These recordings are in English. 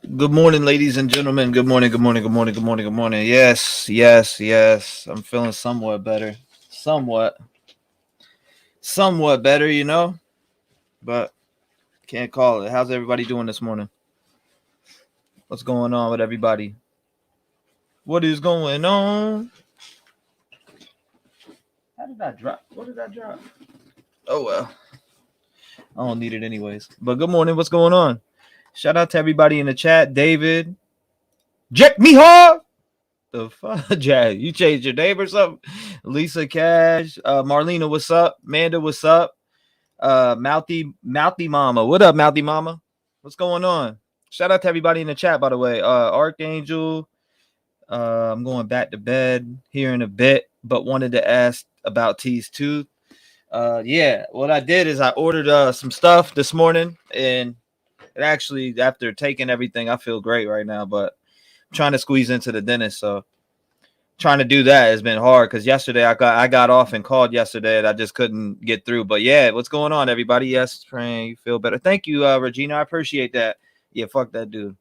Good morning, ladies and gentlemen. Good morning, good morning, good morning, good morning, good morning. Yes, yes, yes. I'm feeling somewhat better. Somewhat. Somewhat better, but can't call it. How's everybody doing this morning? What's going on with everybody? What is going on? How did I drop? What did I drop? Oh, well. I don't need it anyways. But good morning. What's going on? Shout out to everybody in the chat. David. Jack me hard. The fuck, Jack? You changed your name or something? Lisa Cash, Marlena, what's up? Manda, what's up? Mouthy Mama, what up, Mouthy Mama? What's going on? Shout out to everybody in the chat, by the way. Archangel, I'm going back to bed here in a bit, but wanted to ask about T's tooth. Yeah, what I did is I ordered some stuff this morning, and it actually, after taking everything, I feel great right now. But I'm trying to squeeze into the dentist, so trying to do that has been hard because yesterday I got off and called yesterday and I just couldn't get through. But yeah, what's going on, everybody? Yes, praying you feel better. Thank you, Regina. I appreciate that. Yeah, fuck that dude.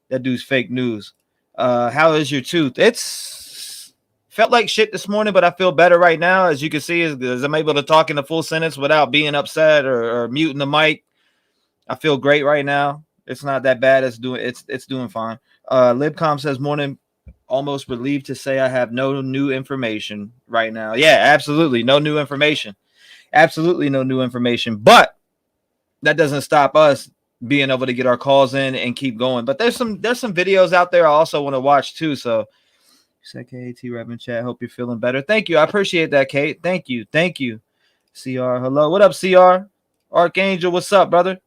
That dude's fake news. How is your tooth? It's felt like shit this morning, but I feel better right now. As you can see, as I'm able to talk in a full sentence without being upset or muting the mic. I feel great right now. It's not that bad. It's doing fine. Libcom says morning, almost relieved to say I have no new information right now. Yeah, absolutely. No new information. Absolutely no new information. But that doesn't stop us being able to get our calls in and keep going. But there's some videos out there I also want to watch too. So said T-REV in chat. Hope you're feeling better. Thank you. I appreciate that, Kate. Thank you. Thank you. CR. Hello. What up, CR? Archangel, what's up, brother?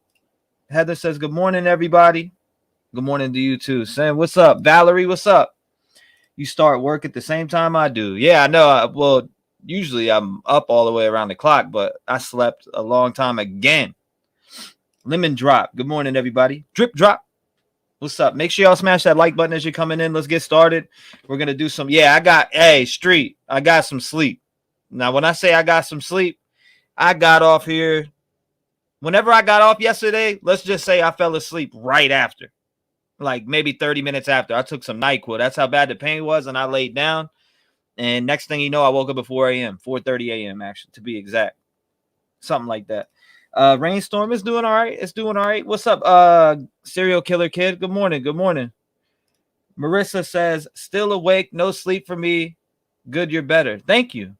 Heather says, good morning, everybody. Good morning to you too. Sam, what's up? Valerie, what's up? You start work at the same time I do. Yeah, I know. Well, usually I'm up all the way around the clock, but I slept a long time again. Lemon drop. Good morning, everybody. Drip drop. What's up? Make sure y'all smash that like button as you're coming in. Let's get started. We're going to do some. Yeah, Street. I got some sleep. Now, when I say I got some sleep, I got off here. Whenever I got off yesterday, let's just say I fell asleep right after. Like maybe 30 minutes after. I took some NyQuil. That's how bad the pain was, and I laid down. And next thing you know, I woke up at 4 a.m., 4:30 a.m. actually, to be exact. Something like that. Rainstorm is doing all right. It's doing all right. What's up, serial killer kid? Good morning. Good morning. Marissa says, still awake, no sleep for me. Good, you're better. Thank you.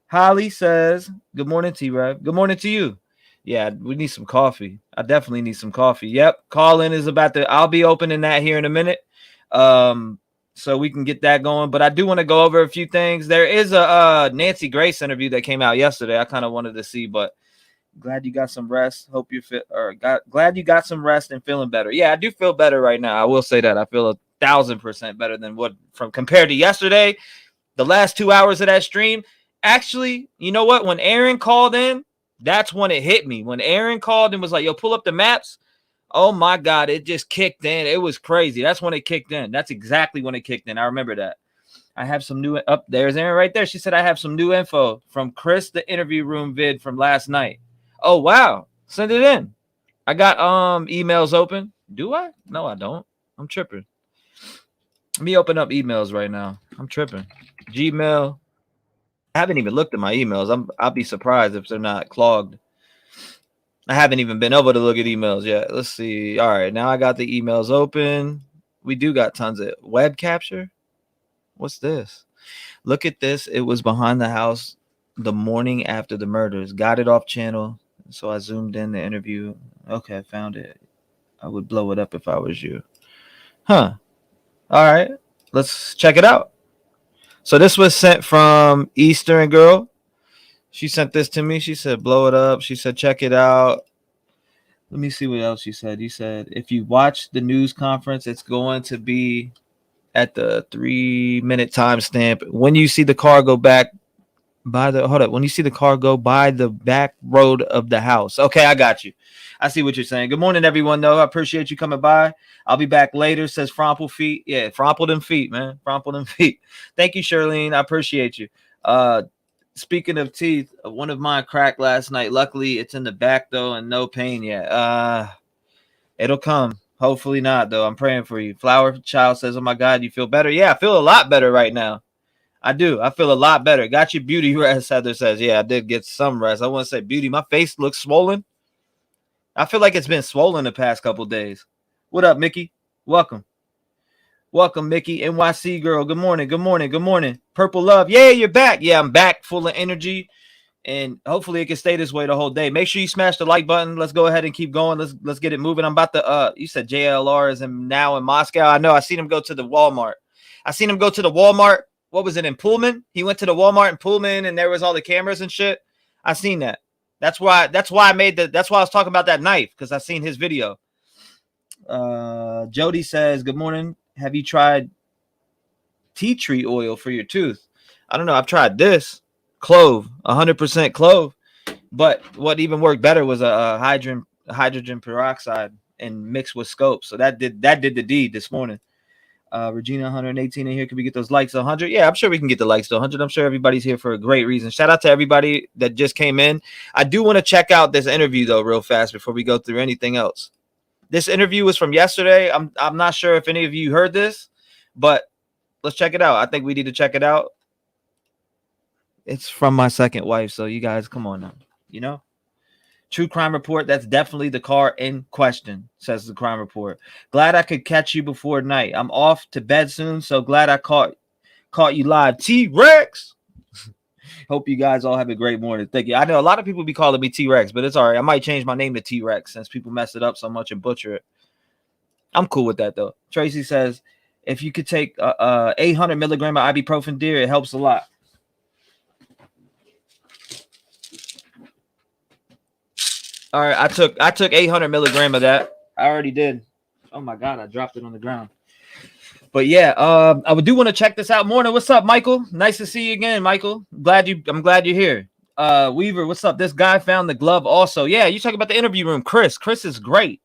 Holly says, good morning, T-Rev. Good morning to you. Yeah, we need some coffee. I definitely need some coffee. Yep. Call in is about to, I'll be opening that here in a minute. So we can get that going. But I do want to go over a few things. There is a Nancy Grace interview that came out yesterday. I kind of wanted to see, but glad you got some rest. Hope you fit or glad you got some rest and feeling better. Yeah, I do feel better right now. I will say that. I feel 1,000% better than what from compared to yesterday. The last 2 hours of that stream. Actually, you know what? When Aaron called in, that's when it hit me. When Aaron called and was like, yo, pull up the maps. Oh my God, it just kicked in. It was crazy. That's when it kicked in. That's exactly when it kicked in. I remember that. I have some new up there's Aaron right there. She said I have some new info from Chris, the interview room vid from last night. Oh wow. Send it in. I got emails open. Do I? No, I don't. I'm tripping. Let me open up emails right now. I'm tripping. Gmail. I haven't even looked at my emails. I'll be surprised if they're not clogged. I haven't even been able to look at emails yet. Let's see. All right, now I got the emails open. We do got tons of web capture. What's this? Look at this. It was behind the house the morning after the murders. Got it off channel. So I zoomed in the interview. Okay, I found it. I would blow it up if I was you. Huh. All right. Let's check it out. So this was sent from Eastern Girl. She sent this to me. She said, blow it up. She said, check it out. Let me see what else she said. You said, if you watch the news conference, it's going to be at the 3-minute timestamp. When you see the car go back by the, hold up. When you see the car go by the back road of the house. Okay, I got you. I see what you're saying. Good morning, everyone, though. I appreciate you coming by. I'll be back later, says Fromple Feet. Yeah, Fromple them feet, man. Fromple them feet. Thank you, Charlene. I appreciate you. Speaking of teeth, one of mine cracked last night. Luckily, it's in the back, though, and no pain yet. It'll come. Hopefully not, though. I'm praying for you. Flower Child says, oh, my God, you feel better? Yeah, I feel a lot better right now. I do. I feel a lot better. Got your beauty rest, Heather says. Yeah, I did get some rest. I want to say beauty. My face looks swollen. I feel like it's been swollen the past couple days. What up, Mickey? Welcome. Welcome, Mickey. NYC girl. Good morning. Good morning. Good morning. Purple Love. Yeah, you're back. Yeah, I'm back full of energy. And hopefully it can stay this way the whole day. Make sure you smash the like button. Let's go ahead and keep going. Let's get it moving. I'm about to you said JLR is now in Moscow. I know. I seen him go to the Walmart. What was it, in Pullman? He went to the Walmart in Pullman and there was all the cameras and shit. I seen that. That's why I was talking about that knife, because I seen his video. Jody says, good morning. Have you tried tea tree oil for your tooth? I don't know. I've tried this. Clove, 100% clove, but what even worked better was a hydrogen peroxide and mixed with scope. So that did the deed this morning. Regina 118 in here. Can we get those likes to 100? Yeah, I'm sure we can get the likes to 100. I'm sure everybody's here for a great reason. Shout out to everybody that just came in. I do want to check out this interview though real fast before we go through anything else. This interview was from yesterday. I'm not sure if any of you heard this, but let's check it out. I think we need to check it out. It's from my second wife, so you guys, come on now. You know, True Crime Report. That's definitely the car in question, says the crime report. Glad I could catch you before night. I'm off to bed soon, so glad I caught you live. T-Rex. Hope you guys all have a great morning. Thank you. I know a lot of people be calling me T-Rex, but it's all right. I might change my name to T-Rex since people mess it up so much and butcher it. I'm cool with that though. Tracy says, if you could take 800 milligram of ibuprofen, dear, it helps a lot. All right, I took 800 milligram of that. I already did. Oh my God, I dropped it on the ground. But yeah, I do want to check this out. Morning, what's up, Michael? Nice to see you again, Michael. I'm glad you're here. Weaver, what's up? This guy found the glove also. Yeah, you talking about the interview room, Chris. Chris is great,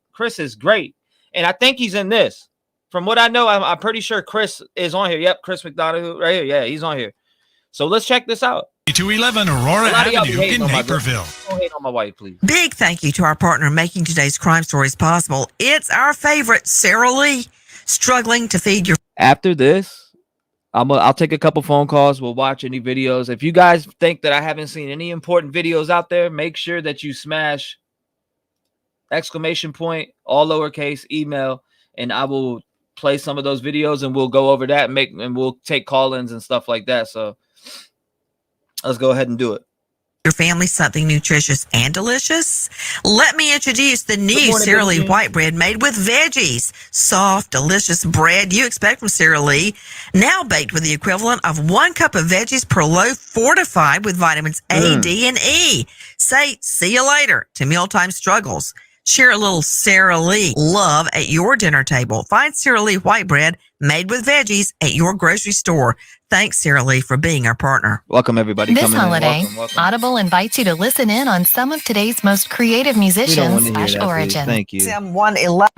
and I think he's in this. From what I know, I'm pretty sure Chris is on here. Yep, Chris McDonough right here. Yeah, he's on here. So let's check this out. 211 Aurora Avenue in Naperville. Don't hate on my wife, please. Big thank you to our partner making today's crime stories possible. It's our favorite, Sarah Lee, struggling to feed your. After this, I'll take a couple phone calls. We'll watch any videos. If you guys think that I haven't seen any important videos out there, make sure that you smash ! All lowercase, email, and I will play some of those videos and we'll go over that and we'll take call-ins and stuff like that. So let's go ahead and do it. Your family something nutritious and delicious? Let me introduce the new Sarah Lee white bread made with veggies. Soft, delicious bread you expect from Sarah Lee. Now baked with the equivalent of 1 cup of veggies per loaf, fortified with vitamins A, D, and E. Say, see you later to mealtime struggles. Share a little Sarah Lee love at your dinner table. Find Sarah Lee white bread made with veggies at your grocery store. Thanks, Sarah Lee, for being our partner. Welcome, everybody. This holiday, welcome. Audible invites you to listen in on some of today's most creative musicians / origins. Thank you. 111.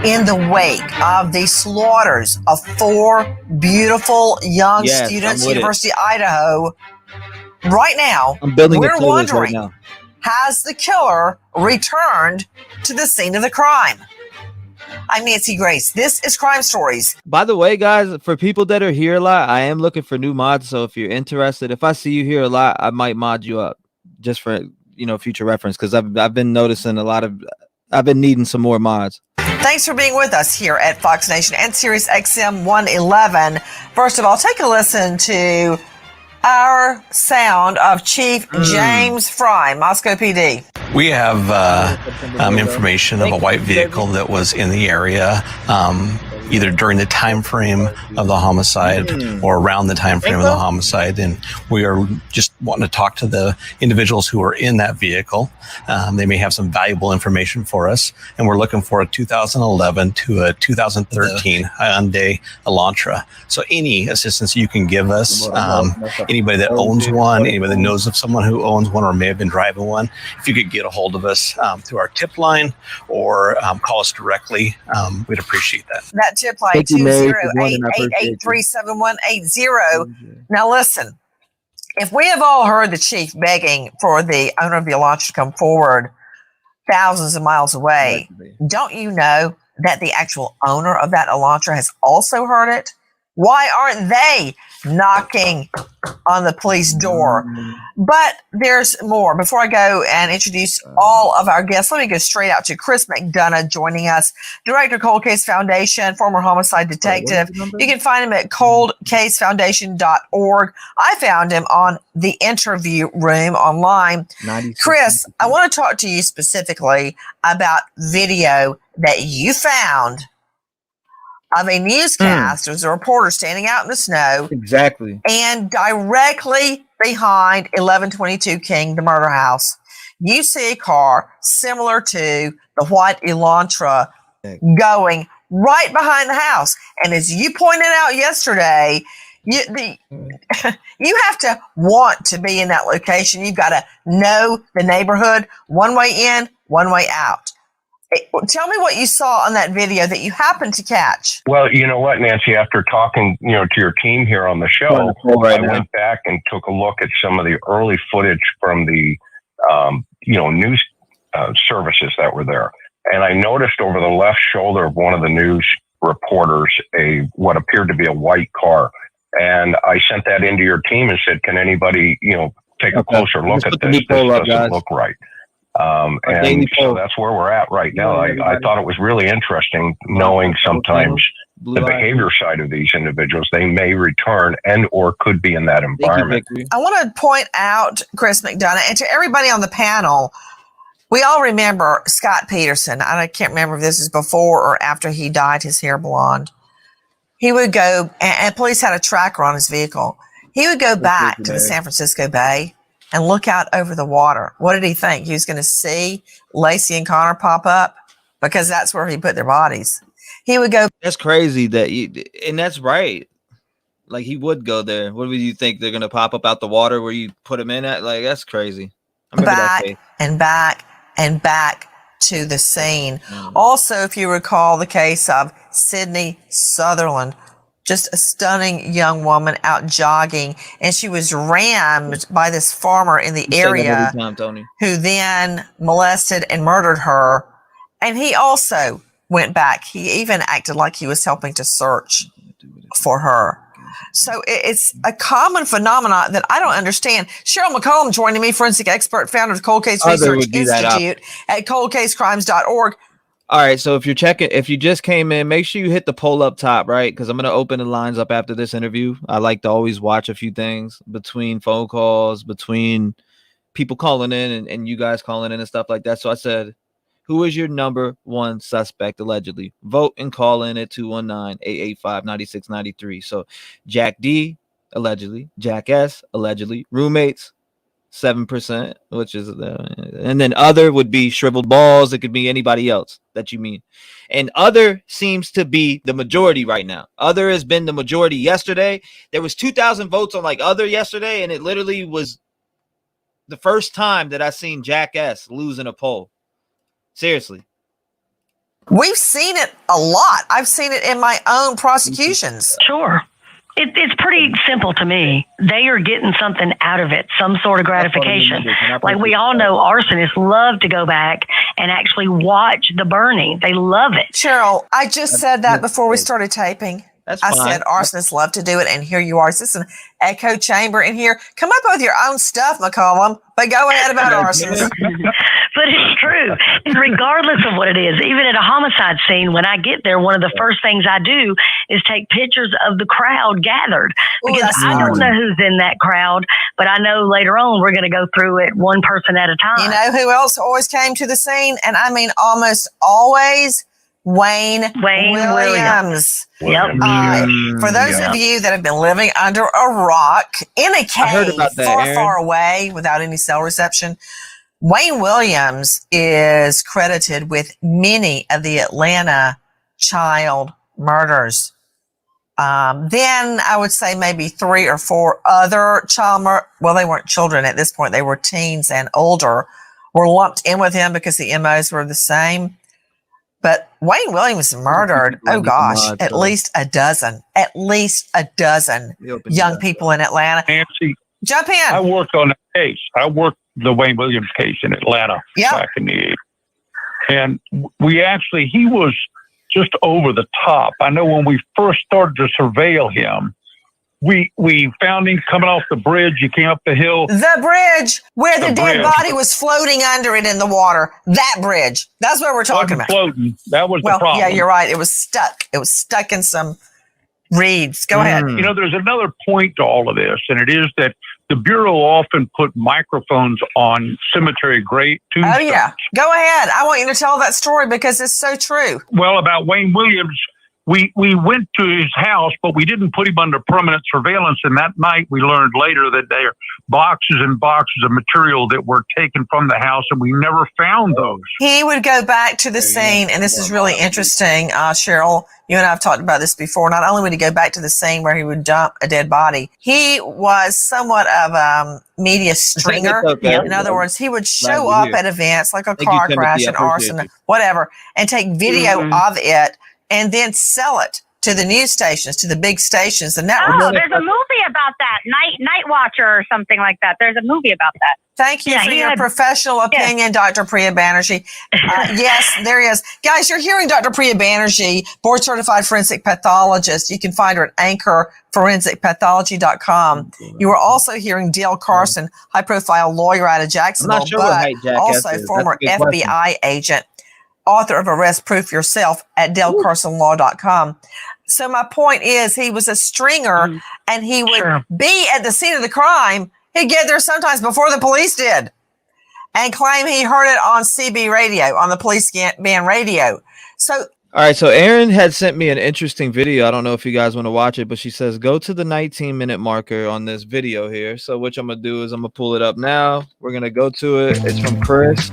In the wake of the slaughters of 4 beautiful young students, University of Idaho, right now, we're wondering, has the killer returned to the scene of the crime? I'm Nancy Grace. This is Crime Stories. By the way, guys, for people that are here a lot, I am looking for new mods. So if you're interested, if I see you here a lot, I might mod you up just for, future reference. Because I've been noticing I've been needing some more mods. Thanks for being with us here at Fox Nation and Sirius XM 111. First of all, take a listen to our sound of Chief James Fry, Moscow PD. We have information of a white vehicle that was in the area, either during the time frame of the homicide or around the time frame of the homicide. And we are just wanting to talk to the individuals who are in that vehicle. They may have some valuable information for us. And we're looking for a 2011 to a 2013 Hyundai Elantra. So any assistance you can give us, anybody that owns one, anybody that knows of someone who owns one or may have been driving one, if you could get a hold of us through our tip line or call us directly, we'd appreciate that. That tip line 208-883-7180. Now listen, if we have all heard the chief begging for the owner of the Elantra to come forward, thousands of miles away. Don't you know that the actual owner of that Elantra has also heard it? Why aren't they knocking on the police door? But there's more. Before I go and introduce all of our guests, let me go straight out to Chris McDonough joining us, Director, Cold Case Foundation, former homicide detective. You can find him at coldcasefoundation.org. I found him on the interview room online. Chris, I want to talk to you specifically about video that you found of a newscast. There's a reporter standing out in the snow. Exactly. And directly behind 1122 King, the murder house, you see a car similar to the white Elantra going right behind the house. And as you pointed out yesterday, you have to want to be in that location. You've got to know the neighborhood, one way in, one way out. Tell me what you saw on that video that you happened to catch. Well, you know what, Nancy, after talking, to your team here on the show, I went back and took a look at some of the early footage from the, news services that were there. And I noticed over the left shoulder of one of the news reporters, what appeared to be a white car. And I sent that into your team and said, can anybody, take a closer look at this? This doesn't look right. And so that's where we're at right now. I thought it was really interesting knowing sometimes the behavior side of these individuals. They may return and or could be in that environment. I want to point out, Chris McDonough, and to everybody on the panel, we all remember Scott Peterson. I can't remember if this is before or after he dyed his hair blonde. He would go, and police had a tracker on his vehicle. He would go back to the San Francisco Bay and look out over the water. What did he think? He was going to see Lacey and Connor pop up because that's where he put their bodies. He would go. That's crazy and that's right. Like he would go there. What do you think? They're going to pop up out the water where you put them in at? Like, that's crazy. Back and back and back to the scene. Also, if you recall the case of Sydney Sutherland, just a stunning young woman out jogging, and she was rammed by this farmer in the area who then molested and murdered her. And he also went back. He even acted like he was helping to search for her. So it's a common phenomenon that I don't understand. Cheryl McCollum joining me, forensic expert, founder of the Cold Case Research Institute at coldcasecrimes.org. All right, so if you just came in, make sure you hit the poll up top, right? Because I'm going to open the lines up after this interview. I like to always watch a few things between phone calls, between people calling in and you guys calling in and stuff like that. So I said, who is your number one suspect, allegedly? Vote and call in at 219-885-9693. So Jack D, allegedly. Jack S, allegedly. Roommates, 7%, which is and then other would be shriveled balls. It could be anybody else that you mean. And other seems to be the majority right now. Other has been the majority yesterday. There was 2,000 votes on like other yesterday, and it literally was the first time that I seen Jack S lose in a poll. Seriously. We've seen it a lot. I've seen it in my own prosecutions. Sure. It's pretty simple to me. They are getting something out of it, some sort of gratification. Like we all know arsonists love to go back and actually watch the burning. They love it. Cheryl, I just said that before we started taping. I said arsonists love to do it, and here you are. Is this an echo chamber in here? Come up with your own stuff, McCollum, but go ahead about arsonists. But it's true. And regardless of what it is, even at a homicide scene, when I get there, one of the first things I do is take pictures of the crowd gathered. Because I don't know who's in that crowd, but I know later on we're going to go through it one person at a time. You know who else always came to the scene? And I mean almost always? Wayne Williams. Yep. For those of you that have been living under a rock in a cave far away without any cell reception, Wayne Williams is credited with many of the Atlanta child murders. Then I would say maybe 3 or 4 other well, they weren't children at this point. They were teens and older, were lumped in with him because the MOs were the same. But Wayne Williams murdered, at least a dozen young people in Atlanta. Nancy, jump in. I worked on that case. I worked the Wayne Williams case in Atlanta back in the 80s. And he was just over the top. I know when we first started to surveil him, we found him coming off the bridge. He came up the hill. The bridge where the dead body was floating under it in the water. That bridge. That's what we're talking about. Floating. That was the problem. Yeah, you're right. It was stuck. It was stuck in some reeds. Go ahead. You know, there's another point to all of this, and it is that the Bureau often put microphones on cemetery tombstones. Oh, yeah. Go ahead. I want you to tell that story because it's so true. Well, about Wayne Williams, we went to his house, but we didn't put him under permanent surveillance. And that night, we learned later that there are boxes and boxes of material that were taken from the house, and we never found those. He would go back to the scene, and this is really interesting, Cheryl. You and I have talked about this before. Not only would he go back to the scene where he would dump a dead body, he was somewhat of a media stringer. In other words, he would show up at events like a car crash, an arson, whatever, and take video of it and then sell it to the news stations, to the big stations, the network. Oh, there's a movie about that, Night Watcher or something like that. There's a movie about that. Thank you for your professional opinion, Dr. Priya Banerjee. Yes, there is. Guys, you're hearing Dr. Priya Banerjee, board-certified forensic pathologist. You can find her at anchorforensicpathology.com. You are also hearing Dale Carson, high-profile lawyer out of Jacksonville, but also former FBI agent, author of Arrest Proof Yourself at DaleCarsonLaw.com. So my point is he was a stringer and he would be at the scene of the crime. He'd get there sometimes before the police did and claim he heard it on CB radio, on the police band radio. So, all right. So Erin had sent me an interesting video. I don't know if you guys want to watch it, but she says, go to the 19-minute marker on this video here. So what I'm going to do is I'm going to pull it up now. We're going to go to it. It's from Chris.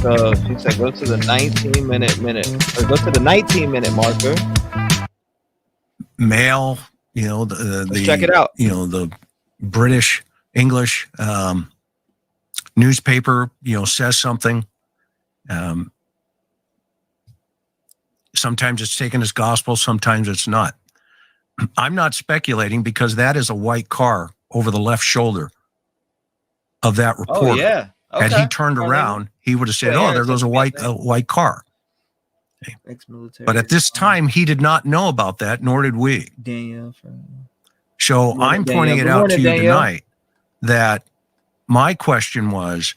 So she said, go to the 19-minute marker. Mail, you know, the check it out. You know, the British English newspaper, you know, says something. Sometimes it's taken as gospel, sometimes it's not. I'm not speculating because that is a white car over the left shoulder of that reporter. Oh, yeah. Okay. Had he turned around, he would have said, "Oh, there goes a white car." Okay. But at this time, he did not know about that, nor did we. So I'm pointing it out to you tonight that my question was,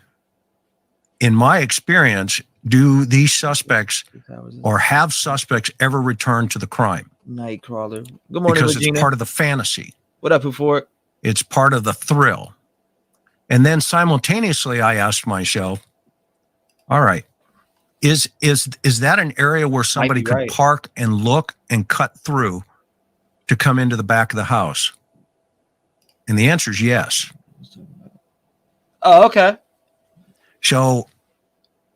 in my experience, do these suspects or have suspects ever returned to the crime? Nightcrawler. Good morning, because Regina. It's part of the fantasy. What up, Buford? It's part of the thrill. And then simultaneously, I asked myself, all right, is that an area where somebody could park and look and cut through to come into the back of the house? And the answer is yes. Oh, okay. So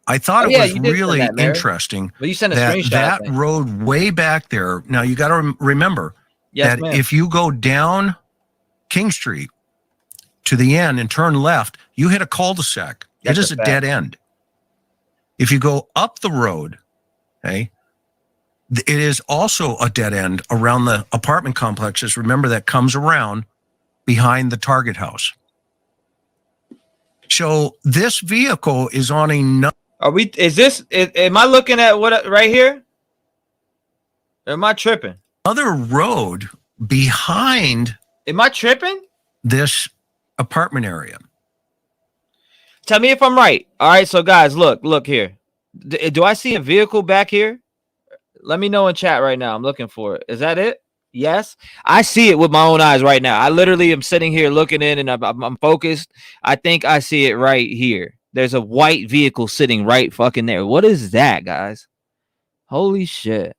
I thought it was really interesting you sent a screenshot, that road way back there. Now, you got to remember that if you go down King Street to the end and turn left, you hit a cul-de-sac. It is a dead end. If you go up the road, okay, it is also a dead end around the apartment complexes. Remember, that comes around behind the Target house. So this vehicle is on a... Am I looking at what right here? Or am I tripping? Other road behind... Am I tripping? This apartment area. Tell me if I'm right. All right, so guys, look here. Do I see a vehicle back here? Let me know in chat right now. I'm looking for it. Is that it? Yes, I see it with my own eyes right now. I literally am sitting here looking in, and I'm focused. I think I see it right here. There's a white vehicle sitting right fucking there. What is that, guys? Holy shit!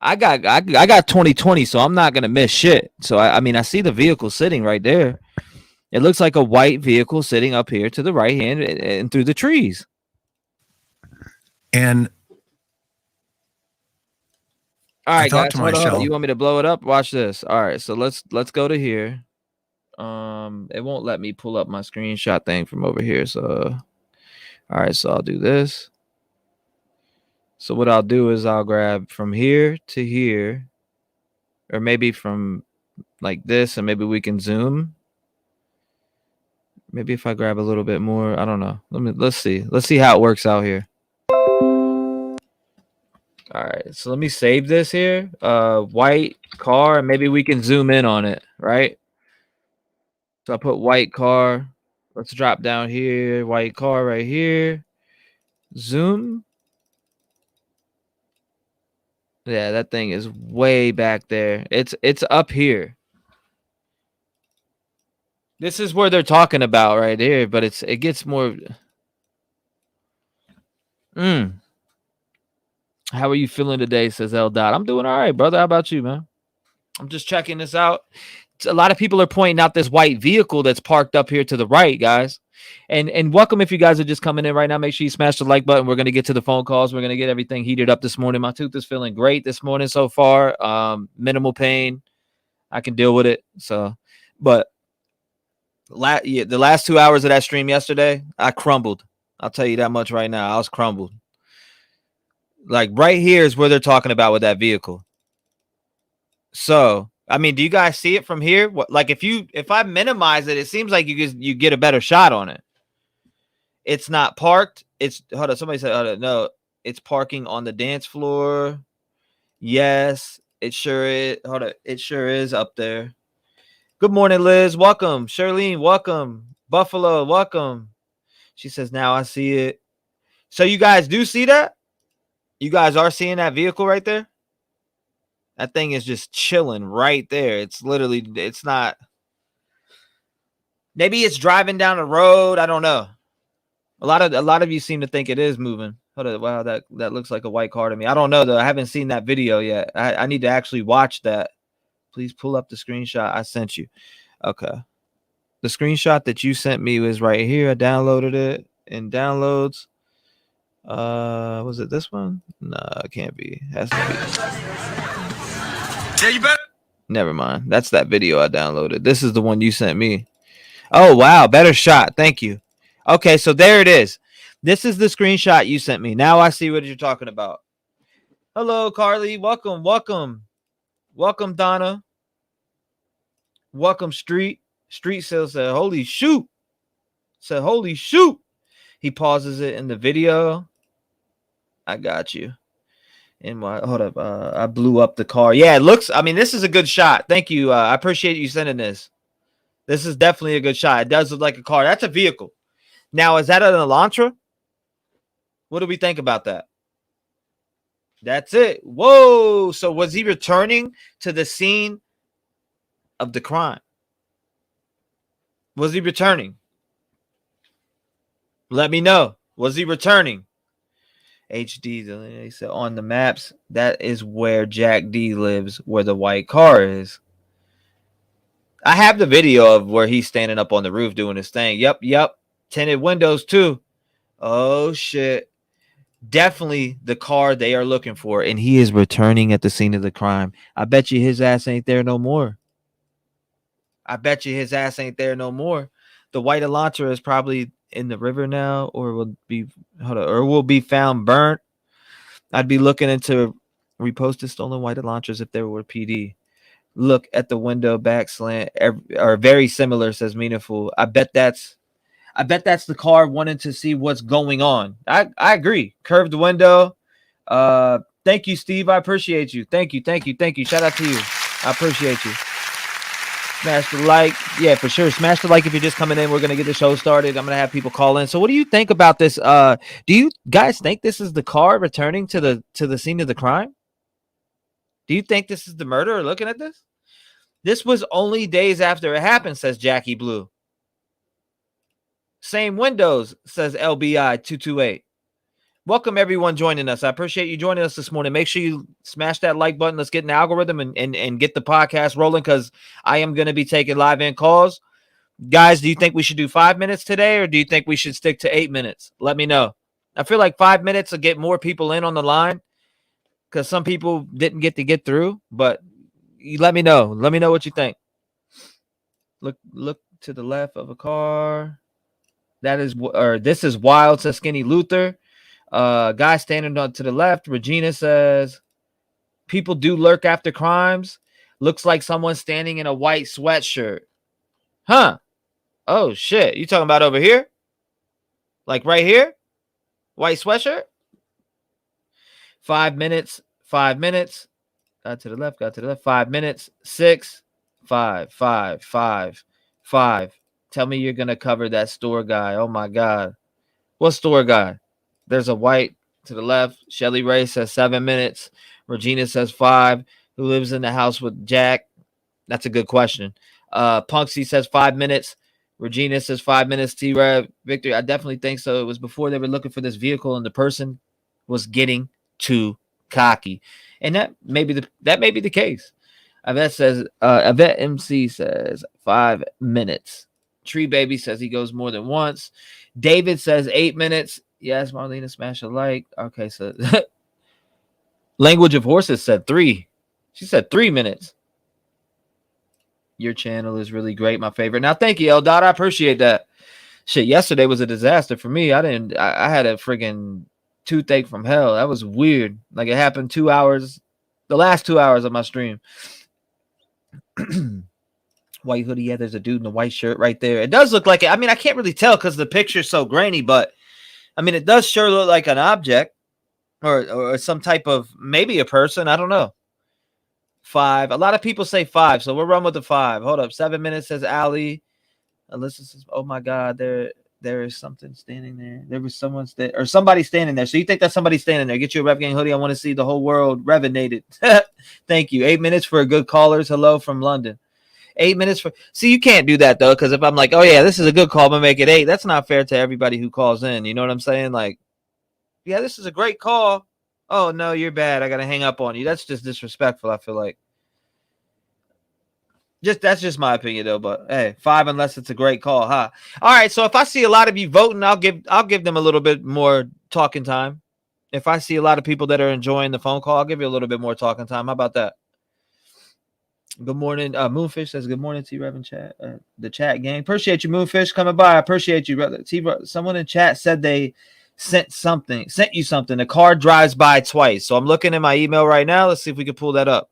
I got 20/20, so I'm not gonna miss shit. So I mean, I see the vehicle sitting right there. It looks like a white vehicle sitting up here to the right hand and through the trees. And all right, guys, hold on. You want me to blow it up? Watch this. All right, so let's go to here. It won't let me pull up my screenshot thing from over here. So, all right, so I'll do this. So what I'll do is I'll grab from here to here, or maybe from like this, and maybe we can zoom. Maybe if I grab a little bit more, I don't know. Let's see. Let's see how it works out here. All right, so let me save this here. White car, maybe we can zoom in on it, right? So I put white car. Let's drop down here. White car right here. Zoom. Yeah, that thing is way back there. It's up here. This is where they're talking about right here, but it gets more. How are you feeling today? Says L. Dot. I'm doing all right, brother. How about you, man? I'm just checking this out. A lot of people are pointing out this white vehicle that's parked up here to the right, guys. And welcome if you guys are just coming in right now. Make sure you smash the like button. We're going to get to the phone calls. We're going to get everything heated up this morning. My tooth is feeling great this morning so far. Minimal pain. I can deal with it. So, but the last 2 hours of that stream yesterday, I crumbled. I'll tell you that much right now. I was crumbled. Like right here is where they're talking about with that vehicle. So, I mean, do you guys see it from here? Like if I minimize it, it seems like you get a better shot on it. It's not parked. Hold on. Somebody said, no, it's parking on the dance floor. Yes, it sure is. Hold on. It sure is up there. Good morning, Liz. Welcome. Charlene, welcome. Buffalo, welcome. She says, now I see it. So you guys do see that? You guys are seeing that vehicle right there? That thing is just chilling right there. It's literally, it's not. Maybe it's driving down the road. I don't know. A lot of you seem to think it is moving. Hold on. Wow, that looks like a white car to me. I don't know though. I haven't seen that video yet. I need to actually watch that. Please pull up the screenshot I sent you. Okay. The screenshot that you sent me was right here. I downloaded it in downloads. Was it this one? No, it can't be. It has to be. Yeah, you better. Never mind. That's that video I downloaded. This is the one you sent me. Oh, wow. Better shot. Thank you. Okay, so there it is. This is the screenshot you sent me. Now I see what you're talking about. Hello, Carly. Welcome. Welcome. Welcome, Donna. Welcome, Street. Street said, holy shoot. Said, holy shoot. He pauses it in the video. I got you. Hold up. I blew up the car. Yeah, it looks. I mean, this is a good shot. Thank you. I appreciate you sending this. This is definitely a good shot. It does look like a car. That's a vehicle. Now, is that an Elantra? What do we think about that? That's it. Whoa. So was he returning to the scene of the crime? Was he returning? Let me know. Was he returning? HD, they said on the maps, that is where Jack D lives, where the white car is. I have the video of where he's standing up on the roof doing his thing. Yep. Tinted windows too. Oh shit. Definitely the car they are looking for, and he is returning at the scene of the crime. I bet you his ass ain't there no more. The white Elantra is probably in the river now, or will be found burnt. I'd be looking into reposted stolen white Elantras if there were PD. Look at the window back slant, or very similar, says Meaningful. I bet that's the car wanting to see what's going on. I agree. Curved window. Thank you, Steve. I appreciate you. Thank you. Shout out to you. I appreciate you. Smash the like. Yeah, for sure. Smash the like if you're just coming in. We're going to get the show started. I'm going to have people call in. So what do you think about this? Do you guys think this is the car returning to the scene of the crime? Do you think this is the murderer looking at this? This was only days after it happened, says Jackie Blue. Same windows, says LBI 228. Welcome everyone joining us. I appreciate you joining us this morning. Make sure you smash that like button. Let's get an algorithm and get the podcast rolling, because I am going to be taking live in calls. Guys, do you think we should do 5 minutes today, or do you think we should stick to 8 minutes? Let me know. I feel like 5 minutes will get more people in on the line, because some people didn't get through, but you let me know. Let me know what you think. Look to the left of a car. This is wild, says Skinny Luther. Guy standing to the left. Regina says, people do lurk after crimes. Looks like someone standing in a white sweatshirt. Huh. Oh shit! You talking about over here? Like right here? White sweatshirt? 5 minutes. 5 minutes. Got to the left. Got to the left. 5 minutes. 6, 5, 5, 5, 5. Tell me you're gonna cover that store guy. Oh my god. What store guy? There's a white to the left. Shelly Ray says 7 minutes. Regina says 5. Who lives in the house with Jack? That's a good question. Punksy says 5 minutes. Regina says 5 minutes. T-REV. Victor, I definitely think so. It was before they were looking for this vehicle and the person was getting too cocky. And that may be the case. Yvette MC says 5 minutes. Tree Baby says he goes more than once. David says 8 minutes. Yes, Marlena, smash a like. Okay, so Language of Horses said 3. She said 3 minutes. Your channel is really great. My favorite. Now, thank you, Eldad. I appreciate that. Shit, yesterday was a disaster for me. I had a friggin' toothache from hell. That was weird. Like it happened 2 hours, the last 2 hours of my stream. White hoodie. Yeah, there's a dude in a white shirt right there. It does look like it. I mean, I can't really tell because the picture's so grainy, but I mean, it does sure look like an object or some type of maybe a person. I don't know. 5. A lot of people say 5, so we'll run with the 5. Hold up. 7 minutes says Allie. Alyssa says, "Oh my God, there is something standing there. There was someone or somebody standing there. So you think that's somebody standing there? Get you a Rev Gang hoodie. I want to see the whole world revenated." Thank you. 8 minutes for a good callers. Hello from London. 8 minutes for. See, you can't do that though, because if I'm like, oh yeah, this is a good call, I'm gonna make it 8. That's not fair to everybody who calls in. You know what I'm saying? Like, yeah, this is a great call. Oh no, you're bad. I gotta hang up on you. That's just disrespectful. I feel like. That's just my opinion though. But hey, 5 unless it's a great call, huh? All right. So if I see a lot of you voting, I'll give them a little bit more talking time. If I see a lot of people that are enjoying the phone call, I'll give you a little bit more talking time. How about that? Good morning. Moonfish says good morning, T-REV in chat. The chat gang. Appreciate you, Moonfish, coming by. I appreciate you, brother. Someone in chat said they sent you something. The car drives by twice. So I'm looking at my email right now. Let's see if we can pull that up.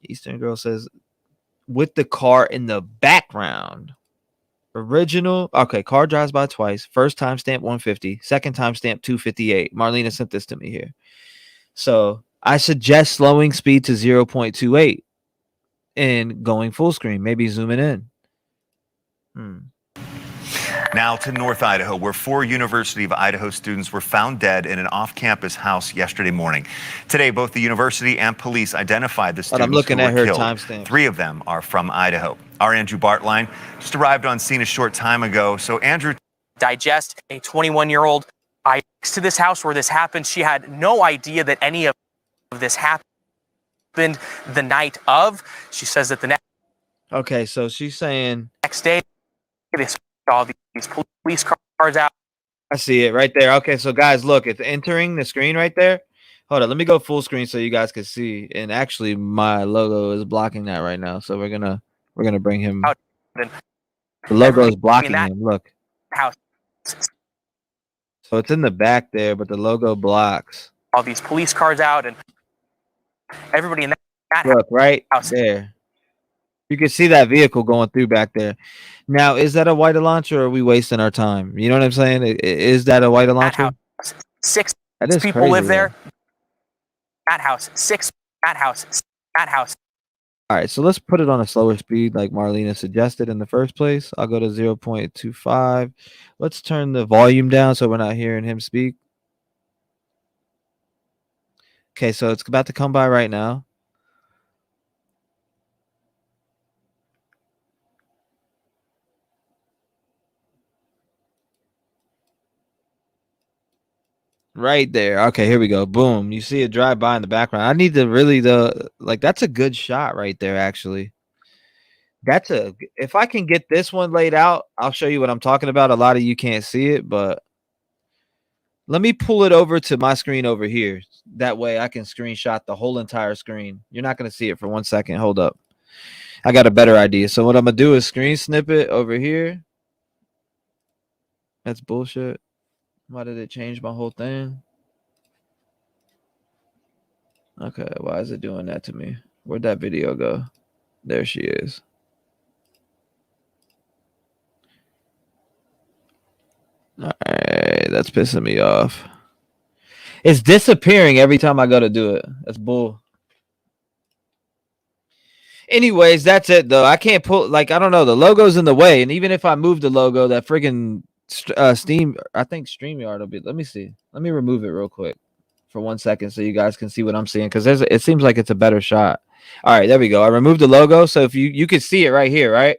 Eastern Girl says with the car in the background. Original. Okay, car drives by twice. First time stamp 150. Second time stamp 258. Marlena sent this to me here. So I suggest slowing speed to 0.28. And going full screen, maybe zooming in. Now to North Idaho, where 4 University of Idaho students were found dead in an off-campus house yesterday morning. Today, both the university and police identified the students who were killed. Timestamp. 3 of them are from Idaho. Our Andrew Bartline just arrived on scene a short time ago. So, Andrew. Digest, a 21-year-old next to this house where this happened. She had no idea that any of this happened the night of. She says that the next. Okay, so she's saying next day they saw these police cars out. I see it right there. Okay, so guys, look, it's entering the screen right there. Hold on, let me go full screen so you guys can see. And actually, my logo is blocking that right now, so we're gonna bring him. The logo is blocking him. Look. House. So it's in the back there, but the logo blocks. All these police cars out and. Everybody in that look right house. There. You can see that vehicle going through back there. Now, is that a white launcher or are we wasting our time? You know what I'm saying? Is that a white launcher? 6 people live there. That house. 6. That house. That house. All right, so let's put it on a slower speed like Marlena suggested in the first place. I'll go to 0.25. Let's turn the volume down so we're not hearing him speak. Okay, so it's about to come by right now. Right there. Okay, here we go. Boom. You see it drive by in the background. I need to really that's a good shot right there, actually. If I can get this one laid out, I'll show you what I'm talking about. A lot of you can't see it, but let me pull it over to my screen over here. That way I can screenshot the whole entire screen. You're not going to see it for 1 second. Hold up. I got a better idea. So what I'm going to do is screen snippet over here. That's bullshit. Why did it change my whole thing? Okay, why is it doing that to me? Where'd that video go? There she is. All right, that's pissing me off. It's disappearing every time I go to do it. That's bull. Anyways, that's it though. I can't pull, like, I don't know, the logo's in the way, and even if I move the logo, that friggin' Steam, I think StreamYard will be. Let me see. Let me remove it real quick for 1 second so you guys can see what I'm seeing, because it seems like it's a better shot. All right, there we go. I removed the logo, so if you can see it right here, right?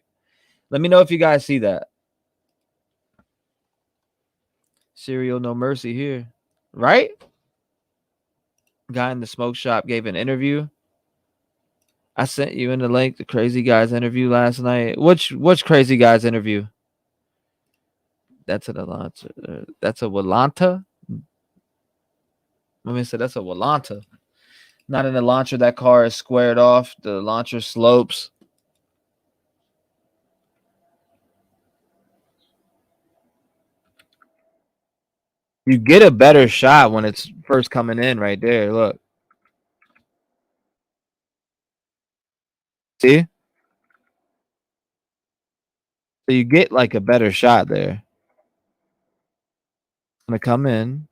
Let me know if you guys see that. Serial No Mercy here, right? Guy in the smoke shop gave an interview. I sent you in the link, the crazy guy's interview last night. Which crazy guy's interview? That's a Walanta. That's a Walanta. Let me say that's a Walanta. Not in the launcher. That car is squared off. The launcher slopes. You get a better shot when it's first coming in right there. Look. See? So you get like a better shot there. I'm going to come in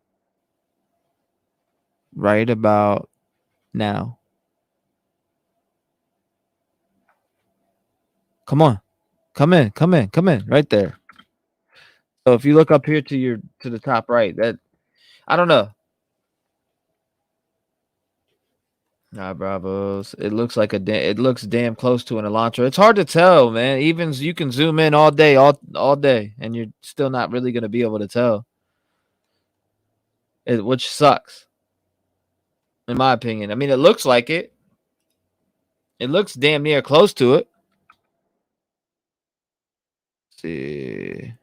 right about now. Come on. Come in right there. So if you look up here to the top right, that I don't know. Nah, bravos. It looks like it looks damn close to an Elantra. It's hard to tell, man. Even you can zoom in all day, all day, and you're still not really gonna be able to tell. Which sucks, in my opinion. I mean, it looks like it. It looks damn near close to it. Let's see.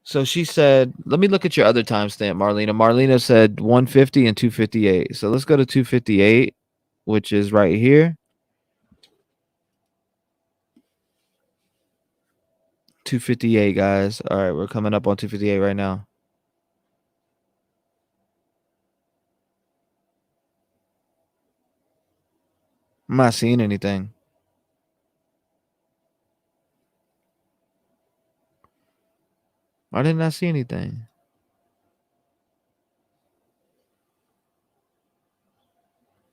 So she said, let me look at your other timestamp, Marlena. Marlena said 150 and 258. So let's go to 258, which is right here. 258, guys. All right, we're coming up on 258 right now. I'm not seeing anything. Why didn't I see anything?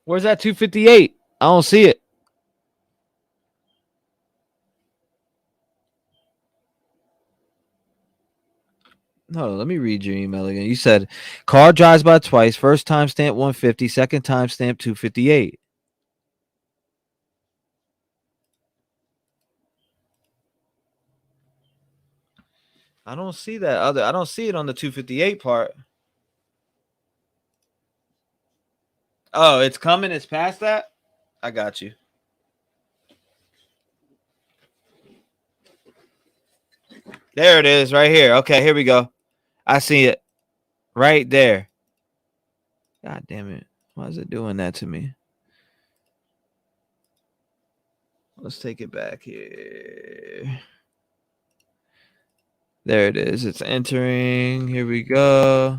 Where's that 258? I don't see it. No, let me read your email again. You said car drives by twice. First timestamp 150. Second timestamp 258. I don't see that other. I don't see it on the 258 part. Oh, it's coming. It's past that. I got you. There it is right here. Okay, here we go. I see it right there. God damn it. Why is it doing that to me? Let's take it back here. There it is. It's entering. Here we go.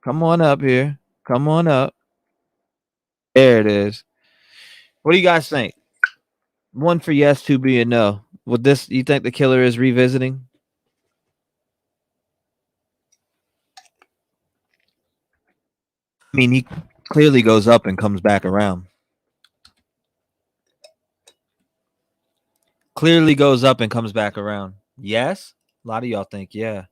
Come on up here. Come on up. There it is. What do you guys think? 1 for yes, 2 being no. Would this, you think the killer is revisiting? I mean, he clearly goes up and comes back around. Clearly goes up and comes back around. Yes? A lot of y'all think, yeah.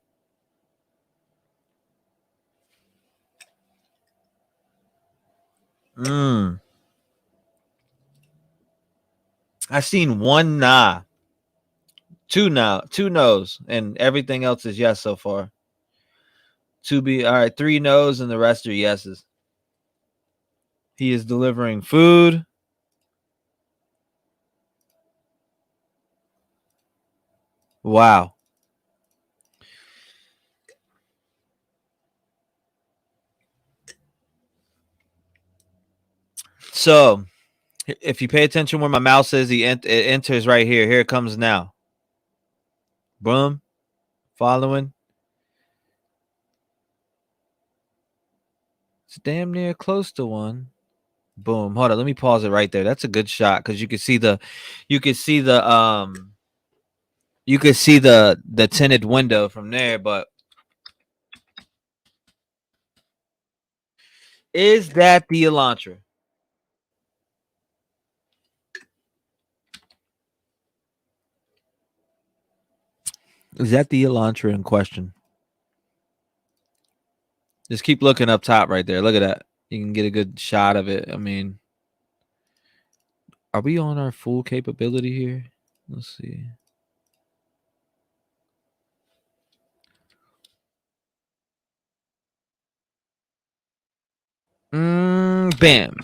I've seen 1 nah. 2 nah. 2 no's. And everything else is yes so far. 2 be all right, 3 no's and the rest are yeses. He is delivering food. Wow. So, if you pay attention where my mouse is, it enters right here. Here it comes now. Boom. Following. It's damn near close to 1. Boom. Hold on. Let me pause it right there. That's a good shot because you can see the You could see the tinted window from there, but is that the Elantra? Is that the Elantra in question? Just keep looking up top right there. Look at that. You can get a good shot of it. I mean, are we on our full capability here? Let's see. Bam.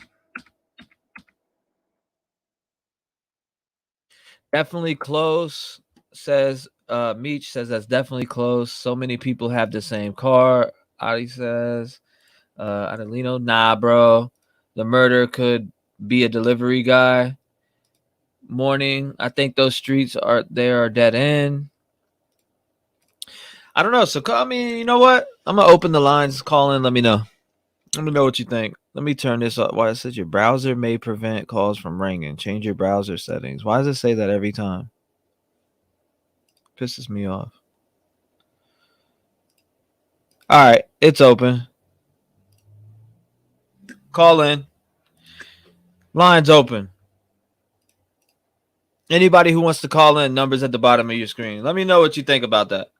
Definitely close, says Meech says that's definitely close. So many people have the same car. Adi says, Adelino, nah, bro. The murder could be a delivery guy. Morning, I think those streets are dead end. I don't know. So I mean, you know what? I'm gonna open the lines, call in, let me know. Let me know what you think. Let me turn this up. Why it says your browser may prevent calls from ringing. Change your browser settings. Why does it say that every time? Pisses me off. All right, it's open. Call in. Lines open. Anybody who wants to call in, numbers at the bottom of your screen. Let me know what you think about that.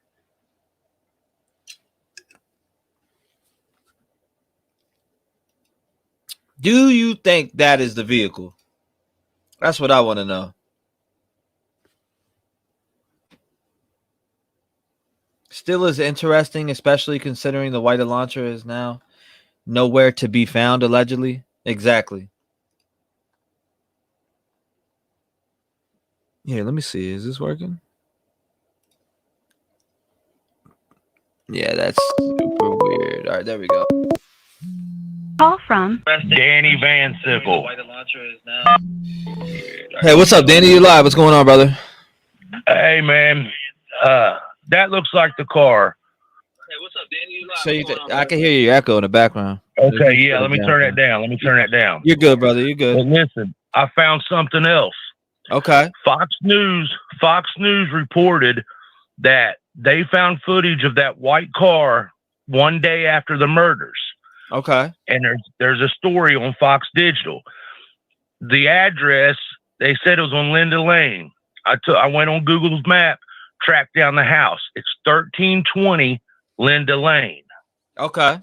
Do you think that is the vehicle? That's what I want to know. Still is interesting, especially considering the white Elantra is now nowhere to be found, allegedly. Exactly. Yeah, let me see. Is this working? Yeah, that's super weird. All right, there we go. Call from Danny Van Sickle. Hey, what's up, Danny? You live? What's going on, brother? Hey, man. That looks like the car. Hey, what's up, Danny? You live? So I can hear your echo in the background. Okay, yeah. Let me turn that down. You're good, brother. You're good. But listen, I found something else. Okay. Fox News reported that they found footage of that white car one day after the murders. Okay. And there's a story on Fox Digital. The address, they said it was on Linda Lane. I went on Google's map, tracked down the house. It's 1320 Linda Lane. Okay.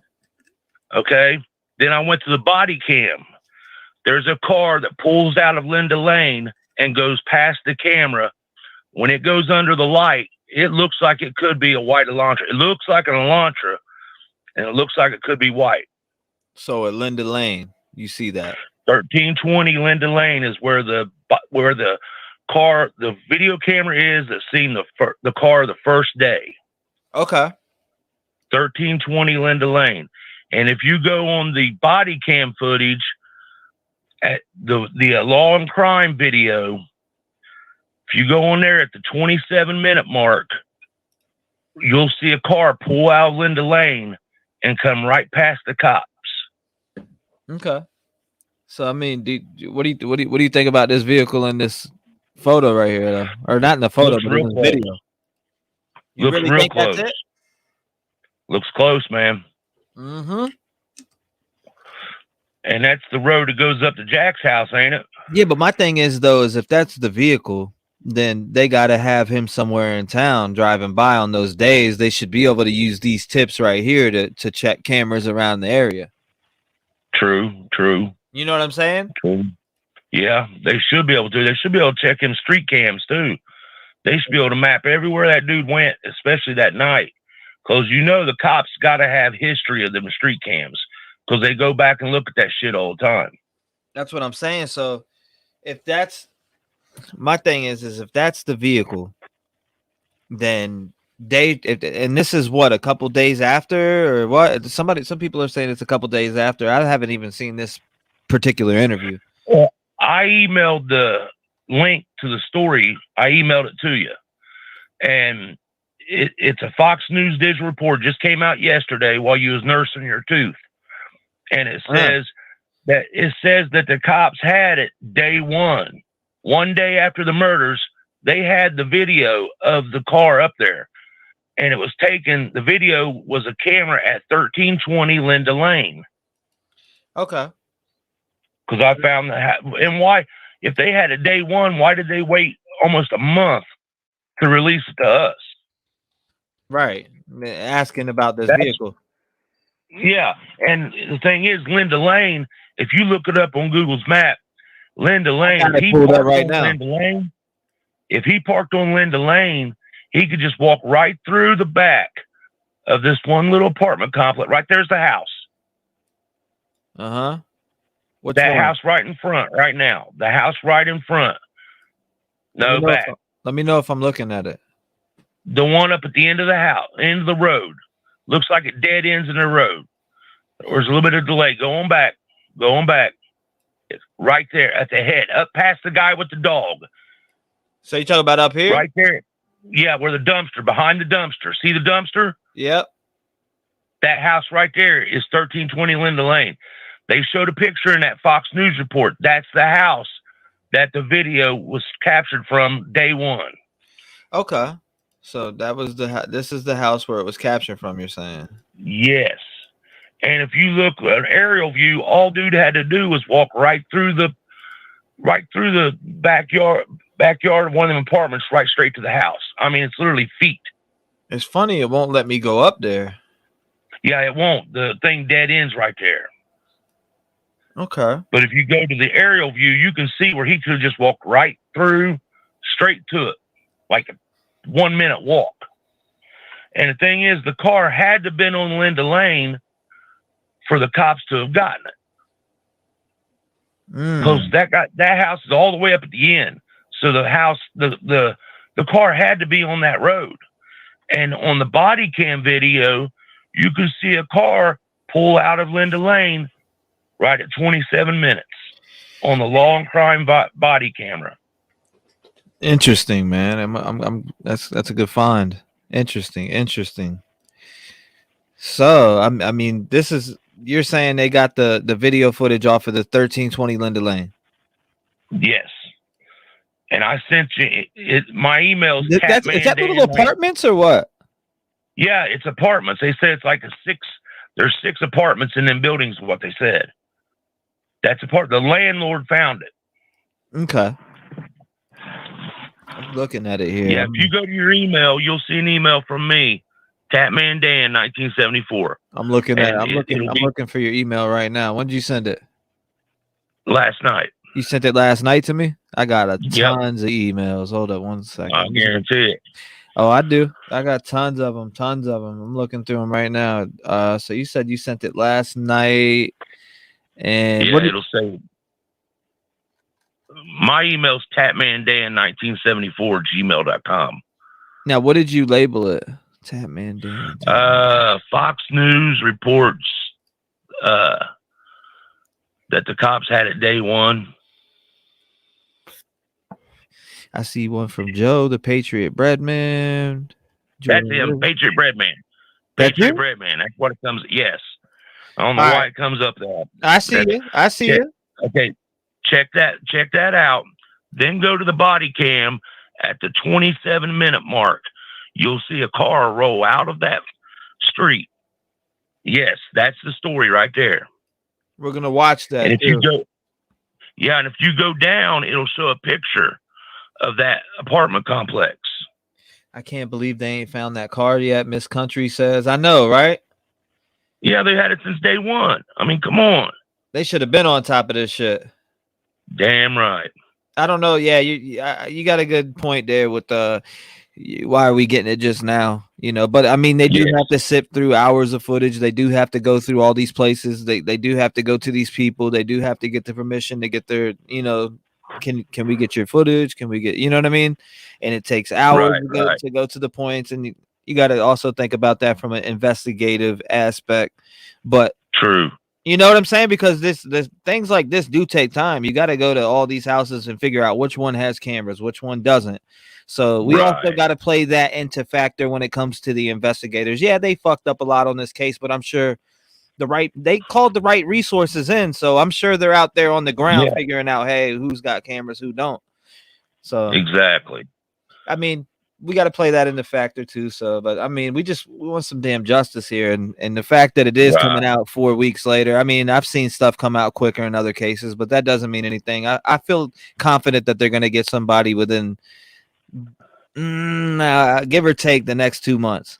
Okay. Then I went to the body cam. There's a car that pulls out of Linda Lane and goes past the camera. When it goes under the light, it looks like it could be a white Elantra. It looks like an Elantra, and it looks like it could be white. So at Linda Lane, you see that 1320 Linda Lane is where the car, the video camera is that's seen the car the first day. Okay. 1320 Linda Lane. And if you go on the body cam footage at the law and crime video, if you go on there at the 27-minute mark, you'll see a car pull out of Linda Lane and come right past the cops. Okay. So I mean, what do you think about this vehicle in this photo right here, though? Or not in the photo, but in the video? You Looks really real think close. that's it? Looks close, man. Mm-hmm. And that's the road that goes up to Jack's house, ain't it? Yeah, but my thing is, though, is if that's the vehicle, then they got to have him somewhere in town driving by on those days. They should be able to use these tips right here to check cameras around the area. True. You know what I'm saying? True. Yeah, they should be able to. They should be able to check in street cams, too. They should be able to map everywhere that dude went, especially that night. Because the cops got to have history of them street cams. Because they go back and look at that shit all the time. That's what I'm saying. So if that's my thing is if that's the vehicle, then and this is what, a couple days after, or what? Some people are saying it's a couple days after. I haven't even seen this particular interview. Well, I emailed the link to the story. I emailed it to you. And it's a Fox News digital report, just came out yesterday while you was nursing your tooth. And it says that the cops had it day one day after the murders. they had the video of the car up there, and it was taken. The video was a camera at 1320 Linda Lane. Okay. Because I found that, and why, if they had a day one, why did they wait almost a month to release it to us? Right. Asking about this vehicle. Yeah. And the thing is, Linda Lane, if you look it up on Google's map, Linda Lane, if he parked on Linda Lane, if he parked on Linda Lane, he could just walk right through the back of this one little apartment complex. Right there's the house. Uh-huh. That house right in front right now. The house right in front. No back. Let me know if I'm looking at it. The one up at the end of the house, end of the road. Looks like it dead ends in the road. There's a little bit of delay. Going back. It's right there at the head, up past the guy with the dog. So you talking about up here? Right there. Yeah, where the dumpster, behind the dumpster. See the dumpster? Yep. That house right there is 1320 Linda Lane. They showed a picture in that Fox News report. That's the house that the video was captured from day one. Okay. So that was this is the house where it was captured from, you're saying? Yes. And if you look at an aerial view, all dude had to do was walk right through the backyard of one of them apartments, right straight to the house. I mean, it's literally feet. It's funny, it won't let me go up there. Yeah, it won't. The thing dead ends right there. Okay. But if you go to the aerial view, you can see where he could have just walked right through, straight to it, like a 1 minute walk. And the thing is, the car had to have been on Linda Lane for the cops to have gotten it. Because that house is all the way up at the end. So the house, the car had to be on that road. And on the body cam video, you can see a car pull out of Linda Lane right at 27 minutes on the law and crime body camera. Interesting, man. That's a good find. Interesting. So I mean, you're saying they got the video footage off of the 1320 Linda Lane? Yes. And I sent you my emails. Is that little apartments or what? Yeah, it's apartments. They said it's like there's 6 apartments in them buildings, is what they said. That's the landlord found it. Okay. I'm looking at it here. Yeah, if you go to your email, you'll see an email from me, Tatman Dan 1974. I'm looking for your email right now. When did you send it? Last night. You sent it last night to me? I got tons of emails. Hold up 1 second. I guarantee it. Oh, I do. I got tons of them. I'm looking through them right now. So you said you sent it last night. And yeah, it'll say my email's tatmandan1974@gmail.com. Now, what did you label it? Tatman Dan. Fox News reports that the cops had it day one. I see one from Joe, the Patriot Breadman. That's him, Patriot Breadman. Patriot Breadman. That's what it comes. Yes. I don't know why it comes up there. I see it. Okay. Check that out. Then go to the body cam at the 27-minute mark. You'll see a car roll out of that street. Yes, that's the story right there. We're gonna watch that. And if you go down, it'll show a picture of that apartment complex. I can't believe they ain't found that car yet. Miss Country says, I know, right? Yeah, they had it since day one. I mean, come on. They should have been on top of this shit. Damn right. I don't know. Yeah, you got a good point there with why are we getting it just now? But I mean, they do have to sift through hours of footage. They do have to go through all these places. They do have to go to these people. They do have to get the permission to get their, can we get your footage? Can we get, you know what I mean? And it takes hours to go to the points. And you got to also think about that from an investigative aspect. But true. You know what I'm saying? Because this things like this do take time. You got to go to all these houses and figure out which one has cameras, which one doesn't. So we also got to play that into factor when it comes to the investigators. Yeah, they fucked up a lot on this case, but I'm sure they called the right resources in. So I'm sure they're out there on the ground figuring out, hey, who's got cameras, who don't. So exactly. I mean, we got to play that in the factor too. So, but I mean, we want some damn justice here, and the fact that it is coming out 4 weeks later. I mean, I've seen stuff come out quicker in other cases, but that doesn't mean anything. I feel confident that they're going to get somebody within, give or take, the next 2 months.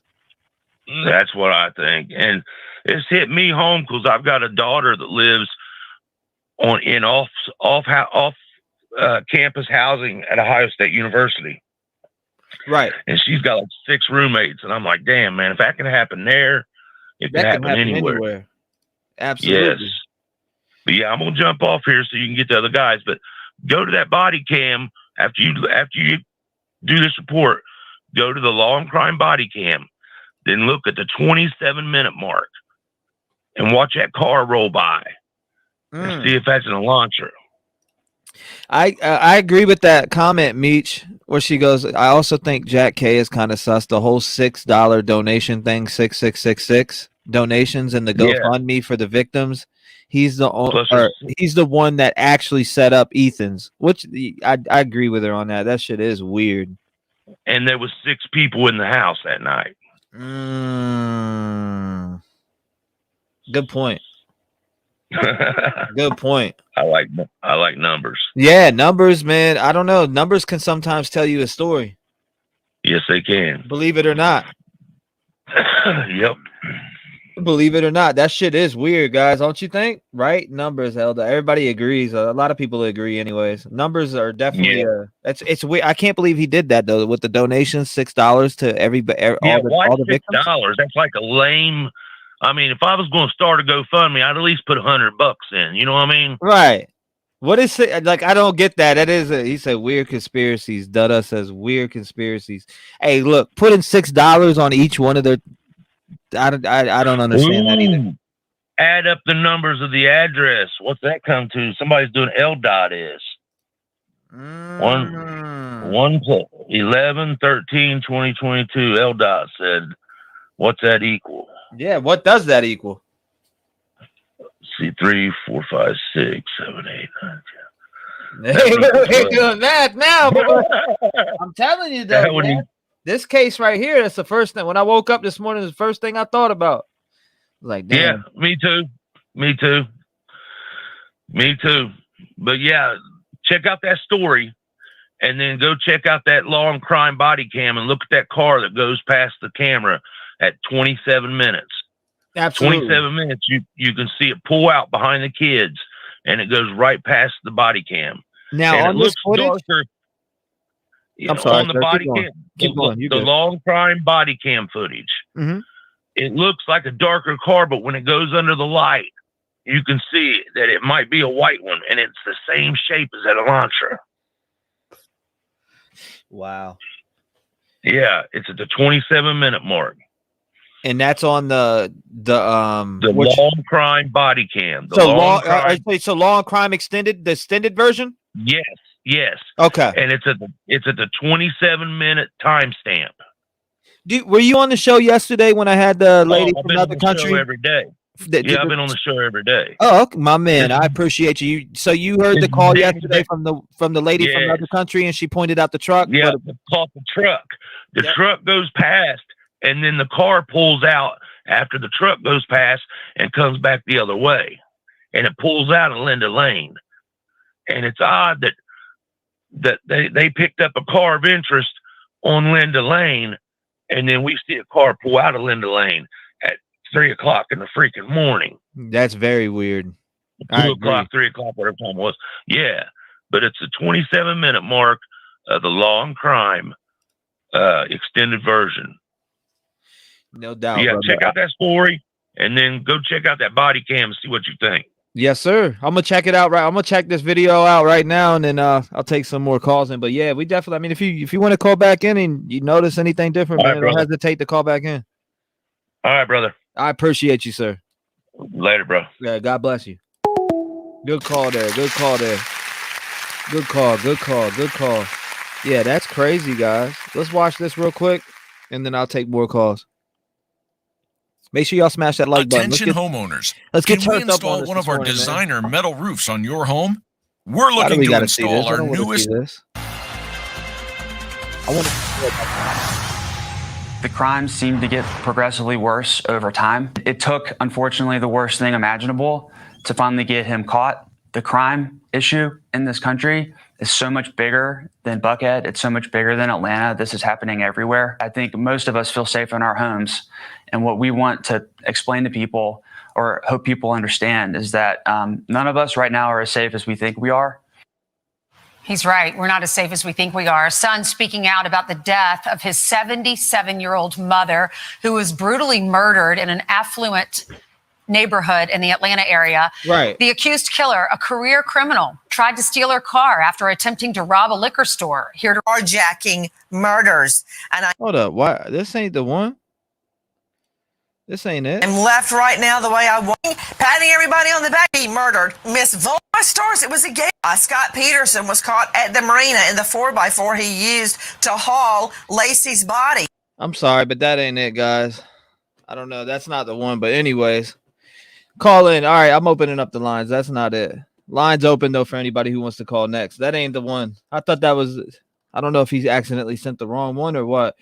That's what I think, and it's hit me home because I've got a daughter that lives in off campus housing at Ohio State University. Right. And she's got like 6 roommates. And I'm like, damn, man, if that can happen there, it can happen anywhere. Absolutely. Yes. But yeah, I'm going to jump off here so you can get to other guys. But go to that body cam after you do this report. Go to the law and crime body cam. Then look at the 27-minute mark and watch that car roll by and see if that's an launcher. I agree with that comment, Meech, where she goes, I also think Jack K is kind of sus. The whole $6 donation thing, 6666 donations and the GoFundMe for the victims. He's the one that actually set up Ethan's, which I agree with her on that. That shit is weird. And there was 6 people in the house that night. Good point. Good point. I like numbers. Yeah, numbers, man. I don't know. Numbers can sometimes tell you a story. Yes, they can. Believe it or not. Yep. Believe it or not, that shit is weird, guys. Don't you think? Right? Numbers, Elda. Everybody agrees. A lot of people agree, anyways. Numbers are definitely. It's weird. I can't believe he did that though with the donations, $6 to everybody. All the victims. $6? That's like a lame. I mean, if I was going to start a GoFundMe, I'd at least put $100 in. You know what I mean? Right. What is it? Like, I don't get that. That is he said weird conspiracies. Dutta says weird conspiracies. Hey, look, putting $6 on each one of their. I don't understand that either. Add up the numbers of the address. What's that come to? Somebody's doing LDOT is. 11/13/2022. LDOT said, what's that equal? Yeah, what does that equal? See, 3, 4, 5, 6, 7, 8, 9, 10. Hey, we're doing that now, but I'm telling you though, this case right here, it's the first thing. When I woke up this morning, it's the first thing I thought about. Like, damn. Yeah, me too. But yeah, check out that story and then go check out that law and crime body cam and look at that car that goes past the camera at 27 minutes. Absolutely. 27 minutes, you can see it pull out behind the kids, and it goes right past the body cam. Now, and on this footage, darker, I'm sorry, on the body cam, the law and crime body cam footage. Mm-hmm. It looks like a darker car, but when it goes under the light, you can see that it might be a white one, and it's the same shape as that Elantra. Wow. Yeah, it's at the 27-minute mark. And that's on the law and crime body cam. So law and crime extended, the extended version? Yes. Okay. And it's at the 27-minute timestamp. Were you on the show yesterday when I had the lady from another country? Every day. I've been on the show every day. Oh, okay, my man, I appreciate you. So you heard the call yesterday from the lady from another country, and she pointed out the truck. Yeah, caught the truck. The truck goes past, and then the car pulls out after the truck goes past and comes back the other way, and it pulls out in Linda Lane. And it's odd that they picked up a car of interest on Linda Lane, and then we see a car pull out of Linda Lane at 3 o'clock in the freaking morning. That's very weird. 2 o'clock, 3 o'clock, whatever time it was. Yeah, but it's the 27-minute mark of the law and crime extended version. No doubt. Yeah, check out that story, and then go check out that body cam and see what you think. Yes, sir. I'm gonna check it out. I'm gonna check this video out right now, and then I'll take some more calls in. But yeah, we definitely. I mean, if you want to call back in and you notice anything different, man, don't hesitate to call back in. All right, brother. I appreciate you, sir. Later, bro. Yeah, God bless you. Good call there. Good call. Yeah, that's crazy, guys. Let's watch this real quick, and then I'll take more calls. Make sure y'all smash that like button. Attention homeowners. Let's get Can we install one of our designer metal roofs on your home? We're looking to install our newest. I want to. The crimes seem to get progressively worse over time. It took, unfortunately, the worst thing imaginable to finally get him caught. The crime issue in this country is so much bigger than Buckhead. It's so much bigger than Atlanta. This is happening everywhere. I think most of us feel safe in our homes. And what we want to explain to people, or hope people understand, is that none of us right now are as safe as we think we are. He's right. We're not as safe as we think we are. A son speaking out about the death of his 77-year-old mother, who was brutally murdered in an affluent neighborhood in the Atlanta area. Right. The accused killer, a career criminal, tried to steal her car after attempting to rob a liquor store. Here to carjacking murders. And Hold up. Why? This ain't the one. This ain't it. I'm left right now the way I want. Patting everybody on the back. He murdered Miss Vol. Stars. It was a gay. Scott Peterson was caught at the marina in the 4x4 he used to haul Lacey's body. I'm sorry, but that ain't it, guys. I don't know. That's not the one. But anyways, call in. All right, I'm opening up the lines. That's not it. Lines open, though, for anybody who wants to call next. That ain't the one. I thought that was, I don't know if he's accidentally sent the wrong one or what.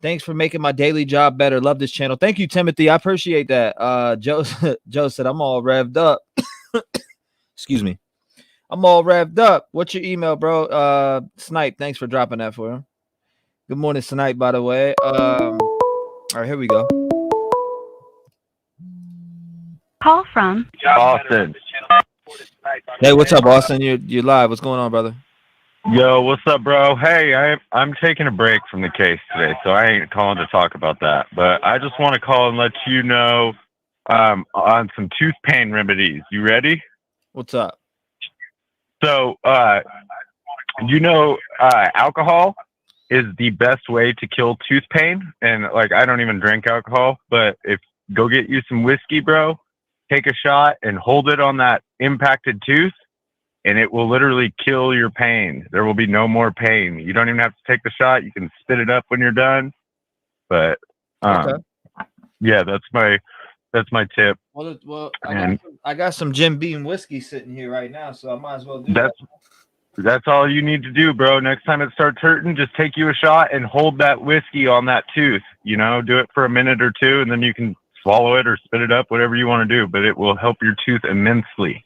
Thanks for making my daily job better. Love this channel. Thank you, Timothy. I appreciate that. Joe said, I'm all revved up. Excuse me. I'm all revved up. What's your email, bro? Snipe, thanks for dropping that for him. Good morning, Snipe, by the way. All right, here we go. Call from Austin. Hey, what's up, Austin? You're live. What's going on, brother? Yo, what's up, bro? Hey, I'm taking a break from the case today, so I ain't calling to talk about that. But I just want to call and let you know on some tooth pain remedies. You ready? What's up? So, alcohol is the best way to kill tooth pain. And, like, I don't even drink alcohol, but go get you some whiskey, bro. Take a shot and hold it on that impacted tooth, and it will literally kill your pain. There will be no more pain. You don't even have to take the shot. You can spit it up when you're done. But Okay. yeah, that's my tip. Well, I got some Jim Beam whiskey sitting here right now, so I might as well do That's all you need to do, bro. Next time it starts hurting, just take you a shot and hold that whiskey on that tooth. You know, do it for a minute or two, and then you can swallow it or spit it up, whatever you want to do. But it will help your tooth immensely.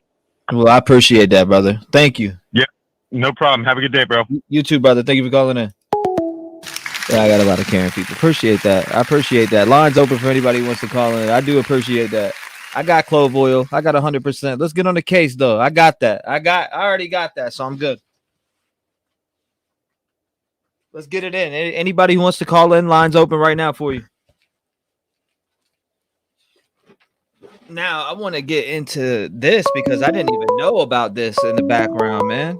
Well, I appreciate that, brother. Thank you. Yeah, no problem. Have a good day, bro. You too, brother. Thank you for calling in. Yeah, I got a lot of caring people. Appreciate that. I appreciate that. Lines open for anybody who wants to call in. I do appreciate that. I got clove oil. I got 100%. Let's get on the case, though. I got that. I already got that, so I'm good. Let's get it in. Anybody who wants to call in, lines open right now for you. Now, I want to get into this because I didn't even know about this in the background, man.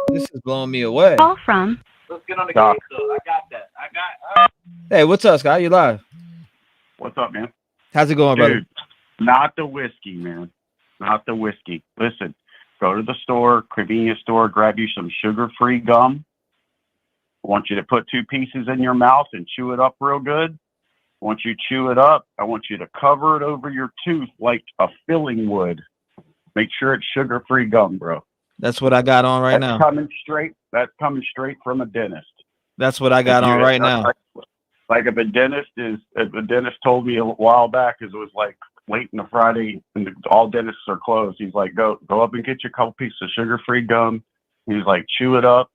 This is blowing me away. Call from. Let's get on the case, though. I got that. Hey, what's up, Scott? You live? What's up, man? How's it going, brother? Dude, not the whiskey, man. Not the whiskey. Listen, go to the store, convenience store, grab you some sugar-free gum. I want you to put 2 pieces in your mouth and chew it up real good. Once you chew it up, I want you to cover it over your tooth like a filling would. Make sure it's sugar-free gum, bro. That's what I got on right now. That's coming straight from a dentist. That's what I got on right now. Like if a dentist told me a while back, because it was like late in the Friday and all dentists are closed. He's like, go up and get you a couple pieces of sugar-free gum. He's like, chew it up,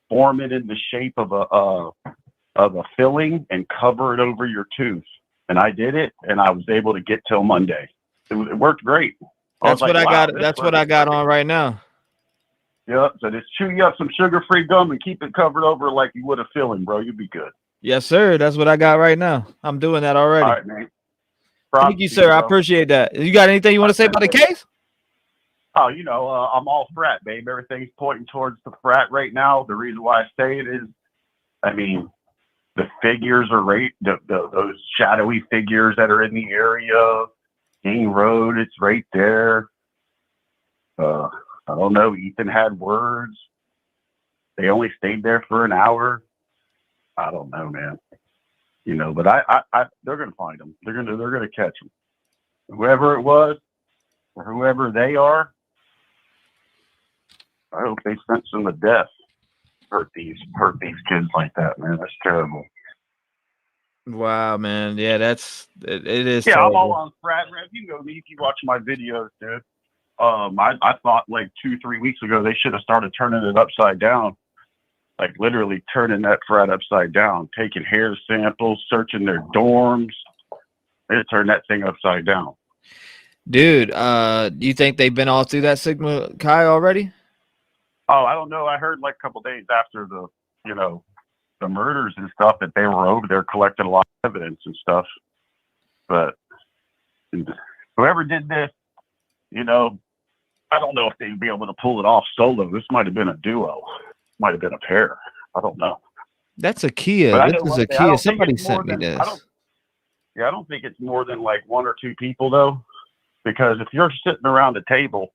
form it in the shape of a filling, and cover it over your tooth. And I did it, and I was able to get till Monday. It worked great. That's what I got. That's what I got on right now. Yep. So just chew you up some sugar-free gum and keep it covered over like you would a filling, bro. You'll be good. Yes, sir. That's what I got right now. I'm doing that already. All right, man. Thank you, sir. I appreciate that. You got anything you want to say about the case? Oh, I'm all frat, babe. Everything's pointing towards the frat right now. The reason why I say it is, I mean, the figures are right. Those shadowy figures that are in the area, King Road, it's right there. I don't know. Ethan had words. They only stayed there for an hour. I don't know, man. But they're gonna find them. They're gonna catch them. Whoever it was, or whoever they are, I hope they sentence them to death. hurt these kids like that, man. That's terrible. Wow, man. Yeah, it is. Yeah, terrible. I'm all on frat rev. You know me if you watch my videos, dude. I thought like 2-3 weeks ago they should have started turning it upside down. Like literally turning that frat upside down, taking hair samples, searching their dorms. They turned that thing upside down. Dude, do you think they've been all through that Sigma Chi already? Oh, I don't know. I heard like a couple days after the murders and stuff that they were over there collecting a lot of evidence and stuff. But whoever did this, I don't know if they'd be able to pull it off solo. This might have been a duo. Might have been a pair. I don't know. That's a Kia. This is a Kia. Somebody sent me this. I don't think it's more than like 1 or 2 people though. Because if you're sitting around a table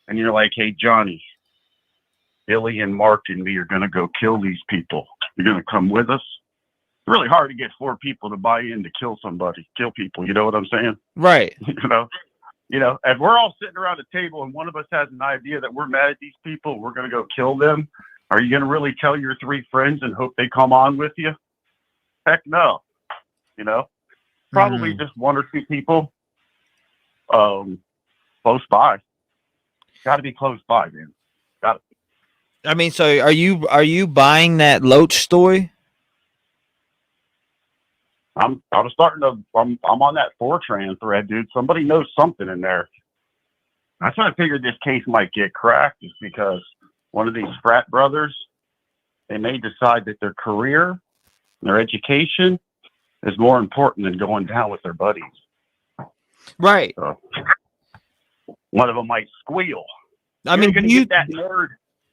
and you're like, hey, Johnny, Billy and Mark and me are going to go kill these people. You're going to come with us. It's really hard to get 4 people to buy in to kill people. You know what I'm saying? Right. If we're all sitting around a table and one of us has an idea that we're mad at these people, we're going to go kill them. Are you going to really tell your 3 friends and hope they come on with you? Heck no. Probably just 1 or 2 people. Close by. Got to be close by, man. Got it. I mean, so are you buying that Loach story? I'm on that Fortran thread, dude. Somebody knows something in there. That's why I figured this case might get cracked, is because one of these frat brothers, they may decide that their career, their education, is more important than going down with their buddies. Right. So, one of them might squeal. I mean, that nerd.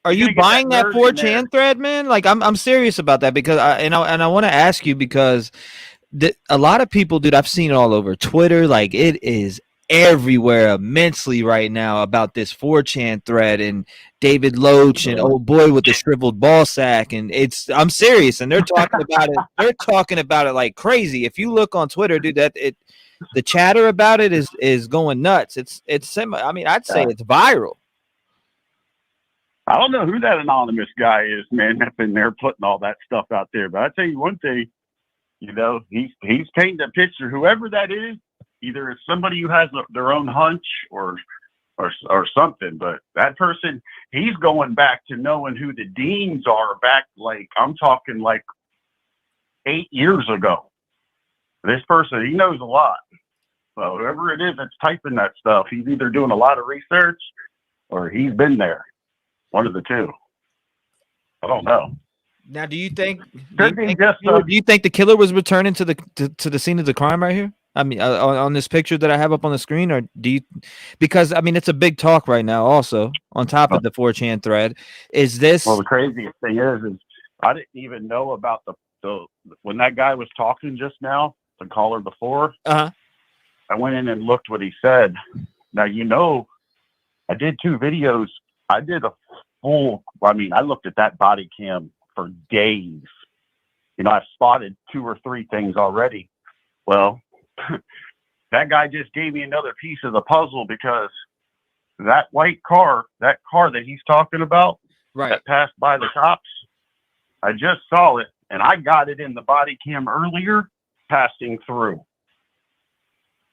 Are you buying that 4chan thread, man? Like, I'm serious about that because I want to ask you because a lot of people, dude, I've seen it all over Twitter. Like, it is everywhere immensely right now about this 4chan thread and David Loach and old boy with the shriveled ball sack, and I'm serious, and they're talking about it. They're talking about it like crazy. If you look on Twitter, dude, the chatter about it is going nuts. I mean, I'd say it's viral. I don't know who that anonymous guy is, man, that's in there putting all that stuff out there. But I tell you one thing, he's painting a picture. Whoever that is, either it's somebody who has their own hunch or something. But that person, he's going back to knowing who the deans are back, like, I'm talking like 8 years ago. This person, he knows a lot. So whoever it is that's typing that stuff, he's either doing a lot of research or he's been there. One of the two. I don't know. Now, do you think the killer was returning to the scene of the crime right here? I mean, on this picture that I have up on the screen, or because I mean, it's a big talk right now. Also, on top of the 4chan thread, is this? Well, the craziest thing is I didn't even know about the when that guy was talking just now, the caller before. I went in and looked what he said. Now I did 2 videos. I did a full. I mean, I looked at that body cam for days. I've spotted 2 or 3 things already. Well, that guy just gave me another piece of the puzzle, because that white car, that he's talking about, right, that passed by the cops, I just saw it, and I got it in the body cam earlier, passing through.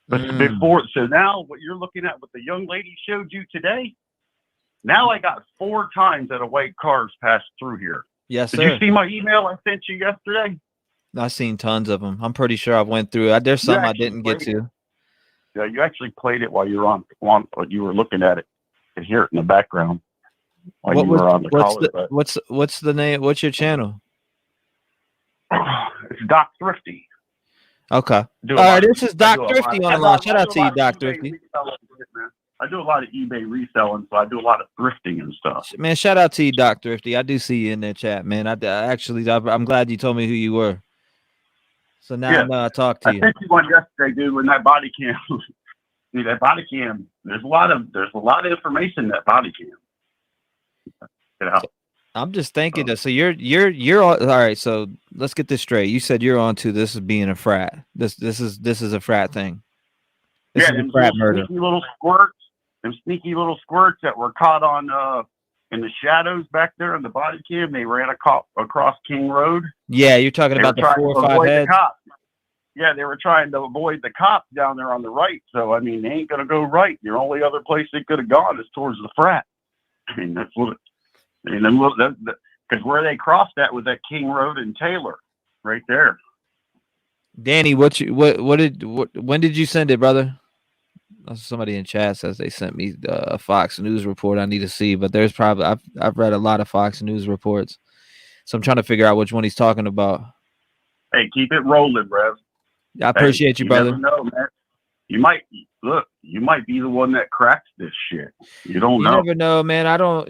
But before, so now what you're looking at, what the young lady showed you today, now I got 4 times that a white car's passed through here. Yes, sir. Did you see my email I sent you yesterday? I've seen tons of them. I'm pretty sure I went through. There's some I didn't get to. Yeah, you actually played it while you were you were looking at it. You could hear it in the background while you were on the caller. What's the name? What's your channel? It's Doc Thrifty. Okay. All right, this is Doc Thrifty on the line. Shout out to you, Doc Thrifty. I do a lot of eBay reselling, so I do a lot of thrifting and stuff. Man, shout out to you, Doc Thrifty. I do see you in that chat, man. I'm glad you told me who you were. So now I know I talked to you. I sent you one yesterday, dude, when that body cam. See, that body cam, there's a lot of information in that body cam. I'm just thinking that. So you're all right. So let's get this straight. You said you're on to this as being a frat. This is a frat thing. This is a frat murder. Sneaky little squirts that were caught on in the shadows back there in the body cam. They ran across King Road. Yeah, you're talking about the 4 or 5 heads. Yeah, they were trying to avoid the cops down there on the right. So, I mean, they ain't going to go right. Your only other place they could have gone is towards the frat. I mean, that's what. Because where they crossed that was at King Road and Taylor, right there. Danny, when did you send it, brother? Somebody in chat says they sent me a Fox News report I need to see, but there's probably I've read a lot of Fox News reports, so I'm trying to figure out which one he's talking about. Hey, keep it rolling, Rev. I appreciate you, brother. Never know, man. You might be the one that cracks this shit. You don't know. You never know, man. I don't.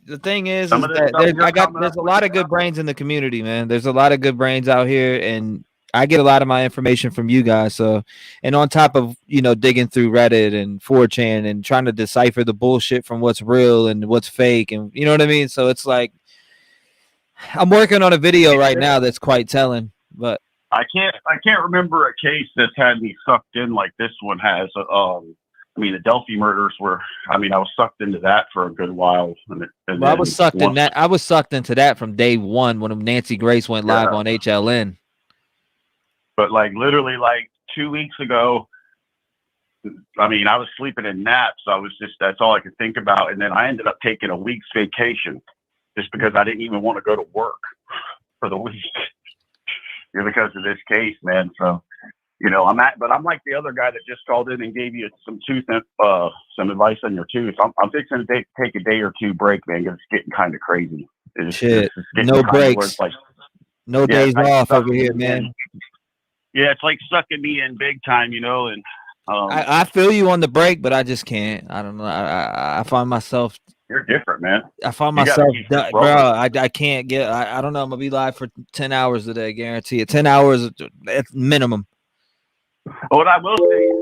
The thing is that there's a lot of good brains in the community, man. There's a lot of good brains out here, and I get a lot of my information from you guys. So, and on top of, digging through Reddit and 4chan and trying to decipher the bullshit from what's real and what's fake, and you know what I mean? So it's like, I'm working on a video right now that's quite telling, but I can't remember a case that's had me sucked in like this one has. The Delphi murders were. I was sucked into that for a good while. I was sucked in that. I was sucked into that from day one when Nancy Grace went live on HLN. But literally 2 weeks ago, I was sleeping in naps. That's all I could think about. And then I ended up taking a week's vacation just because I didn't even want to go to work for the week. Because of this case, man. So, I'm like the other guy that just called in and gave you some advice on your tooth. I'm fixing to take a day or two break, man, because it's getting kind of crazy. Shit, no breaks, no days off over here, man. Yeah, it's like sucking me in big time, and I feel you on the break, but I just can't. I don't know. I find myself. You're different, man. I find myself, bro. I can't get. I don't know. I'm gonna be live for 10 hours today. Guarantee it. 10 hours at minimum. What I will say is,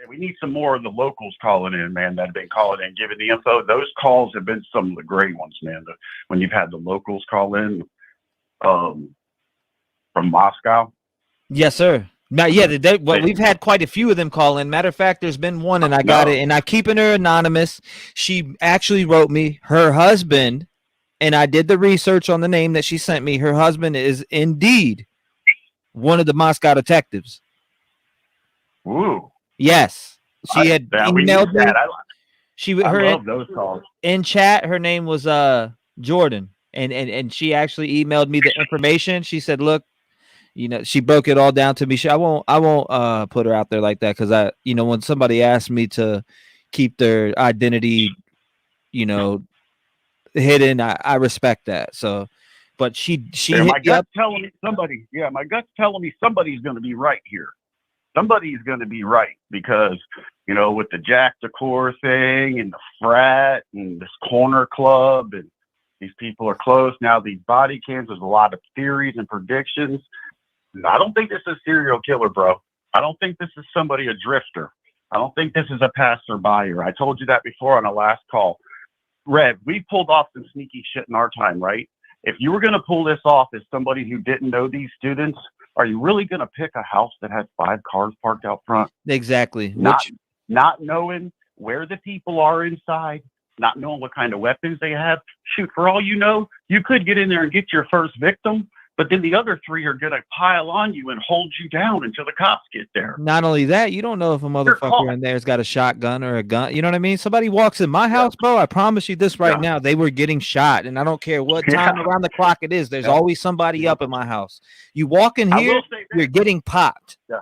we need some more of the locals calling in, man. That have been calling in, giving the info. Those calls have been some of the great ones, man. When you've had the locals call in, from Moscow. Yes, sir. Now, we've had quite a few of them call in. Matter of fact, there's been one, and I got it, and I'm keeping her anonymous. She actually wrote me her husband, and I did the research on the name that she sent me. Her husband is indeed one of the Moscow detectives. Ooh. Yes. She had emailed me. I love those calls. In chat, her name was Jordan, and she actually emailed me the information. She said, "Look, she broke it all down to me. I won't put her out there like that because when somebody asks me to keep their identity, hidden, I respect that. So, but she my gut's telling me somebody. Yeah, my gut's telling me somebody's going to be right here. Somebody's going to be right because with the Jack Decor thing and the frat and this corner club and these people are closed now. These body cams. There's a lot of theories and predictions. I don't think this is a serial killer, bro. I don't think this is a drifter. I don't think this is a passerby. I told you that before on the last call. Rev, we pulled off some sneaky shit in our time, right? If you were going to pull this off as somebody who didn't know these students, are you really going to pick a house that has 5 cars parked out front? Exactly. Not knowing where the people are inside, not knowing what kind of weapons they have. Shoot, for all you know, you could get in there and get your first victim, but then the other 3 are going to pile on you and hold you down until the cops get there. Not only that, you don't know if a motherfucker in there's got a shotgun or a gun. You know what I mean? Somebody walks in my house, bro. I promise you this right now. They were getting shot, and I don't care what time around the clock it is. There's always somebody up in my house. You walk in here, you're getting popped. Yeah.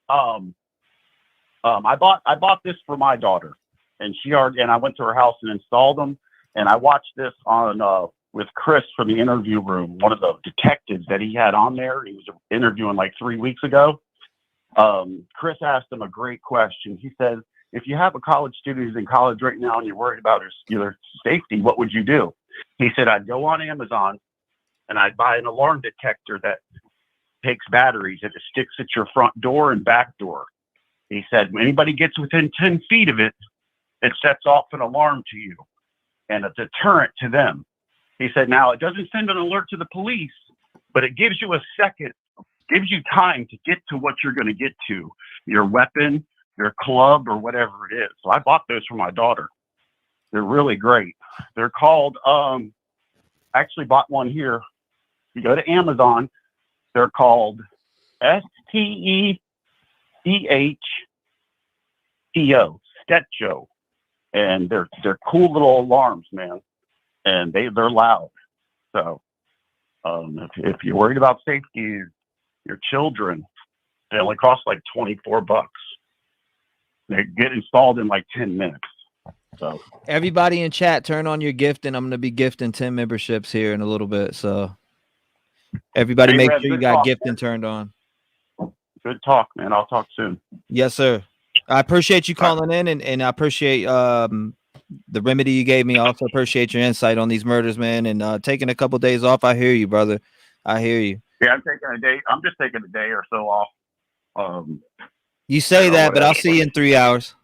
I bought this for my daughter, and I went to her house and installed them, and I watched this on with Chris from the interview room, one of the detectives that he had on there. He was interviewing like 3 weeks ago. Chris asked him a great question. He says, if you have a college student who's in college right now and you're worried about their safety, what would you do? He said, I'd go on Amazon and I'd buy an alarm detector that takes batteries and it sticks at your front door and back door. He said, when anybody gets within 10 feet of it, it sets off an alarm to you and a deterrent to them. He said, now it doesn't send an alert to the police, but it gives you a second, gives you time to get to what you're going to get to, your weapon, your club, or whatever it is. So I bought those for my daughter. They're really great. They're called, I actually bought one here. You go to Amazon, they're called STECHTO, Stetcho. And they're cool little alarms, man. And they're loud. So if you're worried about safety, your children, they only cost like $24. They get installed in like 10 minutes. So everybody in chat, turn on your gift, and I'm going to be gifting 10 memberships here in a little bit. So everybody, make sure you got gifting turned on. Good talk, man. I'll talk soon. Yes, sir. I appreciate you calling in, and I appreciate the remedy you gave me. I also appreciate your insight on these murders, man, and taking a couple days off. I hear you, brother. I hear you. Yeah, I'm taking a day. I'm just taking a day or so off. You say that, but I'll see you in 3 hours.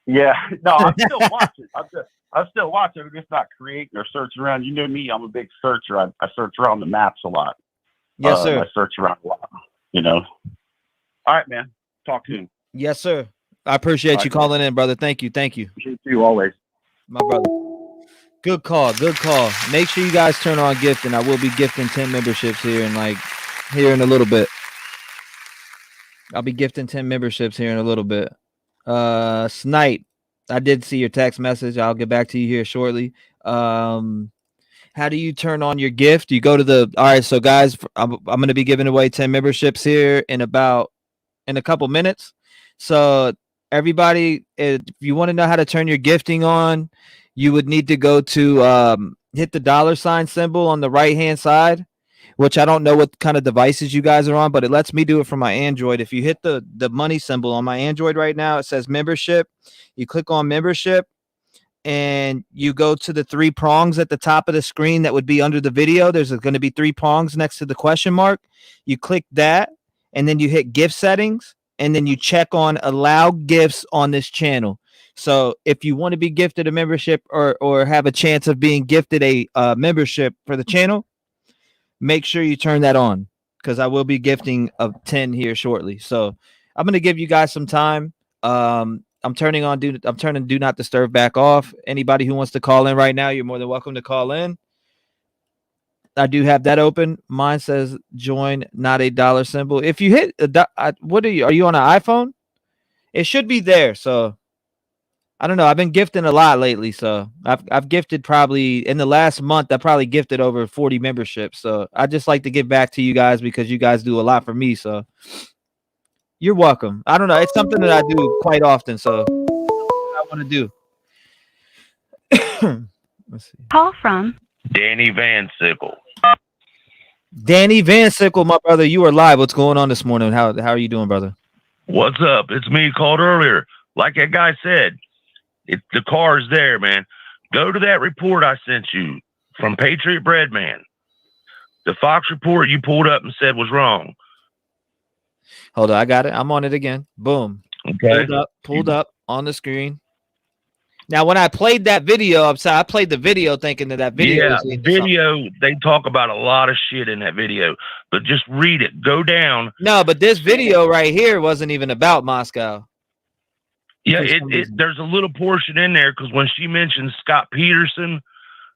Yeah, no, I'm still watching. I'm still watching. I'm just not creating or searching around. You know me, I'm a big searcher. I search around the maps a lot. Yes, sir. I search around a lot, you know. All right, man. Talk soon. Yes, sir. I appreciate you calling in, brother. Thank you. Thank you. You too, always. My brother. Good call. Good call. Make sure you guys turn on gifting. I will be gifting 10 memberships here in a little bit. I'll be gifting 10 memberships here in a little bit. Snipe, I did see your text message. I'll get back to you here shortly. How do you turn on your gift? You go to all right, so guys, I'm going to be giving away 10 memberships here in a couple minutes. So everybody, if you want to know how to turn your gifting on, you would need to go to hit the $ symbol on the right-hand side, which I don't know what kind of devices you guys are on, but it lets me do it from my Android. If you hit the money symbol on my Android right now, it says membership. You click on membership, and you go to the 3 prongs at the top of the screen that would be under the video. There's going to be 3 prongs next to the question mark. You click that, and then you hit gift settings, and then you check on allow gifts on this channel. So if you want to be gifted a membership or have a chance of being gifted a membership for the channel, make sure you turn that on, because I will be gifting of 10 here shortly. So I'm going to give you guys some time. I'm turning do not disturb back off. Anybody who wants to call in right now, you're more than welcome to call in. I do have that open. Mine says join, not a $ symbol. If you hit what are you on an iPhone? It should be there. So I don't know. I've been gifting a lot lately. So I've gifted probably in the last month. I probably gifted over 40 memberships. So I just like to give back to you guys because you guys do a lot for me. So you're welcome. I don't know. It's something that I do quite often. So that's what I want to do. Let's see. Call from Danny Van Sickle. Danny Van Sickle, my brother. You are live. What's going on this morning? How are you doing, brother? What's up? It's me. Called earlier. Like that guy said, the car is there, man. Go to that report I sent you from Patriot Bread Man. The Fox report you pulled up and said was wrong. Hold on, I got it. I'm on it again. Boom. Okay. Pulled up on the screen. Now, when I played that video, I played the video thinking that video. Yeah, the video, they talk about a lot of shit in that video, but just read it. Go down. No, but this video right here wasn't even about Moscow. Yeah, there's a little portion in there because when she mentions Scott Peterson,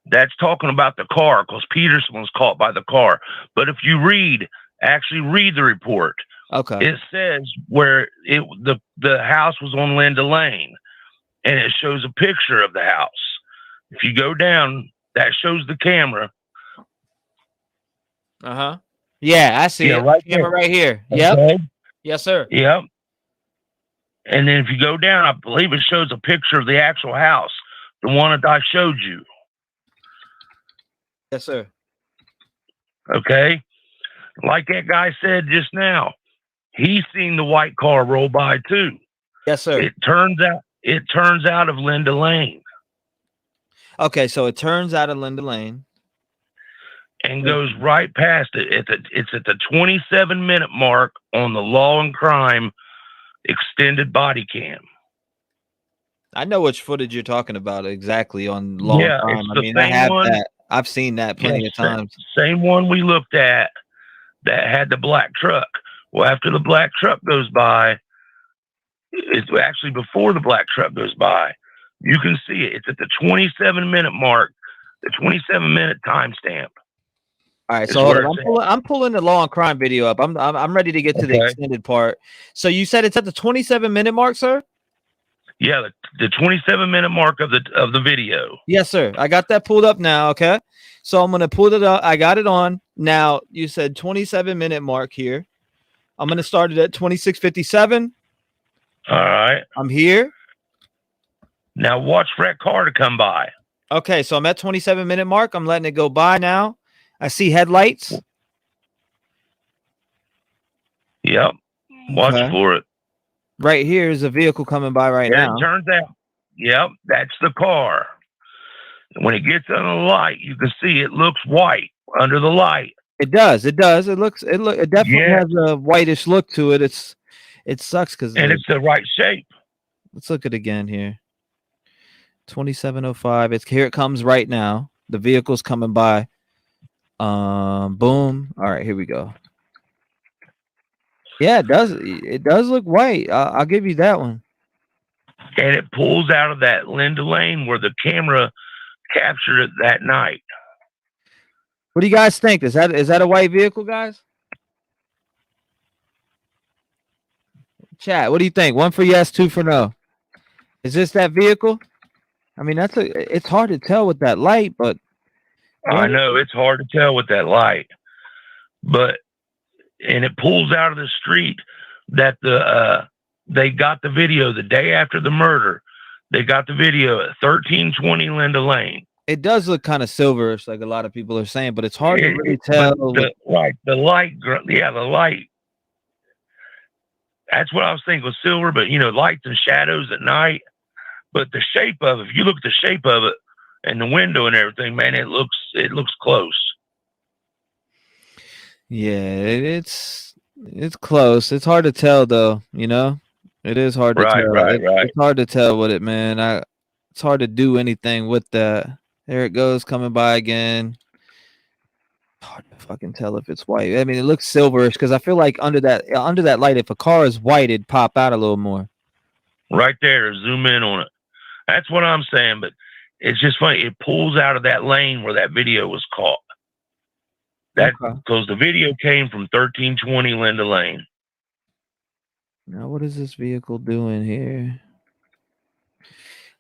that's talking about the car because Peterson was caught by the car. But if you actually read the report, okay, it says where the house was on Linda Lane, and it shows a picture of the house. If you go down, that shows the camera. Yeah, I see it. Right camera there. Right here. Okay. Yep. Yes, sir. Yep. And then if you go down, I believe it shows a picture of the actual house, the one that I showed you. Yes, sir. Okay. Like that guy said just now, he's seen the white car roll by too. Yes, sir. It turns out of Linda Lane. Okay, so it turns out of Linda Lane. And goes right past it. It's at the 27-minute mark on the Law and Crime extended body cam. I know which footage you're talking about exactly on Law and Crime. I mean, I have that. I've seen that plenty of times. Same one we looked at that had the black truck. Well, after the black truck goes by, it's actually before the black truck goes by, You can see it. It's at the 27-minute mark, the 27-minute timestamp. All right, so hold on. I'm pulling the law and crime video up. I'm ready to get to the extended part. So you said it's at the 27-minute mark, sir? Yeah, the 27-minute mark of the video. Yes, sir. I got that pulled up now. Okay, so I'm gonna pull it up. I got it on now. You said 27-minute mark here. I'm gonna start it at 26:57. All right. I'm here. Now watch for that car to come by. Okay, so I'm at 27-minute mark. I'm letting it go by now. I see headlights. Yep. Watch for it. Right here is a vehicle coming by right now. It turns out. Yep, that's the car. When it gets under the light, you can see it looks white under the light. It does. It does. It definitely has a whitish look to it. It sucks because it's the right shape. Let's look at it again here. 2705. It's here. It comes right now. The vehicle's coming by. Boom. All right, here we go. Yeah, it does. It does look white. I'll give you that one. And it pulls out of that Linda Lane where the camera captured it that night. What do you guys think? Is that a white vehicle, guys? Chat. What do you think? 1 for yes, 2 for no. Is this that vehicle? I mean, it's hard to tell with that light, but I know it's hard to tell with that light, and it pulls out of the street that they got the video the day after the murder. They got the video at 1320 Linda Lane. It does look kind of silverish, like a lot of people are saying, but it's hard to really tell. The light. The light. That's what I was thinking was silver, but lights and shadows at night. But the shape of it, if you look at the shape of it and the window and everything, man, it looks close. Yeah, it's close. It's hard to tell though, It is hard to tell. Right. It's hard to tell with it, man. It's hard to do anything with that. There it goes, coming by again. Hard to fucking tell if it's white. I mean, it looks silverish because I feel like under that light, if a car is white, it'd pop out a little more. Right there, zoom in on it. That's what I'm saying, but it's just funny. It pulls out of that lane where that video was caught. Because the video came from 1320 Linda Lane. Now, what is this vehicle doing here?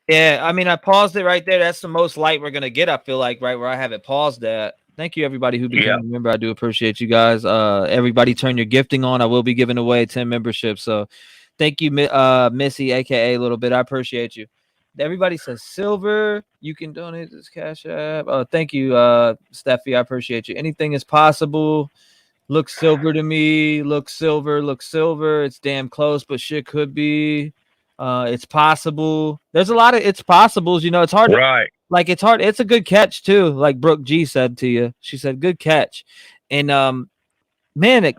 Yeah, I mean, I paused it right there. That's the most light we're gonna get. I feel like right where I have it paused at. Thank you, everybody who became a member. I do appreciate you guys. Everybody, turn your gifting on. I will be giving away 10 memberships. So, thank you, Missy, aka Little Bit. I appreciate you. Everybody says silver. You can donate this Cash App. Thank you, Steffi. I appreciate you. Anything is possible. Looks silver to me. Looks silver. It's damn close, but shit could be. It's possible. There's a lot of it's possibles. It's hard. Right. It's hard. It's a good catch too. Like Brooke G said to you. She said, "Good catch." And man,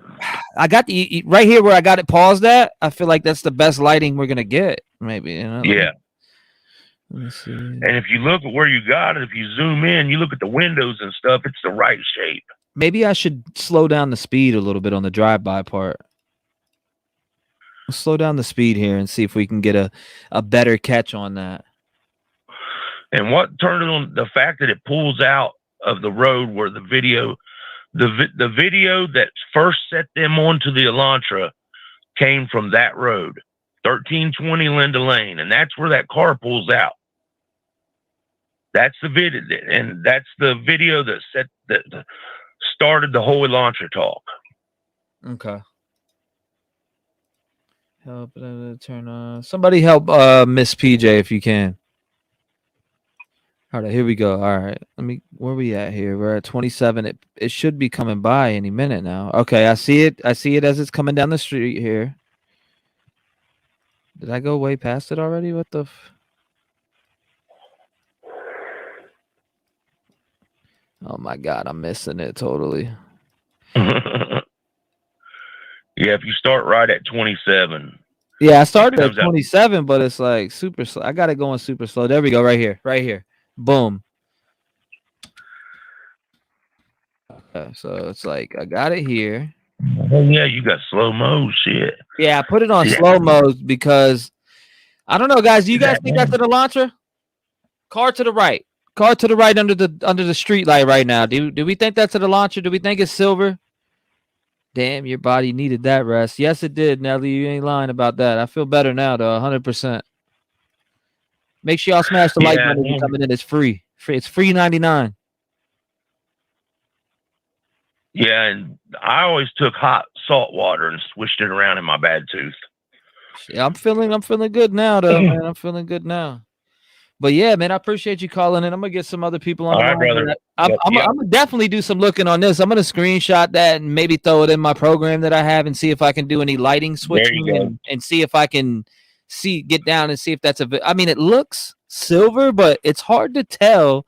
I got the right here where I got it paused at. I feel like that's the best lighting we're gonna get. Maybe. Yeah. Let me see. And if you look at where you got it, if you zoom in, you look at the windows and stuff, it's the right shape. Maybe I should slow down the speed a little bit on the drive-by part. Let's slow down the speed here and see if we can get a better catch on that. And what turned it on, the fact that it pulls out of the road where the video that first set them onto the Elantra came from that road, 1320 Linda Lane, and that's where that car pulls out. That's the video, and that's the video that started the whole Elantra talk. Okay. Help turn on. Somebody help Miss PJ if you can. All right, here we go. All right, where we at here? We're at 27. It should be coming by any minute now. Okay, I see it. I see it as it's coming down the street here. Did I go way past it already? What the? Oh my God, I'm missing it totally. Yeah, if you start right at 27. Yeah, I started at 27, but it's like super slow. I got it going super slow. There we go, right here. Boom. Okay, so it's like I got it here. Oh yeah, you got slow mo shit. Yeah, I put it on slow mode because I don't know, guys. Do you guys think that's an Elantra? Car to the right. Car to the right under the street light right now. Do we think that's a launcher? Do we think it's silver? Damn, your body needed that rest. Yes, it did, Nelly. You ain't lying about that. I feel better now, though, 100%. Make sure y'all smash the like button if you're coming in. It's free. It's free 99. Yeah, and I always took hot salt water and swished it around in my bad tooth. Yeah, I'm feeling good now, though, man. I'm feeling good now. But yeah, man, I appreciate you calling in. I'm gonna get some other people on the line. Brother. I'm gonna definitely do some looking on this. I'm gonna screenshot that and maybe throw it in my program that I have and see if I can do any lighting switching and see if I can get down and see if that's I mean, it looks silver, but it's hard to tell.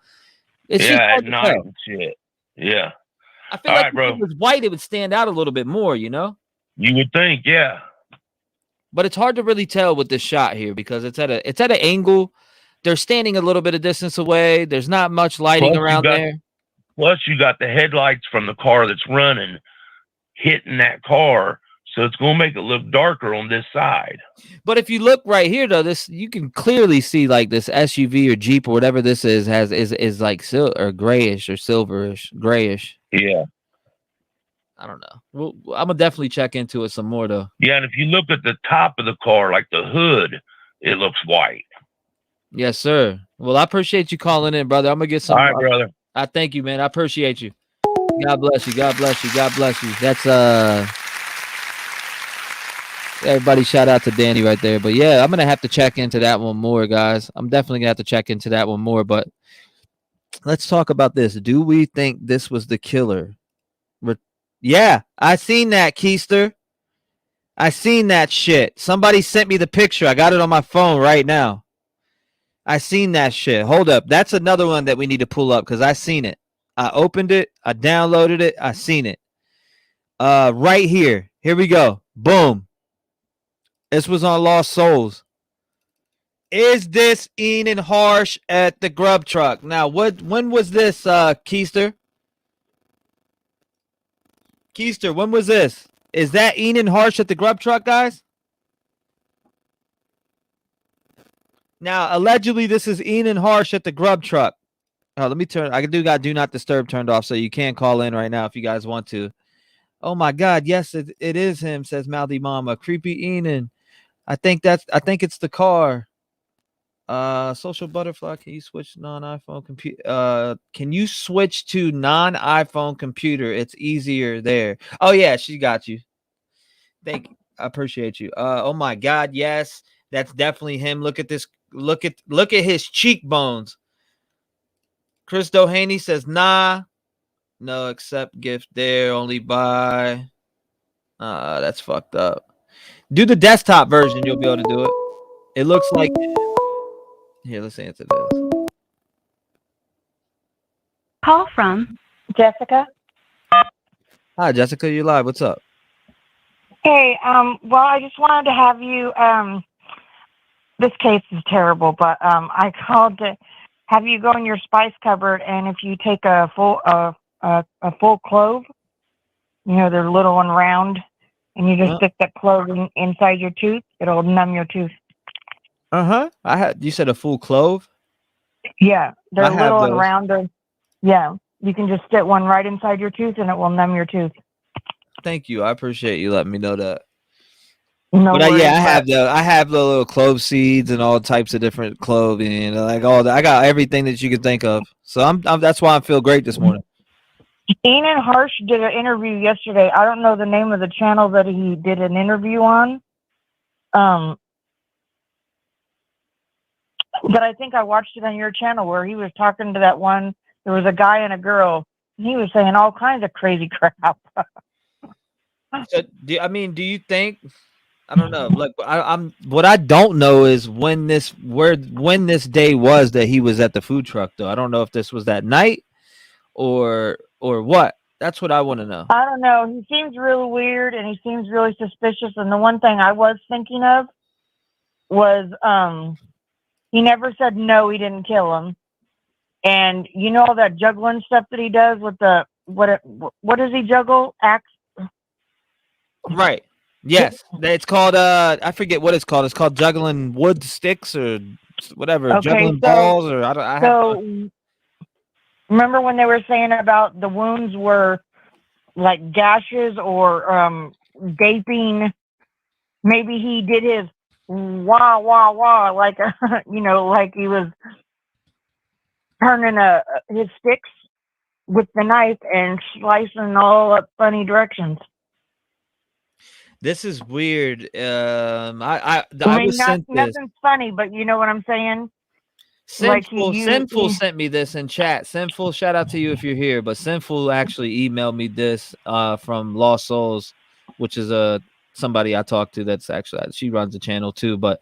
It's just hard at night and shit. Yeah. I feel like if it was white, it would stand out a little bit more, you know? You would think, yeah. But it's hard to really tell with this shot here because it's at an angle. They're standing a little bit of distance away. There's not much lighting around there. Plus, you got the headlights from the car that's running hitting that car, so it's going to make it look darker on this side. But if you look right here, though, you can clearly see like this SUV or Jeep or whatever this is like grayish or silverish, grayish. Yeah. I don't know. Well, I'm gonna definitely check into it some more, though. Yeah, and if you look at the top of the car, like the hood, it looks white. Yes, sir. Well, I appreciate you calling in, brother. I'm gonna get some. All right, brother. I thank you, man. I appreciate you. God bless you. God bless you. God bless you. That's everybody. Shout out to Danny right there. But yeah, I'm gonna have to check into that one more, guys. I'm definitely gonna have to check into that one more. But let's talk about this. Do we think this was the killer? Yeah, I seen that, Keister. I seen that shit. Somebody sent me the picture. I got it on my phone right now. I seen that shit. Hold up. That's another one that we need to pull up because I seen it. I opened it. I downloaded it. I seen it. Right here. Here we go. Boom. This was on Lost Souls. Is this Enan Harsh at the grub truck? Now, when was this, Keister? Keister, when was this? Is that Enan Harsh at the grub truck, guys? Now, allegedly, this is Enan Harsh at the grub truck. Oh, let me turn. I got Do Not Disturb turned off, so you can call in right now if you guys want to. Oh my God, yes, it is him. Says Mouthy Mama. Creepy Enan. I think it's the car. Social Butterfly. Can you switch non-iPhone computer? Can you switch to non-iPhone computer? It's easier there. Oh yeah, she got you. Thank you. I appreciate you. Oh my God, yes, that's definitely him. Look at this. Look at his cheekbones. Chris Doheny says, nah, no, accept gift there, only buy. That's fucked up. Do the desktop version, you'll be able to do it. It looks like here, let's answer this. Call from Jessica. Hi, Jessica, you're live. What's up? Hey, well, I just wanted to have you, this case is terrible, but I called to have you go in your spice cupboard, and if you take a full clove, you know, they're little and round, and you just stick that clove inside your tooth, it'll numb your tooth. You said a full clove? Yeah, they're little and round. Yeah, you can just stick one right inside your tooth, and it will numb your tooth. Thank you. I appreciate you letting me know that. No worries, I have the little clove seeds and all types of different clothing, like all that. I got everything that you could think of. So I'm that's why I feel great this morning. Enan Harsh did an interview yesterday. I don't know the name of the channel that he did an interview on. But I think I watched it on your channel where he was talking to that one. There was a guy and a girl, and he was saying all kinds of crazy crap. So, do you think? I don't know. Like, what I don't know is when this day was that he was at the food truck. Though I don't know if this was that night or what. That's what I want to know. I don't know. He seems really weird, and he seems really suspicious. And the one thing I was thinking of was he never said no, he didn't kill him. And you know all that juggling stuff that he does with the what does he juggle? Axe. Right. Yes. It's called I forget what it's called. It's called juggling wood sticks or whatever, Okay, juggling balls, or remember when they were saying about the wounds were like gashes or gaping? Maybe he did his wah wah wah like like he was turning his sticks with the knife and slicing all up funny directions. This is weird. I mean, was sent this. Nothing's funny, but you know what I'm saying. Sinful sent me this in chat. Sinful, shout out to you if you're here. But Sinful actually emailed me this from Lost Souls, which is somebody I talked to. That's actually, she runs the channel too. But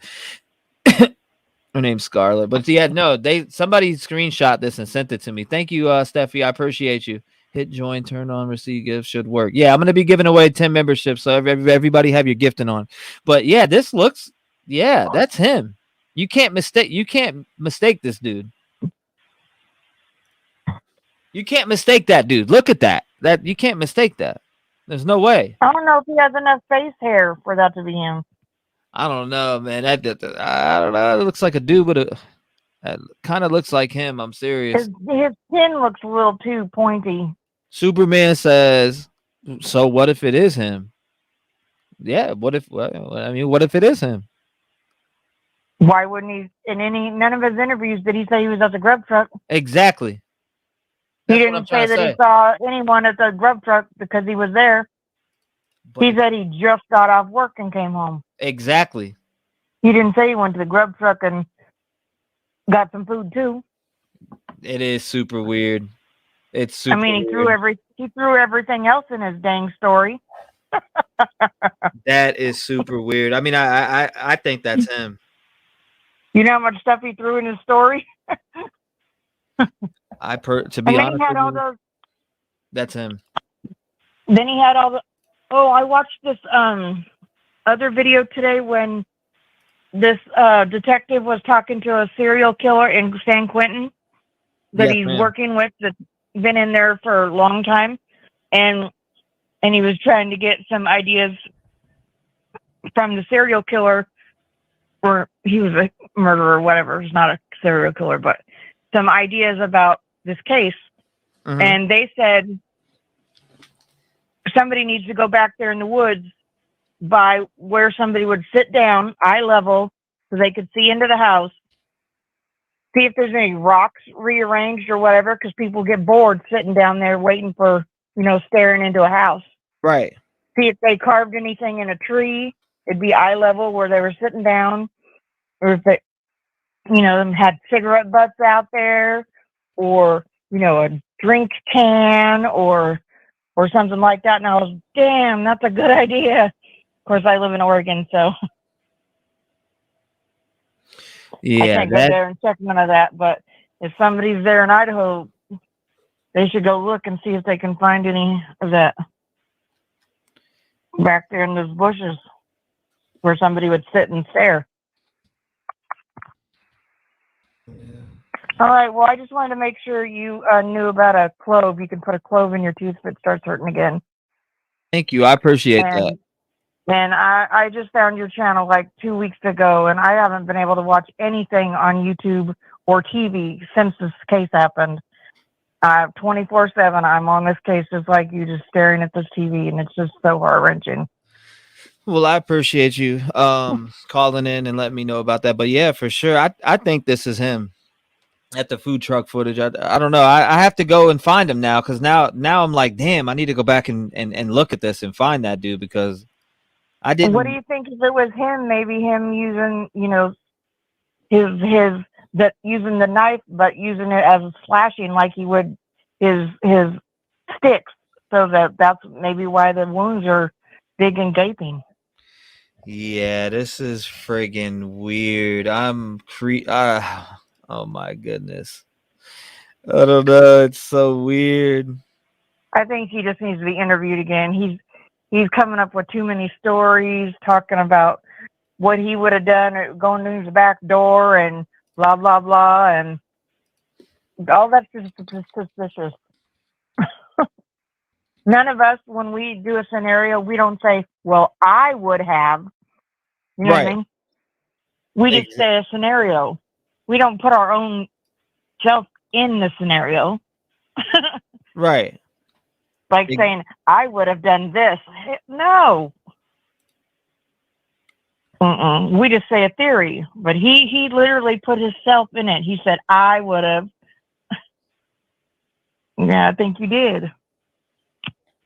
her name's Scarlett. But yeah, no, somebody screenshot this and sent it to me. Thank you, Steffi. I appreciate you. Hit join, turn on, receive gifts should work. Yeah, I'm gonna be giving away 10 memberships, so everybody have your gifting on. But yeah, this looks, yeah, that's him. You can't mistake this dude. You can't mistake that dude. Look at that. You can't mistake that. There's no way. I don't know if he has enough face hair for that to be him. I don't know, man. I don't know. It looks like a dude with kind of looks like him. I'm serious. His chin looks a little too pointy. Superman says, so what if it is him? Yeah, what if it is him? Why wouldn't he? In none of his interviews did he say he was at the grub truck? Exactly. He didn't say that he saw anyone at the grub truck because he was there. He said he just got off work and came home. Exactly. He didn't say he went to the grub truck and got some food too. It is super weird. It's super. I mean, he threw everything else in his dang story. That is super weird. I mean, I think that's him. You know how much stuff he threw in his story? To be honest had all with you, those, that's him. Then he had all the. Oh, I watched this other video today when this detective was talking to a serial killer in San Quentin that he's working with, that's been in there for a long time, and he was trying to get some ideas from the serial killer, or he was a murderer or whatever. He's not a serial killer, but some ideas about this case. Mm-hmm. And they said somebody needs to go back there in the woods by where somebody would sit down, eye level, so they could see into the house, see if there's any rocks rearranged or whatever, because people get bored sitting down there waiting for, staring into a house. Right. See if they carved anything in a tree. It'd be eye level where they were sitting down, or if they, had cigarette butts out there, or, a drink can or something like that. And I was, damn, that's a good idea. Of course, I live in Oregon, so yeah, I can't go there and check none of that. But if somebody's there in Idaho, they should go look and see if they can find any of that back there in those bushes where somebody would sit and stare. All right. Well, I just wanted to make sure you knew about a clove. You can put a clove in your tooth if it starts hurting again. Thank you. I appreciate that. And I just found your channel like 2 weeks ago, and I haven't been able to watch anything on YouTube or TV since this case happened. 24/7, I'm on this case just like you, just staring at this TV, and it's just so heart-wrenching. Well, I appreciate you calling in and letting me know about that. But yeah, for sure, I think this is him at the food truck footage. I don't know. I have to go and find him now, because now I'm like, damn, I need to go back and look at this and find that dude, because I didn't. What do you think if it was him? Maybe him using, using the knife, but using it as a slashing like he would his sticks, so that's maybe why the wounds are big and gaping. Yeah, this is friggin' weird. Oh my goodness. I don't know. It's so weird. I think he just needs to be interviewed again. He's coming up with too many stories, talking about what he would have done, or going to his back door and blah, blah, blah. And all that's just suspicious. None of us, when we do a scenario, we don't say, well, I would have. You know what I mean? We just say a scenario. we don't put our own self in the scenario. Right. Like saying, I would have done this. No. We just say a theory, but he literally put himself in it. He said, I would have. Yeah, I think you did.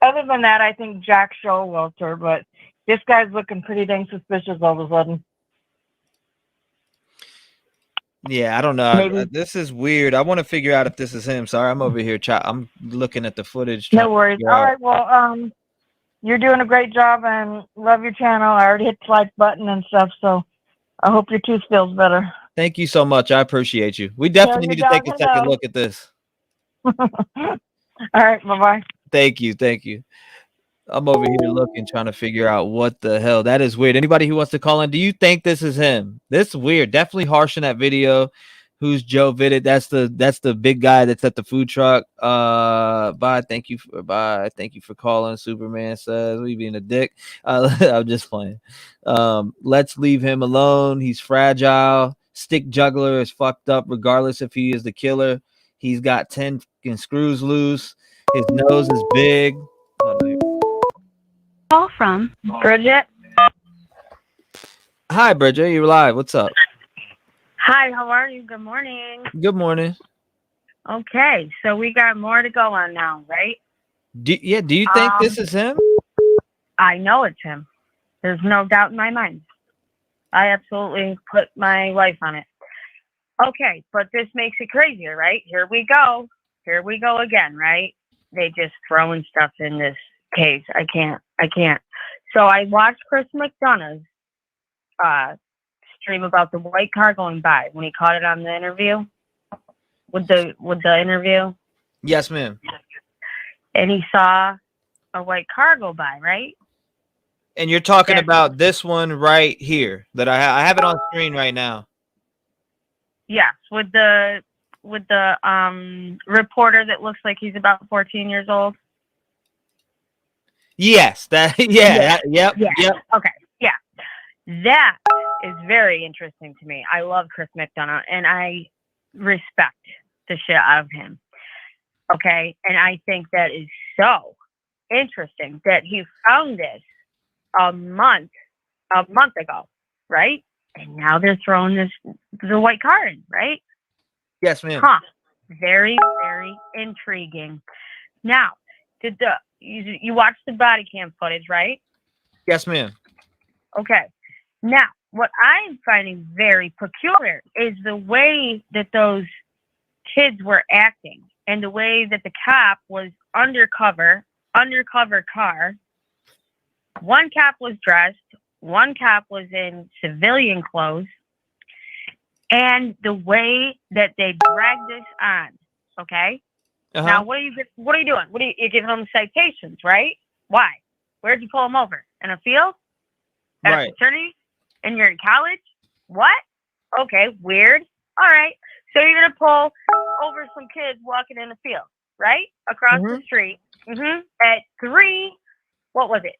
Other than that, I think Jack Showalter, but this guy's looking pretty dang suspicious all of a sudden. Yeah, I don't know. This is weird. I want to figure out if this is him. Sorry, I'm over here. I'm looking at the footage. No worries. All right. Well, you're doing a great job and love your channel. I already hit the like button and stuff, so I hope your tooth feels better. Thank you so much. I appreciate you. We definitely need to take a second look at this. All right. Bye-bye. Thank you. Thank you. I'm over here looking, trying to figure out what the hell. That is weird. Anybody who wants to call in, do you think this is him? This is weird. Definitely harsh in that video. Who's Joe Vidic? That's the big guy that's at the food truck. Bye. Thank you for calling. Superman says we being a dick. I'm just playing. Let's leave him alone. He's fragile. Stick juggler is fucked up, regardless if he is the killer. He's got 10 screws loose. His nose is big. Call from Bridget. Hi, Bridget. You're live. What's up? Hi, how are you? Good morning. Good morning. Okay, so we got more to go on now, right? Do you think this is him? I know it's him. There's no doubt in my mind. I absolutely put my life on it. Okay, but this makes it crazier, right? Here we go. Here we go again, right? They just throwing stuff in this case. I can't. So I watched Chris McDonough's stream about the white car going by when he caught it on the interview. With the interview. Yes, ma'am. And he saw a white car go by, right? And you're talking about this one right here that I have it on screen right now. Yes, with the reporter that looks like he's about 14 years old. Yes, yep. Okay, yeah. That is very interesting to me. I love Chris McDonough, and I respect the shit out of him. Okay, and I think that is so interesting that he found this a month ago, right? And now they're throwing the white car in, right? Yes, ma'am. Huh. Very, very intriguing. Now, you watched the body cam footage, right? Yes, ma'am. Okay. Now, what I'm finding very peculiar is the way that those kids were acting and the way that the cop was undercover car. One cop was dressed, one cop was in civilian clothes, and the way that they dragged this on. Okay. Uh-huh. Now, what are you doing? You're giving them citations, right? Why? Where'd you pull them over? In a field? At a fraternity? And you're in college? What? Okay, weird. All right. So you're going to pull over some kids walking in the field, right? Across the street. At 3, what was it?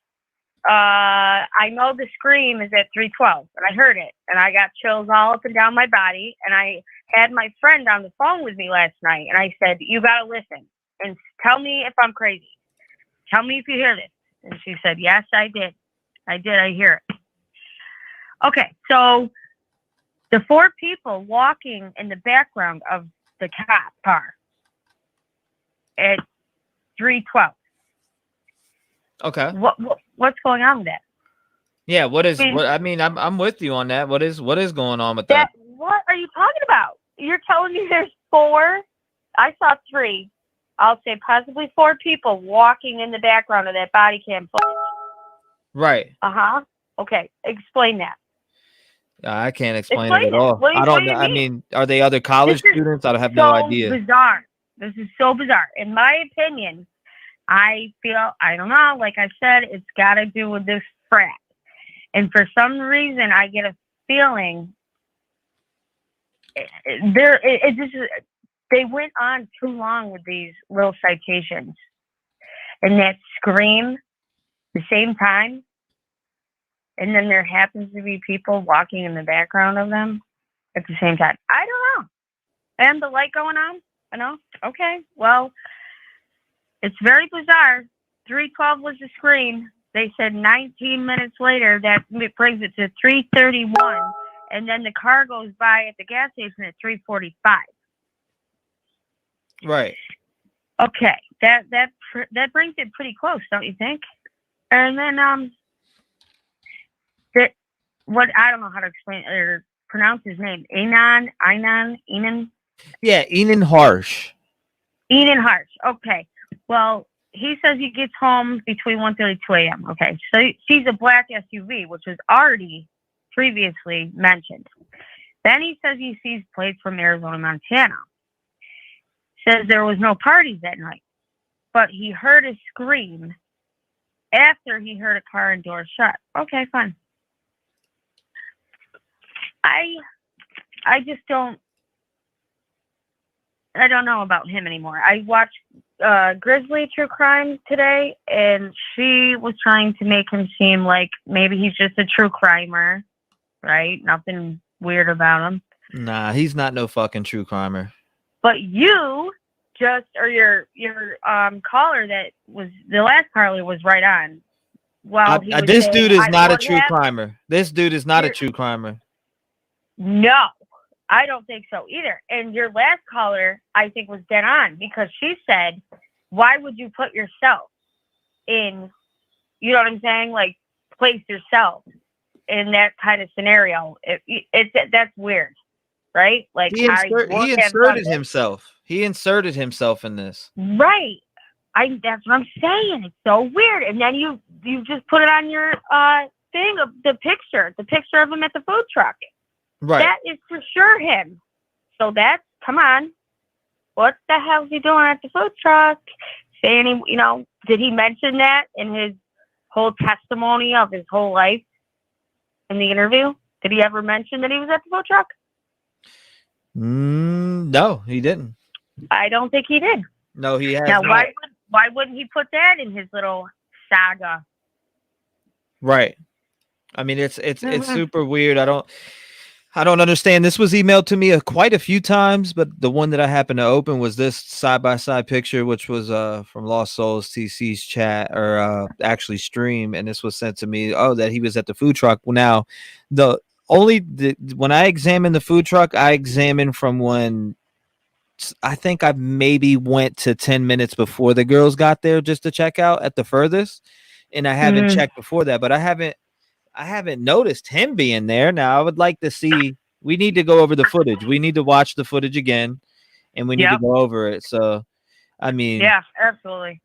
I know the scream is at 3:12, and I heard it, and I got chills all up and down my body, and I had my friend on the phone with me last night, and I said, you got to listen, and tell me if I'm crazy. Tell me if you hear this. And she said, yes, I did. I hear it. Okay, so the 4 people walking in the background of the cop car at 3:12. Okay. What's going on with that? Yeah, I'm with you on that. What is going on with that? What are you talking about? You're telling me there's 4? I saw 3. I'll say possibly 4 people walking in the background of that body cam footage. Right. Okay, explain that. I can't explain it at all. I don't know. I mean, are they other college students? I have no idea. Bizarre. This is so bizarre. In my opinion, I don't know, like I said, it's got to do with this frat. And for some reason, I get a feeling they went on too long with these little citations. And that scream the same time. And then there happens to be people walking in the background of them at the same time. I don't And the light going on? I know. Okay. Well, it's very bizarre. 3:12 was the screen. They said 19 minutes later, that brings it to 3:31, and then the car goes by at the gas station at 3:45. Right. Okay, that brings it pretty close, don't you think? And then what I don't know how to explain or pronounce his name. Enan. Yeah, Enan Harsh. Enan Harsh. Okay. Well, he says he gets home between 1:30 and 2 a.m. Okay, so he sees a black SUV, which was already previously mentioned. Then he says he sees plates from Arizona, Montana. Says there was no parties that night, but he heard a scream after he heard a car and door shut. Okay, fine. I just don't know about him anymore. I watched Grizzly True Crime today, and she was trying to make him seem like maybe he's just a true crimer, right? Nothing weird about him. Nah, he's not no fucking true crimer. But you just, or your caller that was the last caller was right on. Well, this dude is not a true crimer. This dude is not a true crimer. No, I don't think so either. And your last caller, I think, was dead on, because she said, why would you put yourself in, you know what I'm saying? Like, place yourself in that kind of scenario. That's weird, right? Like, he inserted himself. He inserted himself in this. Right. That's what I'm saying. It's so weird. And then you just put it on your thing of the picture of him at the food truck. Right. That is for sure him. So come on. What the hell is he doing at the food truck? Saying, did he mention that in his whole testimony of his whole life in the interview? Did he ever mention that he was at the food truck? No, he didn't. I don't think he did. No, he has now, not. Why wouldn't he put that in his little saga? Right. I mean, it's super weird. I don't understand. This was emailed to me quite a few times, but the one that I happened to open was this side-by-side picture, which was from Lost Souls TC's chat, or actually stream, and this was sent to me. Oh, that he was at the food truck. Well, now, when I examined the food truck, I examined from when I think I maybe went to 10 minutes before the girls got there just to check out at the furthest, and I haven't checked before that, but I haven't noticed him being there. Now, I would like to see. We need to go over the footage. We need to watch the footage again, and we need to go over it. So, I mean, yeah, absolutely,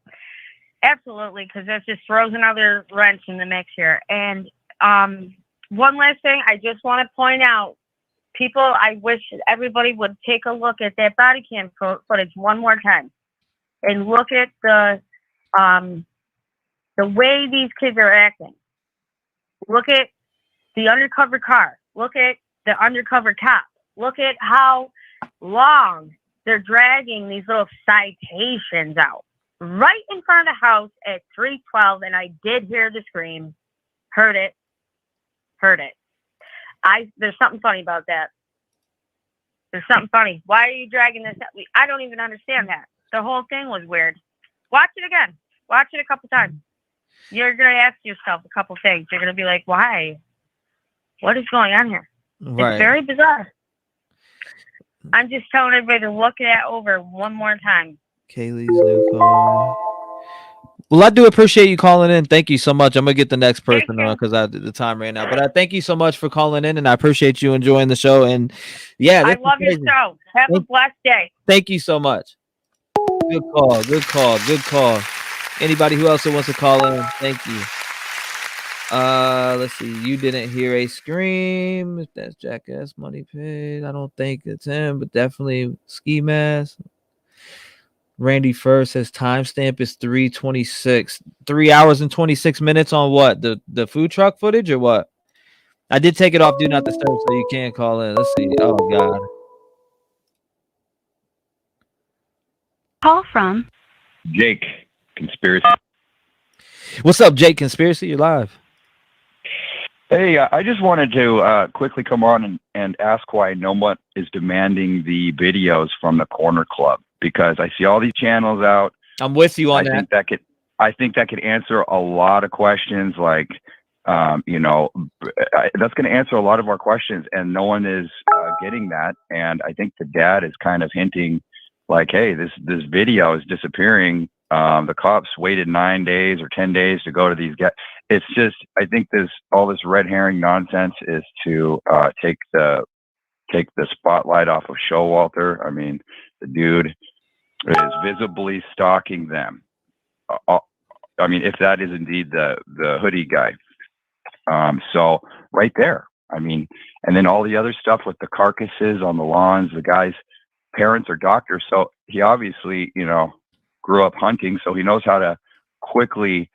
because that just throws another wrench in the mix here. And one last thing, I just want to point out, people, I wish everybody would take a look at that body cam footage one more time, and look at the way these kids are acting. Look at the undercover car. Look at the undercover cop. Look at how long they're dragging these little citations out. Right in front of the house at 3:12, and I did hear the scream. Heard it. There's something funny about that. There's something funny. Why are you dragging this out? I don't even understand that. The whole thing was weird. Watch it again. Watch it a couple times. You're going to ask yourself a couple things. You're going to be like, why? What is going on here? Right. It's very bizarre. I'm just telling everybody to look it over one more time. Kaylee's new car. Well, I do appreciate you calling in. Thank you so much. I'm going to get the next person on because the time ran out. But I thank you so much for calling in, and I appreciate you enjoying the show. And yeah, I love your show. Have a blessed day. Thank you so much. Good call. Anybody who else wants to call in, thank you. Let's see. You didn't hear a scream. If that's Jackass Money Paid, I don't think it's him, but definitely Ski Mask. Randy First says timestamp is 3:26. 3 hours and 26 minutes on what? The food truck footage or what? I did take it off Do Not Disturb, so you can't call in. Let's see. Oh God. Call from Jake Conspiracy. What's up, Jake Conspiracy? You're live. Hey, I just wanted to quickly come on and ask why no one is demanding the videos from the Corner Club, because I see all these channels out. I'm with you on that. I think that could answer a lot of questions. Like, that's going to answer a lot of our questions, and no one is getting that. And I think the dad is kind of hinting, like, hey, this video is disappearing. The cops waited 9 days or 10 days to go to these guys. It's just, I think all this red herring nonsense is to take the spotlight off of Showalter. I mean, the dude is visibly stalking them. I mean, if that is indeed the hoodie guy. So right there, I mean, and then all the other stuff with the carcasses on the lawns, the guy's parents are doctors. So he obviously, grew up hunting. So he knows how to quickly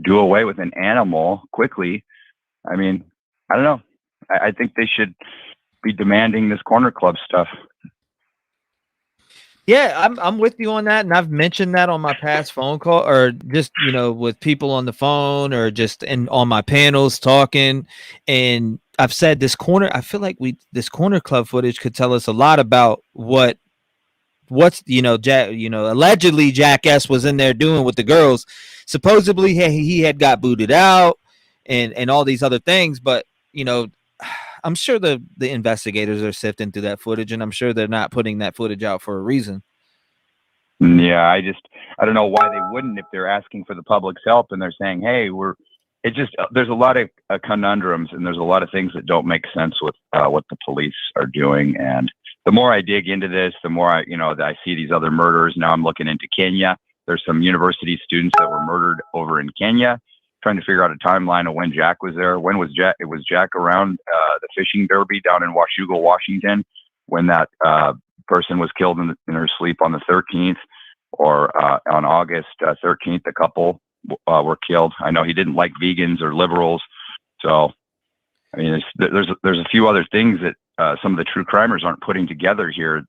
do away with an animal quickly. I mean, I don't know. I think they should be demanding this Corner Club stuff. Yeah, I'm with you on that, and I've mentioned that on my past phone call, or just with people on the phone, or just on my panels talking. And I've said this I feel like this Corner Club footage could tell us a lot about what's allegedly Jack S was in there doing with the girls. Supposedly he had got booted out and all these other things, but I'm sure the investigators are sifting through that footage, and I'm sure they're not putting that footage out for a reason. Yeah, I don't know why they wouldn't if they're asking for the public's help and they're saying, hey, there's a lot of conundrums, and there's a lot of things that don't make sense with what the police are doing. And the more I dig into this, the more I see these other murders. Now I'm looking into Kenya. There's some university students that were murdered over in Kenya, trying to figure out a timeline of when Jack was there. When was Jack? It was Jack around the fishing derby down in Washougal, Washington, when that person was killed in her sleep on the 13th, or on August 13th, a couple were killed. I know he didn't like vegans or liberals. So, I mean, there's a few other things that some of the true crimers aren't putting together here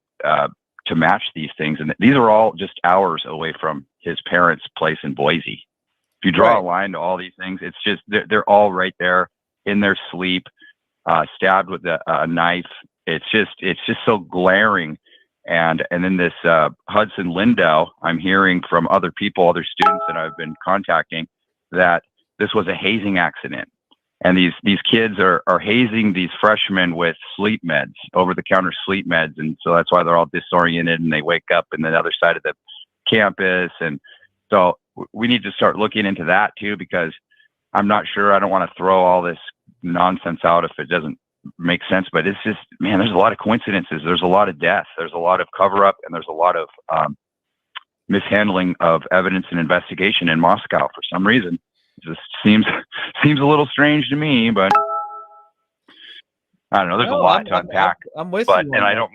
to match these things. And these are all just hours away from his parents' place in Boise. If you draw a line to all these things, it's just, they're all right there in their sleep, stabbed with a knife. It's just so glaring. And then this Hudson Lindau, I'm hearing from other people, other students that I've been contacting, that this was a hazing accident. And these kids are hazing these freshmen with sleep meds, over-the-counter sleep meds. And so that's why they're all disoriented and they wake up in the other side of the campus. And so we need to start looking into that too, because I'm not sure. I don't want to throw all this nonsense out if it doesn't make sense. But it's just, man, there's a lot of coincidences. There's a lot of death. There's a lot of cover-up, and there's a lot of mishandling of evidence and investigation in Moscow for some reason. It just seems a little strange to me, but I don't know. There's a lot to unpack. I'm with you.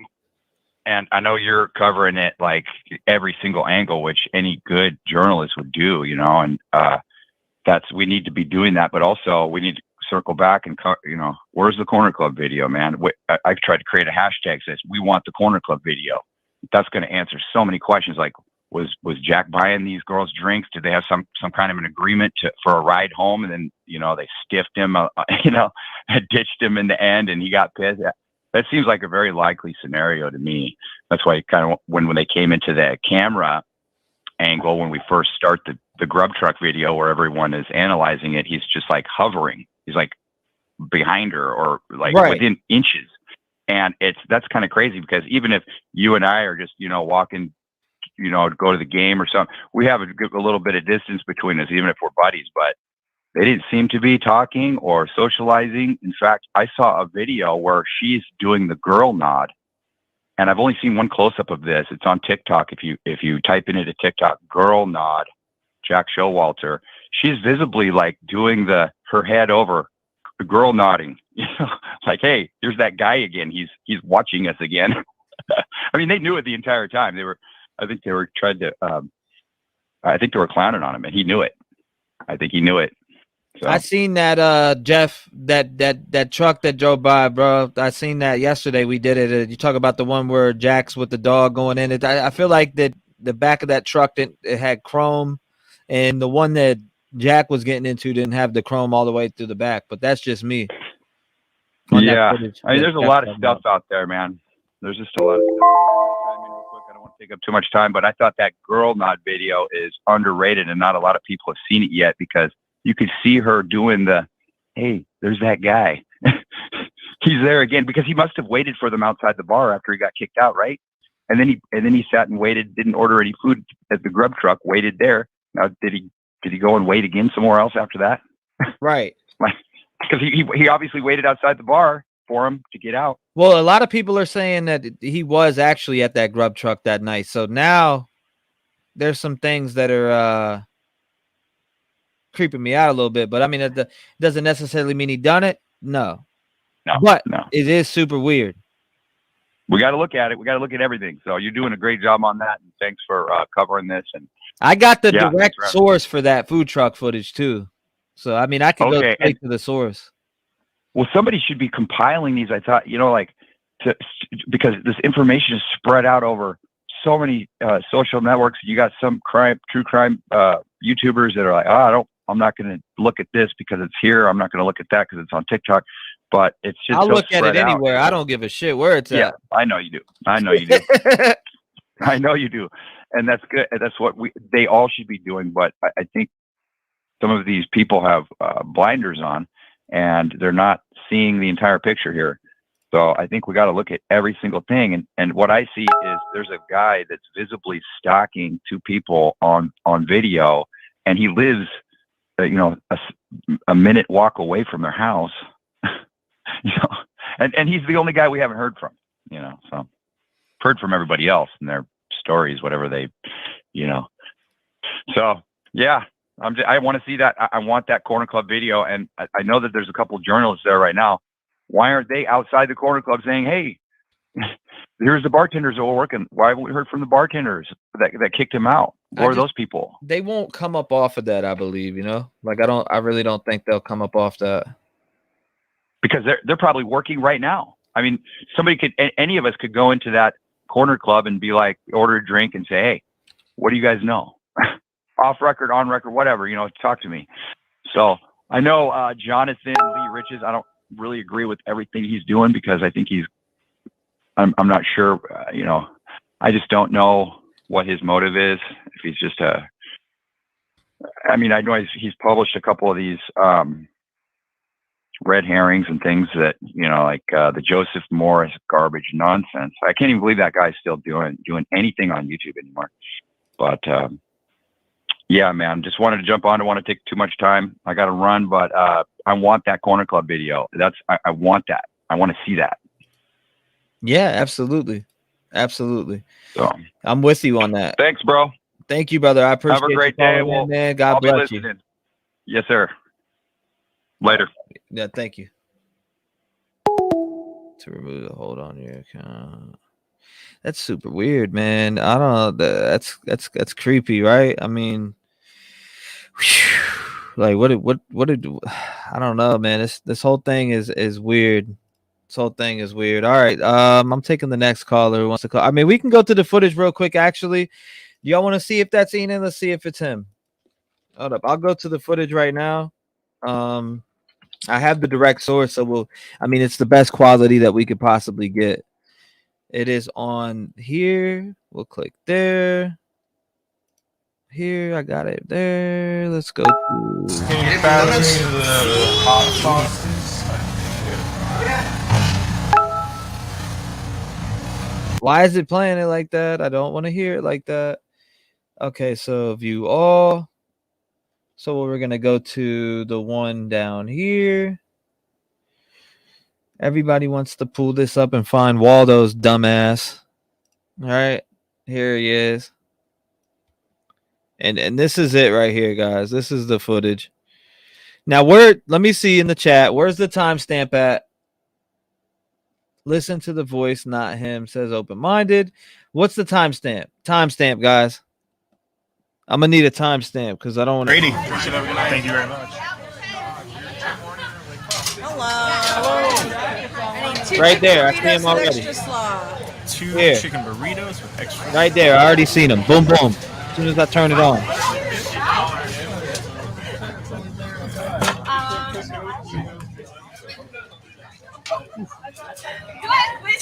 And I know you're covering it like every single angle, which any good journalist would do, and we need to be doing that. But also we need to circle back and, where's the Corner Club video, man? I've tried to create a hashtag that says, we want the Corner Club video. That's going to answer so many questions. Like, was Jack buying these girls drinks? Did they have some kind of an agreement for a ride home? And then, they stiffed him, ditched him in the end, and he got pissed. That seems like a very likely scenario to me. That's why kind of when they came into the camera angle, when we first start the grub truck video where everyone is analyzing it, he's just like hovering. He's like behind her, or like within inches. And that's kind of crazy, because even if you and I are just, walking, go to the game or something, we have a little bit of distance between us, even if we're buddies, but they didn't seem to be talking or socializing. In fact, I saw a video where she's doing the girl nod, and I've only seen one close-up of this. It's on TikTok. If you type into TikTok, girl nod, Jack Showalter, she's visibly like doing her head over, the girl nodding, like, hey, here's that guy again. He's watching us again. I mean, they knew it the entire time. I think they were clowning on him, and he knew it. I think he knew it. So. I seen that, Jeff, that truck that drove by, bro. I seen that yesterday. We did it. You talk about the one where Jack's with the dog going in it. I feel like that the back of that truck, it had chrome, and the one that Jack was getting into didn't have the chrome all the way through the back, but that's just me. Yeah, I mean, there's a lot of stuff out there, man. There's just a lot of stuff. I mean, real quick, I don't want to take up too much time, but I thought that girl nod video is underrated, and not a lot of people have seen it yet because you could see her doing the, hey, there's that guy. He's there again because he must have waited for them outside the bar after he got kicked out, right? And then he sat and waited, didn't order any food at the grub truck, waited there. Now, did he go and wait again somewhere else after that? Right. Because he obviously waited outside the bar for him to get out. Well, a lot of people are saying that he was actually at that grub truck that night. So now there's some things that are creeping me out a little bit. But I mean, it doesn't necessarily mean he done it. No. But it is super weird. We got to look at it. We got to look at everything. So you're doing a great job on that. And thanks for covering this. And I got the direct source for that food truck footage too. So, I mean, I could go straight to the source. Well, somebody should be compiling these. I thought, because this information is spread out over so many social networks. You got some true crime YouTubers that are like, I'm not going to look at this because it's here. I'm not going to look at that because it's on TikTok. But it's just I'll look at it anywhere. I don't give a shit where it's at. I know you do. I know you do. I know you do. And that's good. That's what they all should be doing. But I think some of these people have blinders on and they're not seeing the entire picture here. So I think we got to look at every single thing. And what I see is there's a guy that's visibly stalking two people on video, and he lives, a minute walk away from their house. And he's the only guy we haven't heard from, so heard from everybody else and their stories, whatever they, so yeah, I want to see that. I want that Corner Club video. And I know that there's a couple of journalists there right now. Why aren't they outside the Corner Club saying, hey, here's the bartenders that were working. Why haven't we heard from the bartenders that kicked him out? Or those people? They won't come up off of that, I believe, I really don't think they'll come up off that. Because they're probably working right now. I mean, any of us could go into that Corner Club and be like, order a drink and say, hey, what do you guys know? Off record, on record, whatever, talk to me. So I know Jonathan Lee Riches, I don't really agree with everything he's doing because I think I'm not sure, I just don't know what his motive is. If he's just I know he's published a couple of these red herrings and things that, like the Joseph Morris garbage nonsense. I can't even believe that guy's still doing anything on YouTube anymore. But yeah, man, just wanted to jump on. I don't want to take too much time. I got to run, but I want that Corner Club video. I want that. I want to see that. Yeah, absolutely. Absolutely. So I'm with you on that. Thanks, bro. Thank you, brother. I appreciate it. Have a great day. Well, man. God bless you. Yes, sir. Later. Yeah, thank you. To remove the hold on your account. That's super weird, man. I don't know. That's creepy, right? I mean, like what did I don't know, man. This whole thing is weird. This whole thing is weird. All right. I'm taking the next caller who wants to call. I mean, we can go to the footage real quick, actually. Do y'all want to see if that's Enan? Let's see if it's him. Hold up. I'll go to the footage right now. I have the direct source, so it's the best quality that we could possibly get. It is on here. We'll click there. Here, I got it there. Let's go to why is it playing it like that? I don't want to hear it like that. Okay, so view all. So we're going to go to the one down here. Everybody wants to pull this up and find Waldo's dumbass. All right, here he is. And this is it right here, guys. This is the footage. Now, let me see in the chat. Where's the timestamp at? Listen to the voice, not him, says open-minded. What's the timestamp? Timestamp, guys. I'm going to need a timestamp because I don't want to. Brady. Thank you very much. Hello. Right there. I see him already. Two here. Chicken burritos with extra. Right there. I already seen him. Boom, boom. As soon as I turn it on.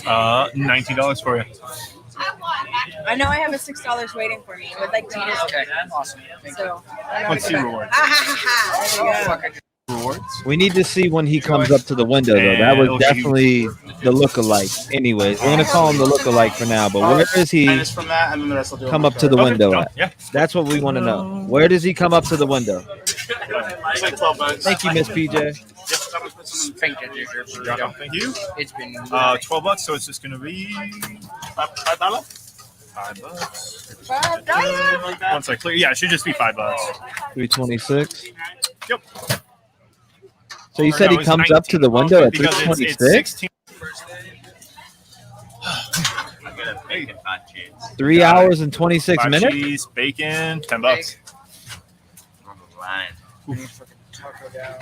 $19 for you. I know I have a $6 waiting for me. I would like to use it. Okay, awesome. So, Let's see rewards. Rewards. We need to see when he comes up to the window, though. That was definitely the lookalike. Anyways, we're gonna call him the lookalike for now. But where does he come up to the window at? Yeah. That's what we want to know. Where does he come up to the window? It's like $12. Thank you, Miss PJ. Thank you. It's been $12, so it's just gonna be $5. $5. Once I clear, yeah, it should just be $5. 326. Yep. So you said he comes up to the window at 326? 3 hours and 26 minutes? Cheese, bacon, $10. taco down.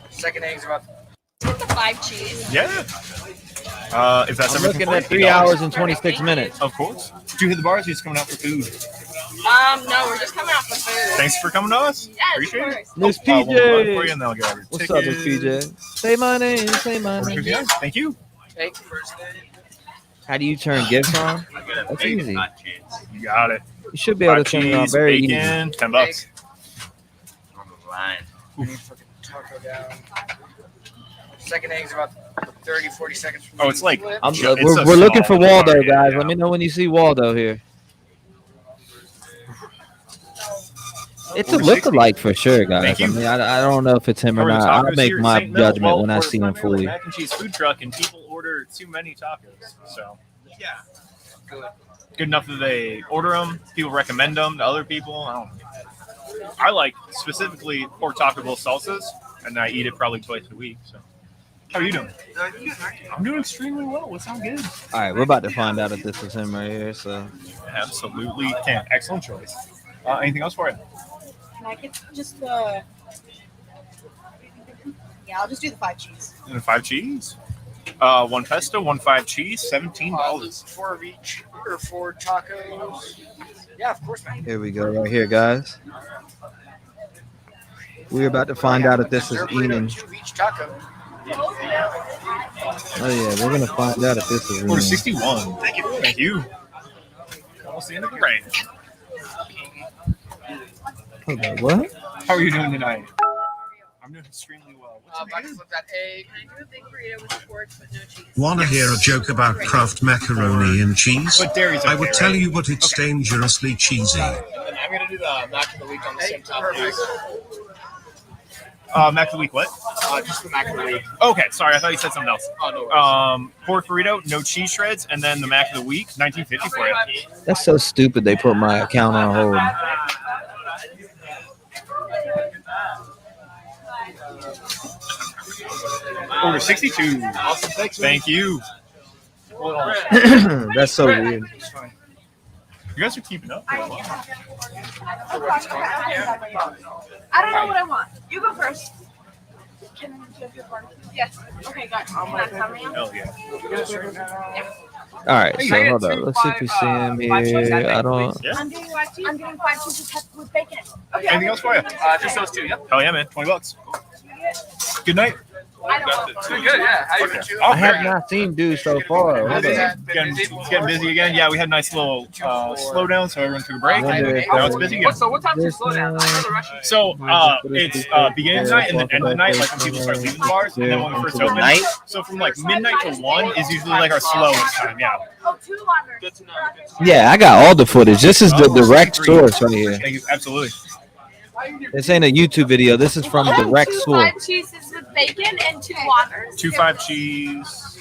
Second egg's about the 5 cheese. Yeah. If that's I'm looking at 3 hours and 26 minutes. Of course. Did you hit the bars? You're just coming out for food. No, we're just coming out for food. Thanks for coming to us. Yes, appreciate it. Miss For you, PJ. and then I'll get your What's ticket. up, Miss PJ? Say my name. Say my name. Thank you. Take first day. How do you turn gifts on? That's easy. You got it. You should be able to turn it on very easy. Bacon, $10. Taco down. Second egg's about 30, 40 seconds from Oh, it's like we're looking for Waldo, guys. Let me know when you see Waldo here. It's a look-alike for sure, guys. I mean, I don't know if it's him or not. I'll make my judgment when I see him fully. Mac and cheese food truck, and people order too many tacos. So yeah, good enough that they order them. People recommend them to other people. I like specifically pork taco bowl salsas, and I eat it probably twice a week. So, how are you doing? I'm doing extremely well. What's sound good? All right, we're about to find out if this is him right here. So absolutely can. Excellent choice. Anything else for you? Can I get just the... Yeah, I'll just do the 5 cheese. And the 5 cheese? 1 pesto, 1 5 cheese, $17. 4 of each, or 4 tacos. Yeah, of course, man. here we go, right here, guys. We're about to find out if this is Enan. 2 each taco. Oh yeah, we're gonna find out if this is Order Enan. 61. Thank you. Thank you. Almost the end of the range. Hold on, what? How are you doing tonight? I'm doing extremely well. That egg. I do a big burrito with pork, but no cheese. Want to hear a joke about Kraft macaroni and cheese? But dairy's I okay, would tell right? you, but it's dangerously cheesy. And I'm going to do the mac of the week on the same time. Mac of the week, what? Just the mac of the week. Okay, sorry, I thought you said something else. Oh, no worries. Pork burrito, no cheese shreds, and then the mac of the week, $19.50 for you. That's so stupid. They put my account on hold. Order 62. Awesome, thanks, man. Thank you. That's so weird. You guys are keeping up. I don't know what I want. You go first. Can I do your barbecue? Yes. Okay, got it. Hell yeah. All right, so hold on. Let's see if we see him here. I don't. I'm getting 5 cheese. I'm getting 5 cheese with bacon. Okay. Anything else for you? Just those 2. Yep. Hell yeah, man. $20. Good night. Doing good, yeah. How you doing? I have not seen dude so far. Hold on. It's getting busy again. Yeah, we had a nice little slowdown, so everyone took a break. Wonder if Now it's busy again. So what time's your slowdown? So it's beginning of the night and then end of the night, like when people start leaving the bars, and then when we first open. So from like midnight to 1 is usually like our slowest time. Yeah. Oh, 2 longer. Good to know. Yeah, I got all the footage. This is the direct source right here. Thank you. Absolutely. This ain't a YouTube video. This is from direct 2 source. 5 cheeses with bacon and 2 waters. 2 5 cheese.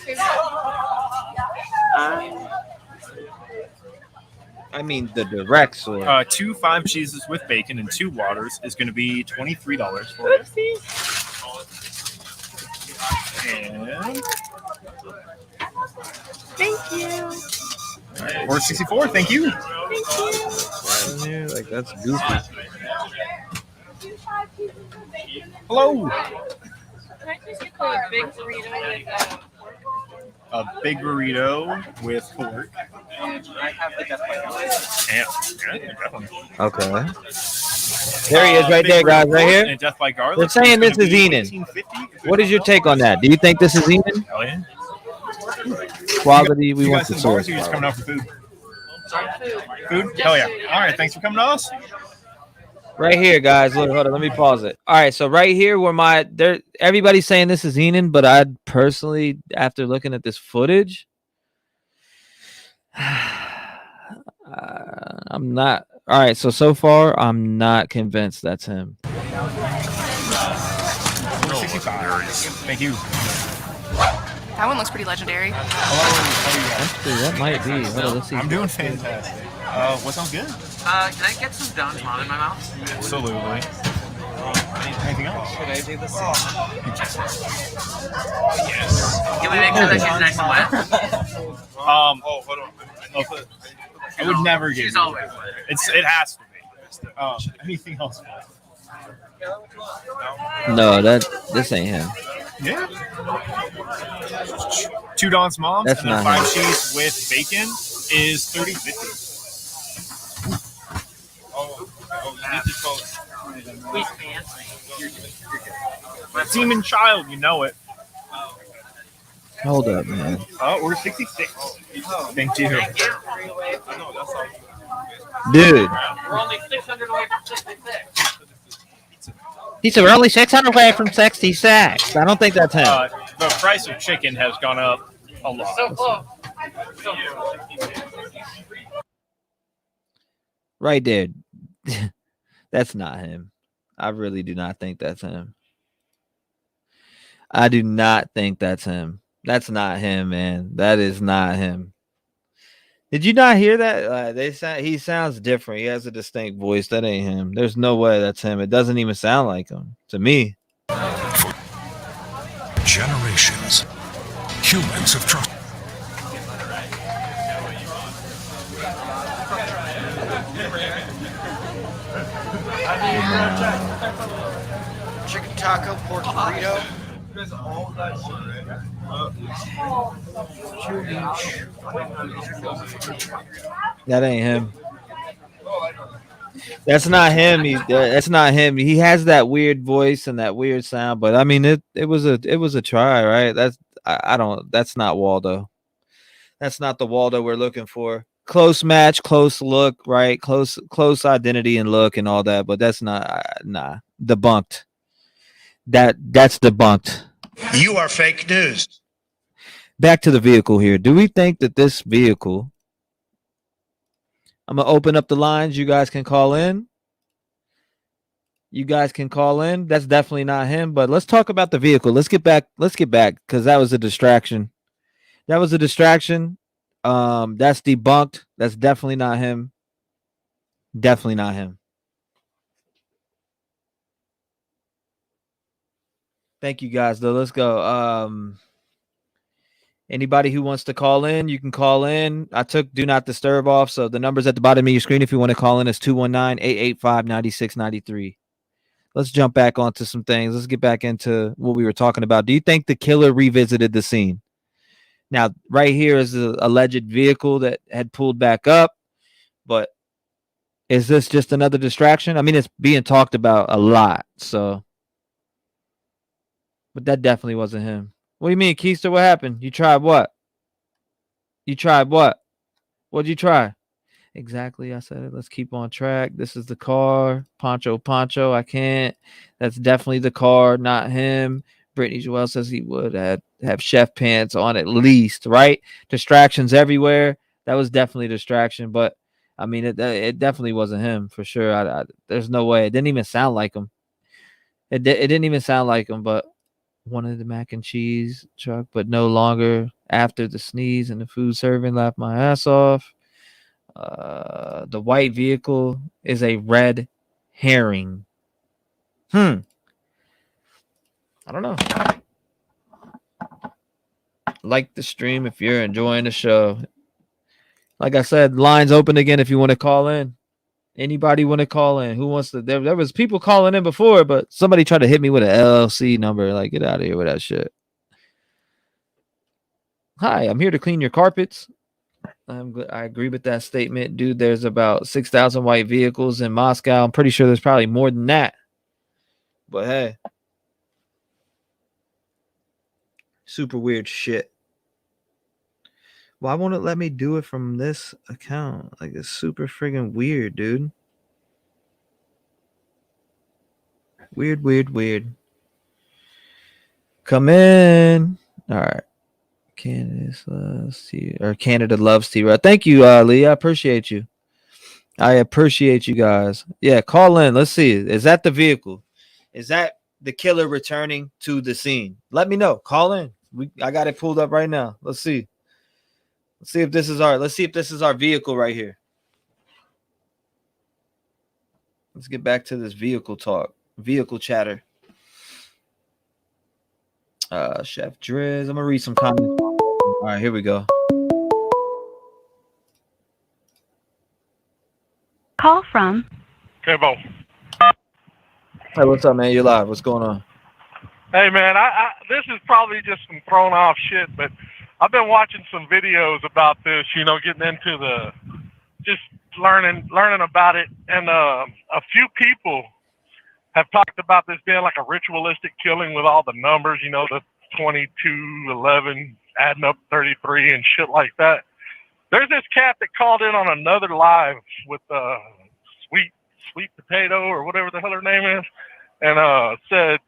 I mean the direct source. 2 5 cheeses with bacon and 2 waters is going to be $23 for it. And Thank you. Order 64. Thank you. Right in here, like that's goofy. Hello. Can I just get the big burrito with A big burrito with pork. I have the death Yeah, definitely. Okay. There he is, right there, guys, right here. And Death by Garlic. They're saying this is Enan. What is your take on that? Do you think this is Enan? Hell yeah. Quality. We want the bars. Or you just coming out for food? Food? Hell yeah! All right, thanks for coming to us. Right here, guys. Look, hold on. Let me pause it. All right, so right here, where everybody's saying this is Enan, but I personally, after looking at this footage, I'm not. All right, so far, I'm not convinced that's him. 65. Thank you. That one looks pretty legendary. Actually, that might be. Hold on, let's see. I'm doing fantastic. What sounds good? Can I get some Don's Mom in my mouth? Absolutely. Anything else? Should I do this? Yes. Can we make sure that she's nice and wet? Hold on. I would never get. She's always wet. It has to be. Anything else? No, this ain't him. Yeah. 2 Don's Moms That's and then not 5 him. cheese with bacon is $30.50. Demon Child, you know it. Hold up, man. Oh, we're 66. Thank you. Dude. We're only 600 away from 66. He said we're only 600 away from 66. I don't think that's him. The price of chicken has gone up a lot. So close. Right there. That's not him. I really do not think that's him. I do not think that's him. That's not him, man. That is not him. Did you not hear that? He sounds different. He has a distinct voice. That ain't him. There's no way that's him. It doesn't even sound like him to me. For generations, humans have trusted. Chicken taco, pork burrito. That ain't him. That's not him. That's not him. He has that weird voice and that weird sound, but I mean it was a try, right? That's not Waldo. That's not the Waldo we're looking for. Close match, close look, right? Close identity and look and all that, but that's not debunked. That's debunked. You are fake news. Back to the vehicle here. Do we think that this vehicle, I'm going to open up the lines. You guys can call in. That's definitely not him, but let's talk about the vehicle. Let's get back because that was a distraction. That's debunked. That's definitely not him. Definitely not him. Thank you guys, though. Let's go. Anybody who wants to call in, you can call in. I took Do Not Disturb off, so the number's at the bottom of your screen. If you want to call in, it's 219-885-9693. Let's jump back onto some things. Let's get back into what we were talking about. Do you think the killer revisited the scene? Now, right here is the alleged vehicle that had pulled back up, but is this just another distraction? I mean, it's being talked about a lot, so. But that definitely wasn't him. What do you mean, Keister? What happened? You tried what? What'd you try? Exactly. I said it. Let's keep on track. This is the car. Poncho. I can't. That's definitely the car, not him. Brittany Joel says he would have chef pants on at least, right? Distractions everywhere. That was definitely a distraction, but I mean, it definitely wasn't him for sure. There's no way. It didn't even sound like him. It didn't even sound like him, but wanted the mac and cheese truck, but no longer after the sneeze and the food serving laughed my ass off. The white vehicle is a red herring. I don't know. Like the stream if you're enjoying the show. Like I said, lines open again if you want to call in. Anybody want to call in? Who wants to? There was people calling in before, but somebody tried to hit me with an LLC number. Like, get out of here with that shit. Hi, I'm here to clean your carpets. I agree with that statement, dude. There's about 6,000 white vehicles in Moscow. I'm pretty sure there's probably more than that. But hey, super weird shit. Why won't it let me do it from this account? Like, it's super friggin' weird, dude. Weird. Come in. All right. Canada loves T-REV. Thank you, Lee. I appreciate you. I appreciate you guys. Yeah, call in. Let's see. Is that the vehicle? Is that the killer returning to the scene? Let me know. Call in. I got it pulled up right now. Let's see. Let's see if this is our vehicle right here. Let's get back to this vehicle talk. Vehicle chatter. Chef Driz. I'm gonna read some comments. All right, here we go. Call from Cabo. Hey, what's up, man? You're live. What's going on? Hey man, I this is probably just some thrown off shit, but I've been watching some videos about this, getting into just learning about it, and a few people have talked about this being like a ritualistic killing with all the numbers, the 22, 11, adding up 33 and shit like that. There's this cat that called in on another live with Sweet Potato or whatever the hell her name is, and said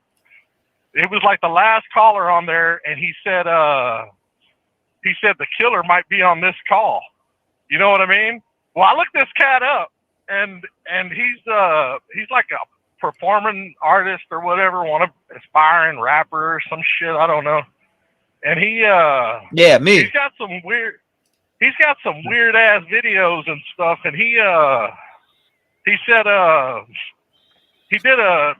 it was like the last caller on there, and he said the killer might be on this call. You know what I mean? Well, I looked this cat up, and he's like a performing artist or whatever, one of aspiring rapper or some shit, I don't know. And he he's got some weird ass videos and stuff, and he said he did a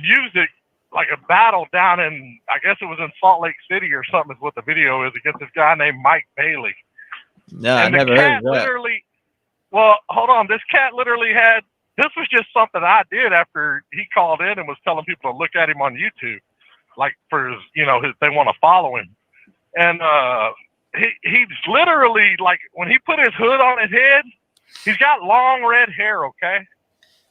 music, like a battle down in, I guess it was in Salt Lake City or something is what the video is, against this guy named Mike Bailey. No, I never heard of that. Well, hold on. This cat literally this was just something I did after he called in and was telling people to look at him on YouTube, like for his, they want to follow him. And he's literally, like, when he put his hood on his head, he's got long red hair, okay?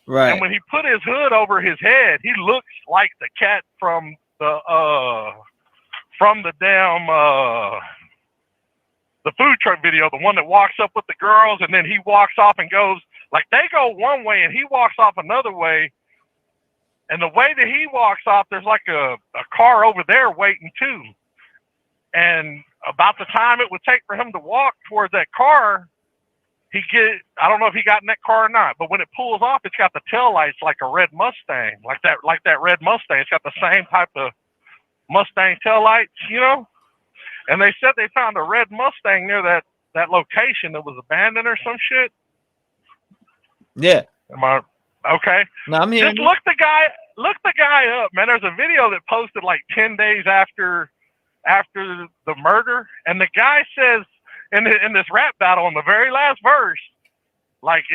Right. And when he put his hood over his head, he looks like the cat from the damn the food truck video, the one that walks up with the girls and then he walks off and goes, like, they go one way and he walks off another way. And the way that he walks off, there's like a car over there waiting too. And about the time it would take for him to walk towards that car, I don't know if he got in that car or not, but when it pulls off, it's got the tail lights like a red Mustang, like that red Mustang. It's got the same type of Mustang tail lights, And they said they found a red Mustang near that location that was abandoned or some shit. Yeah. Am I okay? No, I'm here. Just look the guy up, man. There's a video that posted like 10 days after the murder, and the guy says in this rap battle in the very last verse, like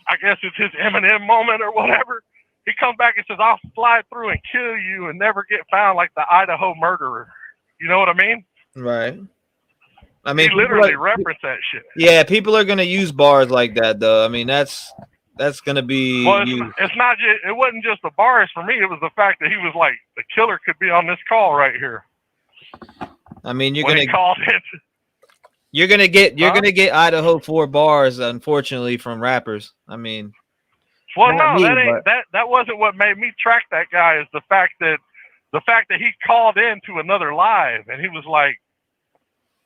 I guess it's his Eminem moment or whatever. He comes back and says, "I'll slide through and kill you and never get found like the Idaho murderer." You know what I mean? Right. I mean, he literally referenced that shit. Yeah, people are gonna use bars like that, though. I mean, that's gonna be. Well, it's not just. It wasn't just the bars for me. It was the fact that he was like, the killer could be on this call right here. I mean, you're gonna get Idaho 4 bars, unfortunately, from rappers. I mean, well, no, that wasn't what made me track that guy. Is the fact that he called in to another live, and he was like,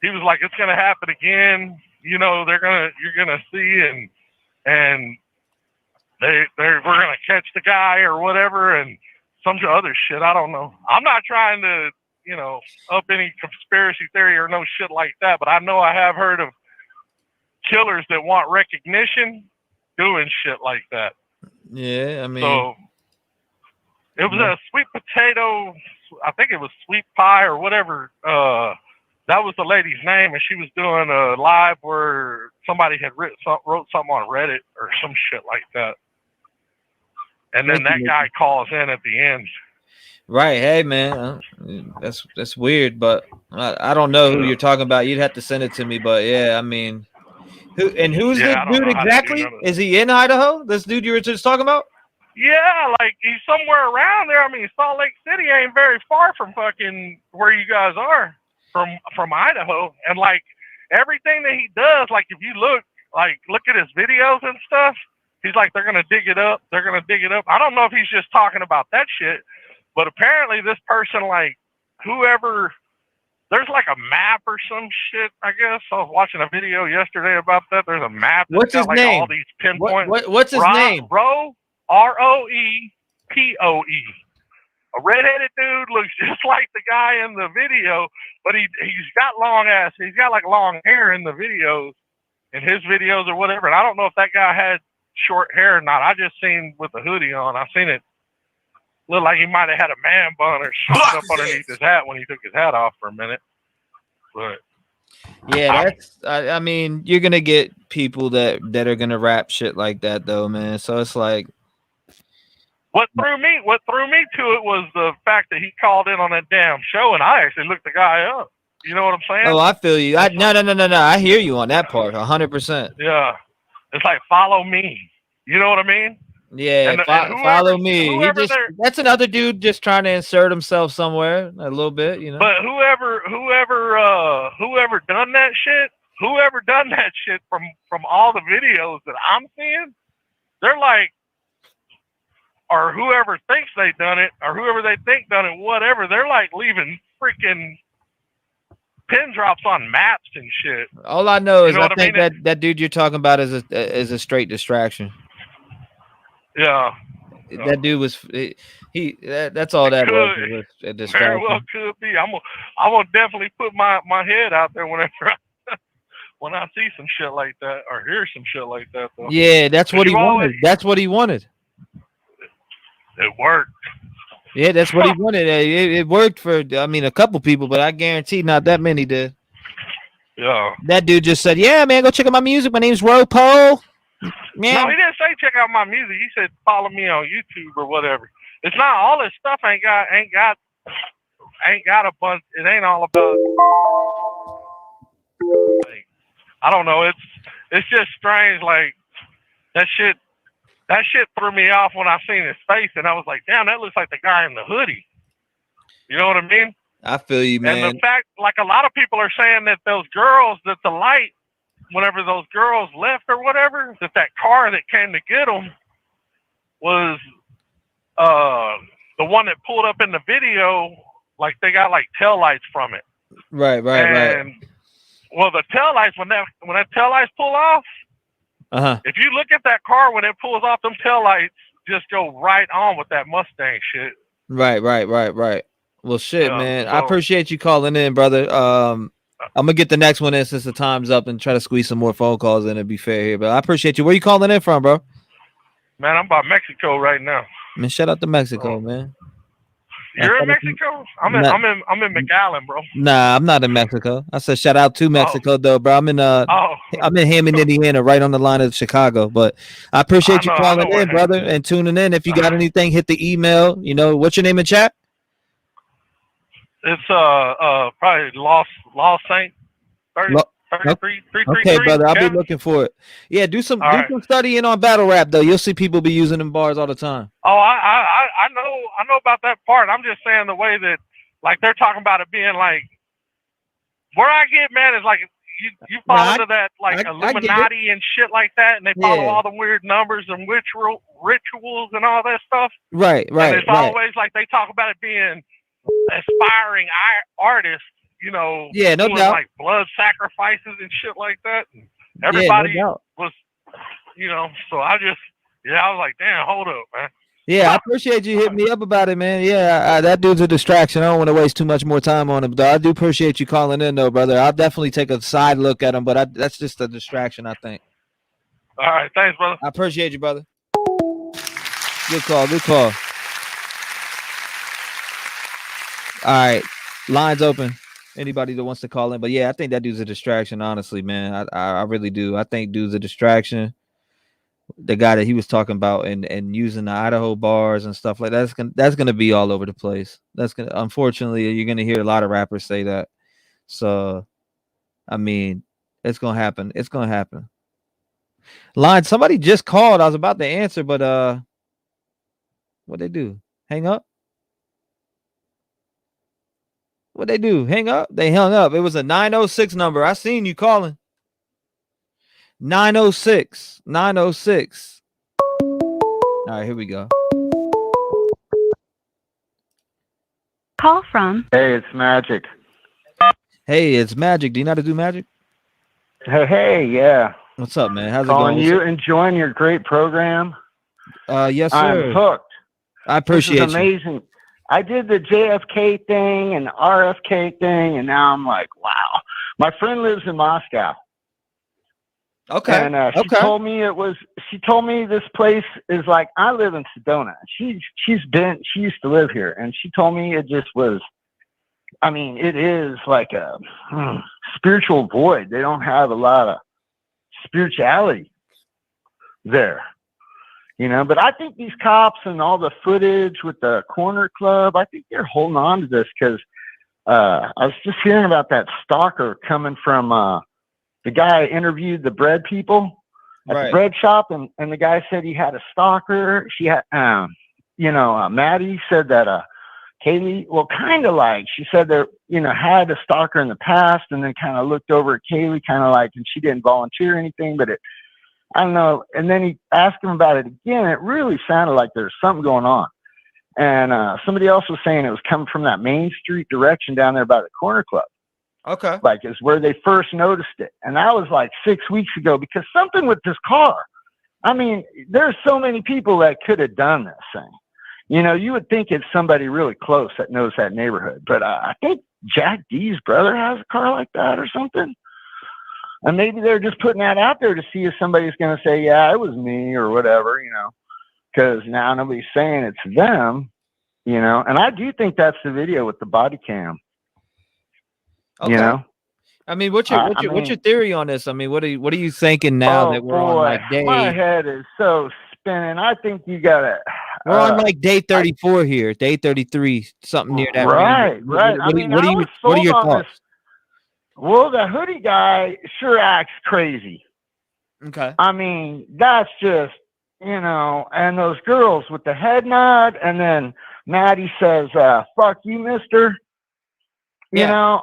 it's gonna happen again. You're gonna see, and we're gonna catch the guy or whatever, and some other shit. I don't know. I'm not trying to, up any conspiracy theory or no shit like that, but I know I have heard of killers that want recognition doing shit like that. Yeah, I mean, so it was a Sweet Potato, I think it was Sweet Pie or whatever. That was the lady's name, and she was doing a live where somebody had wrote something on Reddit or some shit like that. And then that guy calls in at the end. Right. Hey, man, that's weird, but I don't know who you're talking about. You'd have to send it to me, but yeah, I mean, who's this dude exactly? Is he in Idaho? This dude you were just talking about? Yeah, like he's somewhere around there. I mean, Salt Lake City ain't very far from fucking where you guys are from Idaho, and like everything that he does, like if you look at his videos and stuff, he's like, they're gonna dig it up. They're gonna dig it up. I don't know if he's just talking about that shit, but apparently this person, like whoever, there's like a map or some shit. I guess I was watching a video yesterday about that. There's a map. What's his got, like, name? All these pinpoints. What's his name? ROEPOE. A redheaded dude, looks just like the guy in the video, but he's got he's got like long hair in the videos, in his videos or whatever. And I don't know if that guy had short hair or not. I just seen with the hoodie on. I seen it look like he might have had a man bun or something up underneath his hat when he took his hat off for a minute. But yeah, I mean, you're gonna get people that are gonna rap shit like that though, man. So it's like, what threw me to it was the fact that he called in on that damn show, and I actually looked the guy up. You know what I'm saying? Oh, I feel you. No. I hear you on that part, 100%. Yeah, it's like, follow me. You know what I mean? Yeah, follow me. That's another dude just trying to insert himself somewhere a little bit, you know. But whoever done that shit from all the videos that I'm seeing, they're like, or whoever thinks they done it, or whoever they think done it, whatever, they're like leaving freaking pin drops on maps and shit. All I know is I think that dude you're talking about is a straight distraction. Yeah. That dude was that's all that was a distraction. Very well could be. I'm gonna definitely put my head out there whenever when I see some shit like that or hear some shit like that though. Yeah, that's what he wanted. That's what he wanted. It worked. Yeah, that's what he wanted. It worked for, I mean, a couple people, but I guarantee not that many did. Yeah. That dude just said, "Yeah, man, go check out my music. My name's Ropo." Man. No, he didn't say check out my music. He said follow me on YouTube or whatever. It's not all this stuff. Ain't got a bunch. It ain't all about. Like, I don't know. It's just strange. Like that shit threw me off when I seen his face, and I was like, damn, that looks like the guy in the hoodie. You know what I mean? I feel you, man. And the fact, like a lot of people are saying that those girls, that the light, whenever those girls left or whatever, that car that came to get them was the one that pulled up in the video. Like they got like tail lights from it. Right. Well, the tail lights, when that tail lights pull off, if you look at that car when it pulls off, them tail lights just go right on with that Mustang shit. Right. Well, shit, man. I appreciate you calling in, brother. I'm gonna get the next one in since the time's up and try to squeeze some more phone calls in and be fair here. But I appreciate you. Where you calling in from, bro? Man, I'm by Mexico right now. Man, shout out to Mexico, man. You're in Mexico? I'm in McAllen, bro. Nah, I'm not in Mexico. I said shout out to Mexico though, bro. I'm in Hammond, Indiana, right on the line of Chicago. But I appreciate you calling in, brother, and tuning in. If you got anything, hit the email. You know, what's your name in chat? It's probably Lost Saint 33. Okay, brother, I'll be looking for it. Yeah, do some studying on battle rap though. You'll see people be using them bars all the time. Oh, I know about that part. I'm just saying the way that like they're talking about it being like where I get mad is like you fall into that like Illuminati and shit like that, and they follow all the weird numbers and rituals and all that stuff. Right. And it's always like they talk about it being aspiring artists, you know, no doing doubt. like blood sacrifices and shit like that. And everybody was, you know, so I was like, damn, hold up, man. Yeah, I appreciate you hitting me up about it, man. Yeah, that dude's a distraction. I don't want to waste too much more time on him, though. I do appreciate you calling in, though, brother. I'll definitely take a side look at him, but that's just a distraction, I think. All right, thanks, brother. I appreciate you, brother. Good call. All right, lines open. Anybody that wants to call in, but yeah, I think that dude's a distraction. Honestly, man, I really do. I think dude's a distraction. The guy that he was talking about and using the Idaho bars and stuff like that's gonna be all over the place. Unfortunately, you're gonna hear a lot of rappers say that. So, I mean, it's gonna happen. Line, somebody just called. I was about to answer, but what'd they do? Hang up? What they do? Hang up? They hung up. It was a 906 number. I seen you calling. 906. 906. All right, here we go. Call from. Hey, it's Magic. Hey, it's Magic. Do you know how to do magic? Hey, yeah. What's up, man? How's Calling it going? you, enjoying your great program. Yes, sir. I'm hooked. I appreciate This is amazing. I did the JFK thing and the RFK thing, and now I'm like, wow. My friend lives in Moscow. Okay. And she told me she told me this place is like, I live in Sedona. She used to live here, and she told me it just was, I mean, it is like a spiritual void. They don't have a lot of spirituality there, you know. But I think these cops and all the footage with the corner club, I think they're holding on to this because I was just hearing about that stalker coming from the guy interviewed the bread people at the bread shop, and the guy said he had a stalker. She had, Maddie said that Kaylee, well, kind of like, she said there, had a stalker in the past, and then kind of looked over at Kaylee, kind of like, and she didn't volunteer anything, but I don't know. And then he asked him about it again. It really sounded like there's something going on. And somebody else was saying it was coming from that Main Street direction down there by the corner club. Okay. Like, is where they first noticed it. And that was like 6 weeks ago, because something with this car. I mean, there's so many people that could have done this thing. You would think it's somebody really close that knows that neighborhood. But I think Jack D's brother has a car like that or something. And maybe they're just putting that out there to see if somebody's going to say, yeah, it was me or whatever, because now nobody's saying it's them, And I do think that's the video with the body cam. Okay. I mean, what's your theory on this? I mean, what are you thinking now that we're on like day? My head is so spinning. I think you gotta. We're on like day 34 here, day 33, something near that. Right. What are your thoughts? Well, the hoodie guy sure acts crazy. Okay. I mean, that's just, and those girls with the head nod, and then Maddie says, fuck you, mister. I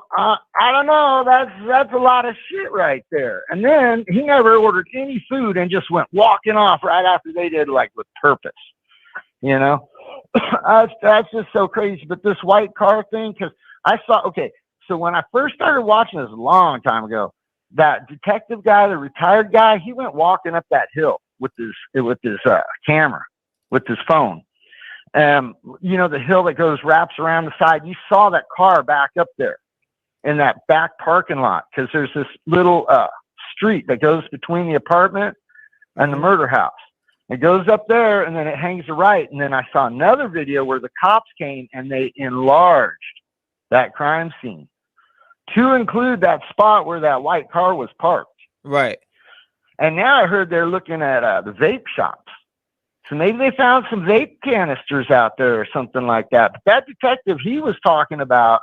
don't know. That's a lot of shit right there. And then he never ordered any food and just went walking off right after they did, like with purpose. That's just so crazy. But this white car thing, because I saw, so when I first started watching this a long time ago, that detective guy, the retired guy, he went walking up that hill with his camera, with his phone. The hill that wraps around the side. You saw that car back up there in that back parking lot, because there's this little street that goes between the apartment and the murder house. It goes up there, and then it hangs a right. And then I saw another video where the cops came and they enlarged that crime scene to include that spot where that white car was parked. Right. And now I heard they're looking at the vape shops. So maybe they found some vape canisters out there or something like that. But that detective, he was talking about,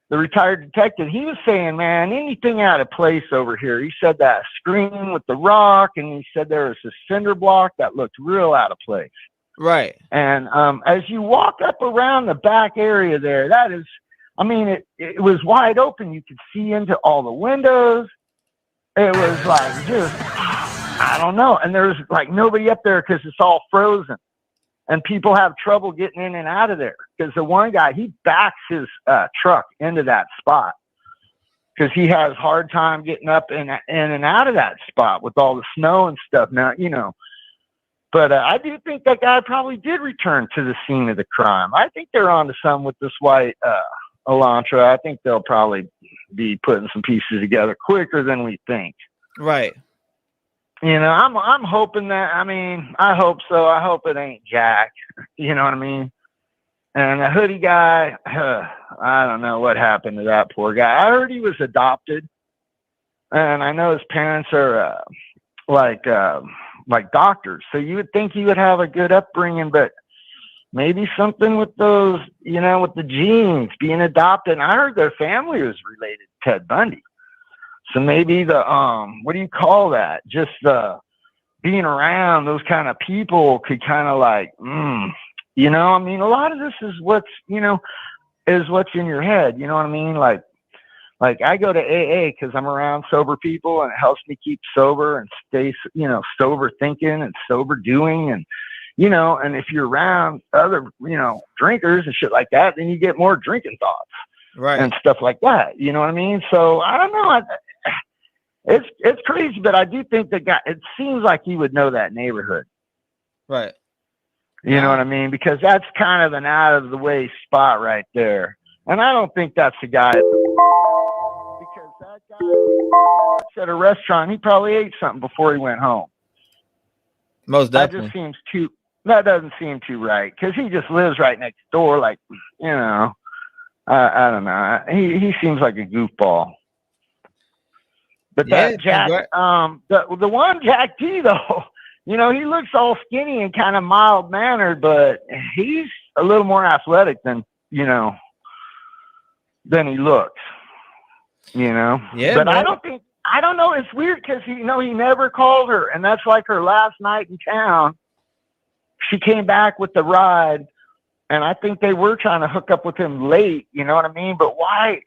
the retired detective, he was saying, man, anything out of place over here. He said that screen with the rock, and he said there was a cinder block that looked real out of place. Right. And as you walk up around the back area there, that is, I mean, it was wide open. You could see into all the windows. It was like just, I don't know. And there's like nobody up there because it's all frozen. And people have trouble getting in and out of there because the one guy, he backs his truck into that spot because he has a hard time getting up in and out of that spot with all the snow and stuff now, But I do think that guy probably did return to the scene of the crime. I think they're onto something with this white Elantra. I think they'll probably be putting some pieces together quicker than we think. Right. I'm hoping that, I mean, I hope so. I hope it ain't Jack. You know what I mean? And the hoodie guy, I don't know what happened to that poor guy. I heard he was adopted. And I know his parents are like doctors. So you would think he would have a good upbringing, but maybe something with those, with the genes being adopted. And I heard their family was related to Ted Bundy. So maybe the, what do you call that? Just being around those kind of people could kind of like, I mean, a lot of this is what's, is what's in your head. You know what I mean? Like I go to AA because I'm around sober people and it helps me keep sober and stay, sober thinking and sober doing. And, and if you're around other, drinkers and shit like that, then you get more drinking thoughts. Right. And stuff like that. You know what I mean? So I don't know. It's crazy, but I do think the guy, it seems like he would know that neighborhood. Right. You know what I mean? Because that's kind of an out of the way spot right there. And I don't think that's the guy. Because that guy works at a restaurant. He probably ate something before he went home. Most definitely. That doesn't seem too right. Because he just lives right next door. Like, I don't know. He seems like a goofball. But that Jack, the one Jack T though, he looks all skinny and kind of mild mannered, but he's a little more athletic than he looks. Yeah. But man. I don't know. It's weird because he never called her, and that's like her last night in town. She came back with the ride, and I think they were trying to hook up with him late. You know what I mean? But why?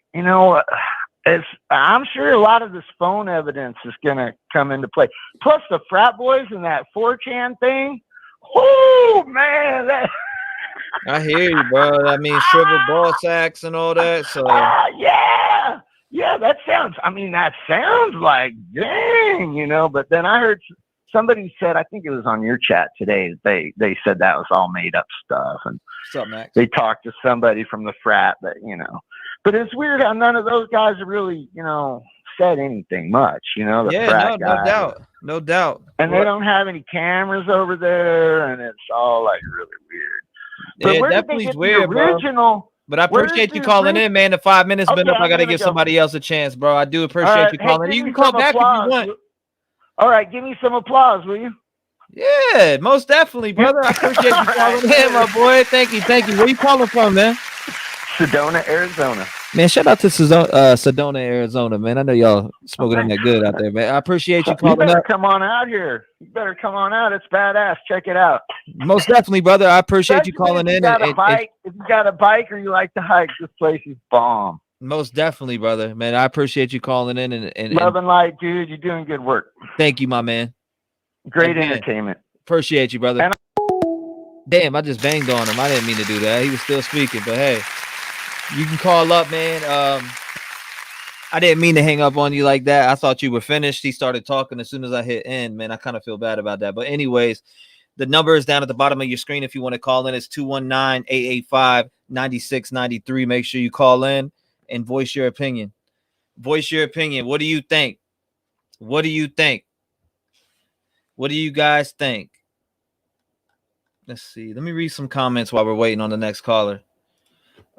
I'm sure a lot of this phone evidence is going to come into play. Plus the frat boys and that 4chan thing. Oh man, I hear you, bro. I mean, shriveled ball sacks and all that. So yeah, that sounds like dang, But then I heard somebody said, I think it was on your chat today, they said that was all made up stuff, and what's up, Max? They talked to somebody from the frat that But it's weird how none of those guys have really, said anything much, the frat guys. No doubt. And they don't have any cameras over there, and it's all like really weird. But Yeah, where definitely did they get weird, the original? bro. But I appreciate you calling in, man. The 5 minutes been up. I gotta give somebody else a chance, bro. I do appreciate you calling. You can call back if you want. All right, give me some applause, will you? Yeah, most definitely, brother. I appreciate you calling in, my boy. Thank you. Where you calling from, man? Sedona, Arizona. Man, shout out to Sedona, Arizona, man. I know y'all smoking on that good out there, man. I appreciate you calling better up. Come on out here. You better come on out. It's badass. Check it out. Most definitely, brother. I appreciate you calling in. If you got a bike or you like to hike, this place is bomb. Most definitely, brother. Man, I appreciate you calling in and love and light, dude. You're doing good work. Thank you, my man. Great entertainment. Appreciate you, brother. Damn, I just banged on him. I didn't mean to do that. He was still speaking, but hey, you can call up, man. I didn't mean to hang up on you like that. I thought you were finished. He started talking as soon as I hit end, man. I kind of feel bad about that. But anyways, the number is down at the bottom of your screen. If you want to call in, it's 219-885-9693. Make sure you call in and voice your opinion. Voice your opinion. What do you think? What do you think? What do you guys think? Let's see. Let me read some comments while we're waiting on the next caller.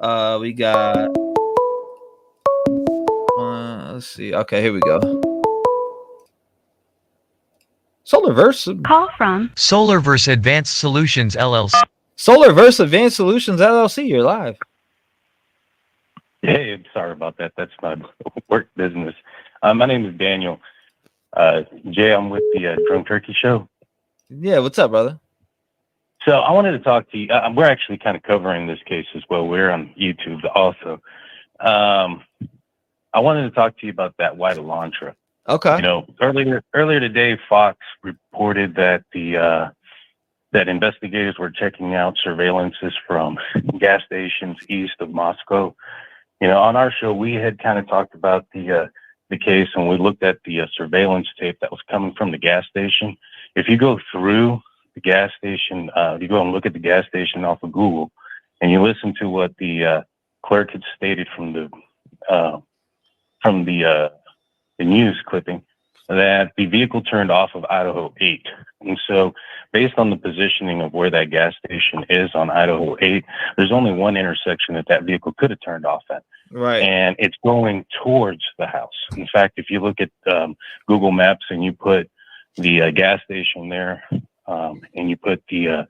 We got let's see. Okay, here we go. Solarverse. Call from Solarverse Advanced Solutions LLC. Solarverse Advanced Solutions LLC. You're live. Hey, sorry about that. That's my work business. My name is Daniel. Jay, I'm with the Drunk Turkey Show. Yeah, what's up, brother? So I wanted to talk to you. We're actually kind of covering this case as well. We're on YouTube also. I wanted to talk to you about that white Elantra. Okay. Earlier today, Fox reported that that investigators were checking out surveillances from gas stations east of Moscow. On our show, we had kind of talked about the case, and we looked at the surveillance tape that was coming from the gas station. If you go through the gas station, you go and look at the gas station off of Google, and you listen to what the clerk had stated from the news clipping, that the vehicle turned off of Idaho 8. And so based on the positioning of where that gas station is on Idaho 8, there's only one intersection that vehicle could have turned off at. Right. And it's going towards the house. In fact, if you look at Google Maps and you put the gas station there and you put the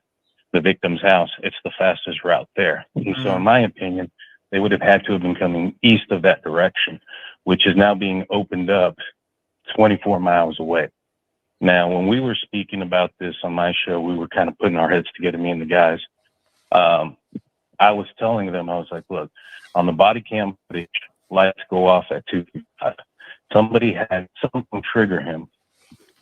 victim's house, it's the fastest route there. And so in my opinion, they would have had to have been coming east of that direction, which is now being opened up 24 miles away. Now, when we were speaking about this on my show, we were kind of putting our heads together, me and the guys. I was telling them, I was like, look, on the body cam footage, lights go off at 2:55. Somebody had something trigger him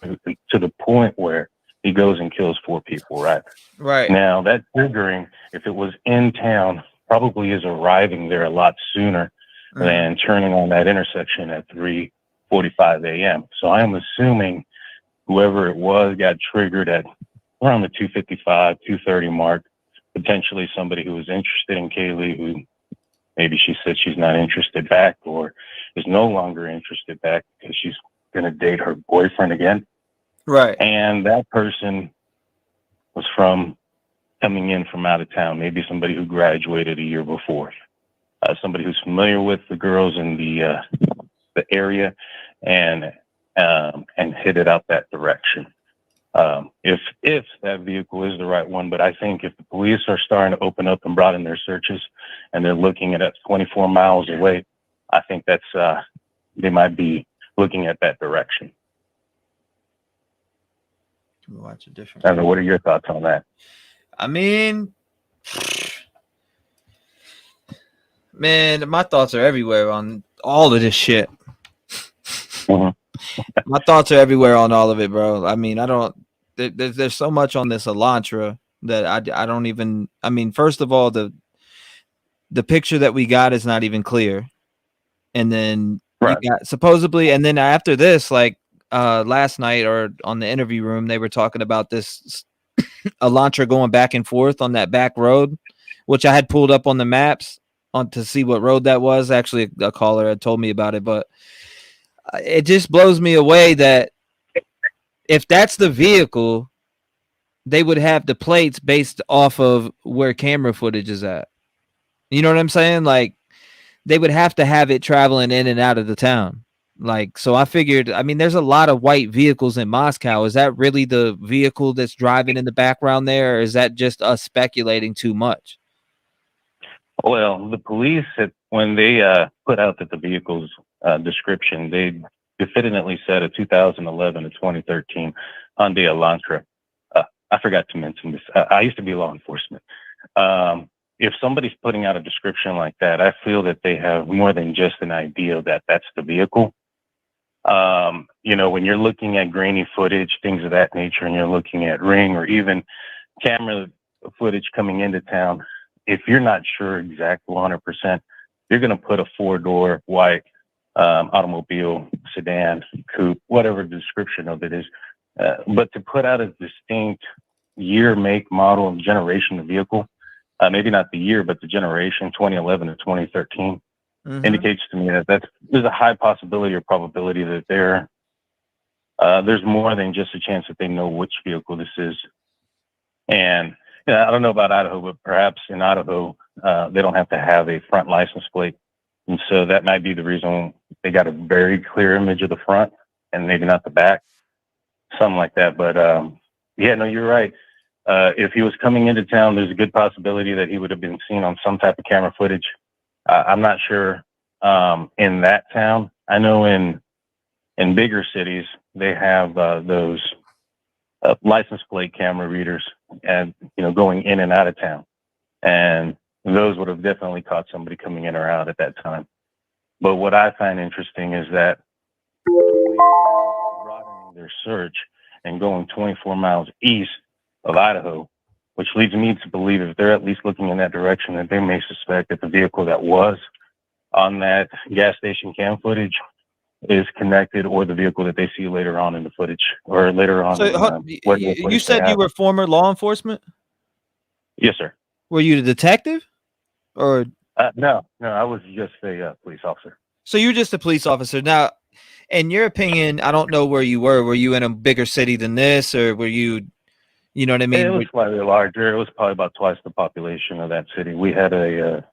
to the point where he goes and kills 4 people, right? Right. Now, that triggering, if it was in town, probably is arriving there a lot sooner than turning on that intersection at 3:45 a.m. So I am assuming whoever it was got triggered at around the 2:55, 2:30 mark, potentially somebody who was interested in Kaylee, who maybe she said she's not interested back or is no longer interested back because she's going to date her boyfriend again. Right. And that person was coming in from out of town, maybe somebody who graduated a year before, somebody who's familiar with the girls in the area and headed out that direction. If that vehicle is the right one, but I think if the police are starting to open up and broaden their searches and they're looking at it 24 miles away, I think that's they might be looking at that direction. Watch a different. I don't know. What are your thoughts on that? I mean, man, my thoughts are everywhere on all of this shit. My thoughts are everywhere on all of it, bro. I mean, I don't. There's so much on this Elantra that I don't even. I mean, first of all, the picture that we got is not even clear, and then you got supposedly, and then after this, like last night or on the interview room, they were talking about this Elantra going back and forth on that back road, which I had pulled up on the maps on to see what road that was. Actually, a caller had told me about it, but it just blows me away that if that's the vehicle, they would have the plates based off of where camera footage is at. You know what I'm saying? Like they would have to have it traveling in and out of the town. Like, so I figured, I mean, there's a lot of white vehicles in Moscow. Is that really the vehicle that's driving in the background there? Or is that just us speculating too much? Well, the police, when they put out that the vehicle's description, they definitively said a 2011 to 2013 Hyundai Elantra. I forgot to mention this. I used to be law enforcement. If somebody's putting out a description like that, I feel that they have more than just an idea that that's the vehicle. You know, when you're looking at grainy footage, things of that nature, and you're looking at ring or even camera footage coming into town, if you're not sure exact 100%, you're going to put a 4-door white automobile, sedan, coupe, whatever the description of it is. But to put out a distinct year, make, model, and generation of vehicle, maybe not the year, but the generation, 2011 to 2013, indicates to me that there's a high possibility or probability that there's more than just a chance that they know which vehicle this is. And you know, I don't know about Idaho, but perhaps in Idaho, they don't have to have a front license plate. And so that might be the reason they got a very clear image of the front and maybe not the back, something like that. But yeah, no, you're right. If he was coming into town, there's a good possibility that he would have been seen on some type of camera footage. I'm not sure in that town. I know in bigger cities, they have those license plate camera readers and, you know, going in and out of town. And those would have definitely caught somebody coming in or out at that time. But what I find interesting is that broadening their search and going 24 miles east of Idaho, which leads me to believe if they're at least looking in that direction, that they may suspect that the vehicle that was on that gas station cam footage is connected, or the vehicle that they see later on in the footage, or later on. So you said you were former law enforcement? Yes, sir. Were you the detective? Or no, I was just a police officer. So you're just a police officer. Now, in your opinion, I don't know where you were. Were you in a bigger city than this, or were you know what I mean? It was slightly larger. It was probably about twice the population of that city. We had it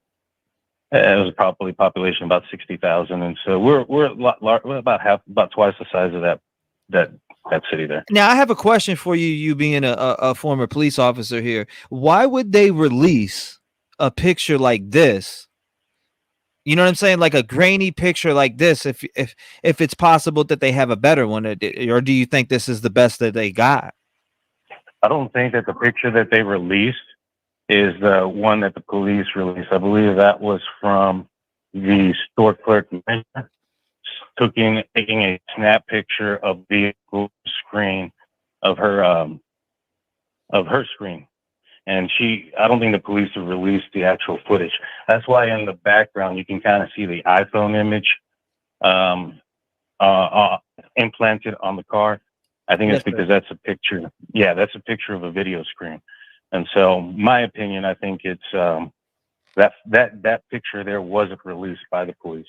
was probably population about 60,000, and so we're about twice the size of that city there. Now, I have a question for you. You being a former police officer here, why would they release a picture like this? You know what I'm saying? Like a grainy picture like this, if it's possible that they have a better one, or do you think this is the best that they got? I don't think that the picture that they released is the one that the police released. I believe that was from the store clerk taking a snap picture of the screen of her screen. And I don't think the police have released the actual footage. That's why in the background you can kind of see the iPhone image implanted on the car. I think it's because that's a picture. Yeah, that's a picture of a video screen. And so, my opinion, I think it's that picture there wasn't released by the police.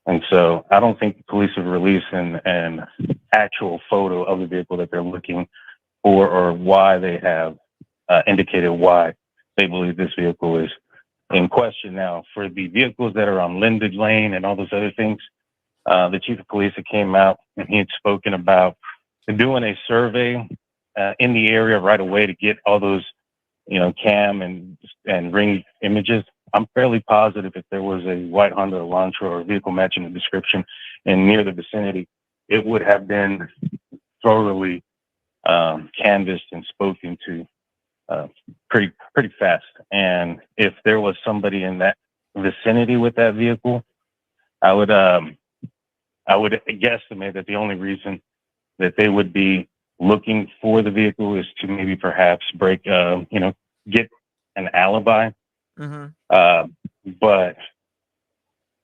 And so, I don't think the police have released an actual photo of the vehicle that they're looking for, or why they have indicated why they believe this vehicle is in question. Now, for the vehicles that are on Linden Lane and all those other things, the chief of police that came out and he had spoken about doing a survey in the area right away to get all those, cam and ring images. I'm fairly positive if there was a white Honda Elantra or a vehicle matching the description and near the vicinity, it would have been thoroughly canvassed and spoken to pretty fast. And if there was somebody in that vicinity with that vehicle, I would guesstimate that the only reason that they would be looking for the vehicle is to maybe perhaps get an alibi. Mm-hmm. But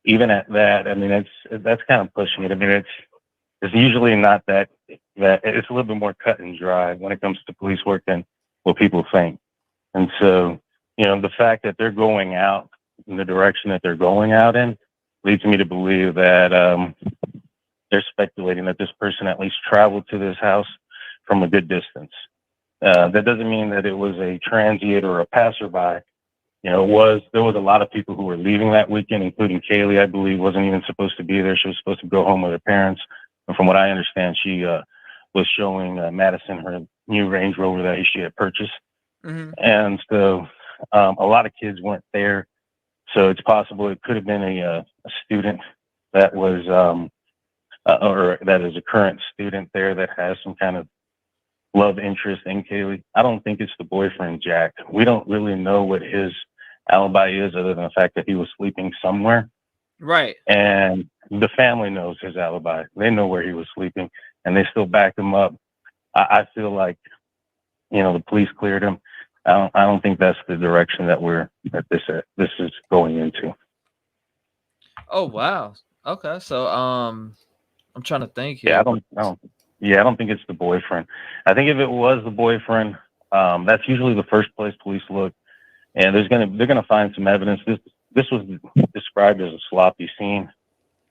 even at that, I mean, that's kind of pushing it. I mean, it's usually not that it's a little bit more cut and dry when it comes to police work than what people think. And so, the fact that they're going out in the direction that they're going out in leads me to believe that they're speculating that this person at least traveled to this house from a good distance. That doesn't mean that it was a transient or a passerby. There was a lot of people who were leaving that weekend, including Kaylee, I believe, wasn't even supposed to be there. She was supposed to go home with her parents. And from what I understand, she was showing Madison her new Range Rover that she had purchased. Mm-hmm. And so a lot of kids weren't there. So it's possible it could have been a student that was, or that is a current student there that has some kind of love interest in Kaylee. I don't think it's the boyfriend, Jack. We don't really know what his alibi is other than the fact that he was sleeping somewhere. Right. And the family knows his alibi. They know where he was sleeping and they still back him up. I feel like, the police cleared him. I don't think that's the direction that this is going into. Oh, wow. Okay. So, I'm trying to think here. Yeah, I don't think it's the boyfriend. I think if it was the boyfriend, that's usually the first place police look, and they're gonna find some evidence. This was described as a sloppy scene.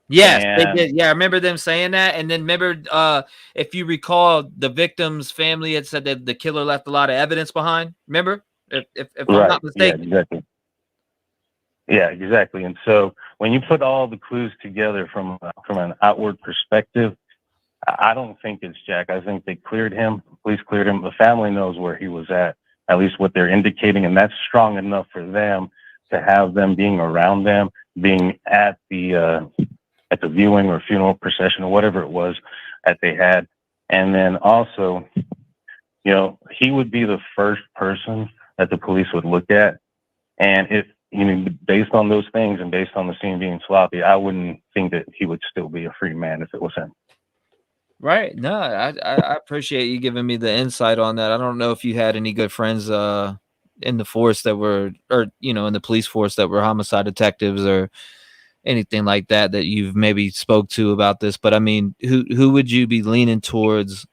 Yes, they did. Yeah, I remember them saying that. And then remember, if you recall, the victim's family had said that the killer left a lot of evidence behind. Remember, if I'm not mistaken. Yeah, exactly. And so when you put all the clues together from an outward perspective, I don't think it's Jack. I think they cleared him. Police cleared him. The family knows where he was at least what they're indicating, and that's strong enough for them to have them being around them, being at the viewing or funeral procession or whatever it was that they had. And then also, he would be the first person that the police would look at. And if, based on those things and based on the scene being sloppy, I wouldn't think that he would still be a free man if it was him. Right. No, I appreciate you giving me the insight on that. I don't know if you had any good friends in the force that were, or in the police force that were homicide detectives or anything like that you've maybe spoke to about this. But I mean, who would you be leaning towards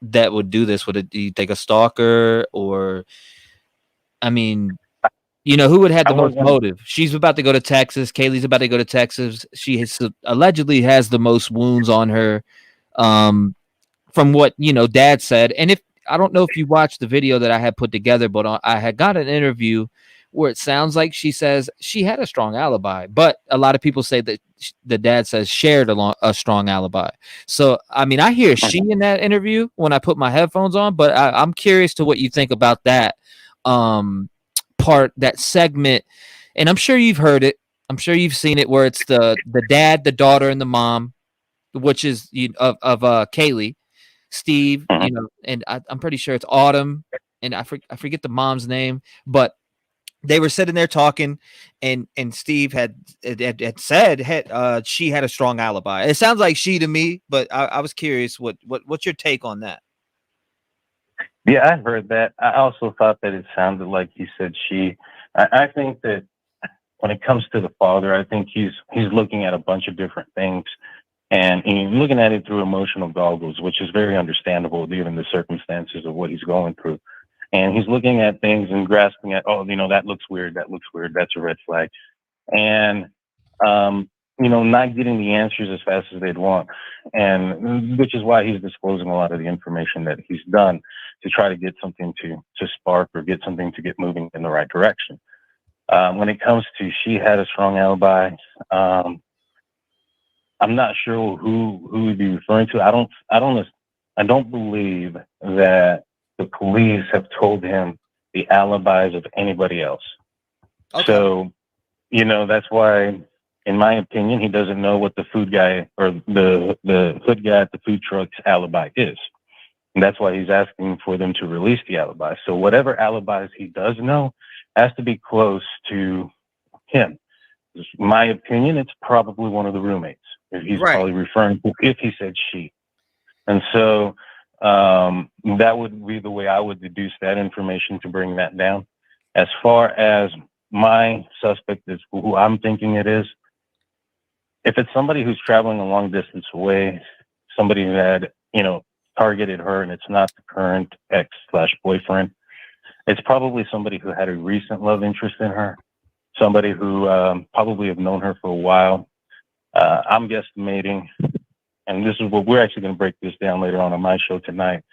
that would do this? Would you take a stalker, or I mean, who would have the most motive? She's about to go to Texas. Kaylee's about to go to Texas. She allegedly has the most wounds on her. From what Dad said, and I don't know if you watched the video that I had put together, but I had got an interview where it sounds like she says she had a strong alibi, but a lot of people say that the dad says shared a strong alibi. So I mean, I hear she in that interview when I put my headphones on, but I'm curious to what you think about that part, that segment, and I'm sure you've heard it. I'm sure you've seen it where it's the dad, the daughter, and the mom, which is of Kaylee, Steve, and I'm pretty sure it's Autumn and I forget the mom's name, but they were sitting there talking, and Steve had said she had a strong alibi. It sounds like she to me, but I was curious what's your take on that? Yeah, I heard that. I also thought that it sounded like he said she. I think that when it comes to the father, I think he's looking at a bunch of different things, and he's looking at it through emotional goggles, which is very understandable given the circumstances of what he's going through. And he's looking at things and grasping at, oh, that looks weird. That looks weird. That's a red flag. And, not getting the answers as fast as they'd want. And which is why he's disclosing a lot of the information that he's done to try to get something to spark or get something to get moving in the right direction. When it comes to she had a strong alibi, I'm not sure who we'd be referring to. I don't believe that the police have told him the alibis of anybody else. Okay. So, that's why, in my opinion, he doesn't know what the food guy or the hood guy at the food truck's alibi is. And that's why he's asking for them to release the alibi. So whatever alibis he does know has to be close to him. In my opinion, it's probably one of the roommates. He's probably referring to if he said she. And so that would be the way I would deduce that information to bring that down. As far as my suspect is who I'm thinking it is, if it's somebody who's traveling a long distance away, somebody who had, targeted her and it's not the current ex/boyfriend, it's probably somebody who had a recent love interest in her, somebody who probably have known her for a while. I'm guesstimating, and this is what we're actually going to break this down later on my show tonight.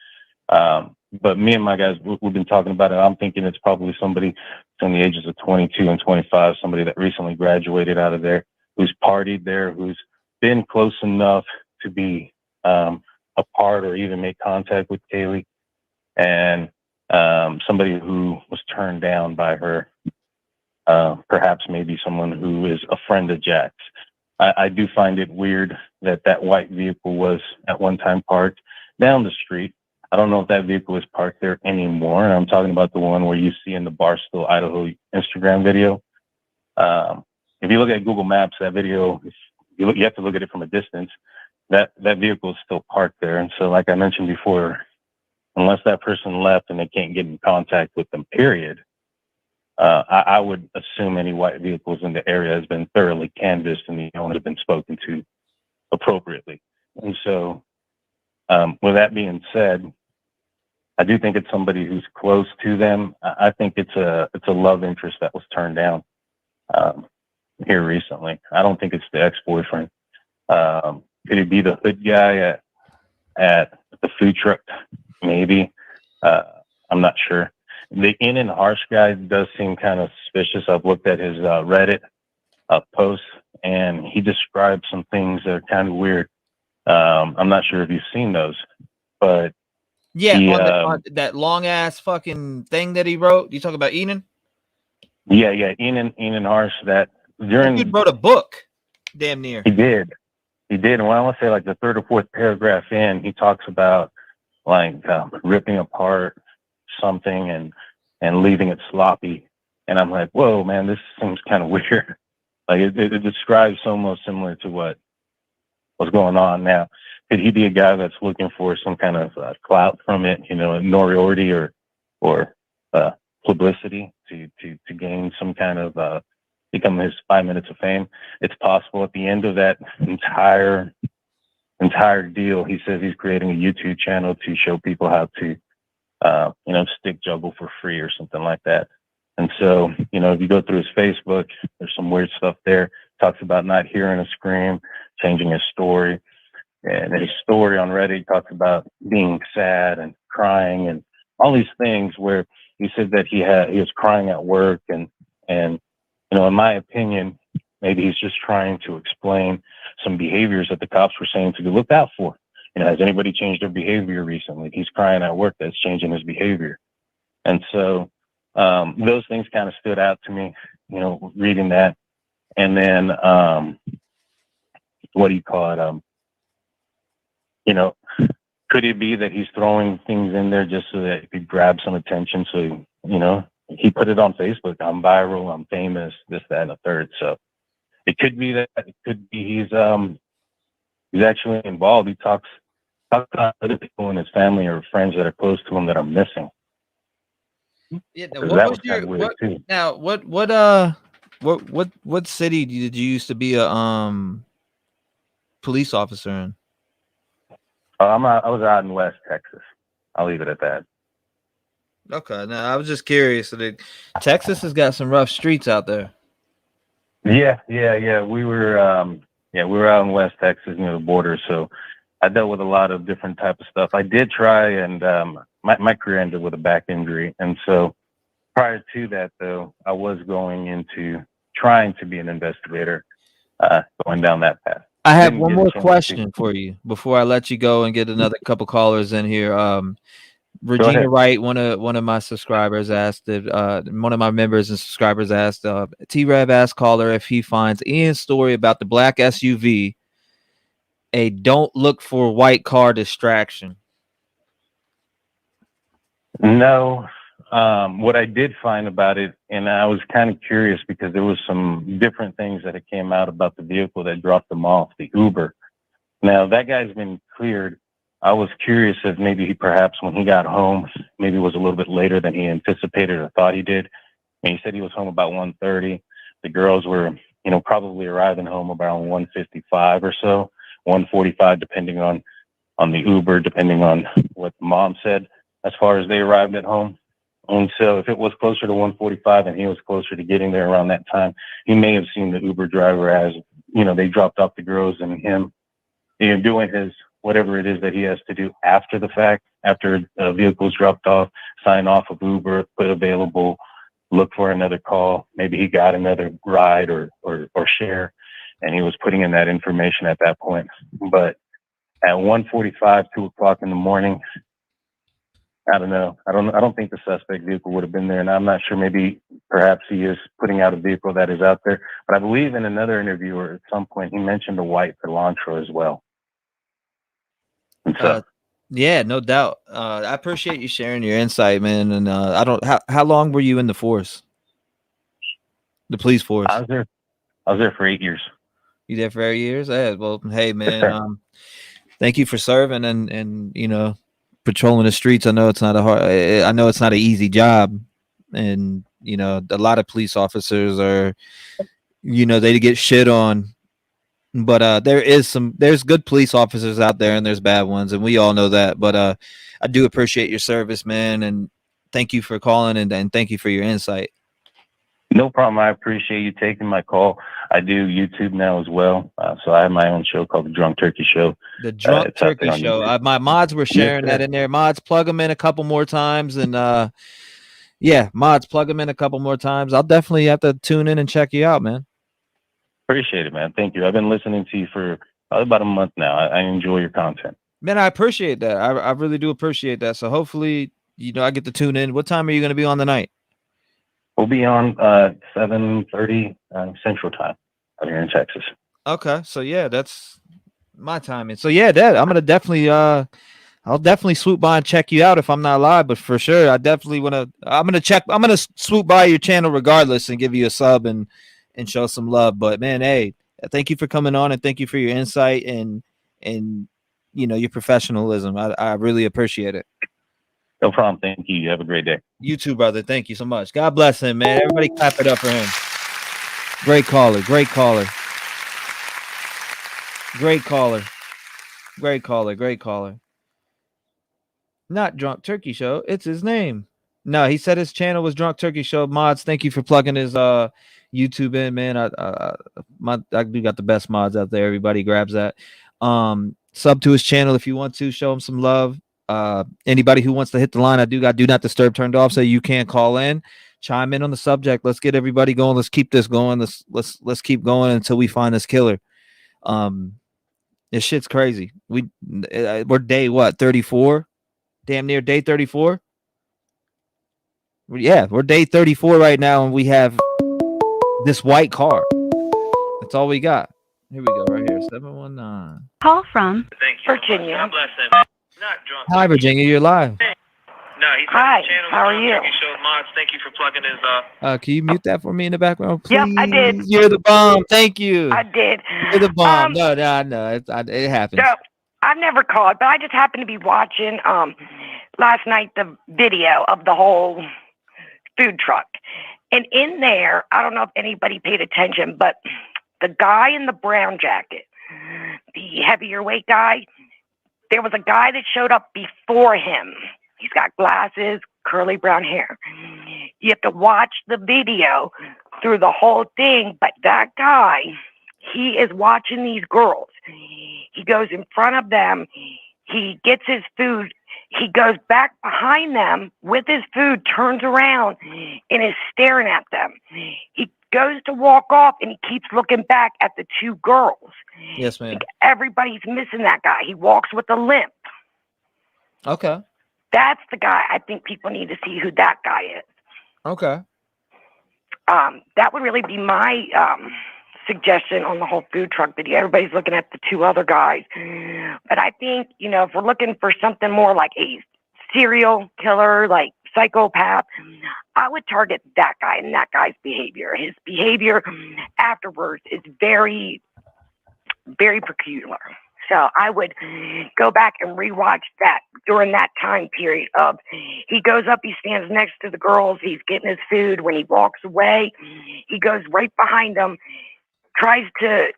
But me and my guys, we've been talking about it. I'm thinking it's probably somebody between the ages of 22 and 25, somebody that recently graduated out of there, who's partied there, who's been close enough to be apart or even make contact with Kaylee, and somebody who was turned down by her, perhaps maybe someone who is a friend of Jack's. I do find it weird that white vehicle was at one time parked down the street. I don't know if that vehicle is parked there anymore. And I'm talking about the one where you see in the Barstow, Idaho Instagram video. If you look at Google Maps, that video, you have to look at it from a distance. That vehicle is still parked there. And so, like I mentioned before, unless that person left and they can't get in contact with them, period, I would assume any white vehicles in the area has been thoroughly canvassed and the owner has been spoken to appropriately. And so, with that being said, I do think it's somebody who's close to them. I think it's a love interest that was turned down here recently. I don't think it's the ex-boyfriend. Could it be the hood guy at the food truck? Maybe. I'm not sure. The in and harsh guy does seem kind of suspicious. I've looked at his Reddit posts, and he described some things that are kind of weird. I'm not sure if you've seen those, but on that long ass fucking thing that he wrote. You talk about Enan? Yeah, Enan Harsh. That dude wrote a book, damn near. He did. And when I want to say like the third or fourth paragraph in, he talks about like ripping apart something and leaving it sloppy. And I'm like, whoa, man, this seems kind of weird. Like it describes almost similar to what was going on now. Could he be a guy that's looking for some kind of clout from it, notoriety or publicity to gain some kind of become his 5 minutes of fame? It's possible. At the end of that entire deal, he says he's creating a YouTube channel to show people how to stick juggle for free or something like that. And so, if you go through his Facebook, there's some weird stuff there. Talks about not hearing a scream, changing his story. And his story on Reddit talks about being sad and crying and all these things where he said that he was crying at work. And in my opinion, maybe he's just trying to explain some behaviors that the cops were saying to be looked out for. Has anybody changed their behavior recently? He's crying at work. That's changing his behavior. And so those things kind of stood out to me, reading that. And then, what do you call it? Could it be that he's throwing things in there just so that he could grab some attention? So, he put it on Facebook. I'm viral. I'm famous. This, that, and the third. So it could be that. It could be he's actually involved. He talks about other people in his family or friends that are close to him that are missing. Yeah. So What that was was your kind of weird too. now? What city did you used to be a police officer in? I was out in West Texas. I'll leave it at that. Okay. Now I was just curious. So Texas has got some rough streets out there. Yeah. We were out in West Texas near the border, so I dealt with a lot of different type of stuff. I did try, and my career ended with a back injury, and so prior to that, though, I was going into trying to be an investigator, going down that path. I have Didn't one get a more chance question to. for you before I let you go and get another couple callers in here. Go Regina ahead. Wright, one of my subscribers asked if one of my members and subscribers asked T-REV asked caller if he finds Ian's story about the black SUV a don't look for white car distraction. No. What I did find about it, and I was kind of curious because there was some different things that came out about the vehicle that dropped them off, the Uber. Now, that guy's been cleared. I was curious if maybe he perhaps when he got home, maybe it was a little bit later than he anticipated or thought he did. And he said he was home about 1:30. The girls were, probably arriving home around 1:55 or so, 1:45, depending on the Uber, depending on what the mom said, as far as they arrived at home. And so if it was closer to 1:45 and he was closer to getting there around that time, he may have seen the Uber driver as, they dropped off the girls and him, doing his whatever it is that he has to do after the fact, after the vehicle's dropped off, sign off of Uber, put available, look for another call. Maybe he got another ride or share, and he was putting in that information at that point. But at 1:45, 2 o'clock in the morning, I don't know. I don't think the suspect vehicle would have been there, and I'm not sure. Maybe perhaps he is putting out a vehicle that is out there. But I believe in another interview or at some point he mentioned a white Elantra as well. And so, yeah, no doubt. I appreciate you sharing your insight, man. And how long were you in the force? The police force? I was there for 8 years. You there for 8 years? Yeah, well, hey, man. Thank you for serving and patrolling the streets. I know it's not an easy job, and a lot of police officers are, they get shit on. But there's good police officers out there and there's bad ones, and we all know that. But I do appreciate your service, man, and thank you for calling and thank you for your insight. No problem. I appreciate you taking my call. I do YouTube now as well, so I have my own show called The Drunk Turkey Show. The Drunk Turkey Show. My mods were sharing that in there. Mods, plug them in a couple more times, and mods, plug them in a couple more times. I'll definitely have to tune in and check you out, man. Appreciate it, man. Thank you. I've been listening to you for probably about a month now. I enjoy your content. Man, I appreciate that. I really do appreciate that. So hopefully, I get to tune in. What time are you going to be on tonight? We'll be on 7:30 Central Time out here in Texas. Okay, so yeah, that's my timing. So yeah, I'm gonna definitely I'll definitely swoop by and check you out if I'm not live, but for sure I'm gonna swoop by your channel regardless and give you a sub and show some love. But man, hey, thank you for coming on and thank you for your insight and your professionalism. I really appreciate it. No problem. Thank you. You have a great day. You too, brother. Thank you so much. God bless him, man. Everybody clap it up for him. Great caller. Great caller. Great caller. Great caller. Great caller. Not Drunk Turkey Show. It's his name. No, he said his channel was Drunk Turkey Show. Mods, thank you for plugging his YouTube in, man. I do got the best mods out there. Everybody grabs that. Sub to his channel if you want to. Show him some love. Anybody who wants to hit the line, I do got do not disturb turned off, so you can't call in. Chime in on the subject. Let's get everybody going. Let's keep this going. Let's keep going until we find this killer. This shit's crazy. We're day what 34, damn near day 34. Yeah, we're day 34 right now, and we have this white car. That's all we got. Here we go, right here, 719. Call from Thank you. Virginia. God bless them. Not drunk. Hi, Virginia. You're live. No, he's Hi, on the channel. how are you? Turkey Show mods. Thank you for plugging his. Can you mute that for me in the background, please? Yep, I did. You're the bomb. Thank you. I did. You're the bomb. No. It happens. So I've never called, but I just happened to be watching last night the video of the whole food truck. And in there, I don't know if anybody paid attention, but the guy in the brown jacket, the heavier weight guy, there was a guy that showed up before him. He's got glasses, curly brown hair. You have to watch the video through the whole thing, but that guy, he is watching these girls. He goes in front of them. He gets his food. He goes back behind them with his food, turns around, and is staring at them. He goes to walk off, and he keeps looking back at the two girls. Yes, ma'am. Everybody's missing that guy. He walks with a limp. Okay. That's the guy. I think people need to see who that guy is. Okay. That would really be my suggestion on the whole food truck video. Everybody's looking at the two other guys. But I think, if we're looking for something more like a serial killer, like psychopath, I would target that guy and that guy's behavior. His behavior afterwards is very, very peculiar. So I would go back and rewatch that during that time period of he goes up, he stands next to the girls, he's getting his food. When he walks away, he goes right behind them, tries to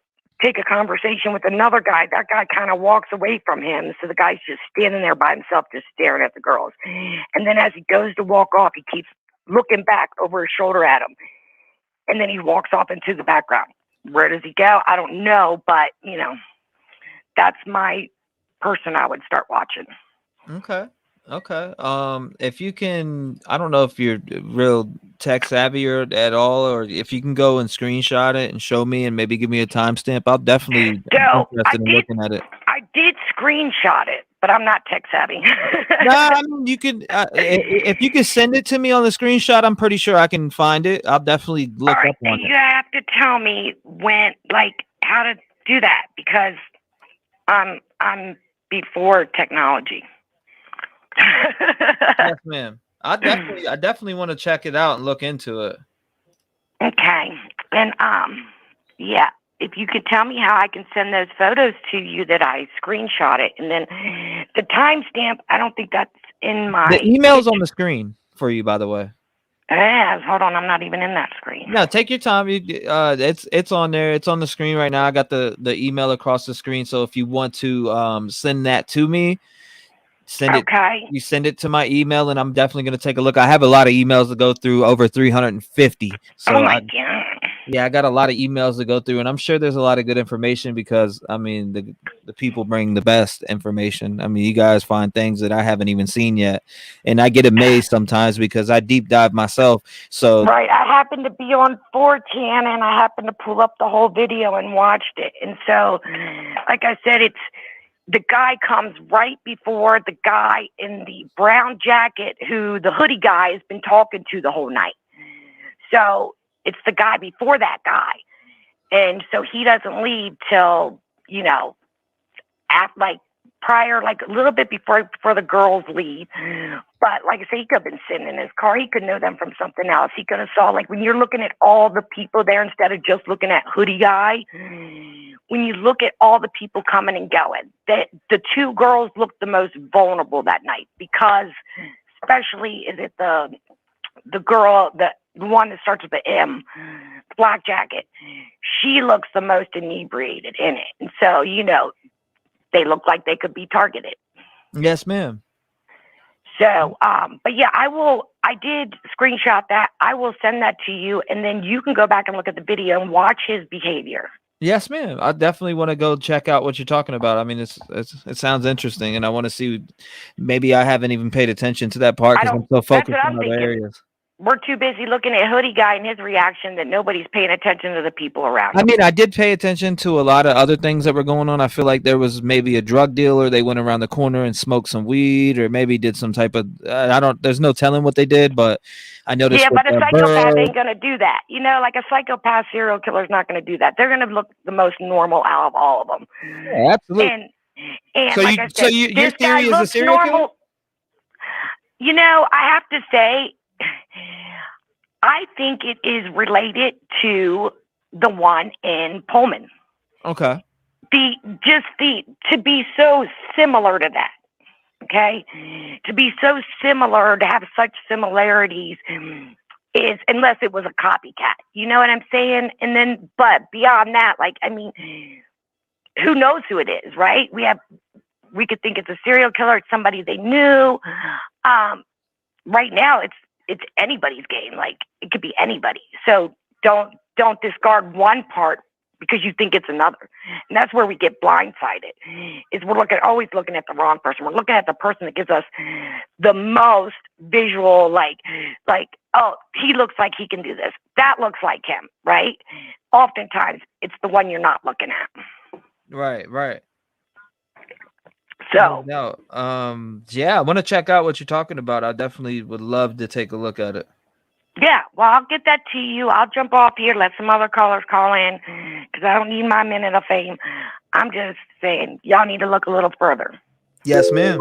take a conversation with another guy. That guy kind of walks away from him. So the guy's just standing there by himself, just staring at the girls. And then as he goes to walk off, he keeps looking back over his shoulder at him. And then he walks off into the background. Where does he go? I don't know, but, that's my person I would start watching. Okay. If you can, I don't know if you're real tech savvy or at all, or if you can go and screenshot it and show me and maybe give me a timestamp, I'll definitely be interested in looking at it. I did screenshot it, but I'm not tech savvy. No, I mean, you could, if you could send it to me on the screenshot, I'm pretty sure I can find it. I'll definitely look up on it. You have to tell me how to do that, because I'm before technology. Yes, ma'am. I definitely want to check it out and look into it. Okay. And yeah, if you could tell me how I can send those photos to you that I screenshot it, and then the timestamp, I don't think that's in my The email's on the screen for you, by the way. Yeah, hold on, I'm not even in that screen. No, take your time. It's on there. It's on the screen right now. I got the email across the screen. So if you want to send that to me, send it. You send it to my email, and I'm definitely going to take a look. I have a lot of emails to go through, over 350. So oh my God. Yeah, I got a lot of emails to go through, and I'm sure there's a lot of good information because, I mean, the people bring the best information. I mean, you guys find things that I haven't even seen yet, and I get amazed sometimes because I deep dive myself. So right, I happened to be on 4chan, and I happened to pull up the whole video and watched it. And so, like I said, it's the guy comes right before the guy in the brown jacket who the hoodie guy has been talking to the whole night. So it's the guy before that guy. And so he doesn't leave till, prior, a little bit before the girls leave. But like I say, he could have been sitting in his car. He could know them from something else. He could have saw, when you're looking at all the people there instead of just looking at hoodie guy, when you look at all the people coming and going, the two girls looked the most vulnerable that night, because especially is it the girl, the one that starts with the M, black jacket, she looks the most inebriated in it. And so, they look like they could be targeted. Yes, ma'am. So, but yeah, I did screenshot that. I will send that to you, and then you can go back and look at the video and watch his behavior. Yes, ma'am. I definitely want to go check out what you're talking about. I mean, it sounds interesting, and I want to see. Maybe I haven't even paid attention to that part because I'm so focused on other areas. We're too busy looking at hoodie guy and his reaction that nobody's paying attention to the people around him. I mean, I did pay attention to a lot of other things that were going on. I feel like there was maybe a drug dealer. They went around the corner and smoked some weed, or maybe did some type of, there's no telling what they did, but I noticed. Yeah, but a psychopath ain't going to do that. Like a psychopath serial killer is not going to do that. They're going to look the most normal out of all of them. Yeah, absolutely. And So like you, I so said, you, your this guy theory is a looks serial killer? normal. You know, I have to say, I think it is related to the one in Pullman. Okay. To be so similar to that. Okay, to be so similar, to have such similarities, is, unless it was a copycat. You know what I'm saying? And then, but beyond that, like, I mean, who knows who it is, right? We could think it's a serial killer, it's somebody they knew. Right now, it's anybody's game. Like, it could be anybody. So don't discard one part because you think it's another. And that's where we get blindsided, is we're always looking at the wrong person. We're looking at the person that gives us the most visual, like, oh, he looks like he can do this. That looks like him, right? Oftentimes, it's the one you're not looking at. Right. So, no, yeah, I want to check out what you're talking about. I definitely would love to take a look at it. yeah, well, I'll get that to you. I'll jump off here, let some other callers call in, because I don't need my minute of fame. I'm just saying, y'all need to look a little further. Yes, ma'am.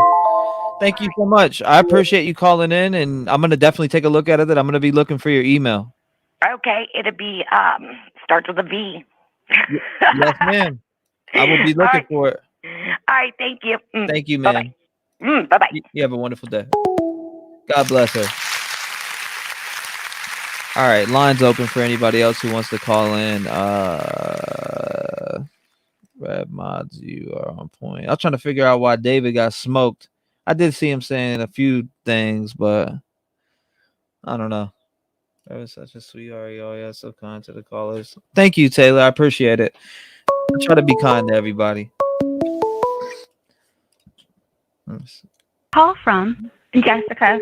Thank you so much. I appreciate you calling in, and I'm going to definitely take a look at it. I'm going to be looking for your email. Okay, it'll be, starts with a V. Yes, ma'am. I will be looking for it. All right, thank you. Thank you, ma'am. Bye-bye. Bye-bye. You have a wonderful day. God bless her. All right, lines open for anybody else who wants to call in. Red mods, you are on point. I'm trying to figure out why David got smoked. I did see him saying a few things, but I don't know. That was such a sweetheart. Oh, yeah, so kind to the callers. Thank you, Taylor. I appreciate it. I try to be kind to everybody. Call from Jessica.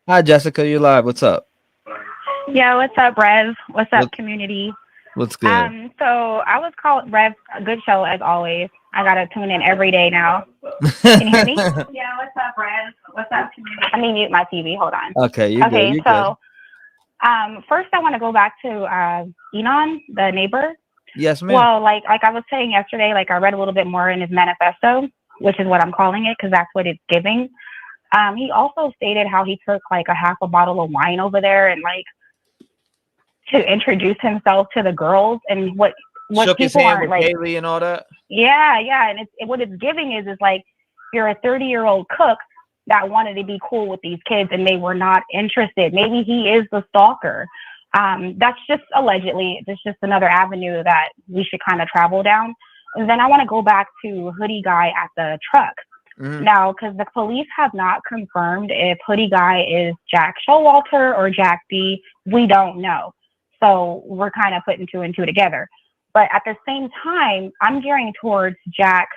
Hi, Jessica. You're live. What's up? Yeah, what's up, Rev? What's up, community? What's good? So I was called Rev. A good show as always. I gotta tune in every day now. Can you hear me? Yeah, what's up, Rev? What's up, community? Let me mute my TV. Hold on. Okay, you're good. You're so, first I want to go back to Enon, the neighbor. Yes, ma'am. Well, like I was saying yesterday, like I read a little bit more in his manifesto, which is what I'm calling it because that's what it's giving. He also stated how he took like a half a bottle of wine over there and like to introduce himself to the girls and what Shook his people hand aren't with like. Kaylee and all that. Yeah, and what it's giving is like you're a 30-year-old cook that wanted to be cool with these kids and they were not interested. Maybe he is the stalker. That's just allegedly. It's just another avenue that we should kind of travel down. And then I want to go back to Hoodie Guy at the truck. Mm-hmm. Now, because the police have not confirmed if Hoodie Guy is Jack Showalter or Jack D, we don't know. So we're kind of putting two and two together. But at the same time, I'm gearing towards Jack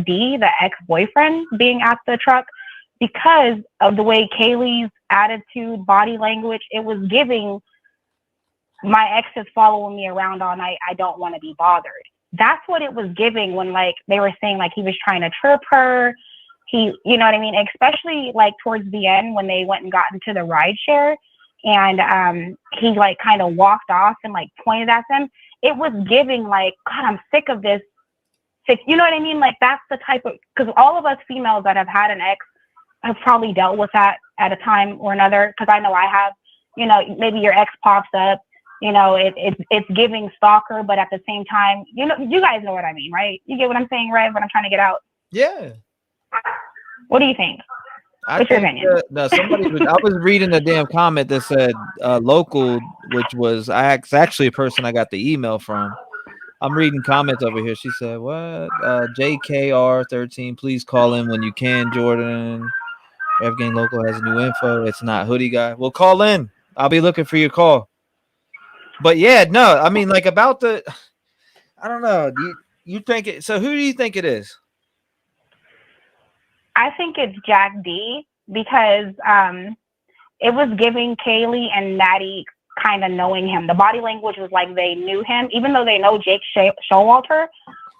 D, the ex-boyfriend, being at the truck because of the way Kaylee's attitude, body language, it was giving my ex is following me around all night. I don't want to be bothered. That's what it was giving when like they were saying like he was trying to trip her. He, you know what I mean? Especially like towards the end when they went and got into the ride share and he like kind of walked off and like pointed at them. It was giving like, God, I'm sick of this. You know what I mean? Like that's the type of, because all of us females that have had an ex have probably dealt with that at a time or another. Because I know I have, you know, maybe your ex pops up, you know, it's giving stalker, but at the same time, you know, you guys know what I mean, right? You get what I'm saying, Rev, what I'm trying to get out? Yeah. What do you think? What's your opinion? No, I was reading a damn comment that said local, which was actually a person I got the email from. I'm reading comments over here. She said, what? JKR13, please call in when you can, Jordan. Rev Gang Local has new info. It's not Hoodie Guy. Well, call in. I'll be looking for your call. But yeah, no, I mean, like about the, I don't know. You think it? So who do you think it is? I think it's Jack D because it was giving Kaylee and Natty kind of knowing him. The body language was like they knew him, even though they know Jake Showalter.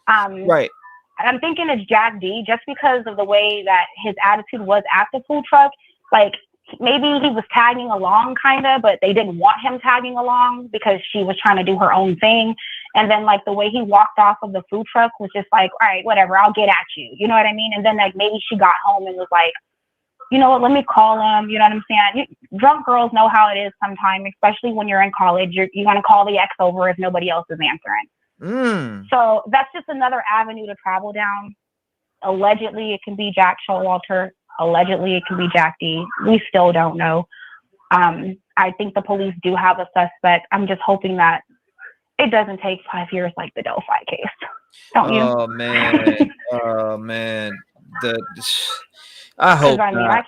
Right. I'm thinking it's Jack D just because of the way that his attitude was at the food truck. Like maybe he was tagging along kind of, but they didn't want him tagging along because she was trying to do her own thing. And then like the way he walked off of the food truck was just like, all right, whatever, I'll get at you. You know what I mean? And then like maybe she got home and was like, you know what, let me call him. You know what I'm saying? Drunk girls know how it is sometimes, especially when you're in college. You're going to call the ex over if nobody else is answering. So that's just another avenue to travel down. Allegedly, it can be Jack Showalter. Allegedly, it can be Jack D. We still don't know. I think the police do have a suspect. I'm just hoping that it doesn't take 5 years like the Delphi case. Don't you? Oh man. Oh man. I hope I mean, not.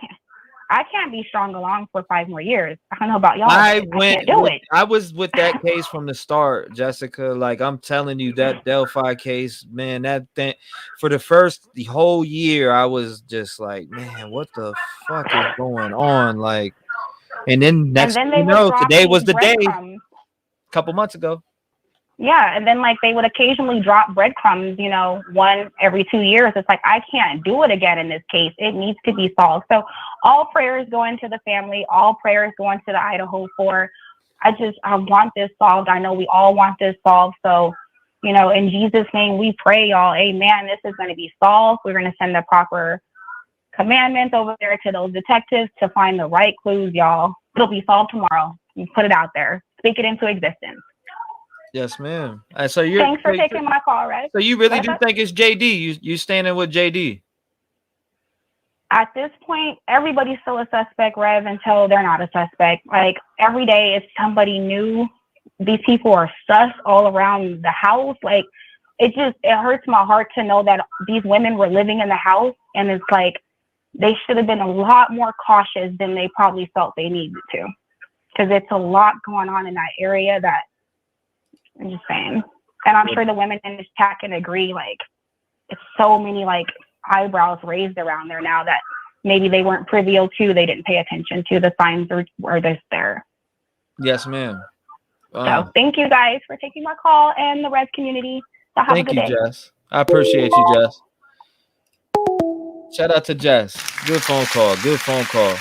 I can't be strong along for 5 more years. I don't know about y'all. I can't do it. I was with that case from the start, Jessica. Like I'm telling you, that Delphi case, man, that thing for the whole year, I was just like, man, what the fuck is going on? Like, and then next thing you know, today was the day. A couple months ago. Yeah, and then like they would occasionally drop breadcrumbs, you know, 1 every 2 years. It's like, I can't do it again in this case. It needs to be solved. So all prayers going to the family, all prayers going to the Idaho 4. I want this solved. I know we all want this solved. So, you know, in Jesus' name, we pray, y'all. Amen. This is going to be solved. We're going to send the proper commandments over there to those detectives to find the right clues, y'all. It'll be solved tomorrow. You put it out there. Speak it into existence. Yes, ma'am. Thanks for taking my call, Red. So you really do think it's JD? You standing with JD? At this point, everybody's still a suspect, Rev, until they're not a suspect. Like every day, it's somebody new. These people are sus all around the house. Like it hurts my heart to know that these women were living in the house, and it's like they should have been a lot more cautious than they probably felt they needed to, because it's a lot going on in that area that. I'm just saying. And I'm sure the women in this chat can agree, like, it's so many, like, eyebrows raised around there now that maybe they weren't privy to, they didn't pay attention to. The signs were just there. Yes, ma'am. So thank you guys for taking my call and the Red community. So have a good day. Jess. I appreciate you, Jess. Shout out to Jess. Good phone call. Good phone call.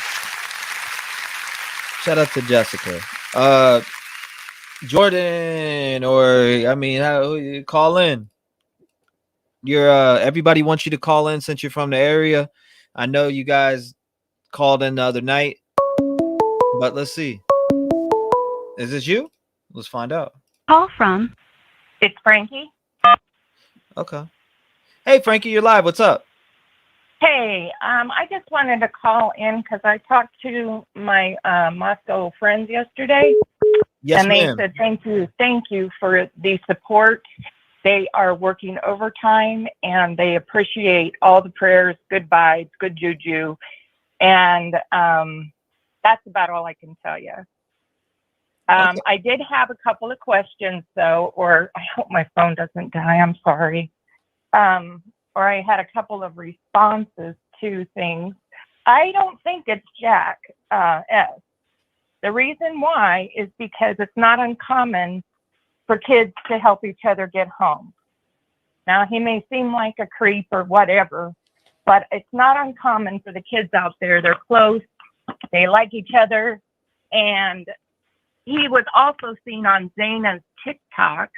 Shout out to Jessica. Jordan, call in. You're everybody wants you to call in since you're from the area. I know you guys called in the other night, but let's see. Is this you? Let's find out. Call from. It's Frankie. Okay. Hey, Frankie, you're live. What's up? Hey, I just wanted to call in because I talked to my Moscow friends yesterday. Yes, and they ma'am. said, thank you for the support. They are working overtime and they appreciate all the prayers, good vibes, good juju. And that's about all I can tell you. Okay. I did have a couple of questions though, or I hope my phone doesn't die. I'm sorry. Or I had a couple of responses to things. I don't think it's Jack S. The reason why is because it's not uncommon for kids to help each other get home. Now, he may seem like a creep or whatever, but it's not uncommon for the kids out there. They're close, they like each other, and he was also seen on Zaina's TikTok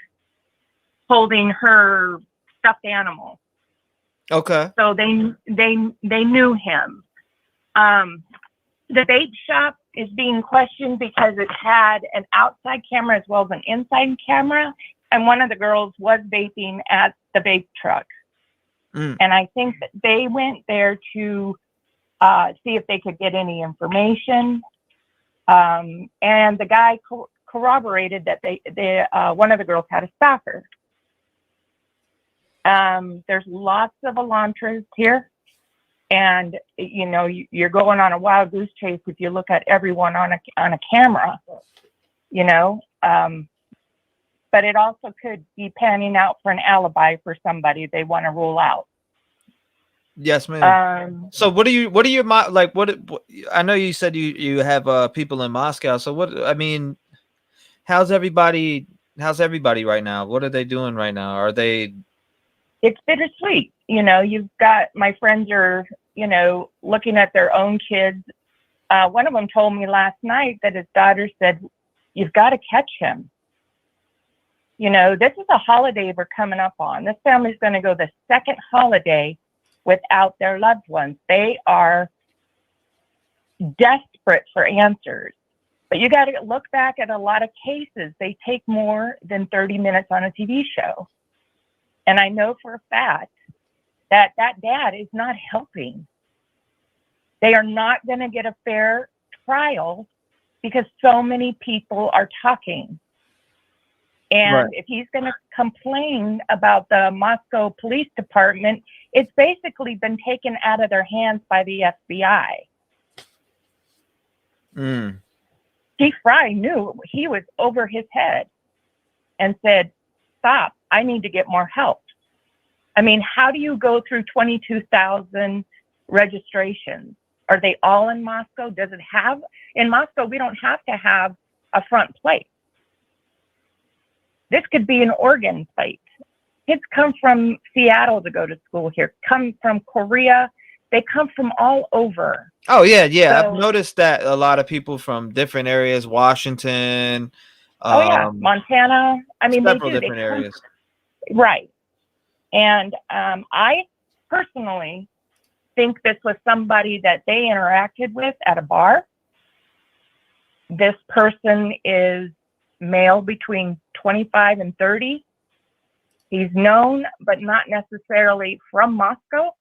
holding her stuffed animal. Okay. So they knew him. The bait shop is being questioned because it had an outside camera as well as an inside camera, and one of the girls was vaping at the vape truck. And I think that they went there to see if they could get any information. And the guy corroborated that they one of the girls had a stalker. There's lots of Elantras here. And, you know, you're going on a wild goose chase if you look at everyone on a camera, you know. But it also could be panning out for an alibi for somebody they want to rule out. Yes, ma'am. So what I know you said you have people in Moscow. So how's everybody right now? What are they doing right now? Are they? It's bittersweet. You know, you've got my friends are, you know, looking at their own kids. One of them told me last night that his daughter said, "You've got to catch him." You know, this is a holiday we're coming up on. This family's going to go the second holiday without their loved ones. They are desperate for answers. But you got to look back at a lot of cases. They take more than 30 minutes on a TV show. And I know for a fact that that dad is not helping. They are not going to get a fair trial because so many people are talking. And if he's going to complain about the Moscow Police Department, it's basically been taken out of their hands by the FBI. Chief Fry knew he was over his head and said, stop, I need to get more help. I mean, how do you go through 22,000 registrations? Are they all in Moscow? Does it have, in Moscow, we don't have to have a front plate. This could be an Oregon plate. Kids come from Seattle to go to school here, come from Korea. They come from all over. Oh, yeah, yeah. So, I've noticed that a lot of people from different areas, Washington. Montana. I mean, several they do. different areas. Right. And I personally think this was somebody that they interacted with at a bar. This person is male between 25 and 30. He's known, but not necessarily from Moscow.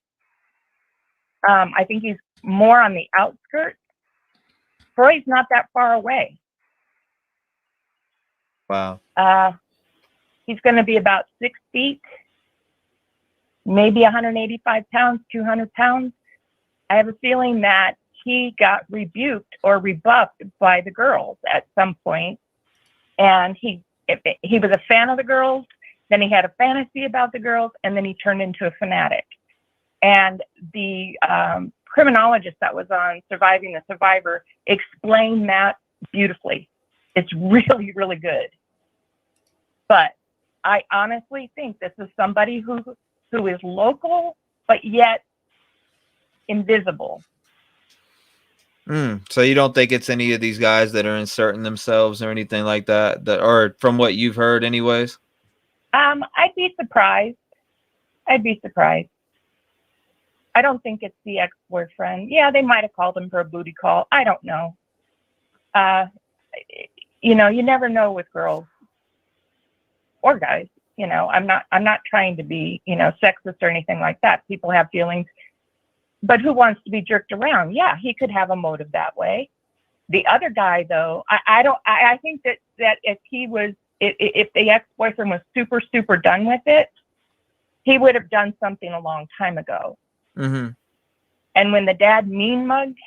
I think he's more on the outskirts. Troy's not that far away. Wow. He's going to be about 6 feet, maybe 185 pounds, 200 pounds. I have a feeling that he got rebuked or rebuffed by the girls at some point. And he was a fan of the girls, then he had a fantasy about the girls, and then he turned into a fanatic. And the criminologist that was on Surviving the Survivor explained that beautifully. It's really, really good. But I honestly think this is somebody who is local, but yet invisible. So you don't think it's any of these guys that are inserting themselves or anything like that, or from what you've heard anyways? I'd be surprised. I don't think it's the ex-boyfriend. Yeah, they might have called him for a booty call. I don't know. You know, you never know with girls or guys. You know, I'm not trying to be, you know, sexist or anything like that. People have feelings. But who wants to be jerked around? Yeah, he could have a motive that way. The other guy, though, I think that if the ex-boyfriend was super done with it, he would have done something a long time ago. Mm-hmm. And when the dad mean mugged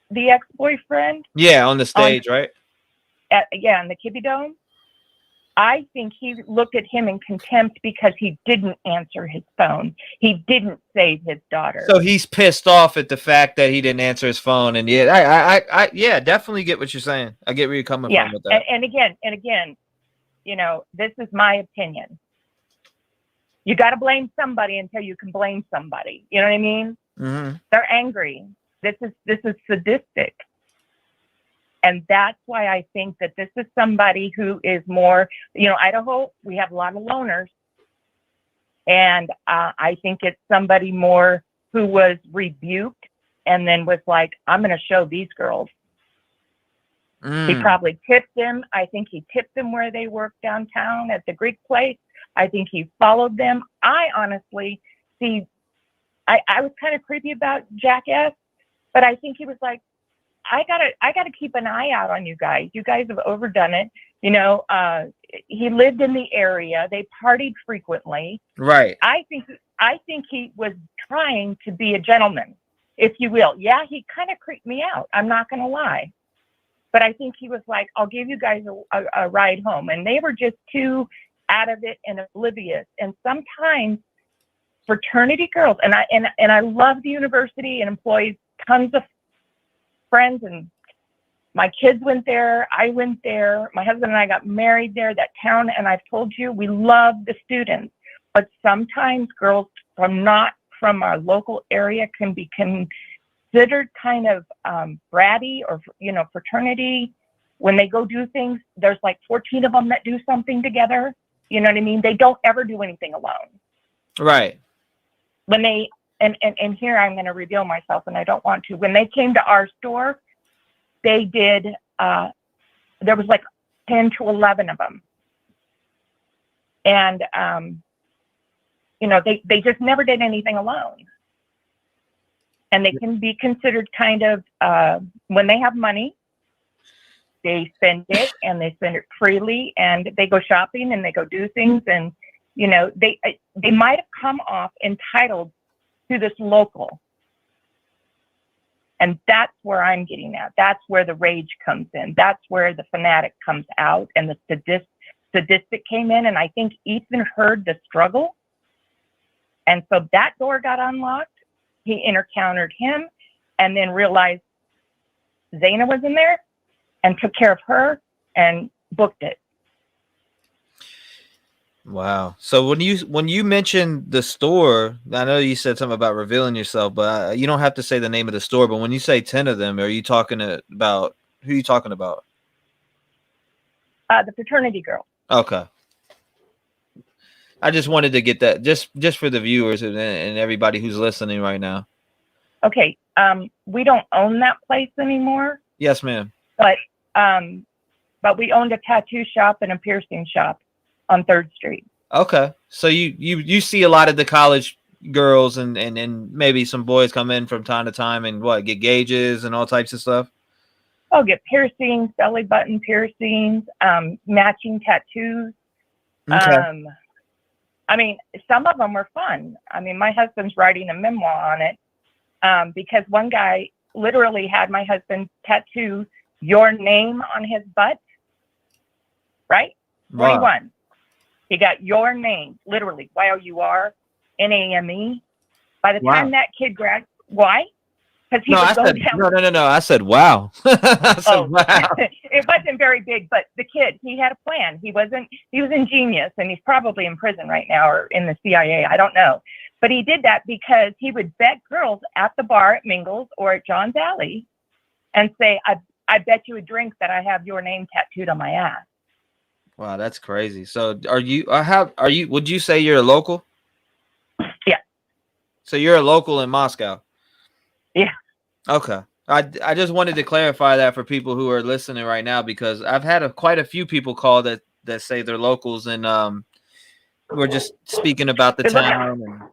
the ex-boyfriend, on the stage, right? In the Kibbie Dome, I think he looked at him in contempt because he didn't answer his phone. He didn't save his daughter. So he's pissed off at the fact that he didn't answer his phone. And I definitely get what you're saying. I get where you're coming from with that. And again, you know, this is my opinion. You got to blame somebody until you can blame somebody. You know what I mean? Mm-hmm. They're angry. This is sadistic. And that's why I think that this is somebody who is more, you know, Idaho, we have a lot of loners. And I think it's somebody more who was rebuked and then was like, I'm going to show these girls. He probably tipped them. I think he tipped them where they work downtown at the Greek place. I think he followed them. I honestly see, I was kind of creepy about Jackass, but I think he was like, I gotta keep an eye out on you guys. You guys have overdone it. You know, he lived in the area. They partied frequently. Right. I think he was trying to be a gentleman, if you will. Yeah, he kind of creeped me out. I'm not gonna lie. But I think he was like, I'll give you guys a ride home. And they were just too out of it and oblivious. And sometimes fraternity girls, and I love the university and employs tons of friends, and my kids went there. I went there. My husband and I got married there, that town. And I've told you, we love the students. But sometimes girls not from our local area can be considered kind of bratty or, you know, fraternity. When they go do things, there's like 14 of them that do something together. You know what I mean? They don't ever do anything alone. Right. When they, and here I'm going to reveal myself, and I don't want to. When they came to our store, they did, there was like 10 to 11 of them. And, you know, they just never did anything alone. And they can be considered kind of, when they have money, they spend it, and they spend it freely, and they go shopping and they go do things. And, you know, they might have come off entitled to this local. And that's where I'm getting at. That's where the rage comes in. That's where the fanatic comes out, and the sadistic came in. And I think Ethan heard the struggle. And so that door got unlocked. He encountered him, and then realized Zaina was in there, and took care of her and booked it. Wow. So when you mentioned the store, I know you said something about revealing yourself, but you don't have to say the name of the store. But when you say 10 of them, are you talking about, who are you talking about? The fraternity girl. Okay. I just wanted to get that just for the viewers and everybody who's listening right now. Okay. We don't own that place anymore, Yes, ma'am. but we owned a tattoo shop and a piercing shop on 3rd Street. Okay. So you see a lot of the college girls and maybe some boys come in from time to time and get gauges and all types of stuff. Oh, get piercings, belly button piercings, matching tattoos. Okay. I mean, some of them were fun. I mean, my husband's writing a memoir on it, because one guy literally had my husband tattoo your name on his butt, right? Wow. 21. He got your name, literally, YOURNAME. By the time that kid graduated, why? Because he would go down. No. I said, wow. I said, wow. It wasn't very big, but the kid, he had a plan. He was ingenious, and he's probably in prison right now or in the CIA. I don't know. But he did that because he would bet girls at the bar at Mingles or at John's Alley and say, I bet you a drink that I have your name tattooed on my ass. Wow, that's crazy. So would you say you're a local? Yeah. So you're a local in Moscow? Yeah. Okay. I just wanted to clarify that for people who are listening right now, because I've had quite a few people call that say they're locals, and we're just speaking about the town.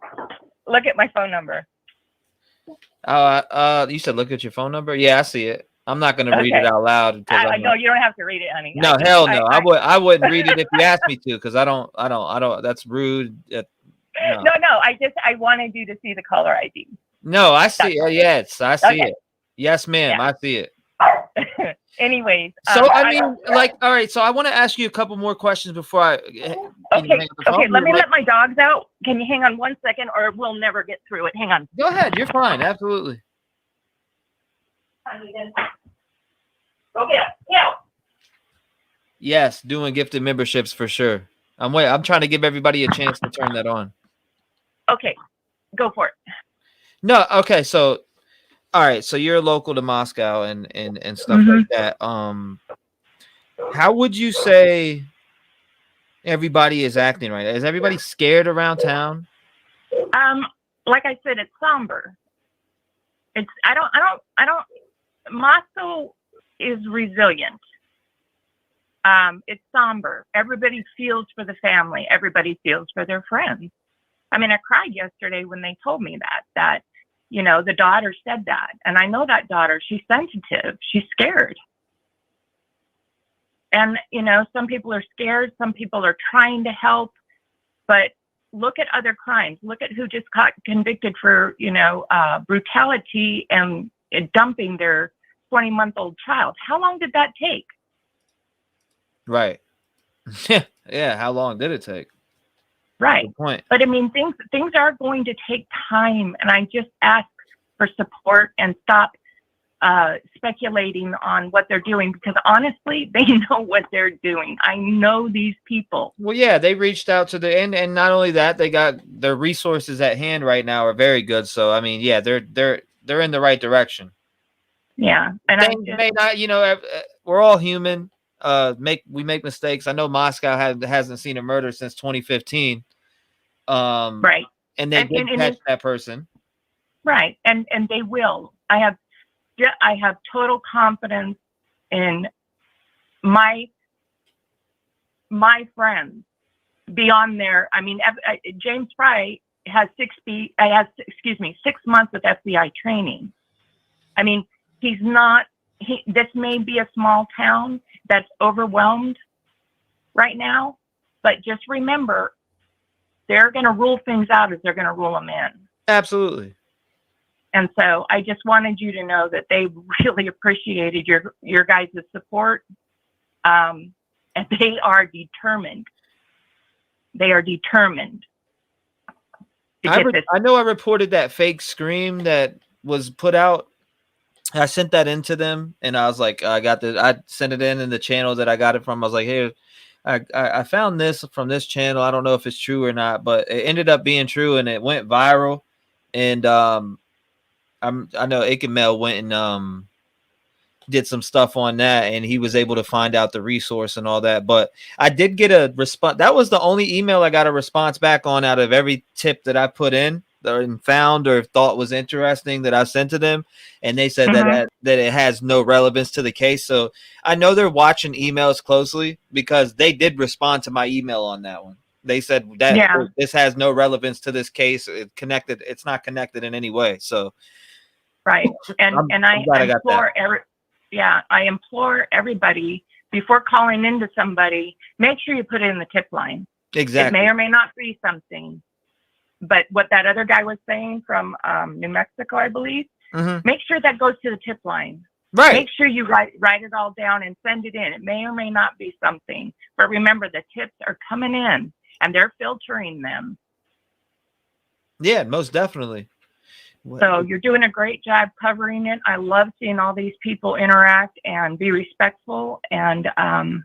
Look at my phone number. You said look at your phone number? Yeah, I see it. I'm not going to read it out loud. I know you don't have to read it, honey. No, hell no. I wouldn't read it if you asked me to, because I don't. That's rude. No. I wanted you to see the caller ID. No, I see it. Yes, I see it. Yes, ma'am. Yeah. I see it. Anyways. So, all right. So I want to ask you a couple more questions before I. Okay, let me let my dogs out. Can you hang on 1 second, or we'll never get through it? Hang on. Go ahead. You're fine. Absolutely. Okay. Yeah. Yes, doing gifted memberships for sure. I'm trying to give everybody a chance to turn that on. Okay, go for it. No, okay, so all right, so you're local to Moscow and stuff like that. How would you say everybody is acting right now? Is everybody scared around town? Like I said, it's somber. I don't Moscow is resilient. It's somber. Everybody feels for the family. Everybody feels for their friends. I mean, I cried yesterday when they told me that, you know, the daughter said that. And I know that daughter, she's sensitive. She's scared. And, you know, some people are scared. Some people are trying to help. But look at other crimes. Look at who just got convicted for, you know, brutality and dumping their 20-month-old child. How long did that take? Right. Yeah. How long did it take? Right. Good point. But I mean, things are going to take time, and I just ask for support and stop speculating on what they're doing, because honestly, they know what they're doing. I know these people. Well, yeah, they reached out to the and not only that, they got their resources at hand right now are very good. So I mean, yeah, they're in the right direction. Yeah, and they may not, you know, we're all human. we make mistakes. I know Moscow hasn't seen a murder since 2015. Right. And they did catch that person. Right. And they will. I have total confidence in my friends beyond their, I mean, James Fry has 6 months with FBI training. I mean, this may be a small town that's overwhelmed right now, but just remember, they're going to rule things out as they're going to rule them in. Absolutely. And so I just wanted you to know that they really appreciated your guys' support. And they are determined. They are determined. I know I reported that fake scream that was put out. I sent that into them, and I was like, I sent it in the channel that I got it from. I was like, hey, I found this from this channel. I don't know if it's true or not, but it ended up being true, and it went viral. And I know Ikemel went and did some stuff on that, and he was able to find out the resource and all that. But I did get a response. That was the only email I got a response back on out of every tip that I put in and found or thought was interesting that I sent to them. And they said that it has no relevance to the case. So I know they're watching emails closely because they did respond to my email on that one. They said that this has no relevance to this case. It's not connected in any way. So right. And I implore everybody before calling into somebody, make sure you put it in the tip line. Exactly. It may or may not be something. But what that other guy was saying from New Mexico, I believe, make sure that goes to the tip line. Right. Make sure you write it all down and send it in. It may or may not be something. But remember, the tips are coming in and they're filtering them. Yeah, most definitely. So you're doing a great job covering it. I love seeing all these people interact and be respectful. And I'm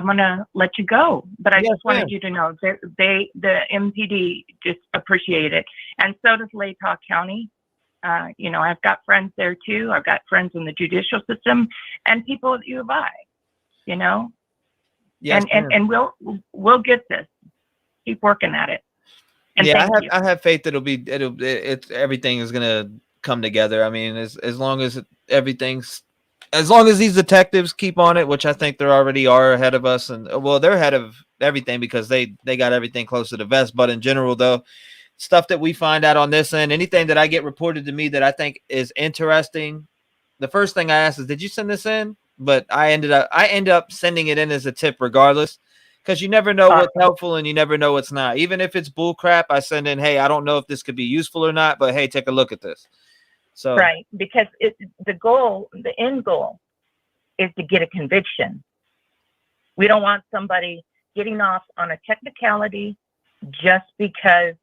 going to let you go. But I just wanted you to know that the MPD just appreciate it. And so does Latah County. I've got friends there too. I've got friends in the judicial system and people at U of I, Yes, and we'll get this. Keep working at it. And I have faith that everything is gonna come together. I mean, as long as these detectives keep on it, which I think they already are ahead of us, and they're ahead of everything because they got everything close to the vest. But in general, though, stuff that we find out on this end, anything that I get reported to me that I think is interesting, the first thing I ask is, "Did you send this in?" But I end up sending it in as a tip regardless. Because you never know what's helpful and you never know what's not. Even if it's bull crap, I send in, hey, I don't know if this could be useful or not, but hey, take a look at this. So right, because the end goal is to get a conviction. We don't want somebody getting off on a technicality just because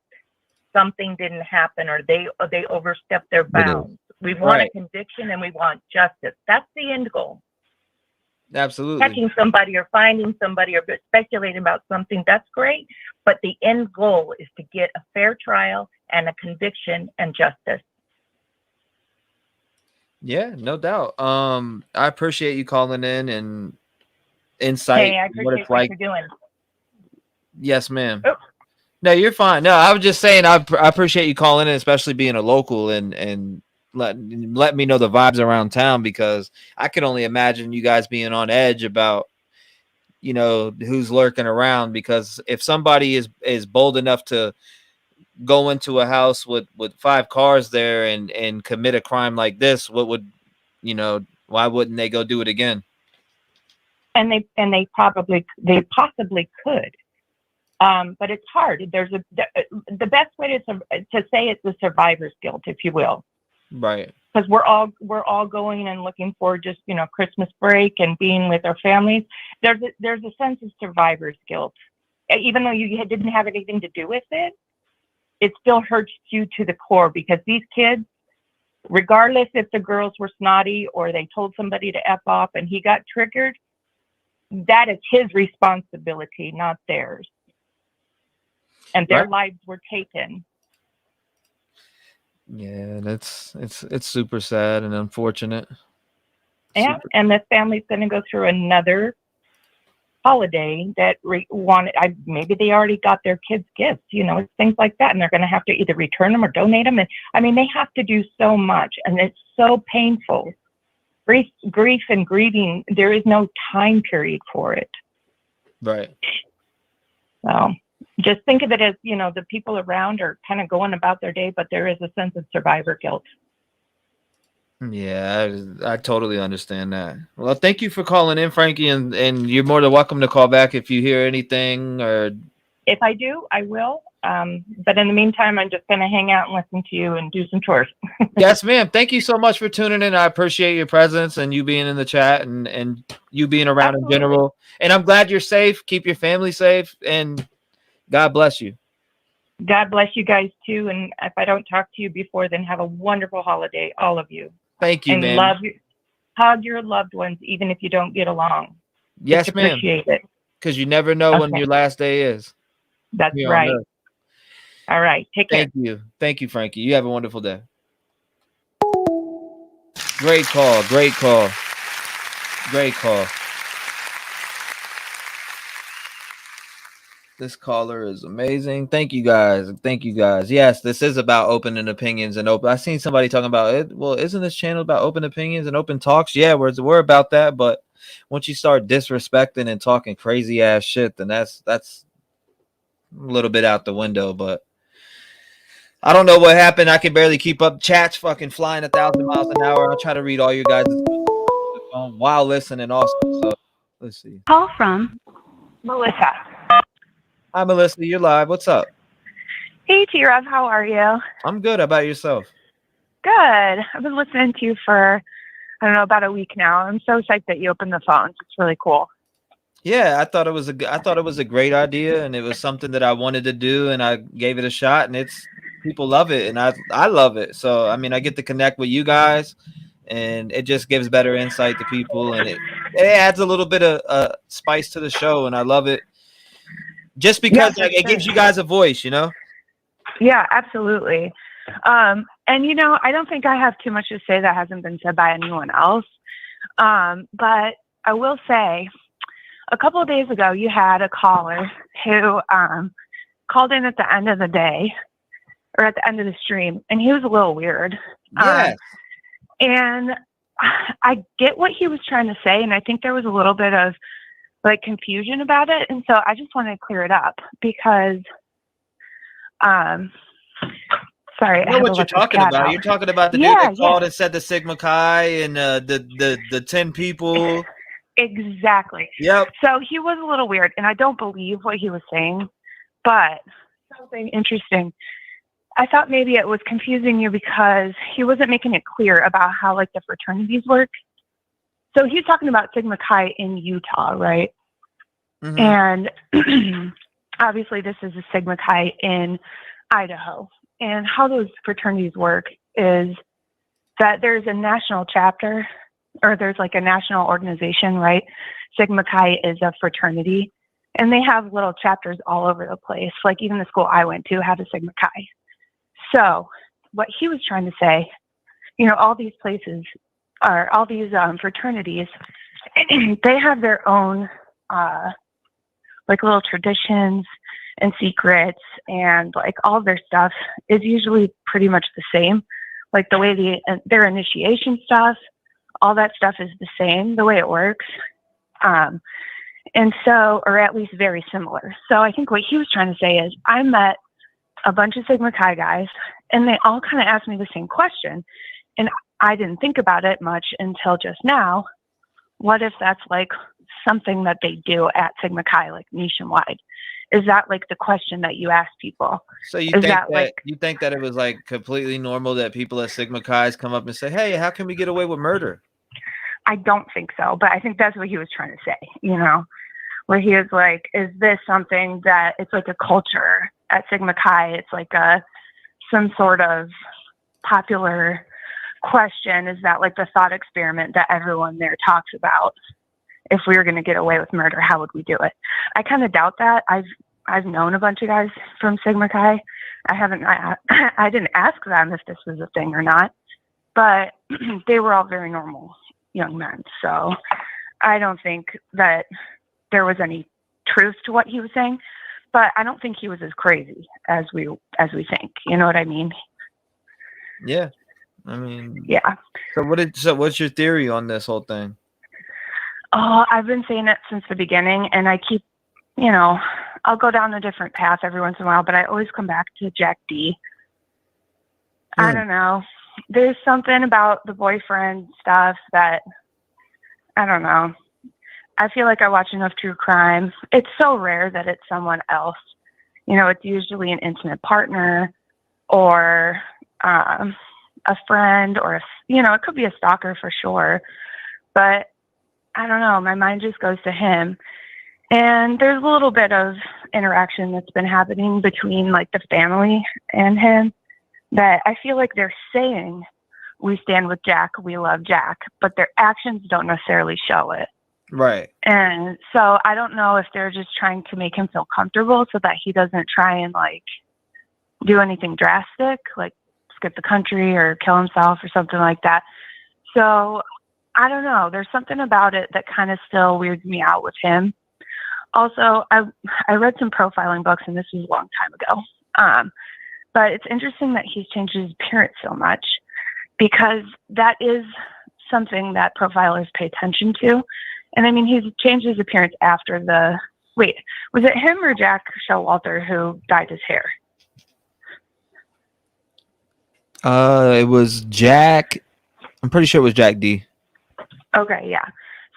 something didn't happen or they overstepped their bounds. We want a conviction and we want justice. That's the end goal. Absolutely. Catching somebody or finding somebody or speculating about something, that's great. But the end goal is to get a fair trial and a conviction and justice. Yeah, no doubt. I appreciate you calling in and insight. Hey, I appreciate what you're doing. Yes, ma'am. Oh. No, you're fine. No, I was just saying I appreciate you calling in, especially being a local and let me know the vibes around town, because I can only imagine you guys being on edge about who's lurking around, because if somebody is bold enough to go into a house with 5 cars there and commit a crime like this, why wouldn't they go do it again? And they possibly could. But it's hard. The best way to say it's the survivor's guilt, if you will. Right. Because we're all going and looking for just Christmas break and being with our families. There's a sense of survivor's guilt, even though you didn't have anything to do with it. It still hurts you to the core, because these kids, regardless if the girls were snotty or they told somebody to F off and he got triggered, that is his responsibility, not theirs. And their lives were taken. Yeah, it's super sad and unfortunate. Yeah, and this family's going to go through another holiday that maybe they already got their kids gifts, it's things like that, and they're going to have to either return them or donate them. And I mean, they have to do so much, and it's so painful. Grief and grieving, there is no time period for it. Right. So just think of it as, the people around are kind of going about their day, but there is a sense of survivor guilt. Yeah, I totally understand that. Well, thank you for calling in, Frankie, and you're more than welcome to call back if you hear anything or. If I do, I will. But in the meantime, I'm just going to hang out and listen to you and do some chores. Yes, ma'am. Thank you so much for tuning in. I appreciate your presence and you being in the chat and you being around in general. And I'm glad you're safe. Keep your family safe, and God bless you. God bless you guys too. And if I don't talk to you before, then have a wonderful holiday, all of you. Thank you, and man. Hug your loved ones, even if you don't get along. Yes, just ma'am. appreciate it. Because you never know when your last day is. That's here on right. Earth. All right. Take care. Thank you. Thank you, Frankie. You have a wonderful day. Great call. Great call. Great call. This caller is amazing. Thank you guys. Thank you guys. Yes, this is about opening opinions and open. I seen somebody talking about it. Well, isn't this channel about open opinions and open talks? Yeah, we're about that. But once you start disrespecting and talking crazy ass shit, then that's a little bit out the window. But I don't know what happened. I can barely keep up. Chats fucking flying 1,000 miles an hour. I'll try to read all you guys' while listening also. So let's see. Call from Melissa. Hi, Melissa. You're live. What's up? Hey, T-REV. How are you? I'm good. How about yourself? Good. I've been listening to you for, I don't know, about a week now. I'm so psyched that you opened the phones. It's really cool. Yeah, I thought it was a great idea, and it was something that I wanted to do, and I gave it a shot, and people love it, and I love it. So I mean, I get to connect with you guys, and it just gives better insight to people, and it adds a little bit of spice to the show, and I love it. Just because it gives you guys a voice, Yeah, absolutely. And I don't think I have too much to say that hasn't been said by anyone else. But I will say, a couple of days ago, you had a caller who called in at the end of the day or at the end of the stream, and he was a little weird. Yes. And I get what he was trying to say, and I think there was a little bit of confusion about it. And so I just wanted to clear it up because, sorry. I know what you're talking about. You're talking about the dude that called and said the Sigma Chi and the 10 people. Exactly. Yep. So he was a little weird, and I don't believe what he was saying, but something interesting. I thought maybe it was confusing you because he wasn't making it clear about how the fraternities work. So he's talking about Sigma Chi in Utah, right? Mm-hmm. And obviously this is a Sigma Chi in Idaho. And how those fraternities work is that there's a national chapter, or there's a national organization, right? Sigma Chi is a fraternity, and they have little chapters all over the place. Even the school I went to had a Sigma Chi. So what he was trying to say, all these places are, all these fraternities, they have their own little traditions and secrets, and all of their stuff is usually pretty much the same. The way their initiation stuff, all that stuff is the same, the way it works. And so, or at least very similar. So I think what he was trying to say is, I met a bunch of Sigma Chi guys, and they all kind of asked me the same question. And I didn't think about it much until just now. What if that's something that they do at Sigma Chi, nationwide? Is that the question that you ask people? So you think that it was completely normal that people at Sigma Chi's come up and say, "Hey, how can we get away with murder?" I don't think so, but I think that's what he was trying to say, where he was like, is this something that it's a culture at Sigma Chi? It's some sort of popular question. Is that the thought experiment that everyone there talks about? If we were going to get away with murder, how would we do it? I kind of doubt that. I've known a bunch of guys from Sigma Chi. I didn't ask them if this was a thing or not, but they were all very normal young men. So I don't think that there was any truth to what he was saying, but I don't think he was as crazy as we think. You know what I mean? Yeah. I mean, yeah. So what's your theory on this whole thing? Oh, I've been saying it since the beginning, and I keep, you know, I'll go down a different path every once in a while, but I always come back to Jack D. I don't know. There's something about the boyfriend stuff that, I don't know. I feel like I watch enough true crime. It's so rare that it's someone else. You know, it's usually an intimate partner or a friend or, it could be a stalker for sure. But I don't know. My mind just goes to him. And there's a little bit of interaction that's been happening between like the family and him that I feel like they're saying, we stand with Jack, we love Jack, but their actions don't necessarily show it. Right. And so I don't know if they're just trying to make him feel comfortable so that he doesn't try and like do anything drastic, like skip the country or kill himself or something like that. So I don't know. There's something about it that kind of still weirds me out with him. Also, I read some profiling books, and this was a long time ago. But it's interesting that he's changed his appearance so much, because that is something that profilers pay attention to. And I mean, he's changed his appearance after was it him or Jack Showalter who dyed his hair? It was Jack. I'm pretty sure it was Jack D. Okay, yeah.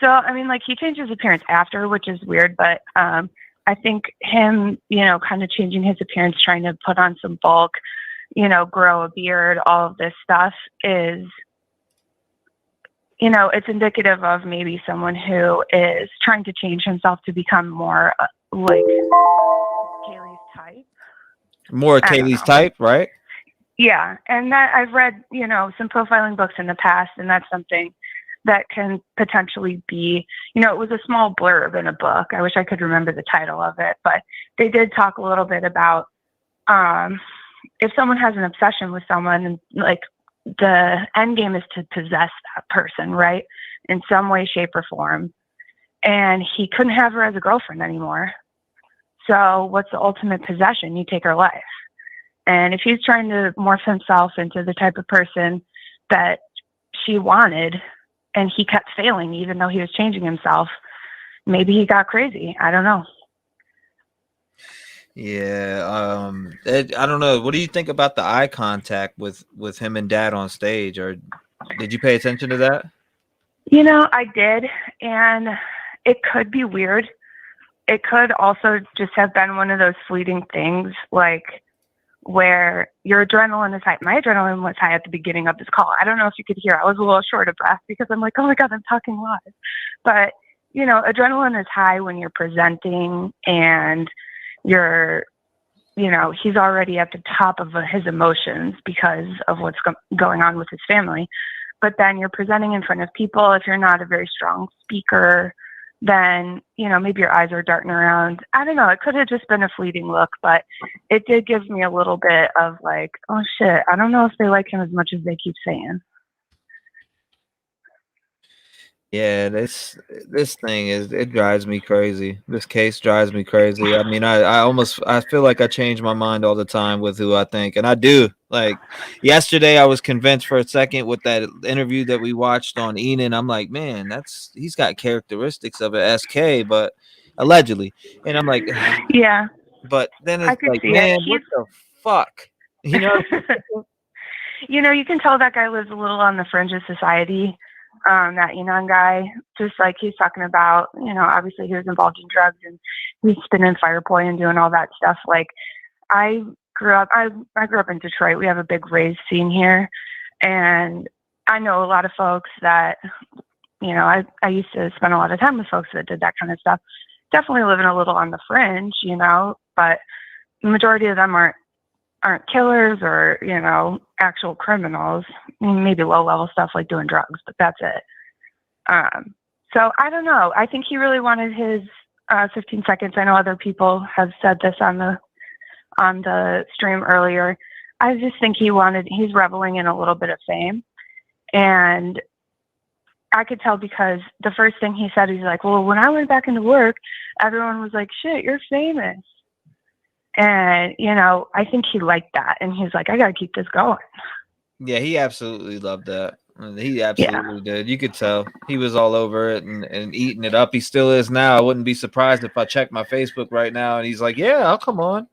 So, I mean, like, he changed his appearance after, which is weird, but I think him, kind of changing his appearance, trying to put on some bulk, grow a beard, all of this stuff is, it's indicative of maybe someone who is trying to change himself to become more like Kaylee's type. More Kaylee's type, right? Yeah, and that I've read, some profiling books in the past, and that's something that can potentially be, it was a small blurb in a book. I wish I could remember the title of it, but they did talk a little bit about if someone has an obsession with someone, and like the end game is to possess that person, right? In some way, shape, or form. And he couldn't have her as a girlfriend anymore. So what's the ultimate possession? You take her life. And if he's trying to morph himself into the type of person that she wanted, and he kept failing even though he was changing himself, maybe he got crazy. I don't know. Yeah, I don't know. What do you think about the eye contact with him and Dad on stage? Or did you pay attention to that? I did, and it could be weird. It could also just have been one of those fleeting things, like where your adrenaline is high. My adrenaline was high at the beginning of this call. I don't know if you could hear. I was a little short of breath because I'm like, oh my God, I'm talking live. But, adrenaline is high when you're presenting and you're, he's already at the top of his emotions because of what's going on with his family. But then you're presenting in front of people. If you're not a very strong speaker, then, maybe your eyes are darting around. I don't know. It could have just been a fleeting look, but it did give me a little bit of like, oh shit, I don't know if they like him as much as they keep saying. Yeah, this thing it drives me crazy. This case drives me crazy. I mean, I feel like I change my mind all the time with who I think, and I do. Like yesterday, I was convinced for a second with that interview that we watched on Enan. I'm like, man, he's got characteristics of an SK, but allegedly, and I'm like, yeah. But then I it's could like, see man, it. what the fuck? You know? You can tell that guy lives a little on the fringe of society. That Enon guy, just like he's talking about, obviously he was involved in drugs and he's spinning Firepoi and doing all that stuff. Like I grew up in Detroit. We have a big rave scene here, and I know a lot of folks that, I used to spend a lot of time with folks that did that kind of stuff. Definitely living a little on the fringe, but the majority of them aren't killers or, actual criminals. I mean, maybe low level stuff like doing drugs, but that's it. So I don't know. I think he really wanted his 15 seconds. I know other people have said this on the stream earlier. I just think he's reveling in a little bit of fame. And I could tell because the first thing he said, he's like, well, when I went back into work, everyone was like, shit, you're famous. And, you know, I think he liked that. And he's like, I got to keep this going. Yeah, he absolutely loved that. He absolutely did. You could tell he was all over it and eating it up. He still is now. I wouldn't be surprised if I check my Facebook right now and he's like, yeah, I'll come on.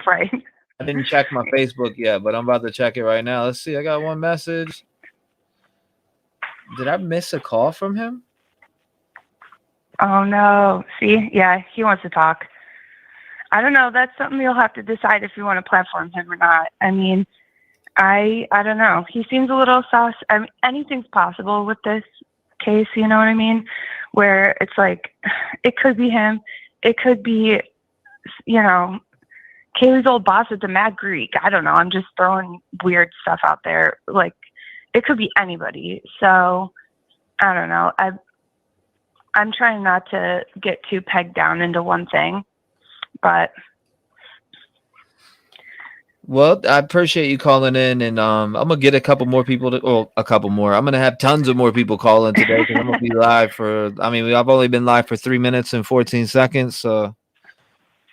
Right. I didn't check my Facebook yet, but I'm about to check it right now. Let's see. I got one message. Did I miss a call from him? Oh, no. See? Yeah, he wants to talk. I don't know. That's something you'll have to decide if you want to platform him or not. I mean, I don't know. He seems a little sus. I mean, anything's possible with this case, you know what I mean? Where it's like, it could be him. It could be, you know, Kaylee's old boss at the Mad Greek. I don't know. I'm just throwing weird stuff out there. Like, it could be anybody. So, I don't know. I'm trying not to get too pegged down into one thing, but. Well, I appreciate you calling in, and I'm gonna get a couple more people a couple more. I'm gonna have tons of more people call in today because I'm gonna be live for. I mean, I've only been live for 3 minutes and 14 seconds. So,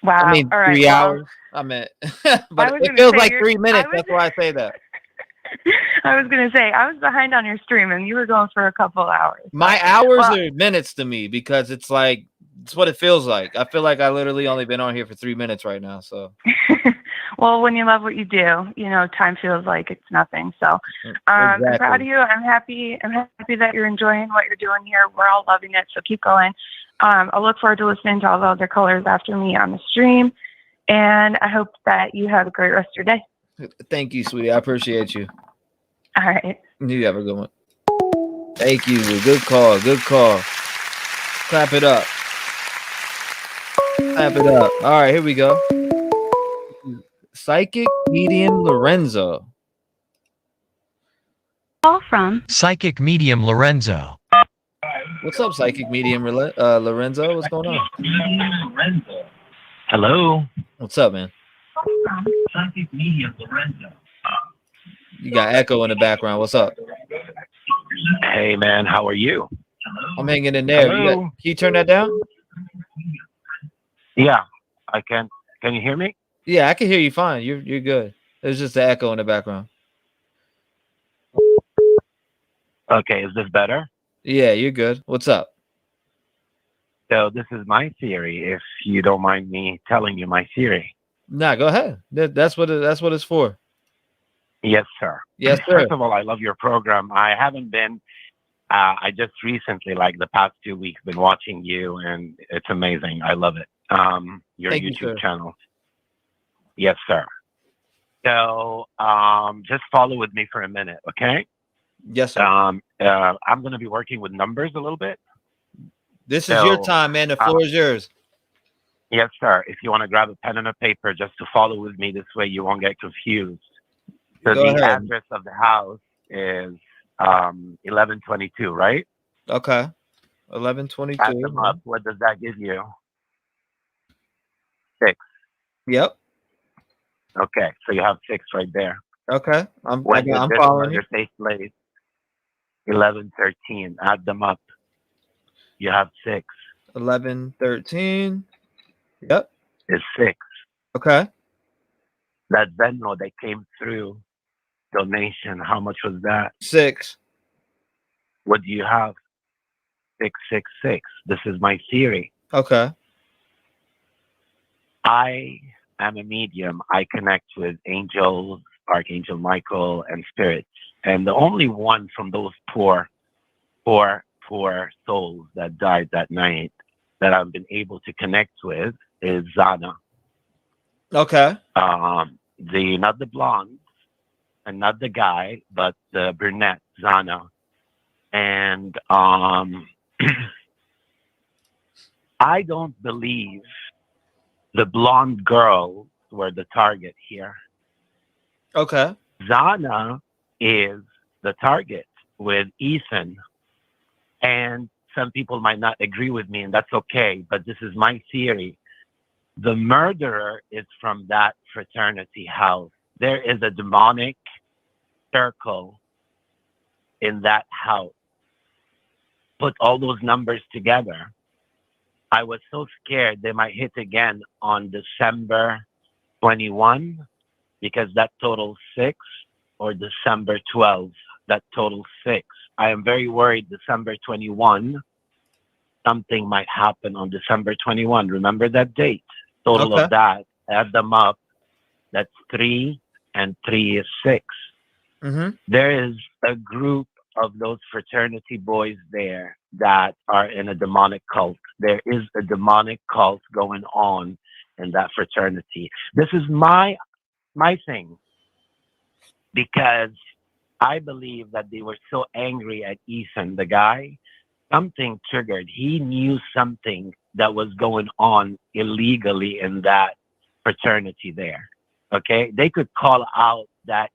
Wow. I mean, all right, 3 hours. I meant, but it feels like 3 minutes. That's why I say that. I was gonna say I was behind on your stream, and you were going for a couple hours. My hours are minutes to me because it's like it's what it feels like. I feel like I literally only been on here for 3 minutes right now. So. Well, when you love what you do, you know, time feels like it's nothing. So I'm proud of you. I'm happy that you're enjoying what you're doing here. We're all loving it. So keep going. I'll look forward to listening to all the other callers after me on the stream. And I hope that you have a great rest of your day. Thank you, sweetie. I appreciate you. All right. You have a good one. Thank you. Good call. Good call. Clap it up. Clap it up. All right, here we go. Psychic Medium Lorenzo. Call from Psychic Medium Lorenzo. What's up, Psychic Medium Lorenzo? What's going on? Hello. What's up, man? Psychic Medium Lorenzo. You got echo in the background. What's up? Hey, man. How are you? I'm hanging in there. Can you turn that down? Yeah, I can. Can you hear me? Yeah, I can hear you fine. You're good. There's just the echo in the background. Okay, is this better? Yeah, you're good. What's up? So this is my theory. If you don't mind me telling you my theory. Nah, go ahead. That's what it's for. Yes, sir. Yes, sir. First of all, I love your program. I haven't been. I just recently, like the past 2 weeks, been watching you, and it's amazing. I love it. Your Thank you, YouTube sir. channel. Yes, sir. So just follow with me for a minute, okay? Yes, sir. I'm going to be working with numbers a little bit. This is your time, man. The floor is yours. Yes, sir. If you want to grab a pen and a paper just to follow with me, this way you won't get confused. So Go the ahead. address of the house is 1122, right? Okay. 1122. Add them up. What does that give you? 6. Yep. Okay, so you have 6 right there. Okay. I'm When you did following you. your safe place, 1113. Add them up. You have 6. 1113. Yep. Is 6. Okay. That Venmo that came through donation, how much was that? 6. What do you have? 666. This is my theory. Okay. I am a medium. I connect with angels, Archangel Michael, and spirits. And the only one from those four souls that died that night that I've been able to connect with is Zana. Okay. Not the blonde and not the guy, but the brunette, Zana. And I don't believe the blonde girls were the target here. Okay. Zana is the target with Ethan. And some people might not agree with me, and that's okay, but this is my theory. The murderer is from that fraternity house. There is a demonic circle in that house. put all those numbers together, I was so scared they might hit again on December 21 because that totals 6, or December 12 that totals 6. I am very worried December 21, something might happen on December 21. Remember that date? Total Okay. of that, add them up, that's 3, and 3 is 6. Mm-hmm. There is a group of those fraternity boys there that are in a demonic cult. There is a demonic cult going on in that fraternity. This is my thing, because I believe that they were so angry at Ethan, the guy. Something triggered. He knew something that was going on illegally in that fraternity there. Okay? They could call out that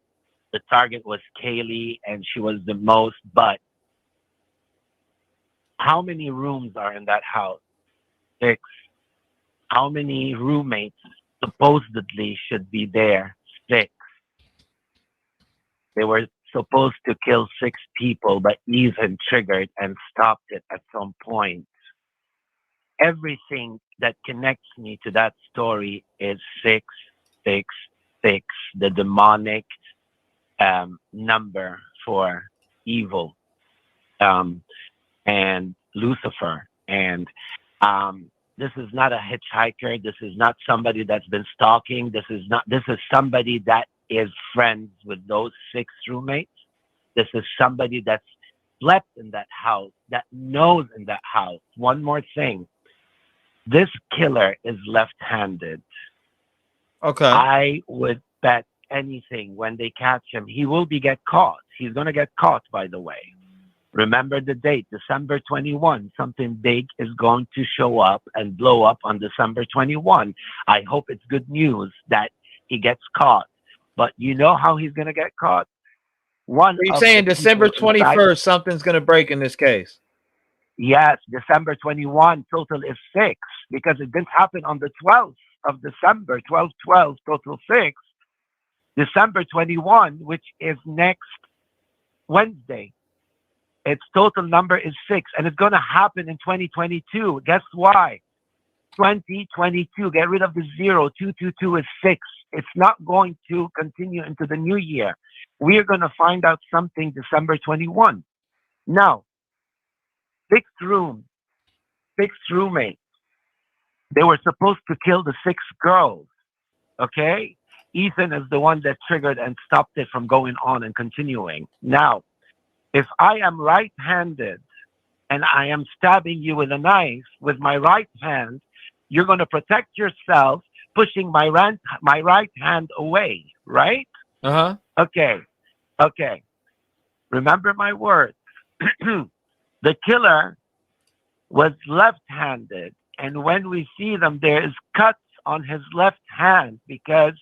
the target was Kaylee and she was the most, but how many rooms are in that house? 6. How many roommates supposedly should be there? 6. They were supposed to kill 6 people, but Ethan triggered and stopped it at some point. Everything that connects me to that story is 666, the demonic number for evil, and Lucifer. And this is not a hitchhiker. This is not somebody that's been stalking. This is somebody that is friends with those 6 roommates. This is somebody that's slept in that house, that knows in that house. One more thing. This killer is left-handed. Okay. I would bet anything when they catch him, he will get caught. He's going to get caught, by the way. Remember the date, December 21. Something big is going to show up and blow up on December 21. I hope it's good news that he gets caught. But you know how he's going to get caught? Are you saying December 21st, something's going to break in this case? Yes, December 21, total is 6, because it didn't happen on the 12th of December, 12/12, total 6. December 21, which is next Wednesday, its total number is 6, and it's going to happen in 2022. Guess why? 2022, get rid of the 0. 222 is 6. It's not going to continue into the new year. We are going to find out something December 21. Now, 6 rooms, 6 roommates. They were supposed to kill the 6 girls. Okay? Ethan is the one that triggered and stopped it from going on and continuing. Now, if I am right-handed and I am stabbing you with a knife with my right hand, you're going to protect yourself, pushing my right hand away, right? Uh-huh. Okay. Remember my words. The killer was left-handed, and when we see them, there is cuts on his left hand because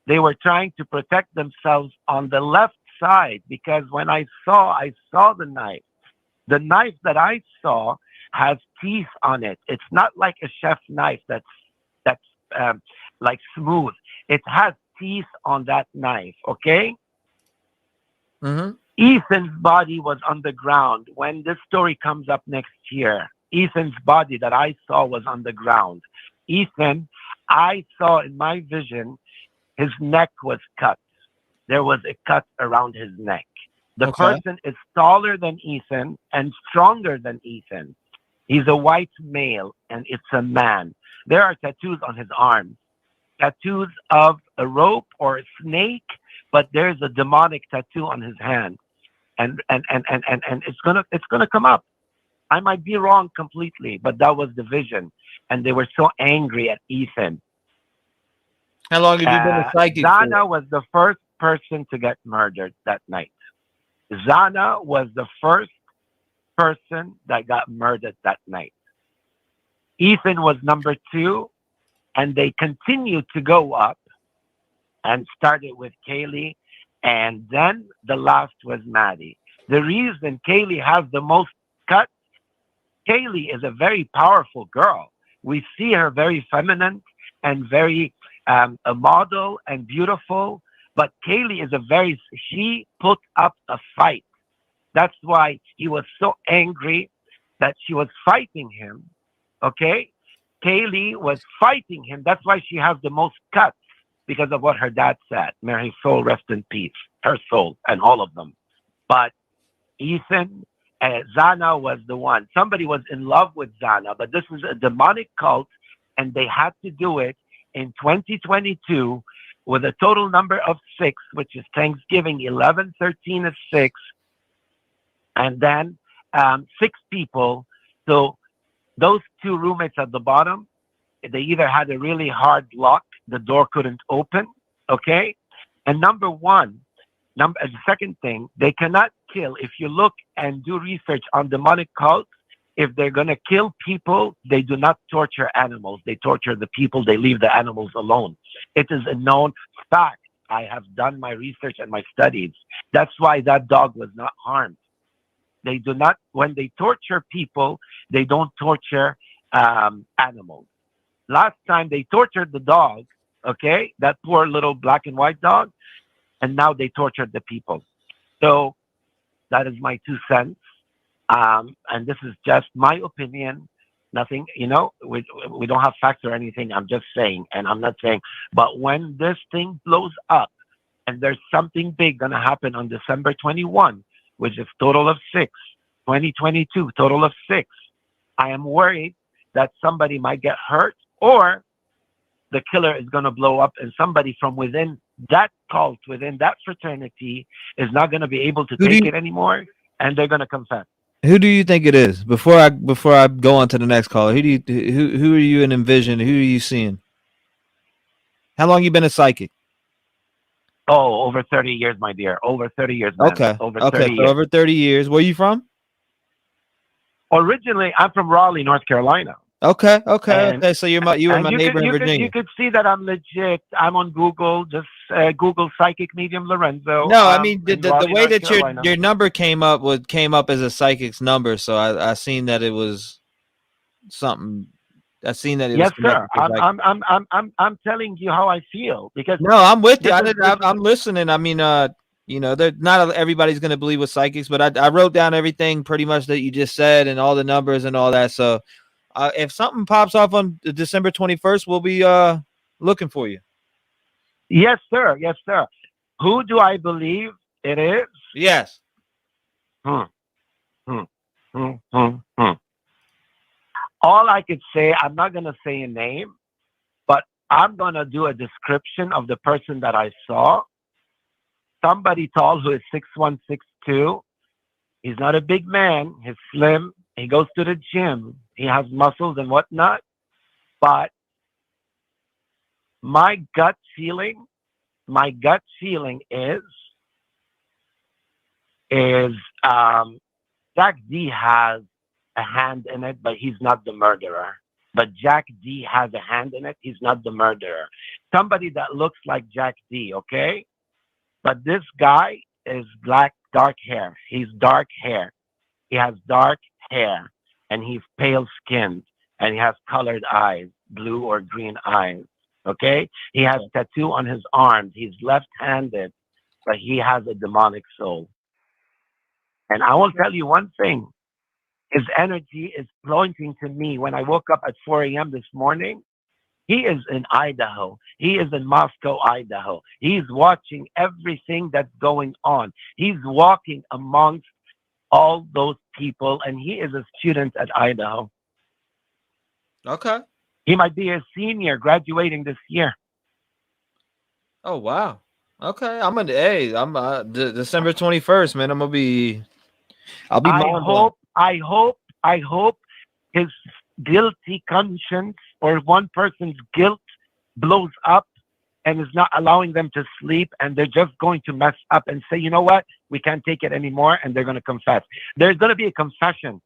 they were trying to protect themselves on the left side. Because when I saw the knife. The knife that I saw has teeth on it. It's not like a chef knife that's like smooth. It has teeth on that knife. Okay. Mm-hmm. Ethan's body was on the ground. When this story comes up next year, Ethan's body that I saw was on the ground. Ethan, I saw in my vision, his neck was cut. There was a cut around his neck. The person is taller than Ethan and stronger than Ethan. He's a white male and it's a man. There are tattoos on his arms. Tattoos of a rope or a snake, but there's a demonic tattoo on his hand. And it's gonna come up. I might be wrong completely, but that was the vision. And they were so angry at Ethan. How long have you been a psychic? Zana was the first person to get murdered that night. Zana was the first person that got murdered that night. Ethan was number 2, and they continued to go up and started with Kaylee, and then the last was Maddie. The reason Kaylee has the most cuts, Kaylee is a very powerful girl. We see her very feminine and very a model and beautiful, but Kaylee is she put up a fight. That's why he was so angry that she was fighting him. Okay, Kaylee was fighting him. That's why she has the most cuts, because of what her dad said. May his soul rest in peace, her soul, and all of them. But Ethan, Zana was the one. Somebody was in love with Zana, but this is a demonic cult, and they had to do it in 2022 with a total number of 6, which is Thanksgiving. 11, 13 is 6, and then 6 people. So those 2 roommates at the bottom, they either had a really hard lock, the door couldn't open, okay? And the second thing, they cannot kill. If you look and do research on demonic cults, if they're going to kill people, they do not torture animals. They torture the people. They leave the animals alone. It is a known fact. I have done my research and my studies. That's why that dog was not harmed. They do not, when they torture people, they don't torture animals. Last time they tortured the dog, okay, that poor little black and white dog, and now they tortured the people. So that is my 2 cents. And this is just my opinion. Nothing, we don't have facts or anything. I'm just saying, and I'm not saying, but when this thing blows up and there's something big going to happen on December 21, which is total of 6, 2022, total of 6, I am worried that somebody might get hurt, or the killer is going to blow up and somebody from within that cult, within that fraternity, is not going to be able to take it anymore, and they're going to confess. Who do you think it is? Before I go on to the next caller, who are you in envision? Who are you seeing? How long you been a psychic? Oh, over 30 years, my dear. Over 30 years, man. Okay. Over okay. 30 So years. over 30 years. Where you from? Originally, I'm from Raleigh, North Carolina. Okay. So you were my neighbor in Virginia. You could see that I'm legit. I'm on Google. Just Google psychic medium Lorenzo. No, I mean the way North that Carolina. your number came up as a psychic's number. So I seen that it was something. I seen that it Yes, was. sir. I'm telling you how I feel, because no, I'm with you. I'm listening. I mean, not everybody's gonna believe with psychics, but I wrote down everything pretty much that you just said and all the numbers and all that. So if something pops off on December 21st, we'll be looking for you. Yes, sir. Yes, sir. Who do I believe it is? Yes. All I could say, I'm not going to say a name, but I'm going to do a description of the person that I saw. Somebody tall who is 6'1", 6'2". He's not a big man. He's slim. He goes to the gym. He has muscles and whatnot. But my gut feeling is Jack D has a hand in it, but he's not the murderer. But Jack D has a hand in it. He's not the murderer. Somebody that looks like Jack D, okay? But this guy is dark hair. He's dark hair. He has dark hair, and he's pale skinned, and he has colored eyes, blue or green eyes, okay? He has tattoo on his arms. He's left-handed, but he has a demonic soul. And I will tell you one thing. His energy is pointing to me. When I woke up at 4 a.m. this morning, he is in Idaho. He is in Moscow, Idaho. He's watching everything that's going on. He's walking amongst all those people, and he is a student at Idaho. Okay. He might be a senior graduating this year. Oh, wow. Okay. I'm December 21st, man. I'll be I hope his guilty conscience or one person's guilt blows up and is not allowing them to sleep, and they're just going to mess up and say, you know what, we can't take it anymore, and they're going to confess. There's going to be a confession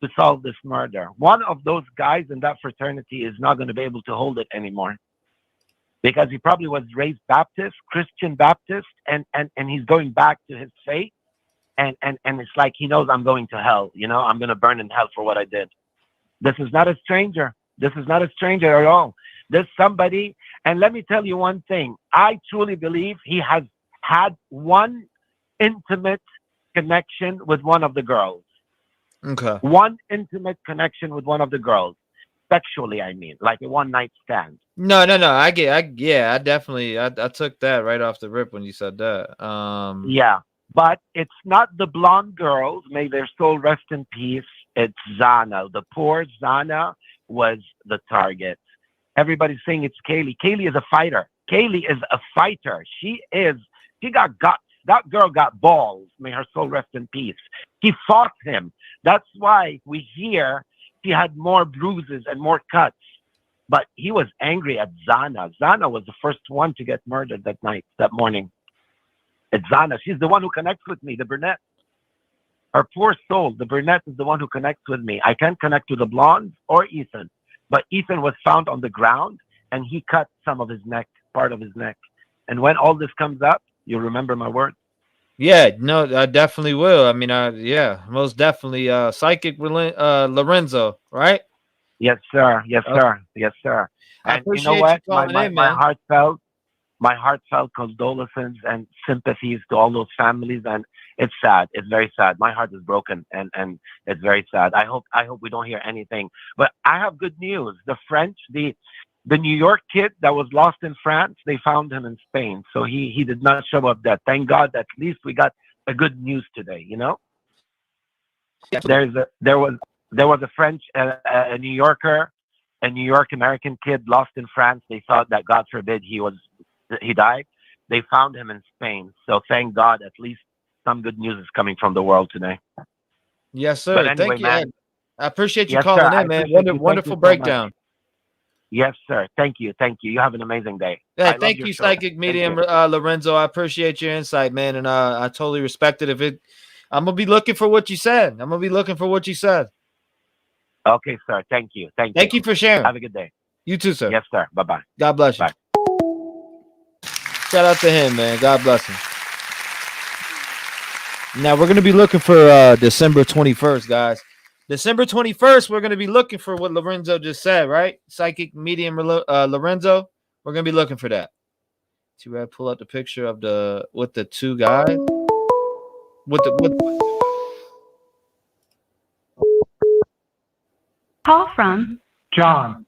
to solve this murder. One of those guys in that fraternity is not going to be able to hold it anymore, because he probably was raised Baptist, Christian Baptist, and he's going back to his faith. And it's like he knows I'm going to hell. I'm going to burn in hell for what I did. This is not a stranger. This is not a stranger at all. There's somebody, and let me tell you one thing. I truly believe he has had one intimate connection with one of the girls. Okay. One intimate connection with one of the girls, sexually, I mean, like a one night stand. No. I definitely I took that right off the rip when you said that. Yeah, but it's not the blonde girls. May their soul rest in peace. It's Zana. The poor Zana was the target. Everybody's saying it's Kaylee. Kaylee is a fighter. Kaylee is a fighter. She got guts. That girl got balls. May her soul rest in peace. He fought him. That's why we hear she had more bruises and more cuts. But he was angry at Zana. Zana was the first one to get murdered that morning. It's Zana. She's the one who connects with me, the brunette. Her poor soul, the brunette is the one who connects with me. I can't connect to the blonde or Ethan. But Ethan was found on the ground, and he cut some of his neck, part of his neck. And when all this comes up, you'll remember my words. Yeah, no, I definitely will. I mean, most definitely. Psychic Lorenzo, right? Yes, sir. Yes, sir. Yes, sir. I And you appreciate know what? you calling in, My man. heartfelt condolences and sympathies to all those families. And it's sad. It's very sad. My heart is broken, and it's very sad. I hope we don't hear anything. But I have good news. The French, the New York kid that was lost in France, they found him in Spain. So he did not show up dead. Thank God. At least we got a good news today. You know, there was a French, a New Yorker, a New York American kid lost in France. They thought that, God forbid, he died. They found him in Spain. So thank God, at least some good news is coming from the world today. Yes, sir. But anyway, Thank you. man. I appreciate you Yes, calling sir. I in, man. appreciate you. Wonderful Thank you so much. breakdown. Yes, sir. Thank you. Thank you. You have an amazing day. Hey, I love thank your you, show. Psychic Thank Medium you. Lorenzo. I appreciate your insight, man, and I totally respect it. I'm gonna be looking for what you said. Okay, sir. Thank you. Thank you for sharing. Have a good day. You too, sir. Yes, sir. Bye-bye. God bless you. Bye. Shout out to him, man. God bless him. Now we're gonna be looking for December 21st, guys. December 21st, we're gonna be looking for what Lorenzo just said, right? Psychic Medium Lorenzo. We're gonna be looking for that. T-REV, pull up the picture of the two guys. Call from John.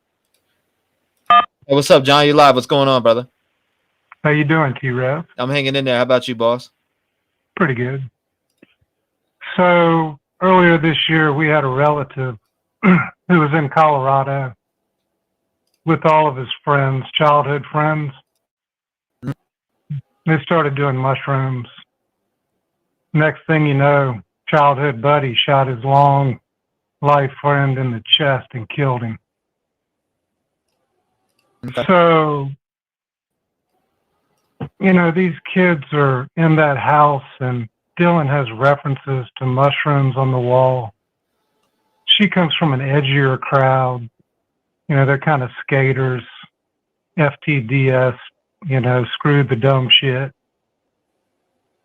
Hey, what's up, John? You live? What's going on, brother? How you doing, T-REV? I'm hanging in there. How about you, boss? Pretty good. So earlier this year, we had a relative who was in Colorado with all of his friends, childhood friends. They started doing mushrooms. Next thing you know, childhood buddy shot his long life friend in the chest and killed him. Okay. So, these kids are in that house, and Dylan has references to mushrooms on the wall. She comes from an edgier crowd. They're kind of skaters, FTDS, screw the dumb shit.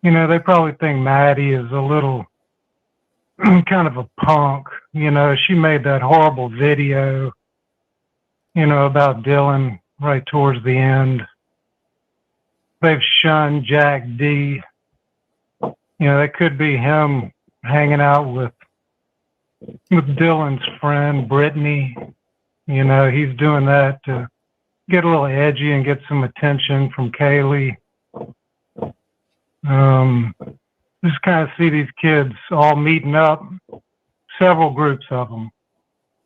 They probably think Maddie is a little kind of a punk. She made that horrible video, about Dylan right towards the end. They've shunned Jack D. That could be him hanging out with Dylan's friend, Brittany. He's doing that to get a little edgy and get some attention from Kaylee. Just kind of see these kids all meeting up, several groups of them.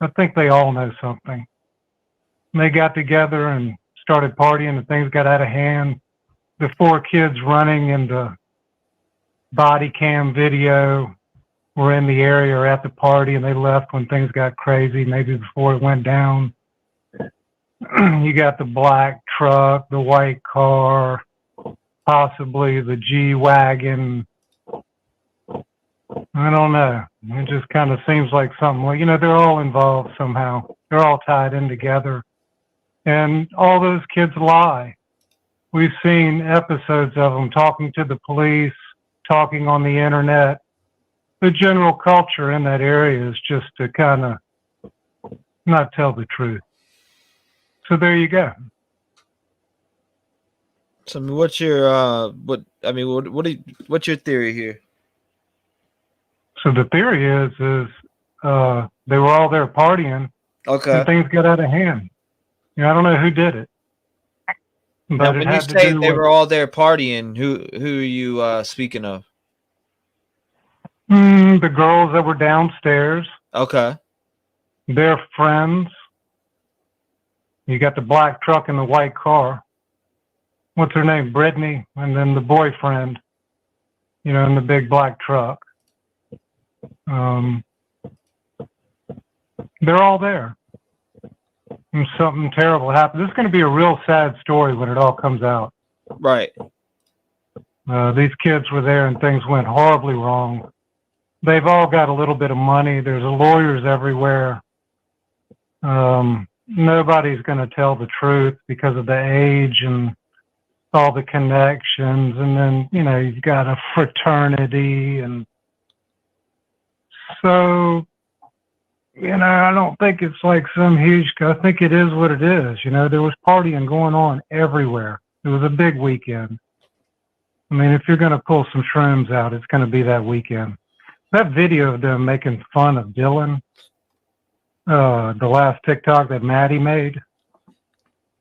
I think they all know something. They got together and started partying, and things got out of hand. The 4 kids running into body cam video were in the area or at the party, and they left when things got crazy, maybe before it went down. You got the black truck, the white car, possibly the G-Wagon. I don't know. It just kind of seems like something like, they're all involved somehow. They're all tied in together. And all those kids lie. We've seen episodes of them talking to the police, talking on the internet. The general culture in that area is just to kind of not tell the truth. So there you go. So what's your what's your theory here? So the theory is they were all there partying, Okay. and things got out of hand. I don't know who did it, Now, but it when you had to say do they with were all there partying, who are you speaking of? the girls that were downstairs, Okay. their friends. You got the black truck and the white car. What's her name? Brittany, and then the boyfriend, in the big black truck. They're all there. And something terrible happened. This is going to be a real sad story when it all comes out. Right. These kids were there and things went horribly wrong. They've all got a little bit of money. There's lawyers everywhere. Nobody's going to tell the truth because of the age and all the connections. And then, you've got a fraternity. And so, I don't think it's like some huge, I think it is what it is. There was partying going on everywhere. It was a big weekend. I mean, if you're going to pull some shrooms out, it's going to be that weekend. That video of them making fun of Dylan, the last TikTok that Maddie made,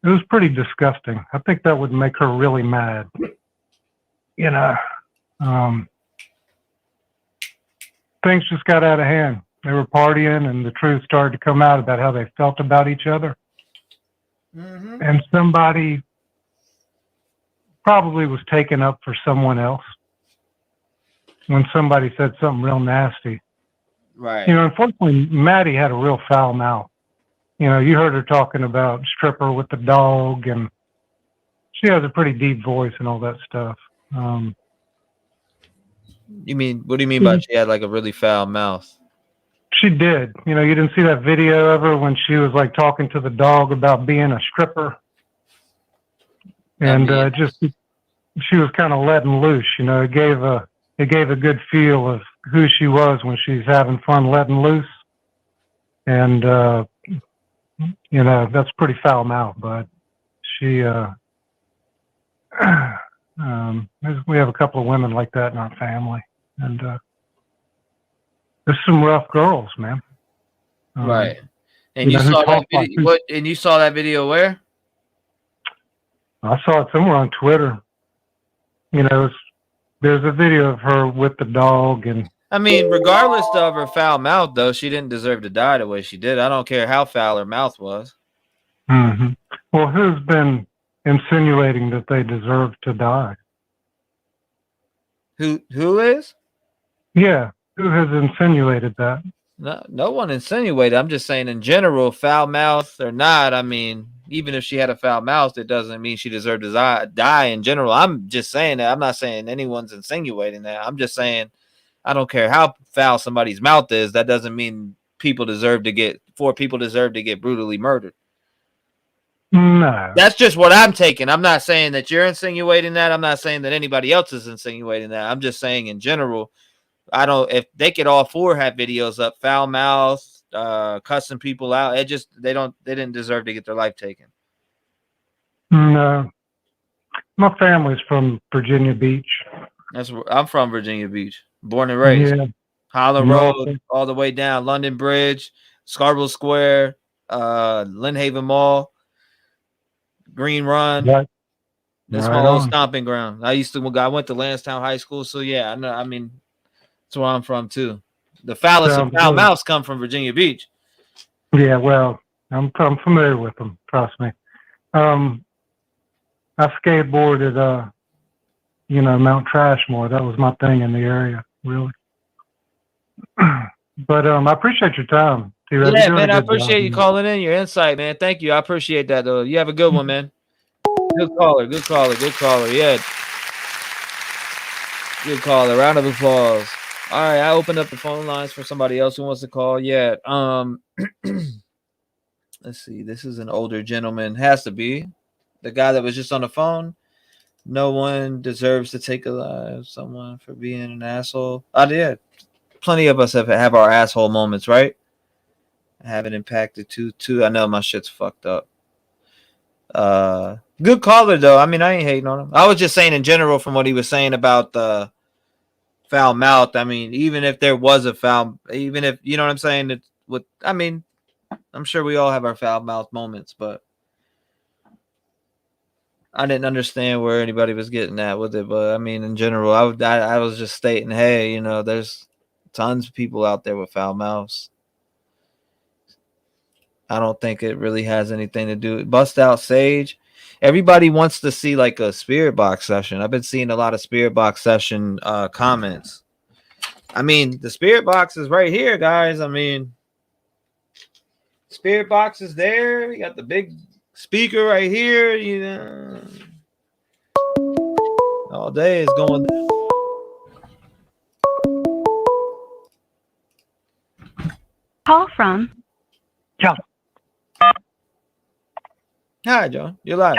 it was pretty disgusting. I think that would make her really mad. Things just got out of hand. They were partying, and the truth started to come out about how they felt about each other. Mm-hmm. And somebody probably was taken up for someone else when somebody said something real nasty. Right. Unfortunately, Maddie had a real foul mouth. You heard her talking about stripper with the dog, and she has a pretty deep voice and all that stuff. What do you mean by she had like a really foul mouth? She did. You didn't see that video of her when she was like talking to the dog about being a stripper. And she was kind of letting loose. It gave a good feel of who she was when she's having fun letting loose. And, that's pretty foul mouth, but she, we have a couple of women like that in our family. And, there's some rough girls, man. Right. And you saw that video, and you saw that video where? I saw it somewhere on Twitter. There's a video of her with the dog, and I mean, regardless of her foul mouth, though, she didn't deserve to die the way she did. I don't care how foul her mouth was. Mm-hmm. Well, who's been insinuating that they deserve to die? Who is? Yeah, who has insinuated that? No one insinuated. I'm just saying in general, foul mouth or not. I mean, even if she had a foul mouth, it doesn't mean she deserved to die in general. I'm just saying that. I'm not saying anyone's insinuating that. I'm just saying I don't care how foul somebody's mouth is. That doesn't mean four people deserve to get brutally murdered. No. That's just what I'm taking. I'm not saying that you're insinuating that. I'm not saying that anybody else is insinuating that. I'm just saying in general, if they could all four have videos up, foul mouth, cussing people out, they didn't deserve to get their life taken. No. My family's from Virginia Beach. I'm from Virginia Beach, born and raised. Yeah. Holland Road, all the way down London Bridge, Scarborough Square, Lynnhaven Mall, Green Run. Right. That's my old stomping ground. I went to Lansdowne High School, so yeah, I know. I mean, that's where I'm from too. The foulest of foul mouths come from Virginia Beach. Yeah, well, I'm familiar with them. Trust me. I skateboarded, Mount Trashmore. That was my thing in the area, really. But I appreciate your time. T-REV. Yeah, man, I appreciate you calling in, your insight, man. Thank you. I appreciate that, though. You have a good one, man. Good caller. Yeah. Good caller. Round of applause. All right, I opened up the phone lines for somebody else who wants to call. Yeah. Let's see. This is an older gentleman. Has to be the guy that was just on the phone. No one deserves to take a life of someone for being an asshole. I did. Plenty of us have our asshole moments, right? I haven't impacted too. I know my shit's fucked up. Good caller though. I mean, I ain't hating on him. I was just saying in general from what he was saying about the foul mouth. I mean, even if there was a foul, even if you know what I'm saying, it's with. I mean, I'm sure we all have our foul mouth moments, but I didn't understand where anybody was getting at with it. But I mean, in general, I was just stating, hey, you know, there's tons of people out there with foul mouths. I don't think it really has anything to do with bust out Sage. Everybody wants to see like a spirit box session. I've been seeing a lot of spirit box session comments. I mean, the spirit box is right here, guys. I mean, spirit box is there. You got the big speaker right here. You know, all day is going. Call from John. Hi, John. You're live.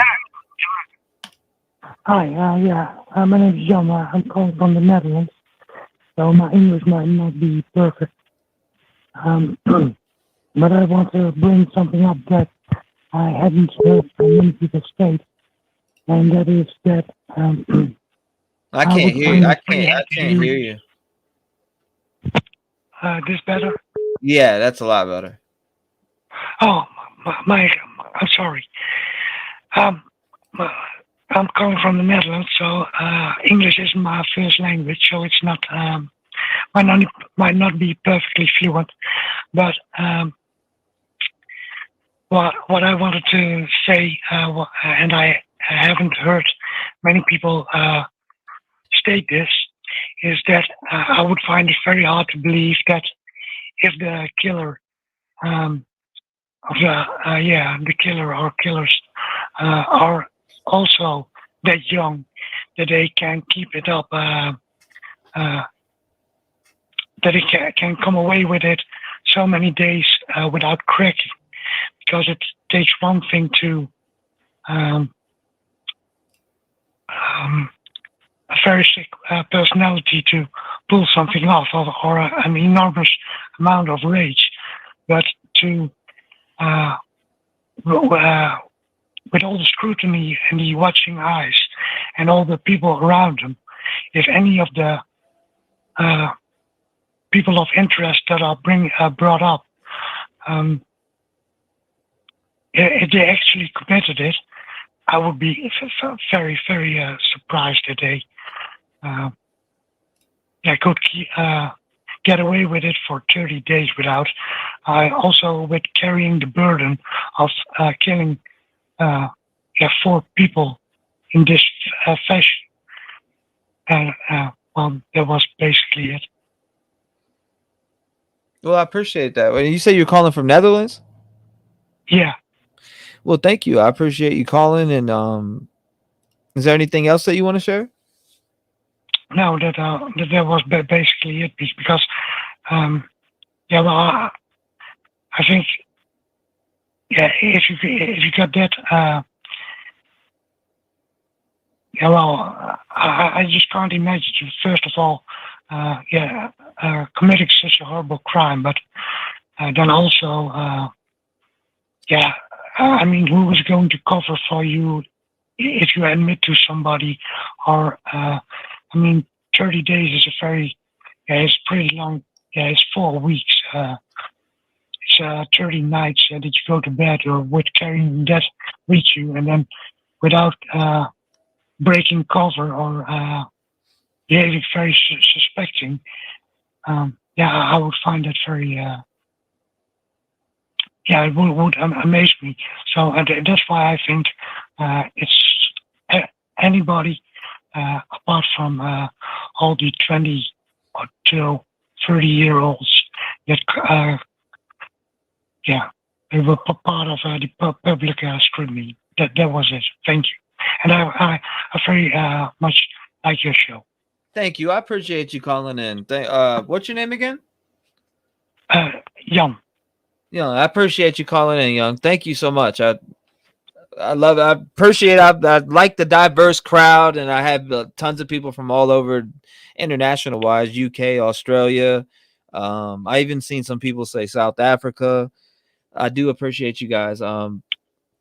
Hi, my name is John. I'm calling from the Netherlands, so my English might not be perfect. But I want to bring something up that I hadn't heard from many people state, and that is that I can't hear you. I can't hear you. This better? Yeah, that's a lot better. Oh, I'm sorry. I'm calling from the Netherlands, so English isn't my first language, so it's not might not be perfectly fluent. But what I wanted to say, and I haven't heard many people state this, is that I would find it very hard to believe that if the killer the killer or killers are also that young that they can keep it up, that they can come away with it so many days without cracking, because it takes one thing to a very sick personality to pull something off, or an enormous amount of rage, but to with all the scrutiny and the watching eyes and all the people around him, if any of the people of interest that are brought up, if they actually committed it, I would be very, very surprised that they could get away with it for 30 days without also with carrying the burden of killing 4 people in this fashion. And well, that was basically it. Well, I appreciate that. When you say you're calling from Netherlands? Yeah. Well, thank you. I appreciate you calling. And is there anything else that you want to share? No, that was basically it, because I think if you got that I just can't imagine, first of all, committing such a horrible crime, but then also I mean, who is going to cover for you if you admit to somebody? Or I mean, 30 days is it's pretty long. Yeah, it's 4 weeks. It's 30 nights that you go to bed or with carrying that with you, and then without breaking cover or behaving very suspecting. I would find that very. It would amaze me. So that's why I think it's anybody apart from all the 20 to 30-year-olds that they were part of the public scrutiny. That was it. Thank you. And I very much like your show. Thank you. I appreciate you calling in. What's your name again? Young. Yeah, I appreciate you calling in, Young. Thank you so much. I love it. I appreciate it. I like the diverse crowd, and I have tons of people from all over, international wise, UK, Australia. I even seen some people say South Africa. I do appreciate you guys.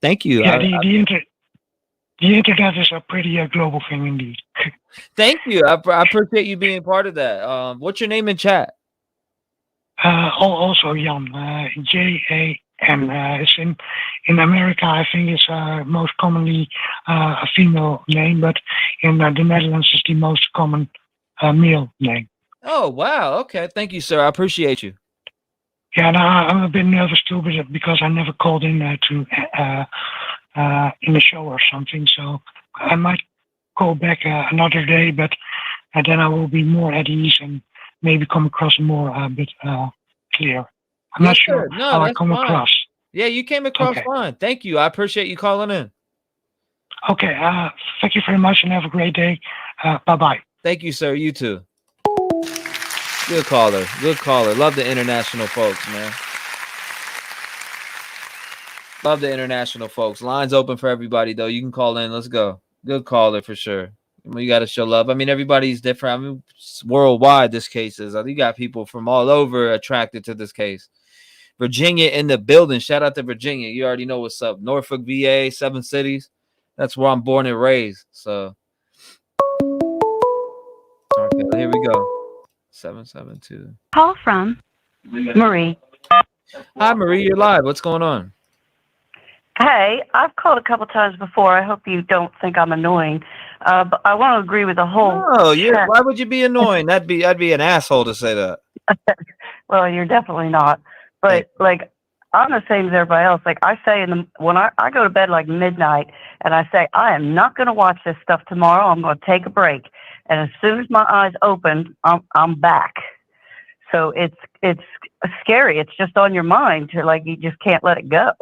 Thank you. Yeah, the internet is a pretty global thing indeed. Thank you. I appreciate you being part of that. What's your name in chat? Also Jan, Jan. It's in America, I think it's most commonly a female name, but in the Netherlands it's the most common male name. Oh, wow. Okay. Thank you, sir. I appreciate you. Yeah, and I'm a bit nervous too, because I never called in to in the show or something. So I might call back another day, but then I will be more at ease and maybe come across more a bit clear. I'm not sure No, how I that's come fine. across. Yeah, you came across fine. Thank you. I appreciate you calling in. Okay. Thank you very much and have a great day. Bye-bye. Thank you, sir. You too. Good caller. Good caller. Love the international folks, man. Love the international folks. Lines open for everybody, though. You can call in. Let's go. Good caller for sure. You got to show love. I mean, everybody's different. I mean, it's worldwide, this case is. You got people from all over attracted to this case. Virginia in the building. Shout out to Virginia. You already know what's up. Norfolk, VA, 7 cities. That's where I'm born and raised. So, okay, here we go. 772. Call from Marie. Hi, Marie. You're live. What's going on? Hey, I've called a couple times before. I hope you don't think I'm annoying. But I want to agree with the whole. Oh, why would you be annoying? I'd be an asshole to say that. Well, you're definitely not. But like, I'm the same as everybody else. Like I say when I go to bed like midnight, and I say I am not going to watch this stuff tomorrow. I'm going to take a break, and as soon as my eyes open, I'm back. So it's scary. It's just on your mind to like you just can't let it go.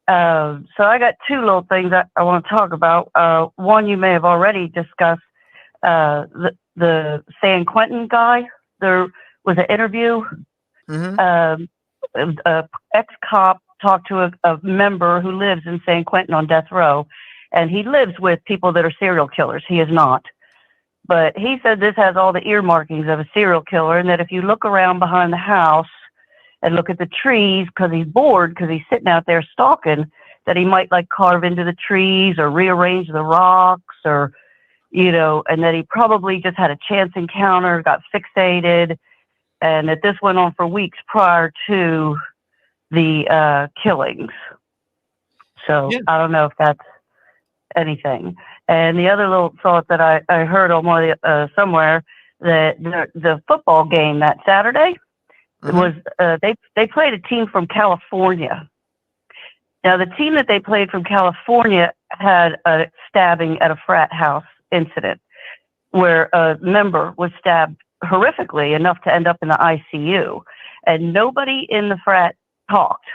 So I got two little things I want to talk about. One you may have already discussed. The San Quentin guy. There was an interview. An ex-cop talked to a member who lives in San Quentin on death row, and he lives with people that are serial killers. He is not. But he said this has all the earmarkings of a serial killer, and that if you look around behind the house and look at the trees, because he's bored, because he's sitting out there stalking, that he might like carve into the trees or rearrange the rocks or, and that he probably just had a chance encounter, got fixated, and that this went on for weeks prior to the killings. So I don't know if that's anything. And the other little thought that I heard on one of somewhere, that the football game that Saturday was they played a team from California. Now the team that they played from California had a stabbing at a frat house incident where a member was stabbed horrifically enough to end up in the ICU, and nobody in the frat talked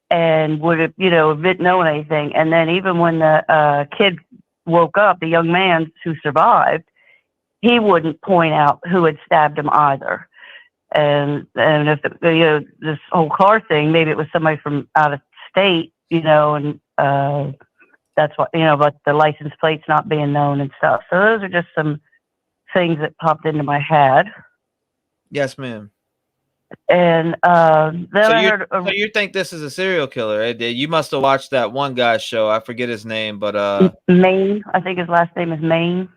and would have known anything. And then even when the kid woke up, the young man who survived, he wouldn't point out who had stabbed him either. And if this whole car thing, maybe it was somebody from out of state, and that's what but the license plates not being known and stuff. So those are just some things that popped into my head. Yes, ma'am. And then I heard. So you think this is a serial killer? Eh? You must have watched that one guy's show. I forget his name, but Maine. I think his last name is Maine.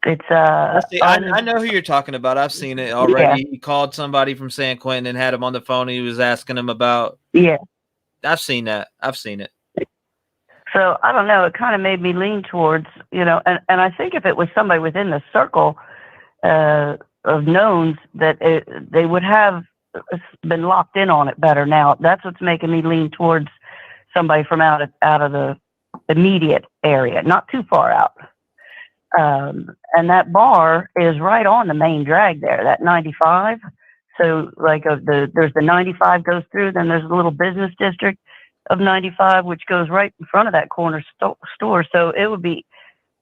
It's I know who you're talking about. I've seen it already. Yeah. He called somebody from San Quentin and had him on the phone. He was asking him about. Yeah. I've seen that. I've seen it. So I don't know. It kind of made me lean towards, and I think if it was somebody within the circle of knowns, that they would have been locked in on it better. Now that's what's making me lean towards somebody from out of the immediate area, not too far out. And that bar is right on the main drag there, that 95. So like there's the 95 goes through, then there's a little business district of 95, which goes right in front of that corner store. So it would be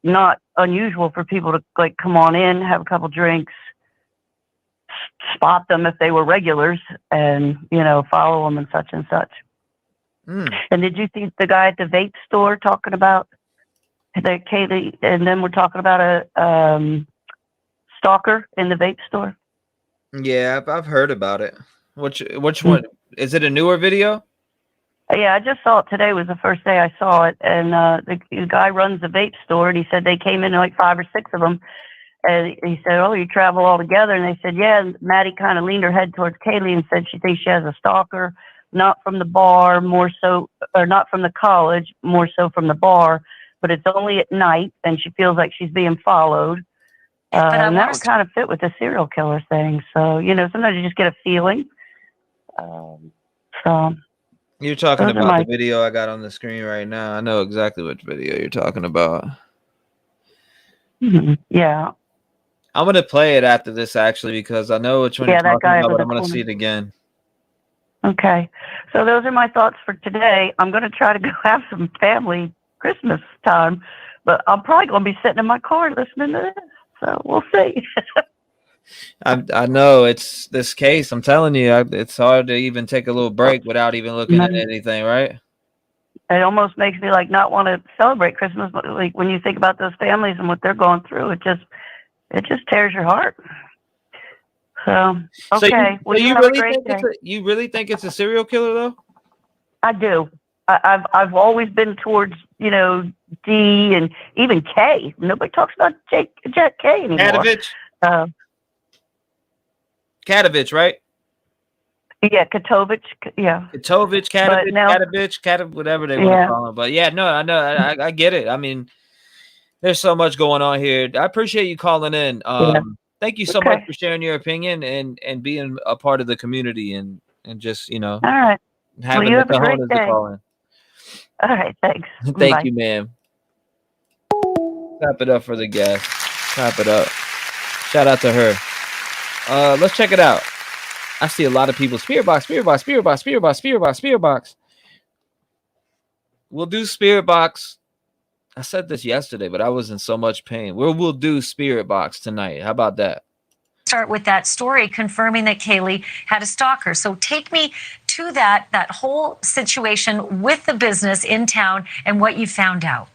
not unusual for people to like come on in, have a couple drinks, spot them if they were regulars, and follow them and such and such. And did you see the guy at the vape store talking about the Kaylee? And then we're talking about a stalker in the vape store. Yeah, I've heard about it. Which one is it? A newer video? Yeah, I just saw it today. Was the first day I saw it, and the guy runs a vape store, and he said they came in like 5 or 6 of them, and he said, "Oh, you travel all together?" And they said, "Yeah." And Maddie kind of leaned her head towards Kaylee and said she thinks she has a stalker, not from the bar, more so, or not from the college, more so from the bar, but it's only at night, and she feels like she's being followed. And that would kind of fit with the serial killer thing. So, sometimes you just get a feeling. So. You're talking Those are about my- the video I got on the screen right now. I know exactly which video you're talking about. Yeah. I'm gonna play it after this actually because I know which one Yeah, you're that talking guy about, with but the I'm gonna corner. see it again. Okay. So those are my thoughts for today. I'm going to try to go have some family Christmas time, but I'm probably going to be sitting in my car listening to this. So we'll see. I know it's this case. I'm telling you, it's hard to even take a little break without even looking at anything, right? It almost makes me like not want to celebrate Christmas, but like when you think about those families and what they're going through, it just tears your heart. So okay, So you have really a great think day. you really think it's a serial killer though? I do. I've always been towards D and even K. Nobody talks about Jack K anymore. Katovich? Katovich, right? Yeah, Katovich. Yeah. Katovich, Katovich, Katovich, whatever they want to call him. But yeah, no, I know. I get it. I mean, there's so much going on here. I appreciate you calling in. Thank you so much for sharing your opinion and being a part of the community and just, All right. having you the have a great cojones to day. call in. All right. Thanks. Thank Bye. you, ma'am. Clap it up for the guest. Clap it up. Shout out to her. Let's check it out. I see a lot of people. Spirit box. We'll do spirit box. I said this yesterday, but I was in so much pain. We'll do spirit box tonight. How about that? Start with that story confirming that Kaylee had a stalker. So take me to that whole situation with the business in town and what you found out.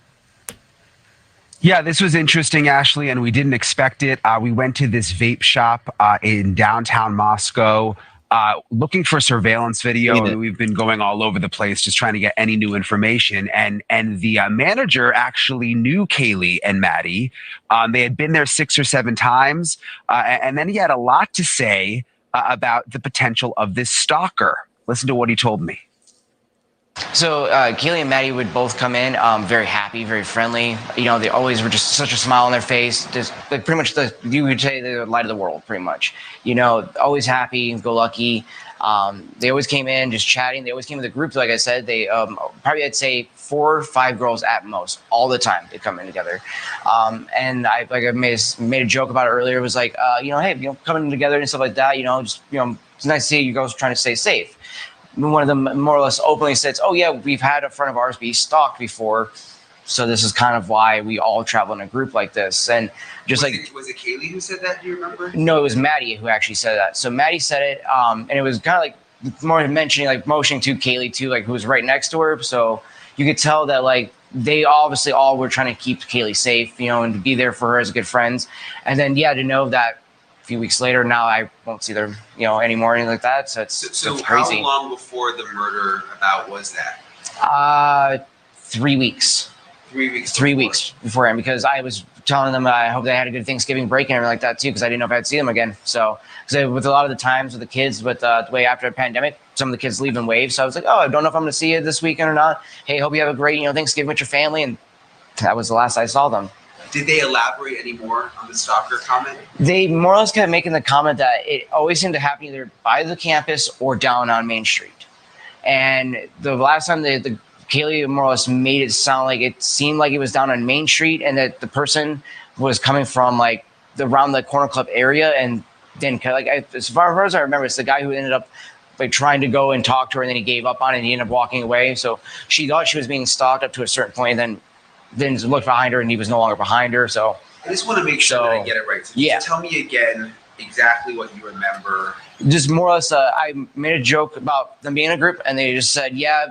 Yeah, this was interesting, Ashley, and we didn't expect it. We went to this vape shop in downtown Moscow looking for surveillance video. And we've been going all over the place just trying to get any new information. And the manager actually knew Kaylee and Maddie. They had been there 6 or 7 times. And then he had a lot to say about the potential of this stalker. Listen to what he told me. So Kaylee and Maddie would both come in very happy, very friendly. They always were just such a smile on their face. Just like pretty much you would say they're the light of the world, pretty much. Always happy, go lucky. They always came in just chatting. They always came with a group, like I said. They probably I'd say 4 or 5 girls at most all the time. They come in together. And I made a joke about it earlier. It was like, hey, coming together and stuff like that. It's nice to see you girls trying to stay safe. One of them more or less openly says, "Oh yeah, we've had a friend of ours be stalked before, so this is kind of why we all travel in a group like this." And just was it Kaylee who said that? Do you remember? No, it was Maddie who actually said that. So Maddie said it, and it was kind of like more mentioning, motioning to Kaylee too, who was right next to her. So you could tell that they obviously all were trying to keep Kaylee safe, and to be there for her as good friends. And then to know that a few weeks later, now I won't see them, anymore, anything like that. So it's crazy. How long before the murder about was that? 3 weeks. 3 weeks. 3 weeks beforehand, because I was telling them I hope they had a good Thanksgiving break and everything like that too, because I didn't know if I'd see them again. So, because with a lot of the times with the kids, with the way after the pandemic, some of the kids leave in waves. So I was like, oh, I don't know if I'm going to see you this weekend or not. Hey, hope you have a great, Thanksgiving with your family. And that was the last I saw them. Did they elaborate any more on the stalker comment? They more or less kept making the comment that it always seemed to happen either by the campus or down on Main Street. And the last time the Kaylee more or less made it sound like it seemed like it was down on Main Street and that the person was coming from around the Corner Club area, and then as far as I remember, it's the guy who ended up trying to go and talk to her, and then he gave up on it and he ended up walking away. So she thought she was being stalked up to a certain point, and then looked behind her and he was no longer behind her. So I just want to make sure that I get it right. So just tell me again exactly what you remember. Just more or less, I made a joke about them being in a group, and they just said, yeah,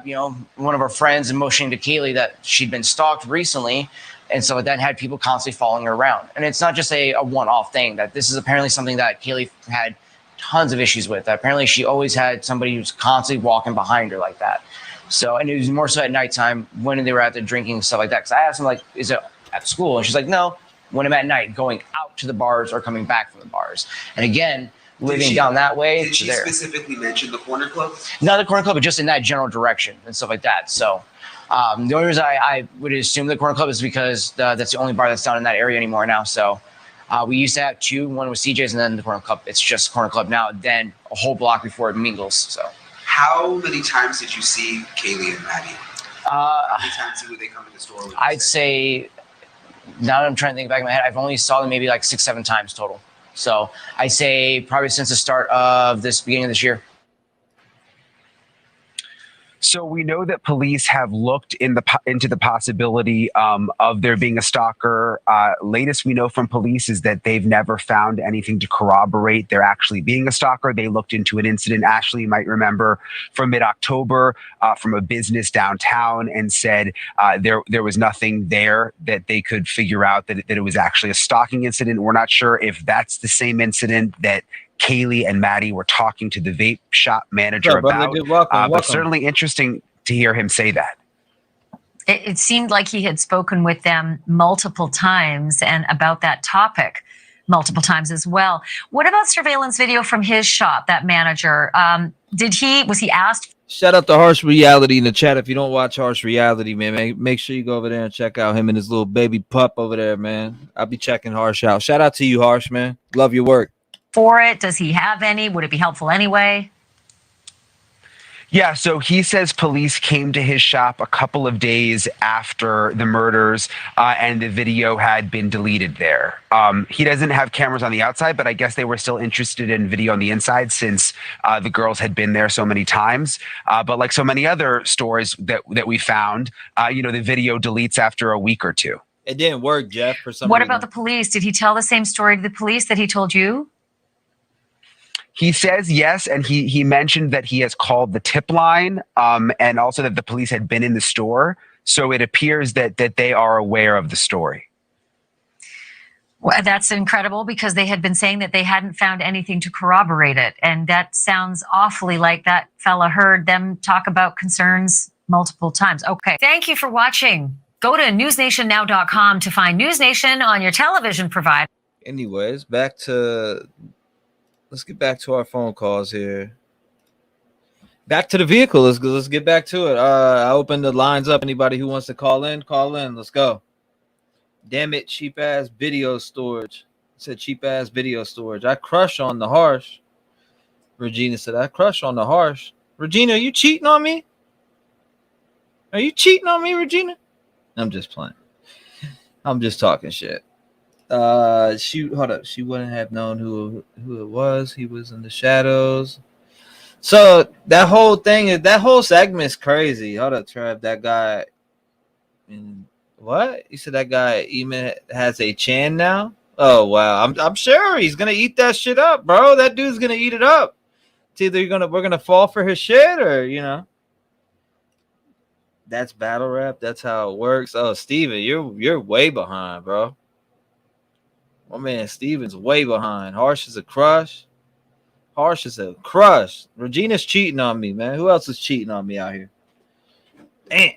one of our friends and motioning to Kaylee that she'd been stalked recently. And so that had people constantly following her around. And it's not just a one-off thing, that this is apparently something that Kaylee had tons of issues with. Apparently she always had somebody who's constantly walking behind her like that. So, and it was more so at nighttime when they were out there drinking and stuff like that. Because I asked him, like, is it at school? And she's like, no, when I'm at night, going out to the bars or coming back from the bars. And again, living down that way. Did she specifically mention the corner club? Not the corner club, but just in that general direction and stuff like that. So the only reason I would assume the corner club is because that's the only bar that's down in that area anymore now. So we used to have two. One was CJ's and then the corner club. It's just corner club now. Then a whole block before it mingles. So. How many times did you see Kaylee and Maddie? How many times would they come to the store? I'd say, now that I'm trying to think back in my head, I've only saw them maybe like 6-7 times total. So I'd say probably since the start of this beginning of this year. So we know that police have looked into the possibility of there being a stalker. Latest we know from police is that they've never found anything to corroborate there actually being a stalker. They looked into an incident, Ashley, you might remember, from mid-October from a business downtown and said there was nothing there that they could figure out that it was actually a stalking incident. We're not sure if that's the same incident that Kaylee and Maddie were talking to the vape shop manager about, but certainly interesting to hear him say that. It seemed like he had spoken with them multiple times and about that topic multiple times as well. What about surveillance video from his shop, that manager? Was he asked? Shout out to Harsh Reality in the chat. If you don't watch Harsh Reality, man, make sure you go over there and check out him and his little baby pup over there, man. I'll be checking Harsh out. Shout out to you, Harsh, man. Love your work. For it? Does he have any? Would it be helpful anyway? Yeah, so he says police came to his shop a couple of days after the murders and the video had been deleted there. He doesn't have cameras on the outside, but I guess they were still interested in video on the inside since the girls had been there so many times. But like so many other stores that we found, the video deletes after a week or two. It didn't work, Jeff, for some reason. What about the police? Did he tell the same story to the police that he told you? He says yes, and he mentioned that he has called the tip line and also that the police had been in the store. So it appears that they are aware of the story. Well, that's incredible because they had been saying that they hadn't found anything to corroborate it. And that sounds awfully like that fella heard them talk about concerns multiple times. Okay. Thank you for watching. Go to newsnationnow.com to find News Nation on your television provider. Anyways, let's get back to our phone calls here. Back to the vehicle. Let's get back to it. I opened the lines up. Anybody who wants to call in, call in. Let's go. Damn it, cheap ass video storage. I said cheap ass video storage. I crush on the harsh. Regina said, I crush on the harsh. Regina, are you cheating on me? Are you cheating on me, Regina? I'm just playing. I'm just talking shit. She wouldn't have known who it was. He was in the shadows. So that whole segment's crazy. Hold up, Trev. That guy what? You said that guy even has a chan now? Oh wow. I'm sure he's gonna eat that shit up, bro. That dude's gonna eat it up. It's either we're gonna fall for his shit or that's battle rap. That's how it works. Oh, Steven, you're way behind, bro. My man Steven's way behind. Harsh is a crush. Regina's cheating on me, man. Who else is cheating on me out here? Damn.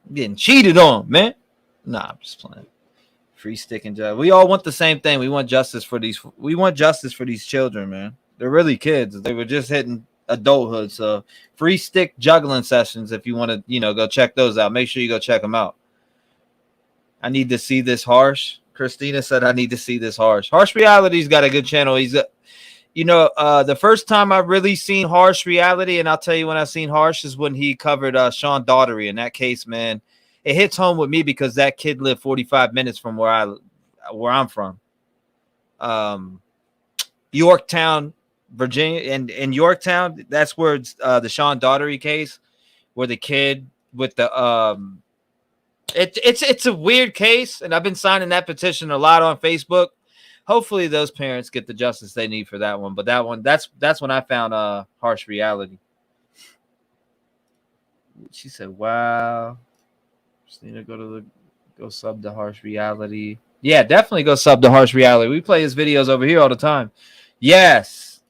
I'm getting cheated on, man. Nah, I'm just playing. Free stick and judge. We all want the same thing. We want justice for these children, man. They're really kids. They were just hitting adulthood. So free stick juggling sessions if you want to, go check those out. Make sure you go check them out. I need to see this Harsh. Christina said, I need to see this Harsh. Harsh Reality's got a good channel. He's, the first time I really seen Harsh Reality, and I'll tell you when I seen Harsh is when he covered Sean Daughtery. In that case, man, it hits home with me because that kid lived 45 minutes from where I'm from. Yorktown, Virginia, and in Yorktown, that's where the Sean Daughtery case, where the kid with the It's a weird case, and I've been signing that petition a lot on Facebook. Hopefully those parents get the justice they need for that one. But that's when I found Harsh Reality. She said, wow. Christina, go sub to Harsh Reality. Yeah, definitely go sub to Harsh Reality. We play his videos over here all the time. Yes.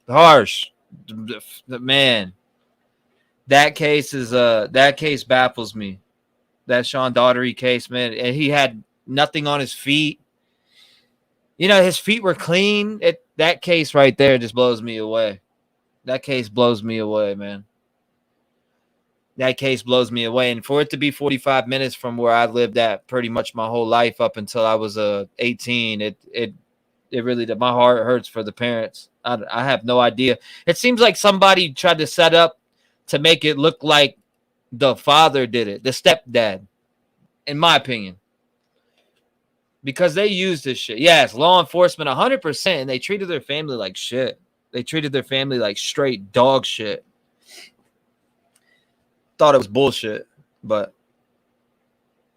Harsh. The man. That case is that case baffles me. That Sean Daughtery case, man, and he had nothing on his feet. You know, his feet were clean. That case right there just blows me away. That case blows me away, man. That case blows me away. And for it to be 45 minutes from where I lived at pretty much my whole life up until I was 18, it really did. My heart hurts for the parents. I have no idea. It seems like somebody tried to set up to make it look like the father did it, the stepdad, in my opinion. Because they used this shit. Yes, law enforcement 100%, and they treated their family like shit. They treated their family like straight dog shit. Thought it was bullshit, but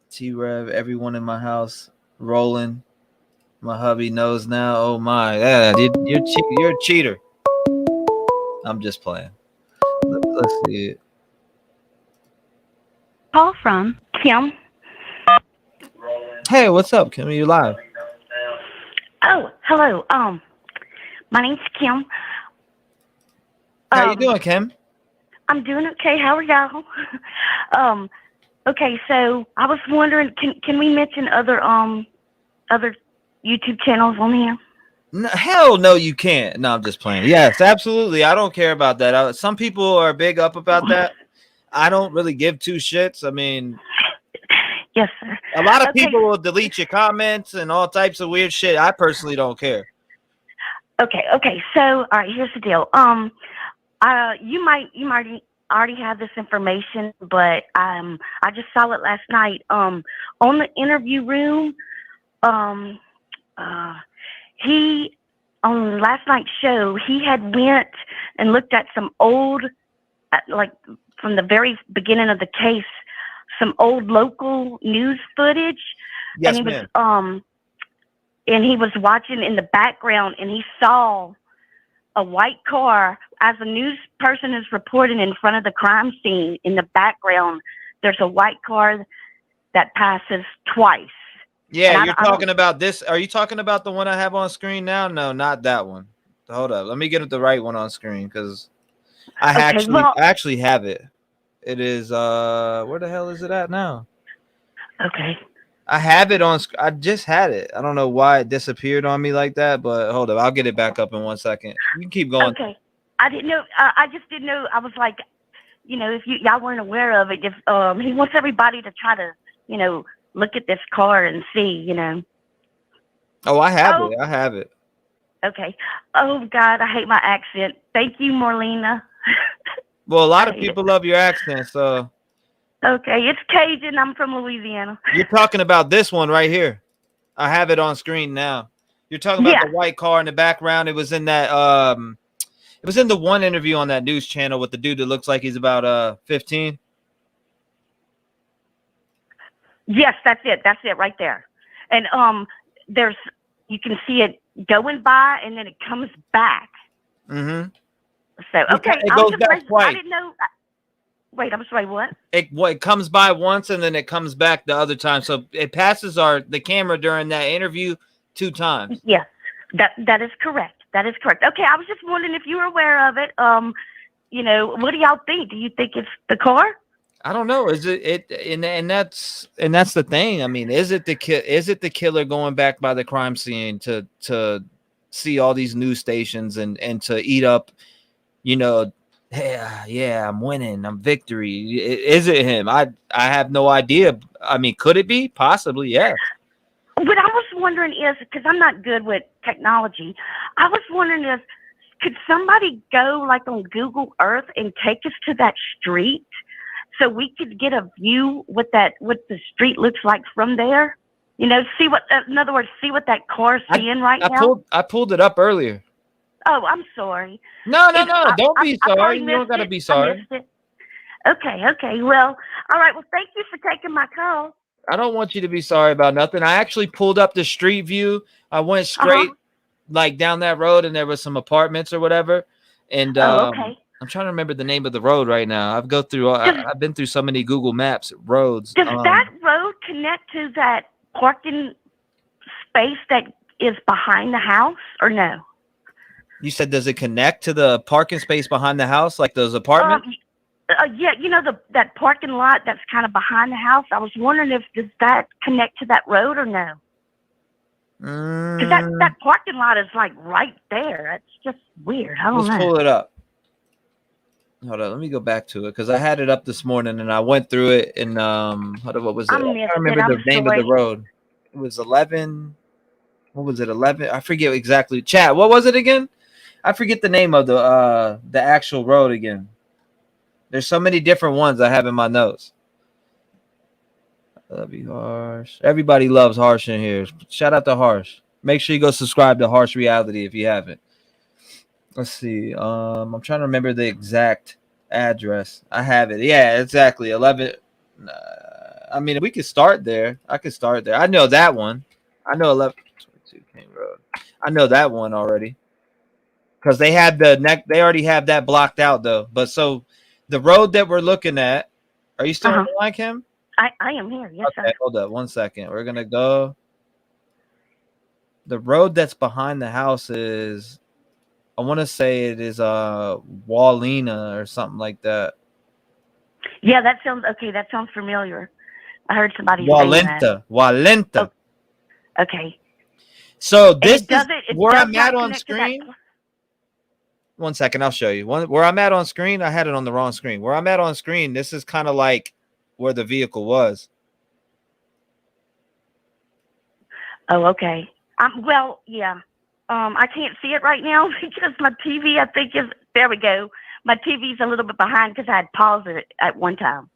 T-REV, everyone in my house rolling. My hubby knows now. Oh my, yeah, you're a cheater. I'm just playing. Let's see it. Call from Kim. Hey, what's up, Kim? You live? Oh, hello. My name's Kim. How you doing, Kim? I'm doing okay. How are y'all? Okay, so I was wondering, can we mention other YouTube channels on here? No, hell no, you can't. No, I'm just playing. Yes, absolutely. I don't care about that. Some people are big up about that. I don't really give two shits. I mean, yes, sir. A lot of people will delete your comments and all types of weird shit. I personally don't care. Okay. So, all right, here's the deal. You might already have this information, but I just saw it last night. On the interview room, he on last night's show, he had went and looked at some old, like from the very beginning of the case, some old local news footage. Yes, and he was watching in the background, and he saw a white car. As a news person is reporting in front of the crime scene, in the background, there's a white car that passes twice. Yeah, you're talking about this. Are you talking about the one I have on screen now? No, not that one. Hold up. Let me get the right one on screen because I actually have it. It is where the hell is it at now? Okay. I have it on. I just had it. I don't know why it disappeared on me like that, but hold up. I'll get it back up in 1 second. You can keep going. Okay. I didn't know. I just didn't know. I was like, if y'all weren't aware of it, if he wants everybody to try to, look at this car and see, Oh, I have it. I have it. Okay. Oh God, I hate my accent. Thank you, Marlena. Well, a lot of people love your accent, so. Okay, it's Cajun. I'm from Louisiana. You're talking about this one right here. I have it on screen now. You're talking about the white car in the background. It was in that it was in the one interview on that news channel with the dude that looks like he's about 15. Yes, that's it right there. And you can see it going by and then it comes back. Mm-hmm. So okay, it goes back twice. I didn't know. Wait, I'm sorry. What? It comes by once and then it comes back the other time. So it passes the camera during that interview 2 times. Yes, that is correct. That is correct. Okay, I was just wondering if you were aware of it. What do y'all think? Do you think it's the car? I don't know. Is it and that's the thing. I mean, is it the killer going back by the crime scene to see all these news stations and to eat up, yeah, I'm winning, I'm victory. Is it him? I have no idea. I mean, could it be? Possibly, yeah. What I was wondering is, because I'm not good with technology, I was wondering if could somebody go like on Google Earth and take us to that street so we could get a view what the street looks like from there? See what, in other words, see what that car's seeing now. I pulled it up earlier. Oh, I'm sorry. No. Don't be sorry. You don't gotta be sorry. Okay. Well, all right. Well, thank you for taking my call. I don't want you to be sorry about nothing. I actually pulled up the street view. I went straight like down that road, and there was some apartments or whatever. And okay. I'm trying to remember the name of the road right now. I've been through so many Google Maps roads. Does that road connect to that parking space that is behind the house, or no? You said, does it connect to the parking space behind the house, like those apartments? Yeah, that parking lot that's kind of behind the house. I was wondering does that connect to that road or no? Because that parking lot is like right there. It's just weird. I don't Let's know. pull it up. Hold on, let me go back to it because I had it up this morning and I went through it and what was it? I can't remember the name of the road. It was 11. What was it? 11? I forget exactly. Chat. What was it again? I forget the name of the actual road again. There's so many different ones I have in my notes. I love you, Harsh. Everybody loves Harsh in here. Shout out to Harsh. Make sure you go subscribe to Harsh Reality if you haven't. Let's see. I'm trying to remember the exact address. I have it. Yeah, exactly. 11. I mean, we could start there. I could start there. I know that one. I know 1122 King Road. I know that one already. Because they had they already have that blocked out though. But so the road that we're looking at, are you still on the line, Kim? I am here. Yes, okay, sir. Hold up 1 second. We're gonna go. The road that's behind the house is, I want to say it is Wallina or something like that. Yeah, that sounds okay. That sounds familiar. I heard somebody saying that. Walenta. Oh, okay. So this is where I'm at on screen. 1 second, I'll show you. Where I'm at on screen, I had it on the wrong screen. Where I'm at on screen, this is kind of like where the vehicle was. Oh, okay. Well, yeah. I can't see it right now because my TV, I think, is there. We go. My TV's a little bit behind because I had paused it at one time.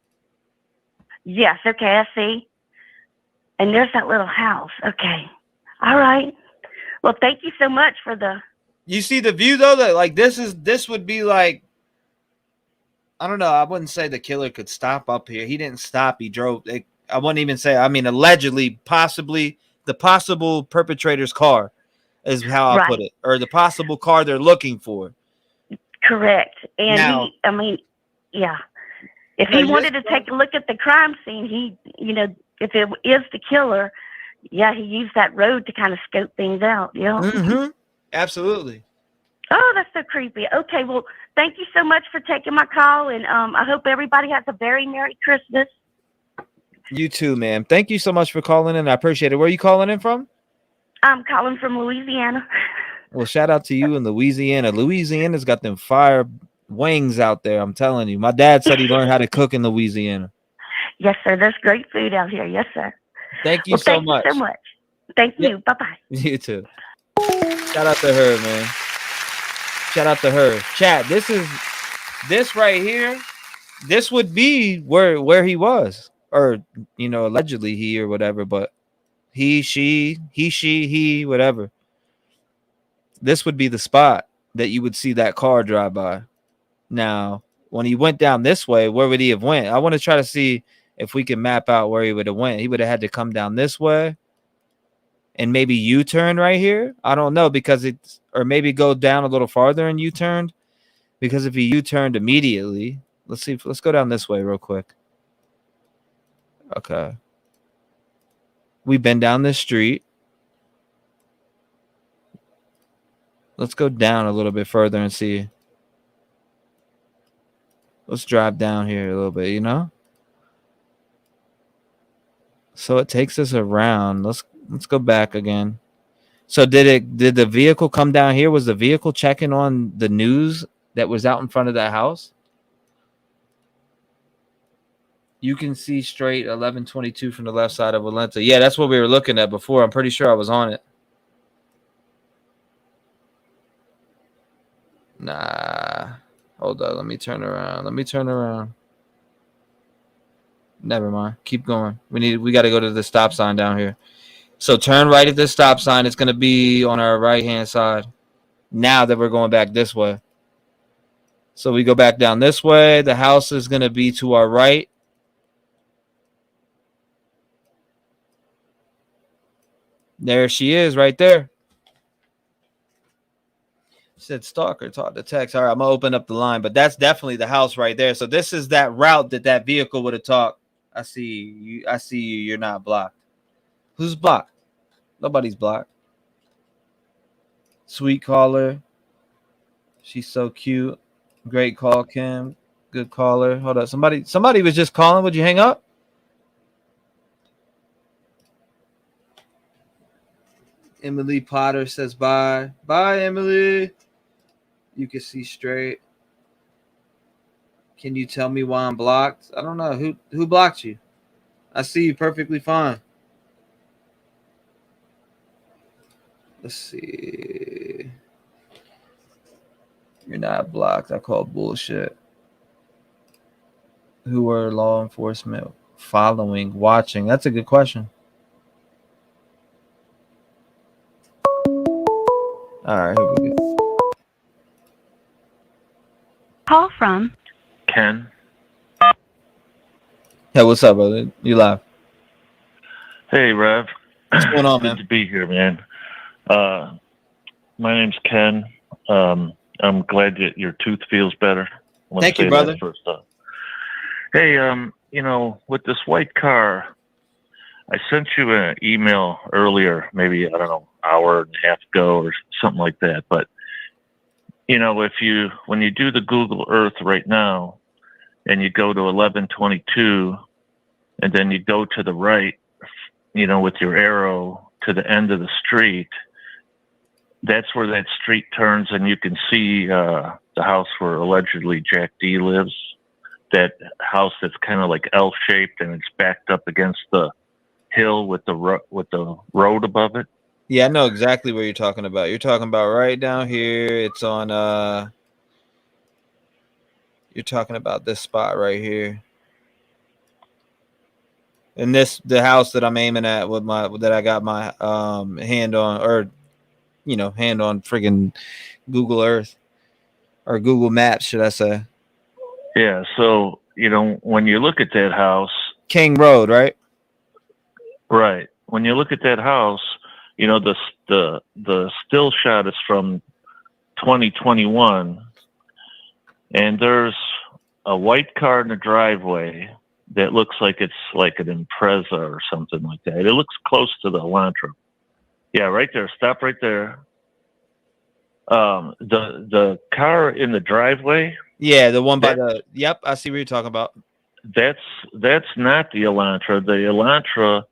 Yes. Okay, I see. And there's that little house. Okay. All right. Well, thank you so much for the. You see the view though, that like this would be like, I don't know. I wouldn't say the killer could stop up here. He didn't stop. He drove. I wouldn't even say. I mean, allegedly, possibly the possible perpetrator's car is how I put it, or the possible car they're looking for. Correct. And now, yeah. If he wanted to take a look at the crime scene, if it is the killer, yeah, he used that road to kind of scope things out. Yeah. Mm-hmm. Absolutely. Oh, that's so creepy. Okay, well, thank you so much for taking my call, and I hope everybody has a very Merry Christmas. You too, ma'am. Thank you so much for calling in. I appreciate it. Where are you calling in from? I'm calling from Louisiana. Well, shout out to you in Louisiana. Louisiana's got them fire wings out there. I'm telling you. My dad said he learned how to cook in Louisiana. Yes, sir. There's great food out here. Yes, sir. Thank you so much. Thank you so much. Thank you. Bye-bye. You too. Shout out to her, man. Shout out to her. Chat, this right here, this would be where he was. Or, allegedly he or whatever, but he, whatever. This would be the spot that you would see that car drive by. Now, when he went down this way, where would he have went? I want to try to see if we can map out where he would have went. He would have had to come down this way and maybe U-turn right here. I don't know, or maybe go down a little farther and U-turned, because if he U-turned immediately, let's go down this way real quick. Okay. We've been down this street. Let's go down a little bit further and see. Let's drive down here a little bit, So it takes us around. Let's go back again. So did the vehicle come down here? Was the vehicle checking on the news that was out in front of that house? You can see straight 1122 from the left side of Valenta. Yeah, that's what we were looking at before. I'm pretty sure I was on it. Nah. Hold on. Let me turn around. Never mind. Keep going. We got to go to the stop sign down here. So turn right at this stop sign. It's going to be on our right-hand side. Now that we're going back this way. So we go back down this way. The house is going to be to our right. There she is right there. Said stalker, talk to text. All right, I'm going to open up the line. But that's definitely the house right there. So this is that route that vehicle would have talked. I see you. You're not blocked. Who's blocked? Nobody's blocked. Sweet caller. She's so cute. Great call, Kim. good caller. Hold up. Somebody was just calling. Would you hang up? Emily Potter says bye. Bye, Emily. You can see straight. Can you tell me why I'm blocked? I don't know. Who blocked you? I see you perfectly fine. Let's see. You're not blocked. I call bullshit. Who are law enforcement following, watching? That's a good question. All right, here we go. Call from Ken. Hey, what's up, brother? You live? Hey, Rev. What's going on, Good man? to be here, man. My name's Ken. I'm glad that your tooth feels better. Thank you, brother. First off. Hey, with this white car, I sent you an email earlier, maybe, I don't know, hour and a half ago or something like that. But, when you do the Google Earth right now and you go to 1122 and then you go to the right, with your arrow to the end of the street, that's where that street turns, and you can see the house where allegedly Jack D lives. That house that's kind of like L-shaped, and it's backed up against the hill with the road above it. Yeah, I know exactly what you're talking about. You're talking about right down here. It's on. You're talking about this spot right here. And the house that I'm aiming at that I got my hand on, or hand on friggin' Google Earth or Google Maps, should I say? Yeah. So when you look at that house, King Road, right? Right. When you look at that house, the still shot is from 2021, and there's a white car in the driveway that looks like it's like an Impreza or something like that. It looks close to the Elantra. Yeah, right there. Stop right there. The car in the driveway. Yeah, the one by the. Yep, I see what you're talking about. That's not the Elantra. The Elantra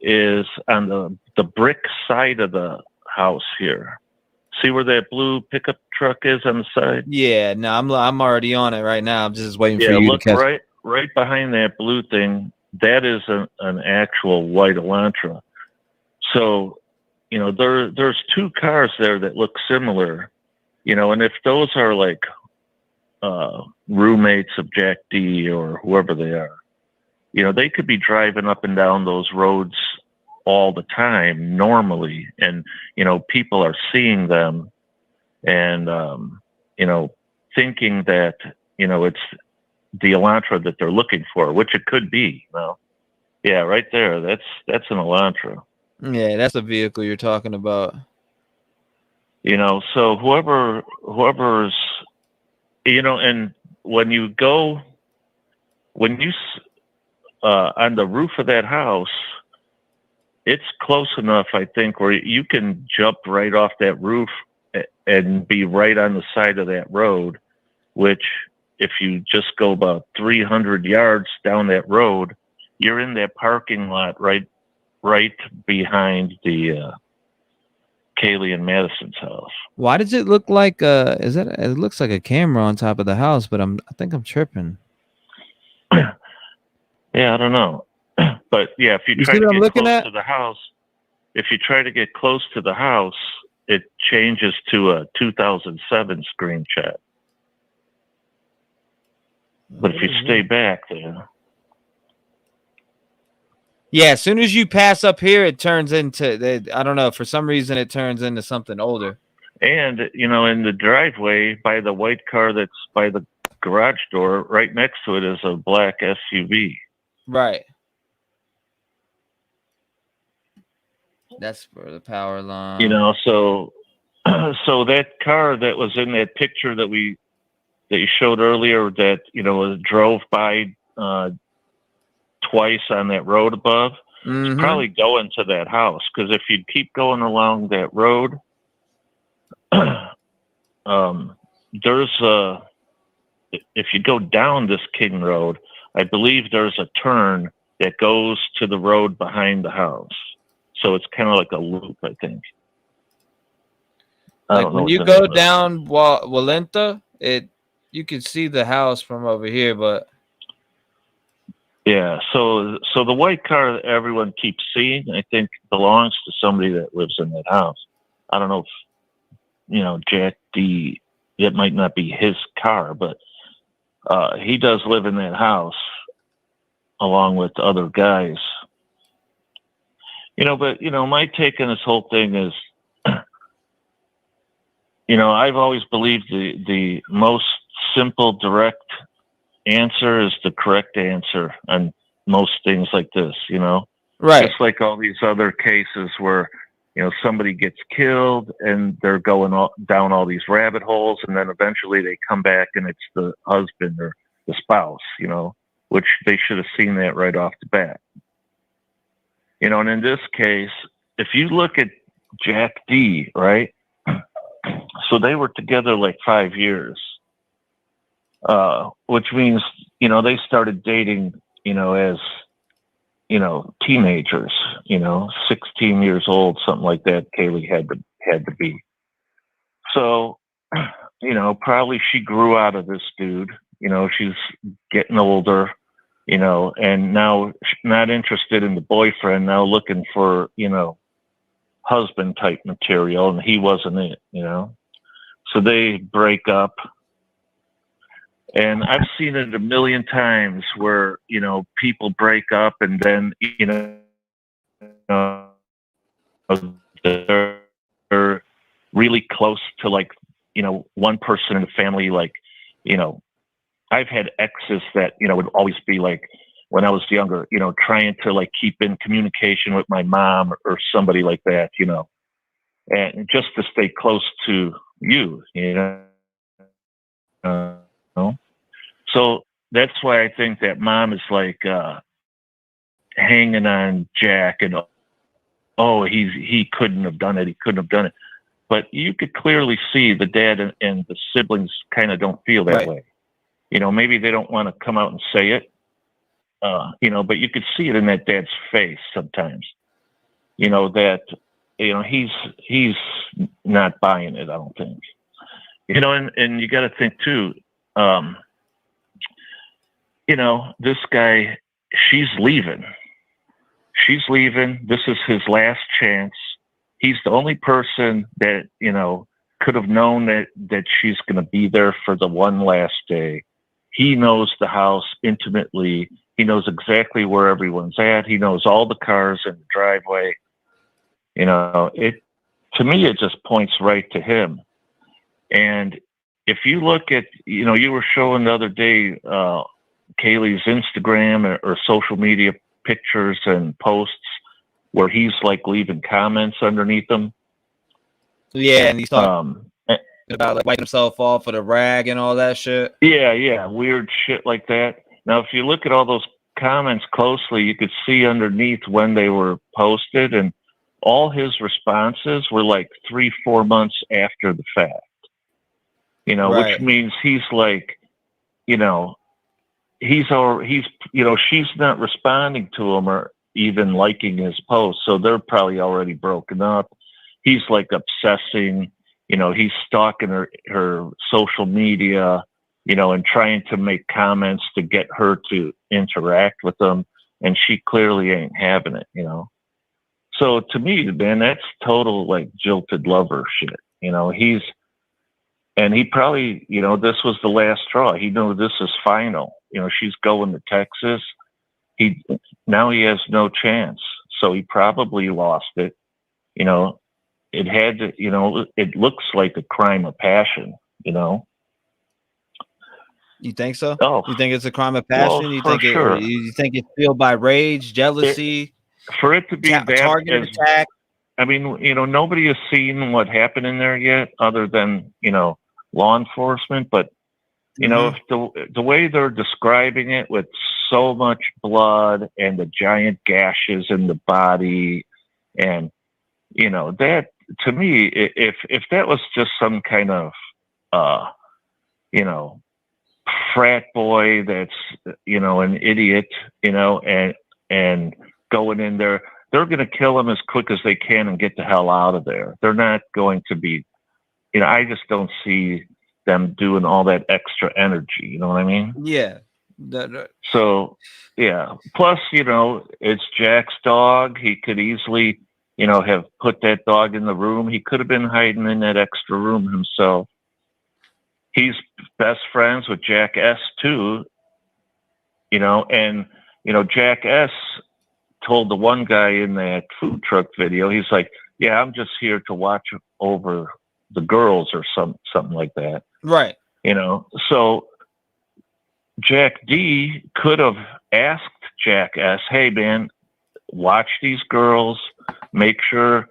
is on the brick side of the house here. See where that blue pickup truck is on the side? Yeah, no, I'm already on it right now. I'm just waiting for you look to catch. right behind that blue thing. That is an actual white Elantra. So, there's two cars there that look similar, and if those are like roommates of Jack D or whoever they are, they could be driving up and down those roads all the time normally, and people are seeing them and thinking that it's the Elantra that they're looking for, which it could be. Yeah, right there, that's an Elantra. Yeah, that's the vehicle you're talking about. So whoever's and when you on the roof of that house, it's close enough, I think, where you can jump right off that roof and be right on the side of that road, which if you just go about 300 yards down that road, you're in that parking lot right behind the Kaylee and Madison's house. Why does it look like it looks like a camera on top of the house, but I think I'm tripping. Yeah, I don't know. But yeah, if you try to get close to the house, it changes to a 2007 screenshot. But if you stay back there. Yeah, as soon as you pass up here, it turns into, I don't know, for some reason it turns into something older. And, in the driveway by the white car that's by the garage door, right next to it is a black SUV. Right. That's for the power line. So that car that was in that picture that you showed earlier that, drove by twice on that road above, it's probably going to that house. Because if you keep going along that road, if you go down this King Road, I believe there's a turn that goes to the road behind the house. So it's kind of like a loop, I think. Like when you go down Walenta, you can see the house from over here, but yeah. So the white car that everyone keeps seeing, I think, belongs to somebody that lives in that house. I don't know if Jack D. It might not be his car, but he does live in that house along with other guys. But my take on this whole thing is, I've always believed the most simple, direct answer is the correct answer on most things like this, Right. Just like all these other cases where, somebody gets killed and they're going down all these rabbit holes, and then eventually they come back and it's the husband or the spouse, which they should have seen that right off the bat. And in this case, if you look at Jack D, right? So they were together like 5 years, which means, they started dating, as, teenagers, 16 years old, something like that. Kaylee had to be. So, probably she grew out of this dude, she's getting older, and now not interested in the boyfriend, now looking for, husband type material, and he wasn't it, So they break up. And I've seen it a million times where, people break up and then, they're really close to like, one person in the family. Like, I've had exes that, would always be like, when I was younger, trying to like keep in communication with my mom or somebody like that, and just to stay close to you, So that's why I think that mom is like hanging on Jack, and he couldn't have done it. He couldn't have done it. But you could clearly see the dad and the siblings kind of don't feel that way. Maybe they don't want to come out and say it, but you could see it in that dad's face sometimes. That he's not buying it. I don't think. And you got to think too. This guy, she's leaving. She's leaving. This is his last chance. He's the only person that, could have known that she's going to be there for the one last day. He knows the house intimately. He knows exactly where everyone's at. He knows all the cars in the driveway. To me, it just points right to him. And if you look at, you were showing the other day, Kaylee's Instagram or social media pictures and posts where he's like leaving comments underneath them. Yeah, and he's talking about like wiping himself off with a rag and all that shit. Yeah, weird shit like that. Now, if you look at all those comments closely, you could see underneath when they were posted, and all his responses were like 3-4 months after the fact. Right. Which means he's like, she's not responding to him or even liking his post. So they're probably already broken up. He's like obsessing, he's stalking her social media, and trying to make comments to get her to interact with them. And she clearly ain't having it, So to me, man, that's total like jilted lover shit. And he probably, this was the last straw. He knew this is final. She's going to Texas. Now he has no chance. So he probably lost it. It had to, it looks like a crime of passion, You think so? Oh, you think it's a crime of passion? Well, you for think sure. You think it's fueled by rage, jealousy? For it to be that targeted attack. I mean, nobody has seen what happened in there yet, other than law enforcement. But if the way they're describing it, with so much blood and the giant gashes in the body, and that, to me, if that was just some kind of frat boy that's, an idiot, and going in there. They're going to kill him as quick as they can and get the hell out of there. They're not going to be, I just don't see them doing all that extra energy. You know what I mean? Yeah. So, yeah. Plus, it's Jack's dog. He could easily, have put that dog in the room. He could have been hiding in that extra room himself. He's best friends with Jack S. too, and, Jack S. told the one guy in that food truck video, he's like, yeah, I'm just here to watch over the girls or something like that. Right. So Jack D could have asked Jack S, hey man, watch these girls, make sure,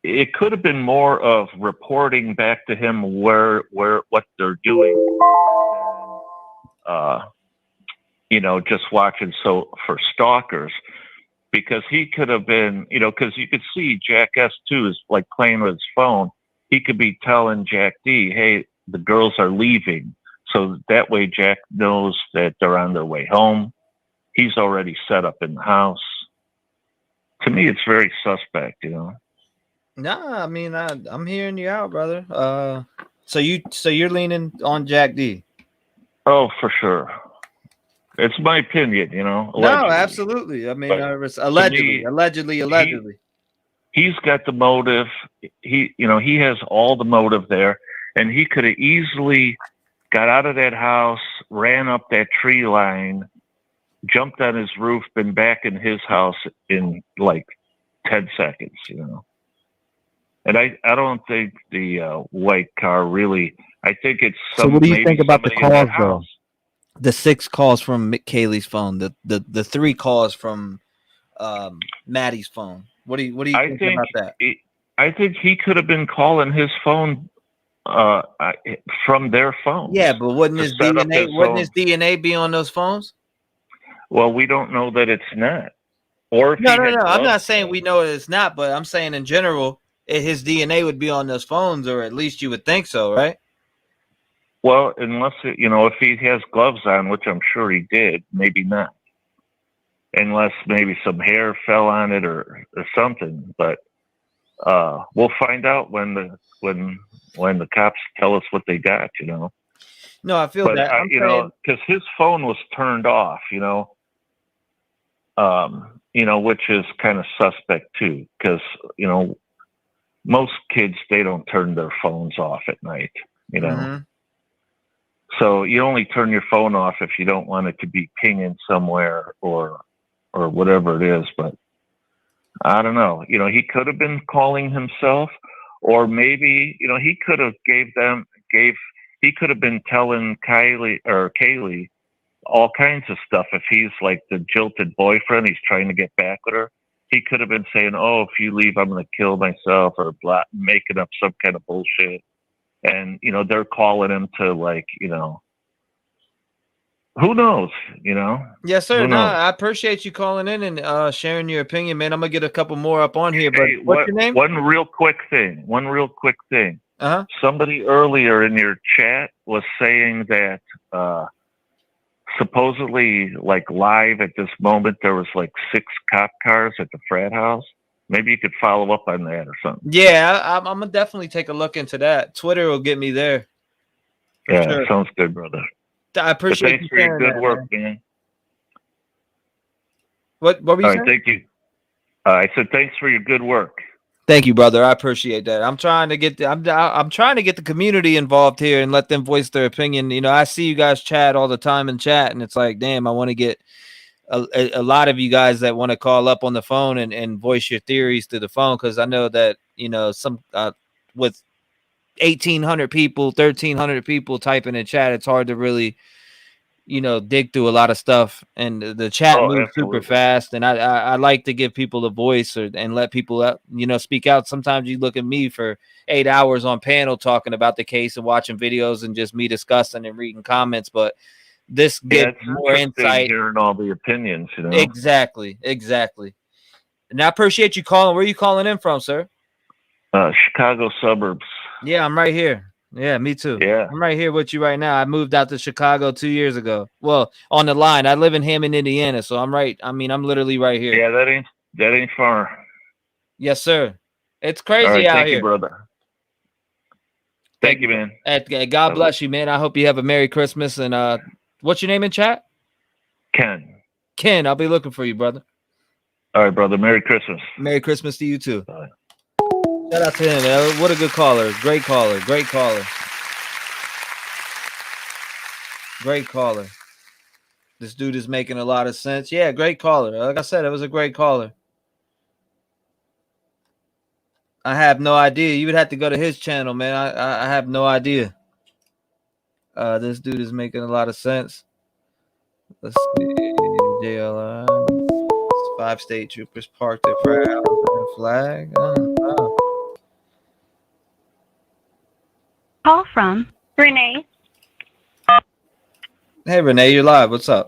it could have been more of reporting back to him what they're doing. Just watching for stalkers, because he could have been, because you could see Jack S too is like playing with his phone. He could be telling Jack D, hey, the girls are leaving. So that way Jack knows that they're on their way home. He's already set up in the house. To me, it's very suspect, Nah, I mean, I'm hearing you out, brother. So you're leaning on Jack D? Oh, for sure. It's my opinion, allegedly. No, absolutely. I mean, allegedly. He's got the motive. He has all the motive there, and he could have easily got out of that house, ran up that tree line, jumped on his roof, been back in his house in like 10 seconds, And I don't think the white car really. I think it's So what do you think about the somebody in that calls, though? house. The 6 calls from Kaylee's phone, the 3 calls from Maddie's phone. What do you think about that? I think he could have been calling his phone from their phone. Yeah, but wouldn't his DNA be on those phones? Well, we don't know that it's not. Or if No. he had I'm not gloves saying we know it's not, but I'm saying in general, his DNA would be on those phones, or at least you would think so, right? Well, unless if he has gloves on, which I'm sure he did, maybe not. Unless maybe some hair fell on it or something. But we'll find out when the cops tell us what they got. No, I feel that. Because his phone was turned off. Which is kind of suspect too. Because most kids, they don't turn their phones off at night. Mm-hmm. So you only turn your phone off if you don't want it to be pinging somewhere or whatever it is. But I don't know. He could have been calling himself, or maybe he could have he could have been telling Kaylee all kinds of stuff. If he's like the jilted boyfriend, he's trying to get back with her. He could have been saying, "Oh, if you leave, I'm going to kill myself," or making up some kind of bullshit. And, they're calling him to who knows, Yes, sir. Who No, knows? I appreciate you calling in and sharing your opinion, man. I'm going to get a couple more up on here, but Hey, what's your name? One real quick thing. Uh-huh. Somebody earlier in your chat was saying that supposedly live at this moment, there was 6 cop cars at the frat house. Maybe you could follow up on that or something. Yeah, I'm gonna definitely take a look into that. Twitter will get me there. Yeah, sure. Sounds good, brother. I appreciate thanks you for your sharing good that, work, man. What were you All saying? right, thank you. I said thanks for your good work. Thank you, brother. I appreciate that. I'm trying to get I'm trying to get the community involved here and let them voice their opinion. I see you guys chat all the time in chat, and it's like, damn, I want to get a lot of you guys that want to call up on the phone and voice your theories through the phone, because I know that some with 1,800 people, 1,300 people typing in chat, it's hard to really dig through a lot of stuff, and the chat moves super fast, and I like to give people a voice and let people speak out. Sometimes you look at me for 8 hours on panel talking about the case and watching videos and just me discussing and reading comments, but this gives more insight, hearing all the opinions. Exactly. And I appreciate you calling. Where are you calling in from, sir? Chicago suburbs. Yeah, I'm right here. Yeah, me too. Yeah. I'm right here with you right now. I moved out to Chicago 2 years ago. Well, on the line. I live in Hammond, Indiana, so I'm right. I mean, I'm literally right here. Yeah, that ain't far. Yes, sir. It's All crazy right, out thank here. you, brother. Thank you, man. God bless you, man. I hope you have a Merry Christmas. And what's your name in chat? Ken. Ken, I'll be looking for you, brother. All right, brother. Merry Christmas. Merry Christmas to you too. Bye. Shout out to him, man. What a good caller. Great caller. Great caller. Great caller. This dude is making a lot of sense. Yeah, great caller. Like I said, it was a great caller. I have no idea. You would have to go to his channel, man. I have no idea. This dude is making a lot of sense. Let's see. JLI. 5 state troopers parked their flag. Call from Renee. Hey, Renee, you're live. What's up?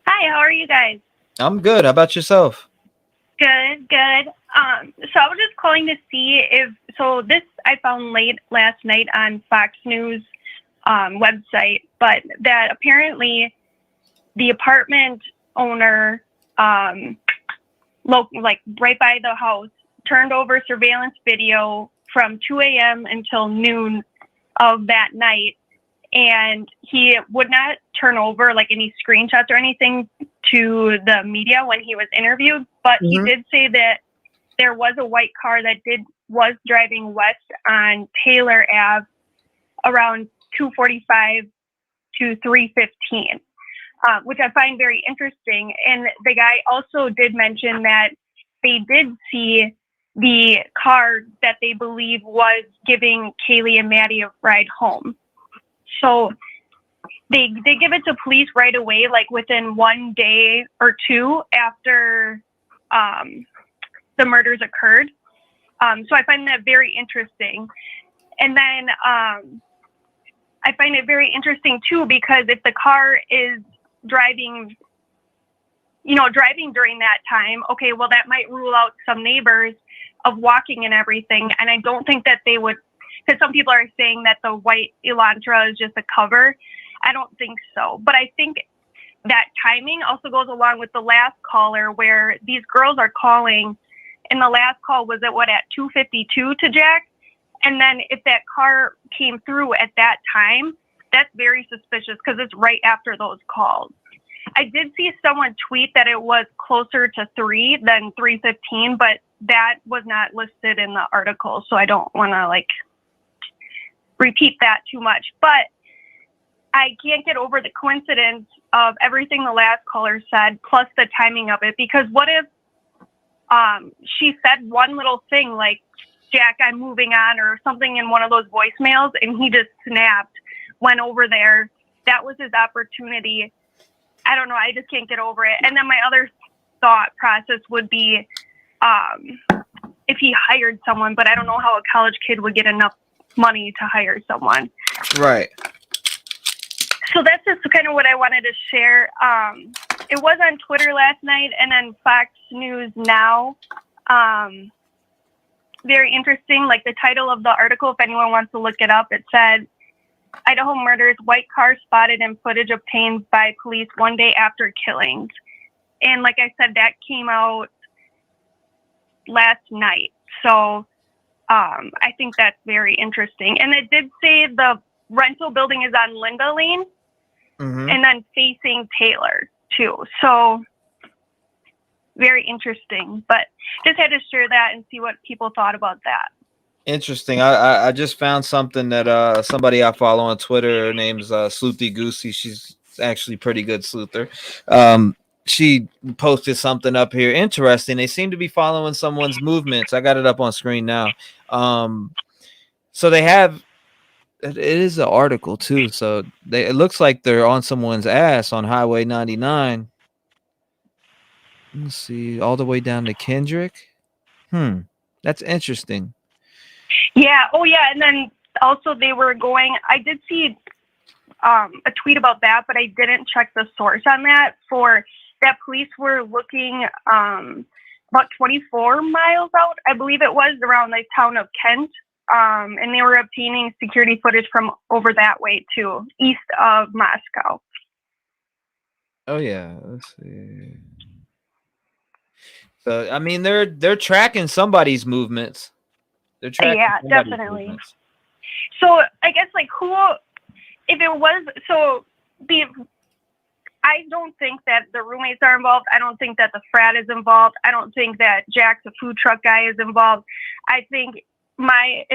Hi, how are you guys? I'm good. How about yourself? Good, good. So I was just calling to see if this I found late last night on Fox News website, but that apparently the apartment owner, like right by the house, turned over surveillance video from 2 a.m. until noon of that night, and he would not turn over like any screenshots or anything to the media when he was interviewed, but he did say that there was a white car that was driving west on Taylor Ave around 2:45 to 3:15, which I find very interesting. And the guy also did mention that they did see the car that they believe was giving Kaylee and Maddie a ride home. So they give it to police right away, like within 1 day or two after the murders occurred. So I find that very interesting. And then I find it very interesting too, because if the car is driving during that time, okay, well, that might rule out some neighbors of walking and everything. And I don't think that they would, because some people are saying that the white Elantra is just a cover. I don't think so. But I think that timing also goes along with the last caller, where these girls are calling, and the last call was at 2:52 to Jack. And then if that car came through at that time, that's very suspicious because it's right after those calls. I did see someone tweet that it was closer to 3 than 3:15, but that was not listed in the article. So I don't want to repeat that too much. But I can't get over the coincidence of everything the last caller said, plus the timing of it. Because what if she said one little thing like, Jack, I'm moving on, or something in one of those voicemails, and he just snapped, went over there. That was his opportunity. I don't know. I just can't get over it. And then my other thought process would be if he hired someone, but I don't know how a college kid would get enough money to hire someone. Right. So that's just kind of what I wanted to share. It was on Twitter last night, and then Fox News now. Very interesting. Like the title of the article, if anyone wants to look it up, it said, Idaho murders, white car spotted in footage obtained by police 1 day after killings. And like I said, that came out last night. So I think that's very interesting. And it did say the rental building is on Linda Lane and then facing Taylor too. So very interesting, but just had to share that and see what people thought about that. Interesting. I just found something that somebody I follow on Twitter. Her name's Sleuthy Goosey. She's actually pretty good sleuther. She posted something up here. Interesting. They seem to be following someone's movements. I got it up on screen now. So they have. It is an article too. So it looks like they're on someone's ass on Highway 99. Let's see, all the way down to Kendrick. That's interesting. Yeah. Oh, yeah. And then also they were going. I did see a tweet about that, but I didn't check the source on that. For that, police were looking about 24 miles out, I believe it was, around the town of Kent, And they were obtaining security footage from over that way too, east of Moscow. Oh yeah, let's see. So I mean, they're tracking somebody's movements. They're tracking somebody's definitely. movements. So I guess like who, if it was I don't think that the roommates are involved. I don't think that the frat is involved. I don't think that Jack, the food truck guy, is involved. I think in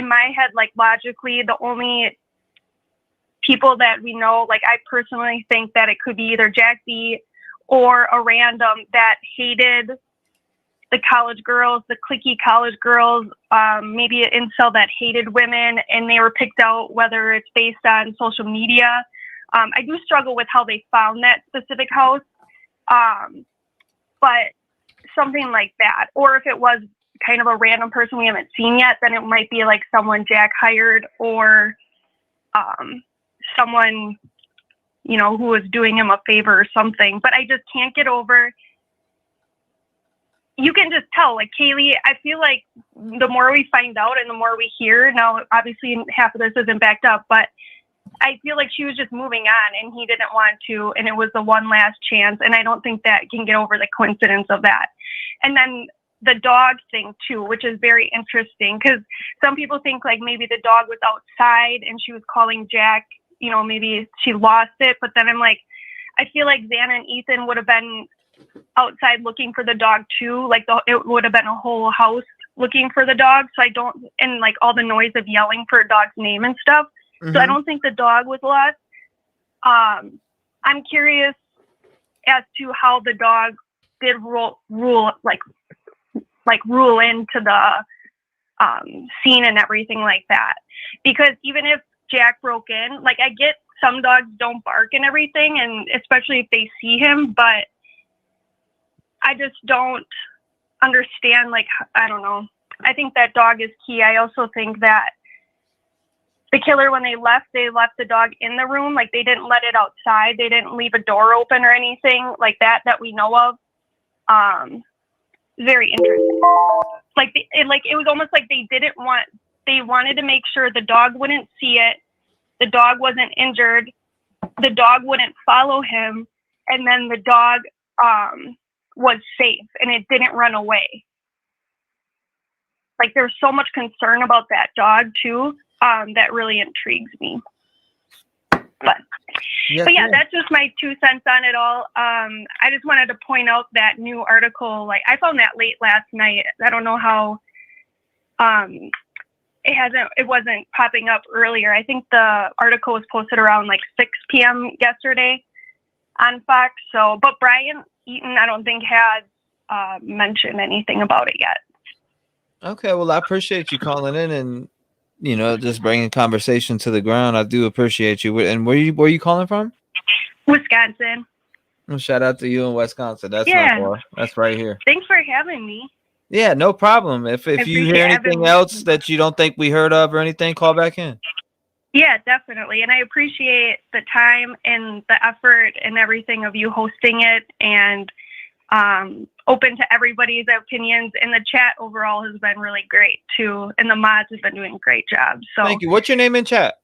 my head, like logically, the only people that we know, like I personally think that it could be either Jack B or a random that hated the college girls, the cliquey college girls, maybe an incel that hated women, and they were picked out, whether it's based on social media. I do struggle with how they found that specific house, but something like that. Or if it was kind of a random person we haven't seen yet, then it might be like someone Jack hired or someone, you know, who was doing him a favor or something. But I just can't get over. You can just tell, like Kaylee, I feel like the more we find out and the more we hear, now obviously half of this isn't backed up, but I feel like she was just moving on and he didn't want to, and it was the one last chance. And I don't think that can get over the coincidence of that. And then the dog thing too, which is very interesting because some people think like maybe the dog was outside and she was calling Jack, you know, maybe she lost it. But then I'm like, I feel like Xana and Ethan would have been outside looking for the dog too. Like it would have been a whole house looking for the dog. So I don't, and like all the noise of yelling for a dog's name and stuff. Mm-hmm. So I don't think the dog was lost. I'm curious as to how the dog did rule into the scene and everything like that. Because even if Jack broke in, like I get some dogs don't bark and everything, and especially if they see him, but I just don't understand, like, I don't know. I think that dog is key. I also think that the killer, when they left the dog in the room. Like they didn't let it outside. They didn't leave a door open or anything like that we know of. Very interesting. Like it was almost like they wanted to make sure the dog wouldn't see it. The dog wasn't injured. The dog wouldn't follow him. And then the dog was safe and it didn't run away. Like there's so much concern about that dog too. That really intrigues me. But yeah, that's just my 2 cents on it all. I just wanted to point out that new article. Like I found that late last night. I don't know how it wasn't popping up earlier. I think the article was posted around like 6 p.m. yesterday on Fox. So, but Brian Eaton, I don't think has mentioned anything about it yet. Okay, well, I appreciate you calling in and, you know, just bringing conversation to the ground. I do appreciate you. And where you calling from? Wisconsin. Well, shout out to you in Wisconsin. That's not far. That's right here. Thanks for having me. Yeah, no problem. If you hear anything else that you don't think we heard of or anything, call back in. Yeah, definitely. And I appreciate the time and the effort and everything of you hosting it, and open to everybody's opinions. And the chat overall has been really great too. And the mods have been doing a great job. So thank you. What's your name in chat?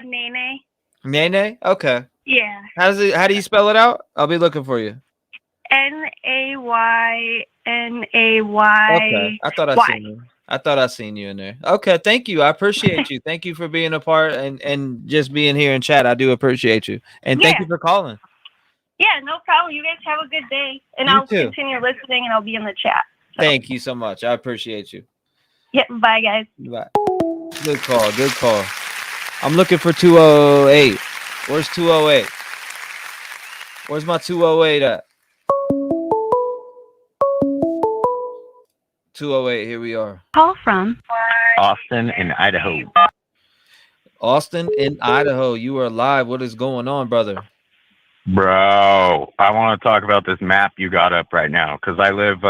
Nene. Nene? Okay. Yeah. How do you spell it out? I'll be looking for you. Naynay. Okay. I thought I seen you in there. Okay, thank you. I appreciate you. Thank you for being a part and just being here in chat. I do appreciate you. And thank you for calling. Yeah, no problem. You guys have a good day. And I'll continue listening and I'll be in the chat. So. Thank you so much. I appreciate you. Yeah, bye guys. Bye. Good call. Good call. I'm looking for 208. Where's 208? Where's my 208 at? 208, here we are. Call from Austin in Idaho. Austin in Idaho. You are live. What is going on, brother? Bro, I want to talk about this map you got up right now because I live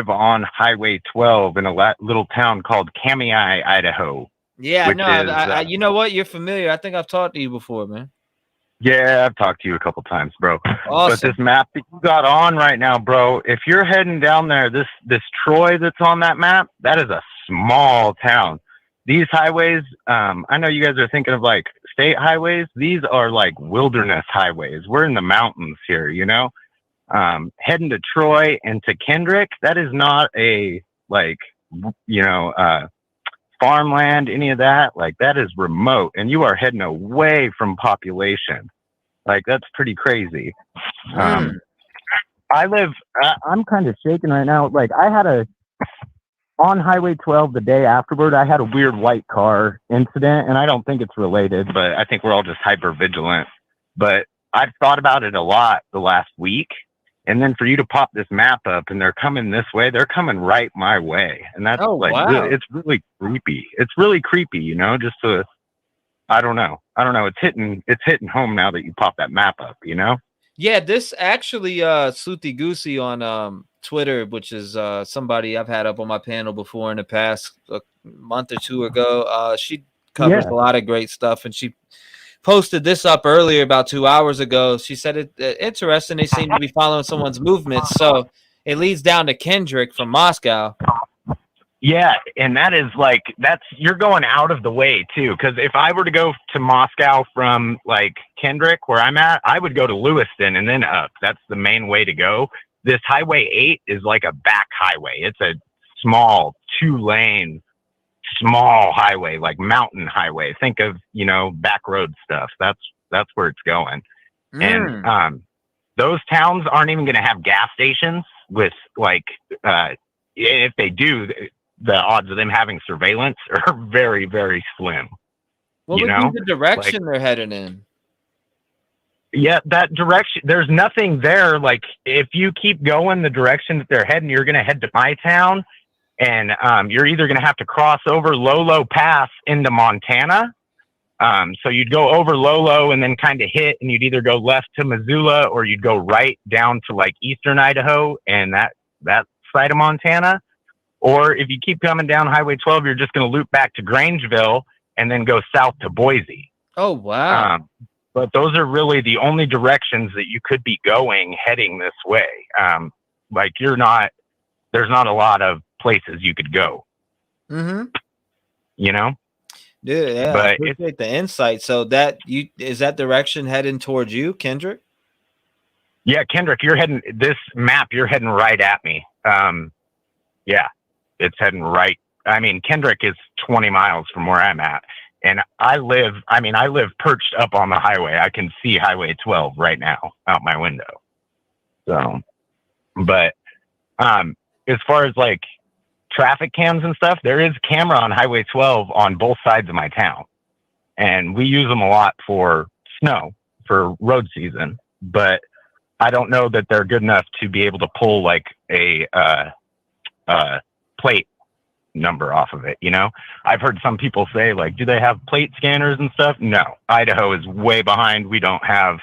on Highway 12 in a little town called Kamei, Idaho. Yeah, no, you know what? You're familiar. I think I've talked to you before, man. Yeah, I've talked to you a couple times, bro. Awesome. But this map that you got on right now, bro, if you're heading down there, this Troy that's on that map, that is a small town. These highways, I know you guys are thinking of like state highways. These are like wilderness highways. We're in the mountains here, you know? Heading to Troy and to Kendrick, that is not a like, you know, farmland, any of that. Like that is remote, and you are heading away from population. Like that's pretty crazy. I'm kind of shaking right now. Like I had on Highway 12 the day afterward, I had a weird white car incident, and I don't think it's related, but I think we're all just hyper vigilant. But I've thought about it a lot the last week. And then for you to pop this map up and they're coming this way, they're coming right my way. And that's really, it's really creepy. It's really creepy, you know, just to, I don't know. It's hitting home now that you pop that map up, you know? Yeah, this actually, Suti Goosey on Twitter, which is somebody I've had up on my panel before in the past a month or two ago. She covers a lot of great stuff, and she posted this up earlier about 2 hours ago. She said it interesting. They seem to be following someone's movements, so it leads down to Kendrick from Moscow. Yeah, and that is like you're going out of the way too. Because if I were to go to Moscow from like Kendrick, where I'm at, I would go to Lewiston and then up. That's the main way to go. This Highway 8 is like a back highway. It's a small 2-lane, small highway, like mountain highway. Think of, you know, back road stuff. That's where it's going. And those towns aren't even going to have gas stations with like if they do, the odds of them having surveillance are very, very slim. What would be the direction they're heading in? Yeah, that direction, there's nothing there. Like if you keep going the direction that they're heading, you're going to head to my town, and you're either going to have to cross over Lolo Pass into Montana. So you'd go over Lolo and then kind of hit, and you'd either go left to Missoula or you'd go right down to like eastern Idaho and that side of Montana. Or if you keep coming down Highway 12, you're just going to loop back to Grangeville and then go south to Boise. Oh, wow. But those are really the only directions that you could be going heading this way. Like there's not a lot of places you could go. Mm-hmm. You know? Yeah, but I appreciate the insight. So is that direction heading towards you, Kendrick? Yeah, Kendrick, you're heading right at me. Yeah, it's heading right. I mean, Kendrick is 20 miles from where I'm at. And I live perched up on the highway. I can see Highway 12 right now out my window. So, but as far as like traffic cams and stuff, there is a camera on Highway 12 on both sides of my town. And we use them a lot for snow, for road season. But I don't know that they're good enough to be able to pull like a plate number off of it. You know, I've heard some people say like, do they have plate scanners and stuff? No, Idaho is way behind. We don't have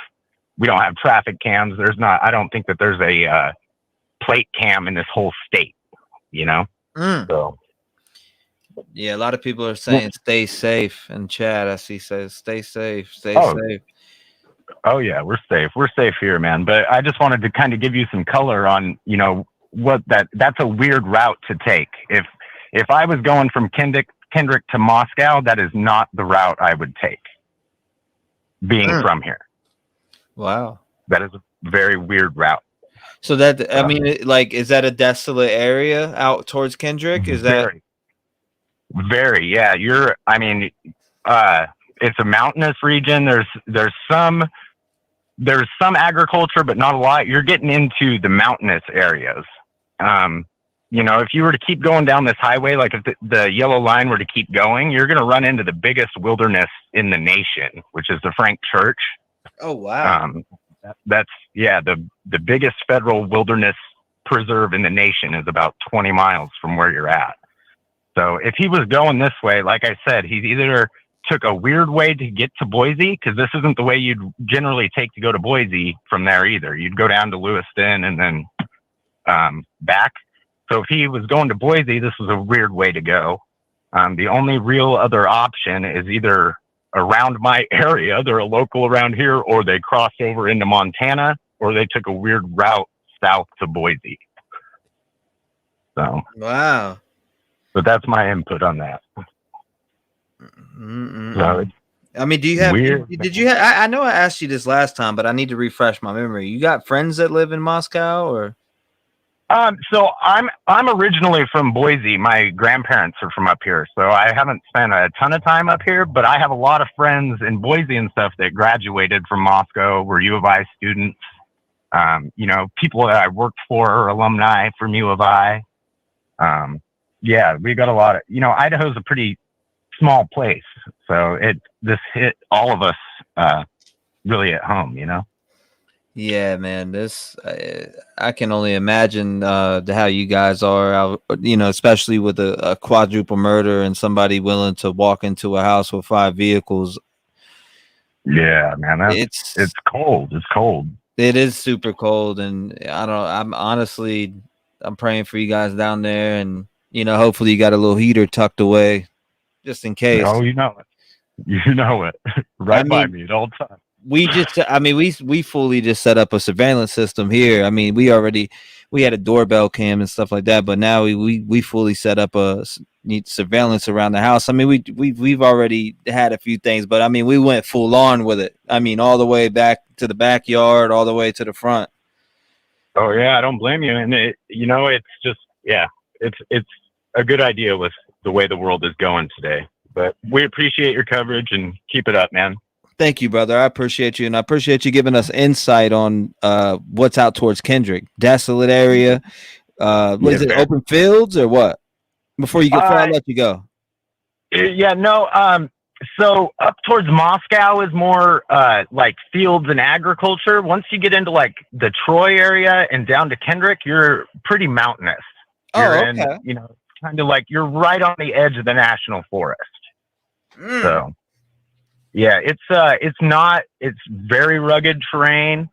traffic cams. I don't think that there's a plate cam in this whole state, you know? So yeah, a lot of people are saying stay safe in chat. I see says stay safe, safe. Oh yeah, we're safe. We're safe here, man. But I just wanted to kind of give you some color on, you know, what that's a weird route to take. If I was going from Kendrick to Moscow, that is not the route I would take. Being from here. Wow. That is a very weird route. So that, I mean, is that a desolate area out towards Kendrick? Is that very, yeah. It's a mountainous region. There's some agriculture, but not a lot. You're getting into the mountainous areas. You know, if you were to keep going down this highway, like if the yellow line were to keep going, you're going to run into the biggest wilderness in the nation, which is the Frank Church. Oh, wow. That's the biggest federal wilderness preserve in the nation is about 20 miles from where you're at. So if he was going this way, like I said, he either took a weird way to get to Boise, because this isn't the way you'd generally take to go to Boise from there either. You'd go down to Lewiston and then back. So if he was going to Boise, this was a weird way to go. The only real other option is either around my area, they're a local around here, or they crossed over into Montana, or they took a weird route south to Boise. So wow. But that's my input on that. So I mean, do you have? weird. Did you have? I know I asked you this last time, but I need to refresh my memory. You got friends that live in Moscow, or? So I'm originally from Boise. My grandparents are from up here, so I haven't spent a ton of time up here. But I have a lot of friends in Boise and stuff that graduated from Moscow, were U of I students. You know, people that I worked for are alumni from U of I. Yeah, we got a lot of. You know, Idaho's a pretty small place, so this hit all of us really at home. You know. Yeah, man. This I can only imagine how you guys are. You know, especially with a quadruple murder and somebody willing to walk into a house with 5 vehicles. Yeah, man. It's cold. It's cold. It is super cold, and I'm honestly praying for you guys down there, and you know, hopefully you got a little heater tucked away just in case. Oh, you know it. You know it. Right by me at all times. We fully just set up a surveillance system here. I mean, we had a doorbell cam and stuff like that, but now we fully set up a surveillance around the house. I mean, we've already had a few things, but I mean, we went full on with it. I mean, all the way back to the backyard, all the way to the front. Oh yeah, I don't blame you. And you know, it's just, yeah, it's a good idea with the way the world is going today. But we appreciate your coverage and keep it up, man. Thank you, brother. I appreciate you, and I appreciate you giving us insight on what's out towards Kendrick. Desolate area. Was it open fields or what? Before I let you go. Yeah, no. So up towards Moscow is more like fields and agriculture. Once you get into like the Troy area and down to Kendrick, you're pretty mountainous. You're in, you know, kind of like you're right on the edge of the national forest. So. Yeah, it's very rugged terrain,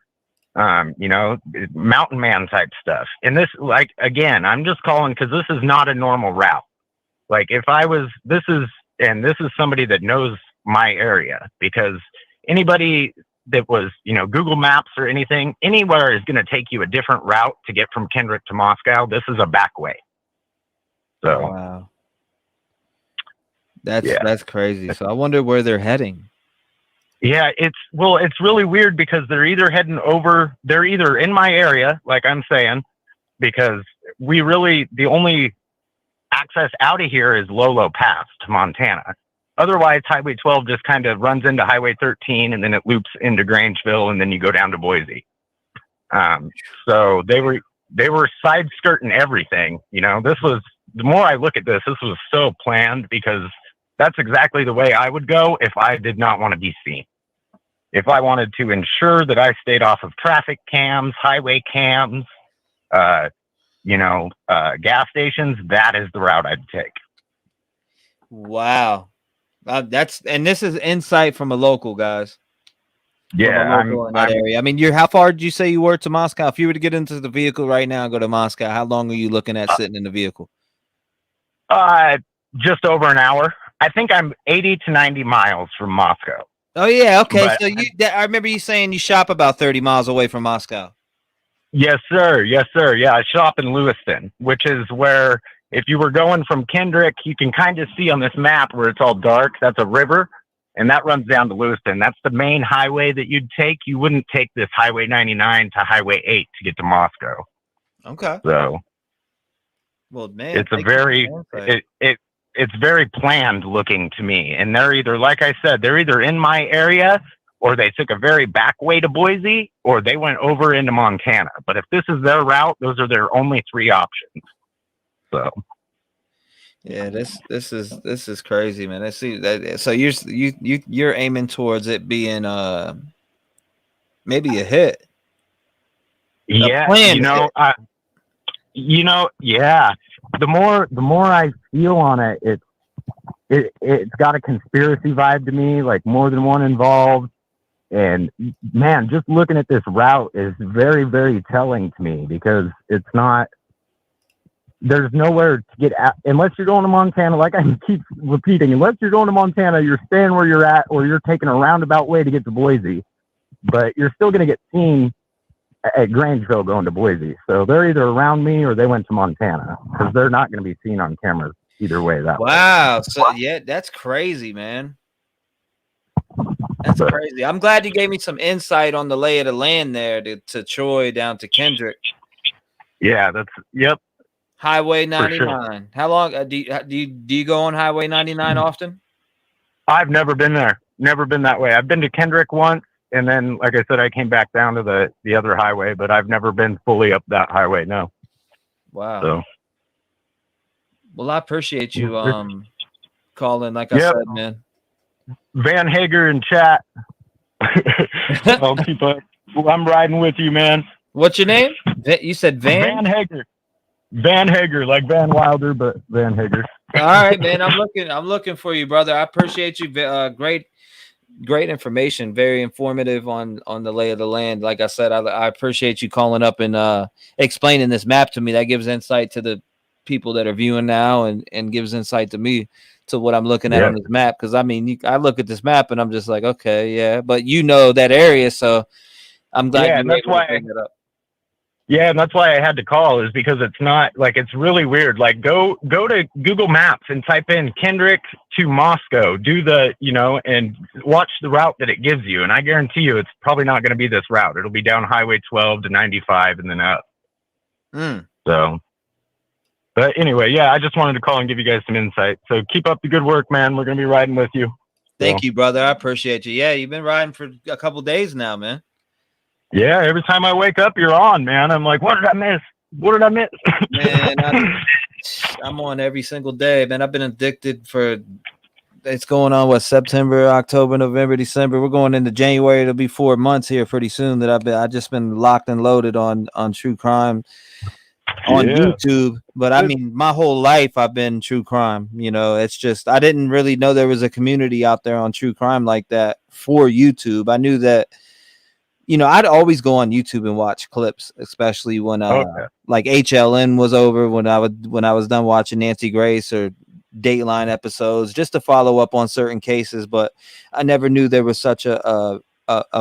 you know, mountain man type stuff. And this, like, again, I'm just calling because this is not a normal route. Like this is somebody that knows my area, because anybody that was, you know, Google Maps or anything, anywhere is going to take you a different route to get from Kendrick to Moscow. This is a back way. So. Wow. That's crazy. So I wonder where they're heading. Yeah, it's really weird because they're either in my area, like I'm saying, because the only access out of here is Lolo Pass to Montana. Otherwise, Highway 12 just kind of runs into Highway 13 and then it loops into Grangeville and then you go down to Boise. So they were side skirting everything. You know, the more I look at this was so planned, because that's exactly the way I would go if I did not want to be seen. If I wanted to ensure that I stayed off of traffic cams, highway cams, gas stations, that is the route I'd take. Wow. This is insight from a local, guys. Yeah, in that area. I mean, how far did you say you were to Moscow? If you were to get into the vehicle right now and go to Moscow, how long are you looking at sitting in the vehicle? Just over an hour. I think I'm 80 to 90 miles from Moscow. Oh yeah, okay. But, so I remember you saying you shop about 30 miles away from Moscow. Yes, sir. Yes, sir. Yeah, I shop in Lewiston, which is where, if you were going from Kendrick, you can kind of see on this map where it's all dark. That's a river, and that runs down to Lewiston. That's the main highway that you'd take. You wouldn't take this Highway 99 to Highway 8 to get to Moscow. Okay. So, well, man, it's it's very planned looking to me. And they're either, like I said, they're either in my area, or they took a very back way to Boise, or they went over into Montana. But if this is their route, those are their only 3 options. So. Yeah, this is crazy, man. I see that. So you're aiming towards it being maybe a hit. Yeah, yeah. The more I feel on it, it's got a conspiracy vibe to me, like more than one involved. And man, just looking at this route is very, very telling to me, because there's nowhere to get at unless you're going to Montana. Like I keep repeating, unless you're going to Montana, you're staying where you're at, or you're taking a roundabout way to get to Boise, but you're still going to get seen at Grangeville going to Boise. So they're either around me or they went to Montana, because they're not going to be seen on cameras either way. That way. Wow. So yeah, that's crazy, man. That's crazy. I'm glad you gave me some insight on the lay of the land there to Troy down to Kendrick. Yeah, yep. Highway 99. Sure. How long do you go on Highway 99 often? I've never been there. Never been that way. I've been to Kendrick once, and then, like I said, I came back down to the other highway, but I've never been fully up that highway. No. Wow. So. Well, I appreciate you calling. Like I said, man. Van Hager in chat. I'll keep up. I'm riding with you, man. What's your name? You said Van Hager. Van Hager, like Van Wilder, but Van Hager. All right, man. I'm looking for you, brother. I appreciate you. Great information. Very informative on the lay of the land. Like I said, I appreciate you calling up and explaining this map to me. That gives insight to the people that are viewing now and gives insight to me to what I'm looking at on this map. Because I mean, I look at this map and I'm just like, okay, yeah, but you know that area, so I'm glad you were able to bring it up. Yeah, and that's why I had to call, is because it's not like, it's really weird. Like go to Google Maps and type in Kendrick to Moscow, do the, and watch the route that it gives you. And I guarantee you it's probably not going to be this route. It'll be down Highway 12 to 95 and then up. So, but anyway, yeah, I just wanted to call and give you guys some insight. So keep up the good work, man. We're going to be riding with you. Thank you, brother. I appreciate you. Yeah, you've been riding for a couple days now, man. Yeah, every time I wake up, you're on, man. I'm like, what did I miss? What did I miss? Man, I'm on every single day, man. I've been addicted it's going on, September, October, November, December. We're going into January. It'll be 4 months here pretty soon that I just been locked and loaded on true crime on YouTube. But I mean, my whole life I've been true crime. It's just I didn't really know there was a community out there on true crime like that for YouTube. I knew that. I'd always go on YouTube and watch clips, especially when like HLN was over, when I was done watching Nancy Grace or Dateline episodes, just to follow up on certain cases. But I never knew there was such a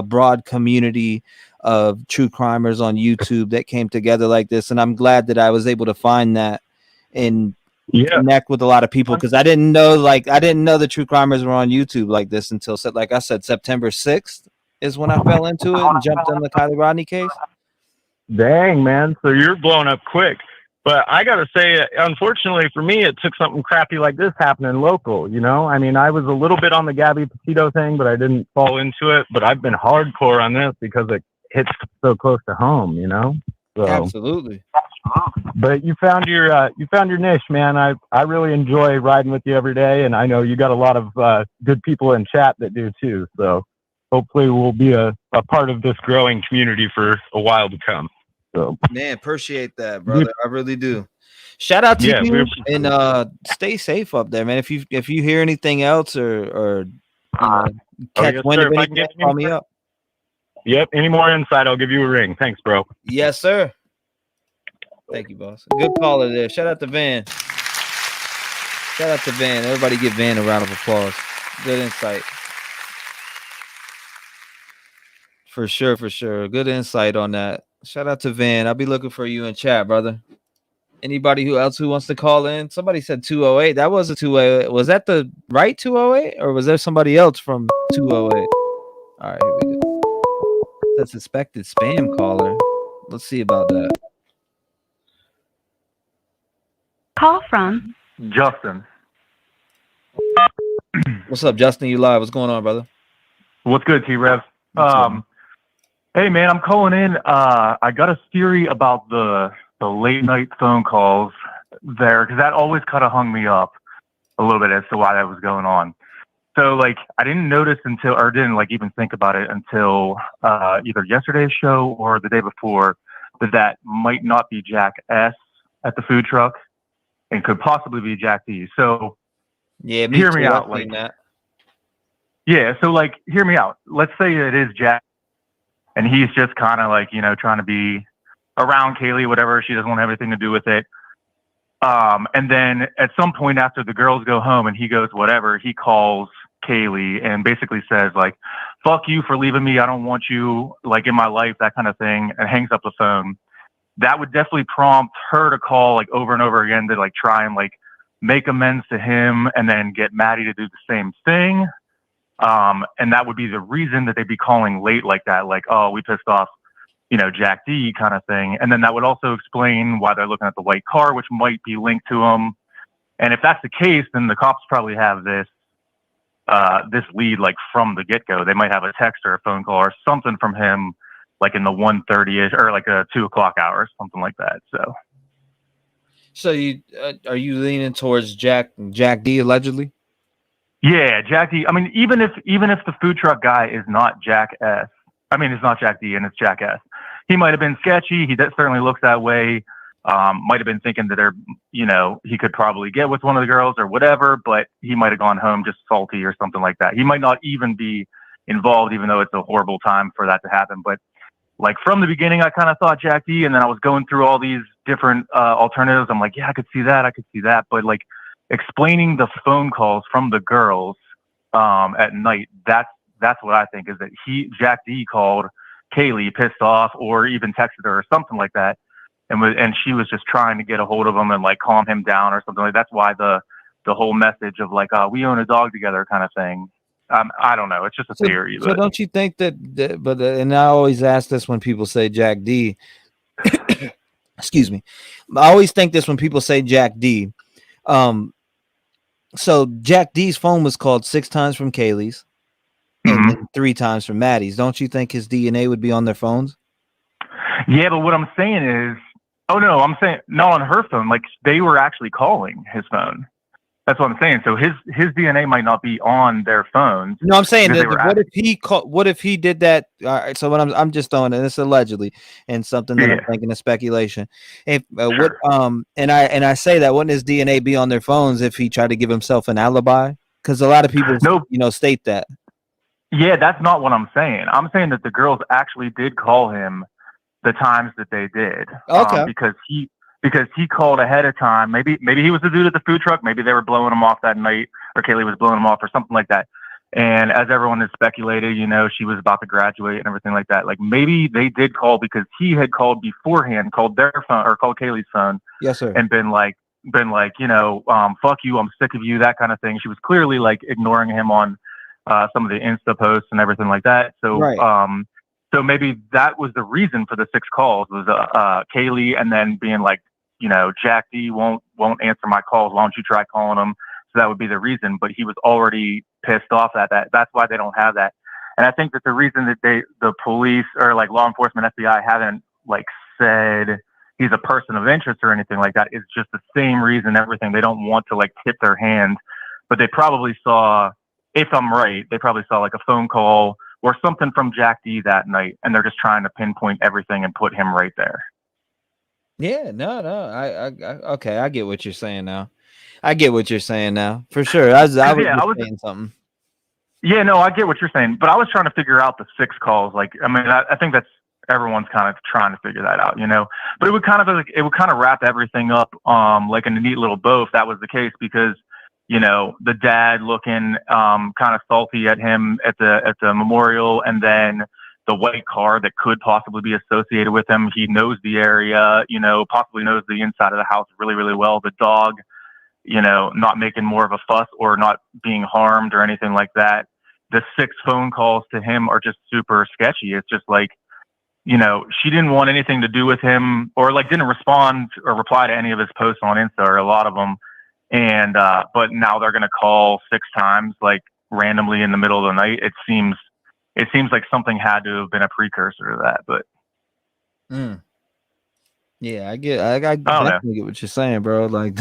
broad community of true crimers on YouTube that came together like this. And I'm glad that I was able to find that and connect with a lot of people, because I didn't know the true crimers were on YouTube like this until, like I said, September 6th. Is when I fell into it and jumped on the Kylie Rodney case. Dang, man. So you're blowing up quick. But I got to say, unfortunately for me, it took something crappy like this happening local, I mean, I was a little bit on the Gabby Petito thing, but I didn't fall into it. But I've been hardcore on this because it hits so close to home, So, absolutely. But you found your niche, man. I really enjoy riding with you every day. And I know you got a lot of good people in chat that do too. So hopefully we'll be a part of this growing community for a while to come. So, man, appreciate that, brother. I really do. Shout out to you, and stay safe up there, man. If you hear anything else or catch wind of anything, call me up. Yep. Any more insight, I'll give you a ring. Thanks, bro. Yes, sir. Thank you, boss. Good caller there. Shout out to Van. Everybody give Van a round of applause. Good insight. For sure. Good insight on that. Shout out to Van. I'll be looking for you in chat, brother. Anybody else who wants to call in? Somebody said 208. That was a 208. Was that the right 208? Or was there somebody else from 208? All right, here we go. That's suspected spam caller. Let's see about that. Call from Justin. What's up, Justin? You live. What's going on, brother? What's good, T-REV? Hey, man, I'm calling in. I got a theory about the late night phone calls there, because that always kind of hung me up a little bit as to why that was going on. So, like, I didn't notice didn't even think about it until either yesterday's show or the day before, that might not be Jack S at the food truck and could possibly be Jack D. So, yeah, hear me out. Yeah, so hear me out. Let's say it is Jack, and he's just kind of trying to be around Kaylee, whatever. She doesn't want anything to do with it. And then at some point after the girls go home and he goes whatever, he calls Kaylee and basically says fuck you for leaving me. I don't want you in my life, that kind of thing, and hangs up the phone. That would definitely prompt her to call over and over again to try and make amends to him and then get Maddie to do the same thing. And that would be the reason that they'd be calling late like that, like, oh, we pissed off, Jack D kind of thing. And then that would also explain why they're looking at the white car, which might be linked to him. And if that's the case, then the cops probably have this lead like from the get-go. They might have a text or a phone call or something from him, like in the 1:30ish or like a 2 o'clock hours, something like that. So you are you leaning towards Jack D allegedly? Yeah, Jack D. I mean, even if the food truck guy is not Jack S, I mean, it's not Jack D and it's Jack S. He might have been sketchy. He certainly looks that way. Might have been thinking that he could probably get with one of the girls or whatever, but he might have gone home just salty or something like that. He might not even be involved, even though it's a horrible time for that to happen. But like from the beginning, I kind of thought Jack D, and then I was going through all these different alternatives. I'm like, yeah, I could see that. But like explaining the phone calls from the girls at night, that's what I think is that Jack D called Kaylee pissed off or even texted her or something like that. And she was just trying to get a hold of him and like calm him down or something like that. That's why the whole message of like, we own a dog together kind of thing. I don't know. It's just a theory. So don't you think that and I always ask this when people say Jack D. Excuse me. I always think this when people say Jack D. So Jack D's phone was called 6 times from Kaylee's and then 3 times from Maddie's. Don't you think his DNA would be on their phones? Yeah, but what I'm saying is, I'm saying not on her phone. Like they were actually calling his phone. That's what I'm saying. So his DNA might not be on their phones. No, I'm saying that what if he did that? All right, so what I'm just throwing it. It's allegedly and something that I'm thinking of speculation. If and I say that wouldn't his DNA be on their phones if he tried to give himself an alibi? Because a lot of people state that. Yeah, that's not what I'm saying. I'm saying that the girls actually did call him the times that they did. Okay. Because he called ahead of time. Maybe he was the dude at the food truck. Maybe they were blowing him off that night, or Kaylee was blowing him off, or something like that. And as everyone has speculated, she was about to graduate and everything like that. Like maybe they did call because he had called beforehand, called their phone or called Kaylee's phone. Yes, sir. And been like, fuck you, I'm sick of you, that kind of thing. She was clearly like ignoring him on some of the Insta posts and everything like that. So, right. So maybe that was the reason for the 6 calls was Kaylee, and then being like, Jack D won't answer my calls. Why don't you try calling him? So that would be the reason. But he was already pissed off at that. That's why they don't have that. And I think that the reason that the police or like law enforcement, FBI haven't like said he's a person of interest or anything like that is just the same reason. Everything, they don't want to like tip their hand, but they probably saw, if I'm right, they probably saw like a phone call or something from Jack D that night, and they're just trying to pinpoint everything and put him right there. Yeah, no, I okay, I get what you're saying now. For sure. I was saying something. Yeah, no, I get what you're saying, but I was trying to figure out the 6 calls. Like, I mean, I think that's everyone's kind of trying to figure that out, But it would kind of wrap everything up, like in a neat little bow if that was the case, because the dad looking kind of salty at him at the memorial, and then the white car that could possibly be associated with him. He knows the area, possibly knows the inside of the house really, really well. The dog, not making more of a fuss or not being harmed or anything like that. The 6 phone calls to him are just super sketchy. It's just like, she didn't want anything to do with him, or like didn't respond or reply to any of his posts on Insta, or a lot of them. And, but now they're going to call 6 times, like randomly in the middle of the night. It seems like something had to have been a precursor to that, but. Yeah, I definitely get what you're saying, bro. Like,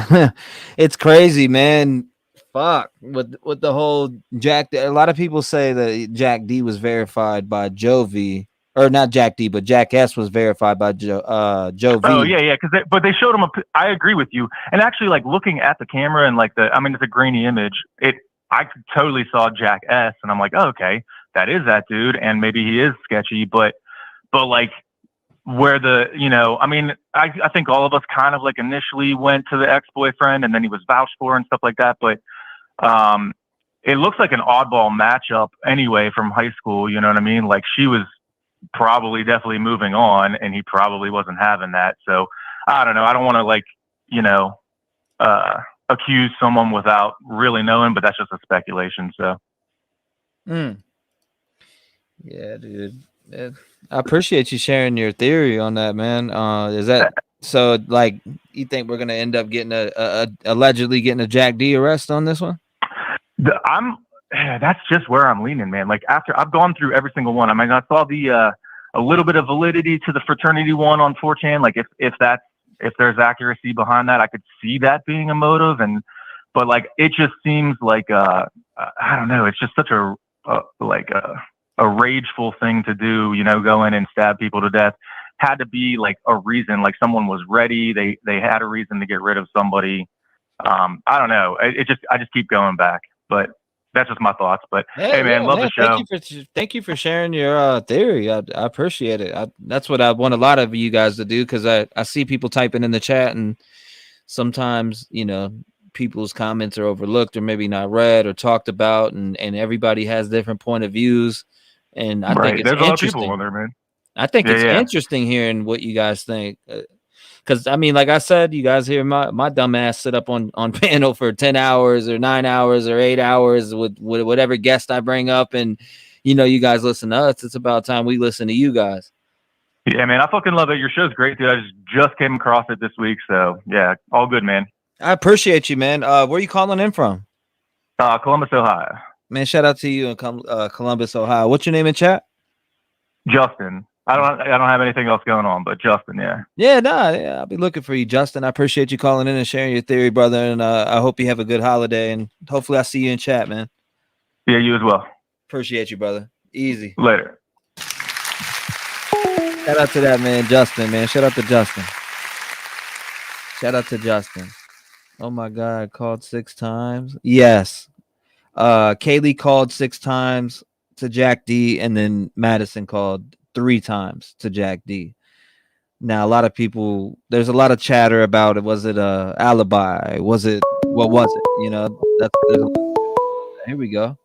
it's crazy, man. Fuck with the whole Jack. A lot of people say that Jack D was verified by Joe V, or not Jack D, but Jack S was verified by Joe V. Oh yeah, but they showed him I agree with you, and actually, like looking at the camera and like it's a grainy image. I totally saw Jack S, and I'm like, oh, okay, that is that dude, and maybe he is sketchy, but like where I think all of us kind of like initially went to the ex-boyfriend, and then he was vouched for and stuff like that, but it looks like an oddball matchup anyway from high school. You know what I mean? Like she was probably definitely moving on, and he probably wasn't having that. So I don't know. I don't want to accuse someone without really knowing, but that's just a speculation. So. Yeah, dude. I appreciate you sharing your theory on that, man. Is that so? Like, you think we're gonna end up getting allegedly getting a Jack D arrest on this one? That's just where I'm leaning, man. Like, after I've gone through every single one. I mean, I saw the a little bit of validity to the fraternity one on 4chan. Like, if there's accuracy behind that, I could see that being a motive. But like, it just seems like I don't know. It's just such a rageful thing to do, you know, go in and stab people to death. Had to be like a reason, like someone was ready. They had a reason to get rid of somebody. I don't know. I just keep going back, but that's just my thoughts. But hey, man, love the show. Thank you for sharing your theory. I appreciate it. That's what I want a lot of you guys to do, because I see people typing in the chat, and sometimes, you know, people's comments are overlooked or maybe not read or talked about, and everybody has different point of views. And I think it's There's a lot of interesting. people on there, man. I think it's interesting hearing what you guys think. Because I mean, like I said, you guys hear my dumb ass sit up on panel for 10 hours or 9 hours or 8 hours with whatever guest I bring up, and you know, you guys listen to us. It's about time we listen to you guys. Yeah, man, I fucking love it. Your show's great, dude. I just came across it this week, so yeah, all good, man. I appreciate you, man. Where are you calling in from? Columbus, Ohio. Man, shout out to you in Columbus, Ohio. What's your name in chat? Justin. I don't have anything else going on, but Justin, yeah. Yeah, I'll be looking for you, Justin. I appreciate you calling in and sharing your theory, brother. And I hope you have a good holiday, and hopefully I see you in chat, man. Yeah, you as well. Appreciate you, brother. Easy. Later. Shout out to that man, Justin, man. Shout out to Justin. Shout out to Justin. Oh my God, called 6 times. Yes. Kaylee called 6 times to Jack D, and then Madison called 3 times to Jack D. Now, a lot of people, there's a lot of chatter about it. Was it a alibi? What was it? You know, here we go.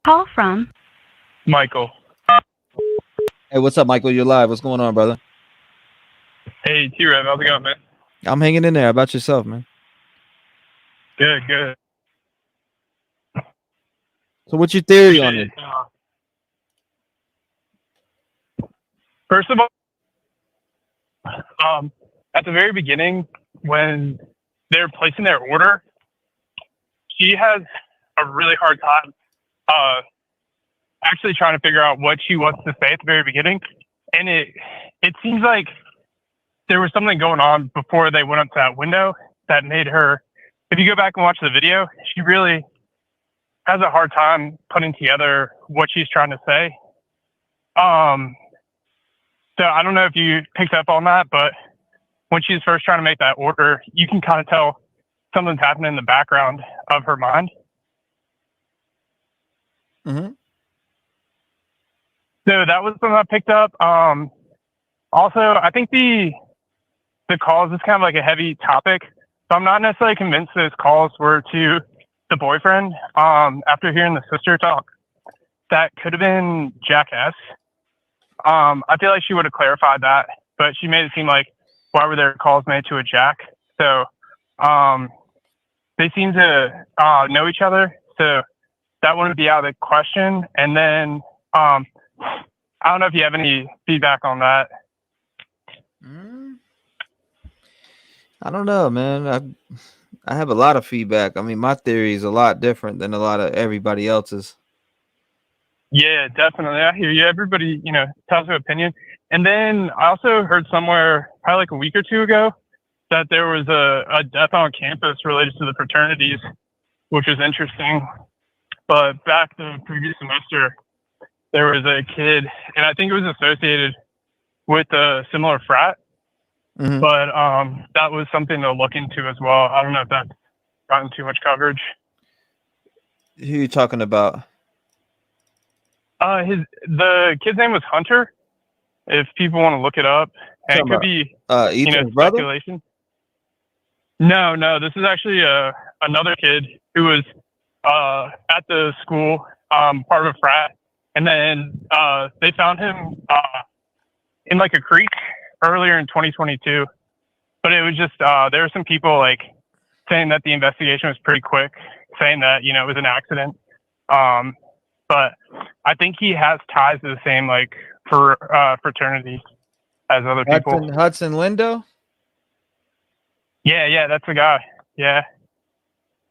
Call from Michael. Hey, what's up, Michael? You're live. What's going on, brother? Hey, T-REV, how's it going, man? I'm hanging in there. How about yourself, man? Good, good. So what's your theory on it? First of all, at the very beginning, when they're placing their order, she has a really hard time actually trying to figure out what she wants to say at the very beginning. And it seems like there was something going on before they went up to that window that made her, if you go back and watch the video, she really has a hard time putting together what she's trying to say. So I don't know if you picked up on that, but when she's first trying to make that order, you can kind of tell something's happening in the background of her mind. Mm-hmm. So that was something I picked up. Also, I think the calls is kind of like a heavy topic. So I'm not necessarily convinced those calls were to the boyfriend. After hearing the sister talk, that could have been Jack S. I feel like she would have clarified that, but she made it seem like, why were there calls made to a Jack? So they seem to know each other. So that wouldn't be out of the question. And then I don't know if you have any feedback on that. I don't know, man. I have a lot of feedback. I mean, my theory is a lot different than a lot of everybody else's. Yeah, definitely. I hear you. Everybody, tells their opinion. And then I also heard somewhere, probably like a week or two ago, that there was a death on campus related to the fraternities, which was interesting. But back the previous semester, there was a kid, and I think it was associated with a similar frat. Mm-hmm. But that was something to look into as well. I don't know if that's gotten too much coverage. Who are you talking about? The kid's name was Hunter. If people want to look it up, and it could be Ethan's brother? speculation. No, this is actually another kid who was at the school, part of a frat, and then they found him in like a creek earlier in 2022, but it was just there were some people like saying that the investigation was pretty quick, saying that it was an accident. But I think he has ties to the same like fraternity as other people. Hudson Lindo? Yeah, that's the guy. Yeah.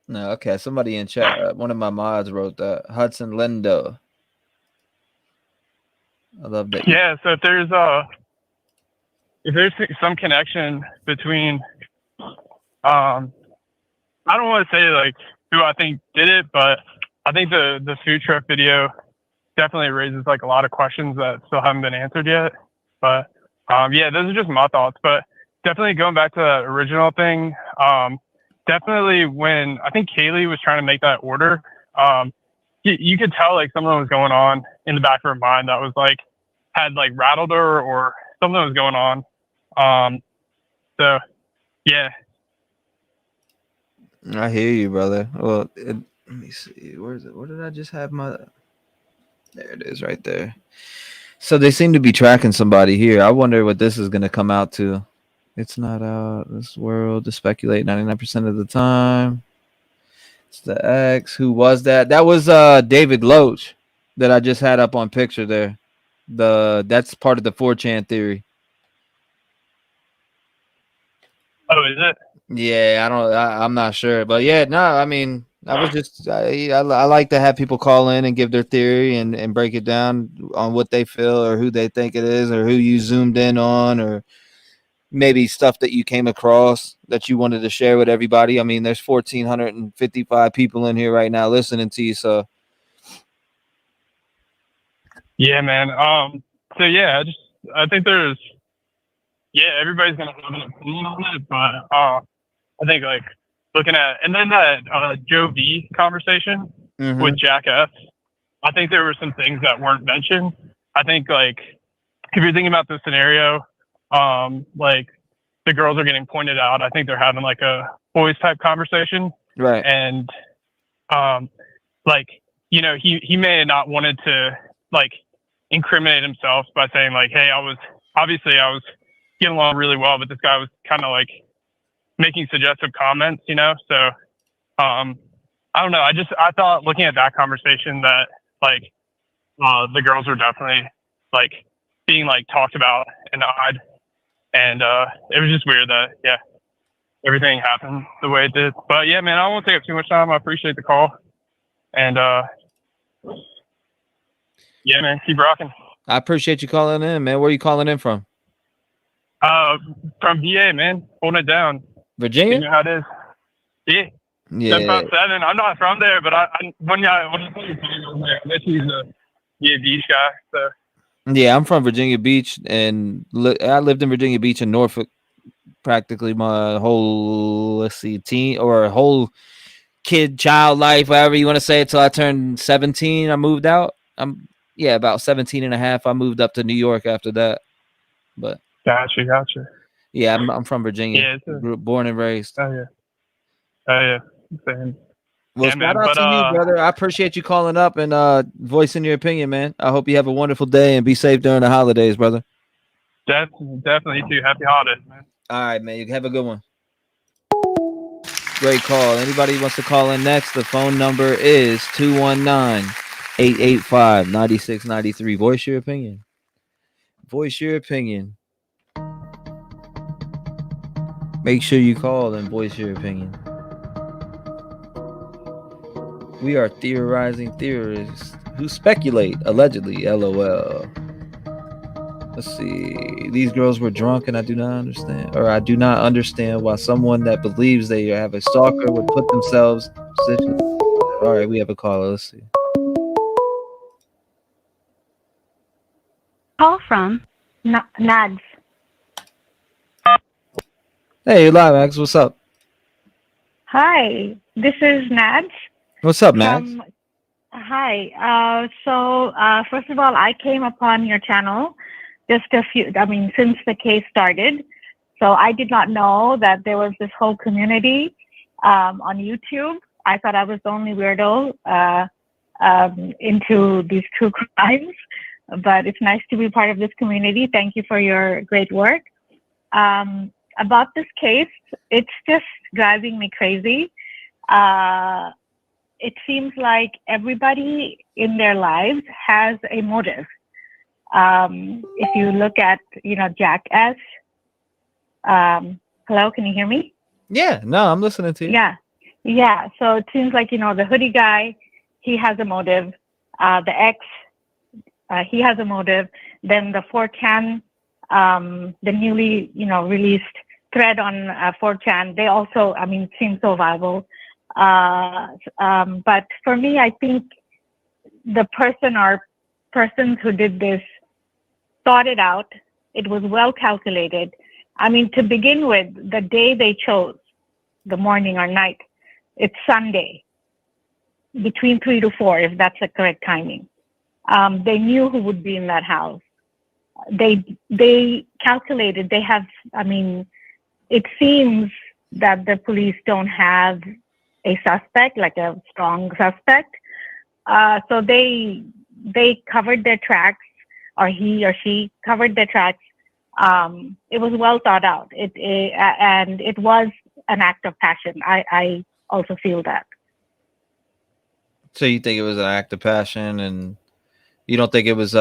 No, okay. Somebody in chat, one of my mods wrote that. Hudson Lindo. I love that. Yeah, so if there's some connection between I don't want to say like who I think did it, but I think the food truck video definitely raises like a lot of questions that still haven't been answered yet. But yeah, those are just my thoughts. But definitely going back to that original thing, definitely when I think Kaylee was trying to make that order, you could tell like something was going on in the back of her mind that was like had like rattled her or something was going on. So yeah. I hear you, brother. Well, let me see. Where is it? Where did I just have my? There it is, right there. So they seem to be tracking somebody here. I wonder what this is going to come out to. It's not out. This world to speculate 99% of the time. It's the X. Who was that? That was David Loach that I just had up on picture there. That's part of the 4chan theory. Oh, is it? Yeah, I'm not sure, but yeah, no. I mean, I was just I like to have people call in and give their theory and break it down on what they feel or who they think it is or who you zoomed in on or maybe stuff that you came across that you wanted to share with everybody. I mean, there's 1,455 people in here right now listening to you, so Yeah, man. So yeah, I think everybody's gonna have an opinion on it, but I think like looking at and then that Joe V conversation with Jack F. I think there were some things that weren't mentioned. I think like if you're thinking about the scenario, like the girls are getting pointed out. I think they're having like a boys type conversation, right? And like he may have not wanted to like incriminate himself by saying like, hey, I was getting along really well, but this guy was kind of like making suggestive comments, so I don't know. I thought looking at that conversation that like the girls were definitely like being like talked about and eyed, and it was just weird that everything happened the way it did. But yeah, man, I won't take up too much time. I appreciate the call, and yeah, man, keep rocking. I appreciate you calling in, man. Where are you calling in from? From VA, man, holding it down. Virginia? You know how it is. Yeah. Yeah. 757. I'm not from there, but when I put your phone on there, I bet he's a beach guy. So. Yeah, I'm from Virginia Beach, and I lived in Virginia Beach and Norfolk practically my whole whole child life, whatever you want to say, until I turned 17. I moved out. About 17 and a half. I moved up to New York after that. But Gotcha. Yeah, I'm from Virginia. Born and raised. Oh yeah. Same. Well, shout out to you, brother. I appreciate you calling up and voicing your opinion, man. I hope you have a wonderful day and be safe during the holidays, brother. Definitely too. Happy holidays, man. All right, man. You have a good one. Great call. Anybody who wants to call in next, the phone number is 219-885-9693. Voice your opinion. Voice your opinion. Make sure you call and voice your opinion. We are theorizing theorists who speculate, allegedly, LOL. Let's see. These girls were drunk and I do not understand why someone that believes they have a stalker would put themselves in a position. All right, we have a caller. Let's see. Call from Nads. Hey, live, Max. What's up? Hi, this is Nads. What's up, Max? Hi. So first of all, I came upon your channel since the case started. So I did not know that there was this whole community on YouTube. I thought I was the only weirdo into these true crimes, but it's nice to be part of this community. Thank you for your great work. About this case, it's just driving me crazy. It seems like everybody in their lives has a motive. If you look at, Jack S. Hello, can you hear me? Yeah, no, I'm listening to you. Yeah. So it seems like, the hoodie guy, he has a motive. The ex, he has a motive. Then the 4chan, the newly, released thread on 4chan, they also, seem so viable. But for me, I think the person or persons who did this thought it out. It was well calculated. To begin with, the day they chose, the morning or night, it's Sunday, between 3 to 4, if that's the correct timing. They knew who would be in that house. They calculated. They have. It seems that the police don't have a suspect, like a strong suspect. So they covered their tracks, or he or she covered their tracks. It was well thought out. And it was an act of passion. I also feel that. So you think it was an act of passion, and you don't think it was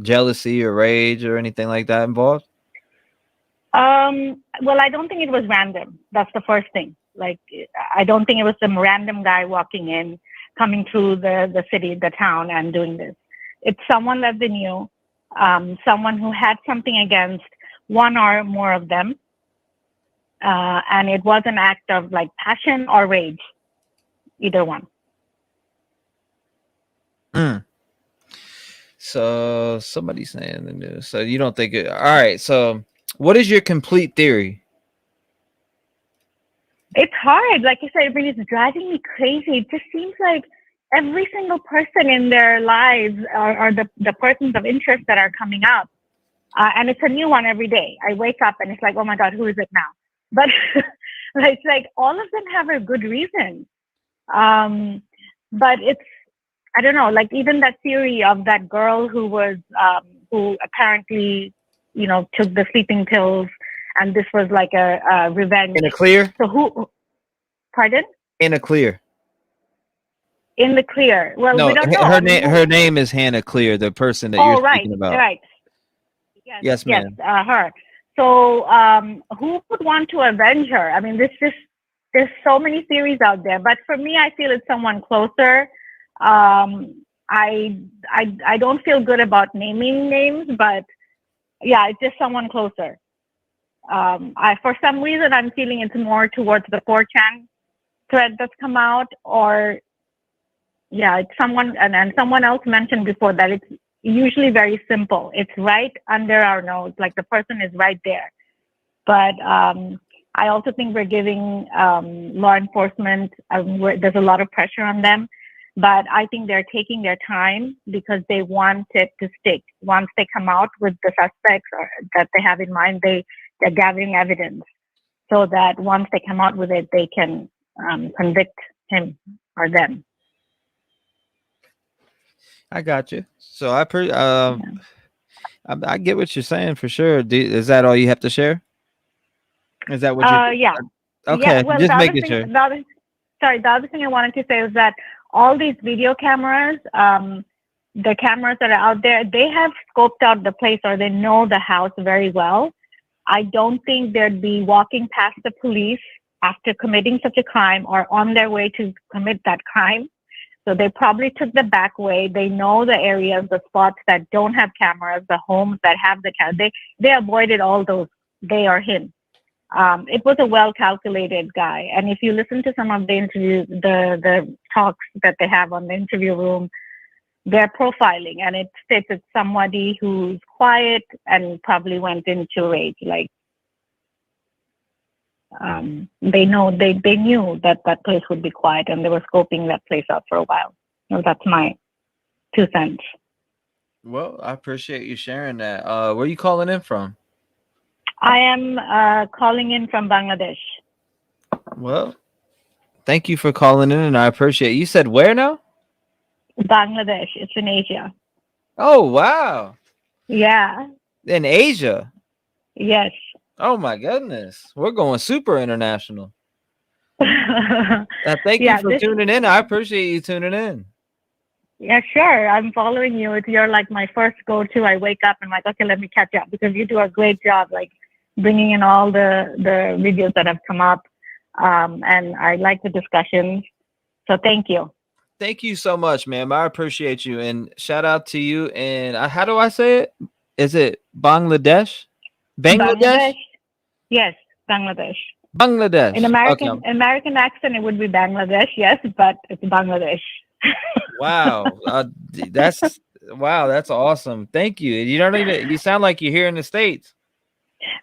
jealousy or rage or anything like that involved? Well, I don't think it was random. That's the first thing. Like, I don't think it was some random guy walking in, coming through the city, the town, and doing this. It's someone that they knew, someone who had something against one or more of them. And it was an act of like passion or rage, either one. So somebody's saying in the news. So you don't think it? All right. So what is your complete theory? It's hard. Like I said, it really is driving me crazy. It just seems like every single person in their lives are the persons of interest that are coming up. And it's a new one every day. I wake up and it's like, oh my God, who is it now? But it's like all of them have a good reason. But it's, I don't know, like even that theory of that girl who was, who apparently, took the sleeping pills, and this was like a revenge. In a clear? So who, pardon? In a clear. In the clear. Well, No, we don't know. her name is Hannah Clear, the person that you're speaking about. Right. Yes, ma'am. Her. So who would want to avenge her? There's so many theories out there, but for me, I feel it's someone closer. I don't feel good about naming names, but yeah, it's just someone closer. For some reason, I'm feeling it's more towards the 4chan thread that's come out, or it's someone, and someone else mentioned before that it's usually very simple. It's right under our nose, like the person is right there. But I also think we're giving law enforcement, there's a lot of pressure on them, but I think they're taking their time because they want it to stick. Once they come out with the suspects that they have in mind, they're gathering evidence so that once they come out with it, they can convict him or them. I got you. So I get what you're saying for sure. Is that all you have to share? Is that what you? Yeah. Okay, Yeah, well, just making sure. The other thing I wanted to say is that all these video cameras, the cameras that are out there, they have scoped out the place, or they know the house very well. I don't think they'd be walking past the police after committing such a crime or on their way to commit that crime. So they probably took the back way. They know the areas, the spots that don't have cameras, the homes that have the cameras. They avoided all those, they or him. It was a well-calculated guy. And if you listen to some of the interviews, the talks that they have on the interview room, they're profiling, and it states it's somebody who's quiet and probably went into rage. Like, they knew that place would be quiet, and they were scoping that place out for a while. So that's my 2 cents. Well, I appreciate you sharing that. Where are you calling in from? I am calling in from Bangladesh. Well, thank you for calling in, and I appreciate it. You said where now? Bangladesh. It's in Asia. Oh, wow. Yeah. In Asia? Yes. Oh my goodness, we're going super international. Thank you for tuning in. I appreciate you tuning in. Yeah, sure. I'm following you. You're like my first go-to. I wake up and I'm like, okay, let me catch up because you do a great job, like bringing in all the videos that have come up, and I like the discussions. So thank you. Thank you so much, ma'am. I appreciate you, and shout out to you. And how do I say it? Is it Bangladesh? Bangladesh? Yes, Bangladesh. Bangladesh. In American accent, it would be Bangladesh, yes, but it's Bangladesh. Wow, that's awesome. Thank you. You don't even. You sound like you're here in the States.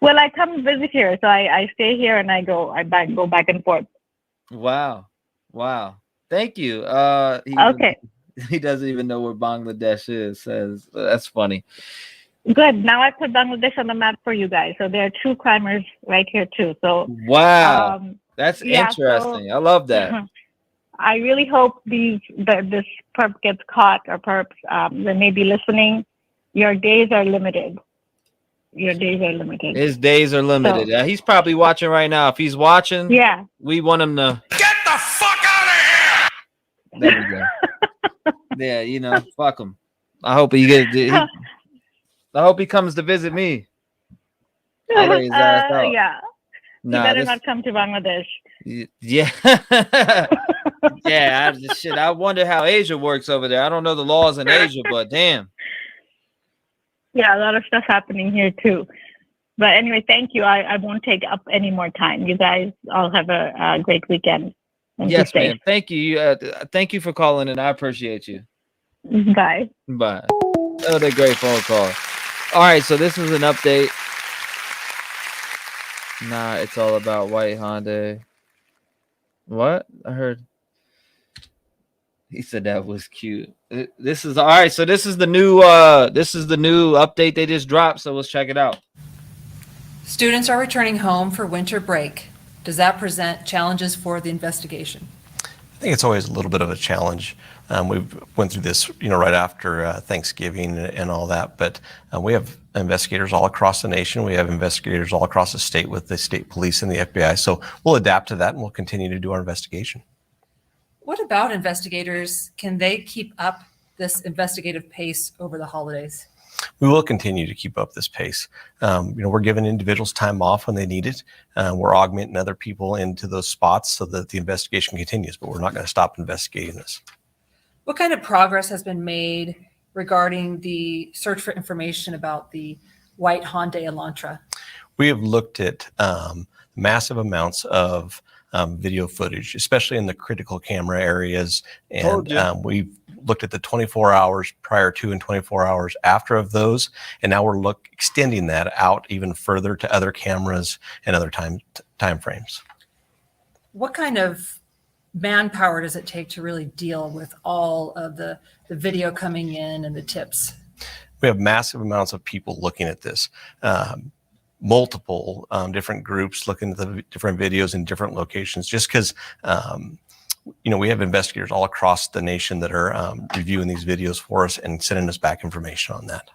Well, I come visit here, so I stay here and I go back and forth. Wow. Thank you. Okay. He doesn't even know where Bangladesh is. Says that's funny. Good. Now I put Bangladesh on the map for you guys. So there are true crimers right here too. So wow, that's yeah, interesting. I love that. I really hope this perp gets caught, or perps that may be listening. Your days are limited. His days are limited. So, he's probably watching right now. If he's watching, yeah, we want him to get the fuck out of here. There we go. Yeah, fuck him. I hope I hope he comes to visit me. I'll lay his ass out. Yeah. Nah, you better not come to Bangladesh. Yeah. Yeah, I wonder how Asia works over there. I don't know the laws in Asia, but damn. Yeah, a lot of stuff happening here too. But anyway, thank you. I won't take up any more time. You guys all have a great weekend. Yes, ma'am. Thank you. Thank you for calling, and I appreciate you. Bye. Bye. What a great phone call. All right, so this is an update. Nah, it's all about white Hyundai. What? I heard. He said that was cute. This is all right. So this is the new update they just dropped. So let's check it out. Students are returning home for winter break. Does that present challenges for the investigation? I think it's always a little bit of a challenge. We went through this, right after Thanksgiving and all that, but we have investigators all across the nation. We have investigators all across the state with the state police and the FBI. So we'll adapt to that and we'll continue to do our investigation. What about investigators? Can they keep up this investigative pace over the holidays? We will continue to keep up this pace. We're giving individuals time off when they need it. We're augmenting other people into those spots so that the investigation continues, but we're not going to stop investigating this. What kind of progress has been made regarding the search for information about the white Hyundai Elantra? We have looked at massive amounts of video footage, especially in the critical camera areas. And we've looked at the 24 hours prior to and 24 hours after of those. And now we're extending that out even further to other cameras and other time frames. What kind of manpower does it take to really deal with all of the video coming in and the tips? We have massive amounts of people looking at this. Multiple different groups looking at the different videos in different locations, just because we have investigators all across the nation that are reviewing these videos for us and sending us back information on that.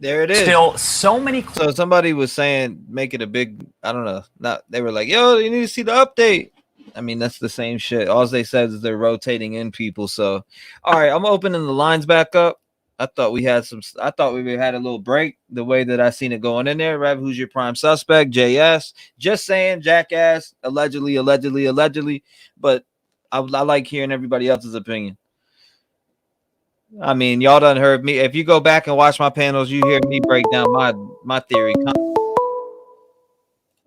There it is. Still so many. So somebody was saying, make it a big, I don't know. They were like, yo, you need to see the update. I mean, that's the same shit. All they said is they're rotating in people. So, all right, I'm opening the lines back up. I thought we had a little break the way that I seen it going in there. Rev, who's your prime suspect? JS. Just saying, jackass, allegedly. But I like hearing everybody else's opinion. I mean, y'all done heard me. If you go back and watch my panels, you hear me break down my theory.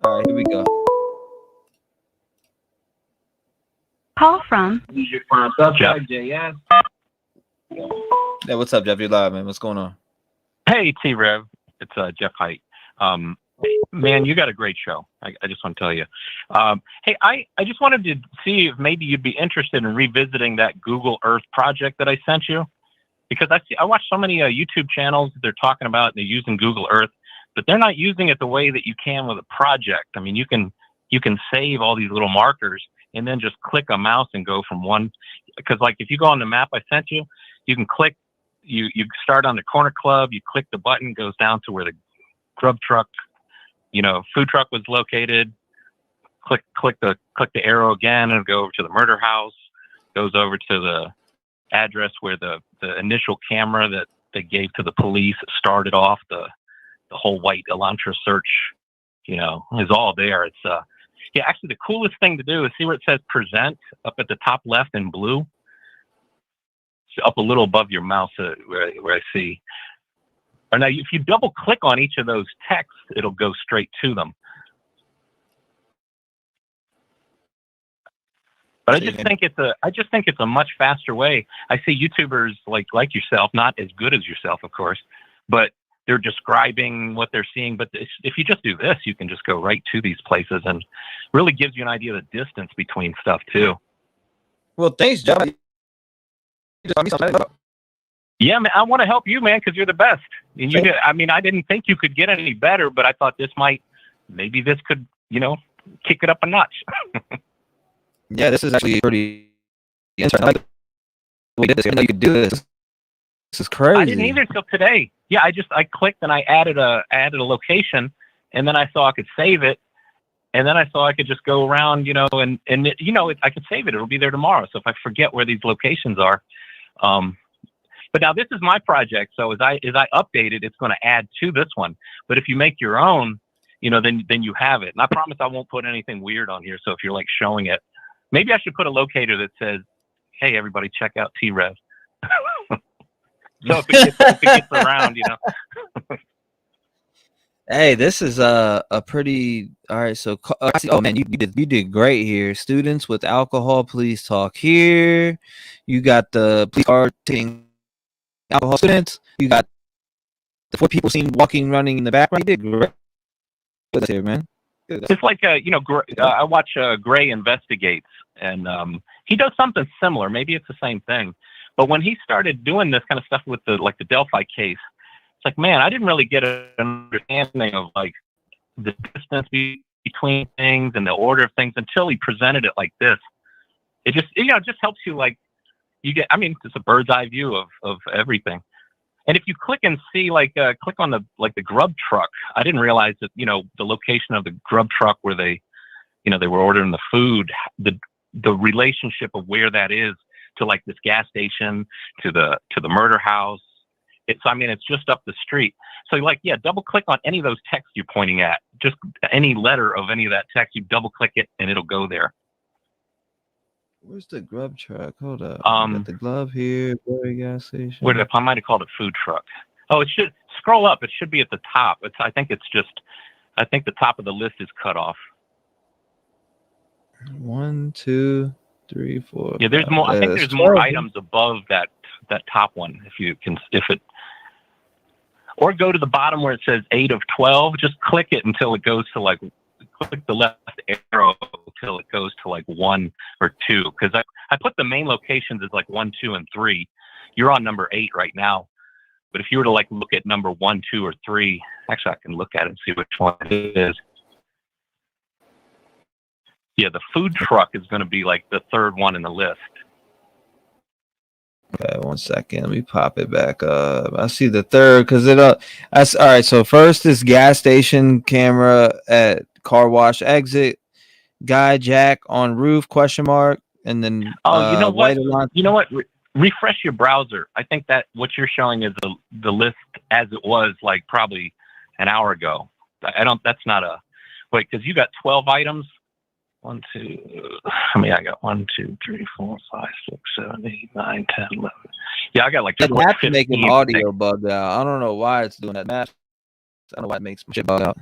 All right, here we go. Call from Who's your prime suspect? JS. Yeah, what's up, Jeff? You're live, man. What's going on? Hey, T-REV. It's Jeff Height. Man, you got a great show. I just want to tell you. Hey, I just wanted to see if maybe you'd be interested in revisiting that Google Earth project that I sent you. Because I watch so many YouTube channels that they're talking about, they're using Google Earth, but they're not using it the way that you can with a project. I mean, you can save all these little markers and then just click a mouse and go from one. Because like if you go on the map I sent you, you can click you start on the corner club, you click the button, goes down to where the grub truck, food truck was located. Click the arrow again and go over to the murder house. Goes over to the address where the initial camera that they gave to the police started off the whole white Elantra search, is all there. It's actually the coolest thing to do is see where it says present up at the top left in blue. It's up a little above your mouse where I see. Or now if you double click on each of those texts, it'll go straight to them. But I just think it's a much faster way. I see YouTubers like yourself, not as good as yourself, of course, but they're describing what they're seeing. But if you just do this, you can just go right to these places, and really gives you an idea of the distance between stuff too. Well, thanks, John. Yeah, man, I want to help you, man, because you're the best. And you did. I mean, I didn't think you could get any better, but I thought maybe this could, kick it up a notch. Yeah, this is actually pretty interesting. I like the way we did this. I know you could do this. This is crazy. I didn't either till today. Yeah, I clicked and I added a location, and then I saw I could save it, and then I saw I could just go around, and I could save it. It'll be there tomorrow. So if I forget where these locations are, but now this is my project. So as I update it, it's going to add to this one. But if you make your own, then you have it. And I promise I won't put anything weird on here. So if you're showing it. Maybe I should put a locator that says, "Hey, everybody, check out T-REV." So if it gets around, Hey, this is a pretty all right. So, oh man, you did great here. Students with alcohol, please talk here. You got the police are taking alcohol students. You got the 4 people seen walking, running in the background. You did great with here, man. It's like I watch Gray Investigates, and he does something similar. Maybe it's the same thing, but when he started doing this kind of stuff with the Delphi case, it's like, man, I didn't really get an understanding of the distance between things and the order of things until he presented it like this. It just just helps you you get. I mean, it's a bird's eye view of everything. And if you click and see, click on the grub truck, I didn't realize that, the location of the grub truck where they were ordering the food, the relationship of where that is to this gas station, to the murder house. It's just up the street. So double click on any of those texts you're pointing at, just any letter of any of that text, you double click it and it'll go there. Where's the grub truck? Hold up. Got the glove here. Gas station. I might have called it food truck. Oh, it should scroll up. It should be at the top. I think the top of the list is cut off. 1, 2, 3, 4. Yeah, there's more. I think there's more items above that top one. Or go to the bottom where it says 8 of 12. Just click it until it goes to click the left arrow till it goes to 1 or 2, because I put the main locations as 1, 2, and 3. You're on number 8 right now, but if you were to look at number 1, 2, or 3, actually I can look at it and see which one it is. Yeah, the food truck is going to be the third one in the list. Okay, 1 second. Let me pop it back up. I see the third because that's all right. So first is gas station camera at car wash exit. Guy Jack on roof ? And then you know what? Refresh your browser. I think that what you're showing is the list as it was probably an hour ago. That's not because you got 12 items. 1, 2. I got 1, 2, 3, 4, 5, 6, 7, 8, 9, 10, 11. Yeah, I got It have to make an audio bug out. I don't know why it's doing that. I don't know why it makes my shit bug out.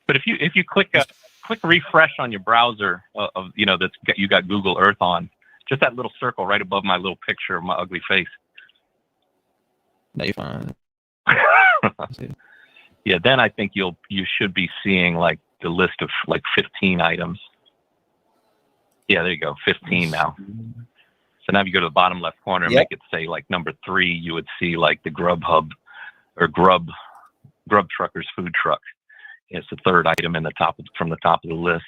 But if you click refresh on your browser you got Google Earth on, just that little circle right above my little picture of my ugly face. No, you're fine. Yeah, then I think you should be seeing the list of 15 items. Yeah, there you go, 15 now. So now if you go to the bottom left corner and make it say number 3, you would see the Grubhub or Grub Truckers food truck. It's the third item in from the top of the list.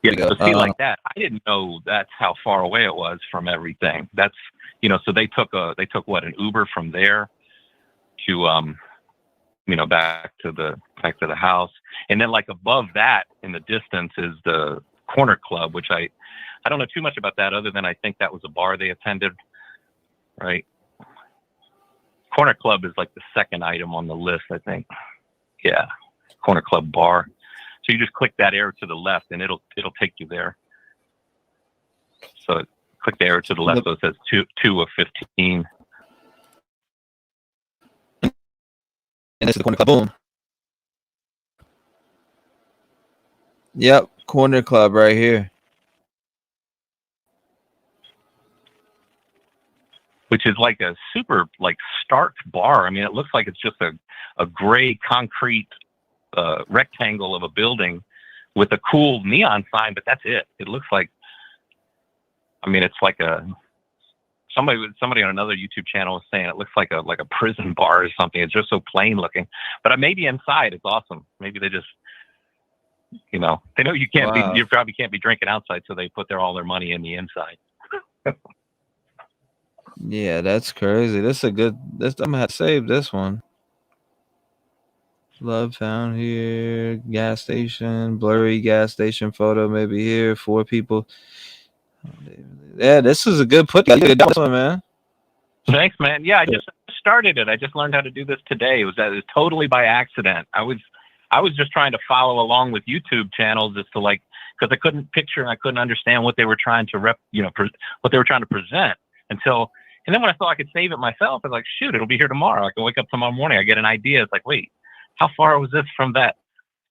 Yeah, so see, like that, I didn't know that's how far away it was from everything. That's, you know, so they took what, an Uber from there to, you know, back to the house. And then like above that in the distance is the Corner Club, which I don't know too much about that other than I think that was a bar they attended, right? Corner Club is like the second item on the list, I think. Yeah, Corner Club bar. So you just click that arrow to the left, and it'll take you there. So click the arrow to the left, so it says 2 of 15. And this is the Corner Club. Boom. Yep, Corner Club right here. Which is like a super like stark bar. I mean, it looks like it's just a gray concrete rectangle of a building with a cool neon sign, but that's it. It looks like, I mean, it's like somebody on another YouTube channel was saying it looks like a prison bar or something. It's just so plain looking. But maybe inside it's awesome. Maybe they just, you know, they know you can't be, you probably can't be drinking outside, so they put all their money in the inside. Yeah, that's crazy. This I'm gonna have to save this one. Love found here. Gas station, blurry gas station photo. Maybe here. 4 people. Yeah, this is a good put. You did this one, man. Thanks, man. Yeah, I just started it. I just learned how to do this today. It was totally by accident. I was just trying to follow along with YouTube channels just to like, because I couldn't picture and I couldn't understand what they were trying to what they were trying to present until. And then when I thought I could save it myself, I was like, shoot, it'll be here tomorrow. I can wake up tomorrow morning. I get an idea. It's like, wait, how far was this from that?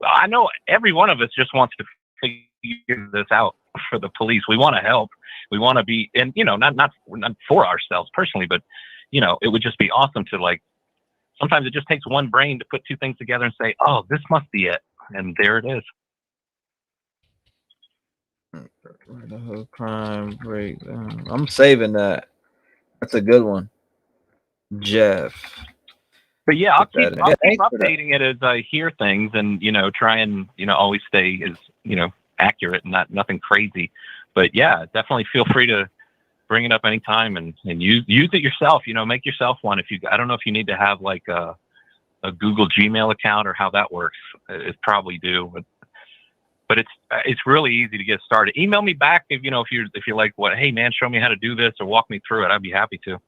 Well, I know every one of us just wants to figure this out for the police. We want to help. We want to be, and you know, not for ourselves personally, but you know, it would just be awesome to like. Sometimes it just takes one brain to put 2 things together and say, oh, this must be it, and there it is. Idaho crime breakdown. I'm saving that. That's a good one, Jeff. But yeah, I'll keep updating it as I hear things, and you know, try and always stay as accurate and nothing crazy. But yeah, definitely feel free to bring it up anytime and use it yourself. You know, make yourself one. I don't know if you need to have like a Google Gmail account or how that works. It probably do, but it's really easy to get started. Email me back if you're like, what? Hey man, show me how to do this or walk me through it. I'd be happy to.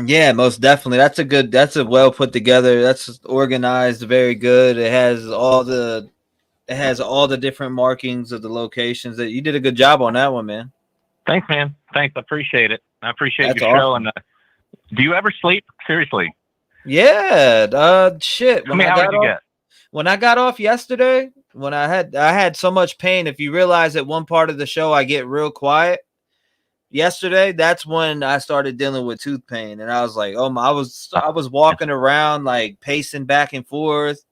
Yeah, most definitely. That's a well put together. That's organized, very good. It has all the different markings of the locations. That you did a good job on that one, man. Thanks, man. Thanks. I appreciate it. I appreciate your show. And do you ever sleep? Seriously? Yeah. Shit. How many hours did you get? When I got off yesterday, when I had so much pain. If you realize at one part of the show I get real quiet. Yesterday, that's when I started dealing with tooth pain, and I was like, "Oh my!" I was walking around like pacing back and forth.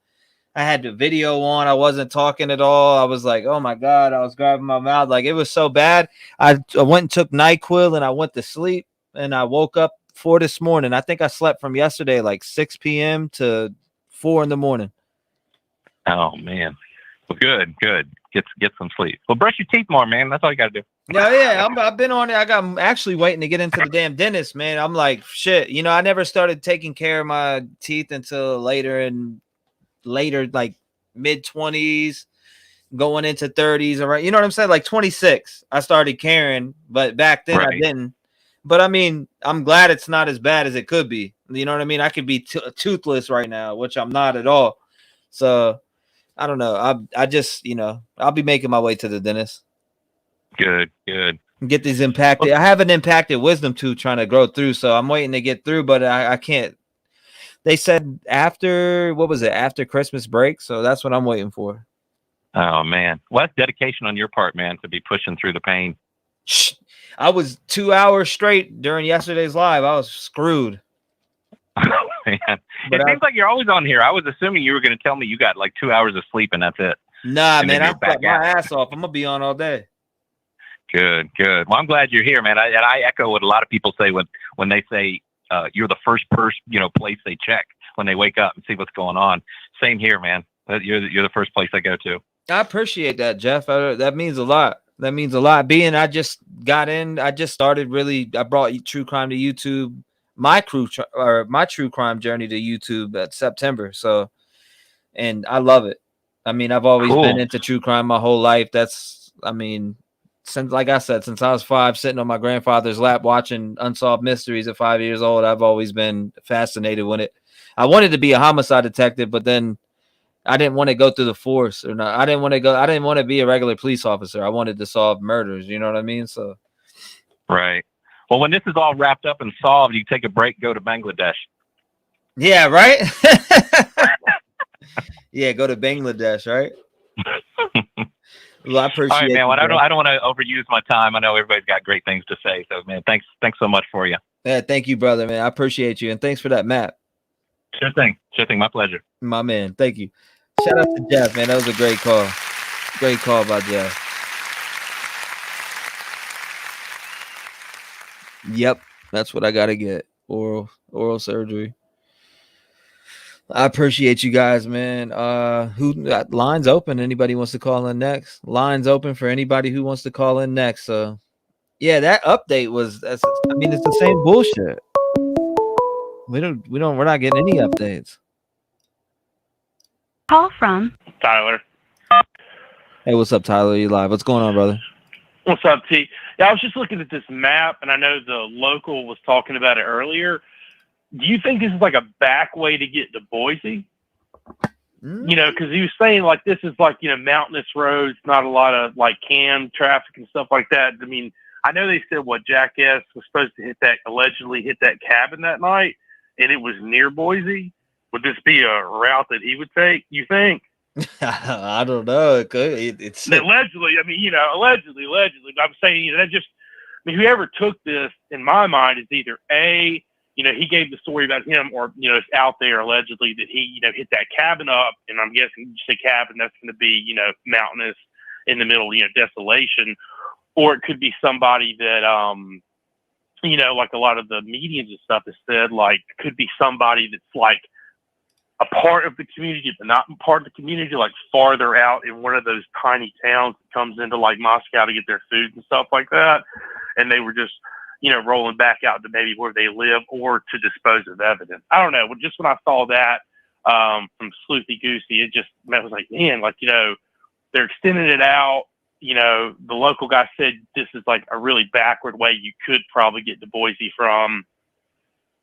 I had the video on. I wasn't talking at all. I was like, "Oh my god!" I was grabbing my mouth, like it was so bad. I went and took NyQuil, and I went to sleep, and I woke up 4 this morning. I think I slept from yesterday like 6 p.m. to 4 in the morning. Oh man, well, good. Get some sleep. Well, brush your teeth more, man. That's all you got to do. Yeah. I've been on it. I'm actually waiting to get into the damn dentist, man. I'm like, shit. You know, I never started taking care of my teeth until later, like mid-20s, going into 30s. All right, you know what I'm saying? Like 26, I started caring, but back then I didn't. But I mean, I'm glad it's not as bad as it could be. You know what I mean? I could be toothless right now, which I'm not at all. So I don't know. I just, I'll be making my way to the dentist. Good. Get these impacted. I have an impacted wisdom tooth trying to grow through, so I'm waiting to get through, but I can't. They said after Christmas break, so that's what I'm waiting for. Oh man, well, that's dedication on your part, man, to be pushing through the pain. I was 2 hours straight during yesterday's live. I was screwed. Man. It seems like you're always on here. I was assuming you were going to tell me you got like 2 hours of sleep and that's it. Nah, man, I slept my ass off. I'm gonna be on all day. Good. Well, I'm glad you're here, man. I echo what a lot of people say when they say you're the first place they check when they wake up and see what's going on. Same here, man. You're the first place I go to. I appreciate that, Jeff. That means a lot. That means a lot. Being I just got in, I just started really. I brought true crime to YouTube. My true crime journey to YouTube at September. So, and I love it. I mean, I've always been into true crime my whole life. I mean, since like I said, since I was 5, sitting on my grandfather's lap watching Unsolved Mysteries at 5 years old, I've always been fascinated with it. I wanted to be a homicide detective, but then I didn't want to go through the force or not. I didn't want to be a regular police officer. I wanted to solve murders. You know what I mean? So, right. Well, when this is all wrapped up and solved, you take a break, go to Bangladesh. Yeah, right. Yeah, go to Bangladesh, right? Well, I appreciate. All right, man. Well, I don't want to overuse my time. I know everybody's got great things to say. So, man, thanks so much for you. Yeah, thank you, brother, man. I appreciate you, and thanks for that map. Sure thing. My pleasure. My man, thank you. Shout out to Jeff, man. That was a great call. Great call by Jeff. Yep, that's what I gotta get. Oral surgery. I appreciate you guys, man. Who lines open? Anybody wants to call in next? Lines open for anybody who wants to call in next. So yeah, that update was it's the same bullshit. We're not getting any updates. Call from Tyler. Hey, what's up, Tyler? You live? What's going on, brother? What's up, T? Yeah, I was just looking at this map, and I know the local was talking about it earlier. Do you think this is like a back way to get to Boise? You know, because he was saying like this is like, you know, mountainous roads, not a lot of like cam traffic and stuff like that. I mean, I know they said what Jackass was supposed to allegedly hit that cabin that night, and it was near Boise. Would this be a route that he would take, you think? I don't know. It could. It's allegedly. I mean, you know, allegedly. But I'm saying, you know, whoever took this, in my mind, is either A, you know, he gave the story about him, or, you know, it's out there allegedly that he, you know, hit that cabin up, and I'm guessing you say cabin, that's going to be, you know, mountainous in the middle, you know, desolation, or it could be somebody that, you know, like a lot of the mediums and stuff has said, like, could be somebody that's like a part of the community, but not part of the community, like farther out in one of those tiny towns that comes into like Moscow to get their food and stuff like that. And they were just, you know, rolling back out to maybe where they live or to dispose of evidence. I don't know. Just when I saw that from Sleuthy Goosey, I was like, man, like, you know, they're extending it out. You know, the local guy said this is like a really backward way you could probably get to Boise from.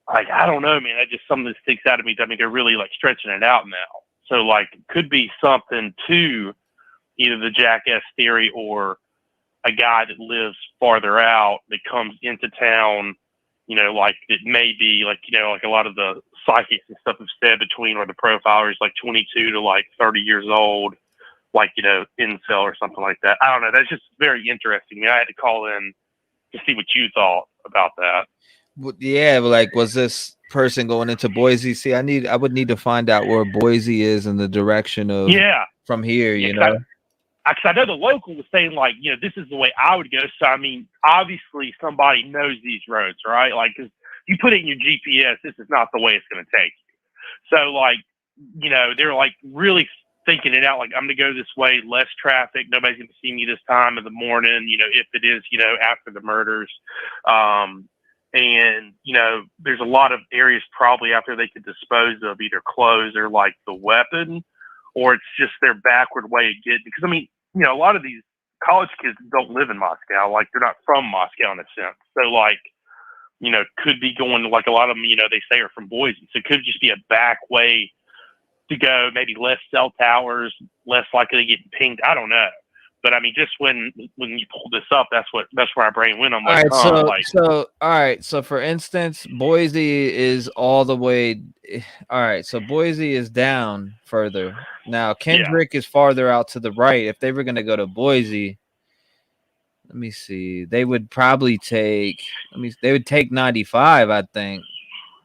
Like, I don't know, man. That just something that sticks out to me. I mean, they're really like stretching it out now. So like, it could be something to either the Jackass theory or a guy that lives farther out that comes into town, you know, like it may be like, you know, like a lot of the psychics and stuff have said between, or the profilers, like 22 to like 30 years old, like, you know, incel or something like that. I don't know. That's just very interesting. I mean, I had to call in to see what you thought about that. Yeah, but like, was this person going into Boise? See, I would need to find out where Boise is in the direction of from here, you know. Because I know the local was saying, like, you know, this is the way I would go. So, I mean, obviously somebody knows these roads, right? Like, because you put it in your GPS, this is not the way it's going to take you. So, like, you know, they're, like, really thinking it out. Like, I'm going to go this way, less traffic. Nobody's going to see me this time of the morning, you know, if it is, you know, after the murders. And, you know, there's a lot of areas probably out there they could dispose of either clothes or, like, the weapon, or it's just their backward way of getting. Because, I mean, you know, a lot of these college kids don't live in Moscow. Like, they're not from Moscow in a sense. So, like, you know, could be going to, like, a lot of them, you know, they say are from Boise. So it could just be a back way to go, maybe less cell towers, less likely to get pinged. I don't know. But I mean, just when you pulled this up, that's where my brain went. I'm like, all right. So for instance, Boise is all the way. All right. So Boise is down further. Now Kendrick is farther out to the right. If they were going to go to Boise, let me see. They would probably take. They would take 95. I think.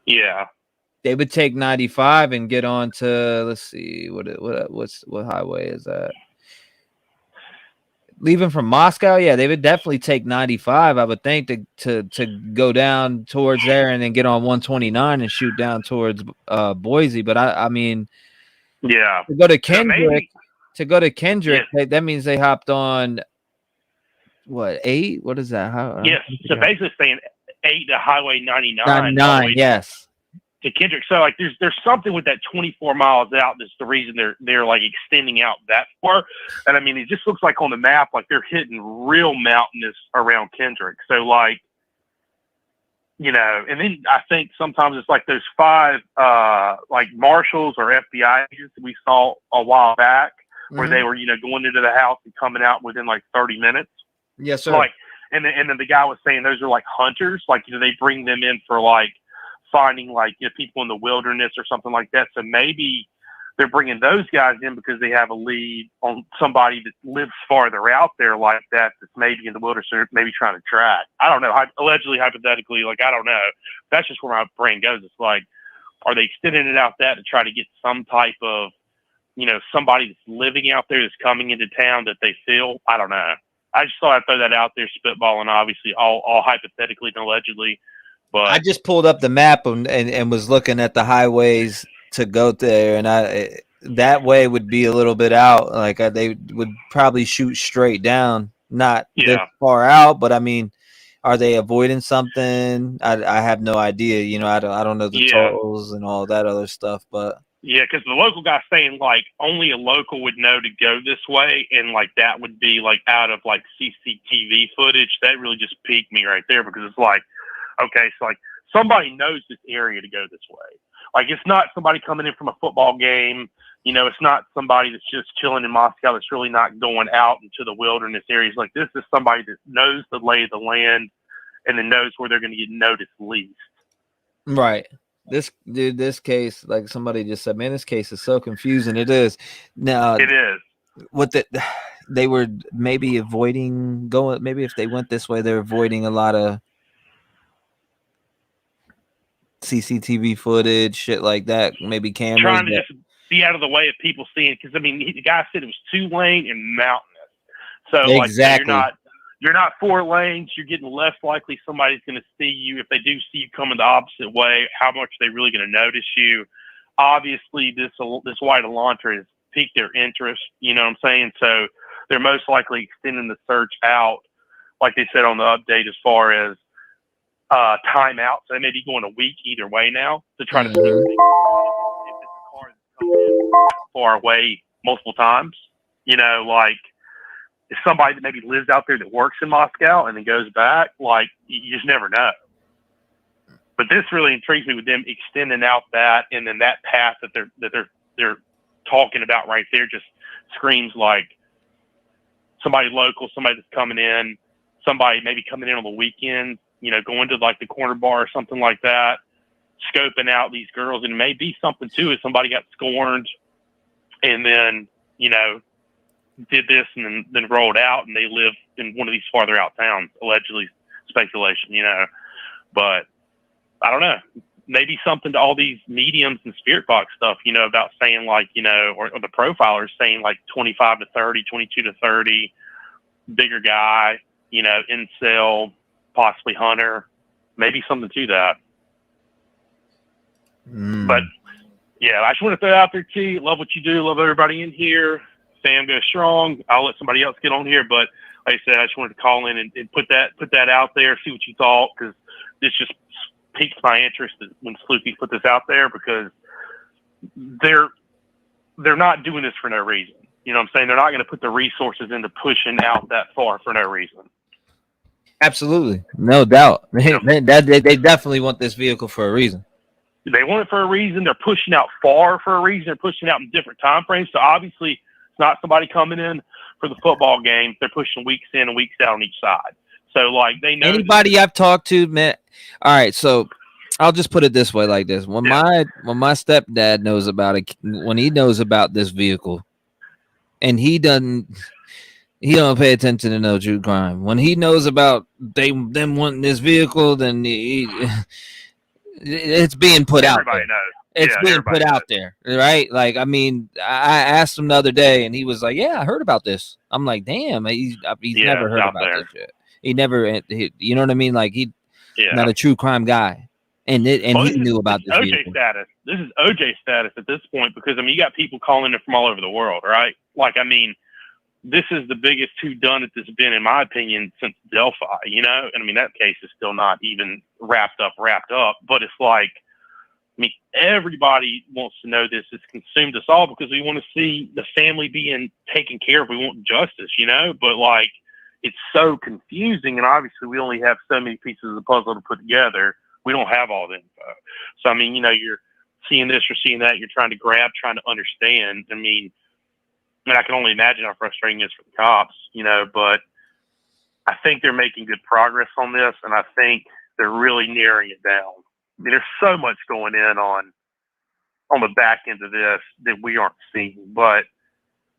Yeah. They would take 95 and get on to. Let's see. What highway is that? Leaving from Moscow, yeah, they would definitely take 95, I would think, to go down towards there and then get on 129 and shoot down towards Boise. But I mean, yeah, to go to Kendrick, to go to Kendrick, that means they hopped on what 8? What is that? Yes. So basically saying 8 to Highway 99. 99, yes. To Kendrick. So like there's something with that 24 miles out that's the reason they're like extending out that far. And I mean, it just looks like on the map like they're hitting real mountainous around Kendrick. So like, you know, and then I think sometimes it's like those 5 like marshals or FBI agents that we saw a while back where they were, you know, going into the house and coming out within like 30 minutes. Yes, sir. Like, and then the guy was saying those are like hunters, like, you know, they bring them in for like finding like, you know, people in the wilderness or something like that. So maybe they're bringing those guys in because they have a lead on somebody that lives farther out there like that, that's maybe in the wilderness or maybe trying to track. I don't know. Allegedly, hypothetically, like, I don't know. That's just where my brain goes. It's like, are they extending it out that to try to get some type of, you know, somebody that's living out there that's coming into town that they feel? I don't know. I just thought I'd throw that out there, spitballing, obviously, all hypothetically and allegedly. But I just pulled up the map and was looking at the highways to go there, and that way would be a little bit out. Like they would probably shoot straight down, not this far out. But I mean, are they avoiding something? I have no idea. You know, I don't know the tolls and all that other stuff. But yeah, because the local guy's saying like only a local would know to go this way, and like that would be like out of like CCTV footage. That really just piqued me right there, because it's like, okay, so like somebody knows this area to go this way. Like, it's not somebody coming in from a football game. You know, it's not somebody that's just chilling in Moscow that's really not going out into the wilderness areas. Like, this is somebody that knows the lay of the land and then knows where they're going to get noticed least. Right. This case, like somebody just said, man, this case is so confusing. It is. Now, it is. What they were maybe avoiding going. Maybe if they went this way, they're avoiding a lot of CCTV footage, shit like that. Maybe cameras. Trying to just be out of the way of people seeing, because I mean, the guy said it was 2 lane and mountainous. So exactly. Like, you're not 4 lanes. You're getting less likely somebody's going to see you. If they do see you coming the opposite way, how much are they really going to notice you? Obviously, this white Elantra has piqued their interest. You know what I'm saying? So they're most likely extending the search out, like they said on the update, as far as time out. So they may be going a week either way now to try to see if it's a car that's coming in far away multiple times. You know, like, if somebody that maybe lives out there that works in Moscow and then goes back, like, you just never know. But this really intrigues me with them extending out that, and then that path that they're talking about right there just screams like somebody local, somebody that's coming in, somebody maybe coming in on the weekend, you know, going to like the corner bar or something like that, scoping out these girls. And it may be something too, if somebody got scorned and then, you know, did this and then rolled out and they live in one of these farther out towns, allegedly, speculation, you know. But I don't know, maybe something to all these mediums and spirit box stuff, you know, about saying like, you know, or the profilers saying like 25 to 30, 22 to 30, bigger guy, you know, incel, possibly hunter, maybe something to that. But yeah, I just want to throw it out there, T. Love what you do. Love everybody in here. Sam goes strong. I'll let somebody else get on here, but like I said, I just wanted to call in and put that out there, see what you thought, because this just piqued my interest when Sleuthie put this out there, because they're not doing this for no reason. You know what I'm saying? They're not going to put the resources into pushing out that far for no reason. Absolutely, no doubt. They definitely want this vehicle for a reason. They want it for a reason. They're pushing out far for a reason. They're pushing out in different time frames. So obviously, it's not somebody coming in for the football game. They're pushing weeks in and weeks out on each side. So like, they know. Anybody I've talked to, man. All right, so I'll just put it this way, like this: when my stepdad knows about it, when he knows about this vehicle, and he don't pay attention to no true crime. When he knows about them wanting this vehicle, then it's being put out there. Knows. It's being put out there, right? Like, I mean, I asked him the other day, and he was like, "Yeah, I heard about this." I'm like, "Damn, he's never heard about this shit. He never, you know what I mean? Like, not a true crime guy, and he knew about this OJ vehicle. status. This is OJ status at this point, because I mean, you got people calling it from all over the world, right? Like, I mean, this is the biggest whodunit that's been, in my opinion, since Delphi, you know? And I mean, that case is still not even wrapped up, but it's like, I mean, everybody wants to know this. It's consumed us all because we want to see the family being taken care of. We want justice, you know, but like, it's so confusing. And obviously we only have so many pieces of the puzzle to put together. We don't have all the info. So, I mean, you know, you're seeing this or seeing that, you're trying to understand. I mean, I can only imagine how frustrating it is for the cops, you know, but I think they're making good progress on this. And I think they're really narrowing it down. I mean, there's so much going in on the back end of this that we aren't seeing. But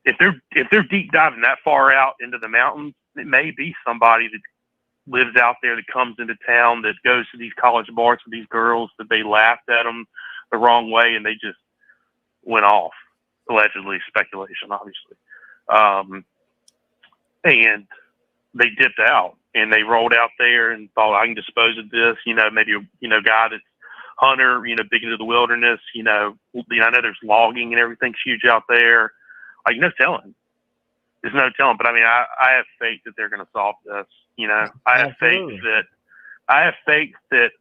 if they're deep diving that far out into the mountains, it may be somebody that lives out there that comes into town that goes to these college bars with these girls that they laughed at them the wrong way and they just went off. Allegedly, speculation, obviously. And they dipped out and they rolled out there and thought, I can dispose of this, you know, maybe, you know, guy that's hunter, you know, big into the wilderness, you know, I know there's logging and everything's huge out there. Like, no telling. There's no telling. But I mean, I have faith that they're going to solve this, you know. I have faith that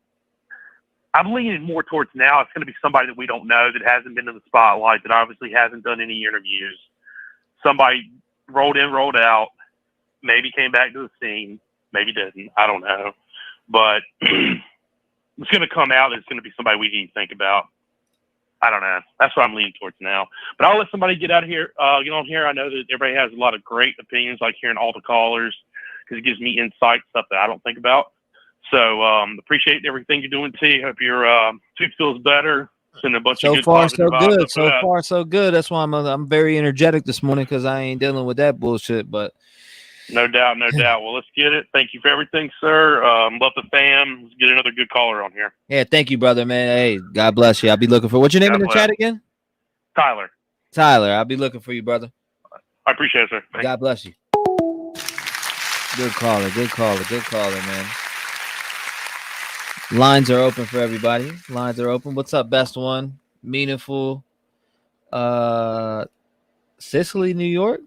I'm leaning more towards now it's going to be somebody that we don't know, that hasn't been in the spotlight, that obviously hasn't done any interviews. Somebody rolled in, rolled out, maybe came back to the scene, maybe didn't. I don't know. But it's going to come out. It's going to be somebody we didn't think about. I don't know. That's what I'm leaning towards now. But I'll let somebody get on here. I know that everybody has a lot of great opinions, like hearing all the callers, because it gives me insight, stuff that I don't think about. So appreciate everything you're doing, T. Hope your tooth feels better. Sending a bunch of good positive vibes. So far, so good. That's why I'm very energetic this morning, because I ain't dealing with that bullshit. But no doubt. Well, let's get it. Thank you for everything, sir. Love the fam. Let's get another good caller on here. Yeah, thank you, brother, man. Hey, God bless you. I'll be looking for what's your name in the chat again? Tyler. I'll be looking for you, brother. I appreciate it, sir. Thanks. God bless you. Good caller, man. Lines are open for everybody. Lines are open. What's up, best one? Meaningful. Sicily, New York?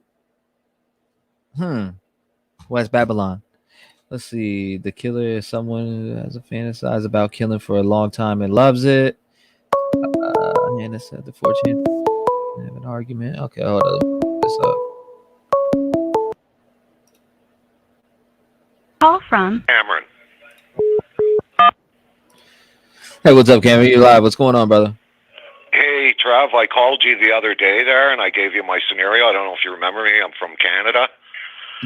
West Babylon. Let's see. The killer is someone who has a fantasize about killing for a long time and loves it. Hannah said the 4chan have an argument. Okay, hold up. This up. Call from Cameron. Hey, what's up, Cameron? You live. What's going on, brother? Hey, Trev, I called you the other day there, and I gave you my scenario. I don't know if you remember me. I'm from Canada.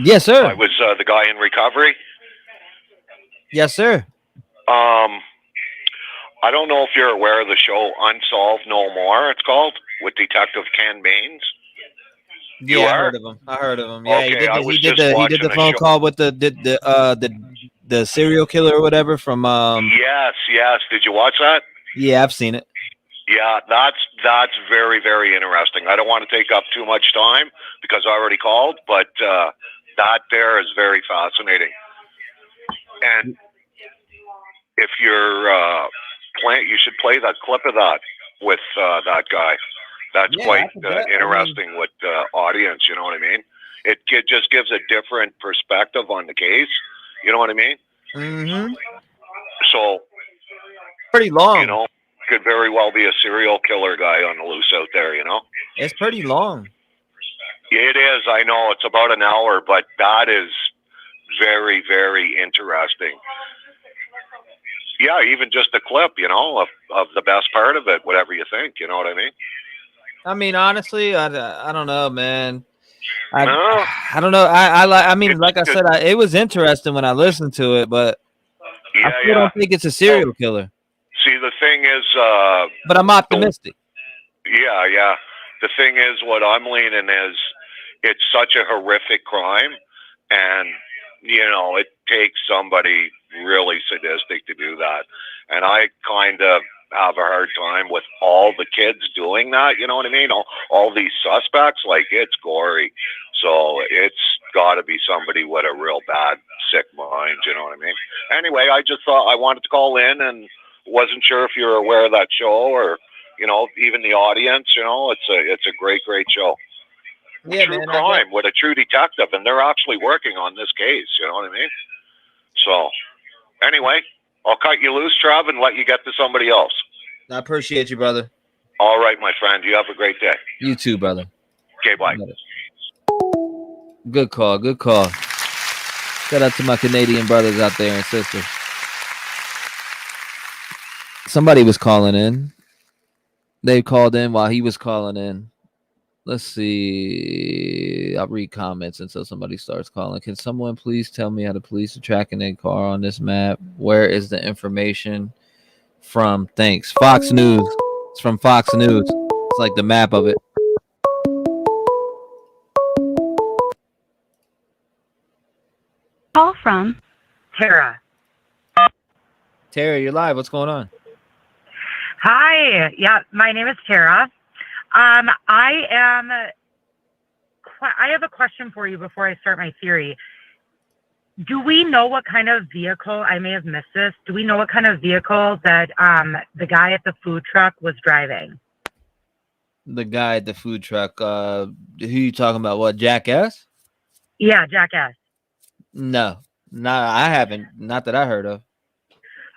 Yes, sir. I was the guy in recovery. Yes, sir. I don't know if you're aware of the show Unsolved No More, it's called, with Detective Ken Baines. Yeah, I heard of him. Yeah, Okay, he did the phone call with the serial killer or whatever from Yes. Did you watch that? Yeah, I've seen it. Yeah, that's very, very interesting. I don't want to take up too much time because I already called, but that there is very fascinating. And if you're playing, you should play that clip of that with that guy. That's quite interesting with the audience, you know what I mean? It just gives a different perspective on the case, you know what I mean? Mm-hmm. So, pretty long. You know, could very well be a serial killer guy on the loose out there, you know? It's pretty long. It is, I know. It's about an hour, but that is very, very interesting. Yeah, even just a clip, you know, of the best part of it, whatever you think, you know what I mean? I mean, honestly, I don't know, man. I don't know. I mean, like I said, it was interesting when I listened to it, but I still don't think it's a serial killer. See, the thing is... but I'm optimistic. Yeah. The thing is, what I'm leaning is, it's such a horrific crime, and, you know, it takes somebody really sadistic to do that. And I kind of have a hard time with all the kids doing that, you know what I mean? All these suspects, like, it's gory. So it's got to be somebody with a real bad, sick mind, you know what I mean? Anyway, I just thought I wanted to call in and wasn't sure if you were aware of that show or, you know, even the audience, you know, it's a great, great show. Yeah, true man, crime with a true detective, and they're actually working on this case. You know what I mean? So, anyway, I'll cut you loose, Trev, and let you get to somebody else. I appreciate you, brother. All right, my friend. You have a great day. You too, brother. Okay, bye. Good call. Good call. Shout out to my Canadian brothers out there and sisters. Somebody was calling in. They called in while he was calling in. Let's see. I'll read comments until somebody starts calling. Can someone please tell me how the police are tracking a car on this map? Where is the information from? Thanks. Fox News. It's from Fox News. It's like the map of it. Call from Tara. Terry, you're live. What's going on? Hi. Yeah, my name is Tara. I have a question for you before I start my theory. Do we know what kind of vehicle, I may have missed this, do we know what kind of vehicle that the guy at the food truck was driving? The guy at the food truck. Who you talking about? What, Jackass? Yeah, Jackass. No, I haven't. Not that I heard of.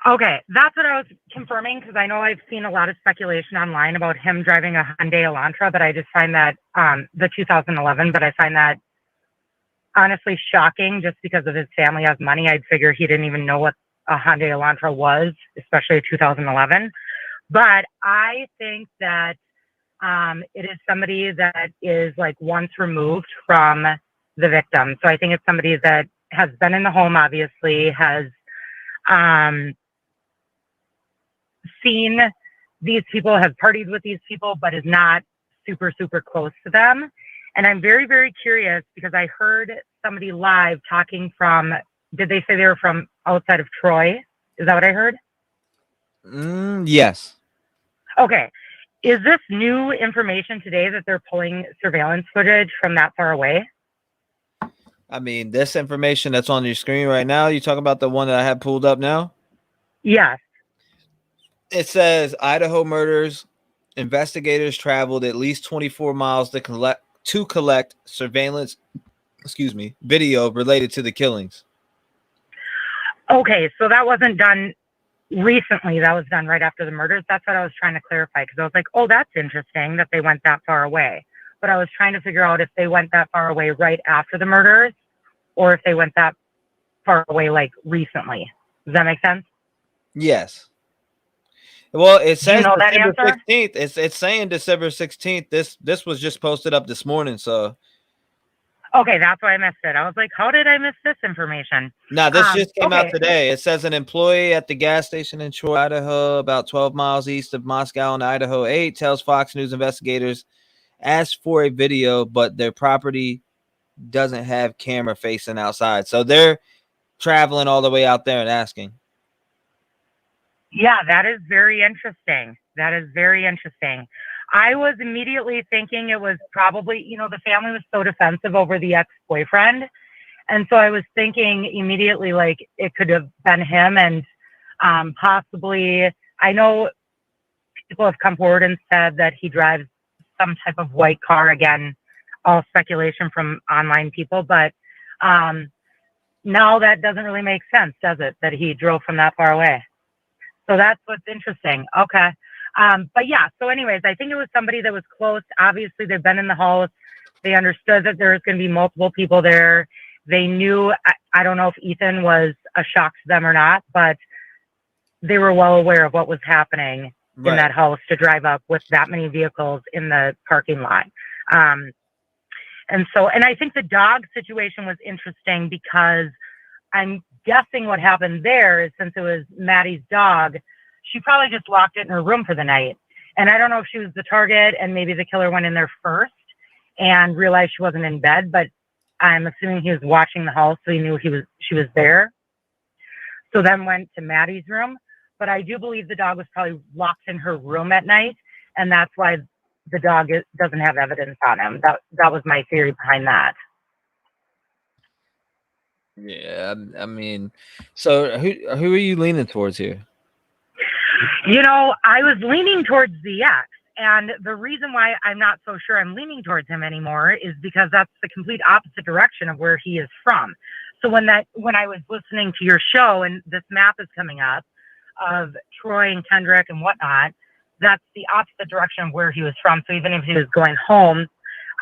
Okay, that's what I was confirming, because I know I've seen a lot of speculation online about him driving a Hyundai Elantra, but I just find that, the 2011, but I find that honestly shocking just because of his family has money. I'd figure he didn't even know what a Hyundai Elantra was, especially a 2011. But I think that it is somebody that is like once removed from the victim. So I think it's somebody that has been in the home, obviously, has seen these people, has partied with these people, but is not super, super close to them. And I'm very, very curious because I heard somebody live talking from, did they say they were from outside of Troy? Is that what I heard? Yes. Okay. Is this new information today that they're pulling surveillance footage from that far away? I mean, this information that's on your screen right now, you talking about the one that I have pulled up now? Yes. It says Idaho murders. Investigators traveled at least 24 miles to collect surveillance, video related to the killings. Okay, so that wasn't done recently. That was done right after the murders. That's what I was trying to clarify, because I was like, oh, that's interesting that they went that far away. But I was trying to figure out if they went that far away right after the murders or if they went that far away like recently. Does that make sense? Yes. Well, it says you know that December answer? 16th. It's saying December 16th. This was just posted up this morning, so Okay, that's why I missed it. I was like, how did I miss this information? no, this just came out okay. today. It says an employee at the gas station in Troy, Idaho, about 12 miles east of Moscow on Idaho 8, tells Fox News investigators asked for a video, but their property doesn't have camera facing outside. So they're traveling all the way out there and asking. Yeah, that is very interesting. That is very interesting. I was immediately thinking it was probably, the family was so defensive over the ex-boyfriend. And so I was thinking immediately, like, it could have been him. And possibly, I know people have come forward and said that he drives some type of white car. Again, all speculation from online people. But now that doesn't really make sense, does it? That he drove from that far away. So that's what's interesting. Okay. But yeah, so anyways, I think it was somebody that was close. Obviously, they've been in the house. They understood that there was going to be multiple people there. They knew, I don't know if Ethan was a shock to them or not, but they were well aware of what was happening in that house to drive up with that many vehicles in the parking lot. And I think the dog situation was interesting because I'm guessing what happened there is since it was Maddie's dog, she probably just locked it in her room for the night. And I don't know if she was the target and maybe the killer went in there first and realized she wasn't in bed, but I'm assuming he was watching the house, so he knew she was there. So then went to Maddie's room. But I do believe the dog was probably locked in her room at night, and that's why the dog doesn't have evidence on him. That was my theory behind that. Yeah, I mean, so who are you leaning towards here? I was leaning towards the ex And the reason why I'm not so sure I'm leaning towards him anymore is because that's the complete opposite direction of where he is from. So when I was listening to your show and this map is coming up of Troy and Kendrick and whatnot, that's the opposite direction of where he was from. So even if he was going home,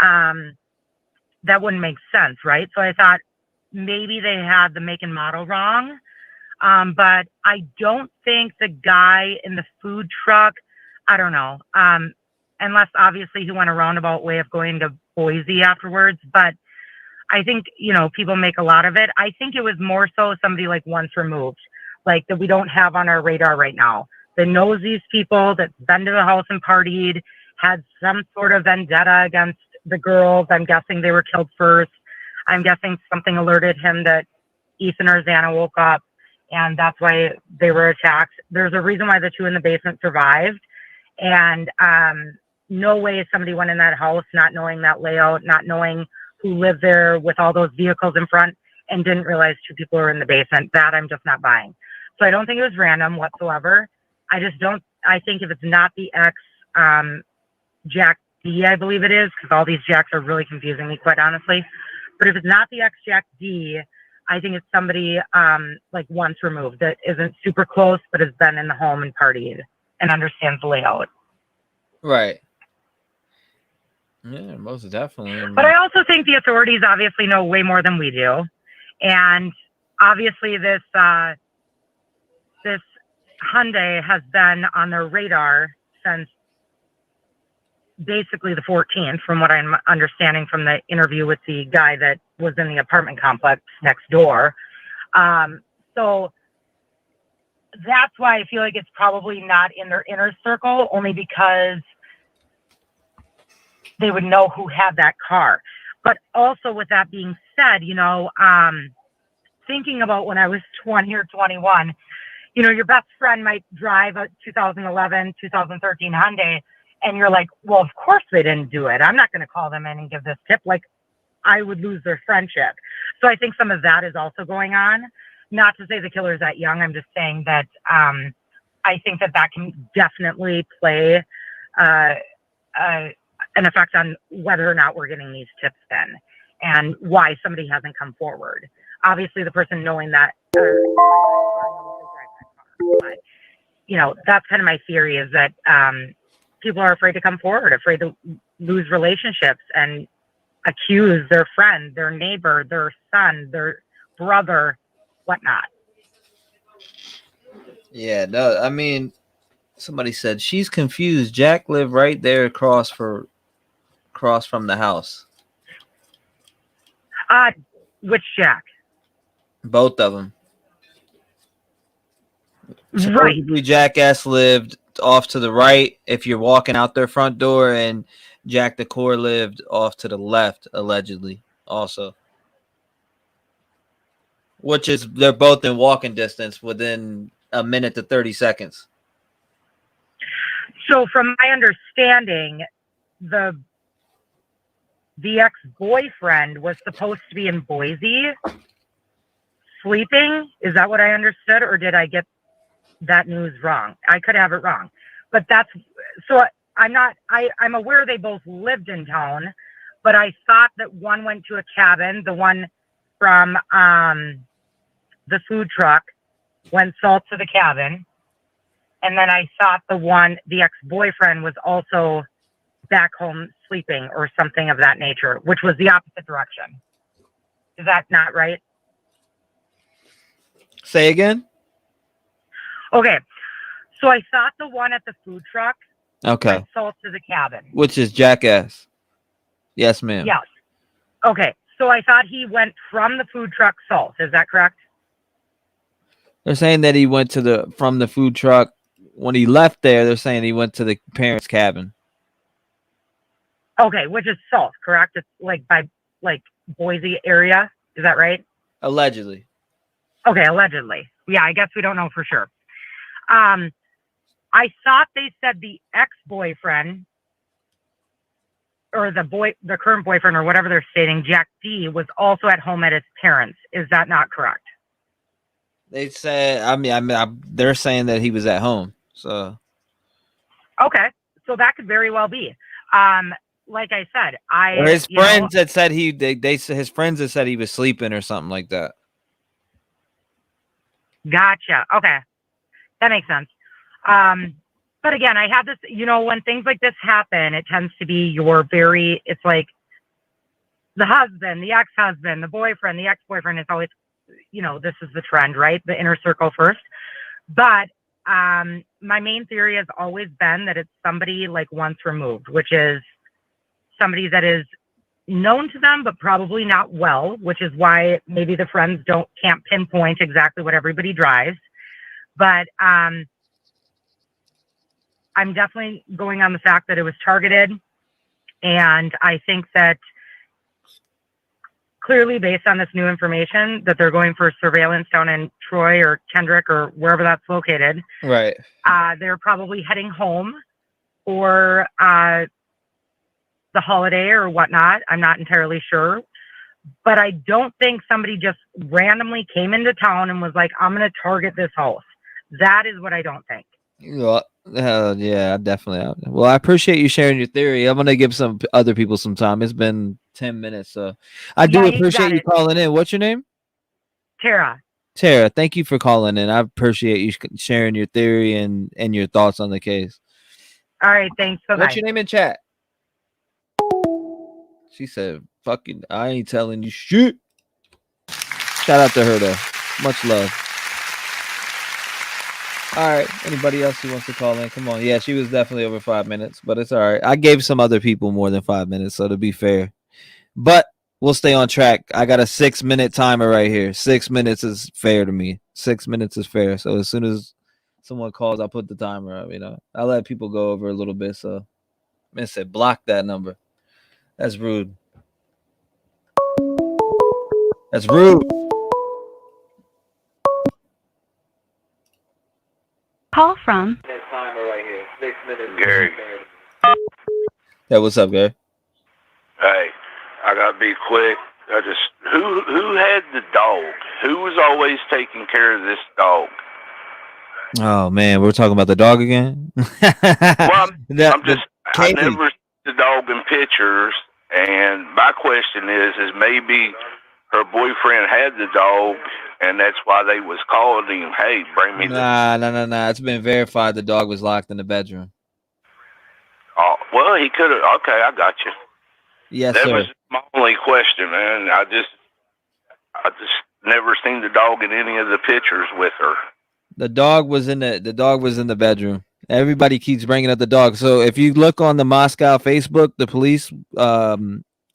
that wouldn't make sense, right? So I thought maybe they had the make and model wrong. But I don't think the guy in the food truck, I don't know, unless obviously he went a roundabout way of going to Boise afterwards. But I think, people make a lot of it. I think it was more so somebody like once removed, like that we don't have on our radar right now, that knows these people, that's been to the house and partied, had some sort of vendetta against the girls. I'm guessing they were killed first. I'm guessing something alerted him that Ethan or Xana woke up, and that's why they were attacked. There's a reason why the two in the basement survived. And no way somebody went in that house not knowing that layout, not knowing who lived there with all those vehicles in front, and didn't realize two people were in the basement. That I'm just not buying. So I don't think it was random whatsoever. I think if it's not the ex Jack D, I believe it is, because all these Jacks are really confusing me, quite honestly. But if it's not the ex Jack D, I think it's somebody like once removed that isn't super close, but has been in the home and partied and understands the layout. Right. Yeah, most definitely. But I also think the authorities obviously know way more than we do. And obviously this Hyundai has been on their radar since basically the 14th, from what I'm understanding from the interview with the guy that was in the apartment complex next door. So that's why I feel like it's probably not in their inner circle, only because they would know who had that car. But also with that being said, thinking about when I was 20 or 21, your best friend might drive a 2011, 2013 Hyundai, and you're like, well, of course they didn't do it. I'm not going to call them in and give this tip. Like, I would lose their friendship. So I think some of that is also going on. Not to say the killer's that young. I'm just saying that I think that can definitely play an effect on whether or not we're getting these tips in and why somebody hasn't come forward. Obviously, the person knowing that, but, that's kind of my theory, is that people are afraid to come forward, afraid to lose relationships and accuse their friend, their neighbor, their son, their brother, whatnot. Yeah, no, I mean, somebody said she's confused. Jack lived right there across from the house. Which Jack? Both of them. Right. Supposedly, Jackass lived off to the right if you're walking out their front door, and Jack the Core lived off to the left, allegedly, also. Which is, they're both in walking distance within a minute to 30 seconds. So from my understanding, the ex-boyfriend was supposed to be in Boise sleeping. Is that what I understood? Or did I get that news wrong? I could have it wrong. But I'm aware they both lived in town, but I thought that one went to a cabin, the one from the food truck went salt to the cabin. And then I thought the ex-boyfriend was also back home sleeping or something of that nature, which was the opposite direction. Is that not right? Say again? Okay. So I thought the one at the food truck went salt to the cabin. Which is Jackass. Yes, ma'am. Yes. Okay. So I thought he went from the food truck salt. Is that correct? They're saying that he went from the food truck. When he left there, they're saying he went to the parents' cabin. Okay, which is salt, correct? It's by Boise area. Is that right? Allegedly. Okay, allegedly. Yeah, I guess we don't know for sure. I thought they said the ex-boyfriend or the current boyfriend or whatever they're stating, Jack D, was also at home at his parents. Is that not correct? They said, they're saying that he was at home. So. Okay. So that could very well be. Like I said, Or his friends had said his friends had said he was sleeping or something like that. Gotcha. Okay. That makes sense. But again, I have this, when things like this happen, it tends to be it's like the husband, the ex-husband, the boyfriend, the ex-boyfriend is always, this is the trend, right? The inner circle first. But my main theory has always been that it's somebody like once removed, which is somebody that is known to them, but probably not well, which is why maybe the friends can't pinpoint exactly what everybody drives. But I'm definitely going on the fact that it was targeted. And I think that clearly based on this new information that they're going for surveillance down in Troy or Kendrick or wherever that's located. Right. They're probably heading home for the holiday or whatnot. I'm not entirely sure. But I don't think somebody just randomly came into town and was like, I'm going to target this house. That is what I don't think. Well, yeah, definitely. Well, I appreciate you sharing your theory. I'm gonna give some other people some time. It's been 10 minutes, so I do appreciate you calling in. What's your name? Tara. Tara, thank you for calling in. I appreciate you sharing your theory and your thoughts on the case. All right, thanks. Bye-bye. What's your name in chat? She said, "Fucking, I ain't telling you shit." Shout out to her though. Much love. All right. Anybody else who wants to call in? Come on. Yeah, she was definitely over 5 minutes, but it's all right. I gave some other people more than 5 minutes, so to be fair. But we'll stay on track. I got a 6-minute timer right here. 6 minutes is fair to me. 6 minutes is fair. So as soon as someone calls, I'll put the timer up. I let people go over a little bit. So I said, block that number. That's rude. That's rude. Call from Gary. Yeah, what's up, Gary? Hey, I gotta be quick. Who had the dog? Who was always taking care of this dog? Oh man, we're talking about the dog again. I never see the dog in pictures, and my question is maybe her boyfriend had the dog, and that's why they was calling him. Hey, bring me Nah. It's been verified the dog was locked in the bedroom. Oh, well, he could have. Okay, I got you. Yes, that sir. was my only question, man. I just never seen the dog in any of the pictures with her. The dog was in the bedroom. Everybody keeps bringing up the dog. So if you look on the Moscow Facebook, the police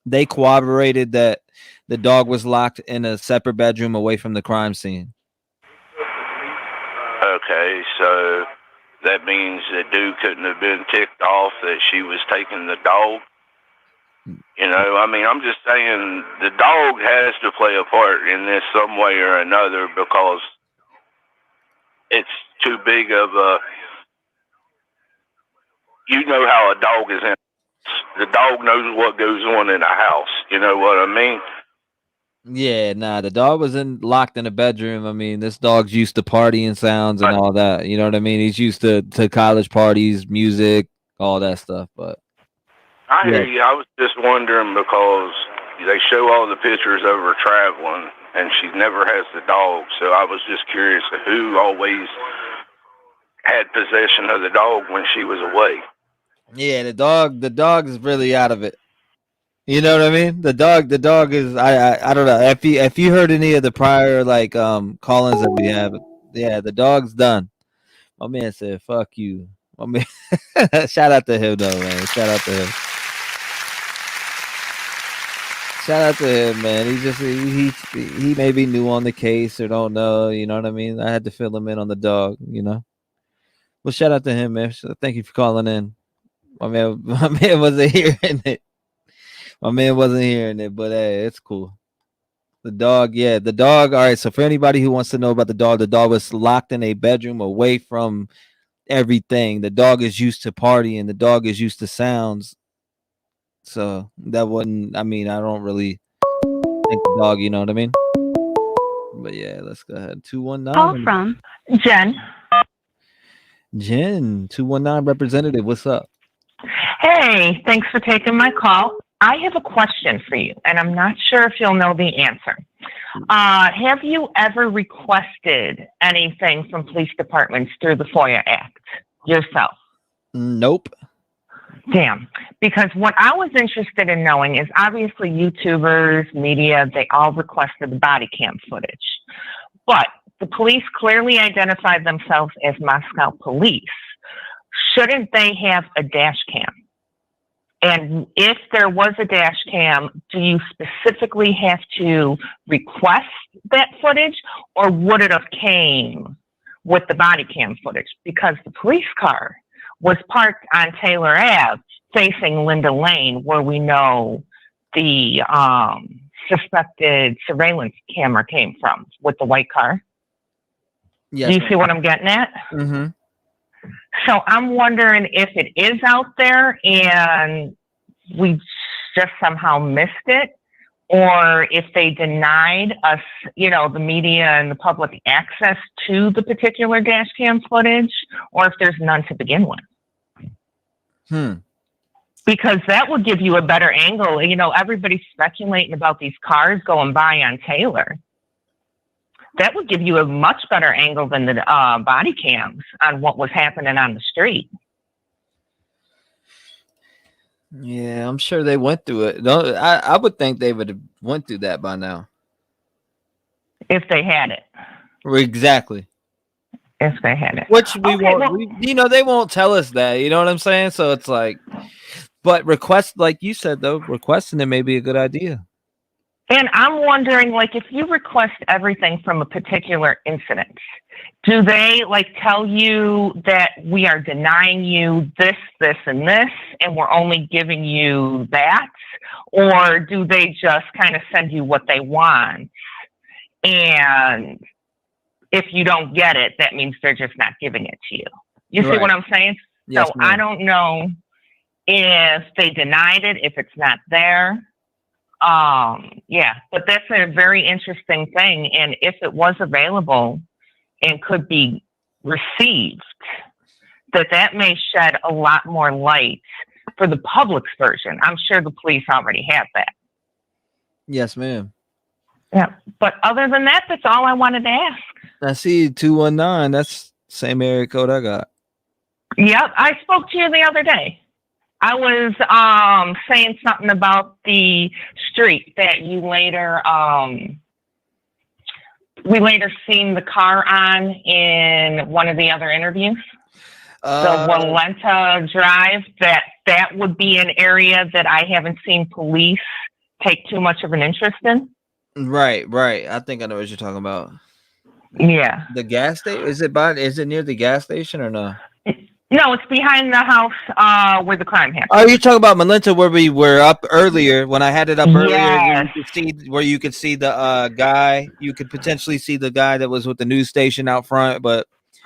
they corroborated that the dog was locked in a separate bedroom away from the crime scene. Okay, so that means the dude couldn't have been ticked off that she was taking the dog. I'm just saying the dog has to play a part in this some way or another because it's too big of a. You know how a dog is in. The dog knows what goes on in a house. You know what I mean? Yeah, nah, the dog was locked in a bedroom. I mean, this dog's used to partying sounds and all that. You know what I mean? He's used to college parties, music, all that stuff. But I hear you. I was just wondering because they show all the pictures of her traveling, and she never has the dog. So I was just curious who always had possession of the dog when she was away. Yeah, the dog is really out of it. You know what I mean? The dog is I don't know. If you heard any of the prior call-ins that we have, yeah, the dog's done. My man said, "Fuck you." My man, shout out to him though, man. Shout out to him. Shout out to him, man. He may be new on the case or don't know. You know what I mean? I had to fill him in on the dog. Well, shout out to him, man. So thank you for calling in. My man wasn't hearing it. My man wasn't hearing it, but hey, it's cool. The dog. All right. So for anybody who wants to know about the dog was locked in a bedroom away from everything. The dog is used to partying. The dog is used to sounds. So that wouldn't. I mean, I don't really think the dog. You know what I mean? But yeah, let's go ahead. 219. Call from Jen. Jen, 219 representative. What's up? Hey, thanks for taking my call. I have a question for you, and I'm not sure if you'll know the answer. Have you ever requested anything from police departments through the FOIA Act yourself? Nope. Damn. Because what I was interested in knowing is obviously YouTubers, media, they all requested the body cam footage. But the police clearly identified themselves as Moscow police. Shouldn't they have a dash cam? And if there was a dash cam, do you specifically have to request that footage, or would it have came with the body cam footage? Because the police car was parked on Taylor Ave facing Linda Lane, where we know the suspected surveillance camera came from with the white car. Yes, do you see what I'm getting at? Mm-hmm. So I'm wondering if it is out there and we just somehow missed it, or if they denied us, the media and the public access to the particular dash cam footage, or if there's none to begin with. Because that would give you a better angle. Everybody's speculating about these cars going by on Taylor. That would give you a much better angle than the body cams on what was happening on the street. Yeah, I'm sure they went through it. No, I would think they would have went through that by now. If they had it. Exactly. If they had it. Which we won't, they won't tell us that. You know what I'm saying? So it's like, but like you said, though, requesting it may be a good idea. And I'm wondering, if you request everything from a particular incident, do they tell you that we are denying you this, this, and this, and we're only giving you that? Or do they just kind of send you what they want? And if you don't get it, that means they're just not giving it to you. You see what I'm saying? Yes, so I don't know if they denied it, if it's not there. But that's a very interesting thing. And if it was available and could be received, that may shed a lot more light for the public's version. I'm sure the police already have that. Yes, ma'am. Yeah. But other than that, that's all I wanted to ask. I see 219. That's the same area code I got. Yep. I spoke to you the other day. I was saying something about the street that you later we later seen the car on in one of the other interviews. The Walenta Drive, that would be an area that I haven't seen police take too much of an interest in. Right. I think I know what you're talking about. Yeah. The gas station? Is it near the gas station or no? No, it's behind the house where the crime happened. Oh, you're talking about Malenta, where we were up earlier, when I had it up earlier, where you could see the guy. You could potentially see the guy that was with the news station out front, but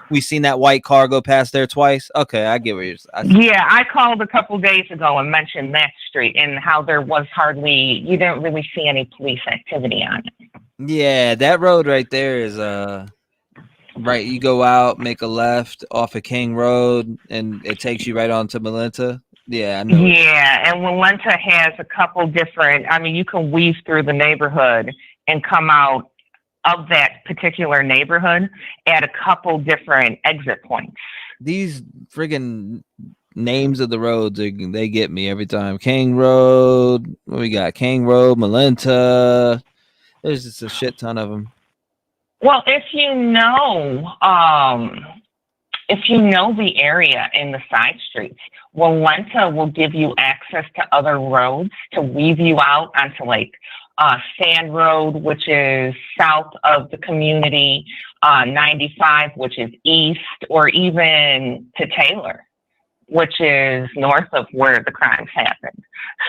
we seen that white car go past there twice. Okay, I get what you're saying. Yeah, I called a couple days ago and mentioned that street and how there was you didn't really see any police activity on it. Yeah, that road right there is right, you go out, make a left off of King Road, and it takes you right on to Malenta. Yeah, I know. Yeah, and Walenta has a couple different, you can weave through the neighborhood and come out of that particular neighborhood at a couple different exit points. These friggin' names of the roads, they get me every time. King Road, what we got? King Road, Malenta. There's just a shit ton of them. Well, if you know the area in the side streets, Walenta will give you access to other roads to weave you out onto Sand Road, which is south of the community, 95, which is east, or even to Taylor, which is north of where the crimes happened.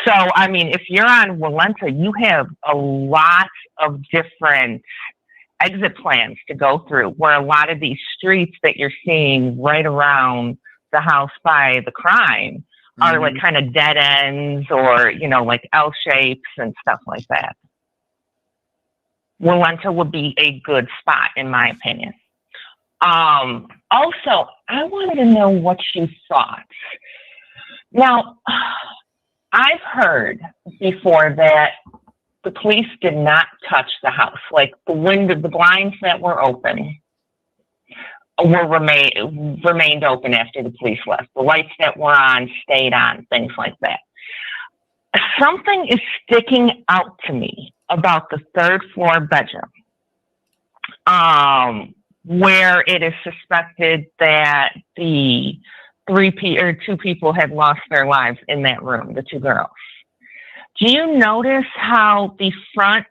So, if you're on Walenta, you have a lot of different exit plans to go through, where a lot of these streets that you're seeing right around the house by the crime are kind of dead ends or, L shapes and stuff like that. Walenta would be a good spot, in my opinion. Also, I wanted to know what you thought. Now, I've heard before that the police did not touch the house. Like the blinds that were open remained open after the police left. The lights that were on stayed on, things like that. Something is sticking out to me about the third floor bedroom, where it is suspected that the two people had lost their lives in that room, the two girls. Do you notice how the front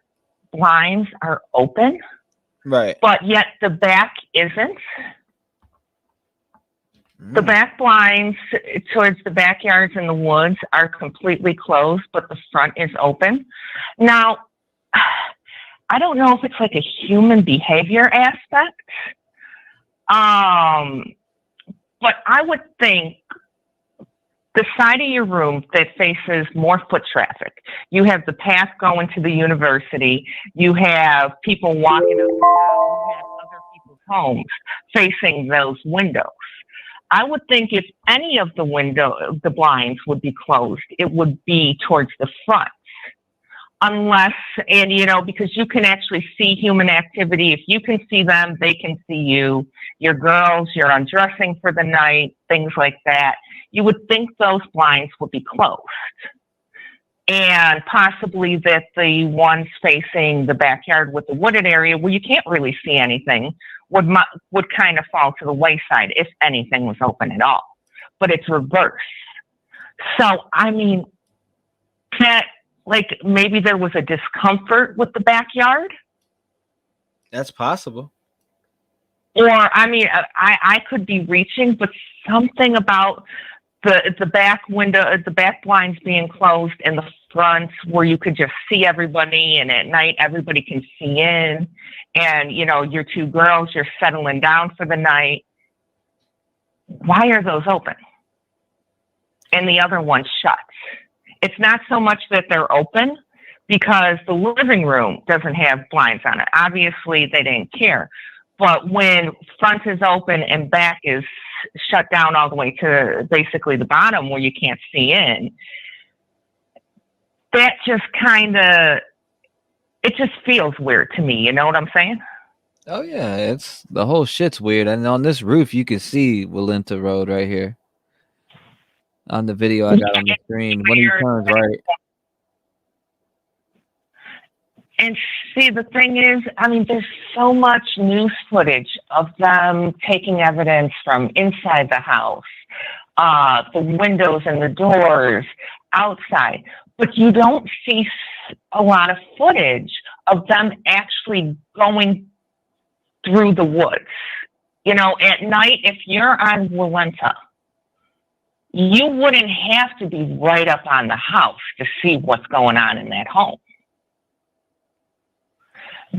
blinds are open? Right. But yet the back isn't? The back blinds towards the backyards and the woods are completely closed, but the front is open. Now, I don't know if it's like a human behavior aspect. But I would think the side of your room that faces more foot traffic, you have the path going to the university, you have people walking up and down, you have other people's homes facing those windows. I would think if any of the blinds would be closed, it would be towards the front. Unless, and because you can actually see human activity. If you can see them, they can see you. Your girls, you're undressing for the night, things like that. You would think those blinds would be closed. And possibly that the ones facing the backyard with the wooded area where you can't really see anything would kind of fall to the wayside if anything was open at all. But it's reversed. So, I mean, that, like, maybe there was a discomfort with the backyard. That's possible. Or, I mean, I could be reaching, but something about the back window, the back blinds being closed and the front where you could just see everybody, and at night everybody can see in, and, your two girls, you're settling down for the night. Why are those open? And the other one shut. It's not so much that they're open because the living room doesn't have blinds on it. Obviously, they didn't care. But when front is open and back is shut down all the way to basically the bottom where you can't see in, that just it just feels weird to me. You know what I'm saying? Oh yeah, it's the whole shit's weird. And on this roof, you can see Walenta Road right here. On the video I got on the screen, when he turns right. And see, the thing is, I mean, there's so much news footage of them taking evidence from inside the house, the windows and the doors outside, but you don't see a lot of footage of them actually going through the woods. At night, if you're on Walenta, you wouldn't have to be right up on the house to see what's going on in that home.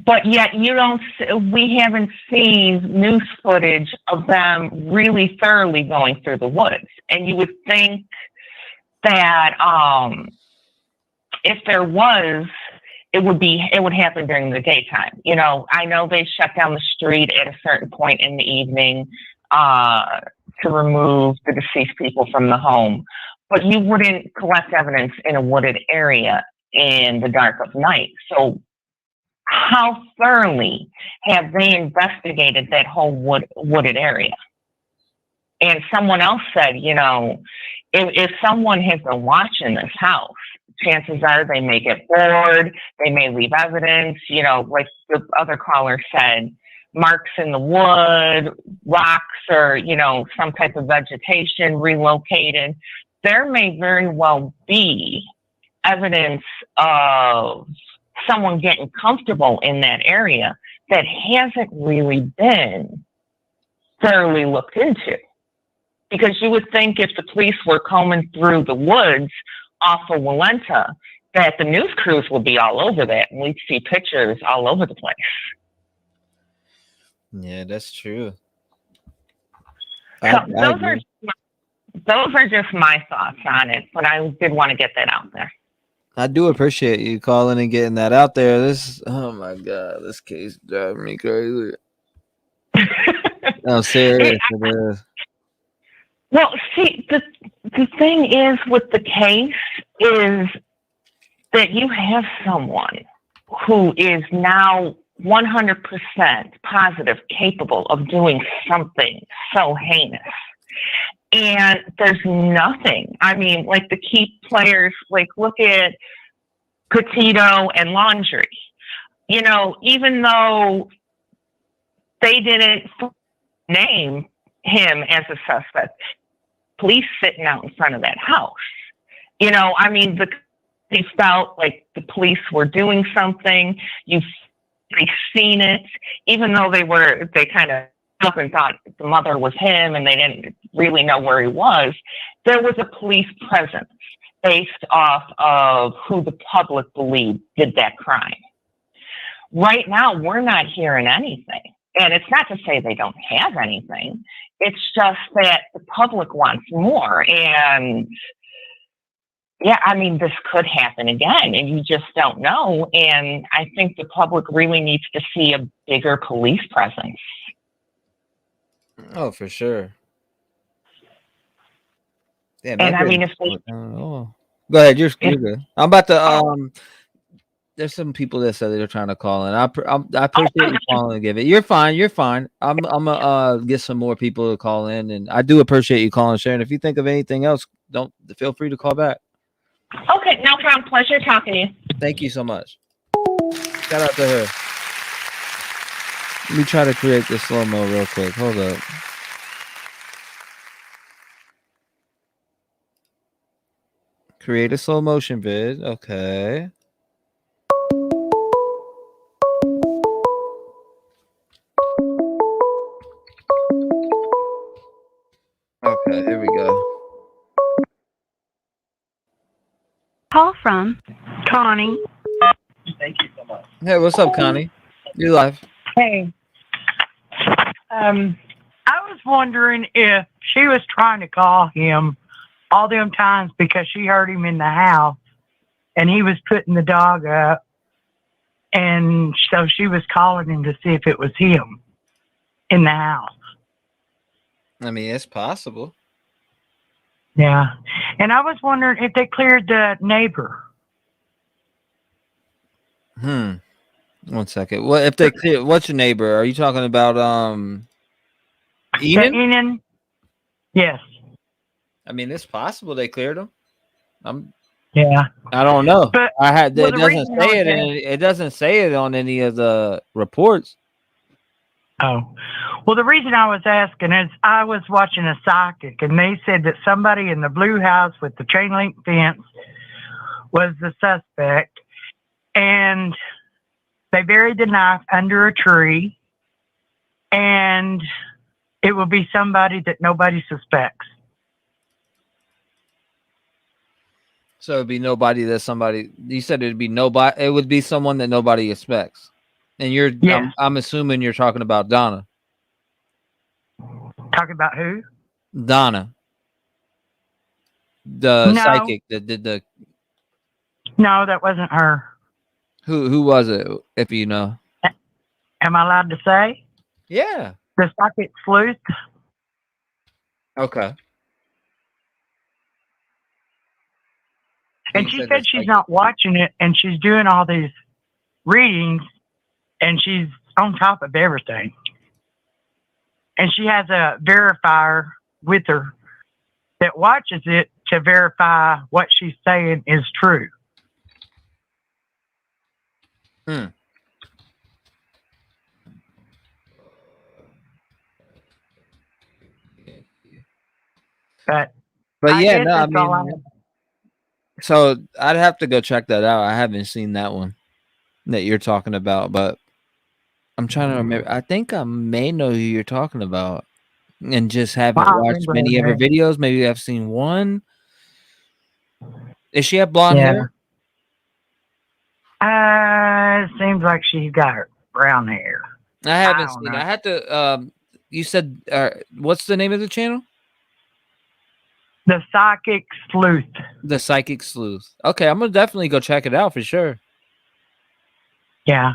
But yet we haven't seen news footage of them really thoroughly going through the woods. And you would think that if there was, it would happen during the daytime. I know they shut down the street at a certain point in the evening to remove the deceased people from the home, but you wouldn't collect evidence in a wooded area in the dark of night. So how thoroughly have they investigated that whole wooded area? And someone else said, if someone has been watching this house, chances are they may get bored, they may leave evidence, like the other caller said, marks in the wood, rocks, or, some type of vegetation relocated. There may very well be evidence of someone getting comfortable in that area that hasn't really been thoroughly looked into. Because you would think if the police were combing through the woods off of Walenta, that the news crews would be all over that, and we'd see pictures all over the place. Yeah, that's true. So those are just my thoughts on it, but I did want to get that out there. I do appreciate you calling and getting that out there. Oh my God, this case driving me crazy. I'm serious. Well, see, the thing is with the case is that you have someone who is now 100% positive capable of doing something so heinous. And there's nothing. I mean, like the key players, like look at Petito and Laundrie. You know, even though they didn't name him as a suspect, police sitting out in front of that house. You know, I mean, they felt like the police were doing something. They've seen it, even though they kind of up and thought the mother was him and they didn't really know where he was. There was a police presence based off of who the public believed did that crime. Right now, we're not hearing anything. And it's not to say they don't have anything. It's just that the public wants more. And yeah, I mean, this could happen again, and you just don't know. And I think the public really needs to see a bigger police presence. Oh, for sure. Yeah, and I mean, if they, go ahead, you're good. I'm about to there's some people that said they're trying to call in. I appreciate you calling and give it. You're fine. You're fine. I'm gonna get some more people to call in, and I do appreciate you calling, Sharon. If you think of anything else, don't feel free to call back. Okay, no problem. Pleasure talking to you. Thank you so much. Shout out to her. Let me try to create this slow-mo real quick. Hold up. Create a slow motion vid. Okay. Okay, here we go. Call from Connie. Thank you so much. Hey, what's up, Connie? You live. Hey. I was wondering if she was trying to call him all them times because she heard him in the house and he was putting the dog up. And so she was calling him to see if it was him in the house. I mean, it's possible. Yeah. And I was wondering if they cleared the neighbor. One second. What if they clear? What's your neighbor? Are you talking about Enan? Enan? Yes. I mean, it's possible they cleared him. Yeah. I don't know. But it doesn't say it. It doesn't say it on any of the reports. Oh. Well, the reason I was asking is I was watching a psychic, and they said that somebody in the blue house with the chain link fence was the suspect, and they buried the knife under a tree, and it will be somebody that nobody suspects. So it'd be nobody that somebody. You said it'd be nobody. It would be someone that nobody expects. And you're. Yes. I'm assuming you're talking about Donna. Talking about who? Donna. The No. psychic that did the. No, that wasn't her. Who was it? If you know. Am I allowed to say? Yeah. The psychic sleuth. Okay. And she said she's not watching it, and she's doing all these readings, and she's on top of everything. And she has a verifier with her that watches it to verify what she's saying is true. But yeah, guess no, I that's all mean, so I'd have to go check that out. I haven't seen that one that you're talking about, but I'm trying to remember. I think I may know who you're talking about, and just haven't watched many of her videos. Maybe I've seen one. Does she have blonde hair? It seems like she's got brown hair. I haven't seen. I had to. You said, what's the name of the channel? The Psychic Sleuth. The Psychic Sleuth. Okay, I'm gonna definitely go check it out for sure. Yeah.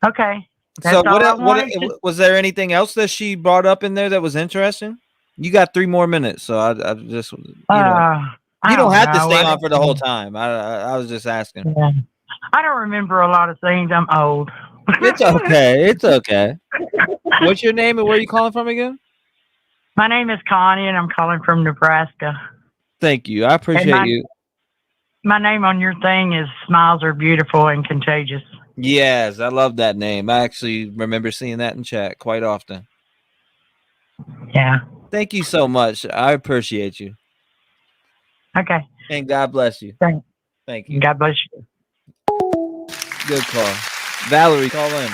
Okay. So what was there anything else that she brought up in there that was interesting? You got 3 more minutes, so I just you don't have to stay on for the whole time. I was just asking. Yeah. I don't remember a lot of things. I'm old. It's okay. It's okay. What's your name and where are you calling from again? My name is Connie, and I'm calling from Nebraska. Thank you. I appreciate you. My name on your thing is Smiles Are Beautiful and Contagious. Yes, I love that name. I actually remember seeing that in chat quite often. Yeah. Thank you so much. I appreciate you. Okay. And God bless you. Thank you. God bless you. Good call. Valerie, call in.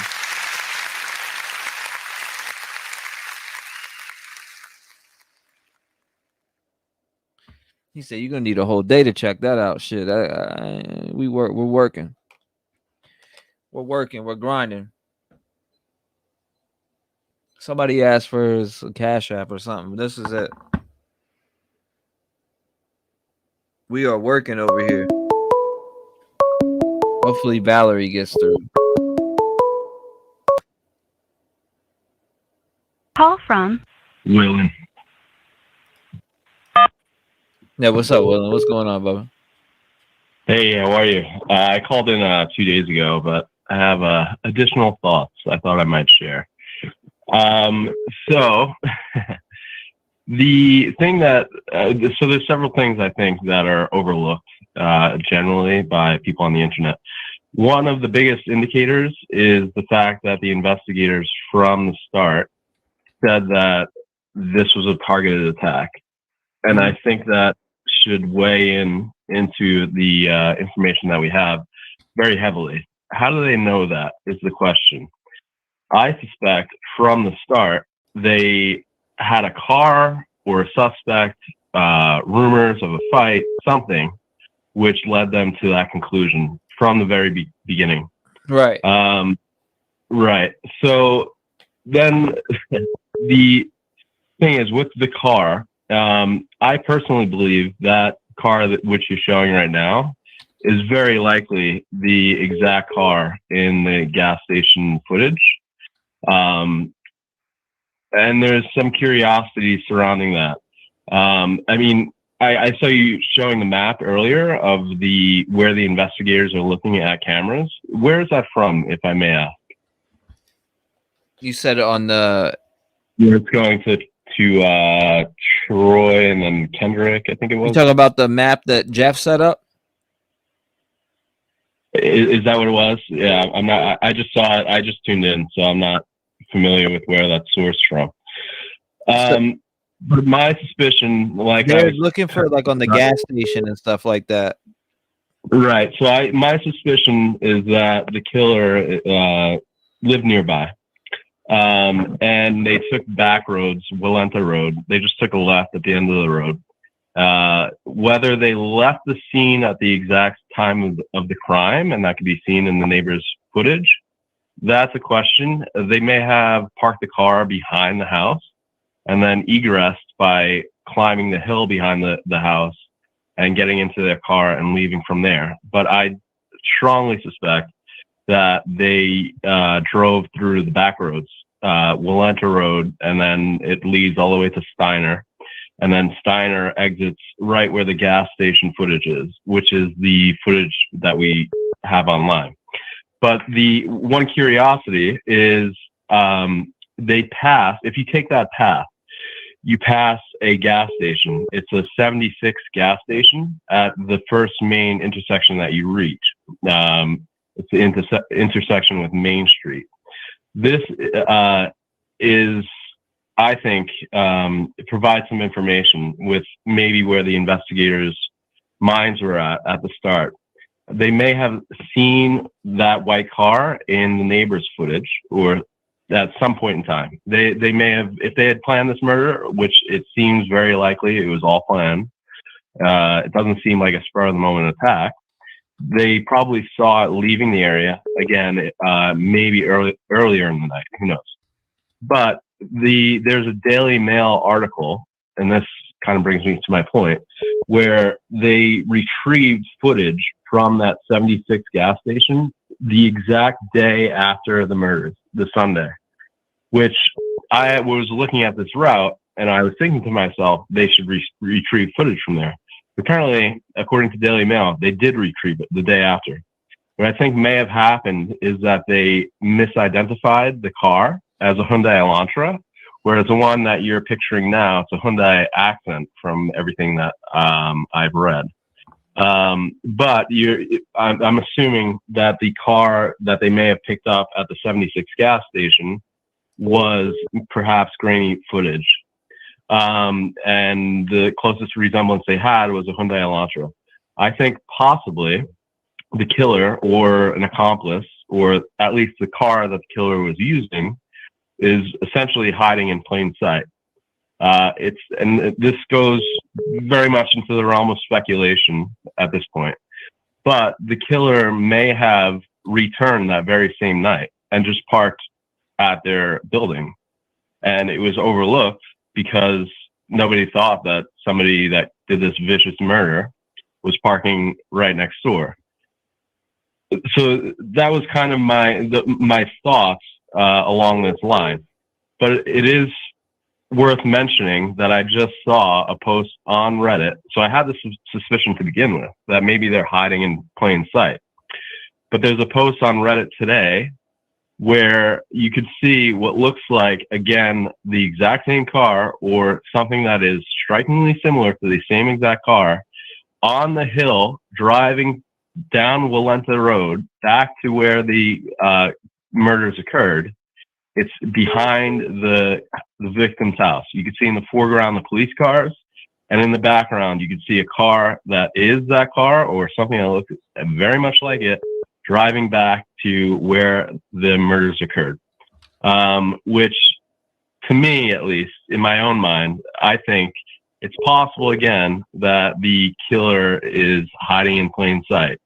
He said you're gonna need a whole day to check that out. Shit, we're working. We're grinding. Somebody asked for his Cash App or something. This is it. We are working over here. Hopefully Valerie gets through. Call from Willen. Yeah, what's up, Willen? What's going on, Bubba? Hey, how are you? I called in 2 days ago, but I have additional thoughts I thought I might share. So the thing that so there's several things I think that are overlooked generally by people on the internet. One of the biggest indicators is the fact that the investigators from the start said that this was a targeted attack, and I think that should weigh into the information that we have very heavily. How do they know that is the question. I suspect from the start they had a car or a suspect, rumors of a fight, something, which led them to that conclusion from the very beginning. Right. Right. So then the thing is with the car, I personally believe that car which you're showing right now is very likely the exact car in the gas station footage. And there's some curiosity surrounding that. I mean, I saw you showing the map earlier of where the investigators are looking at cameras. Where is that from, if I may ask? You said it on the. Where it's going to Troy and then Kendrick, I think it was. You talking about the map that Jeff set up? Is that what it was? Yeah, I'm not. I just saw it. I just tuned in, so I'm not familiar with where that's sourced from. But my suspicion, like they're looking for like on the gas station and stuff like that. Right. So my suspicion is that the killer lived nearby. And they took back roads, Willenta Road. They just took a left at the end of the road. Whether they left the scene at the exact time of the crime, and that could be seen in the neighbor's footage, that's a question. They may have parked the car behind the house and then egressed by climbing the hill behind the house and getting into their car and leaving from there. But I strongly suspect that they drove through the back roads, Willenta Road, and then it leads all the way to Steiner. And then Steiner exits right where the gas station footage is, which is the footage that we have online. But the one curiosity is they pass, if you take that path, you pass a gas station. It's a 76 gas station at the first main intersection that you reach. It's the intersection with Main Street. This is, I think, it provides some information with maybe where the investigators' minds were at the start. They may have seen that white car in the neighbor's footage, or at some point in time. They may have, if they had planned this murder, which it seems very likely it was all planned. It doesn't seem like a spur of the moment attack. They probably saw it leaving the area again, maybe earlier in the night. Who knows? But there's a Daily Mail article, and this kind of brings me to my point, where they retrieved footage from that 76 gas station the exact day after the murders, the Sunday, which I was looking at this route, and I was thinking to myself, they should retrieve footage from there. Apparently, according to Daily Mail, they did retrieve it the day after. What I think may have happened is that they misidentified the car as a Hyundai Elantra, whereas the one that you're picturing now, it's a Hyundai Accent from everything that I've read. But I'm assuming that the car that they may have picked up at the 76 gas station was perhaps grainy footage. And the closest resemblance they had was a Hyundai Elantra. I think possibly the killer or an accomplice, or at least the car that the killer was using, is essentially hiding in plain sight. And this goes very much into the realm of speculation at this point. But the killer may have returned that very same night and just parked at their building. And it was overlooked because nobody thought that somebody that did this vicious murder was parking right next door. So that was kind of my thoughts along this line. But it is worth mentioning that I just saw a post on Reddit. So I had this suspicion to begin with, that maybe they're hiding in plain sight. But there's a post on Reddit today where you could see what looks like, again, the exact same car or something that is strikingly similar to the same exact car on the hill driving down Walenta Road back to where the murders occurred. It's behind the victim's house. You can see in the foreground the police cars, and in the background you can see a car that is that car or something that looks very much like it driving back to where the murders occurred. Which, to me at least, in my own mind, I think it's possible again that the killer is hiding in plain sight.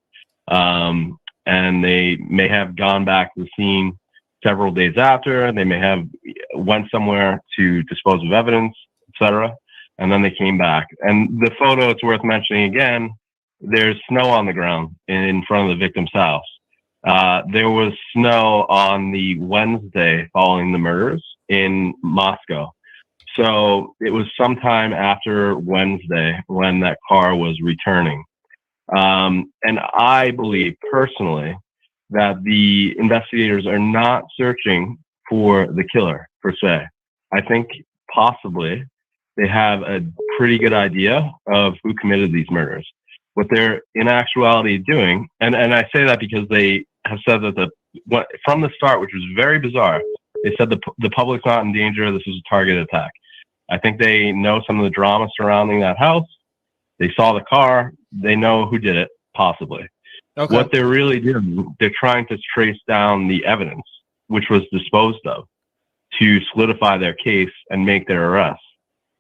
And they may have gone back to the scene several days after. They may have went somewhere to dispose of evidence, etc., and then they came back. And the photo, it's worth mentioning again, there's snow on the ground in front of the victim's house. There was snow on the Wednesday following the murders in Moscow. So it was sometime after Wednesday when that car was returning. And I believe personally that the investigators are not searching for the killer per se. I think possibly they have a pretty good idea of who committed these murders. What they're in actuality doing, and I say that because they have said that from the start, which was very bizarre, they said the public's not in danger, this was a targeted attack. I think they know some of the drama surrounding that house. They saw the car. They know who did it, possibly. Okay. What they're really doing, they're trying to trace down the evidence, which was disposed of, to solidify their case and make their arrest.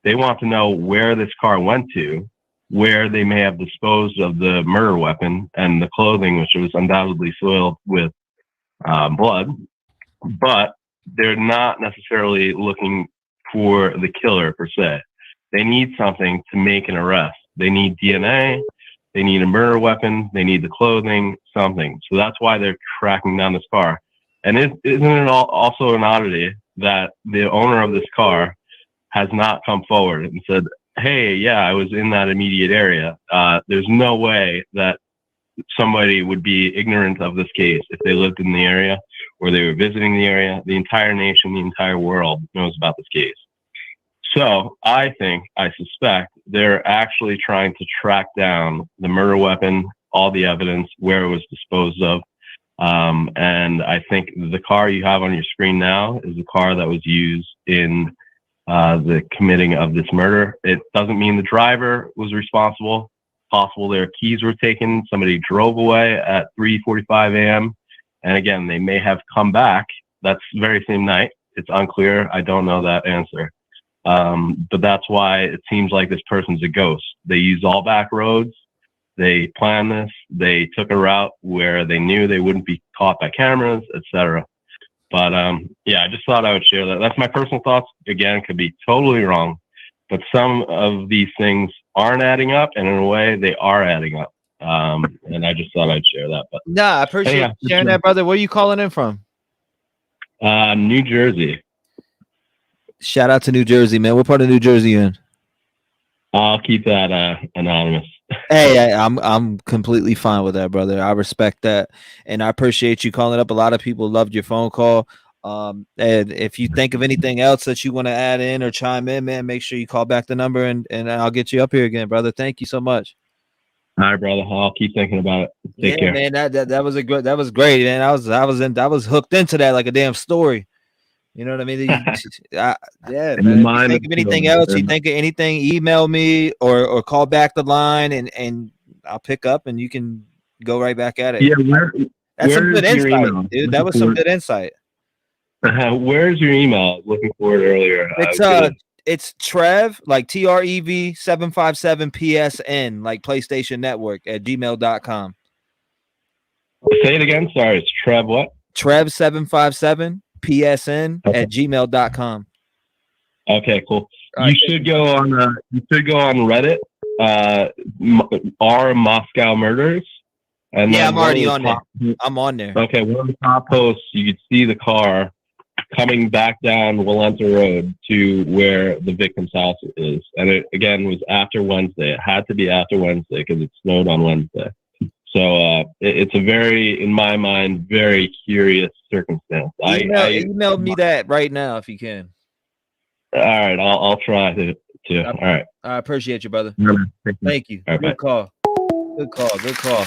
They want to know where this car went to, where they may have disposed of the murder weapon and the clothing, which was undoubtedly soiled with blood. But they're not necessarily looking for the killer per se. They need something to make an arrest. They need DNA. They need a murder weapon. They need the clothing, something. So that's why they're tracking down this car. And isn't it also an oddity that the owner of this car has not come forward and said, hey, yeah, I was in that immediate area. There's no way that somebody would be ignorant of this case if they lived in the area or they were visiting the area. The entire nation, the entire world knows about this case. So I suspect they're actually trying to track down the murder weapon, all the evidence, where it was disposed of. And I think the car you have on your screen now is the car that was used in the committing of this murder. It doesn't mean the driver was responsible. Possible their keys were taken. Somebody drove away at 3:45 a.m. And again, they may have come back that very same night. It's unclear. I don't know that answer. But that's why it seems like this person's a ghost. They used all back roads. They planned this. They took a route where they knew they wouldn't be caught by cameras, etc. But yeah, I just thought I would share that. That's my personal thoughts. Again, could be totally wrong, but some of these things aren't adding up, and in a way, they are adding up. And I just thought I'd share that. But I appreciate you sharing that, brother. Where are you calling in from? New Jersey. Shout out to New Jersey, man. What part of New Jersey you in? I'll keep that anonymous. Hey, I'm completely fine with that, brother. I respect that, and I appreciate you calling up. A lot of people loved your phone call. And if you think of anything else that you want to add in or chime in, man, make sure you call back the number, and I'll get you up here again, brother. Thank you so much. All right, brother. I'll keep thinking about it. Take care. Man. That was that was great, man. I was hooked into that like a damn story. You know what I mean? Yeah, In the man. If you mind think of of anything children. else, you think of anything, email me or call back the line, and I'll pick up, and you can go right back at it. Yeah, That's some good where's your insight, email? dude. That was some good insight. Where's your email? Looking for it earlier. It's Trev, like TREV 757 PSN, like PlayStation Network at gmail.com. Say it again. Sorry, it's Trev what? Trev 757 PSN at gmail.com. Okay, cool. Right, you should go on Reddit, R Moscow Murders. And yeah, then I'm already on there. I'm on there. Okay, one of the top posts, you could see the car coming back down Walenta Road to where the victim's house is. And it, again, was after Wednesday. It had to be after Wednesday because it snowed on Wednesday. So it's a very, in my mind, very curious circumstance. Email me that right now if you can. All right, I'll try to. All right. I appreciate you, brother. Thank you. All right, Good call. Good call.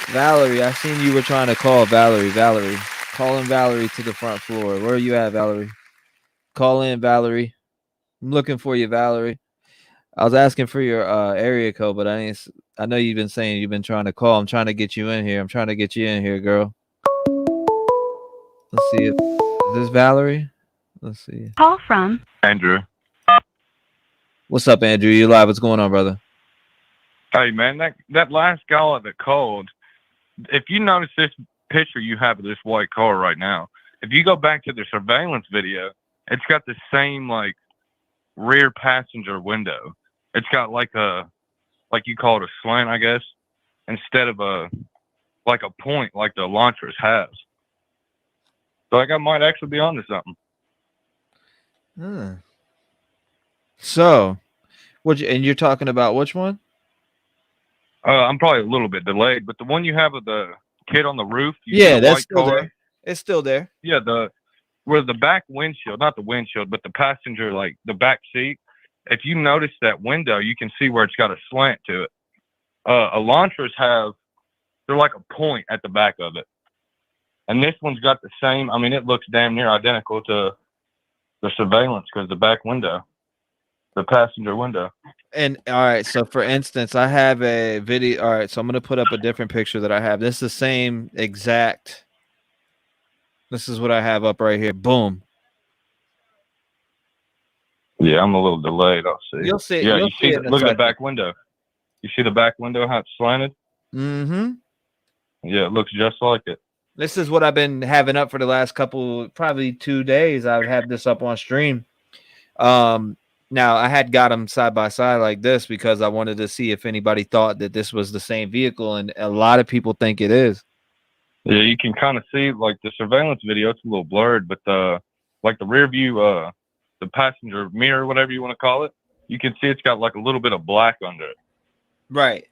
Valerie, I seen you were trying to call Valerie. Calling Valerie to the front floor. Where are you at, Valerie? Call in, Valerie. I'm looking for you, Valerie. I was asking for your area code, but I know you've been saying you've been trying to call. I'm trying to get you in here. Girl. Let's see. Is this Valerie? Let's see. Call from Andrew. What's up, Andrew? You live? What's going on, brother? Hey, man, that last guy that called, if you notice this picture you have of this white car right now, if you go back to the surveillance video, it's got the same, like, rear passenger window. It's got like you call it a slant, I guess, instead of a point like the Elantras has. So I might actually be onto something. So, and you're talking about which one? I'm probably a little bit delayed, but the one you have of the kid on the roof. That's still there. It's still there. Yeah, where the back windshield, not the windshield, but the passenger, like the back seat. If you notice that window, you can see where it's got a slant to it. Elantras they're like a point at the back of it. And this one's got the same, I mean, it looks damn near identical to the surveillance because the back window, the passenger window. And all right, so for instance, I have a video. All right, so I'm going to put up a different picture that I have. This is the same exact. This is what I have up right here. Boom. Yeah, I'm a little delayed. I'll see. You'll see. Yeah, you'll you see. Look at the back window. You see the back window, how it's slanted? Mm-hmm. Yeah, it looks just like it. This is what I've been having up for the last probably 2 days. I've had this up on stream. Now I had got them side by side like this because I wanted to see if anybody thought that this was the same vehicle, and a lot of people think it is. Yeah, you can kind of see like the surveillance video. It's a little blurred, but the rear view, the passenger mirror, whatever you want to call it, you can see it's got like a little bit of black under it. Right.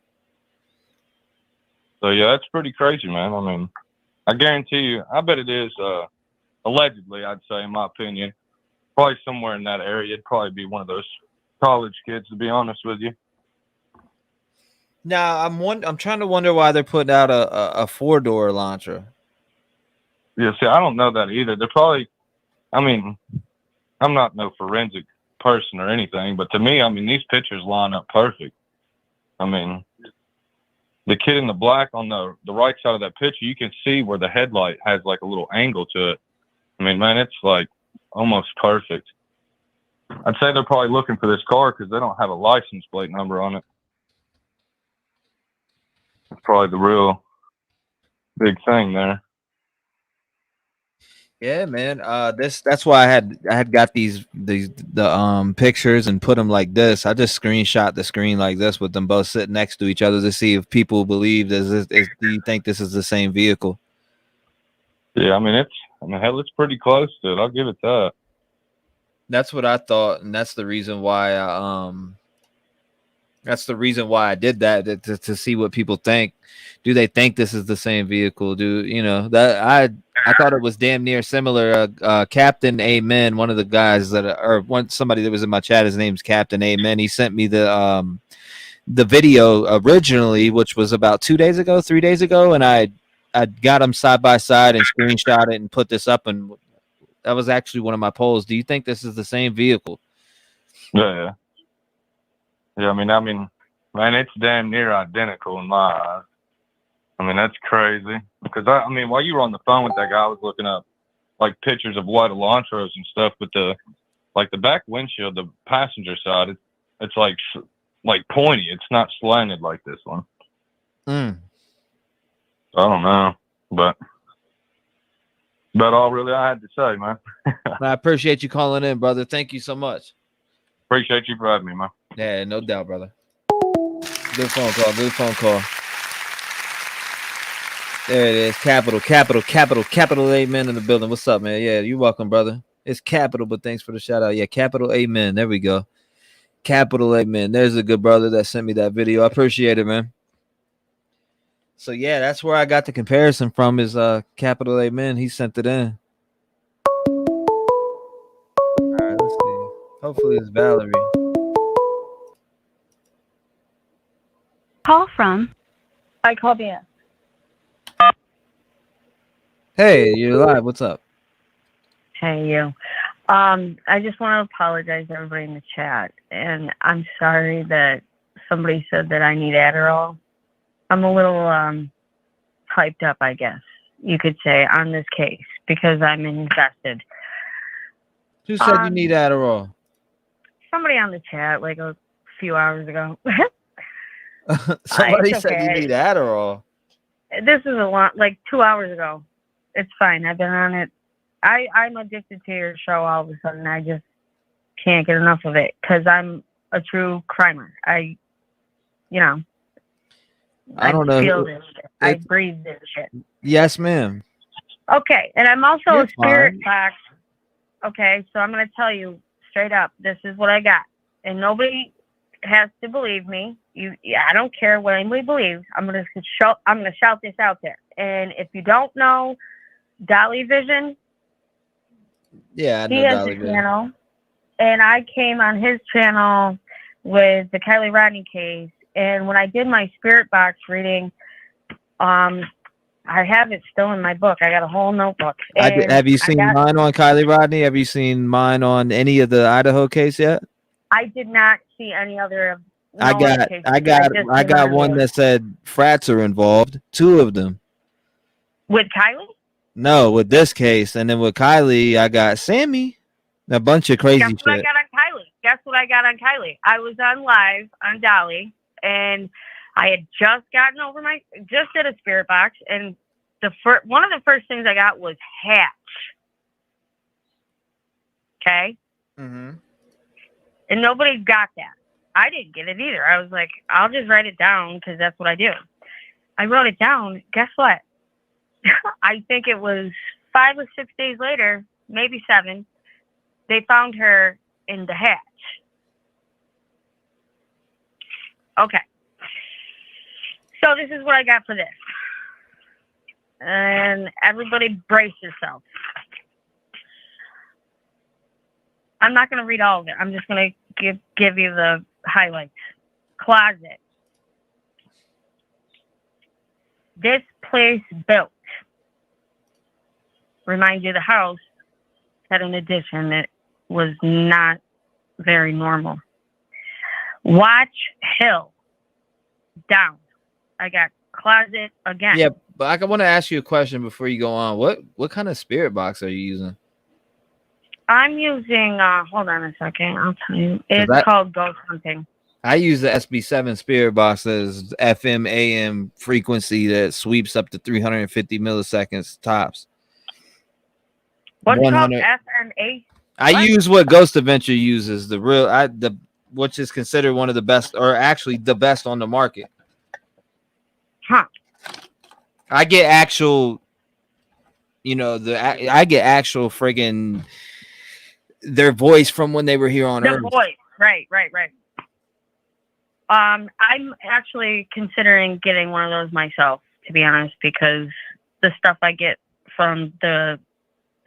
So yeah, that's pretty crazy, man. I mean, I guarantee you, I bet it is, allegedly, I'd say, in my opinion, probably somewhere in that area. It'd probably be one of those college kids, to be honest with you. Now I'm trying to wonder why they're putting out a 4-door Elantra. Yeah, see, I don't know that either. They're probably, I mean, I'm not no forensic person or anything, but to me, I mean, these pictures line up perfect. I mean, the kid in the black on the right side of that picture, you can see where the headlight has like a little angle to it. I mean, man, it's like almost perfect. I'd say they're probably looking for this car because they don't have a license plate number on it. It's probably the real big thing there. Yeah, man. That's why I had got the pictures and put them like this. I just screenshot the screen like this with them both sitting next to each other to see if people believe do you think this is the same vehicle? Yeah, I mean hell, it's pretty close to it. I'll give it that. That's what I thought, and that's the reason why I did that to see what people think. Do they think this is the same vehicle? That I thought it was damn near similar. Captain Amen, one of the guys somebody that was in my chat, his name's Captain Amen. He sent me the video originally, which was about 3 days ago, and I got them side by side and screenshot it and put this up, and that was actually one of my polls. Do you think this is the same vehicle? Yeah. I mean, man, it's damn near identical in my eyes. I mean, that's crazy. Because while you were on the phone with that guy, I was looking up like pictures of white Elantras and stuff. But the back windshield, the passenger side, it's like pointy. It's not slanted like this one. Mm. I don't know, but all really I had to say, man. I appreciate you calling in, brother. Thank you so much. Appreciate you for having me, man. Yeah, no doubt, brother. Good phone call. There it is. Capital Amen in the building. What's up, man? Yeah, you're welcome, brother. It's Capital, but thanks for the shout out. Yeah, Capital Amen. There we go. Capital Amen. There's a good brother that sent me that video. I appreciate it, man. So yeah, that's where I got the comparison from is Capital Amen. He sent it in. All right, let's see. Hopefully it's Valerie. Call from. I called in. Hey, you're live. What's up? Hey, you. I just want to apologize to everybody in the chat, and I'm sorry that somebody said that I need Adderall. I'm a little hyped up, I guess you could say, on this case because I'm invested. Who said you need Adderall? Somebody on the chat like a few hours ago. Somebody It's said you okay. need Adderall. This is a lot, like 2 hours ago. It's fine. I've been on it. I'm addicted to your show all of a sudden. I just can't get enough of it because I'm a true crimer. I don't know. Feel this shit. I breathe this shit. Yes, ma'am. Okay, and I'm also You're a spirit fine. box. Okay, so I'm going to tell you straight up, this is what I got. And nobody has to believe me. I don't care what anybody believes. I'm going to shout this out there. And if you don't know Dolly Vision, Yeah, I he know has Dolly a Vision. channel, and I came on his channel with the Kylie Rodney case. And when I did my spirit box reading, I have it still in my book. I got a whole notebook. And Have you seen mine on Kylie Rodney? Have you seen mine on any of the Idaho case yet? I did not see any other. I got one that said frats are involved. 2 of them. With Kylie? No, with this case, and then with Kylie, I got Sammy. A bunch of crazy Guess what I shit. got on Kylie? Guess what I got on Kylie? I was on live on Dolly, and I had just gotten over just did a spirit box, and one of the first things I got was Hatch. Okay? Mm-hmm. And nobody got that. I didn't get it either. I was like, I'll just write it down because that's what I do. I wrote it down. Guess what? I think it was 5 or 6 days later, maybe 7, they found her in the hatch. Okay. So this is what I got for this. And everybody brace yourself. I'm not going to read all of it. I'm just going to give you the highlights. Closet. This place built. Remind you, the house had an addition that was not very normal. Watch hill. Down. I got closet again. Yeah, but I want to ask you a question before you go on. What kind of spirit box are you using? I'm using, hold on a second. I'll tell you. It's called Ghost Hunting. I use the SB7 spirit box that's FM AM frequency that sweeps up to 350 milliseconds tops. What's it called? FMA? I use what Ghost Adventure uses, which is considered one of the best, or actually the best on the market. Huh. I get actual, I get actual friggin' their voice from when they were here on The Earth. voice, right. I'm actually considering getting one of those myself, to be honest, because the stuff I get from the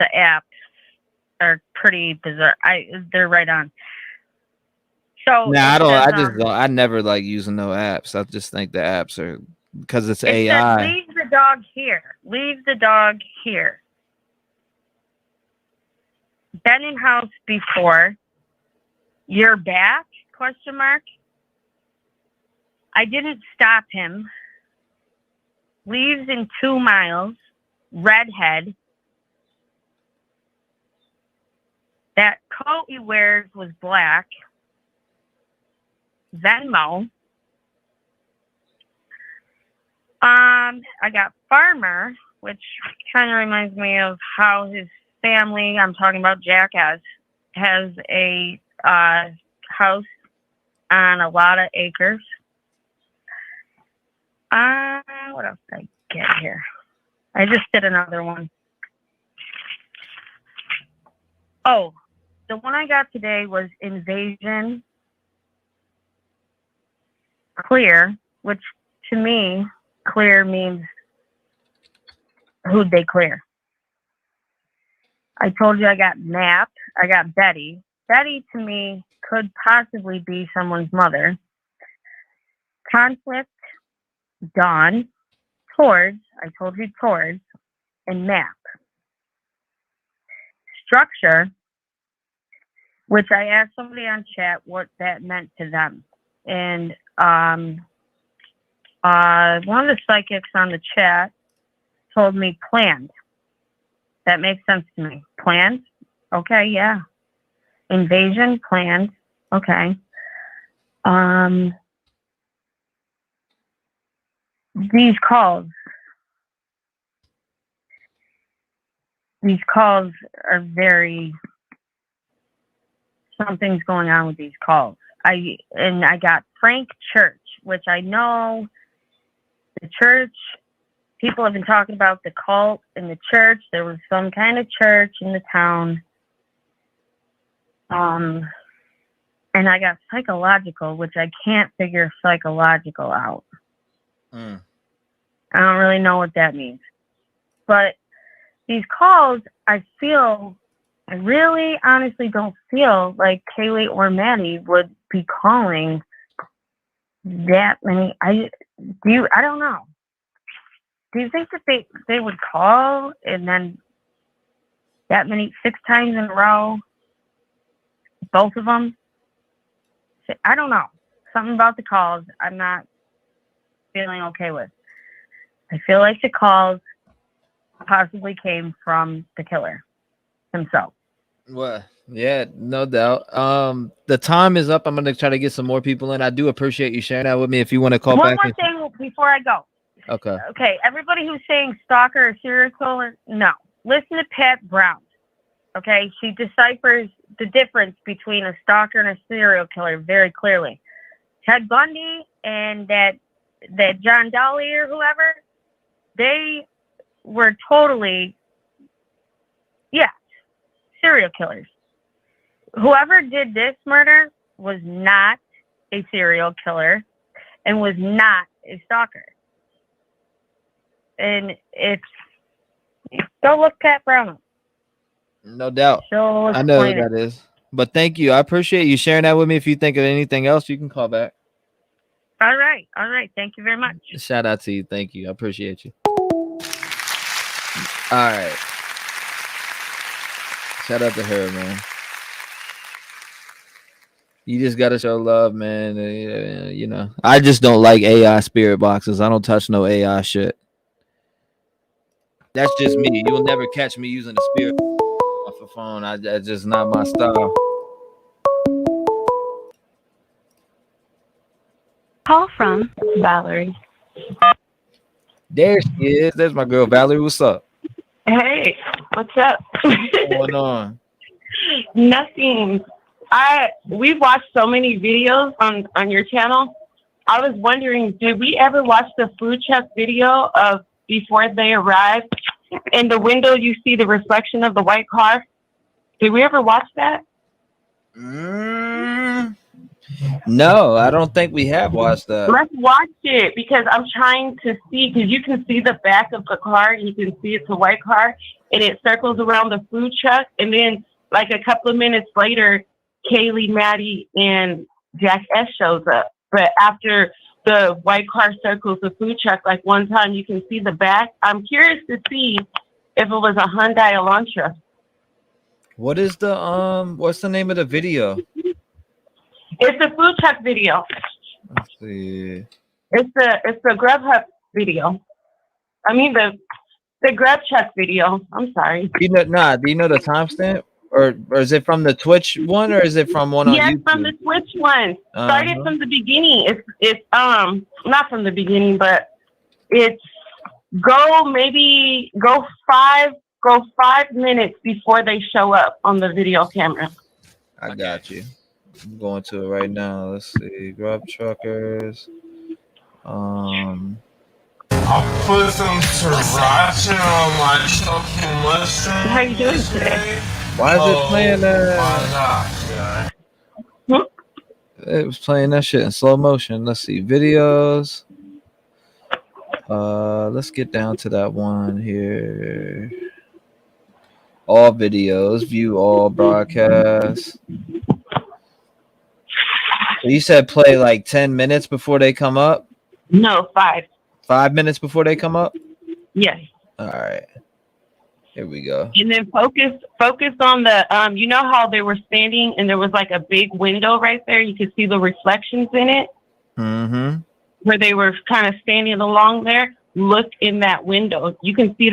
apps are pretty bizarre. They're right on. So Nah, I don't. says, I just don't. I never like using no apps. I just think the apps are because it's it says, AI. leave the dog here. Leave the dog here. Been in house before. You're back? Question mark. I didn't stop him. Leaves in 2 miles. Redhead. That coat he wears was black. Venmo. I got farmer, which kind of reminds me of how his family, I'm talking about Jackass, has a house on a lot of acres. What else did I get here? I just did another one. Oh, the one I got today was invasion clear, which to me, clear means who'd they clear. I told you I got Map. I got Betty. Betty to me could possibly be someone's mother. Conflict, Dawn, Towards, I told you Towards, and Map. Structure, which I asked somebody on chat what that meant to them. And one of the psychics on the chat told me planned. That makes sense to me. Planned? Okay, yeah. Invasion, planned. Okay. These calls are very, something's going on with these calls. I got Frank Church, which I know the church, people have been talking about the cult in the church. There was some kind of church in the town. And I got psychological, which I can't figure psychological out. I don't really know what that means. But these calls, I really honestly don't feel like Kaylee or Maddie would be calling that many. I don't know. Do you think that they would call and then that many 6 times in a row? Both of them? I don't know. Something about the calls I'm not feeling okay with. I feel like the calls possibly came from the killer himself. Well, yeah, no doubt. The time is up. I'm gonna try to get some more people in. I do appreciate you sharing that with me. If you want to call One back. more thing before I go. Okay. Okay, everybody who's saying stalker or serial killer, no. Listen to Pat Brown. Okay, she deciphers the difference between a stalker and a serial killer very clearly. Ted Bundy and that John Dolly or whoever, they were totally, serial killers. Whoever did this murder was not a serial killer and was not a stalker. And go look Pat Brown up. No doubt. She'll I know who explain that is. But thank you. I appreciate you sharing that with me. If you think of anything else, you can call back. All right. Thank you very much. Shout out to you. Thank you. I appreciate you. All right. Shout out to her, man. You just gotta show love, man. You know, I just don't like AI spirit boxes. I don't touch no AI shit. That's just me. You'll never catch me using a spirit off a phone. That's just not my style. Call from Valerie. There she is. There's my girl Valerie. What's up? Hey, what's up? What's going on? Nothing. We've watched so many videos on your channel. I was wondering, did we ever watch the food truck video of before they arrived? In the window, you see the reflection of the white car. Did we ever watch that? No, I don't think we have watched that. Let's watch it because I'm trying to see, because you can see the back of the car. You can see it's a white car and it circles around the food truck. And then like a couple of minutes later, Kaylee, Maddie, and Jack S shows up. But after the white car circles the food truck, like one time you can see the back. I'm curious to see if it was a Hyundai Elantra. What is the what's the name of the video? It's a food truck video. Let's see. It's the Grubhub video. I mean the Grub Truck video. I'm sorry. Do you know the timestamp? Or is it from the Twitch one, or is it from one on Yes, YouTube? from the Twitch one. Started from the beginning. It's not from the beginning, but it's go 5 minutes before they show up on the video camera. I got you. I'm going to it right now. Let's see. Grub Truckers. I'll put some sriracha on my fucking mushroom. How you doing today? Why is it playing that? Why not? It was playing that shit in slow motion. Let's see. Videos. Let's get down to that one here. All videos. View all broadcasts. So you said play like 10 minutes before they come up? No, 5. 5 minutes before they come up? Yes. All right. Here we go. And then focus on the you know how they were standing and there was like a big window right there. You could see the reflections in it. Mm-hmm. Where they were kind of standing along there. Look in that window. You can see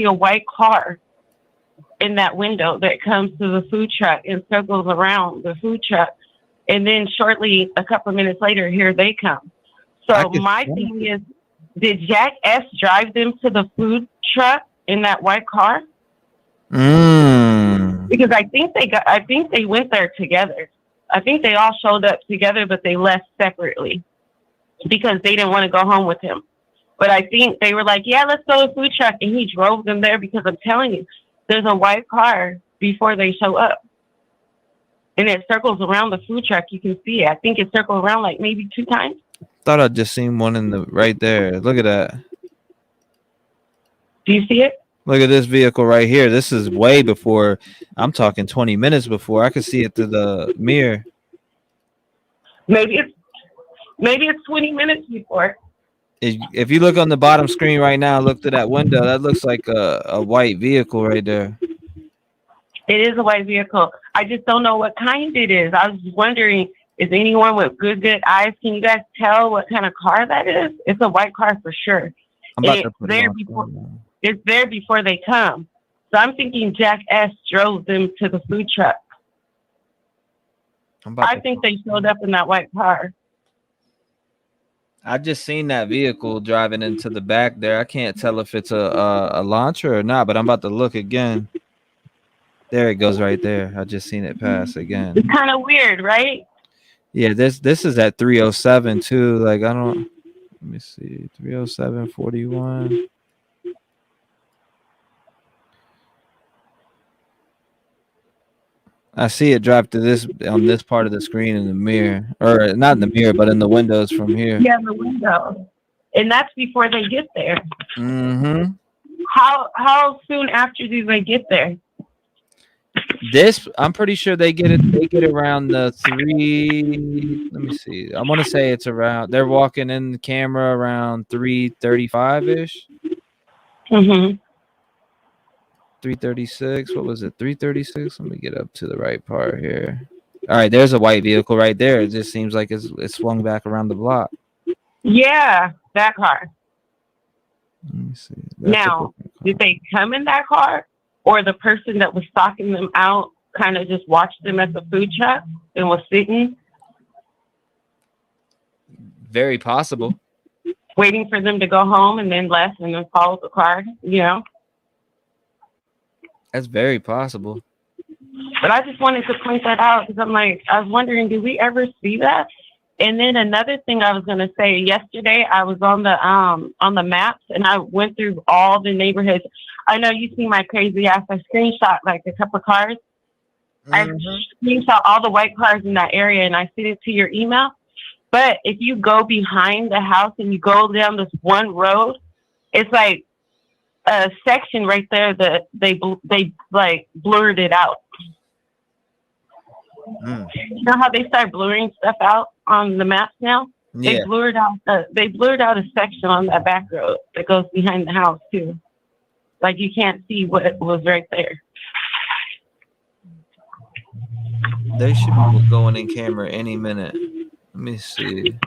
a white car in that window that comes to the food truck and circles around the food truck. And then shortly, a couple of minutes later, here they come. So my thing is, did Jack S drive them to the food truck in that white car? Because I think they went there together. I think they all showed up together, but they left separately because they didn't want to go home with him. But I think they were like, yeah, let's go to the food truck. And he drove them there because I'm telling you, there's a white car before they show up. And it circles around the food truck. You can see it. I think it circled around like maybe 2 times. Thought I'd just seen one in the right there. Look at that. Do you see it? Look at this vehicle right here. This is way before. I'm talking 20 minutes before. I could see it through the mirror. Maybe it's 20 minutes before. If you look on the bottom screen right now, look to that window. That looks like a white vehicle right there. It is a white vehicle. I just don't know what kind it is. I was wondering, is anyone with good eyes? Can you guys tell what kind of car that is? It's a white car for sure. It's there before they come. So I'm thinking Jack S drove them to the food truck. I think they showed up in that white car. I just seen that vehicle driving into the back there. I can't tell if it's a launcher or not, but I'm about to look again. There it goes right there. I just seen it pass again. It's kind of weird, right? Yeah, this is at 307 too. Like I don't. Let me see. 307:41. I see it drive to this on this part of the screen in the mirror, or not in the mirror, but in the windows from here. Yeah, the window, and that's before they get there. Mm-hmm. How soon after do they get there? This, I'm pretty sure they get it. They get around the 3. Let me see. I want to say it's around. They're walking in the camera around 3:35 ish. Mm-hmm. 3:36. What was it? 3:36. Let me get up to the right part here. All right, there's a white vehicle right there. It just seems like it swung back around the block. Yeah, that car. Let me see. Now, did they come in that car, or the person that was stalking them out kind of just watched them at the food truck and was sitting? Very possible. Waiting for them to go home and then left and then followed the car, you know? That's very possible. But I just wanted to point that out because I was wondering, did we ever see that? And then another thing I was going to say, yesterday I was on the maps and I went through all the neighborhoods. I know you see my crazy ass. I screenshot like a couple of cars. I screenshot all the white cars in that area and I sent it to your email. But if you go behind the house and you go down this one road, it's like a section right there that they like blurred it out. You know how they start blurring stuff out on the maps now? Yeah. They blurred out a section on that back road that goes behind the house too. Like you can't see what was right there. They should be going in camera any minute. Let me see.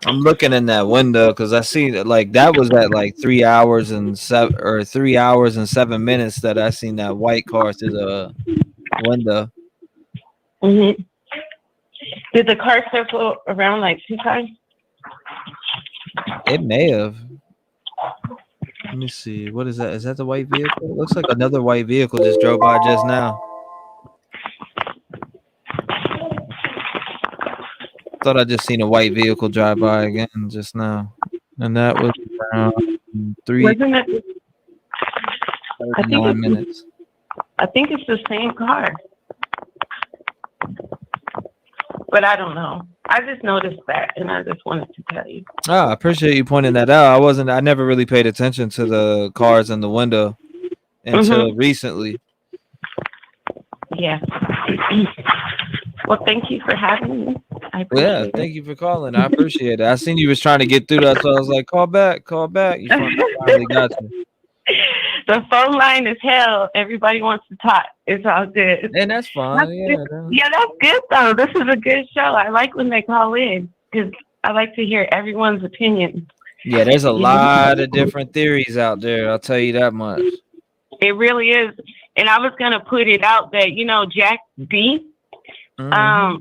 I'm looking in that window because I see that like that was at like 3 hours and 7 minutes that I seen that white car through the window. Mm-hmm. Did the car circle around like 2 times? It may have. Let me see. What is that? Is that the white vehicle? It looks like another white vehicle just drove by just now. Thought I just seen a white vehicle drive by again just now, and that was around 39 minutes. I think it's the same car, but I don't know. I just noticed that, and I just wanted to tell you. Oh, I appreciate you pointing that out. I never really paid attention to the cars in the window until recently. Yeah. Well, thank you for having me. I appreciate it. Thank you for calling. I appreciate it. I seen you was trying to get through that, so I was like, call back. You finally got you. The phone line is hell. Everybody wants to talk. It's all good. And that's fine. That's good though. This is a good show. I like when they call in because I like to hear everyone's opinion. Yeah, there's a lot of different theories out there. I'll tell you that much. It really is. And I was gonna put it out that Jack D. No,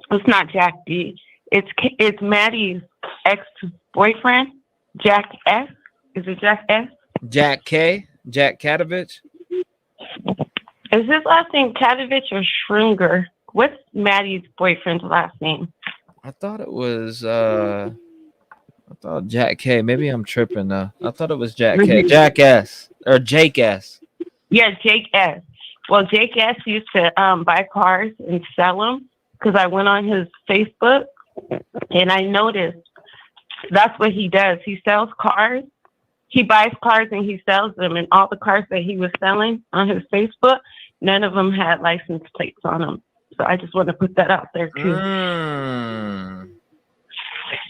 it's not Jack D. It's Maddie's ex-boyfriend, Jack S. Is it Jack S? Jack K. Jack Katovich. Is his last name Katovich or Schrunger? What's Maddie's boyfriend's last name? I thought it was Jack K. Maybe I'm tripping though. I thought it was Jack K. Jack S. Or Jake S. Yeah, Jake S. Well, Jake S. used to buy cars and sell them because I went on his Facebook and I noticed that's what he does. He sells cars. He buys cars and he sells them. And all the cars that he was selling on his Facebook, none of them had license plates on them. So I just want to put that out there too.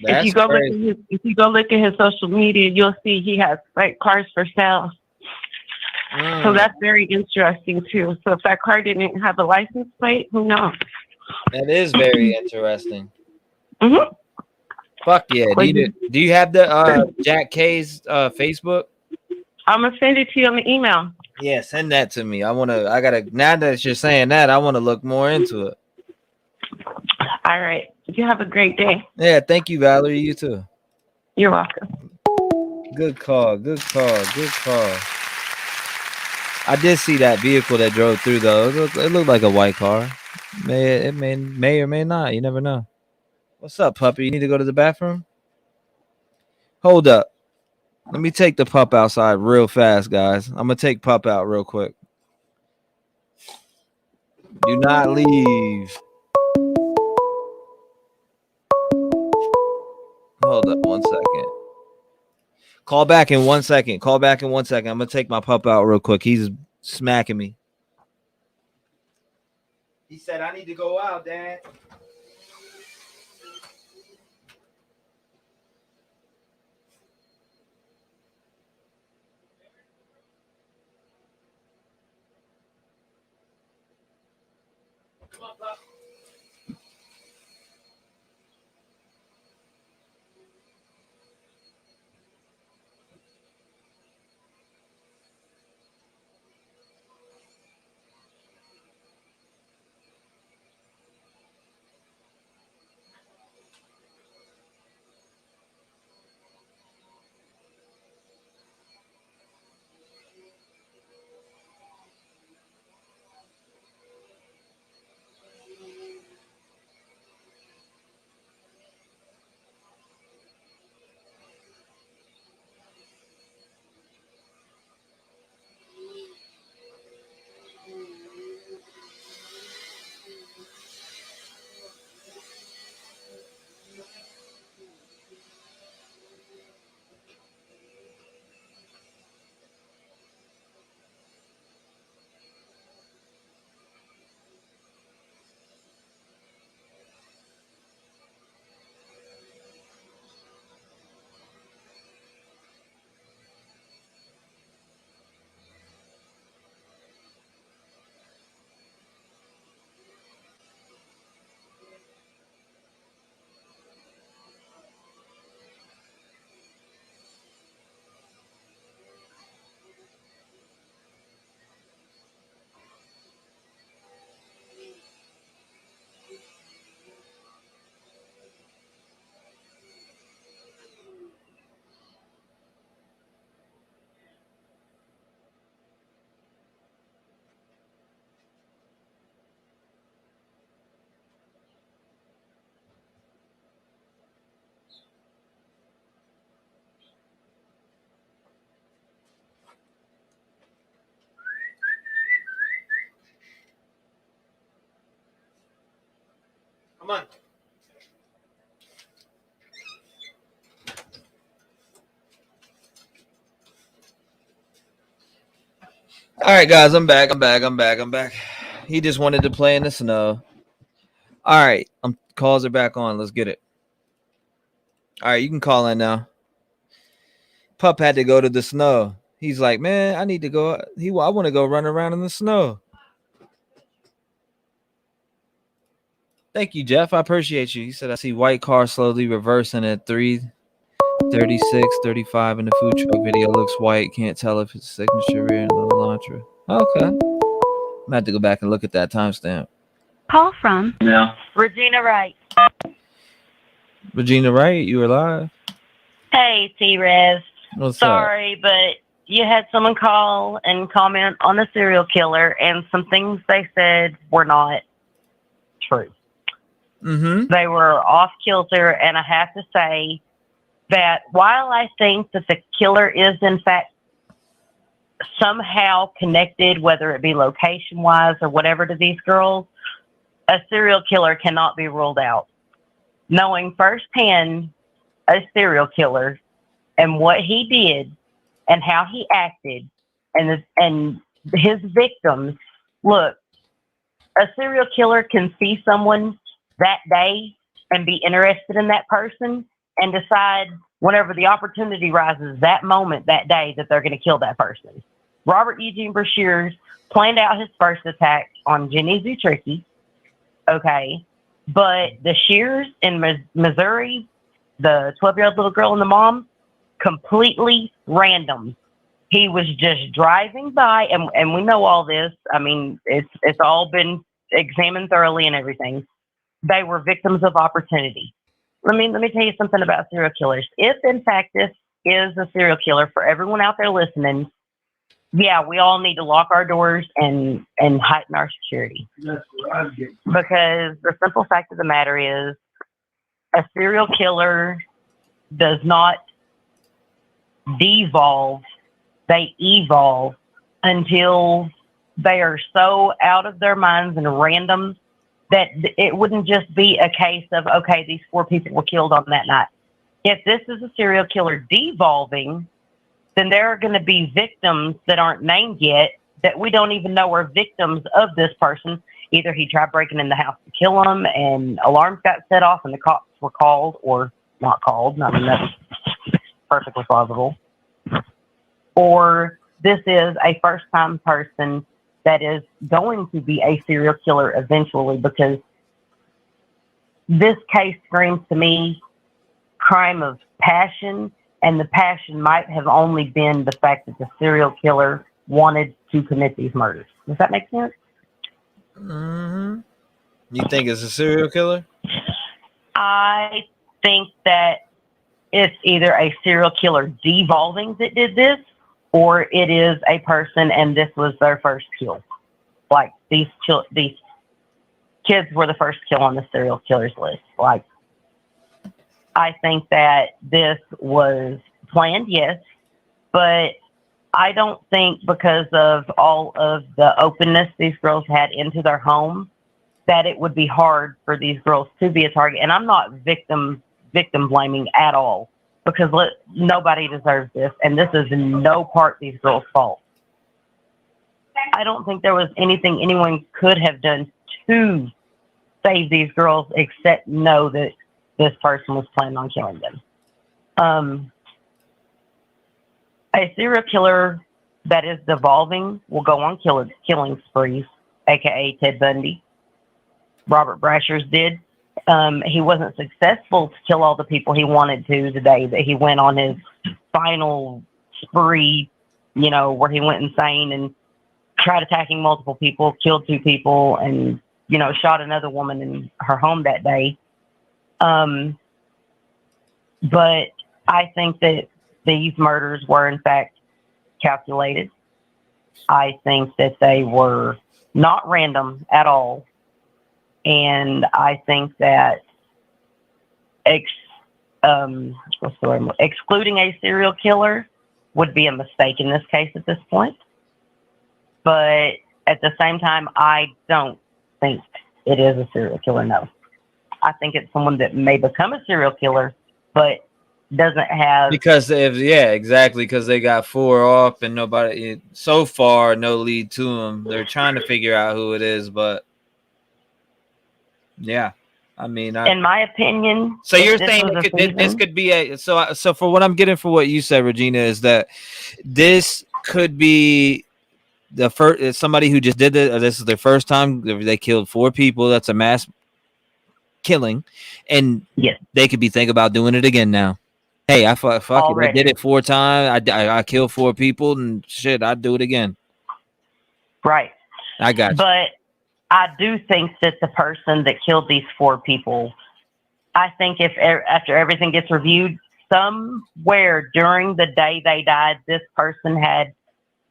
If you go look at his social media, you'll see he has like cars for sale. So that's very interesting too. So if that car didn't have a license plate, who knows? That is very interesting. Mm-hmm. Fuck yeah. Do you have the Jack K's Facebook? I'm gonna send it to you on the email. Yeah, send that to me. Now that you're saying that, I want to look more into it. All right. You have a great day. Yeah, thank you, Valerie. You too. You're welcome. Good call. I did see that vehicle that drove through though. It looked like a white car. It may or may not. You never know. What's up, puppy? You need to go to the bathroom? Hold up. Let me take the pup outside real fast, guys. I'm gonna take pup out real quick. Do not leave. Hold up 1 second. Call back in 1 second. I'm gonna take my pup out real quick. He's smacking me. He said I need to go out, Dad. on. All right, guys, I'm back. He just wanted to play in the snow. All right, calls are back on. Let's get it. All right, you can call in now. Pup had to go to the snow. He's like, man, I need to go. I want to go run around in the snow. Thank you, Jeff. I appreciate you. He said, I see white car slowly reversing at 3:36, 35 in the food truck video. Looks white. Can't tell if it's signature rear and little Elantra. Okay. I'm going to have to go back and look at that timestamp. Call from Regina Wright. Regina Wright, you were live. Hey, T-REV. What's Sorry, but you had someone call and comment on the serial killer, and some things they said were not true. Mm-hmm. They were off kilter, and I have to say that while I think that the killer is, in fact, somehow connected, whether it be location-wise or whatever, to these girls, a serial killer cannot be ruled out. Knowing firsthand a serial killer and what he did and how he acted and his victims, look, a serial killer can see someone that day and be interested in that person and decide whenever the opportunity rises that moment, that day, that they're going to kill that person. Robert Eugene Brashears planned out his first attack on Jenny Zutricki. Okay. But the Shears in Missouri, the 12-year-old little girl and the mom, completely random. He was just driving by, and we know all this. I mean, it's all been examined thoroughly and everything. They were victims of opportunity. Let me tell you something about serial killers. If in fact this is a serial killer, for everyone out there listening, yeah, we all need to lock our doors and heighten our security. Because the simple fact of the matter is, a serial killer does not devolve, they evolve until they are so out of their minds and random that it wouldn't just be a case of, okay, these 4 people were killed on that night. If this is a serial killer devolving, then there are going to be victims that aren't named yet that we don't even know are victims of this person. Either he tried breaking in the house to kill him and alarms got set off and the cops were called or not called. I mean, that's perfectly plausible. Or this is a first-time person that is going to be a serial killer eventually, because this case screams to me crime of passion, and the passion might have only been the fact that the serial killer wanted to commit these murders. Does that make sense? Mm-hmm. You think it's a serial killer? I think that it's either a serial killer devolving that did this, or it is a person and this was their first kill. Like these kids were the first kill on the serial killers list. Like, I think that this was planned, yes, but I don't think because of all of the openness these girls had into their home that it would be hard for these girls to be a target. And I'm not victim blaming at all, because nobody deserves this, and this is in no part these girls' fault. I don't think there was anything anyone could have done to save these girls except know that this person was planning on killing them. A serial killer that is devolving will go on killing sprees, aka Ted Bundy. Robert Brashears did. He wasn't successful to kill all the people he wanted to the day that he went on his final spree, where he went insane and tried attacking multiple people, killed 2 people, and, shot another woman in her home that day. But I think that these murders were, in fact, calculated. I think that they were not random at all. And I think that excluding a serial killer would be a mistake in this case at this point. But at the same time, I don't think it is a serial killer, no. I think it's someone that may become a serial killer, but doesn't have. Because exactly, because they got 4 off and nobody so far, no lead to them. They're trying to figure out who it is, but yeah, I mean, in my opinion. So you're saying this could be a so for what I'm getting for what you said, Regina, is that this could be the first somebody who just did it. This is their first time. They killed 4 people. That's a mass killing, and they could be thinking about doing it again now. Hey, I fuck it. I did it 4 times. I killed 4 people, and shit, I'd do it again. Right. I got you. But I do think that the person that killed these 4 people, I think if after everything gets reviewed, somewhere during the day they died, this person had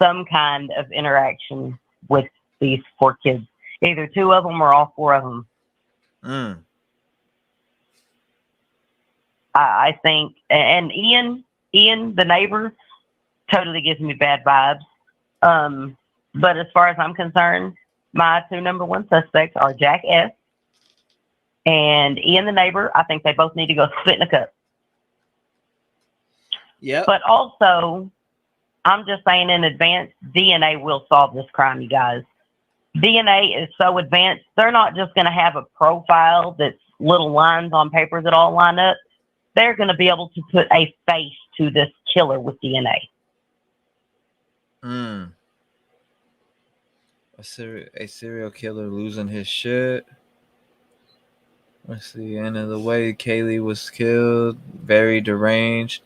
some kind of interaction with these 4 kids. Either 2 of them or all 4 of them. I think, and Ian, the neighbor, totally gives me bad vibes. But as far as I'm concerned, my 2 number 1 suspects are Jack S. and Ian, the neighbor. I think they both need to go spit in a cup. Yeah. But also, I'm just saying in advance, DNA will solve this crime, you guys. DNA is so advanced, they're not just going to have a profile that's little lines on paper that all line up. They're going to be able to put a face to this killer with DNA. A serial killer losing his shit. Let's see. And the way Kaylee was killed, very deranged.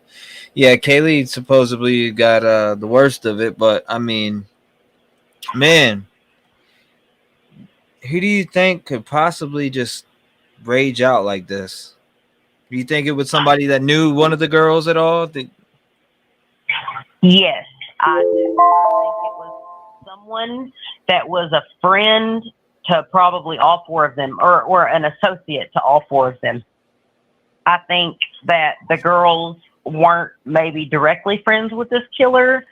Yeah, Kaylee supposedly got the worst of it, but I mean, man, who do you think could possibly just rage out like this? Do you think it was somebody that knew one of the girls at all? Yes, I do. I think it was someone that was a friend to probably all 4 of them, or an associate to all 4 of them. I think that the girls weren't maybe directly friends with this killer,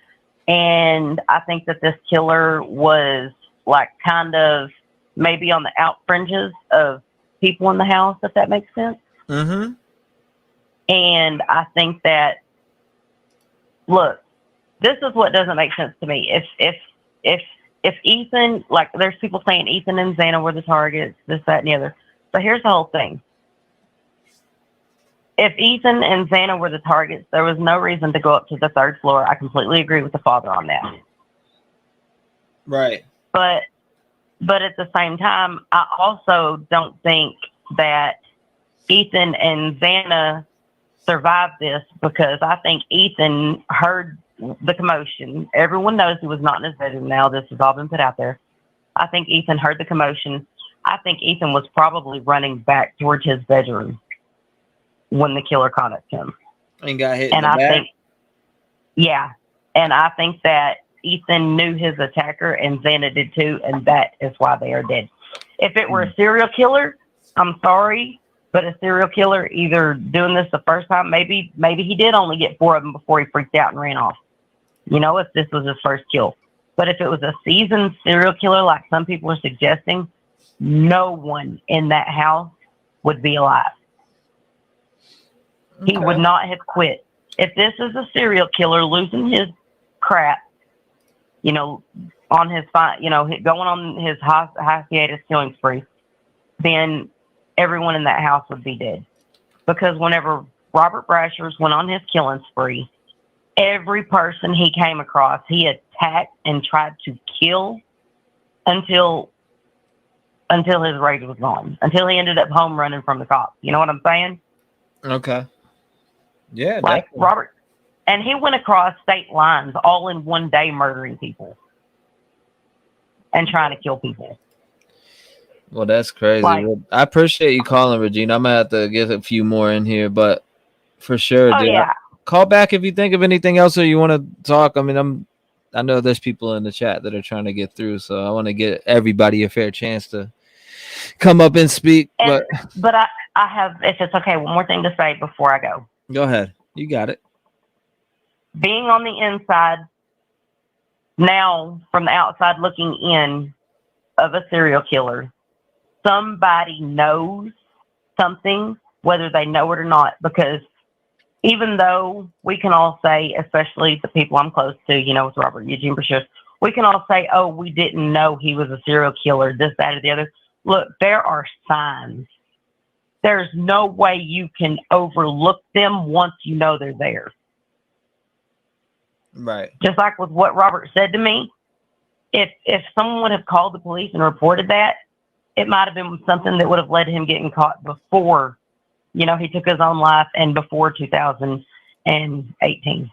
and I think that this killer was like kind of maybe on the out fringes of people in the house, if that makes sense. Mm-hmm. And I think that, look, this is what doesn't make sense to me. If Ethan, like, there's people saying Ethan and Xana were the targets, this, that, and the other. But here's the whole thing. If Ethan and Xana were the targets, there was no reason to go up to the 3rd floor. I completely agree with the father on that. Right. But at the same time, I also don't think that Ethan and Xana survived this, because I think Ethan heard the commotion. Everyone knows he was not in his bedroom now. This has all been put out there. I think Ethan heard the commotion. I think Ethan was probably running back towards his bedroom when the killer caught up to him. And got hit and in the back? think, yeah. And I think that Ethan knew his attacker, and Xana did too, and that is why they are dead. If it were a serial killer, I'm sorry, but a serial killer either doing this the first time, maybe he did only get 4 of them before he freaked out and ran off. You know, if this was his first kill. But if it was a seasoned serial killer, like some people are suggesting, no one in that house would be alive. Okay. He would not have quit. If this is a serial killer losing his crap, you know, on his, you know, going on his high hiatus killing spree, then everyone in that house would be dead. Because whenever Robert Brashers went on his killing spree, every person he came across, he attacked and tried to kill until his rage was gone, until he ended up home running from the cops. You know what I'm saying? Okay. Yeah, like definitely. Robert, and he went across state lines all in one day, murdering people and trying to kill people. Well, that's crazy. Like, Well, I appreciate you calling, Regina. I'm gonna have to get a few more in here, but for sure, dude. Yeah. Call back if you think of anything else or you want to talk. I mean, I know there's people in the chat that are trying to get through, so I want to get everybody a fair chance to come up and speak. But I have, if it's okay, one more thing to say before I go. Go ahead. You got it. Being on the inside now, from the outside looking in, of a serial killer, somebody knows something, whether they know it or not, because even though we can all say, especially the people I'm close to, you know, with Robert Eugene Brashear, we can all say, oh, we didn't know he was a serial killer, this, that, or the other. Look, there are signs. There's no way you can overlook them once you know they're there. Right. Just like with what Robert said to me, if someone would have called the police and reported that, it might have been something that would have led to him getting caught before, you know, he took his own life and before 2018.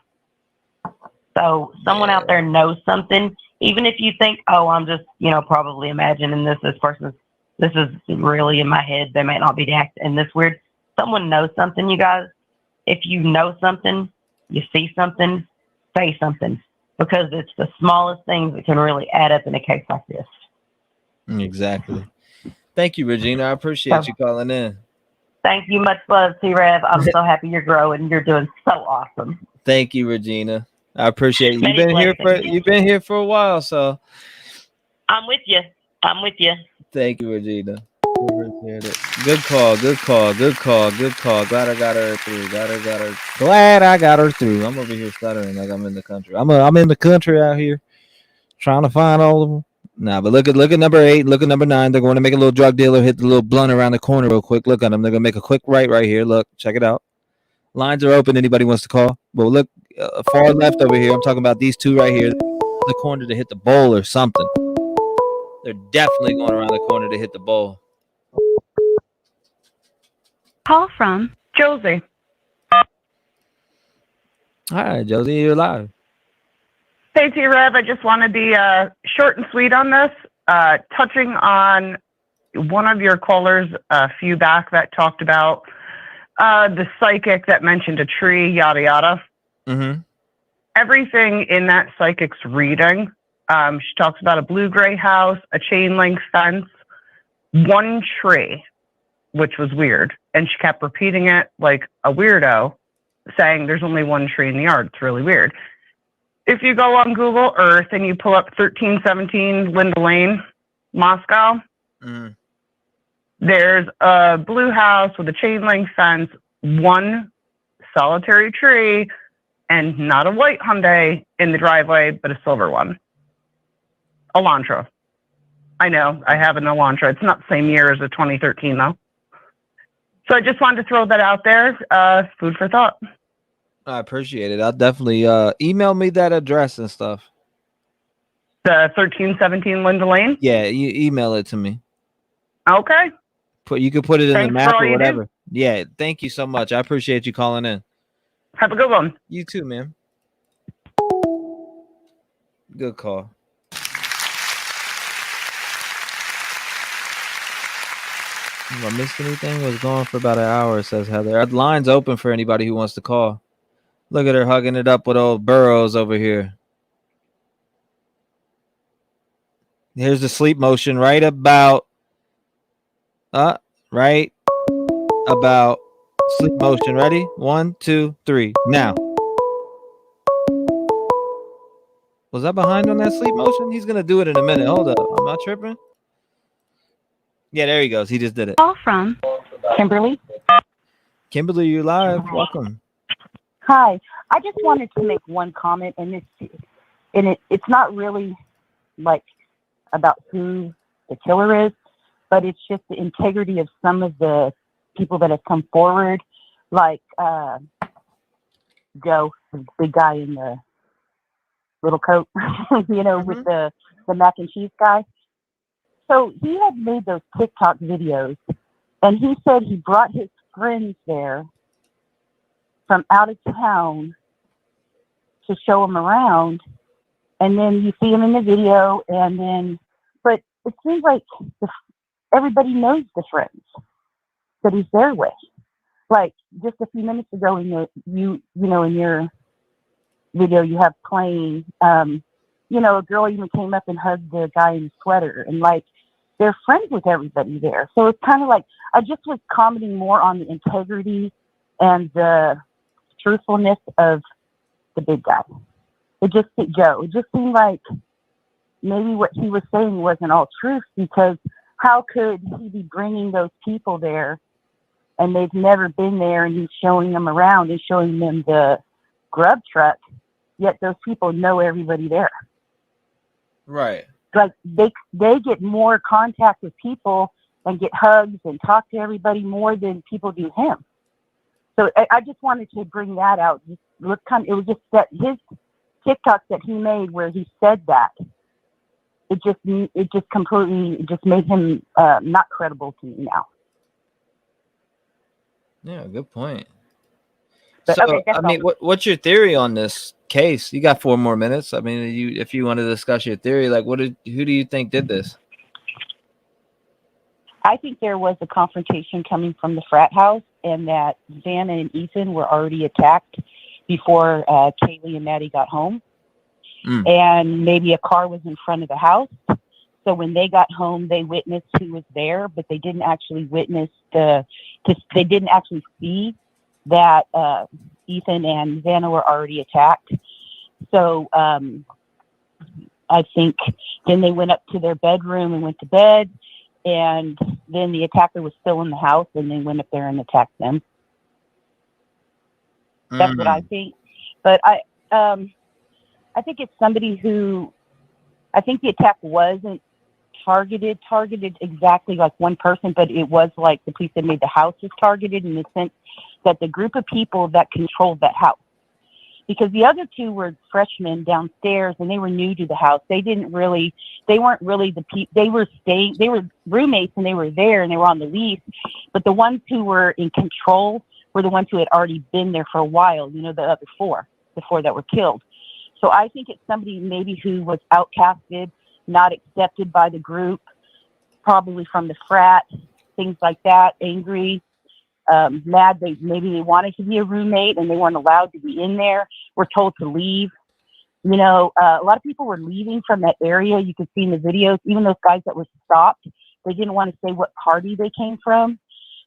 So someone out there knows something, even if you think, oh, I'm just, you know, probably imagining this is really in my head. They might not be acting this weird. Someone knows something, you guys. If you know something, you see something, say something, because it's the smallest things that can really add up in a case like this. Exactly. Thank you, Regina. I appreciate you calling in. Thank you. Much love, T-REV. I'm so happy you're growing. You're doing so awesome. Thank you, Regina. I appreciate you. Many You've been here for a while, so I'm with you. thank you, Regina. Appreciate it. Good call. Glad I got her through. Glad I got her through. I'm over here stuttering like I'm in the country. I'm in the country out here trying to find all of them. Nah, but look at number 8, look at number 9. They're going to make a little drug dealer hit the little blunt around the corner real quick. Look at them. They're going to make a quick right here. Look, check it out. Lines are open. Anybody wants to call? But look, far left over here. I'm talking about these two right here. The corner to hit the bowl or something. They're definitely going around the corner to hit the bowl. Call from Josie. Hi, Josie. You're live. Hey, T-REV. I just want to be short and sweet on this. Touching on one of your callers a few back that talked about the psychic that mentioned a tree, yada, yada. Mm-hmm. Everything in that psychic's reading, she talks about a blue-gray house, a chain-link fence, one tree, which was weird. And she kept repeating it like a weirdo, saying there's only one tree in the yard. It's really weird. If you go on Google Earth and you pull up 1317 Linda Lane, Moscow, there's a blue house with a chain link fence, one solitary tree, and not a white Hyundai in the driveway, but a silver one. Elantra. I know, I have an Elantra. It's not the same year as the 2013, though. So I just wanted to throw that out there. Food for thought. I appreciate it. I'll definitely email me that address and stuff. The 1317 Linda Lane? Yeah, you email it to me. Okay. You could put it in Thanks the map for all or you do. whatever. Yeah, thank you so much. I appreciate you calling in. Have a good one. You too, man. Good call. Have I missed anything? Was going for about an hour, says Heather. Our line's open for anybody who wants to call. Look at her hugging it up with old Burrows over here. Here's the sleep motion right about sleep motion. Ready? 1, 2, 3. Now. Was I behind on that sleep motion? He's gonna do it in a minute. Hold up. Am I tripping? Yeah, there he goes. He just did it. Call from Kimberly. Kimberly, you're live. Welcome. Hi. I just wanted to make one comment, and it's not really like about who the killer is, but it's just the integrity of some of the people that have come forward, like Joe, the big guy in the little coat, you know, with the mac and cheese guy. So he had made those TikTok videos, and he said he brought his friends there from out of town to show them around, and then you see him in the video, but it seems like everybody knows the friends that he's there with. Like just a few minutes ago in in your video you have playing, a girl even came up and hugged the guy in the sweater, and like they're friends with everybody there. So it's kind of like I just was commenting more on the integrity and the truthfulness of the big guy. It just seemed like maybe what he was saying wasn't all truth, because how could he be bringing those people there and they've never been there, and he's showing them around and showing them the grub truck, yet those people know everybody there. Right. Like they get more contact with people and get hugs and talk to everybody more than people do him. So I just wanted to bring that out. It was just that his TikTok that he made where he said that. It just completely made him not credible to me now. Yeah, good point. But, So, okay, I mean, what's your theory on this case? You got 4 more minutes. I mean, if you want to discuss your theory, like, who do you think did this? I think there was a confrontation coming from the frat house, and that Vanna and Ethan were already attacked before Kaylee and Maddie got home. And maybe a car was in front of the house. So when they got home, they witnessed who was there, but they didn't actually witness they didn't actually see that Ethan and Vanna were already attacked. So I think then they went up to their bedroom and went to bed, and then the attacker was still in the house, and they went up there and attacked them. That's what I think. But I think it's somebody who, I think the attack wasn't targeted exactly like one person, but it was like the police that made the house was targeted in the sense that the group of people that controlled that house. Because the other two were freshmen downstairs and they were new to the house. They weren't really the people, they were roommates and they were there and they were on the lease. But the ones who were in control were the ones who had already been there for a while, the other the four that were killed. So I think it's somebody maybe who was outcasted, not accepted by the group, probably from the frat, things like that, angry, mad. Maybe they wanted to be a roommate and they weren't allowed to be in there. Were told to leave. A lot of people were leaving from that area. You could see in the videos, even those guys that were stopped, they didn't want to say what party they came from.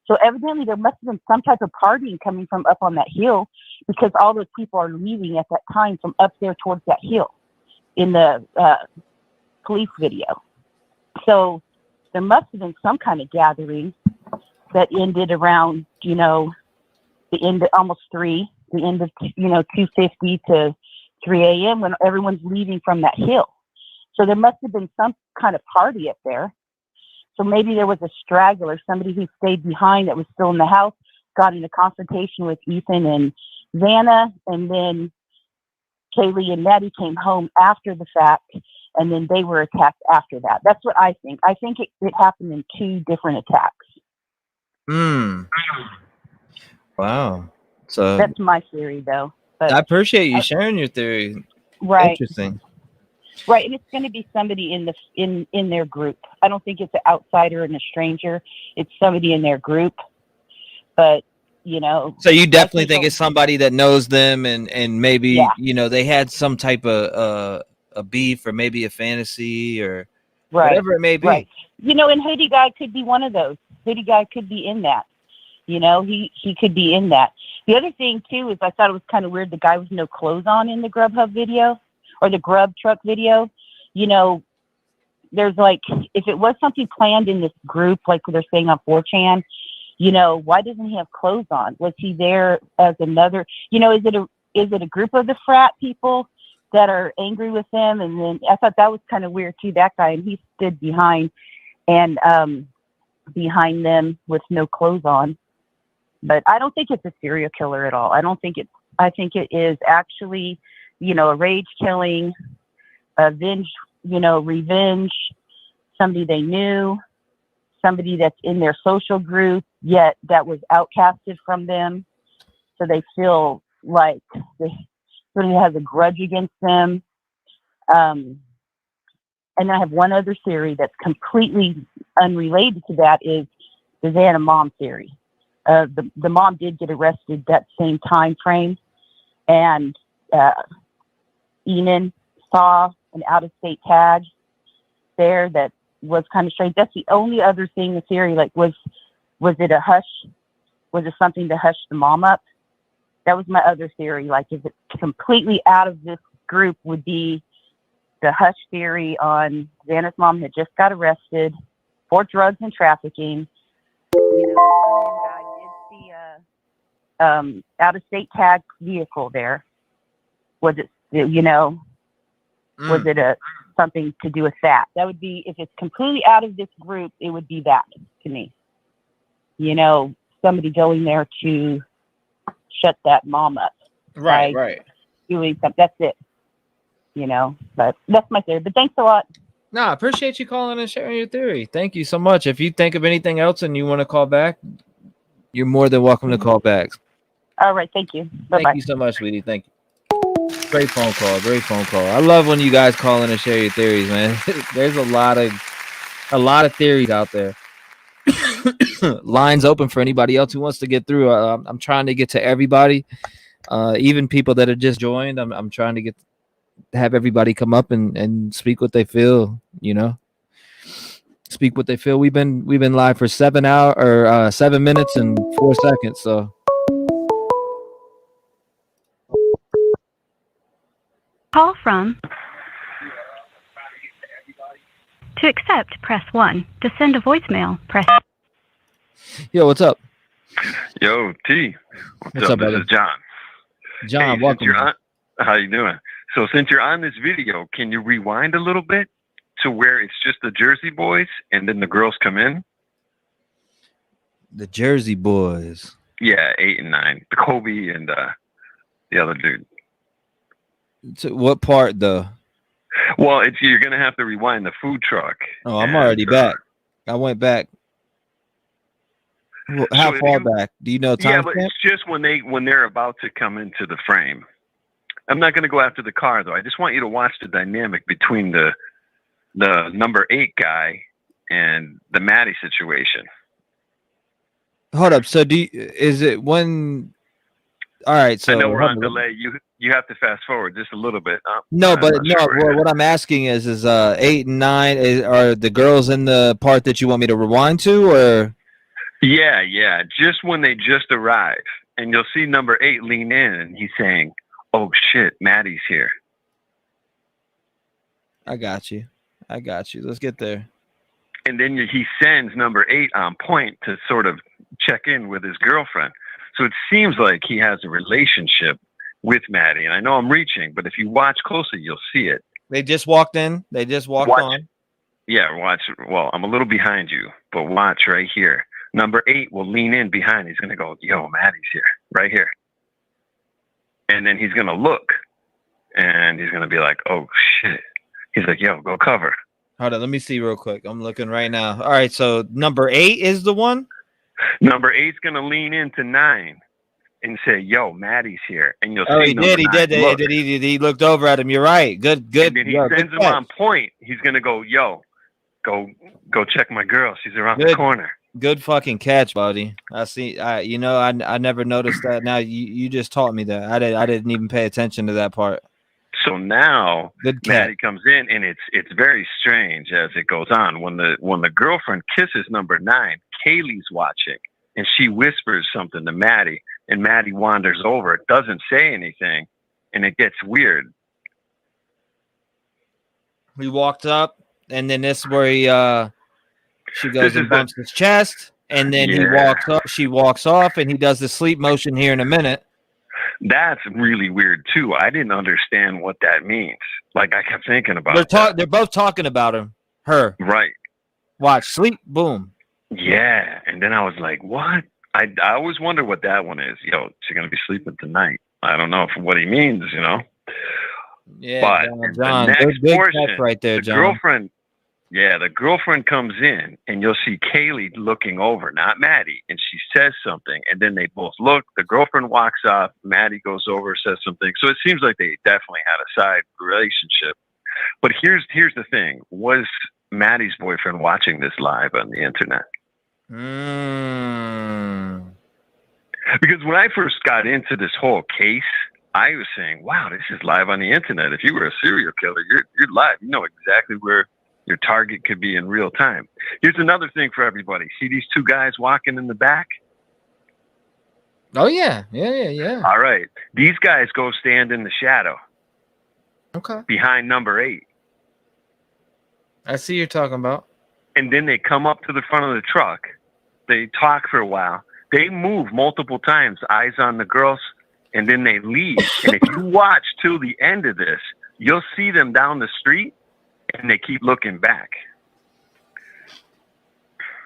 So evidently there must have been some type of partying coming from up on that hill, because all those people are leaving at that time from up there towards that hill in the police video. So there must have been some kind of gathering that ended around, the end of almost 3, the end of, 2:50 to 3 a.m. when everyone's leaving from that hill. So there must have been some kind of party up there. So maybe there was a straggler, somebody who stayed behind that was still in the house, got in a confrontation with Ethan and Vanna, and then Kaylee and Maddie came home after the fact, and then they were attacked after that. That's what I think. I think it happened in 2 different attacks. Wow. So that's my theory, though. But I appreciate you sharing your theory. Right. Interesting. Right, and it's going to be somebody in their group. I don't think it's an outsider and a stranger. It's somebody in their group. But so you definitely think it's somebody that knows them, and maybe they had some type of a beef or maybe a fantasy or whatever it may be. Right. And Hoodie Guy could be one of those. Hoodie Guy could be in that. He could be in that. The other thing too is I thought it was kind of weird the guy with no clothes on in the Grubhub video or the Grub Truck video. There's like, if it was something planned in this group, like they're saying on 4chan, why doesn't he have clothes on? Was he there as another, is it a group of the frat people that are angry with him? And then I thought that was kind of weird too, that guy, and he stood behind them with no clothes on. But I don't think it's a serial killer at all. I think it is actually, a rage killing, revenge, somebody they knew, somebody that's in their social group, yet that was outcasted from them. So they feel like somebody has a grudge against them. And I have one other theory that's completely unrelated to that, is the Vanna mom theory. The mom did get arrested that same time frame, and Enon saw an out-of-state tag there that was kind of strange. That's the only other thing, the theory, like, was it a hush? Was it something to hush the mom up? That was my other theory. Like, is it completely out of this group would be the hush theory on Vanna's mom had just got arrested for drugs and trafficking. The guy did out of state tag vehicle there? Was it, you know, was it something to do with that? That would be, if it's completely out of this group, it would be that to me. You know, somebody going there to shut that mom up. Right, by right. Doing something. That's it. You know, but that's my theory. But thanks a lot. No, I appreciate you calling and sharing your theory. Thank you so much. If you think of anything else and you want to call back, you're more than welcome to call back. All right. Thank you. Bye-bye. Thank you so much, sweetie. Thank you. Great phone call. Great phone call. I love when you guys call in and share your theories, man. There's a lot of theories out there. Lines open for anybody else who wants to get through. I'm trying to get to everybody, even people that have just joined. I'm trying to have everybody come up and speak what they feel. You know, speak what they feel. We've been live for 7 minutes and 4 seconds. So. Call from. To accept, press 1. To send a voicemail, press. Yo, what's up? Yo, T. What's up, This brother? is John. John, Hey, welcome. How you doing? So since you're on this video, can you rewind a little bit to where it's just the Jersey boys and then the girls come in? The Jersey boys. Yeah, 8 and 9. The Kobe and the other dude. So what part though? Well, you're gonna have to rewind the food truck. Oh, I'm already back. I went back. How far back? Do you know time? Yeah, but it's just when they're about to come into the frame. I'm not going to go after the car though. I just want you to watch the dynamic between the number 8 guy and the Maddie situation. Hold up. So is it when? All right. So I know we're on delay. You have to fast forward just a little bit. No, I'm but not no. sure. What I'm asking is 8 and 9 are the girls in the part that you want me to rewind to, or? Yeah. Just when they just arrive, and you'll see number 8 lean in, and he's saying, "Oh shit, Maddie's here." I got you. Let's get there. And then he sends number 8 on point to sort of check in with his girlfriend. So it seems like he has a relationship with Maddie. And I know I'm reaching, but if you watch closely, you'll see it. They just walked in. They just walked on. Yeah, watch. Well, I'm a little behind you, but watch right here. Number 8 will lean in behind. He's going to go, "Yo, Maddie's here," right here. And then he's going to look, and he's going to be like, "Oh, shit." He's like, "Yo, go cover." Hold on. Let me see real quick. I'm looking right now. All right. So number 8 is the one? Number 8's going to lean into 9 and say, "Yo, Maddie's here." And you'll see He did. He looked over at him. You're right. Good. And then he sends him on point. He's going to go, "Yo, go check my girl. She's around the corner." Good fucking catch, buddy. I see. I never noticed that. Now you just taught me that. I didn't even pay attention to that part. So now Good catch. Maddie comes in, and it's very strange as it goes on. When the girlfriend kisses number 9, Kaylee's watching, and she whispers something to Maddie, and Maddie wanders over, doesn't say anything, and it gets weird. He walked up, and then this is where she goes and bumps his chest, and then he walks up. She walks off, and he does the sleep motion here in a minute. That's really weird too. I didn't understand what that means. Like I kept thinking about. They're both talking about her. Right. Watch, sleep, boom. Yeah, and then I was like, "What?" I always wonder what that one is. Yo, she's gonna be sleeping tonight. I don't know what he means, you know. Yeah, but John, the next big portion, catch right there, John. the girlfriend comes in, and you'll see Kaylee looking over, not Maddie, and she says something, and then they both look. The girlfriend walks off. Maddie goes over, says something. So it seems like they definitely had a side relationship. But here's the thing: was Maddie's boyfriend watching this live on the internet? Because when I first got into this whole case, I was saying, "Wow, this is live on the internet. If you were a serial killer, you're live. You know exactly where your target could be in real time." Here's another thing for everybody. See these 2 guys walking in the back? Oh, yeah. Yeah. All right. These guys go stand in the shadow. Okay. Behind number 8. I see you're talking about. And then they come up to the front of the truck. They talk for a while. They move multiple times, eyes on the girls, and then they leave. And if you watch till the end of this, you'll see them down the street, and they keep looking back.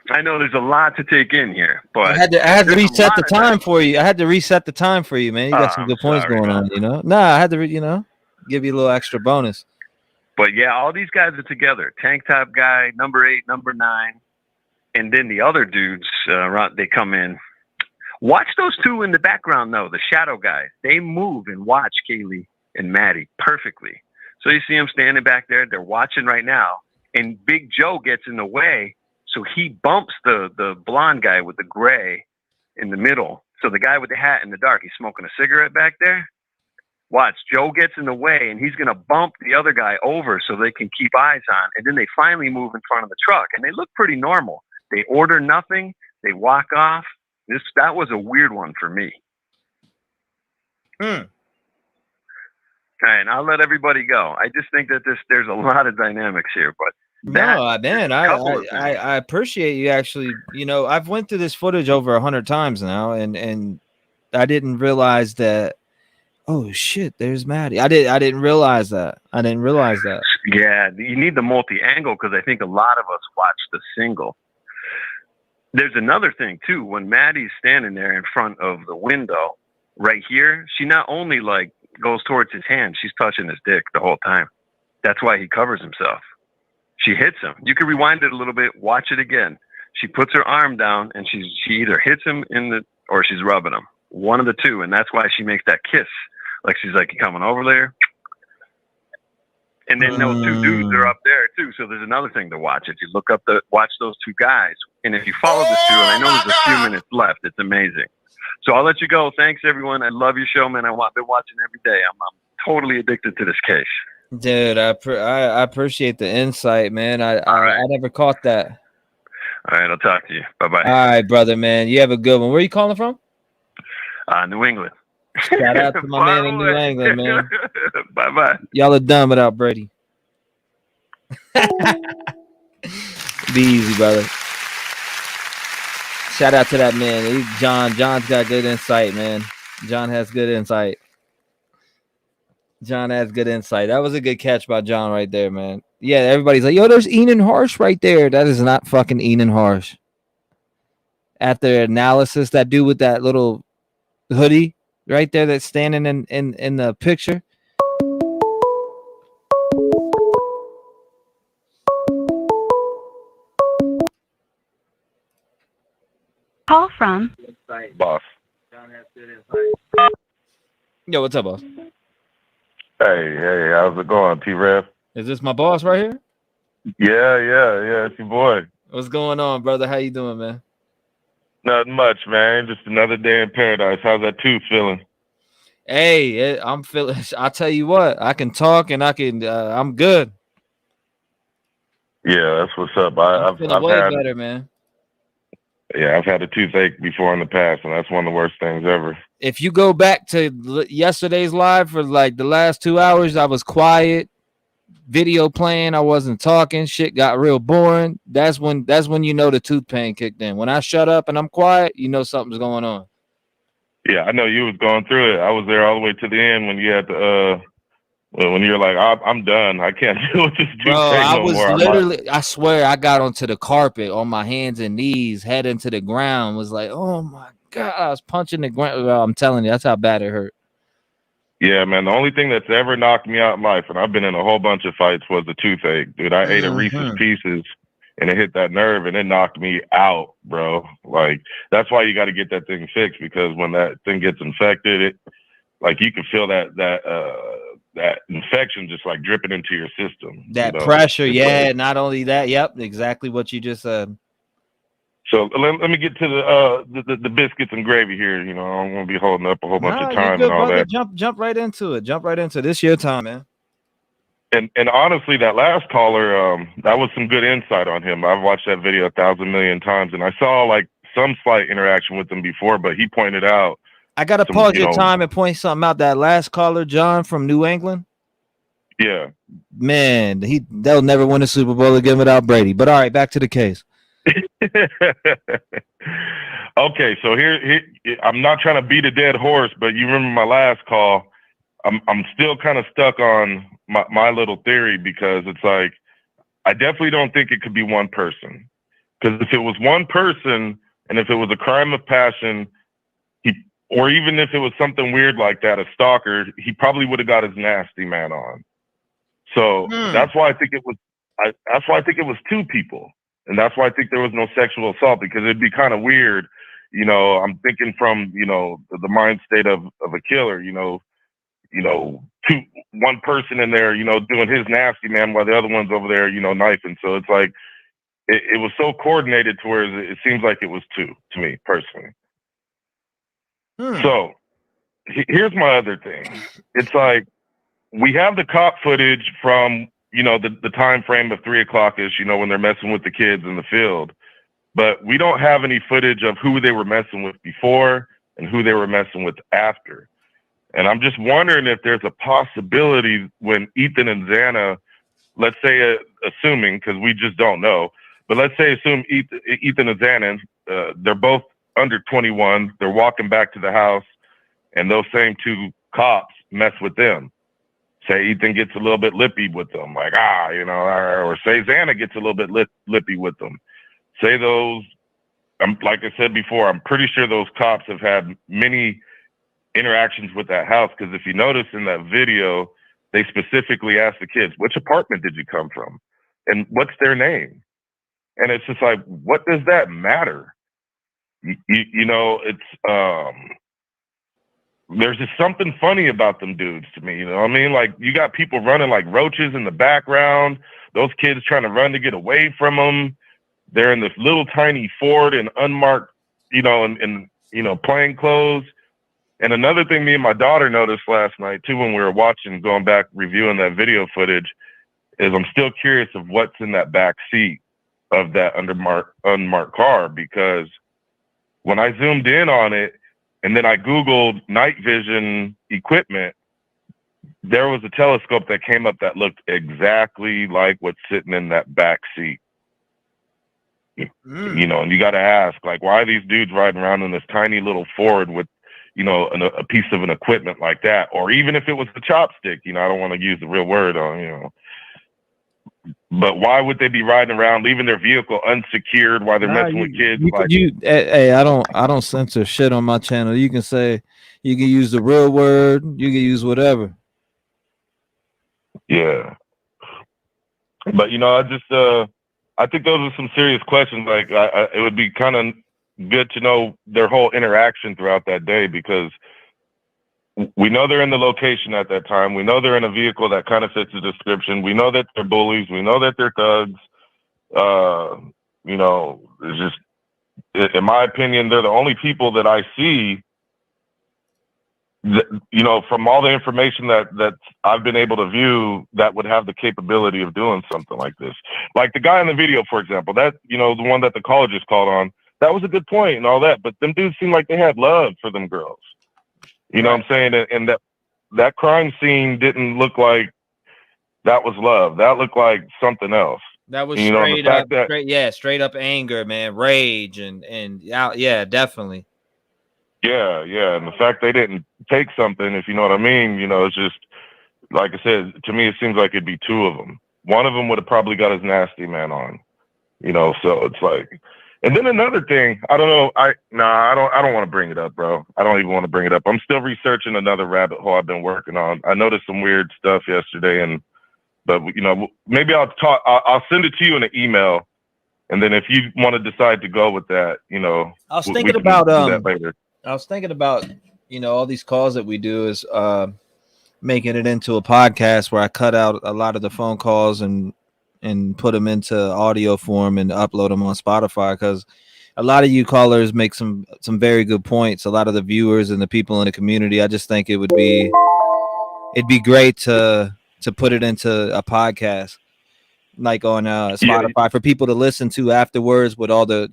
I know there's a lot to take in here, but I had to reset the time for you. I had to reset the time for you, man. You got some good points going on, you know. Nah, I had to, give you a little extra bonus. But yeah, all these guys are together. Tank top guy, number 8, number 9, and then the other dudes, they come in. Watch those two in the background, though, the shadow guys. They move and watch Kaylee and Maddie perfectly. So you see them standing back there. They're watching right now, and Big Joe gets in the way. So he bumps the blonde guy with the gray in the middle. So the guy with the hat in the dark, he's smoking a cigarette back there. Watch, Joe gets in the way, and he's going to bump the other guy over so they can keep eyes on. And then they finally move in front of the truck, and they look pretty normal. They order nothing. They walk off. That was a weird one for me. All right, I'll let everybody go. I just think that there's a lot of dynamics here, but. No, man, I appreciate you actually. I've went through this footage over 100 times now, and I didn't realize that. Oh shit, there's Maddie. I didn't realize that. Yeah, you need the multi-angle because I think a lot of us watch the single. There's another thing too. When Maddie's standing there in front of the window, right here, she not only goes towards his hand, she's touching his dick the whole time. That's why he covers himself. She hits him. You can rewind it a little bit, watch it again. She puts her arm down and she either hits him or she's rubbing him. One of the two, and that's why she makes that kiss. Like she's like, you coming over there? And then those two dudes are up there too. So there's another thing to watch. If you look up watch those two guys, and if you follow this through, and I know there's a few minutes left, it's amazing. So I'll let you go. Thanks everyone. I love your show, man. I've been watching every day. I'm totally addicted to this case. Dude, I appreciate the insight, man. I never caught that. All right, I'll talk to you. Bye-bye. All right, brother, man. You have a good one. Where are you calling from? New England. Shout out to my man in New England, man. Bye-bye. Y'all are done without Brady. Be easy, brother. Shout out to that man. John's got good insight, man. John has good insight. That was a good catch by John right there, man. Yeah, everybody's like, yo, there's Enan Harsh right there. That is not fucking Enan Harsh. After analysis, that dude with that little hoodie right there that's standing in the picture. Call from Boss. Yo, what's up, boss? Hey, how's it going, T-REV? Is this my boss right here? Yeah, it's your boy. What's going on, brother? How you doing, man? Nothing much, man. Just another day in paradise. How's that tooth feeling? Hey, I'm feeling. I'll tell you what. I can talk and I can. I'm good. Yeah, that's what's up. I've way had better, man. Yeah, I've had a toothache before in the past, and that's one of the worst things ever. If you go back to yesterday's live for like the last 2 hours, I was quiet, video playing, I wasn't talking, shit got real boring. That's when you know the tooth pain kicked in. When I shut up and I'm quiet, you know something's going on. Yeah, I know you was going through it. I was there all the way to the end when you had to when you're like, I'm done. I can't deal with this toothache I no was more. literally, I swear, I got onto the carpet on my hands and knees, head into the ground. Was like, oh my God, I was punching the ground. I'm telling you, that's how bad it hurt. Yeah, man. The only thing that's ever knocked me out in life, and I've been in a whole bunch of fights, was the toothache. Dude, I ate a Reese's Pieces, and it hit that nerve, and it knocked me out, bro. Like, that's why you got to get that thing fixed, because when that thing gets infected, you can feel that infection just like dripping into your system. That pressure, yeah. Not only that, yep, exactly what you just said. So let me get to the biscuits and gravy here. You know, I don't want to be holding up a whole bunch of time and all that. Jump right into it. This your time, man. And honestly, that last caller, that was some good insight on him. I've watched that video 1,000 million times, and I saw like some slight interaction with him before, but he pointed out. I gotta pause your time and point something out. That last caller, John from New England. Yeah, man, they'll never win a Super Bowl again without Brady. But all right, back to the case. Okay, so here, I'm not trying to beat a dead horse, but you remember my last call. I'm still kind of stuck on my little theory, because it's like, I definitely don't think it could be one person. Because if it was one person, and if it was a crime of passion, or even if it was something weird like that, a stalker, he probably would have got his nasty man on. So that's why I think it was. That's why I think it was two people, and that's why I think there was no sexual assault, because it'd be kind of weird. I'm thinking from the mind state of a killer. One person in there, doing his nasty man, while the other one's over there, knifing. So it's like it was so coordinated to where it seems like it was two to me personally. So here's my other thing. It's like, we have the cop footage from, the time frame of 3 o'clock-ish, when they're messing with the kids in the field. But we don't have any footage of who they were messing with before and who they were messing with after. And I'm just wondering if there's a possibility when Ethan and Xana, let's say, assuming, because we just don't know, but let's say assume Ethan and Xana, they're both under 21, they're walking back to the house, and those same two cops mess with them. Say Ethan gets a little bit lippy with them, like, or say Xana gets a little bit lippy with them. Say those, like I said before, I'm pretty sure those cops have had many interactions with that house, because if you notice in that video, they specifically asked the kids, which apartment did you come from? And what's their name? And it's just like, what does that matter? There's just something funny about them dudes to me. You know what I mean? Like, you got people running like roaches in the background. Those kids trying to run to get away from them. They're in this little tiny Ford and unmarked, and plain clothes. And another thing me and my daughter noticed last night too, when we were going back, reviewing that video footage, is I'm still curious of what's in that back seat of that unmarked car, because when I zoomed in on it, and then I Googled night vision equipment, there was a telescope that came up that looked exactly like what's sitting in that back seat. And you got to ask, like, why are these dudes riding around in this tiny little Ford with, a piece of an equipment like that? Or even if it was the chopstick, I don't want to use the real word on, but why would they be riding around, leaving their vehicle unsecured while they're messing with kids? Hey, I don't censor shit on my channel. You can say, you can use the real word, you can use whatever. Yeah. But I think those are some serious questions. Like, it would be kind of good to know their whole interaction throughout that day, because we know they're in the location at that time. We know they're in a vehicle that kind of fits the description. We know that they're bullies. We know that they're thugs. It's just, in my opinion, they're the only people that I see that, from all the information that I've been able to view, that would have the capability of doing something like this. Like the guy in the video, for example, that, the one that the caller just called on, that was a good point and all that, but them dudes seemed like they had love for them girls. You know what I'm saying? And that crime scene didn't look like that was love. That looked like something else. That was straight up anger, man, rage, and yeah, definitely. Yeah, and the fact they didn't take something, if you know what I mean, it's just, like I said, to me, it seems like it'd be two of them. One of them would have probably got his nasty man on, so it's like. And then another thing, I don't know, I don't want to bring it up, bro. I don't even want to bring it up. I'm still researching another rabbit hole I've been working on. I noticed some weird stuff yesterday, but maybe I'll send it to you in an email, and then if you want to decide to go with that, I was thinking about all these calls that we do is making it into a podcast where I cut out a lot of the phone calls and put them into audio form and upload them on Spotify, because a lot of you callers make some very good points. A lot of the viewers and the people in the community, I just think it'd be great to put it into a podcast, like on Spotify, for people to listen to afterwards, with all the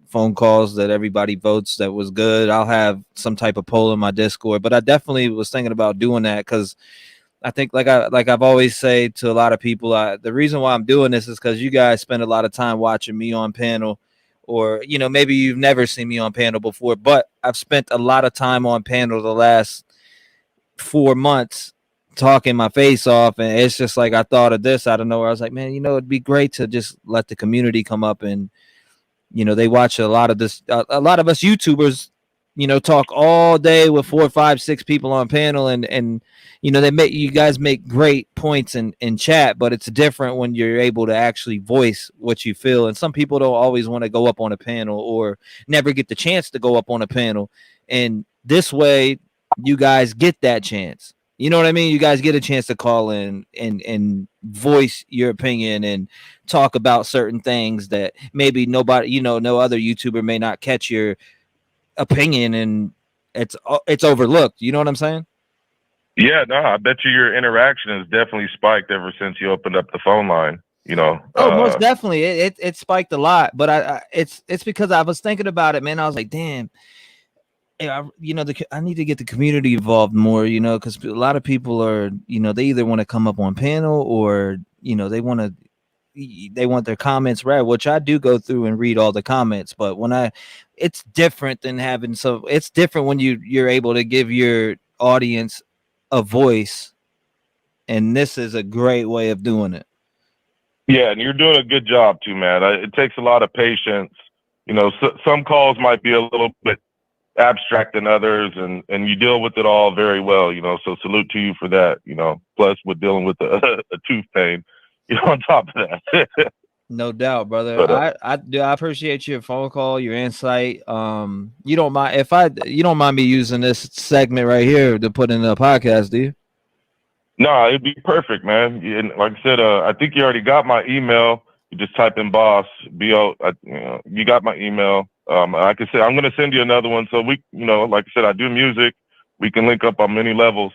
phone calls that everybody votes that was good. I'll have some type of poll in my Discord, but I definitely was thinking about doing that, because I think, like I've always say to a lot of people, the reason why I'm doing this is because you guys spend a lot of time watching me on panel, or maybe you've never seen me on panel before, but I've spent a lot of time on panel the last 4 months talking my face off, and it's just like I thought of this out of nowhere. I was like, man, it'd be great to just let the community come up, and they watch a lot of this. A lot of us YouTubers, talk all day with 4, 5, 6 people on panel, and you guys make great points in chat, but it's different when you're able to actually voice what you feel. And some people don't always want to go up on a panel or never get the chance to go up on a panel, and this way you guys get that chance. You know what I mean? You guys get a chance to call in and voice your opinion and talk about certain things that maybe nobody, no other YouTuber may not catch your opinion, and it's overlooked. You know what I'm saying? Yeah, no, I bet you your interaction has definitely spiked ever since you opened up the phone line. Oh, most definitely, it spiked a lot. But it's because I was thinking about it, man. I was like, damn. I need to get the community involved more, because a lot of people are, they either want to come up on panel or, they want their comments read, which I do go through and read all the comments. But it's different than it's different when you're able to give your audience a voice, and this is a great way of doing it. Yeah, and you're doing a good job too, man. It takes a lot of patience. Some calls might be a little bit abstract than others, and you deal with it all very well, so salute to you for that, plus with dealing with a tooth pain, on top of that. No doubt, brother. But, I appreciate your phone call, your insight. You don't mind you don't mind me using this segment right here to put in a podcast, do you? No, it'd be perfect, man. And like I said, I think you already got my email. You just type in boss, B-O, you got my email. Like I said, I'm going to send you another one. So we, like I said, I do music. We can link up on many levels,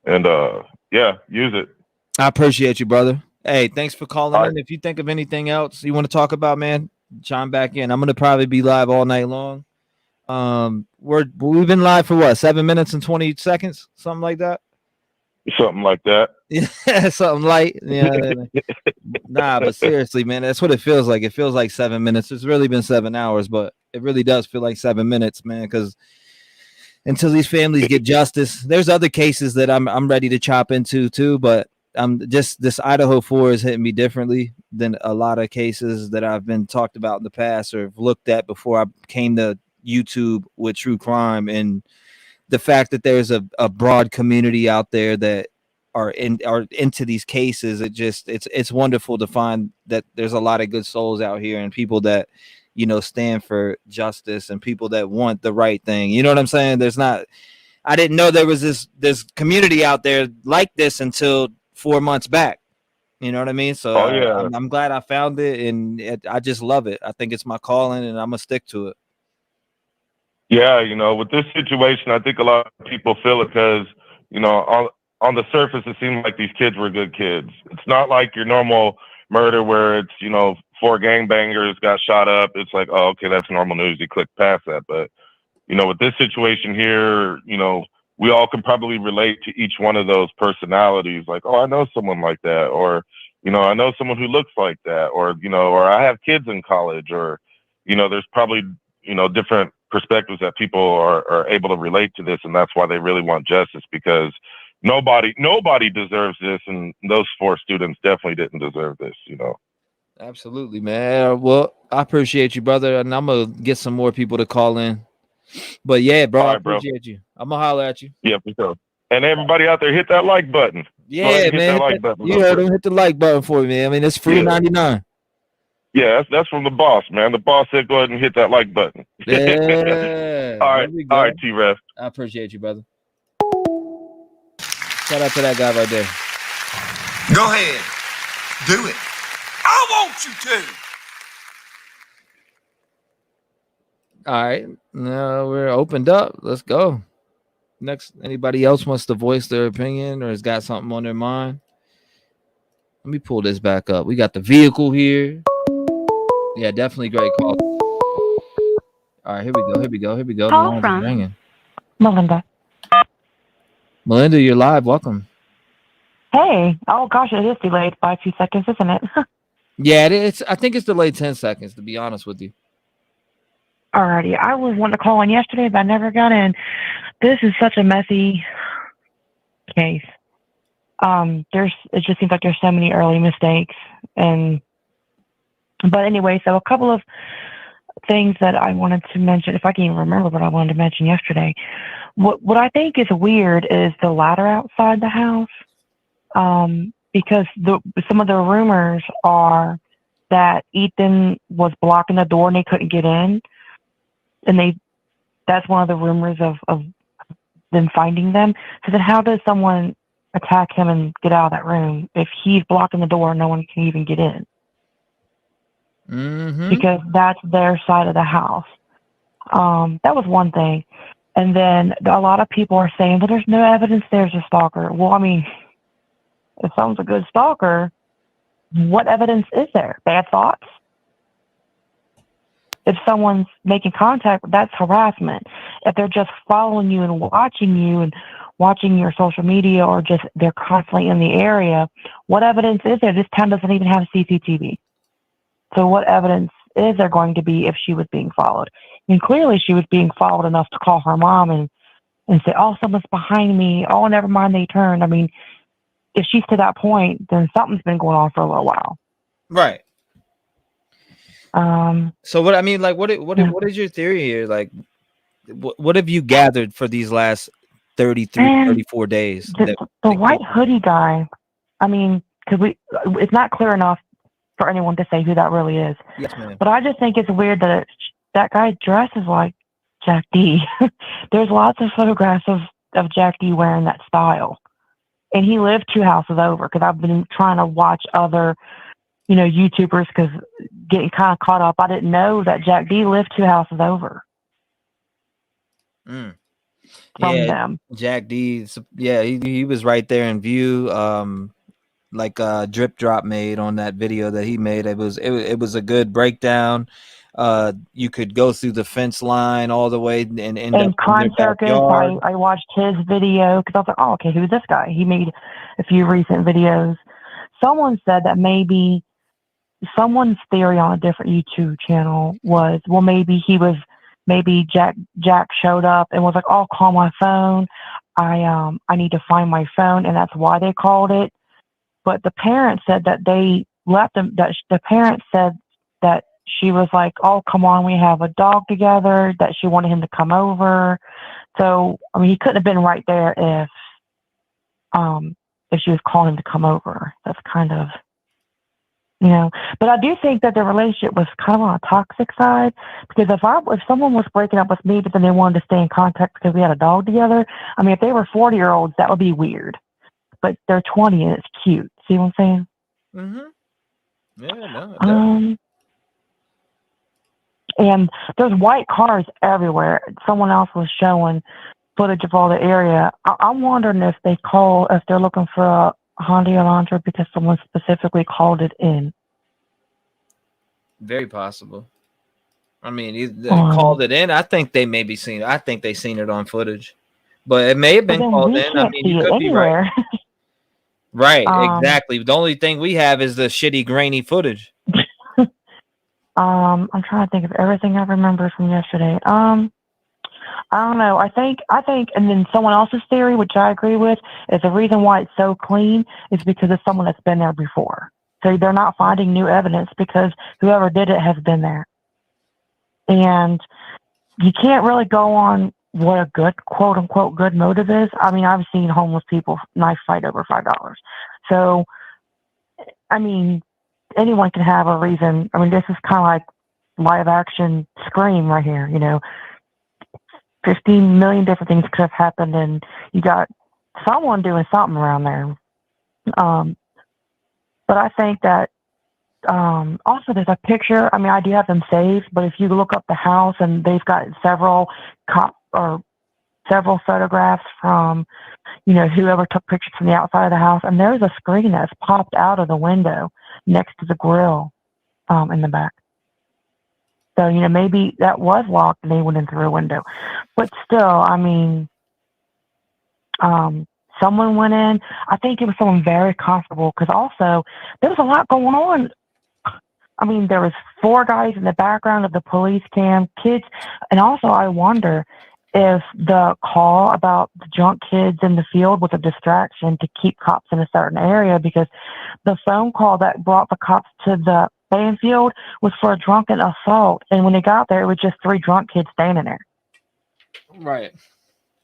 and yeah, use it. I appreciate you, brother. Hey, thanks for calling in. If you think of anything else you want to talk about, man, chime back in. I'm going to probably be live all night long. We've been live for what, 7 minutes and 20 seconds, something like that. Something like that. Yeah, something light. Yeah. Nah, but seriously, man, that's what it feels like. It feels like 7 minutes. It's really been 7 hours, but it really does feel like 7 minutes, man, because until these families get justice, there's other cases that I'm ready to chop into too, but just this Idaho 4 is hitting me differently than a lot of cases that I've been talked about in the past or looked at before I came to YouTube with true crime. And the fact that there's a broad community out there that are into these cases, it's wonderful to find that there's a lot of good souls out here and people that stand for justice and people that want the right thing. You know what I'm saying? I didn't know there was this community out there like this until 4 months back. You know what I mean? So I'm glad I found it, and I just love it. I think it's my calling, and I'm gonna stick to it. Yeah, with this situation, I think a lot of people feel it because, on the surface, it seemed like these kids were good kids. It's not like your normal murder where it's, 4 gangbangers got shot up. It's like, oh, okay, that's normal news. You click past that. But, with this situation here, we all can probably relate to each one of those personalities. Like, oh, I know someone like that. Or, I know someone who looks like that. Or, or I have kids in college. Or, there's probably, different perspectives that people are able to relate to this, and that's why they really want justice, because nobody deserves this, and those 4 students definitely didn't deserve this. Absolutely, man. Well, I appreciate you, brother, and I'm gonna get some more people to call in. But yeah, bro, I appreciate you. I'm gonna holler at you. Yeah, for sure. And everybody out there, hit that like button. Yeah, man. That like button. You heard him. Hit the like button for me, man. I mean, it's free 99. Yeah, that's from the boss, man. The boss said go ahead and hit that like button. Yeah. All right, T-REV. I appreciate you, brother. Shout out to that guy right there. Go ahead. Do it. I want you to. All right. Now we're opened up. Let's go. Next, anybody else wants to voice their opinion or has got something on their mind? Let me pull this back up. We got the vehicle here. Yeah, definitely great call. All right, here we go. Call from Melinda. Melinda, you're live. Welcome. Hey. Oh, gosh, it is delayed by a few seconds, isn't it? Yeah, it's. I think it's delayed 10 seconds, to be honest with you. Alrighty, I was wanting to call in yesterday, but I never got in. This is such a messy case. It just seems like there's so many early mistakes, but anyway, so a couple of things that I wanted to mention, if I can even remember what I wanted to mention yesterday. What I think is weird is the ladder outside the house, because some of the rumors are that Ethan was blocking the door and they couldn't get in, and that's one of the rumors of them finding them. So then how does someone attack him and get out of that room if he's blocking the door and no one can even get in? Mm-hmm. Because that's their side of the house. That was one thing. And then a lot of people are saying that there's no evidence there's a stalker. Well, I mean, if someone's a good stalker, what evidence is there? Bad thoughts? If someone's making contact, that's harassment. If they're just following you and watching your social media, or just they're constantly in the area, what evidence is there? This town doesn't even have CCTV. So what evidence is there going to be if she was being followed? I mean, clearly she was being followed enough to call her mom and say, oh, someone's behind me. Oh, never mind, they turned. I mean, if she's to that point, then something's been going on for a little while. Right. So what I mean, like, what is your theory here? Like, what have you gathered for these last 34 days? The white hoodie guy, I mean, because it's not clear enough for anyone to say who that really is. Yes, ma'am. But I just think it's weird that that guy dresses like Jack D. There's lots of photographs of Jack D wearing that style. And he lived 2 houses over, because I've been trying to watch other, YouTubers, because getting kind of caught up. I didn't know that Jack D lived 2 houses over from them. Jack D. Yeah, he was right there in view. Like Drip Drop made on that video that he made. It was a good breakdown. You could go through the fence line all the way and end up in Crime their Circus, backyard. I watched his video because I was like, oh, okay, who's this guy? He made a few recent videos. Someone said that maybe someone's theory on a different YouTube channel was, well, maybe Jack showed up and was like, oh, call my phone. I need to find my phone, and that's why they called it. But the parents said that they left him, that the parents said that she was like, oh, come on, we have a dog together, that she wanted him to come over. So, I mean, he couldn't have been right there if she was calling him to come over. That's kind of, but I do think that the relationship was kind of on a toxic side, because if someone was breaking up with me, but then they wanted to stay in contact because we had a dog together, I mean, if they were 40-year-olds, that would be weird. But they're 20 and it's cute. See what I'm saying? Mm-hmm. Yeah, no. Definitely. And there's white cars everywhere. Someone else was showing footage of all the area. I'm wondering if they're looking for a Honda Elantra because someone specifically called it in. Very possible. I mean, they called it in. I think they maybe seen it. I think they seen it on footage, but it may have been called in. I mean, you could be right. Right, exactly. The only thing we have is the shitty, grainy footage. I'm trying to think of everything I remember from yesterday. I don't know. I think, and then someone else's theory, which I agree with, is the reason why it's so clean is because it's someone that's been there before. So they're not finding new evidence because whoever did it has been there. And you can't really go on what a good, quote unquote, good motive is. I mean, I've seen homeless people knife fight over $5. So, I mean, anyone can have a reason. I mean, this is kind of like live action Scream right here, 15 million different things could have happened, and you got someone doing something around there. But I think that also there's a picture. I mean, I do have them saved, but if you look up the house, and they've got several photographs from, whoever took pictures from the outside of the house, and there's a screen that's popped out of the window next to the grill in the back. So, maybe that was locked and they went in through a window. But still, I mean, someone went in. I think it was someone very comfortable, because also there was a lot going on I mean, there was 4 guys in the background of the police cam, kids. And also I wonder if the call about the drunk kids in the field was a distraction to keep cops in a certain area, because the phone call that brought the cops to the playing field was for a drunken assault. And when they got there, it was just 3 drunk kids standing there. Right.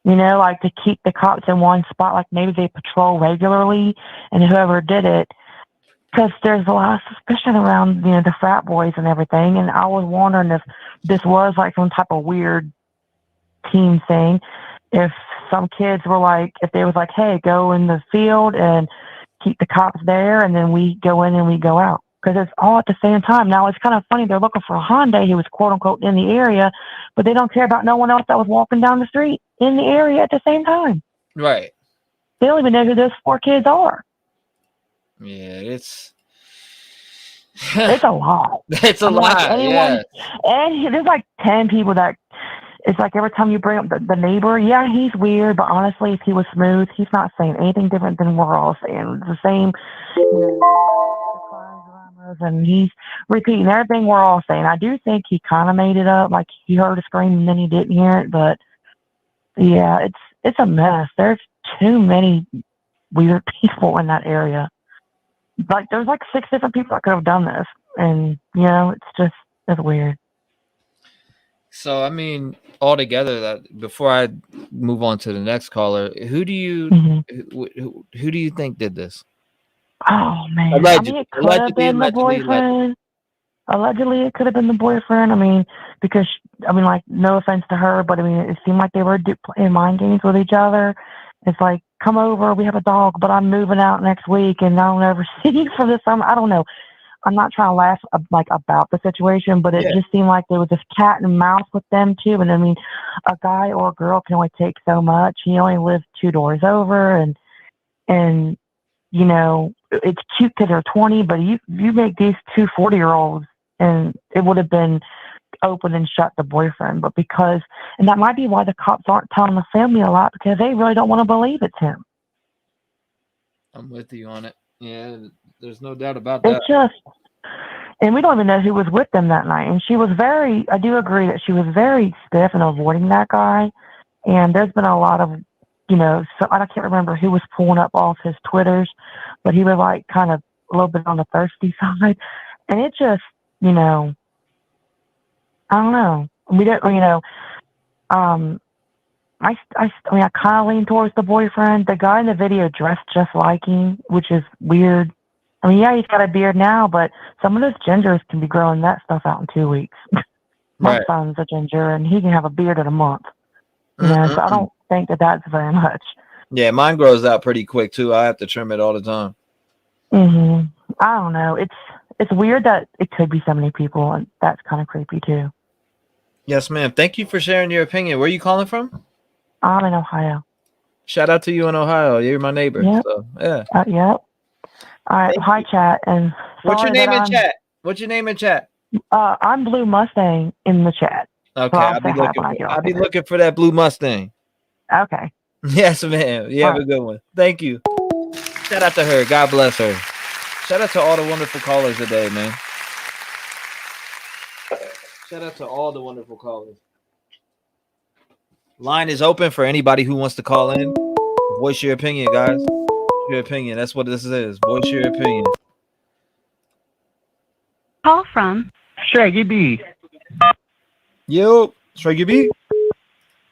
You know, like to keep the cops in one spot, like maybe they patrol regularly, and whoever did it, because there's a lot of suspicion around, you know, the frat boys and everything. And I was wondering if this was like some type of weird team thing. If some kids were like, if they was like, hey, go in the field and keep the cops there, and then we go in and we go out. Because it's all at the same time. Now, it's kind of funny. They're looking for a Hyundai who was quote-unquote in the area, but they don't care about no one else that was walking down the street in the area at the same time. Right. They don't even know who those 4 kids are. Yeah, it's a lot. It's a lot, like anyone, yeah. And there's like 10 people that, it's like every time you bring up the neighbor, yeah, he's weird, but honestly, if he was smooth, he's not saying anything different than we're all saying. It's the same, you know, and he's repeating everything we're all saying. I do think he kind of made it up, like he heard a scream and then he didn't hear it, but yeah, it's a mess. There's too many weird people in that area. Like there's like 6 different people that could have done this, and you know, it's weird. So I mean, altogether, that before I move on to the next caller, who do you who do you think did this? Oh man, Allegedly, I mean, it could have been the boyfriend. Allegedly, it could have been the boyfriend. I mean, because I mean, like, no offense to her, but I mean, it seemed like they were playing mind games with each other. It's like, come over, we have a dog, but I'm moving out next week, and I'll never see you for the summer. I don't know. I'm not trying to laugh like about the situation, but it just seemed like there was this cat and mouse with them too. And I mean, a guy or a girl can only take so much. He only lives 2 doors over, and you know, it's cute because they're 20, but you make these 2 40-year-olds, and it would have been open and shut the boyfriend. But because, and that might be why the cops aren't telling the family a lot, because they really don't want to believe it's him. I'm with you on it. Yeah, there's no doubt about that. It's just, and we don't even know who was with them that night. And she was very, I do agree that she was very stiff in avoiding that guy. And there's been a lot of, you know, so I can't remember who was pulling up off his Twitters, but he was like kind of a little bit on the thirsty side. And it just, you know, I don't know. We don't, you know, I mean, I kind of lean towards the boyfriend. The guy in the video dressed just like him, which is weird. I mean, yeah, he's got a beard now, but some of those gingers can be growing that stuff out in 2 weeks. My son's a ginger, and he can have a beard in a month. You know, so I don't think that that's very much. Yeah, mine grows out pretty quick too. I have to trim it all the time. I don't know. It's weird that it could be so many people, and that's kind of creepy too. Yes, ma'am. Thank you for sharing your opinion. Where are you calling from? I'm in Ohio. Shout out to you in Ohio. You're my neighbor. Yep. So, yeah. Yep. All right. Hi, chat. And what's your sorry name in that chat? What's your name in chat? I'm Blue Mustang in the chat. Okay, So I'll be looking for that blue Mustang. Okay. Yes, ma'am. You have a good one. Thank you. Shout out to her. God bless her. Shout out to all the wonderful callers today, man. Shout out to all the wonderful callers. Line is open for anybody who wants to call in. Voice your opinion, guys. Your opinion. That's what this is. Voice your opinion. Call from Shaggy B. Yo, Shaggy B.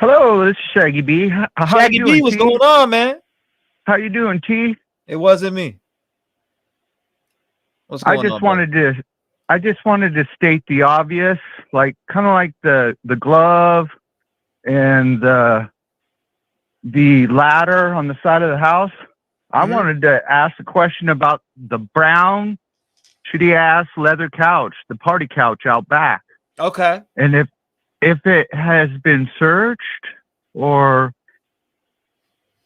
Hello, this is Shaggy B. How Shaggy you B, doing, what's T? going on, man? How you doing, T? It wasn't me. What's going on? I just wanted to state the obvious, like kind of like the glove and the ladder on the side of the house. I wanted to ask a question about the brown shitty ass leather couch, the party couch out back. Okay. And if it has been searched, or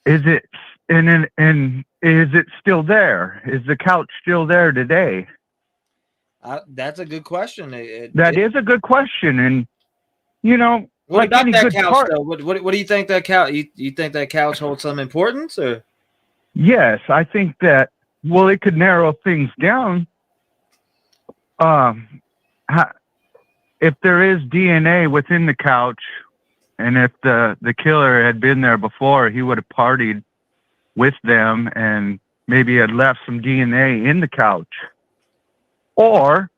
is it and is it still there? Is the couch still there today? That's a good question. That is a good question, and you know, what like about any that good couch though? What do you think that couch? You think that couch holds some importance, or? Yes, I think that. Well, it could narrow things down. if there is DNA within the couch, and if the killer had been there before, he would have partied with them and maybe had left some DNA in the couch. Or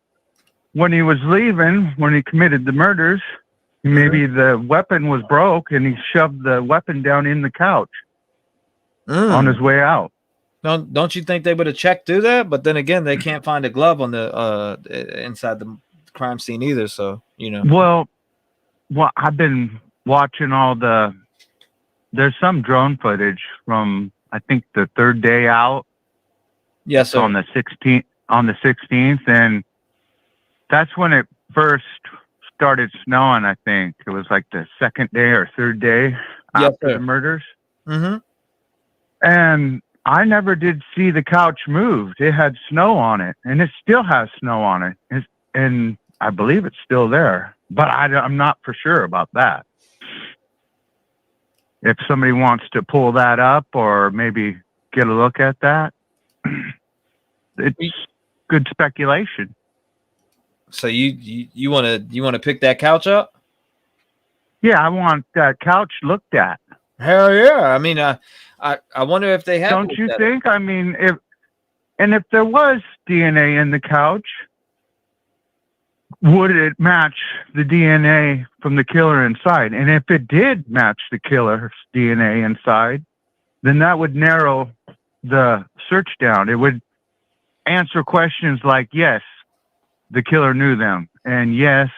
when he was leaving, when he committed the murders, maybe the weapon was broke and he shoved the weapon down in the couch on his way out. Don't you think they would have checked through that? But then again, they can't find a glove on the inside the crime scene either. So Well, I've been watching there's some drone footage from I think the third day out. Yes, sir. On the 16th, and that's when it first started snowing. I think it was like the second day or third day after the murders. Mm-hmm. And I never did see the couch moved. It had snow on it, and it still has snow on it. And I believe it's still there, but I'm not for sure about that. If somebody wants to pull that up or maybe get a look at that, it's good speculation. So you want to pick that couch up? Yeah, I want that couch looked at. Hell yeah! I mean, I wonder if they have. Don't you think? I mean, if there was DNA in the couch, would it match the DNA from the killer inside? And if it did match the killer's DNA inside, then that would narrow the search down. It would answer questions like, yes, the killer knew them, and yes,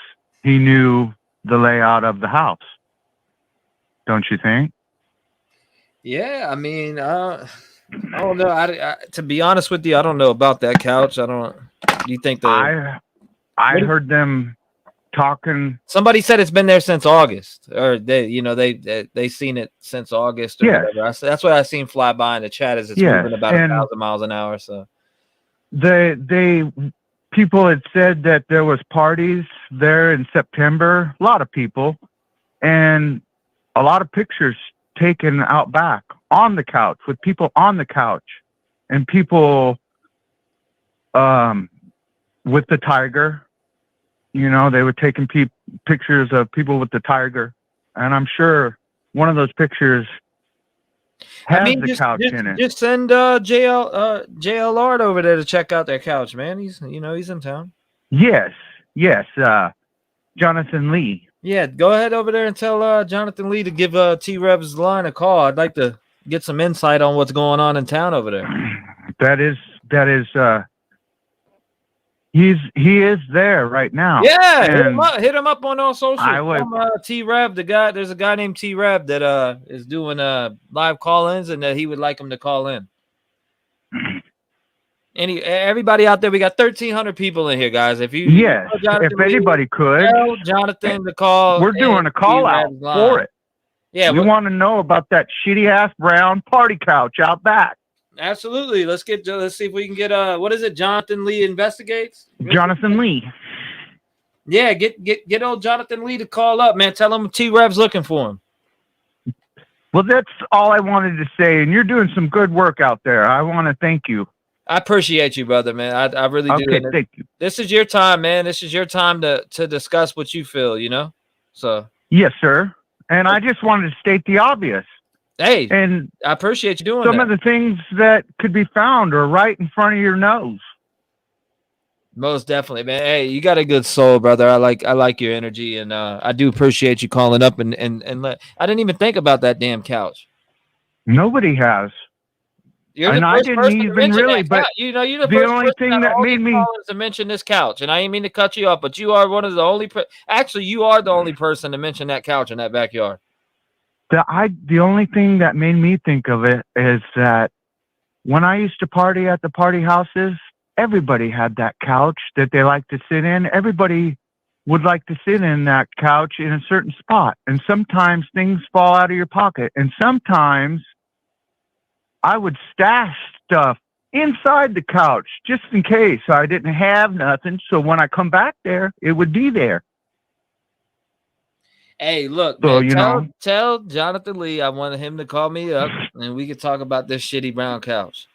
he knew the layout of the house. Don't you think? Yeah, I mean, I don't know. I to be honest with you, I don't know about that couch. Do you think that? I heard them talking. Somebody said it's been there since August, or they seen it since August or whatever. That's what I seen fly by in the chat as it's moving about 1,000 miles an hour. So people had said that there was parties there in September, a lot of people, and a lot of pictures taken out back on the couch with people on the couch and people with the tiger. They were taking pictures of people with the tiger, and I'm sure one of those pictures has the couch in it. Just send JLR over there to check out their couch, man. He's in town. Yes, Jonathan Lee. Yeah, go ahead over there and tell Jonathan Lee to give T-REV's line a call. I'd like to get some insight on what's going on in town over there. That is. He is there right now. Yeah, hit him up on all socials. I would. T-REV, there's a guy named T-REV that is doing live call-ins, and that he would like him to call in. Everybody out there, we got 1,300 people in here, guys. If anybody could tell Jonathan to call. We're doing a call out for it. Yeah, we want to know about that shitty ass brown party couch out back. Absolutely. Let's see if we can get what is it? Jonathan Lee investigates. Jonathan Lee. Yeah, get old Jonathan Lee to call up, man. Tell him T-REV's looking for him. Well, that's all I wanted to say, and you're doing some good work out there. I want to thank you. I appreciate you, brother, man. I really do. Okay, thank you. This is your time, man. This is your time to discuss what you feel, So. Yes, sir. And I just wanted to state the obvious. Hey, and I appreciate you doing some that. of the things that could be found are right in front of your nose. Most definitely, man. Hey, you got a good soul, brother. I like your energy, and I do appreciate you calling up and I didn't even think about that damn couch. Nobody has. And I didn't even really, but you're the only thing that made me to mention this couch, and I didn't mean to cut you off, but you are one of the only. Actually, you are the only person to mention that couch in that backyard. The only thing that made me think of it is that when I used to party at the party houses, everybody had that couch that they like to sit in. Everybody would like to sit in that couch in a certain spot, and sometimes things fall out of your pocket, and sometimes I would stash stuff inside the couch just in case I didn't have nothing. So when I come back there, it would be there. Hey, look, so, man, tell Jonathan Lee I wanted him to call me up and we could talk about this shitty brown couch.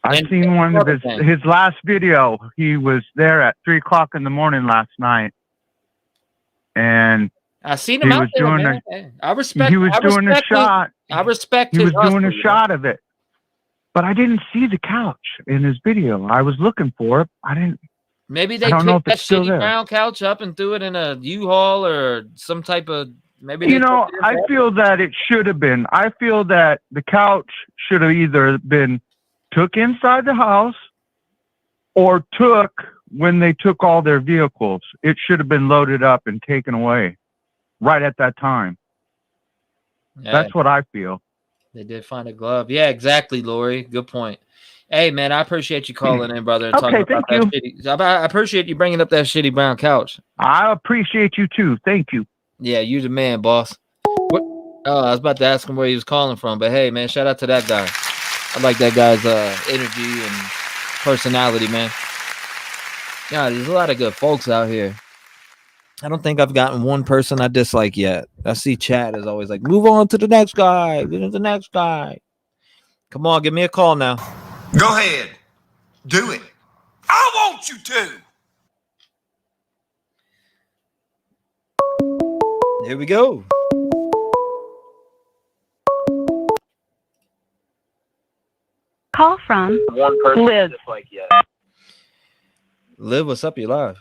I've seen one of his last video. He was there at 3:00 in the morning last night, and I seen him out there, man. I respect. He was doing a shot. I respect. He was doing a hustle, shot of it, but I didn't see the couch in his video. I was looking for it. I didn't. Maybe they I don't know if picked that it's still shitty there. brown couch up and threw it in a U-Haul or some type of. Maybe You know, I feel that it should have been. I feel that the couch should have either been took inside the house or took when they took all their vehicles. It should have been loaded up and taken away right at that time. Yeah. That's what I feel. They did find a glove. Yeah, exactly, Lori. Good point. Hey, man, I appreciate you calling in, brother. And talking about that shitty. I appreciate you bringing up that shitty brown couch. I appreciate you too. Thank you. Yeah, you're the man, boss. What? Oh, I was about to ask him where he was calling from, but hey, man, shout out to that guy. I like that guy's energy and personality, man. Yeah, there's a lot of good folks out here. I don't think I've gotten one person I dislike yet. I see Chad is always like, move on to the next guy. Get to the next guy. Come on, give me a call now. Go ahead. Do it. I want you to. Here we go. Call from One person Liz. dislike yet. Liv, what's up? You live.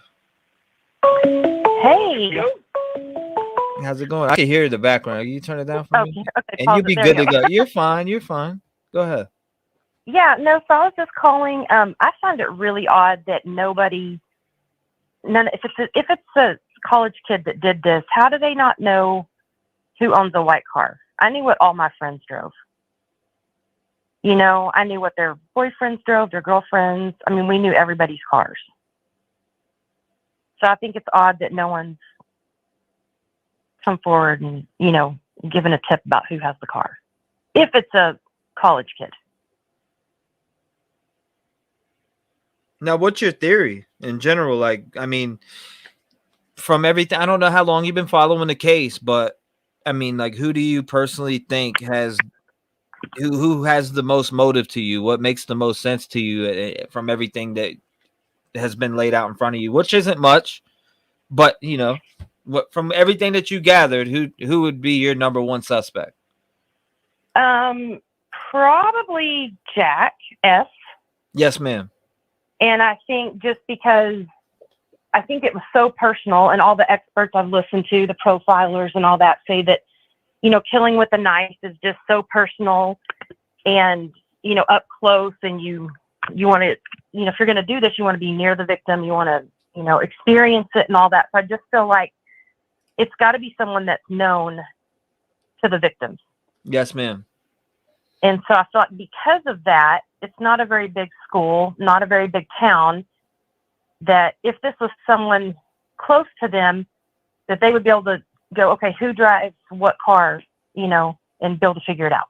Hey. How's it going? I can hear the background. You turn it down for me? Okay, And pause you'll it. be There good you to go. go. You're fine. You're fine. Go ahead. Yeah, no, so I was just calling. I find it really odd that if it's a college kid that did this, how do they not know who owns a white car? I knew what all my friends drove. You know, I knew what their boyfriends drove, their girlfriends. I mean, we knew everybody's cars. So I think it's odd that no one's come forward and, given a tip about who has the car. If it's a college kid. Now, what's your theory in general? Like, I mean, from everything, I don't know how long you've been following the case, but I mean, like, who do you personally think who has the most motive to you? What makes the most sense to you from everything that has been laid out in front of you, which isn't much, but what from everything that you gathered, who would be your number one suspect? Probably Jack S. Yes, ma'am. And I think just because I think it was so personal, and all the experts I've listened to, the profilers and all that, say that, killing with a knife is just so personal and, up close, and you want to, if you're going to do this, you want to be near the victim, you want to, experience it and all that. So I just feel like it's got to be someone that's known to the victims. Yes, ma'am. And so I thought because of that, it's not a very big school, not a very big town, that if this was someone close to them, that they would be able to go, okay, who drives what car, and be able to figure it out.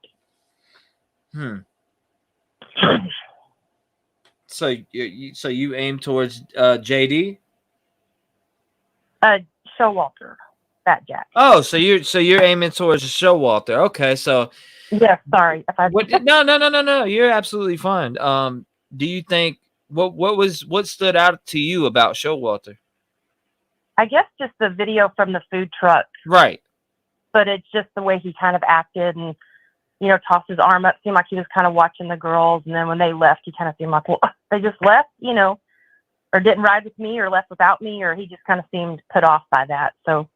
So you aim towards JD? Showalter, Fat Jack. Oh, so you're aiming towards Showalter. Okay, so yeah, sorry. No. You're absolutely fine. Do you think what stood out to you about Showalter? I guess just the video from the food truck. Right. But it's just the way he kind of acted and, tossed his arm up, seemed like he was kind of watching the girls. And then when they left, he kind of seemed like, well, they just left, or didn't ride with me or left without me, or he just kind of seemed put off by that. So.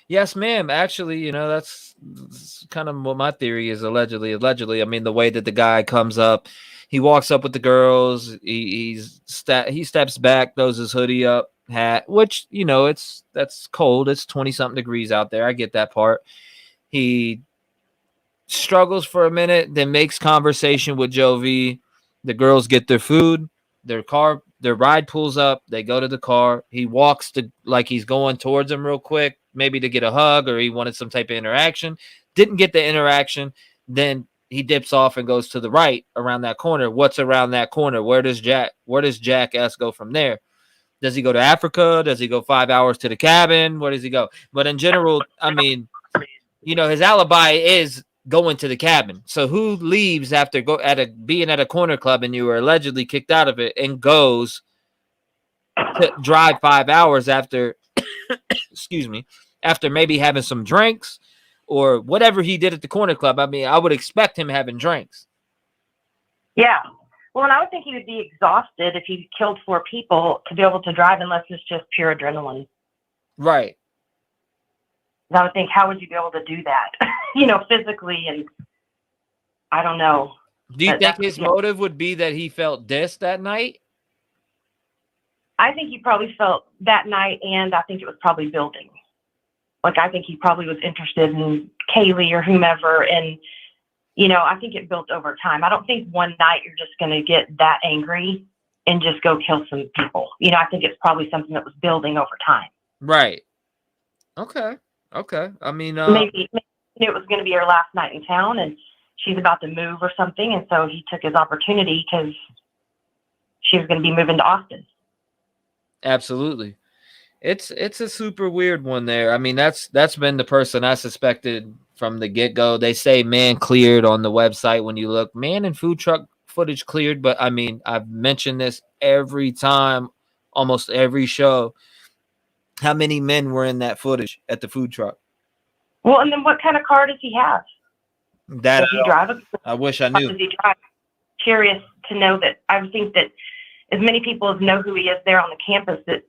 Yes, ma'am. Actually, that's kind of what my theory is. Allegedly. I mean, the way that the guy comes up, he walks up with the girls. He steps back, throws his hoodie up, hat, which that's cold. It's 20-something degrees out there. I get that part. He struggles for a minute, then makes conversation with Jovi. The girls get their food, their ride pulls up. They go to the car. He walks like he's going towards them real quick, maybe to get a hug or he wanted some type of interaction. Didn't get the interaction. Then he dips off and goes to the right around that corner. What's around that corner? Where does Jack S go from there? Does he go to Africa? Does he go 5 hours to the cabin? Where does he go? But in general, I mean, his alibi is going to the cabin. So who leaves after being at a corner club and you were allegedly kicked out of it and goes to drive 5 hours after, excuse me, after maybe having some drinks or whatever he did at the corner club? I mean, I would expect him having drinks. Yeah. Well, and I would think he would be exhausted if he killed 4 people to be able to drive, unless it's just pure adrenaline. Right. I would think, how would you be able to do that? Physically, and I don't know. Do you think his motive would be that he felt dissed that night? I think he probably felt that night, and I think it was probably building. Like, I think he probably was interested in Kaylee or whomever, and, I think it built over time. I don't think one night you're just going to get that angry and just go kill some people. I think it's probably something that was building over time. Right. Okay. I mean, maybe it was going to be her last night in town, and she's about to move or something, and so he took his opportunity because she was going to be moving to Austin. Absolutely. It's a super weird one there. I mean, that's been the person I suspected from the get-go. They say man cleared on the website when you look. Man and food truck footage cleared, but I mean, I've mentioned this every time, almost every show. How many men were in that footage at the food truck? Well, and then what kind of car does he have? Does he drive a I wish I knew. Does he drive? Curious to know that. I would think that as many people as know who he is there on the campus, that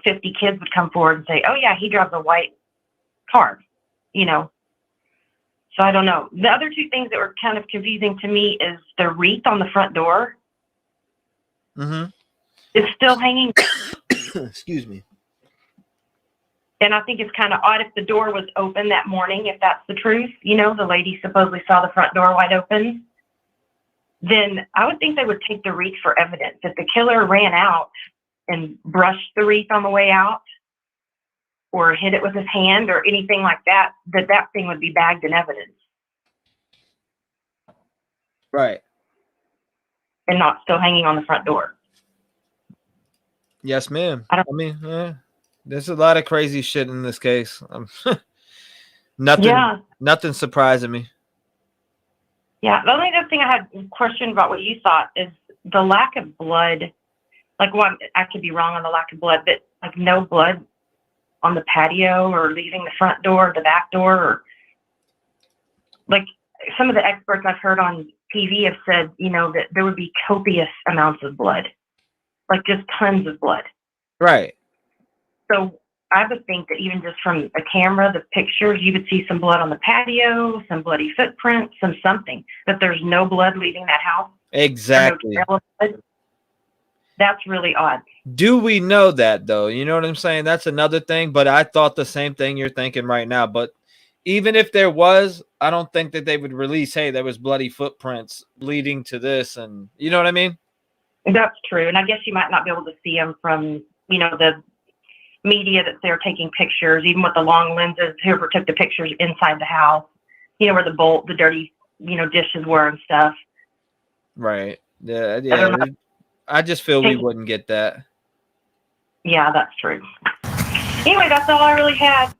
50 kids would come forward and say, "Oh yeah, he drives a white car." So I don't know. The other 2 things that were kind of confusing to me is the wreath on the front door. Mm-hmm. It's still hanging. Excuse me. And I think it's kind of odd if the door was open that morning, if that's the truth. The lady supposedly saw the front door wide open. Then I would think they would take the wreath for evidence. If the killer ran out and brushed the wreath on the way out or hit it with his hand or anything like that, that thing would be bagged in evidence. Right. And not still hanging on the front door. Yes, ma'am. I mean, there's a lot of crazy shit in this case. Nothing surprising me. Yeah, the only other thing I had a question about what you thought is the lack of blood. Like, well, I could be wrong on the lack of blood, but like no blood on the patio or leaving the front door, the back door, or like some of the experts I've heard on TV have said, that there would be copious amounts of blood, like just tons of blood. Right. So I would think that even just from a camera, the pictures, you would see some blood on the patio, some bloody footprints, something, that there's no blood leaving that house. Exactly. No That's really odd. Do we know that, though? You know what I'm saying? That's another thing, but I thought the same thing you're thinking right now. But even if there was, I don't think that they would release, hey, there was bloody footprints leading to this, and you know what I mean? That's true. And I guess you might not be able to see them from, the media that's there taking pictures, even with the long lenses, whoever took the pictures inside the house, where the dirty, dishes were and stuff. Right. Yeah. I just feel we wouldn't get that. Yeah, that's true. Anyway, that's all I really had.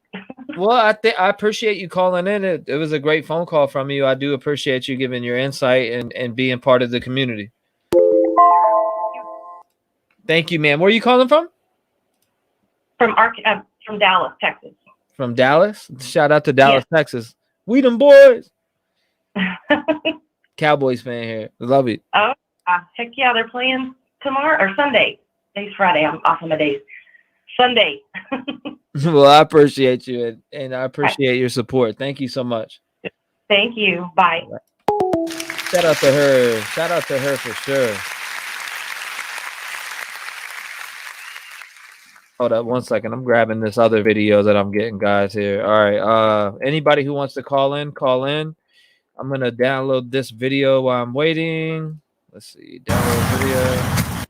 Well, I appreciate you calling in. It was a great phone call from you. I do appreciate you giving your insight and being part of the community. Thank you, ma'am. Where are you calling from? From Dallas, Texas. From Dallas? Shout out to Dallas, Texas. We them boys. Cowboys fan here. Love it. Oh, heck yeah. They're playing tomorrow or Sunday. Today's Friday. I'm off on my days. Sunday. Well, I appreciate you and I appreciate your support. Thank you so much. Thank you. Bye. Shout out to her. Shout out to her for sure. Hold up 1 second. I'm grabbing this other video that I'm getting, guys, here. All right. Anybody who wants to call in, call in. I'm going to download this video while I'm waiting. Let's see. Download video.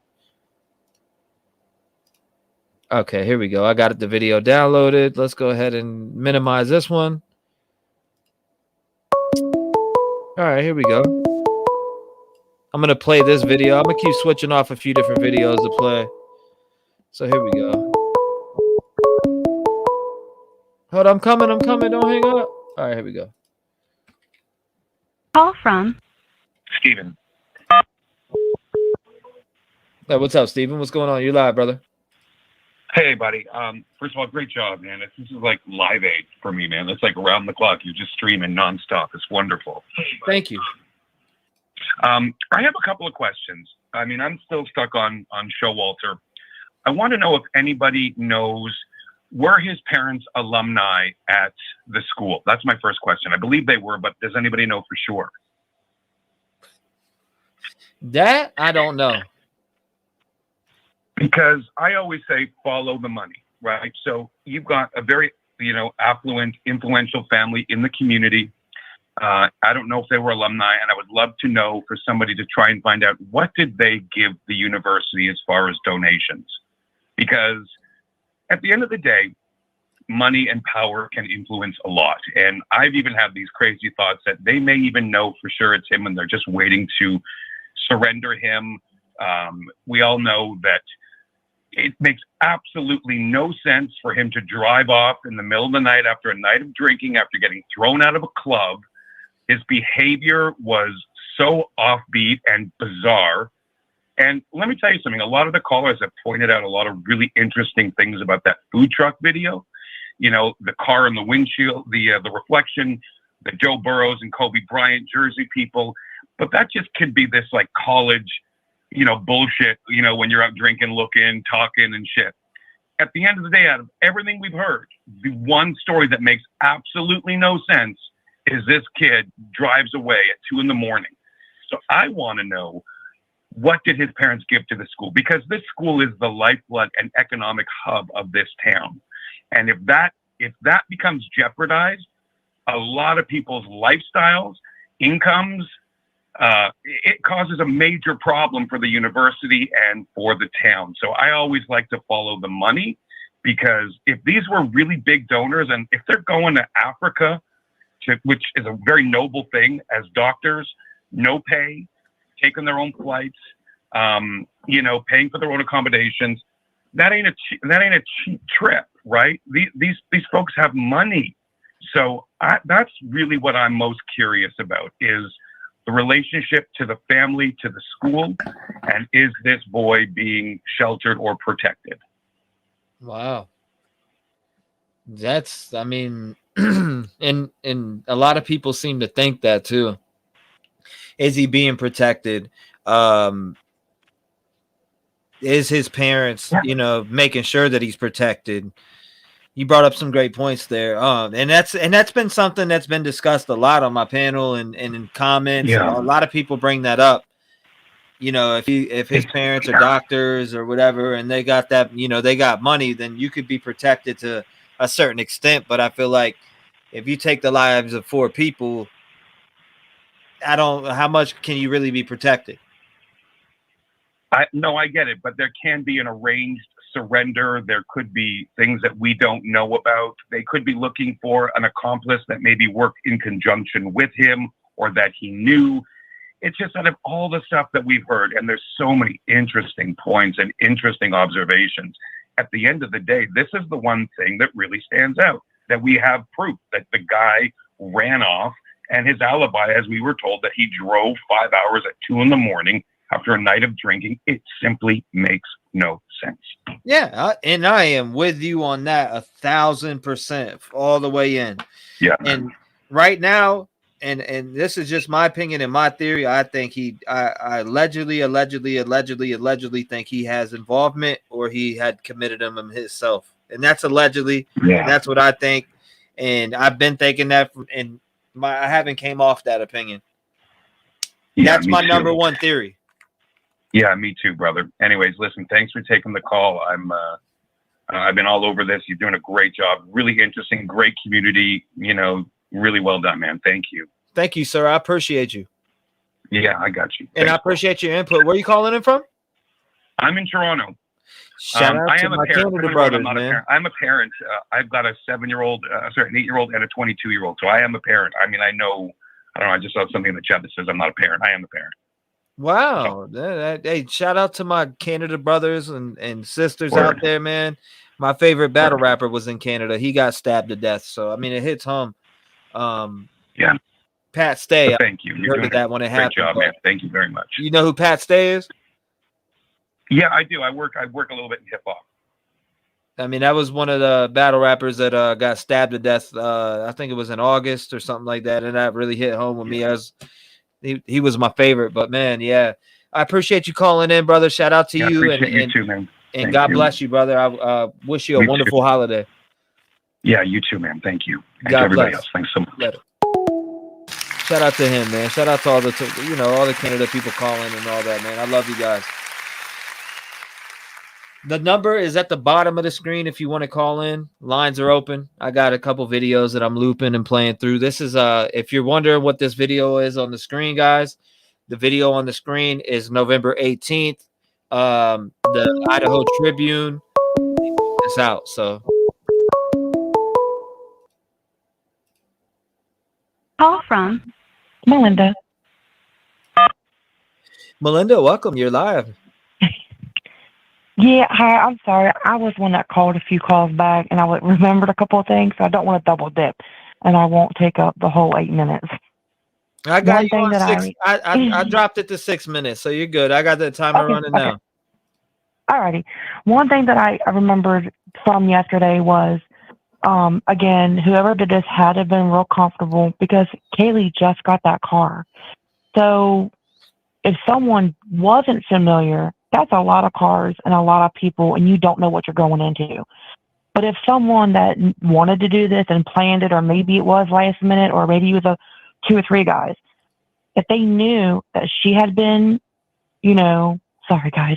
Okay, here we go. I got the video downloaded. Let's go ahead and minimize this one. All right, here we go. I'm going to play this video. I'm going to keep switching off a few different videos to play. So here we go. Hold on, I'm coming. Don't hang up. All right, here we go. Call from Steven. Hey, what's up, Steven? What's going on? You're live, brother. Hey, buddy. First of all, great job, man. This is like Live Aid for me, man. It's like around the clock. You're just streaming nonstop. It's wonderful. Thank you. I have a couple of questions. I mean, I'm still stuck on Showalter. I want to know if anybody knows, were his parents alumni at the school? That's my first question. I believe they were, but does anybody know for sure? That I don't know. Because I always say follow the money, right? So you've got a very, affluent, influential family in the community. I don't know if they were alumni, and I would love to know for somebody to try and find out what did they give the university as far as donations. Because at the end of the day, money and power can influence a lot. And I've even had these crazy thoughts that they may even know for sure it's him and they're just waiting to surrender him. We all know that it makes absolutely no sense for him to drive off in the middle of the night after a night of drinking, after getting thrown out of a club. His behavior was so offbeat and bizarre. And let me tell you something, a lot of the callers have pointed out a lot of really interesting things about that food truck video. The car in the windshield, the reflection, the Joe Burrows and Kobe Bryant jersey people. But that just could be this like college, bullshit, when you're out drinking, looking, talking and shit. At the end of the day, out of everything we've heard, the one story that makes absolutely no sense is this kid drives away at 2 a.m. So I want to know, what did his parents give to the school? Because this school is the lifeblood and economic hub of this town. And if that becomes jeopardized, a lot of people's lifestyles, incomes, it causes a major problem for the university and for the town. So I always like to follow the money, because if these were really big donors, and if they're going to Africa, which is a very noble thing as doctors, no pay, taking their own flights, paying for their own accommodations, that ain't a cheap trip, right? These folks have money. So that's really what I'm most curious about, is the relationship to the family, to the school, and is this boy being sheltered or protected? Wow. That's, I mean, and a lot of people seem to think that too. Is he being protected? Is his parents, making sure that he's protected? You brought up some great points there. And that's been something that's been discussed a lot on my panel and in comments. Yeah. A lot of people bring that up. If his parents are doctors or whatever, and they got that, they got money, then you could be protected to a certain extent. But I feel like if you take the lives of 4 people, how much can you really be protected? I get it, but there can be an arranged surrender. There could be things that we don't know about. They could be looking for an accomplice that maybe worked in conjunction with him or that he knew. It's just out of all the stuff that we've heard, and there's so many interesting points and interesting observations. At the end of the day, this is the one thing that really stands out, that we have proof that the guy ran off, and his alibi, as we were told, that he drove 5 hours at 2 a.m. after a night of drinking. It simply makes no sense. Yeah, and I am with you on that 1,000%, all the way in. Yeah. And right now, and this is just my opinion and my theory, I think I allegedly think he has involvement, or he had committed them himself. And that's allegedly. Yeah. That's what I think. And I've been thinking that, and I haven't came off that opinion. Yeah, that's my number one theory. Yeah, me too, brother. Anyways, listen, thanks for taking the call. I've been all over this. You're doing a great job. Really interesting, great community, really well done, man. Thank you. Thank you, sir. I appreciate you. Yeah, I got you. And I appreciate your input. Where are you calling in from? I'm in Toronto. Shout out to my Canada brothers, man. I'm a parent. I've got a 7-year-old, an 8-year-old, and a 22-year-old. So I am a parent. I mean, I don't know. I just saw something in the chat that says I'm not a parent. I am a parent. Wow. Hey, shout out to my Canada brothers and sisters out there, man. My favorite battle rapper was in Canada. He got stabbed to death. So, I mean, it hits home. Yeah. Pat Stay. So thank you. I You're heard doing of that when it a happened. great job, man. Thank you very much. You know who Pat Stay is? Yeah, I do. I work a little bit in hip hop. I mean, that was one of the battle rappers that got stabbed to death. I think it was in August or something like that, and that really hit home with me. As he was my favorite. But man, yeah, I appreciate you calling in, brother. Shout out to Yeah, I you, appreciate you and too, man. and Thank God you. bless you, brother. I wish you a You too. wonderful holiday. Yeah, you too, man. Thank you. And God to everybody bless. else, thanks so much. Later. Shout out to him, man. Shout out to all the all the Canada people calling and all that, man. I love you guys. The number is at the bottom of the screen if you want to call in. Lines are open. I got a couple videos that I'm looping and playing through. This is if you're wondering what this video is on the screen, guys, the video on the screen is November 18th. The Idaho Tribune is out. So Call from Melinda. Melinda, welcome. You're live. Yeah, hi. I'm sorry. I was one that called a few calls back, and I remembered a couple of things, so I don't want to double dip, and I won't take up the whole 8 minutes. I got One you thing on that 6. I dropped it to 6 minutes, so you're good. I got the timer running now. Alrighty. One thing that I remembered from yesterday was, again, whoever did this had to have been real comfortable because Kaylee just got that car. So if someone wasn't familiar, that's a lot of cars and a lot of people, and you don't know what you're going into. But if someone that wanted to do this and planned it, or maybe it was last minute, or maybe it was 2 or 3 guys, if they knew that she had been, sorry guys,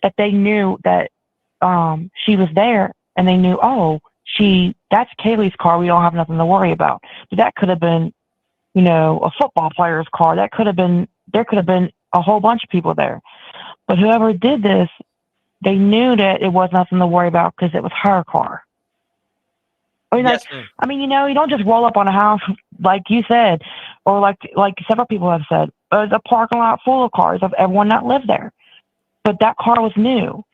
if they knew that she was there and they knew, that's Kaylee's car, we don't have nothing to worry about. But that could have been, a football player's car. There could have been a whole bunch of people there. But whoever did this, they knew that it was nothing to worry about because it was her car. You don't just roll up on a house like you said, or like several people have said. There's a parking lot full of cars of everyone that lived there, but that car was new.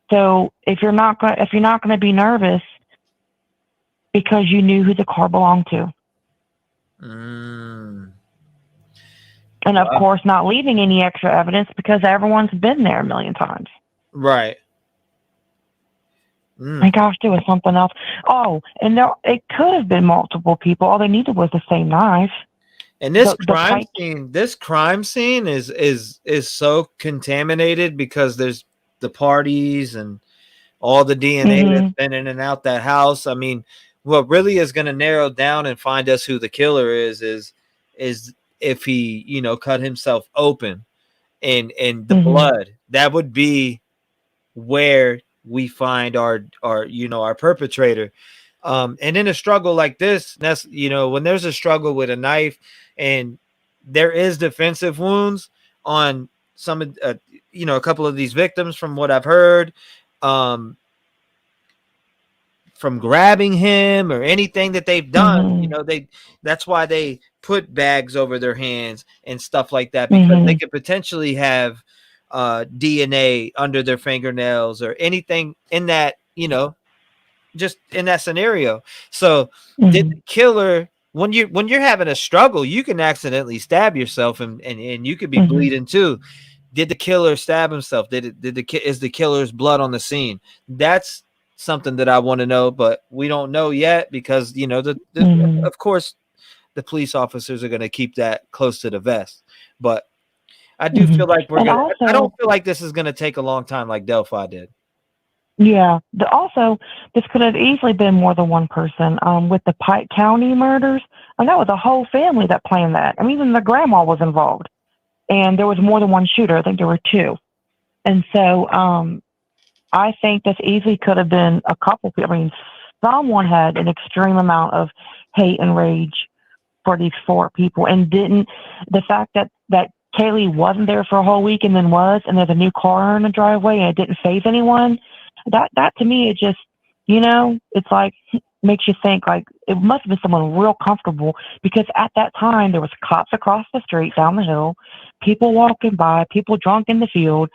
So if you're not gonna be nervous because you knew who the car belonged to, and of course not leaving any extra evidence because everyone's been there a million times. Right. My gosh, there was something else. Oh, and it could have been multiple people. All they needed was the same knife. And this crime scene is so contaminated because there's the parties and all the DNA that's been in and out that house. I mean, what really is going to narrow down and find us who the killer is if he, cut himself open and the blood. That would be where we find our perpetrator. And in a struggle like this, that's when there's a struggle with a knife and there is defensive wounds on some of a couple of these victims from what I've heard, from grabbing him or anything that they've done, that's why they put bags over their hands and stuff like that, because they could potentially have DNA under their fingernails or anything in that, just in that scenario. So did the killer, when you're having a struggle, you can accidentally stab yourself and you could be bleeding too. Did the killer stab himself? Is the killer's blood on the scene? That's something that I want to know, but we don't know yet because of course the police officers are going to keep that close to the vest. But I do feel like I don't feel like this is going to take a long time like Delphi did. Yeah. Also, this could have easily been more than one person. With the Pike County murders, and that was a whole family that planned that. I mean, even the grandma was involved. And there was more than one shooter. I think there were 2. And so I think this easily could have been a couple people. I mean, someone had an extreme amount of hate and rage for these 4 people and the fact that Kaylee wasn't there for a whole week and then was, and there's a new car in the driveway and it didn't faze anyone. That to me, it just, it's like, makes you think like it must have been someone real comfortable because at that time there was cops across the street, down the hill, people walking by, people drunk in the field.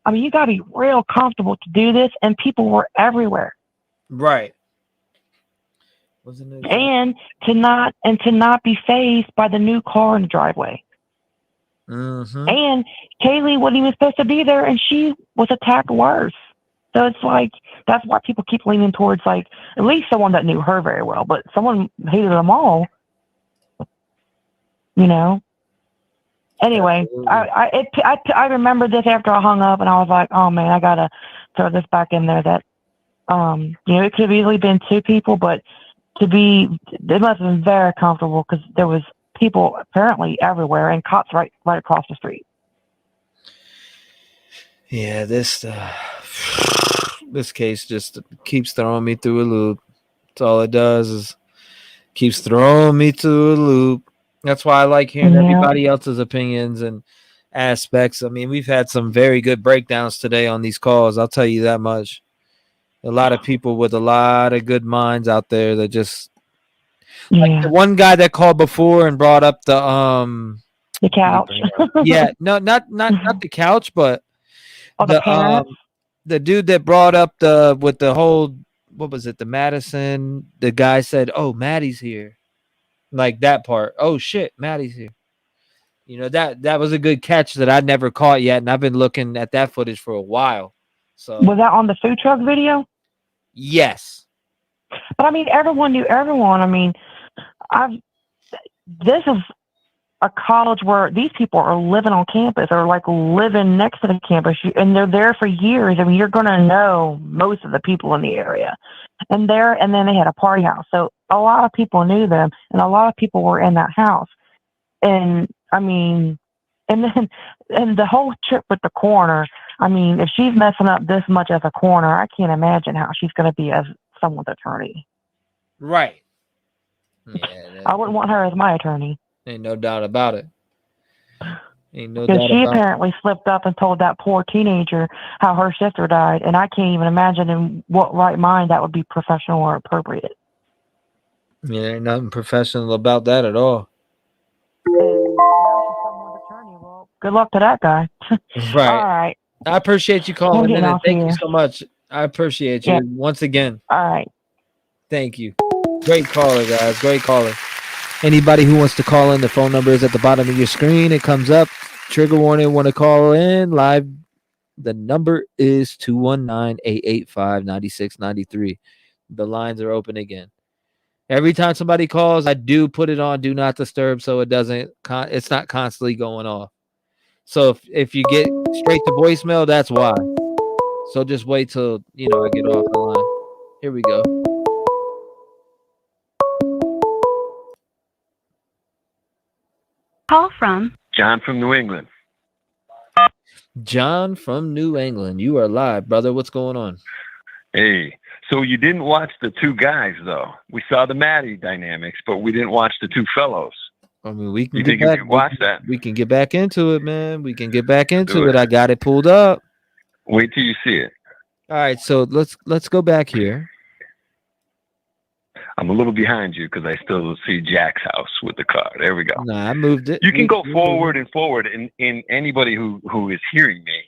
I mean, you got to be real comfortable to do this, and people were everywhere. Right. Wasn't it? And to not be fazed by the new car in the driveway. Mm-hmm. And Kaylee wasn't even supposed to be there, and she was attacked worse. So it's like that's why people keep leaning towards like at least someone that knew her very well, but someone hated them all. You know. Anyway, I remember this after I hung up, and I was like, oh man, I gotta throw this back in there. That it could have easily been two people, but they must have been very comfortable because there was people apparently everywhere and cops right across the street. Yeah, this case just keeps throwing me through a loop. That's all it does is keeps throwing me through a loop. That's why I like hearing everybody else's opinions and aspects. I mean, we've had some very good breakdowns today on these calls. I'll tell you that much. A lot of people with a lot of good minds out there that just like the one guy that called before and brought up the couch. Yeah, no, not the couch, but the dude that brought up with the whole what was it, the Madison, the guy said, "Oh, Maddie's here." Like that part. Oh shit, Maddie's here. You know, that was a good catch that I never caught yet, and I've been looking at that footage for a while. So was that on the food truck video? Yes. But I mean, everyone knew everyone. I mean, this is a college where these people are living on campus or like living next to the campus, and they're there for years. I mean, you're going to know most of the people in the area. And then they had a party house. So a lot of people knew them, and a lot of people were in that house. And I mean, and the whole trip with the coroner, I mean, if she's messing up this much as a coroner, I can't imagine how she's going to be as someone's attorney. Right. Yeah. I wouldn't want her as my attorney. Ain't no doubt about it. Ain't no Because doubt she about it. apparently slipped up and told that poor teenager how her sister died, and I can't even imagine in what right mind that would be professional or appropriate. Yeah, there ain't nothing professional about that at all. Good luck to that guy. Right. All right. I appreciate you calling in, and thank you so much. I appreciate you once again. All right. Thank you. Great caller, guys. Great caller. Anybody who wants to call in, the phone number is at the bottom of your screen. It comes up. Trigger warning, want to call in live. The number is 219-885-9693. The lines are open again. Every time somebody calls, I do put it on do not disturb so it's not constantly going off. So if you get straight to voicemail, that's why. So just wait till, I get off the line. Here we go. Call from John from New England. John from New England. You are live, brother. What's going on? Hey, so you didn't watch the two guys, though. We saw the Maddie dynamics, but we didn't watch the two fellows. I mean, we can you get think back. You can watch that? We can get back into it, man. We can get back into it. I got it pulled up. Wait till you see it. All right, so let's go back here. I'm a little behind you because I still see Jack's house with the car. There we go. Nah, I moved it. You can go forward and forward. And anybody who is hearing me,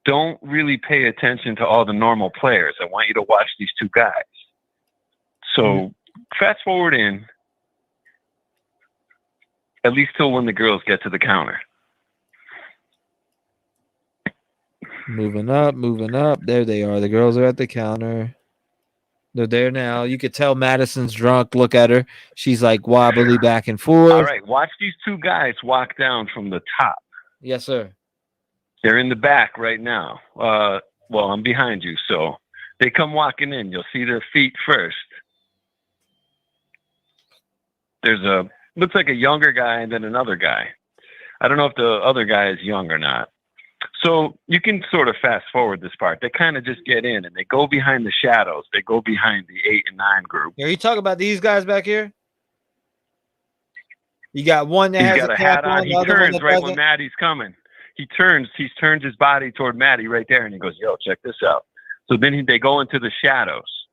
don't really pay attention to all the normal players. I want you to watch these two guys. So fast forward in, at least till when the girls get to the counter. Moving up. There they are. The girls are at the counter. They're there now. You could tell Madison's drunk. Look at her. She's like wobbly back and forth. All right, watch these two guys walk down from the top. Yes, sir. They're in the back right now. Well, I'm behind you, so they come walking in. You'll see their feet first. Looks like a younger guy and then another guy. I don't know if the other guy is young or not. So you can sort of fast forward this part. They kind of just get in and they go behind the shadows. They go behind the 8 and 9 group. Are you talking about these guys back here? You got one that has got a a cap hat on. He turns right when Maddie's coming. He turns his body toward Maddie right there, and he goes, "Yo, check this out." So then they go into the shadows.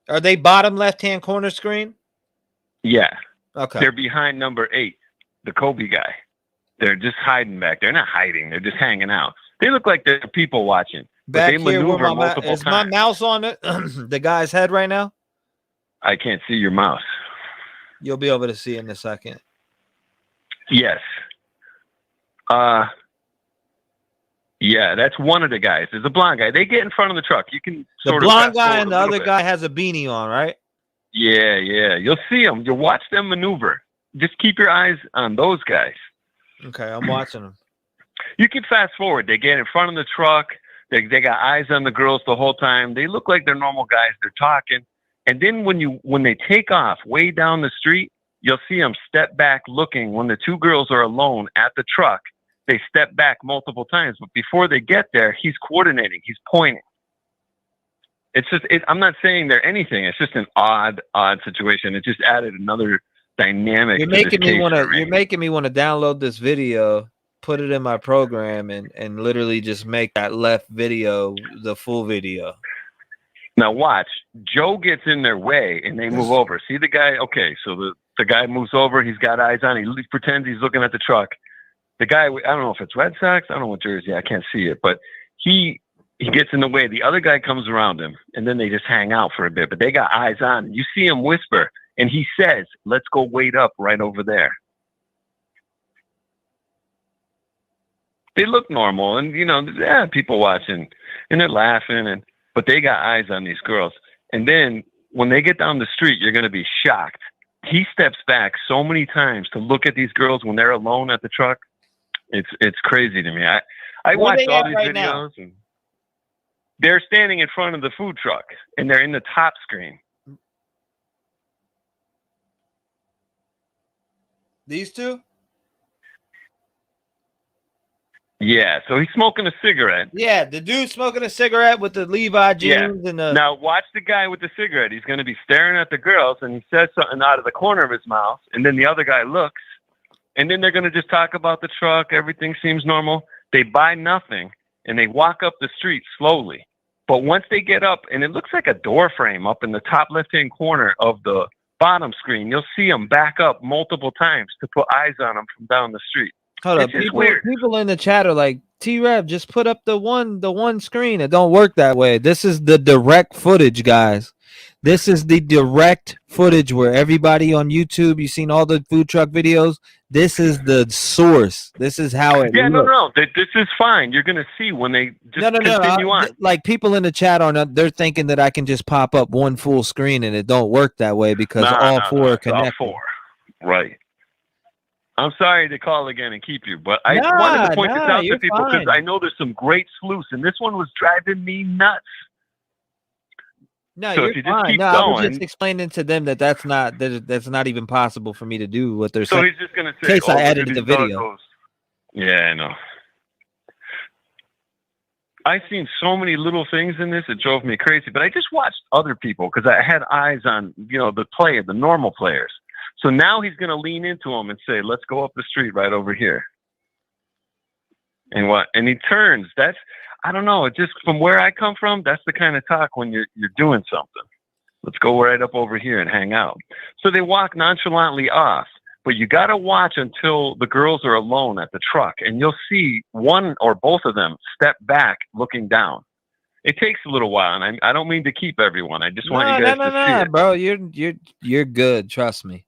Are they bottom left-hand corner screen? Yeah. Okay. They're behind number 8, the Kobe guy. They're just hiding back. They're not hiding. They're just hanging out. They look like they're people watching. But they Back here, where maneuver my multiple is my times. mouse on it? The guy's head right now. I can't see your mouse. You'll be able to see in a second. Yes. Yeah, that's one of the guys. There's a blonde guy. They get in front of the truck. You can The sort of blonde fast guy forward and a the little other bit. guy has a beanie on, right? Yeah, yeah. You'll see them. You'll watch them maneuver. Just keep your eyes on those guys. Okay, I'm watching them. You can fast forward. They get in front of the truck. They got eyes on the girls the whole time. They look like they're normal guys. They're talking. And then when they take off way down the street, you'll see them step back looking. When the two girls are alone at the truck, they step back multiple times. But before they get there, he's coordinating. He's pointing. It's just, I'm not saying they're anything. It's just an odd situation. It just added another dynamic. You're making me want to. You're making me want to download this video, put it in my program, and literally just make that left video the full video. Now watch. Joe gets in their way and they move over. See the guy? Okay, so the guy moves over. He's got eyes on. He pretends he's looking at the truck. The guy, I don't know if it's Red Sox. I don't know what jersey. I can't see it, but he gets in the way. The other guy comes around him, and then they just hang out for a bit. But they got eyes on. You see him whisper, and he says, "Let's go wait up right over there." They look normal, and people watching, and they're laughing, but they got eyes on these girls. And then when they get down the street, you're going to be shocked. He steps back so many times to look at these girls when they're alone at the truck. It's crazy to me. I watched all these videos, and they're standing in front of the food truck, and they're in the top screen. These two? Yeah, so he's smoking a cigarette. Yeah, the dude smoking a cigarette with the Levi jeans and the. Now watch the guy with the cigarette. He's going to be staring at the girls, and he says something out of the corner of his mouth, and then the other guy looks, and then they're going to just talk about the truck. Everything seems normal. They buy nothing, and they walk up the street slowly. But once they get up, and it looks like a door frame up in the top left-hand corner of the bottom screen, you'll see them back up multiple times to put eyes on them from down the street. Hold up, people in the chat are like, T-REV, just put up the one screen. It don't work that way. This is the direct footage, guys. This is the direct footage where everybody on YouTube, you've seen all the food truck videos. This is the source. This is how it looks. No. This is fine. You're going to see when they just continue on. Like people in the chat they're thinking that I can just pop up one full screen, and it don't work that way because all four are connected. All four. Right. I'm sorry to call again and keep you, but I wanted to point this out to people because I know there's some great sleuths, and this one was driving me nuts. No, so you're fine. No, I was just explaining to them that's not even possible for me to do what they're saying. So he's just going to say, in case I edited the video. Yeah, I know. I've seen so many little things in this, it drove me crazy, but I just watched other people because I had eyes on, the normal players. So now he's going to lean into him and say, let's go up the street right over here. And he turns. I don't know. It just, from where I come from, that's the kind of talk when you're doing something. Let's go right up over here and hang out. So they walk nonchalantly off, but you got to watch until the girls are alone at the truck, and you'll see one or both of them step back looking down. It takes a little while, and I don't mean to keep everyone. I just want you guys to see it. Bro. You're good. Trust me.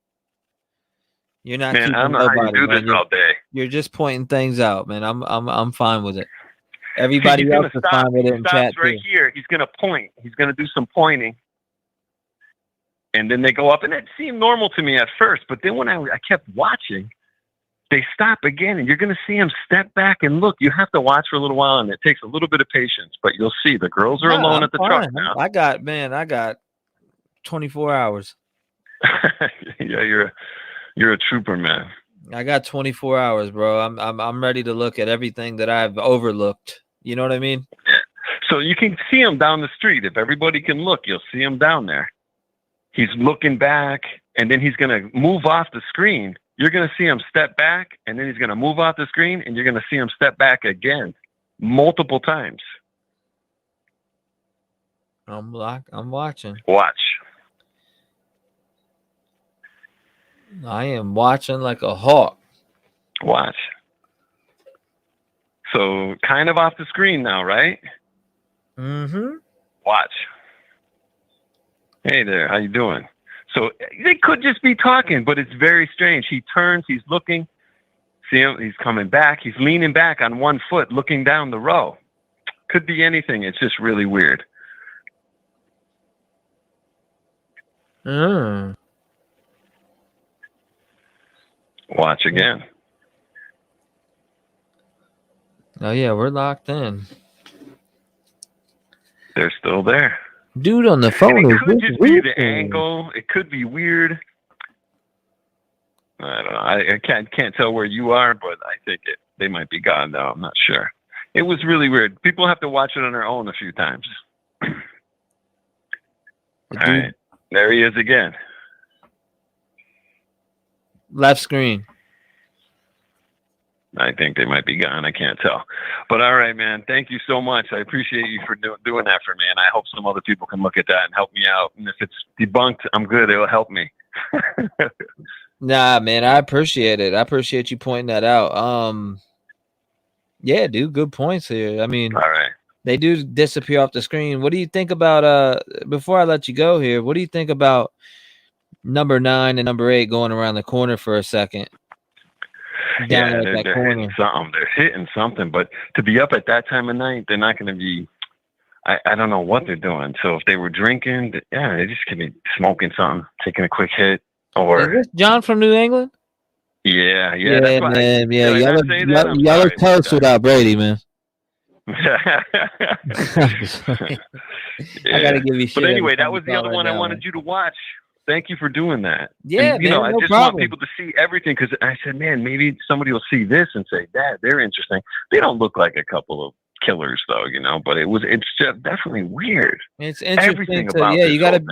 You're not. Man, I don't know how you do this all day. You're just pointing things out, man. I'm fine with it. Everybody else is fine with it in chat right too. Here, he's gonna point. He's gonna do some pointing, and then they go up, and it seemed normal to me at first. But then when I kept watching, they stop again, and you're gonna see him step back and look. You have to watch for a little while, and it takes a little bit of patience. But you'll see the girls are alone at the truck now. I got 24 hours. Yeah, you're a trooper, man. I got 24 hours, bro. I'm ready to look at everything that I've overlooked. You know what I mean? So you can see him down the street. If everybody can look, you'll see him down there. He's looking back, and then he's going to move off the screen. You're going to see him step back, and then he's going to move off the screen, and you're going to see him step back again multiple times. I'm watching. Watch. I am watching like a hawk. Watch. So kind of off the screen now, right? Mm-hmm. Watch. Hey there, how you doing? So they could just be talking, but it's very strange. He turns, he's looking. See him, he's coming back. He's leaning back on one foot, looking down the row. Could be anything. It's just really weird. Watch again. Oh yeah, we're locked in. They're still there. Dude on the phone And it is could this just be the weird. angle. It could be weird. I don't know. I can't tell where you are, but I think they might be gone now. I'm not sure. It was really weird. People have to watch it on their own a few times. All right. There he is again. Left screen. I think they might be gone. I can't tell. But all right, man. Thank you so much. I appreciate you for doing that for me. And I hope some other people can look at that and help me out. And if it's debunked, I'm good. It'll help me. Nah, man, I appreciate it. I appreciate you pointing that out. Yeah, dude, good points here. I mean, all right. They do disappear off the screen. What do you think about before I let you go here, what do you think about number 9 and number 8 going around the corner for a second? Yeah, they're hitting something. They're hitting something. But to be up at that time of night, they're not going to be. I don't know what they're doing. So if they were drinking, they just could be smoking something, taking a quick hit, or is this John from New England? Yeah, man. That's why Y'all are toast without Brady, man. I gotta give you shit. But anyway, that was the other one I wanted you to watch. Thank you for doing that. Yeah, and, I just problem. want people to see everything because I said, man, maybe somebody will see this and say, "Dad, they're interesting." They don't look like a couple of killers, though, but it's just definitely weird. It's interesting. Everything about you gotta.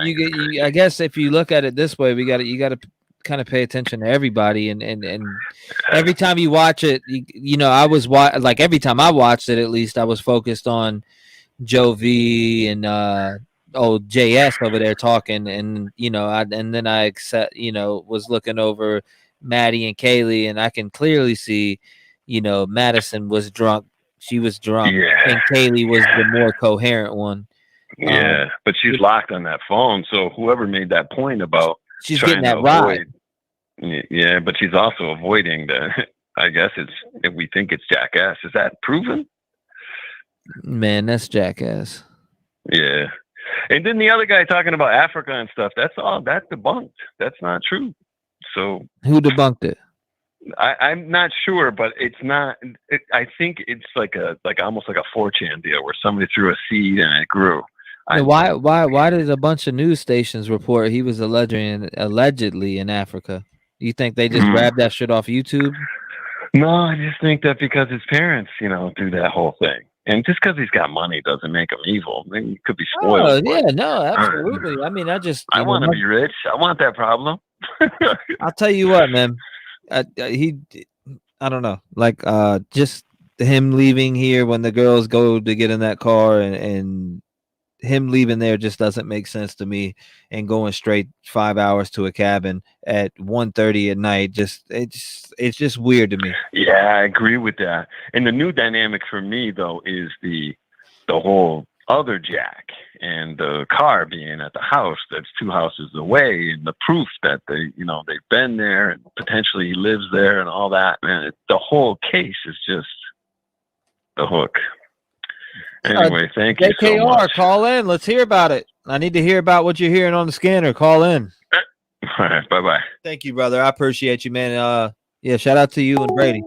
I guess if you look at it this way, you gotta kind of pay attention to everybody, and every time you watch it, I was like every time I watched it, at least I was focused on Joe V and JS over there talking, and and then I was looking over Maddie and Kaylee, and I can clearly see, Madison was drunk, she was drunk, and Kaylee was the more coherent one. Yeah, but she's locked on that phone, so whoever made that point about she's trying getting that to ride. Yeah, but she's also avoiding I guess if we think it's jackass. Is that proven? Man, that's jackass. Yeah. And then the other guy talking about Africa and stuff, that's debunked. That's not true. So who debunked it? I'm not sure, but it's not. I think it's almost like a 4chan deal where somebody threw a seed and it grew. Why did a bunch of news stations report he was allegedly in Africa? You think they just grabbed that shit off YouTube? No, I just think that because his parents, do that whole thing. And just because he's got money doesn't make him evil. I mean, he could be spoiled. Oh, yeah, no, absolutely. I mean, I want to be rich. I want that problem. I'll tell you what, man. I don't know. Like, just him leaving here when the girls go to get in that car and him leaving there just doesn't make sense to me, and going straight 5 hours to a cabin at 1:30 at night. It's just weird to me. Yeah, I agree with that. And the new dynamic for me though is the whole other Jack and the car being at the house that's 2 houses away, and the proof that they've been there and potentially he lives there and all that. Man, the whole case is just the hook. Anyway, thank you so much. Call in. Let's hear about it. I need to hear about what you're hearing on the scanner. Call in. All right, bye-bye. Thank you, brother. I appreciate you, man. Yeah, shout out to you and Brady.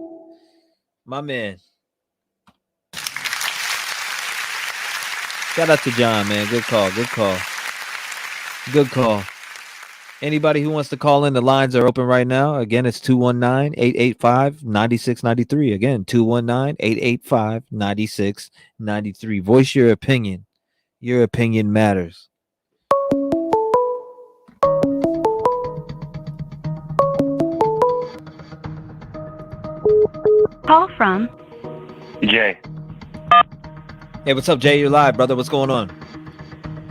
My man. Shout out to John, man. Good call. Anybody who wants to call in, the lines are open right now. Again, it's 219-885-9693. Again, 219-885-9693. Voice your opinion. Your opinion matters. Call from Jay. Hey, what's up, Jay? You're live, brother. What's going on?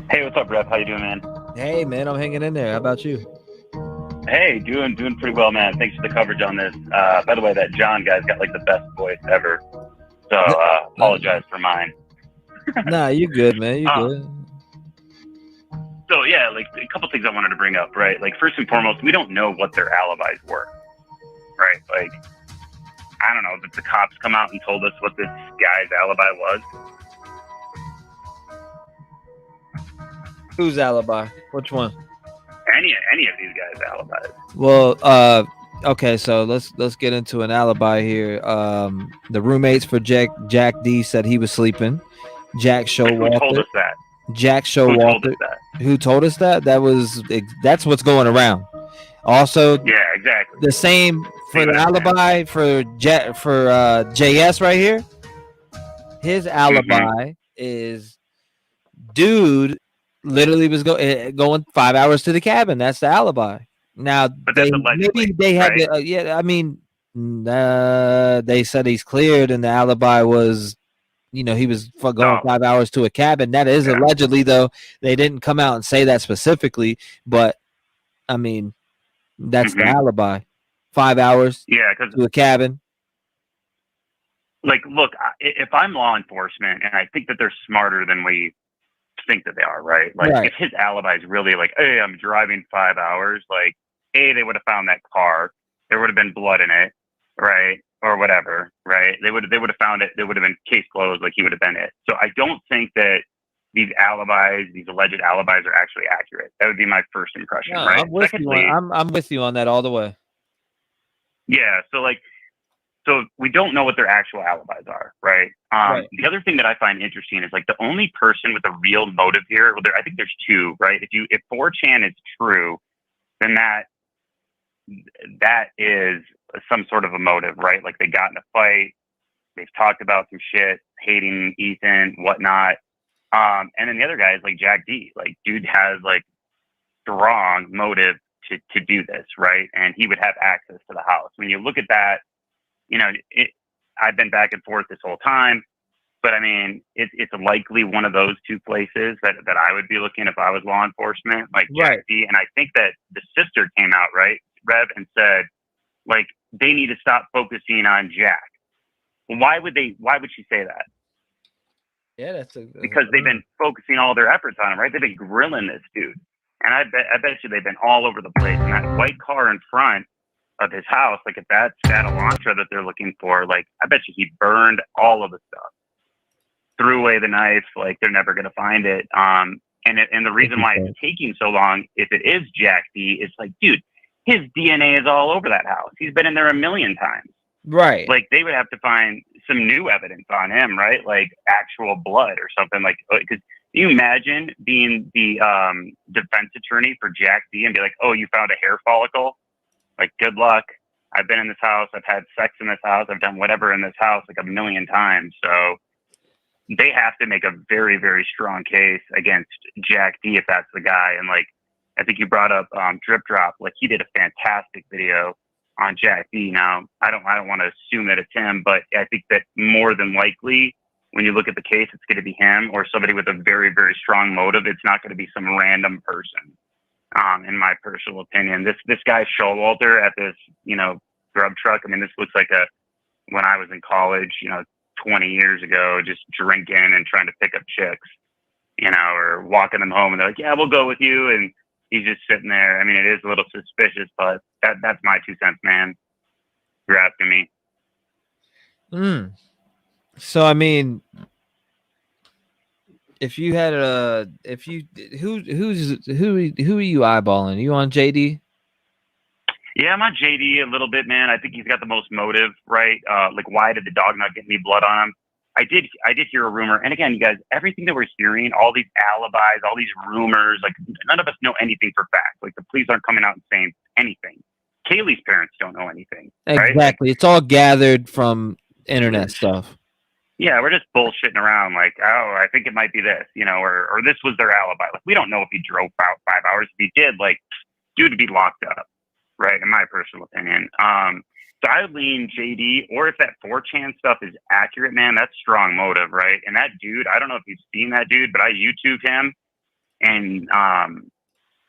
Hey, what's up, Rev? How you doing, man? Hey, man, I'm hanging in there. How about you? Hey, doing pretty well, man. Thanks for the coverage on this. By the way, that John guy's got like the best voice ever. So apologize for mine. Nah, you good, man. You Uh, good. So yeah, like a couple things I wanted to bring up, right? Like first and foremost, we don't know what their alibis were, right? Like I don't know that the cops come out and told us what this guy's alibi was. Whose alibi? Which one? Any of these guys' alibis. Well, okay, so let's get into an alibi here. The roommates for Jack D said he was sleeping. Jack Who told Showalter. us that? Jack Who told us Showalter. that? Who told us that? That's what's going around. Also, Yeah, exactly. the same for the alibi for JS right here. His alibi is dude literally was going 5 hours to the cabin. That's the alibi. Now But that's allegedly, maybe they had right? yeah. I mean, they said he's cleared, and the alibi was, he was going 5 hours to a cabin. That is allegedly, though. They didn't come out and say that specifically, but I mean, that's the alibi. 5 hours, Yeah, because to a cabin. like, look, if I'm law enforcement, and I think that they're smarter than we think that they are, right? Like, Right. if his alibi is really like, hey, I'm driving 5 hours, like, A, they would have found that car. There would have been blood in it, right? Or whatever, right? They would have found it. There would have been case closed, like he would have been it. So I don't think that these alibis, these alleged alibis, are actually accurate. That would be my first impression, No, right? I'm with you. I'm with you on that all the way. Yeah. So we don't know what their actual alibis are, right? Right. The other thing that I find interesting is like the only person with a real motive here. Well, I think there's two, right? If 4chan is true, then that is some sort of a motive, right? Like they got in a fight, they've talked about some shit, hating Ethan, whatnot. And then the other guy is like Jack D. Like dude has like strong motive to do this, right? And he would have access to the house. When you look at that, I've been back and forth this whole time, but I mean, it's likely one of those two places that I would be looking if I was law enforcement, like Jack D. And I think that the sister came out, right, Rev, and said, like, they need to stop focusing on Jack. Why would she say that? Yeah, Because they've been focusing all their efforts on him, right? They've been grilling this dude. And I bet you they've been all over the place. And that white car in front of his house, like if that's that Elantra that they're looking for, like I bet you he burned all of the stuff, threw away the knife, like they're never gonna find it. And the reason why it's taking so long, if it is Jack D, is like, dude, his DNA is all over that house. He's been in there a million times. Right. Like they would have to find some new evidence on him, right? Like actual blood or something. Like, because you imagine being the defense attorney for Jack D and be like, oh, you found a hair follicle? Like, good luck. I've been in this house. I've had sex in this house. I've done whatever in this house like a million times. So they have to make a very, very strong case against Jack D if that's the guy. And like, I think you brought up Drip Drop. Like he did a fantastic video on Jack D. Now, I don't want to assume that it's him, but I think that more than likely, when you look at the case, it's going to be him or somebody with a very, very strong motive. It's not going to be some random person. In my personal opinion, this guy Showalter at this, grub truck. I mean, this looks like when I was in college, 20 years ago, just drinking and trying to pick up chicks, or walking them home and they're like, yeah, we'll go with you. And he's just sitting there. I mean, it is a little suspicious, but that's my 2 cents, man. You're asking me. So I mean, if you had who are you eyeballing? You on JD? Yeah, I'm on JD a little bit, man. I think he's got the most motive, right? Like, why did the dog not get any blood on him? I did hear a rumor, and again, you guys, everything that we're hearing, all these alibis, all these rumors, like none of us know anything for fact. Like the police aren't coming out and saying anything. Kaylee's parents don't know anything. Right? Exactly. It's all gathered from internet stuff. Yeah, we're just bullshitting around like, oh, I think it might be this, or this was their alibi. Like, we don't know if he drove out 5 hours. If he did, like, dude would be locked up, right? In my personal opinion. So I would lean JD, or if that 4chan stuff is accurate, man, that's strong motive, right? And that dude, I don't know if you've seen that dude, but I YouTubed him, and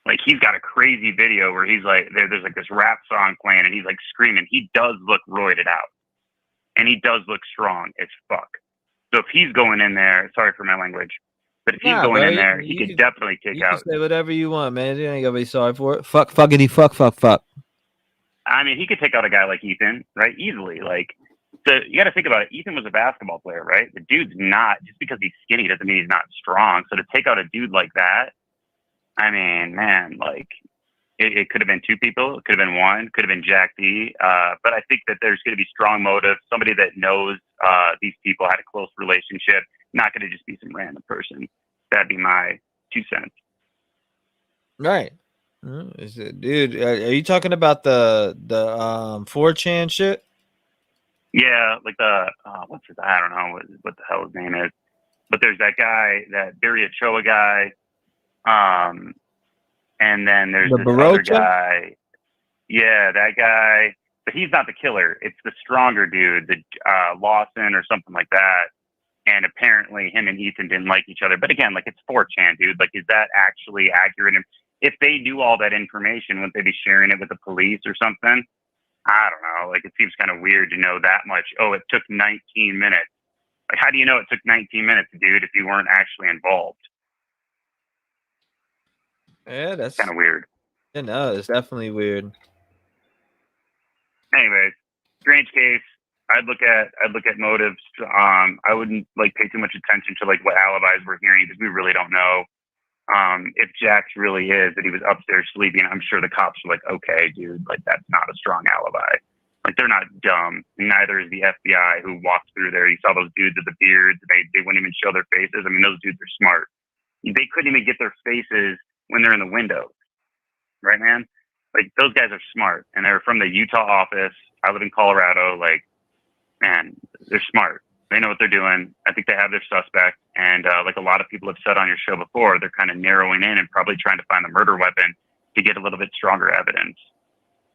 like he's got a crazy video where he's like, there's like this rap song playing, and he's like screaming. He does look roided out. And he does look strong as fuck. So if he's going in there, sorry for my language, but if he's Nah, going bro, in there, he could definitely kick you can out. say whatever you want, man. You ain't gonna be sorry for it. Fuckity, fuck. I mean, he could take out a guy like Ethan, right? Easily. Like, so you got to think about it. Ethan was a basketball player, right? The dude's not, just because he's skinny doesn't mean he's not strong. So to take out a dude like that, I mean, man, like, it could have been two people. It could have been one. Could have been Jack D. But I think that there's going to be strong motive. Somebody that knows these people had a close relationship. Not going to just be some random person. That'd be my 2 cents. Right. Is it, dude? Are you talking about the 4chan shit? Yeah, like the what's his? I don't know what the hell his name is. But there's that guy, that Barry Ochoa guy. And then there's The this other Barocha? guy. Yeah, that guy. But he's not the killer. It's the stronger dude, the Lawson or something like that. And apparently him and Ethan didn't like each other. But again, like, it's 4chan, dude. Like, is that actually accurate? And if they knew all that information, wouldn't they be sharing it with the police or something? I don't know. Like, it seems kind of weird to know that much. Oh, it took 19 minutes. Like, how do you know it took 19 minutes, dude, if you weren't actually involved? Yeah, that's kind of weird. Yeah, no, it's definitely weird. Anyways, strange case. I'd look at motives. I wouldn't like pay too much attention to like what alibis we're hearing, because we really don't know. If Jax really is that he was upstairs sleeping, I'm sure the cops are like, okay, dude, like, that's not a strong alibi. Like, they're not dumb. Neither is the FBI who walked through there. You saw those dudes with the beards. They wouldn't even show their faces. I mean, those dudes are smart. They couldn't even get their faces when they're in the windows. Right, man? Like, those guys are smart. And they're from the Utah office. I live in Colorado. Like, man, they're smart. They know what they're doing. I think they have their suspect. And like a lot of people have said on your show before, they're kind of narrowing in and probably trying to find the murder weapon to get a little bit stronger evidence.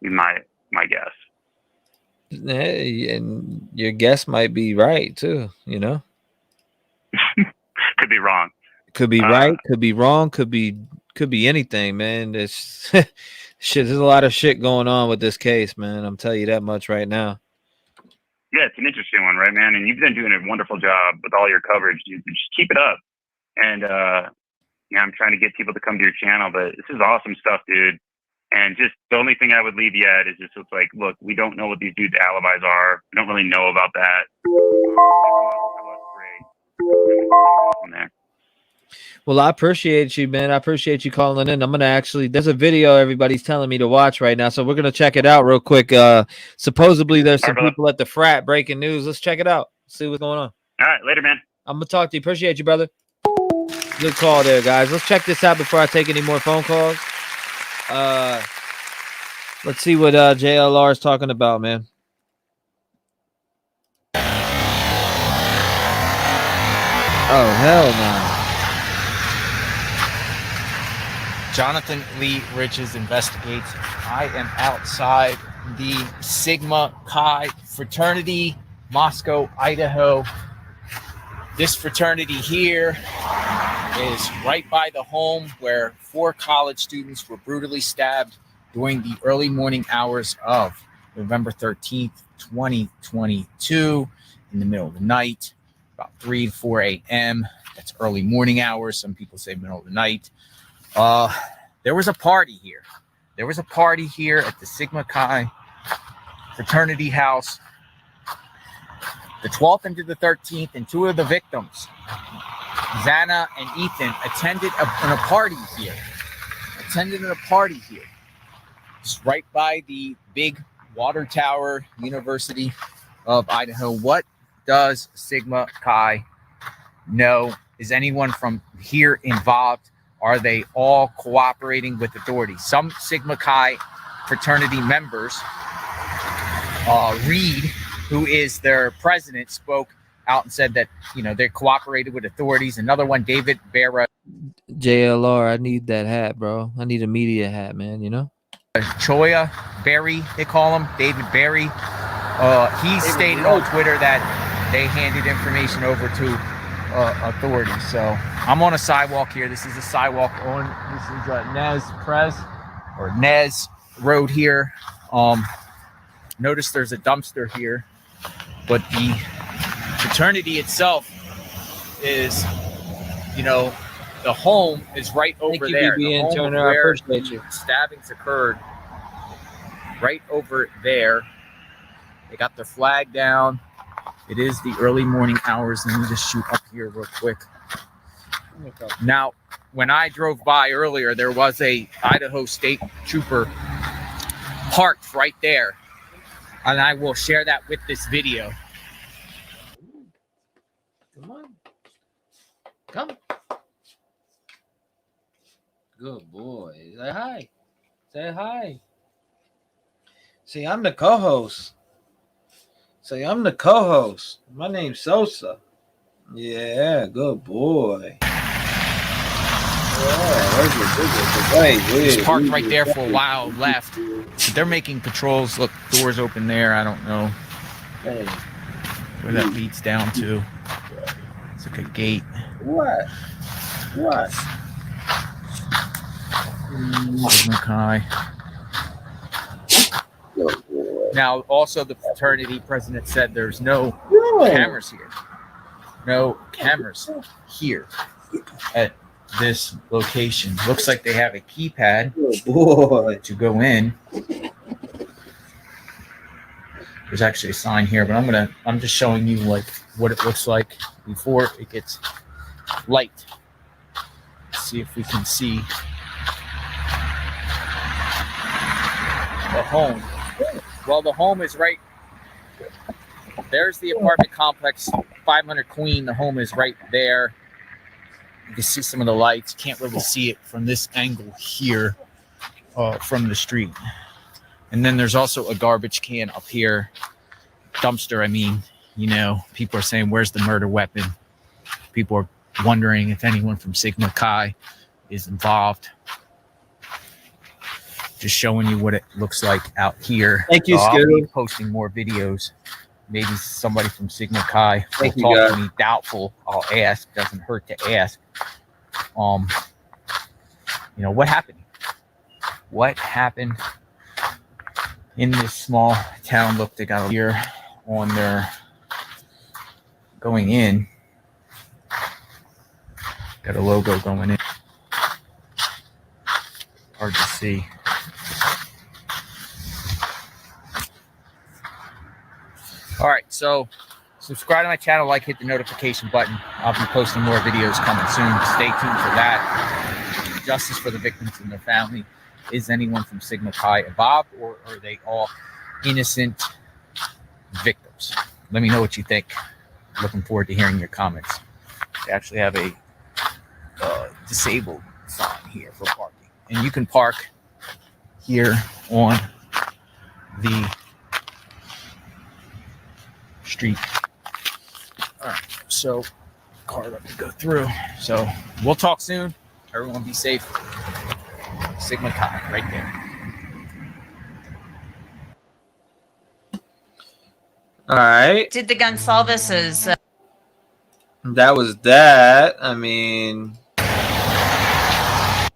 My guess. Hey, and your guess might be right too, you know? Could be wrong. Could be right, could be wrong, could be anything, man. There's there's a lot of shit going on with this case, man. I'm telling you that much right now. Yeah, it's an interesting one, right, man? And you've been doing a wonderful job with all your coverage, dude. Just keep it up. And yeah, I'm trying to get people to come to your channel, but this is awesome stuff, dude. And just the only thing I would leave you at is just, it's like, look, we don't know what these dudes' alibis are. We don't really know about that. Well, I appreciate you, man. I appreciate you calling in. I'm gonna actually, there's a video everybody's telling me to watch right now, so we're gonna check it out real quick. Supposedly there's some people at the frat breaking news. Let's check it out. See what's going on. All right, later, man. I'm gonna talk to you. Appreciate you, brother. Good call there, guys. Let's check this out before I take any more phone calls. Let's see what JLR is talking about, man. Oh, hell no. Jonathan Lee Riches investigates. I am outside the Sigma Chi fraternity, Moscow, Idaho. This fraternity here is right by the home where 4 college students were brutally stabbed during the early morning hours of November 13th, 2022, in the middle of the night, about 3 to 4 a.m. That's early morning hours. Some people say middle of the night. There was a party here. There was a party here at the Sigma Chi fraternity house, the 12th into the 13th, and 2 of the victims, Xana and Ethan, attended a party here. Just right by the big water tower, University of Idaho. What does Sigma Chi know? Is anyone from here involved? Are they all cooperating with authorities? Some Sigma Chi fraternity members, Reed, who is their president, spoke out and said that, you know, they cooperated with authorities. Another one, David Barra. JLR, I need that hat, bro. I need a media hat, man, you know? Choya Berry, they call him, David Berry. He stated on Twitter that they handed information over to authorities. So I'm on a sidewalk here. This is a sidewalk on, this is Nez Road here. Notice there's a dumpster here, but the fraternity itself is, you know, the home is right over Thank you, there. BB The and home of Turner. I where appreciate the you. stabbings occurred, right over there. They got their flag down. It is the early morning hours. Let me just shoot up here real quick. Now, when I drove by earlier, there was a Idaho State Trooper parked right there. And I will share that with this video. Come on. Come. Good boy. Say hi. Say hi. See, I'm the co-host. Say, I'm the co-host. My name's Sosa. Yeah, good boy. He's parked right there for a while, left. They're making patrols. Look, doors open there. I don't know where that leads down to. It's like a gate. What? What? Okay. Now, also the fraternity president said there's no cameras here. No cameras here at this location. Looks like they have a keypad to go in. There's actually a sign here, but I'm just showing you like what it looks like before it gets light. Let's see if we can see the home. Well, the home is right. There's the apartment complex, 500 Queen. The home is right there. You can see some of the lights. Can't really see it from this angle here from the street. And then there's also a garbage can up here. Dumpster, I mean, you know, people are saying, where's the murder weapon? People are wondering if anyone from Sigma Chi is involved. Just showing you what it looks like out here. Thank you, so I'll be Skittle. posting more videos. Maybe somebody from Sigma Chi will Thank you, talk to guys. me. Doubtful. I'll ask. Doesn't hurt to ask. You know, what happened? What happened in this small town? Look, they got here on their going in. Got a logo going in. Hard to see. All right, so subscribe to my channel, like, hit the notification button. I'll be posting more videos coming soon. Stay tuned for that. Justice for the victims and their family. Is anyone from Sigma Chi involved, or are they all innocent victims? Let me know what you think. Looking forward to hearing your comments. They actually have a disabled sign here for parking. And you can park here on the street. All right, so car let me go through. So we'll talk soon. Everyone be safe. Sigma Chi right there. All right. Did the Gonsalveses? That was that. I mean, I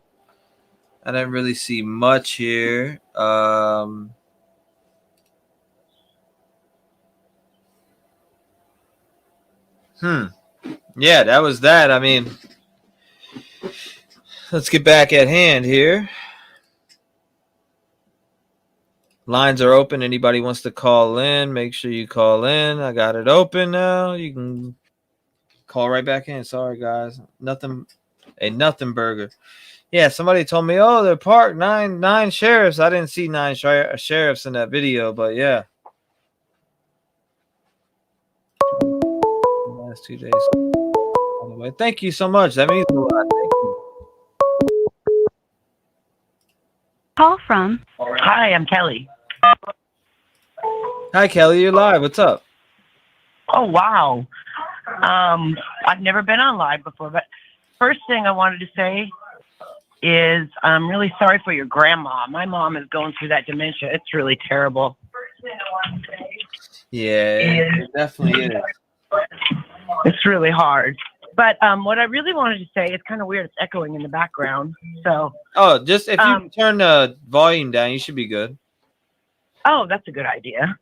didn't really see much here. Yeah, that was that. I mean, let's get back at hand here. Lines are open. Anybody wants to call in, make sure you call in. I got it open now. You can call right back in. Sorry, guys. Nothing burger. Yeah, somebody told me, oh, they're parked nine sheriffs. I didn't see nine sheriffs in that video, but yeah. Last 2 days. By the way, thank you so much. That means a lot. Thank you. Call from. Hi, I'm Kelly. Hi, Kelly. You're live. What's up? Oh, wow. I've never been on live before, but first thing I wanted to say is I'm really sorry for your grandma. My mom is going through that dementia. It's really terrible. Yeah, it definitely is. It's really hard. But what I really wanted to say, it's kind of weird. It's echoing in the background. So. Oh, just if you turn the volume down, you should be good. Oh, that's a good idea.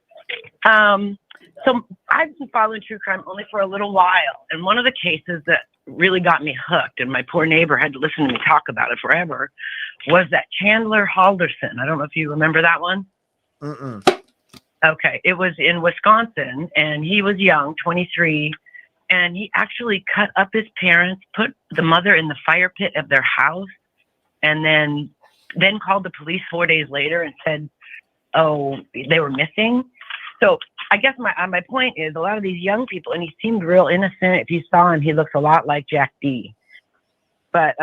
So I've been following true crime only for a little while, and one of the cases that really got me hooked, and my poor neighbor had to listen to me talk about it forever, was that Chandler Halderson. I don't know if you remember that one. Mm-mm. Okay, it was in Wisconsin, and he was young, 23, and he actually cut up his parents, put the mother in the fire pit of their house, and then called the police 4 days later and said, oh, they were missing. So I guess my point is a lot of these young people, and he seemed real innocent. If you saw him, he looks a lot like Jack D. But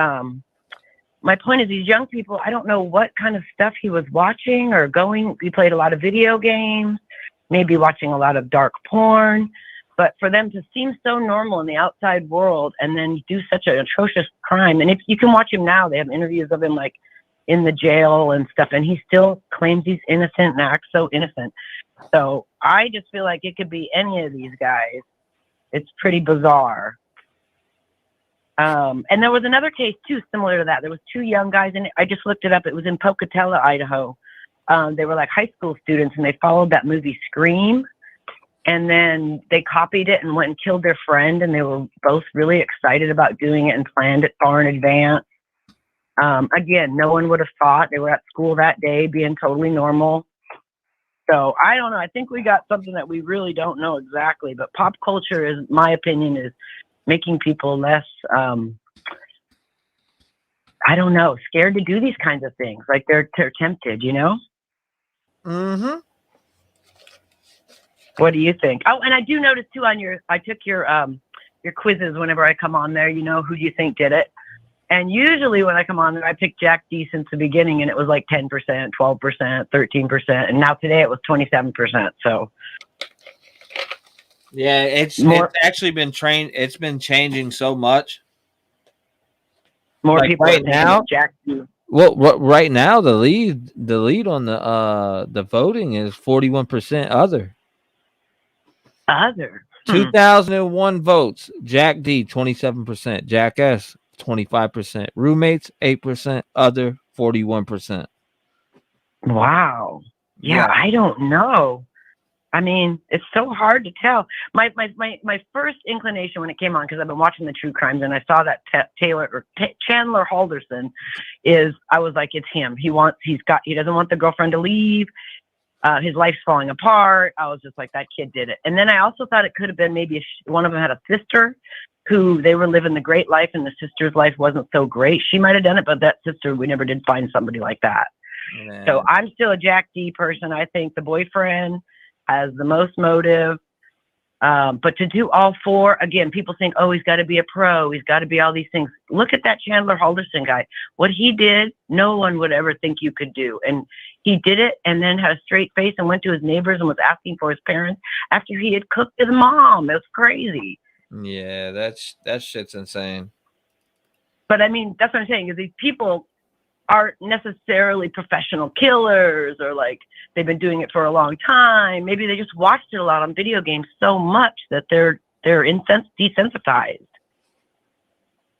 my point is these young people, I don't know what kind of stuff he was watching or going. He played a lot of video games, maybe watching a lot of dark porn. But for them to seem so normal in the outside world and then do such an atrocious crime. And if you can watch him now, they have interviews of him like in the jail and stuff, and he still claims he's innocent and acts so innocent. So I just feel like it could be any of these guys. It's pretty bizarre. And there was another case too, similar to that. There was two young guys, and I just looked it up. It was in Pocatello, Idaho. They were like high school students, and they followed that movie Scream. And then they copied it and went and killed their friend, and they were both really excited about doing it and planned it far in advance. Again, no one would have thought. They were at school that day being totally normal. So I don't know. I think we got something that we really don't know exactly, but pop culture is, my opinion, is making people less, I don't know, scared to do these kinds of things. Like they're tempted, you know? Mm-hmm. What do you think? Oh, and I do notice too I took your quizzes whenever I come on there, you know, who do you think did it? And usually when I come on there, I pick Jack D since the beginning, and it was like 10%, 12%, 13%. And now today it was 27%. So yeah, it's actually been It's been changing so much. More like people right are now. Jack D. Well, right now the lead on the voting is 41% other. 2001 votes. Jack D 27%. Jack S 25%. Roommates 8%. Other 41%. Wow. Yeah, I don't know. I mean, it's so hard to tell. My first inclination when it came on, because I've been watching the true crimes and I saw that Chandler Halderson I was like, it's him. He doesn't want the girlfriend to leave. His life's falling apart. I was just like, that kid did it. And then I also thought it could have been maybe one of them had a sister who they were living the great life, and the sister's life wasn't so great. She might have done it, but that sister, we never did find somebody like that. Man. So I'm still a Jack D person. I think the boyfriend has the most motive. But to do all four, again, people think, oh, he's got to be a pro. He's got to be all these things. Look at that Chandler Halderson guy. What he did, no one would ever think you could do. And he did it and then had a straight face and went to his neighbors and was asking for his parents after he had cooked his mom. It was crazy. Yeah, that shit's insane. But I mean, that's what I'm saying, is these people aren't necessarily professional killers, or like they've been doing it for a long time. Maybe they just watched it a lot on video games so much that they're desensitized.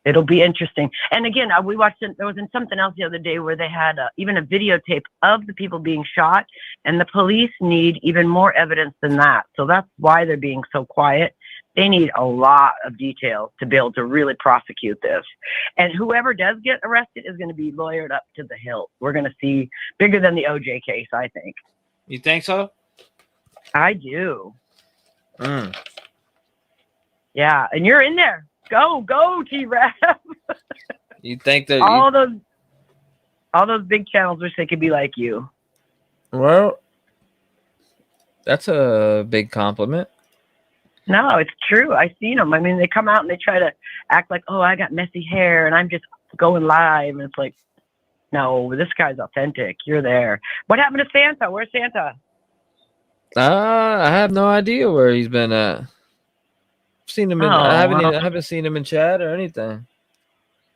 It'll be interesting. And again, we watched it. There was in something else the other day where they had even a videotape of the people being shot, and the police need even more evidence than that. So that's why they're being so quiet. They need a lot of details to be able to really prosecute this. And whoever does get arrested is going to be lawyered up to the hilt. We're going to see bigger than the OJ case, I think. You think so? I do. Yeah, and you're in there. Go, T-REV. You think that all those big channels wish they could be like you. Well, that's a big compliment. No, it's true. I've seen them. I mean, they come out and they try to act like, oh, I got messy hair and I'm just going live. And it's like, no, this guy's authentic. You're there. What happened to Santa? Where's Santa? I have no idea where he's been at. Seen him I haven't seen him in chat or anything.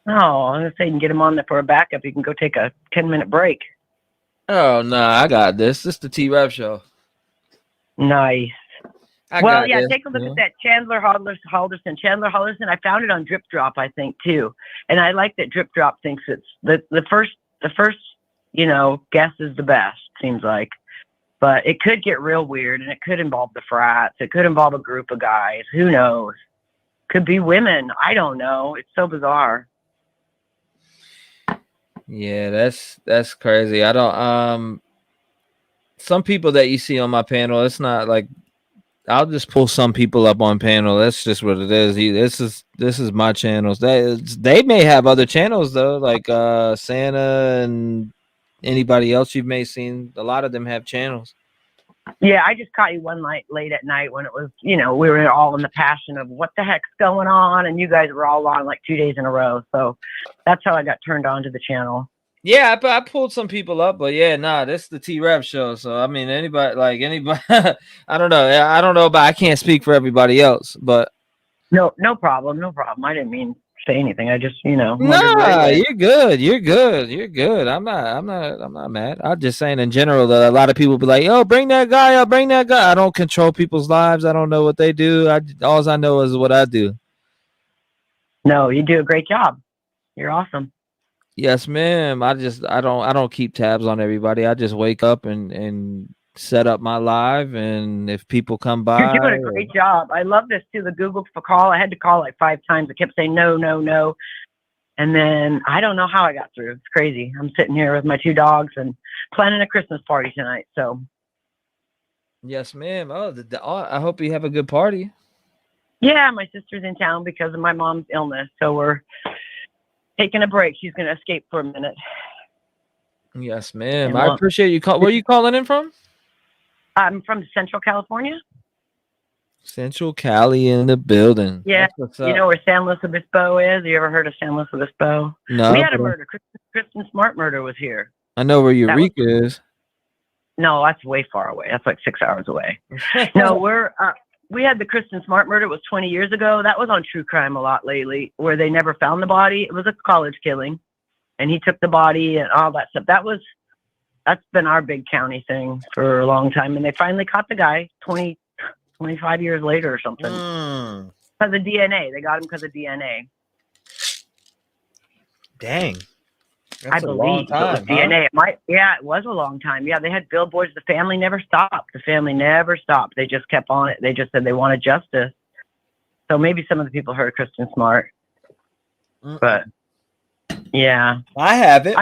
No, I'm gonna say you can get him on there for a backup. You can go take a 10-minute break. Oh no, I got this. This is the T-REV show. Nice. Take a look at that Chandler Halderson. Chandler Halderson. I found it on Drip Drop, I think, too. And I like that Drip Drop thinks it's the first, guess is the best, seems like. But it could get real weird, and it could involve the frats. It could involve a group of guys. Who knows? Could be women. I don't know. It's so bizarre. Yeah, that's crazy. I don't some people that you see on my panel, it's not like I'll just pull some people up on panel. That's just what it is. This is my channels. They may have other channels though, like Santa and anybody else you may seen. A lot of them have channels. Yeah, I just caught you one night late at night when it was, we were all in the passion of what the heck's going on, and you guys were all on like 2 days in a row. So that's how I got turned on to the channel. Yeah, I pulled some people up, but yeah, this is the T-REV show. So I mean, anybody, I don't know. I don't know about. I can't speak for everybody else, but no problem. I didn't mean to say anything. I just, nah, you're good. You're good. I'm not mad. I'm just saying in general that a lot of people be like, "Yo, bring that guy up, bring that guy." I don't control people's lives. I don't know what they do. All I know is what I do. No, you do a great job. You're awesome. Yes, ma'am. I don't keep tabs on everybody. I just wake up and set up my live, and if people come by, you're doing a great job. I love this too. The Google for call. I had to call like 5 times. I kept saying no, and then I don't know how I got through. It's crazy. I'm sitting here with my 2 dogs and planning a Christmas party tonight. So. Yes, ma'am. I hope you have a good party. Yeah, my sister's in town because of my mom's illness, so we're taking a break. She's going to escape for a minute. Yes, ma'am. I appreciate you. Where are you calling in from? I'm from Central California. Central Cali in the building. Yeah, you know where San Luis Obispo is? You ever heard of San Luis Obispo? No. We had a murder. Kristen Smart murder was here. I know where Eureka is. No, that's way far away. That's like 6 hours away. No, we had the Kristen Smart murder. It was 20 years ago. That was on True Crime a lot lately, where they never found the body. It was a college killing, and he took the body and all that stuff. That's been our big county thing for a long time, and they finally caught the guy 25 years later or something. Because of DNA. They got him because of DNA. Dang. I believe it was DNA. It was a long time. Yeah, they had billboards. The family never stopped. They just kept on it. They just said they wanted justice. So maybe some of the people heard Kristen Smart. But yeah, I haven't.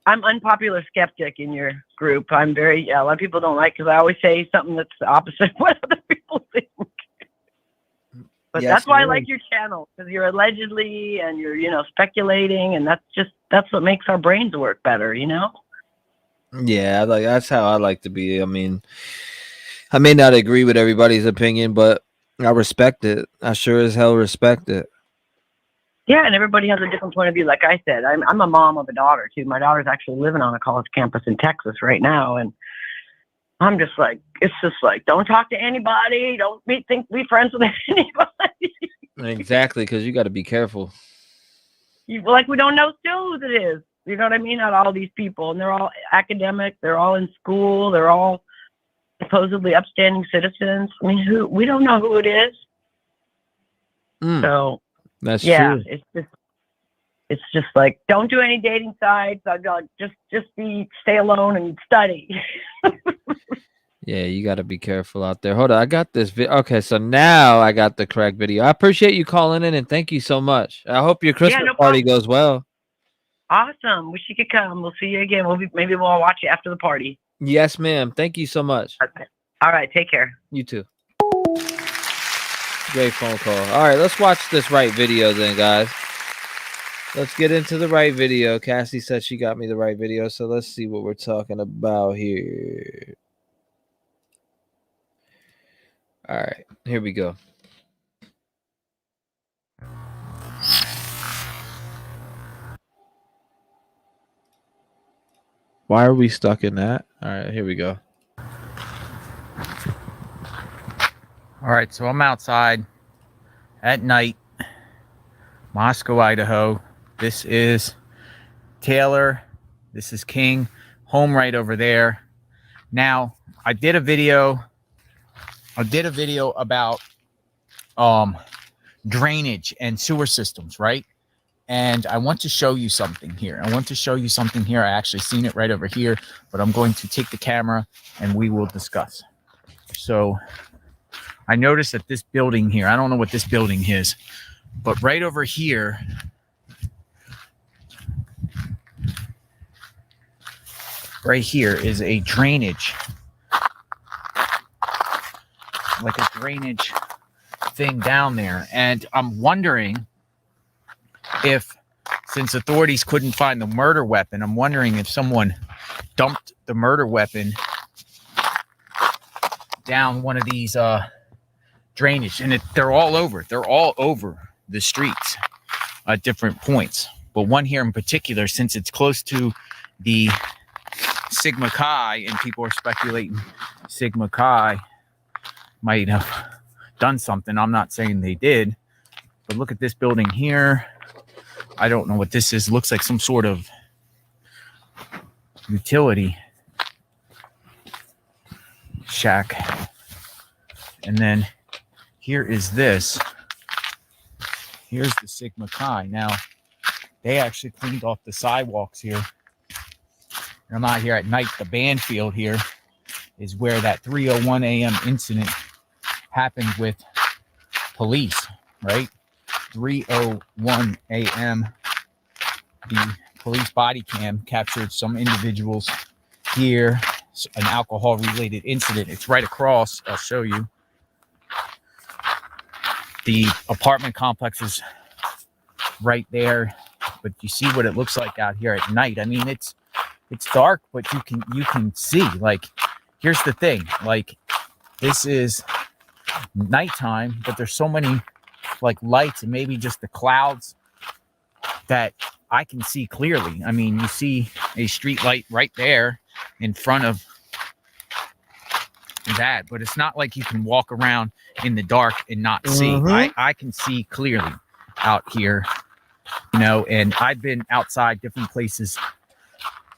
I'm unpopular skeptic in your group. A lot of people don't like because I always say something that's the opposite of what other people think. But that's why I like your channel, because you're allegedly and you're, speculating, and that's what makes our brains work better, Yeah, that's how I like to be. I mean, I may not agree with everybody's opinion, but I respect it. I sure as hell respect it. Yeah, and everybody has a different point of view. Like I said, I'm a mom of a daughter too. My daughter's actually living on a college campus in Texas right now, and I'm just like, it's just like, don't talk to anybody. Don't be friends with anybody. Exactly, because you got to be careful. We don't know still who it is. You know what I mean? Not all these people, and they're all academic. They're all in school. They're all supposedly upstanding citizens. I mean, we don't know who it is. So that's true. It's just like, don't do any dating sites. Just stay alone and study. Yeah, you got to be careful out there. Hold on, I got this. Okay, so now I got the correct video. I appreciate you calling in, and thank you so much. I hope your Christmas party goes well. Awesome. Wish you could come. We'll see you again. Maybe we'll watch you after the party. Yes, ma'am. Thank you so much. Okay. All right. Take care. You too. Great phone call. All right, let's watch this right video then, guys. Let's get into the right video. Cassie said she got me the right video, so let's see what we're talking about here. All right, here we go. Why are we stuck in that? All right, here we go. All right, so I'm outside at night, Moscow, Idaho. This is Taylor. This is King. Home right over there. Now, I did a video about drainage and sewer systems, right? And I want to show you something here. I actually seen it right over here, but I'm going to take the camera and we will discuss. So I noticed that this building here, I don't know what this building is, but right over here, is a drainage, like a drainage thing down there. And I'm wondering if, since authorities couldn't find the murder weapon, I'm wondering if someone dumped the murder weapon down one of these drainage. And they're all over the streets at different points. But one here in particular, since it's close to the Sigma Chi, and people are speculating Sigma Chi might have done something. I'm not saying they did, but look at this building here. I don't know what this is. It looks like some sort of utility shack. And then here is this. Here's the Sigma Chi. Now, they actually cleaned off the sidewalks here. And I'm out here at night. The band field here is where that 3:01 a.m. incident happened with police, right? 3:01 a.m. The police body cam captured some individuals here, an alcohol-related incident. It's right across. I'll show you. The apartment complex is right there, but you see what it looks like out here at night. I mean, it's dark, but you can see. Like, here's the thing. Like, this is nighttime, but there's so many like lights and maybe just the clouds that I can see clearly. I mean, you see a street light right there in front of that, but it's not like you can walk around in the dark and not see. I can see clearly out here, you know, and I've been outside different places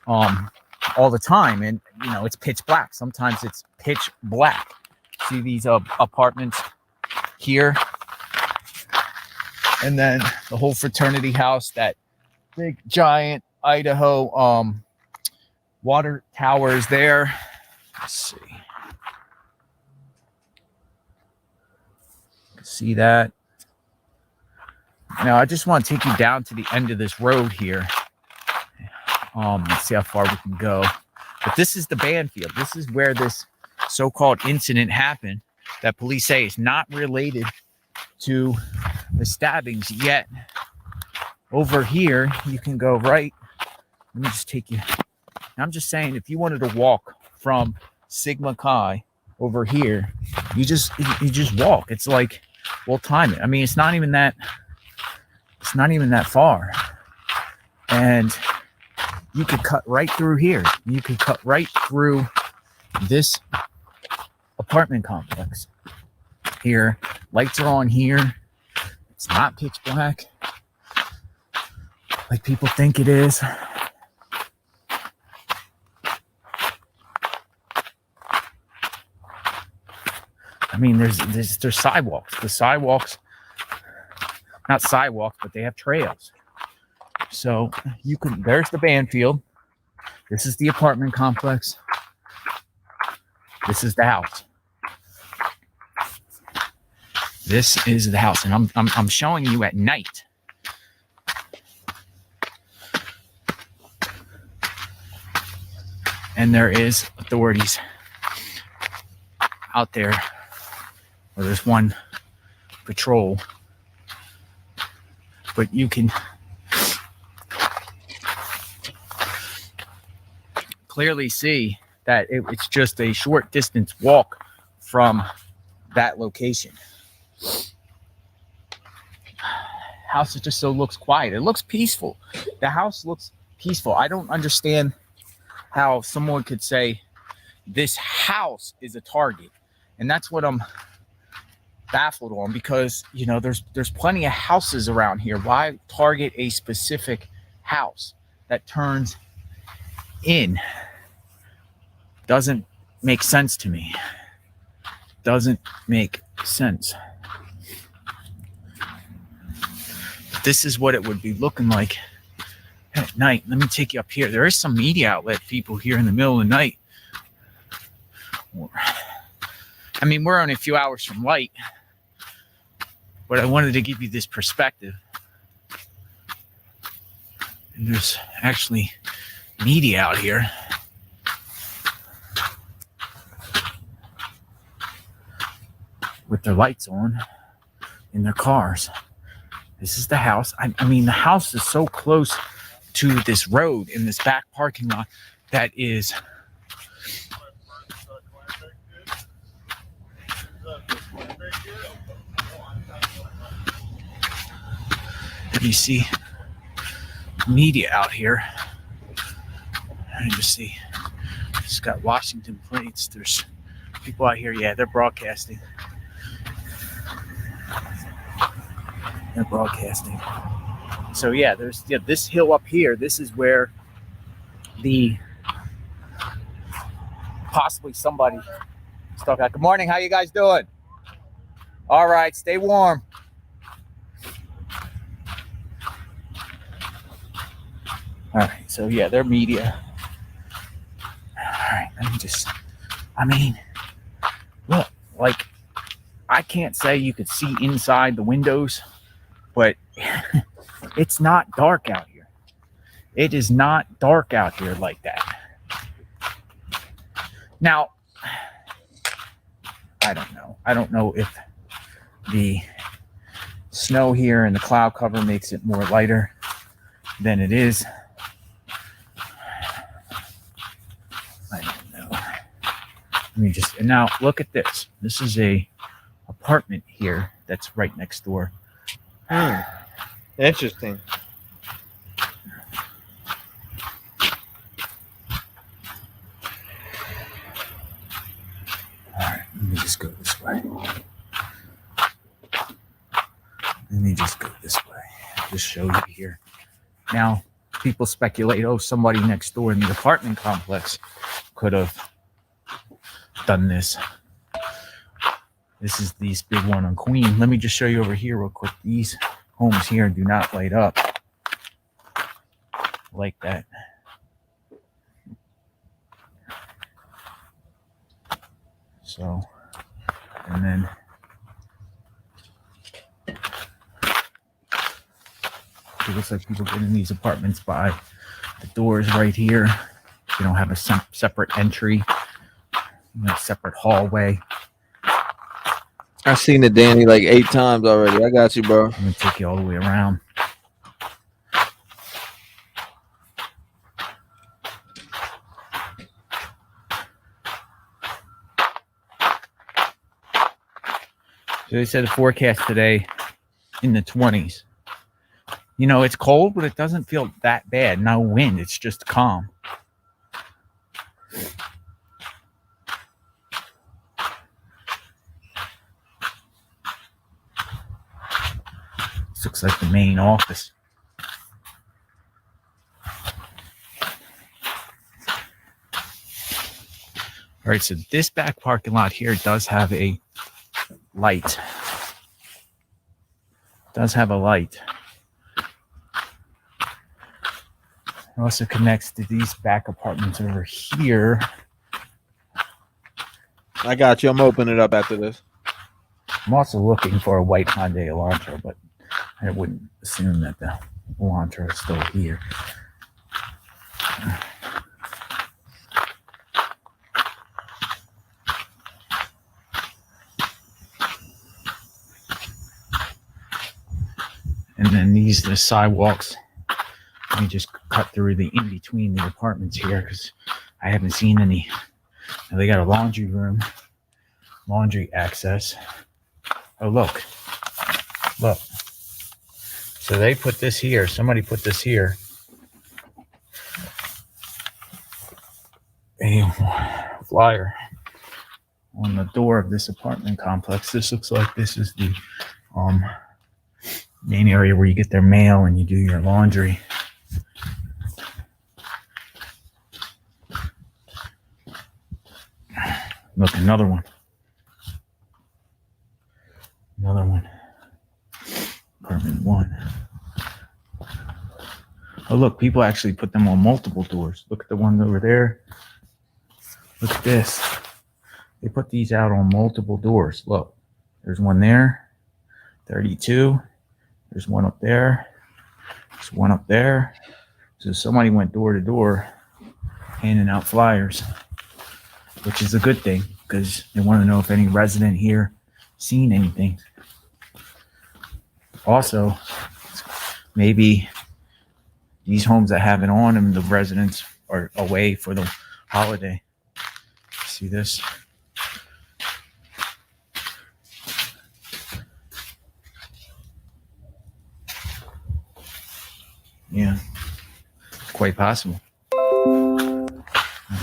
all the time, and you know, it's pitch black. Sometimes it's pitch black. See these apartments here, and then the whole fraternity house, that big giant Idaho water tower is there. Let's see. See that? Now I just want to take you down to the end of this road here. Let's see how far we can go. But this is the band field. This is where this so-called incident happened that police say is not related to the stabbings yet. Over here, you can go right. Let me just take you. I'm just saying, if you wanted to walk from Sigma Chi over here, you just walk. It's like, we'll time it. I mean, it's not even that far. And you could cut right through here. You could cut right through this apartment complex here. Lights are on here. It's not pitch black like people think it is. I mean, there's sidewalks. The sidewalks, not sidewalks, but they have trails. So you can, there's the band field. This is the apartment complex. This is the house. This is the house, and I'm showing you at night. And there is authorities out there. Well, there's one patrol, but you can clearly see that it's just a short distance walk from that location. House just so looks quiet. It looks peaceful. The house looks peaceful. I don't understand how someone could say this house is a target, and that's what I'm baffled on, because you know there's plenty of houses around here. Why target a specific house that turns in? Doesn't make sense to me. Doesn't make sense. this is what it would be looking like at night. Let me take you up here. There is some media outlet people here in the middle of the night. I mean, we're only a few hours from light, but I wanted to give you this perspective. And there's actually media out here. With their lights on in their cars. This is the house. I mean, the house is so close to this road in this back parking lot that is you see media out here. And you see it's got Washington plates. There's people out here. Yeah, they're broadcasting. They're broadcasting. So yeah, there's this hill up here. This is where the possibly somebody stuck out. Good morning. How you guys doing? All right, stay warm. All right, so yeah, they're media. All right, let me just, I mean, look, like, I can't say you could see inside the windows, but it's not dark out here. It is not dark out here like that. Now, I don't know. I don't know if the snow here and the cloud cover makes it more lighter than it is. I don't know. Let me just, and now look at this. This is a apartment here that's right next door. Interesting. All right, let me just go this way. Let me just go this way. Just show you here. Now, people speculate, oh, somebody next door in the apartment complex could have done this. This is this big one on Queen. Let me just show you over here real quick. These homes here do not light up like that. So, and then it looks like people get in these apartments by the doors right here. You don't have a separate entry, separate hallway. I've seen it, Danny, like 8 times already. I got you, bro. I'm gonna take you all the way around. So they said the forecast today in the 20s. You know, it's cold, but it doesn't feel that bad. No wind. It's just calm. This looks like the main office. All right, so this back parking lot here does have a light. Does have a light. It also connects to these back apartments over here. I got you. I'm opening it up after this. I'm also looking for a white Hyundai Elantra, but I wouldn't assume that the Elantra is still here. And then these are the sidewalks. Let me just cut through the in between the apartments here because I haven't seen any. Now they got a laundry room, laundry access. Oh, look. Look. So they put this here. Somebody put this here. A flyer on the door of this apartment complex. This looks like this is the main area where you get their mail and you do your laundry. Look, another one. Another one. Apartment 1. Oh, look, people actually put them on multiple doors. Look at the one over there. Look at this. They put these out on multiple doors. Look, there's one there, 32. There's one up there. There's one up there. So somebody went door to door handing out flyers, which is a good thing because they want to know if any resident here seen anything. Also, maybe these homes that have it on them, the residents are away for the holiday. See this? Yeah, quite possible. I'm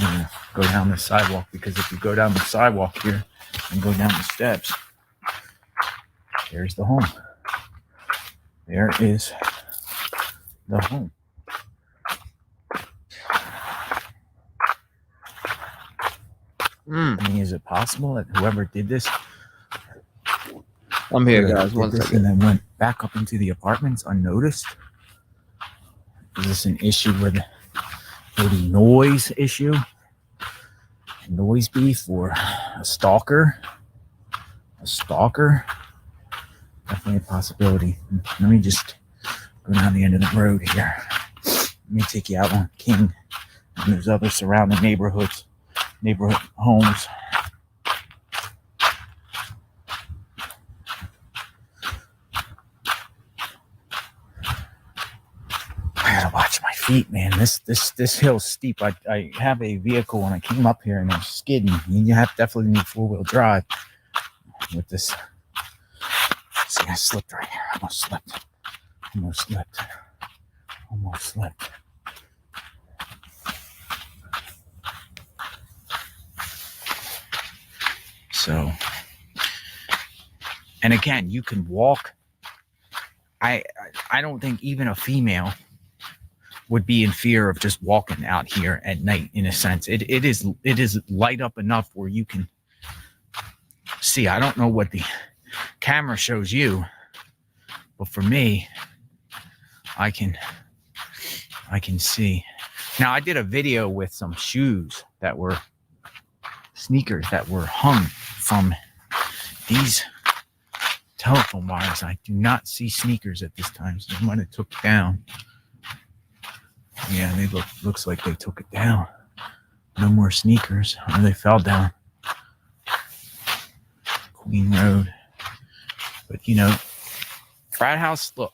gonna go down the sidewalk because if you go down the sidewalk here and go down the steps, there's the home. There is the home. I mean, is it possible that whoever did this, I'm here, guys. One second. and then went back up into the apartments unnoticed? Is this an issue with maybe noise issue? Noise beef or a stalker? A stalker? Definitely a possibility. Let me just go down the end of the road here. Let me take you out on King and there's other surrounding neighborhood homes. I gotta watch my feet, man. This hill's steep. I have a vehicle when I came up here and it was skidding. You definitely need 4-wheel drive with this. See, I slipped right here. Almost slipped. So, and again, you can walk. I don't think even a female would be in fear of just walking out here at night. In a sense, it is light up enough where you can see. I don't know what the camera shows you, but for me, I can see. Now, I did a video with some sneakers that were hung from these telephone wires. I do not see sneakers at this time, so they might have took it down. Yeah, looks like they took it down. No more sneakers, or they fell down. Queen Road. But you know, frat house, look,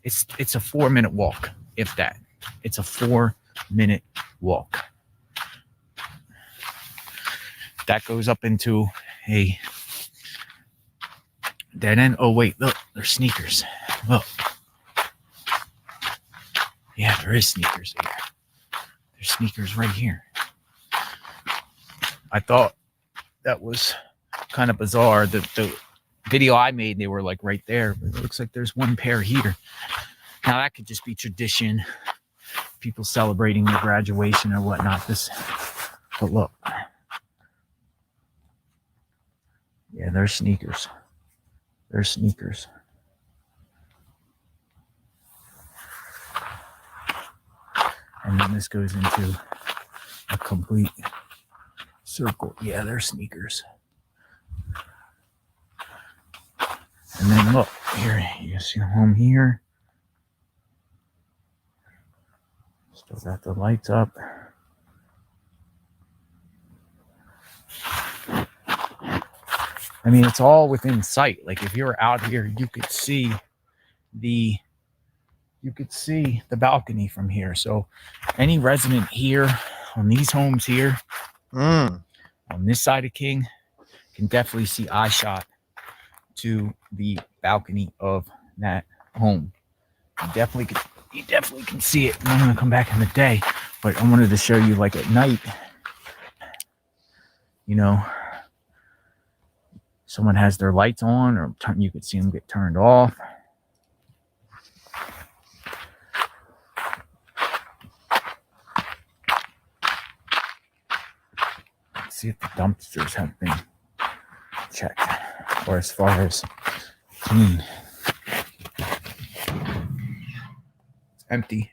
it's a 4-minute walk, if that. It's a 4-minute walk. That goes up into a dead end. Oh wait, look, there's sneakers. Look. Yeah, there is sneakers here. There's sneakers right here. I thought that was kind of bizarre. The video I made, they were like right there, but it looks like there's one pair here. Now that could just be tradition, people celebrating their graduation or whatnot. But look, yeah, there's sneakers. There's sneakers. And then this goes into a complete circle. Yeah, there's sneakers. And then look, here, you see the home here. Still got the lights up. I mean, it's all within sight. Like if you were out here, you could see the balcony from here. So any resident here on these homes here, on this side of King, can definitely see eye shot to the balcony of that home. You definitely can see it. I'm gonna come back in the day, but I wanted to show you like at night, you know, someone has their lights on, or you could see them get turned off. Let's see if the dumpsters have been checked, or as far as clean. It's empty.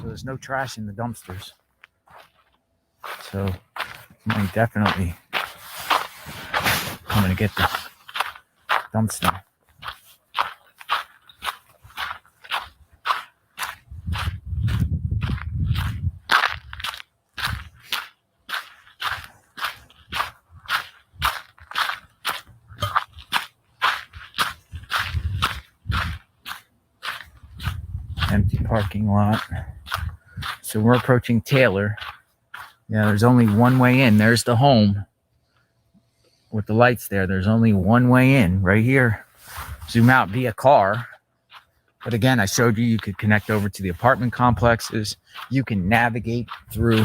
there's no trash in the dumpsters. So somebody definitely coming to get the dumpster. Empty parking lot. So we're approaching Taylor. Yeah, there's only one way in. There's the home with the lights there. There's only one way in right here. Zoom out via car. But again, I showed you could connect over to the apartment complexes. You can navigate through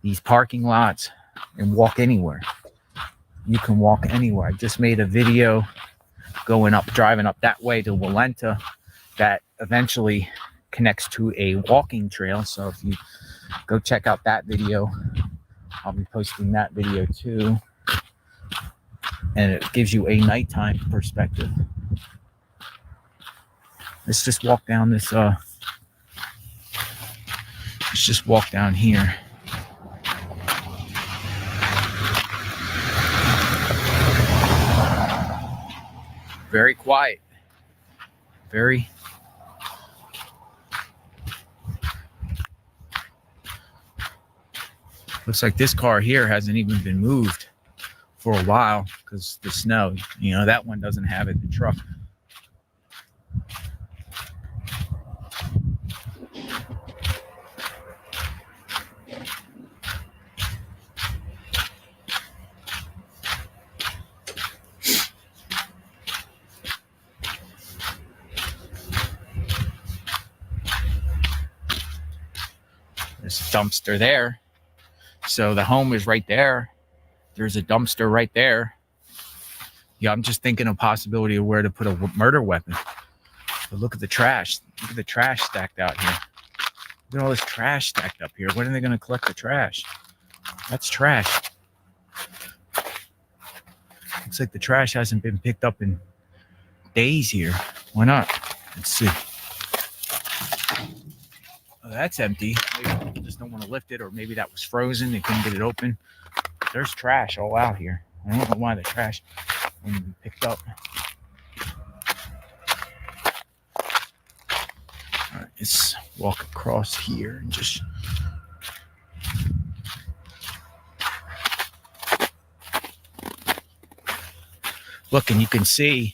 these parking lots and walk anywhere. You can walk anywhere. I just made a video driving up that way to Walenta that eventually connects to a walking trail. So if you go check out that video, I'll be posting that video too. And it gives you a nighttime perspective. Let's just walk down this, let's just walk down here. Very quiet. Very. Looks like this car here hasn't even been moved for a while because the snow. You know, that one doesn't have it, the truck. There's a dumpster there. So the home is right there. There's a dumpster right there. Yeah, I'm just thinking of possibility of where to put a murder weapon. But look at the trash. Look at the trash stacked out here. Look at all this trash stacked up here. When are they going to collect the trash? That's trash. Looks like the trash hasn't been picked up in days here. Why not? Let's see. Oh, that's empty. Maybe people just don't want to lift it, or maybe that was frozen. They couldn't get it open. There's trash all out here. I don't know why the trash wouldn't be picked up. All right, let's walk across here and just. Look, and you can see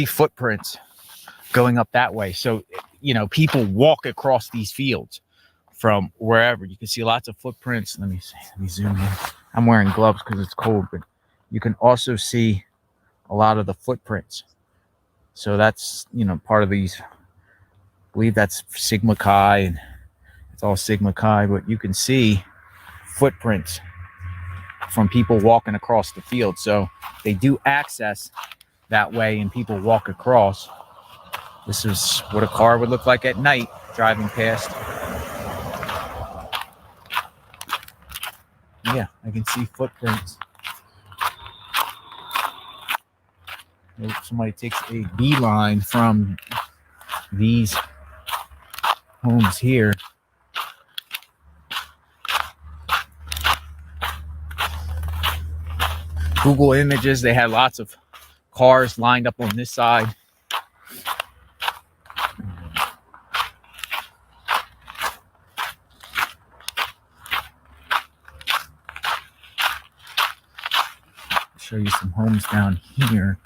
footprints going up that way. So, you know, people walk across these fields from wherever. You can see lots of footprints. Let me zoom in. I'm wearing gloves because it's cold, but you can also see a lot of the footprints. So that's, you know, part of these. I believe that's Sigma Chi, and it's all Sigma Chi, but you can see footprints from people walking across the field. So they do access that way, and people walk across. This is what a car would look like at night driving past. Yeah, I can see footprints. Somebody takes a beeline from these homes here. Google Images, they had lots of cars lined up on this side. Show you some homes down here.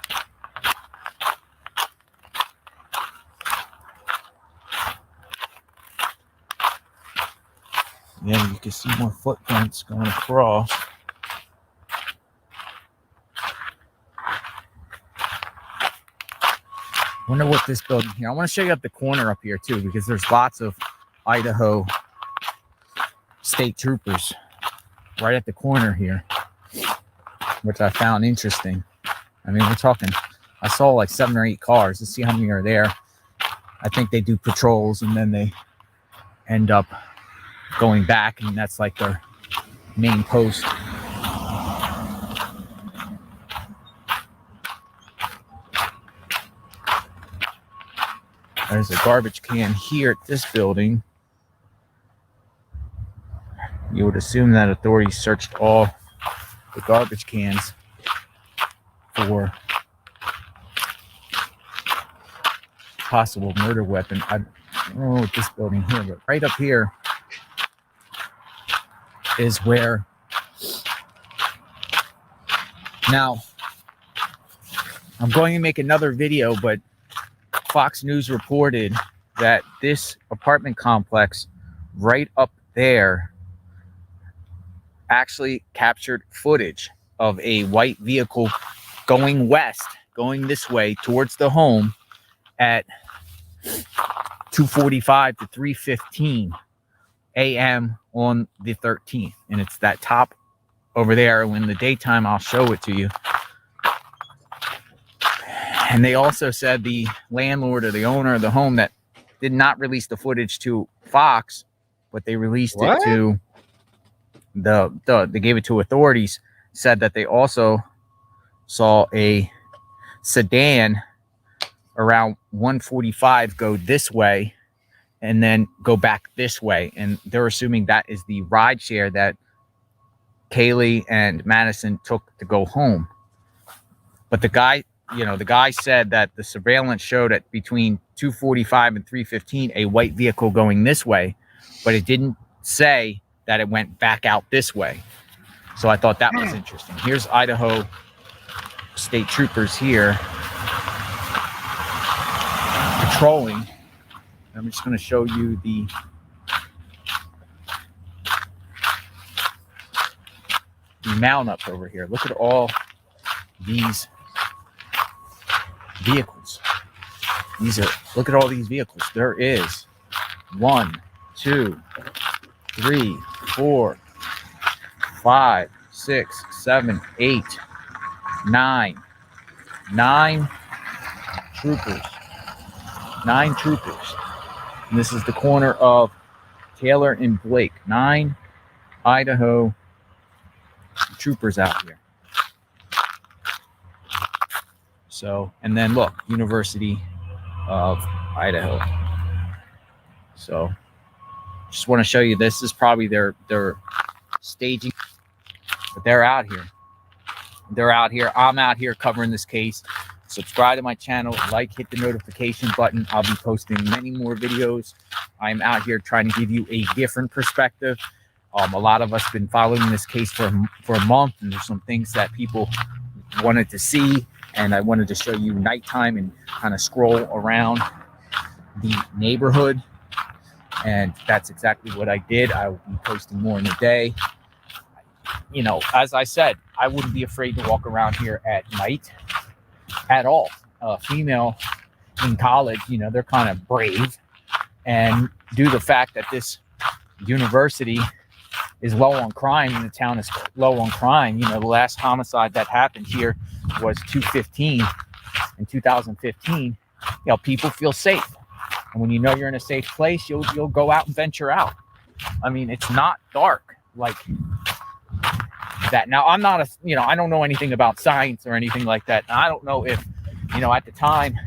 Yeah, you can see more footprints going across. Wonder what this building here. I want to show you up the corner up here too, because there's lots of Idaho state troopers right at the corner here, which I found interesting. I mean, we're talking, I saw like 7 or 8 cars. Let's see how many are there. I think they do patrols and then they end up going back, and that's like their main post. There's a garbage can here at this building. you would assume that authorities searched all the garbage cans for possible murder weapon. I don't know what this building here, but right up here is where. Now, I'm going to make another video, but Fox News reported that this apartment complex right up there actually captured footage of a white vehicle going west, going this way towards the home at 2:45 to 3:15 a.m. on the 13th. And it's that top over there. In the daytime, I'll show it to you. And they also said the landlord or the owner of the home that did not release the footage to Fox, but they released it to they gave it to authorities, said that they also saw a sedan around 1:45 go this way and then go back this way. And they're assuming that is the ride share that Kaylee and Madison took to go home. But the guy said that the surveillance showed at between 2:45 and 3:15 a white vehicle going this way, but it didn't say that it went back out this way. So I thought that was interesting. Here's Idaho state troopers here patrolling. I'm just going to show you the mount up over here. Look at all these vehicles. Look at all these vehicles. There is 1, 2, 3, 4, 5, 6, 7, 8, 9. 9 troopers. 9 troopers. And this is the corner of Taylor and Blake. 9 Idaho troopers out here. So, and then look, University of Idaho. So, just want to show you, this is probably their staging, but they're out here. They're out here. I'm out here covering this case. Subscribe to my channel, hit the notification button. I'll be posting many more videos. I'm out here trying to give you a different perspective. A lot of us have been following this case for a month, and there's some things that people wanted to see, and I wanted to show you nighttime and kind of scroll around the neighborhood, and that's exactly what I did. I will be posting more in the day. You know, as I said, I wouldn't be afraid to walk around here at night at all. Female in college, you know, they're kind of brave, and due to the fact that this university is low on crime and the town is low on crime, you know, the last homicide that happened here was 215 in 2015. You know, people feel safe, and when you know you're in a safe place, you'll go out and venture out. I mean, it's not dark like that. Now, I'm not I don't know anything about science or anything like that. And I don't know if, you know, at the time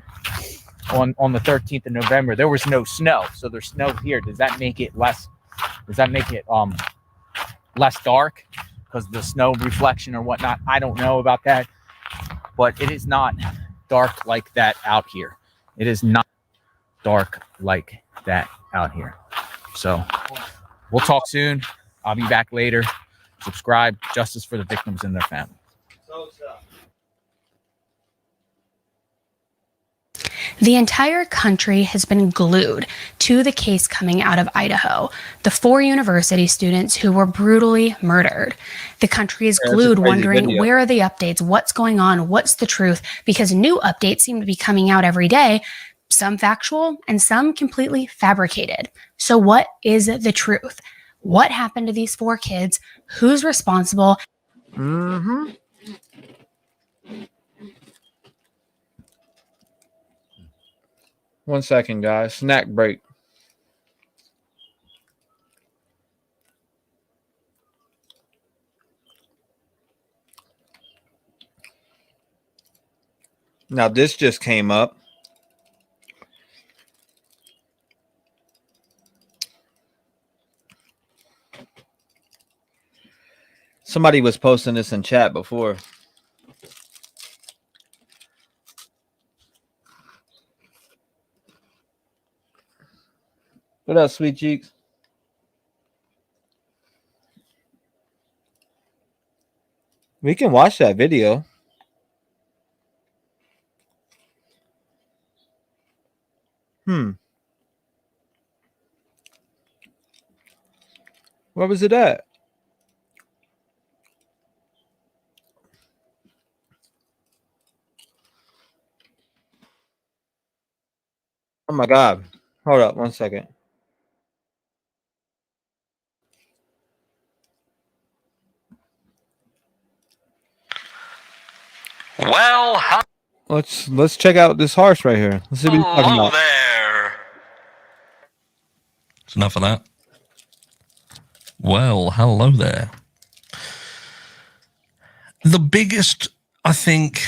on the 13th of November, there was no snow. So there's snow here. Does that make it less dark because the snow reflection or whatnot? I don't know about that, but it is not dark like that out here. It is not dark like that out here. So we'll talk soon. I'll be back later. Subscribe. Justice for the victims and their families. The entire country has been glued to the case coming out of Idaho, the 4 university students who were brutally murdered. The country is glued, wondering where are the updates, what's going on, what's the truth, because new updates seem to be coming out every day, some factual and some completely fabricated. So what is the truth? What happened to these 4 kids? Who's responsible? One second, guys. Snack break. Now, this just came up. Somebody was posting this in chat before. What up, sweet cheeks? We can watch that video. Where was it at? Oh my God. Hold up 1 second. Well, Let's check out this horse right here. Let's see what he's talking hello about. there. It's enough of that. Well, hello there. The biggest, I think,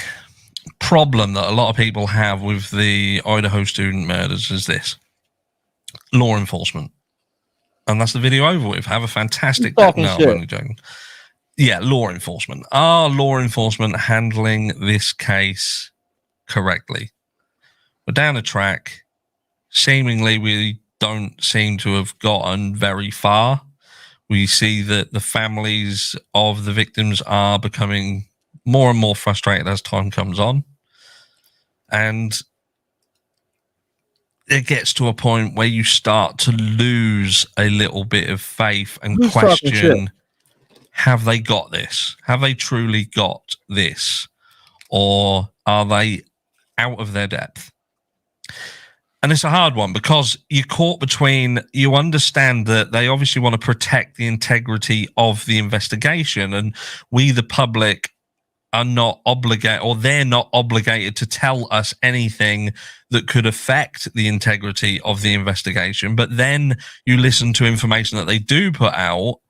problem that a lot of people have with the Idaho student murders is this: law enforcement. And that's the video over with. Have a fantastic day. No, I'm only joking. Yeah, law enforcement. Are law enforcement handling this case correctly? We're down the track. Seemingly, we don't seem to have gotten very far. We see that the families of the victims are becoming more and more frustrated as time comes on. And it gets to a point where you start to lose a little bit of faith and question, have they got this? Have they truly got this? Or are they out of their depth? And it's a hard one because you're caught between, you understand that they obviously want to protect the integrity of the investigation, and we, the public, are not obligated, or they're not obligated to tell us anything that could affect the integrity of the investigation. But then you listen to information that they do put out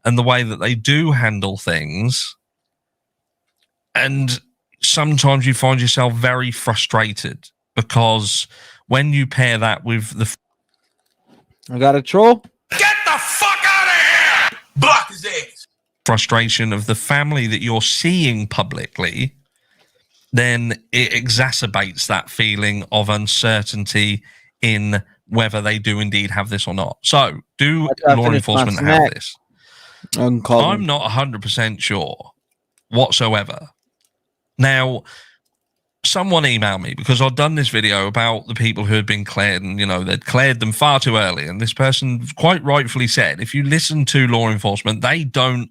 and the way that they do handle things, and sometimes you find yourself very frustrated because when you pair that with the... I got a troll. Get the fuck out of here! Block his ass! Frustration of the family that you're seeing publicly, then it exacerbates that feeling of uncertainty in whether they do indeed have this or not. So, do law enforcement have this? I'm not 100% sure whatsoever. Now, someone emailed me because I'd done this video about the people who had been cleared, and, you know, they'd cleared them far too early. And this person quite rightfully said, if you listen to law enforcement, they don't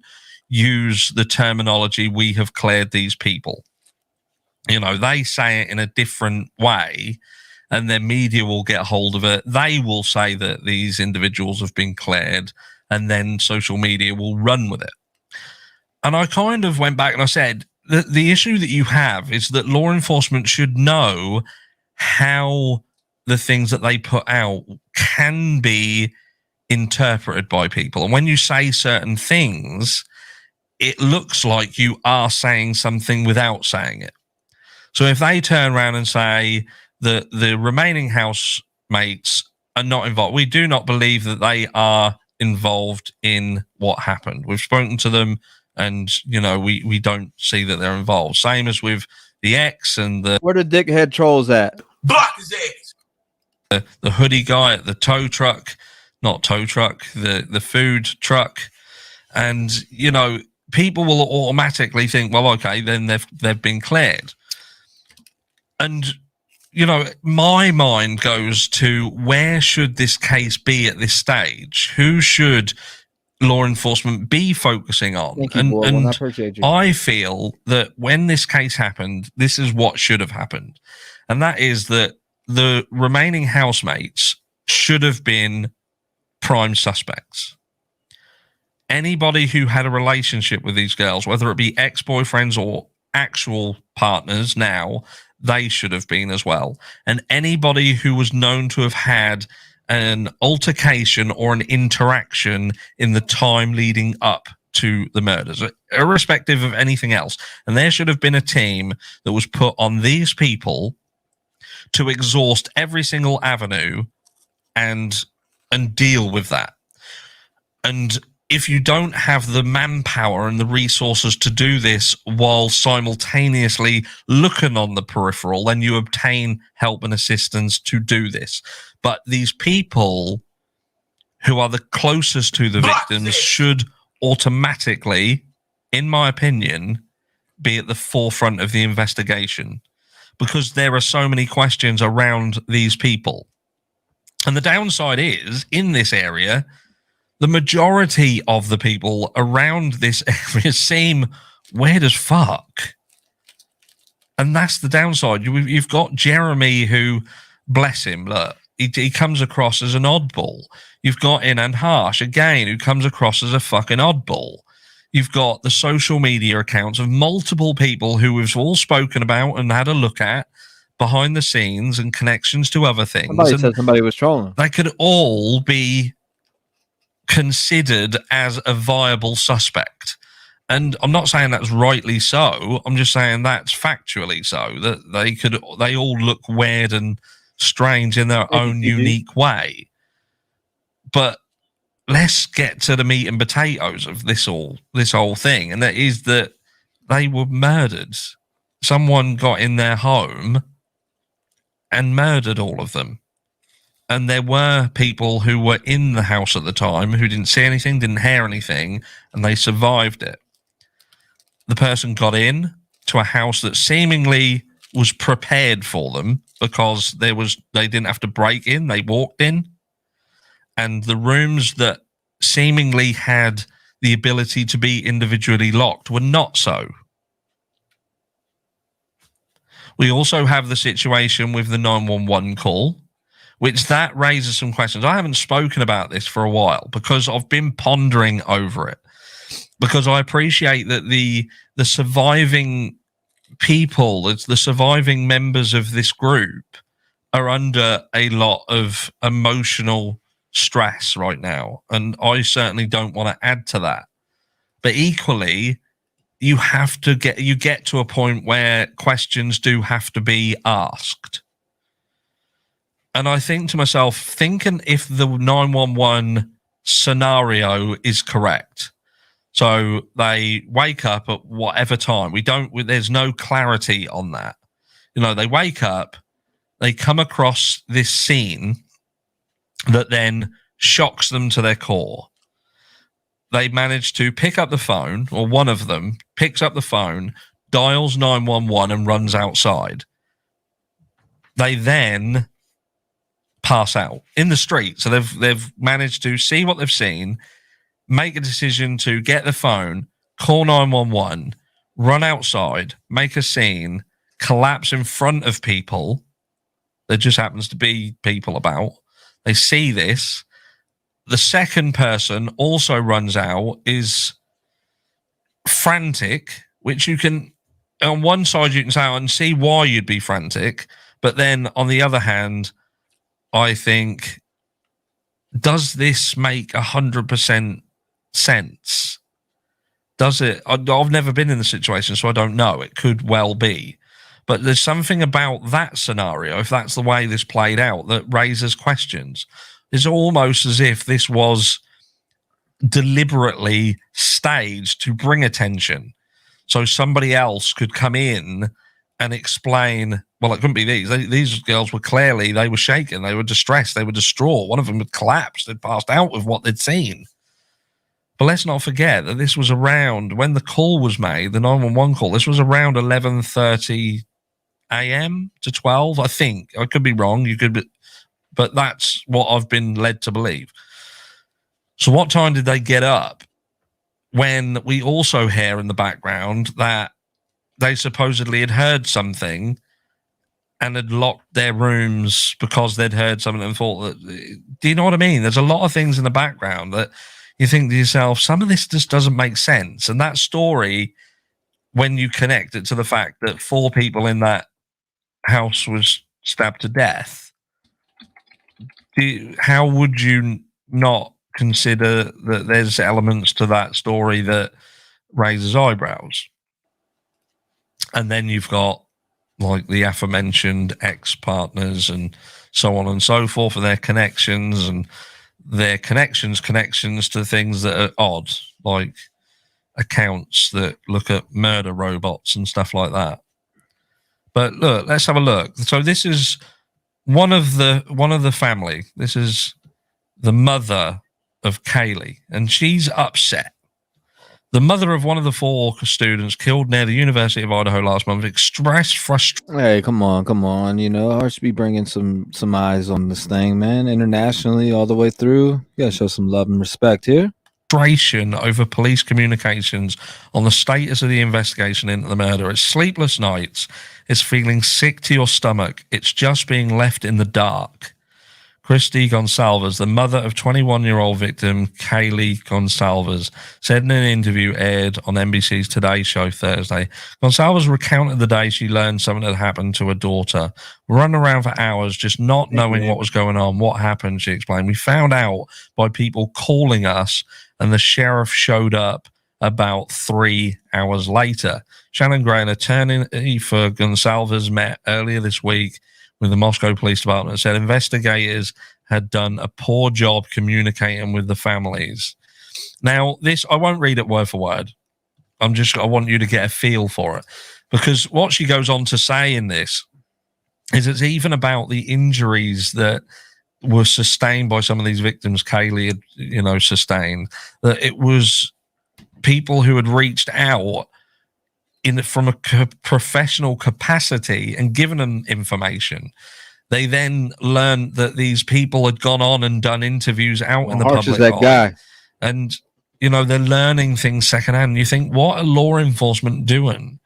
use the terminology, we have cleared these people. You know, they say it in a different way, and their media will get hold of it. They will say that these individuals have been cleared, and then social media will run with it. And I kind of went back and I said, the issue that you have is that law enforcement should know how the things that they put out can be interpreted by people. And when you say certain things, it looks like you are saying something without saying it. So if they turn around and say that the remaining housemates are not involved, we do not believe that they are involved in what happened. We've spoken to them, and, you know, we don't see that they're involved. Same as with the ex and the... Where the dickhead trolls at? Block his ass! The hoodie guy at the tow truck, not tow truck, the food truck. And, you know, people will automatically think, well, okay, then they've been cleared. And, you know, my mind goes to, where should this case be at this stage? Who should law enforcement be focusing on? Thank you, and I appreciate you. I feel that when this case happened, this is what should have happened. And that is that the remaining housemates should have been prime suspects. Anybody who had a relationship with these girls, whether it be ex-boyfriends or actual partners now, they should have been as well. And anybody who was known to have had an altercation or an interaction in the time leading up to the murders, irrespective of anything else. And there should have been a team that was put on these people to exhaust every single avenue and deal with that. And if you don't have the manpower and the resources to do this while simultaneously looking on the peripheral, then you obtain help and assistance to do this. But these people who are the closest to the victims should automatically, in my opinion, be at the forefront of the investigation, because there are so many questions around these people. And the downside is, in this area, the majority of the people around this area seem weird as fuck. And that's the downside. You've got Jeremy, who, bless him, look, he comes across as an oddball. You've got Inan Harsh, again, who comes across as a fucking oddball. You've got the social media accounts of multiple people who we've all spoken about and had a look at behind the scenes and connections to other things. Somebody said somebody was trolling. They could all be considered as a viable suspect. And I'm not saying that's rightly so. I'm just saying that's factually so, that they all look weird and strange in their own unique way. But let's get to the meat and potatoes of this whole thing, and that is that they were murdered. Someone got in their home and murdered all of them. And there were people who were in the house at the time who didn't see anything, didn't hear anything, and they survived it. The person got in to a house that seemingly was prepared for them because they didn't have to break in, they walked in. And the rooms that seemingly had the ability to be individually locked were not so. We also have the situation with the 911 call, which that raises some questions. I haven't spoken about this for a while because I've been pondering over it, because I appreciate that the surviving people, the surviving members of this group are under a lot of emotional stress right now, and I certainly don't want to add to that. But equally, you get to a point where questions do have to be asked. And I think to myself, thinking if the 911 scenario is correct, so they wake up at whatever time, there's no clarity on that. You know, they wake up, they come across this scene that then shocks them to their core. They manage to pick up the phone, or one of them picks up the phone, dials 911 and runs outside. They then pass out in the street. So they've managed to see what they've seen, make a decision to get the phone, call 911, run outside, make a scene, collapse in front of people. There just happens to be people about. They see this. The second person also runs out, is frantic, which you can, on one side you can say, I can see why you'd be frantic, but then on the other hand, I think, does this make 100% sense? Does it? I've never been in the situation, so I don't know. It could well be. But there's something about that scenario, if that's the way this played out, that raises questions. It's almost as if this was deliberately staged to bring attention, so somebody else could come in and explain, well, it couldn't be these. These girls were clearly, they were shaken, they were distressed, they were distraught. One of them had collapsed, had passed out with what they'd seen. But let's not forget that this was around, when the call was made, the 911 call, this was around 11:30 a.m. to 12, I think. I could be wrong, but that's what I've been led to believe. So what time did they get up? When we also hear in the background that they supposedly had heard something and had locked their rooms because they'd heard something and thought that, do you know what I mean? There's a lot of things in the background that you think to yourself, some of this just doesn't make sense. And that story, when you connect it to the fact that 4 people in that house was stabbed to death, how would you not consider that there's elements to that story that raises eyebrows? And then you've got like the aforementioned ex-partners and so on and so forth, and their connections and their connections to things that are odd, like accounts that look at murder robots and stuff like that. But look, let's have a look. So this is one of the family. This is the mother of Kaylee, and she's upset. The mother of one of the 4 students killed near the University of Idaho last month expressed frustration. Hey, come on. You know, Harsh be bringing some eyes on this thing, man. Internationally, all the way through. You gotta show some love and respect here. Over police communications on the status of the investigation into the murder. It's sleepless nights. It's feeling sick to your stomach. It's just being left in the dark. Christy Gonsalves, the mother of 21-year-old victim Kaylee Gonsalves, said in an interview aired on NBC's Today Show Thursday. Gonsalves recounted the day she learned something had happened to her daughter. Run around for hours just not knowing what was going on, what happened, she explained. We found out by people calling us, and the sheriff showed up about 3 hours later. Shannon Gray, an attorney for Gonsalves, met earlier this week with the Moscow Police Department, said investigators had done a poor job communicating with the families. Now, this, I won't read it word for word. I want you to get a feel for it. Because what she goes on to say in this is it's even about the injuries that were sustained by some of these victims Kaylee had, sustained, that it was people who had reached out from a professional capacity and given them information. They then learned that these people had gone on and done interviews out in the Harsh is public that guy. And, they're learning things secondhand. You think, what are law enforcement doing?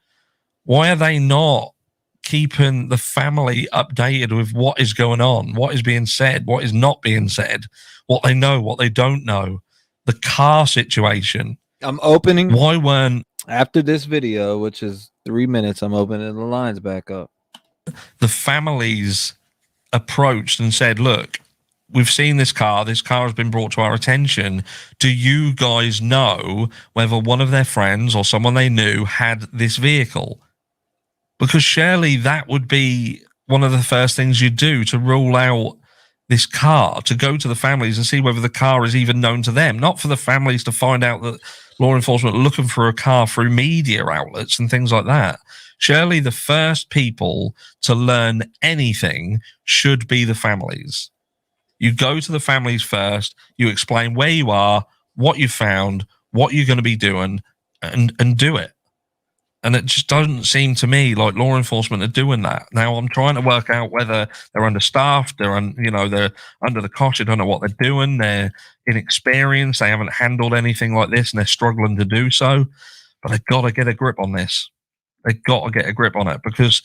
Why are they not keeping the family updated with what is going on, what is being said, what is not being said, what they know, what they don't know, the car situation? I'm opening. Why weren't after this video, which is 3 minutes, I'm opening the lines back up. The families approached and said, look, we've seen this car has been brought to our attention. Do you guys know whether one of their friends or someone they knew had this vehicle? Because surely that would be one of the first things you do to rule out this car, to go to the families and see whether the car is even known to them, not for the families to find out that law enforcement are looking for a car through media outlets and things like that. Surely the first people to learn anything should be the families. You go to the families first, you explain where you are, what you found, what you're going to be doing, and do it. And it just doesn't seem to me like law enforcement are doing that. Now, I'm trying to work out whether they're understaffed, they're under the cosh, I don't know what they're doing, they're inexperienced, they haven't handled anything like this, and they're struggling to do so. But they've got to get a grip on this. They've got to get a grip on it, because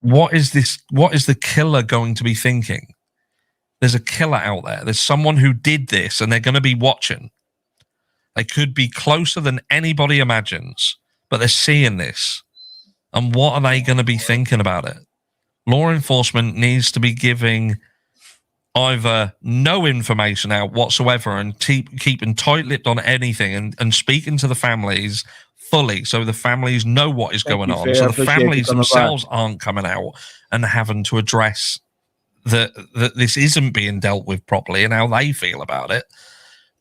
what is the killer going to be thinking? There's a killer out there. There's someone who did this, and they're going to be watching. They could be closer than anybody imagines, but they're seeing this. And what are they going to be thinking about it? Law enforcement needs to be giving either no information out whatsoever and keeping tight-lipped on anything and speaking to the families fully so the families know what is going on. So the families themselves aren't coming out and having to address that this isn't being dealt with properly and how they feel about it.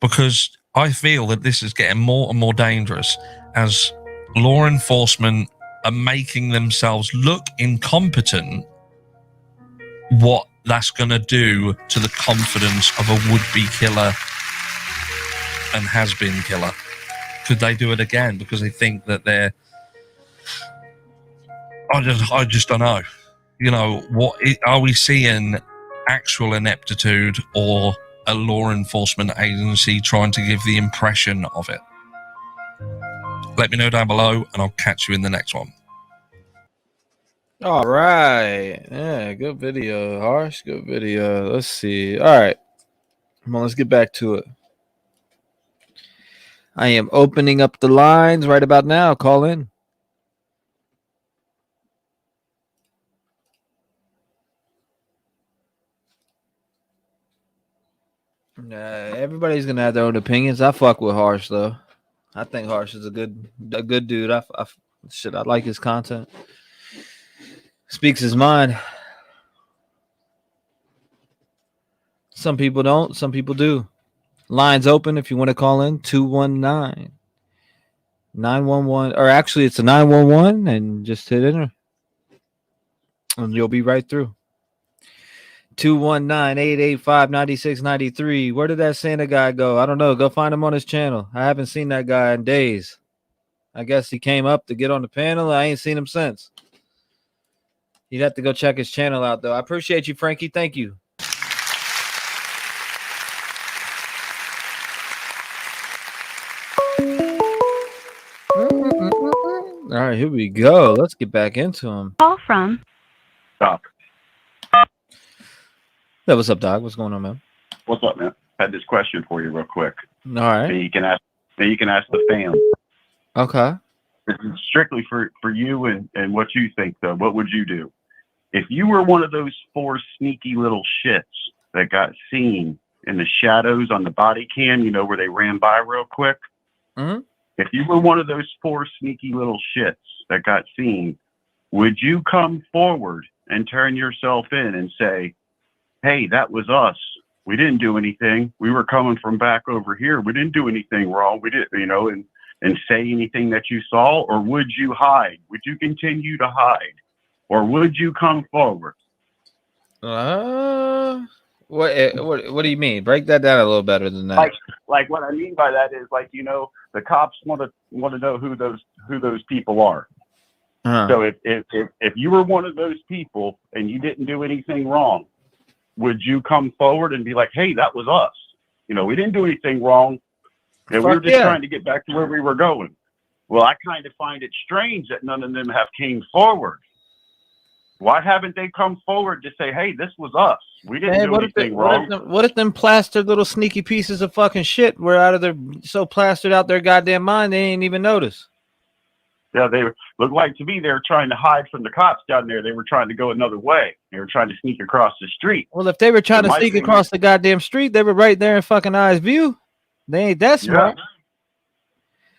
Because I feel that this is getting more and more dangerous as law enforcement are making themselves look incompetent. What that's going to do to the confidence of a would-be killer and has-been killer. Could they do it again because they think that they're... I just don't know. Are we seeing actual ineptitude or a law enforcement agency trying to give the impression of it? Let me know down below, and I'll catch you in the next one. All right. Yeah, good video, Harsh. Good video. Let's see. All right. Come on, let's get back to it. I am opening up the lines right about now. Call in. Everybody's gonna have their own opinions. I fuck with Harsh though. I think Harsh is a good dude. I like his content. Speaks his mind. Some people don't. Some people do. Lines open if you want to call in 219 911, or actually it's a 911, and just hit enter and you'll be right through. 219-885-9693. Where did that Santa guy go? I don't know. Go find him on his channel. I haven't seen that guy in days. I guess he came up to get on the panel. I ain't seen him since. You'd have to go check his channel out, though. I appreciate you, Frankie. Thank you. All right, here we go. Let's get back into him. Call from Doc. Yeah, what's up, Doc? What's going on, man? What's up, man? I had this question for you real quick. All right. Then you can ask the fam. Okay. This is strictly for you and what you think, though. What would you do? If you were one of those 4 sneaky little shits that got seen in the shadows on the body cam, you know, where they ran by real quick. Mm-hmm. If you were one of those 4 sneaky little shits that got seen, would you come forward and turn yourself in and say, hey, that was us. We didn't do anything. We were coming from back over here. We didn't do anything wrong. We didn't, you know, and say anything that you saw? Or would you hide? Would you continue to hide? Or would you come forward? What do you mean? Break that down a little better than that. Like what I mean by that is, like, you know, the cops want to know who those people are. Uh-huh. So if you were one of those people and you didn't do anything wrong, would you come forward and be like, hey, that was us? You know, we didn't do anything wrong. And we were just trying to get back to where we were going. Well, I kind of find it strange that none of them have came forward. Why haven't they come forward to say, hey, this was us? We didn't do anything wrong. What if them plastered little sneaky pieces of fucking shit were out of their so plastered out their goddamn mind they ain't even notice? Yeah, they looked like to me they were trying to hide from the cops down there. They were trying to go another way. They were trying to sneak across the street. Well, if they were trying to sneak across the goddamn street, they were right there in fucking Eye's view. They ain't that smart. Yeah.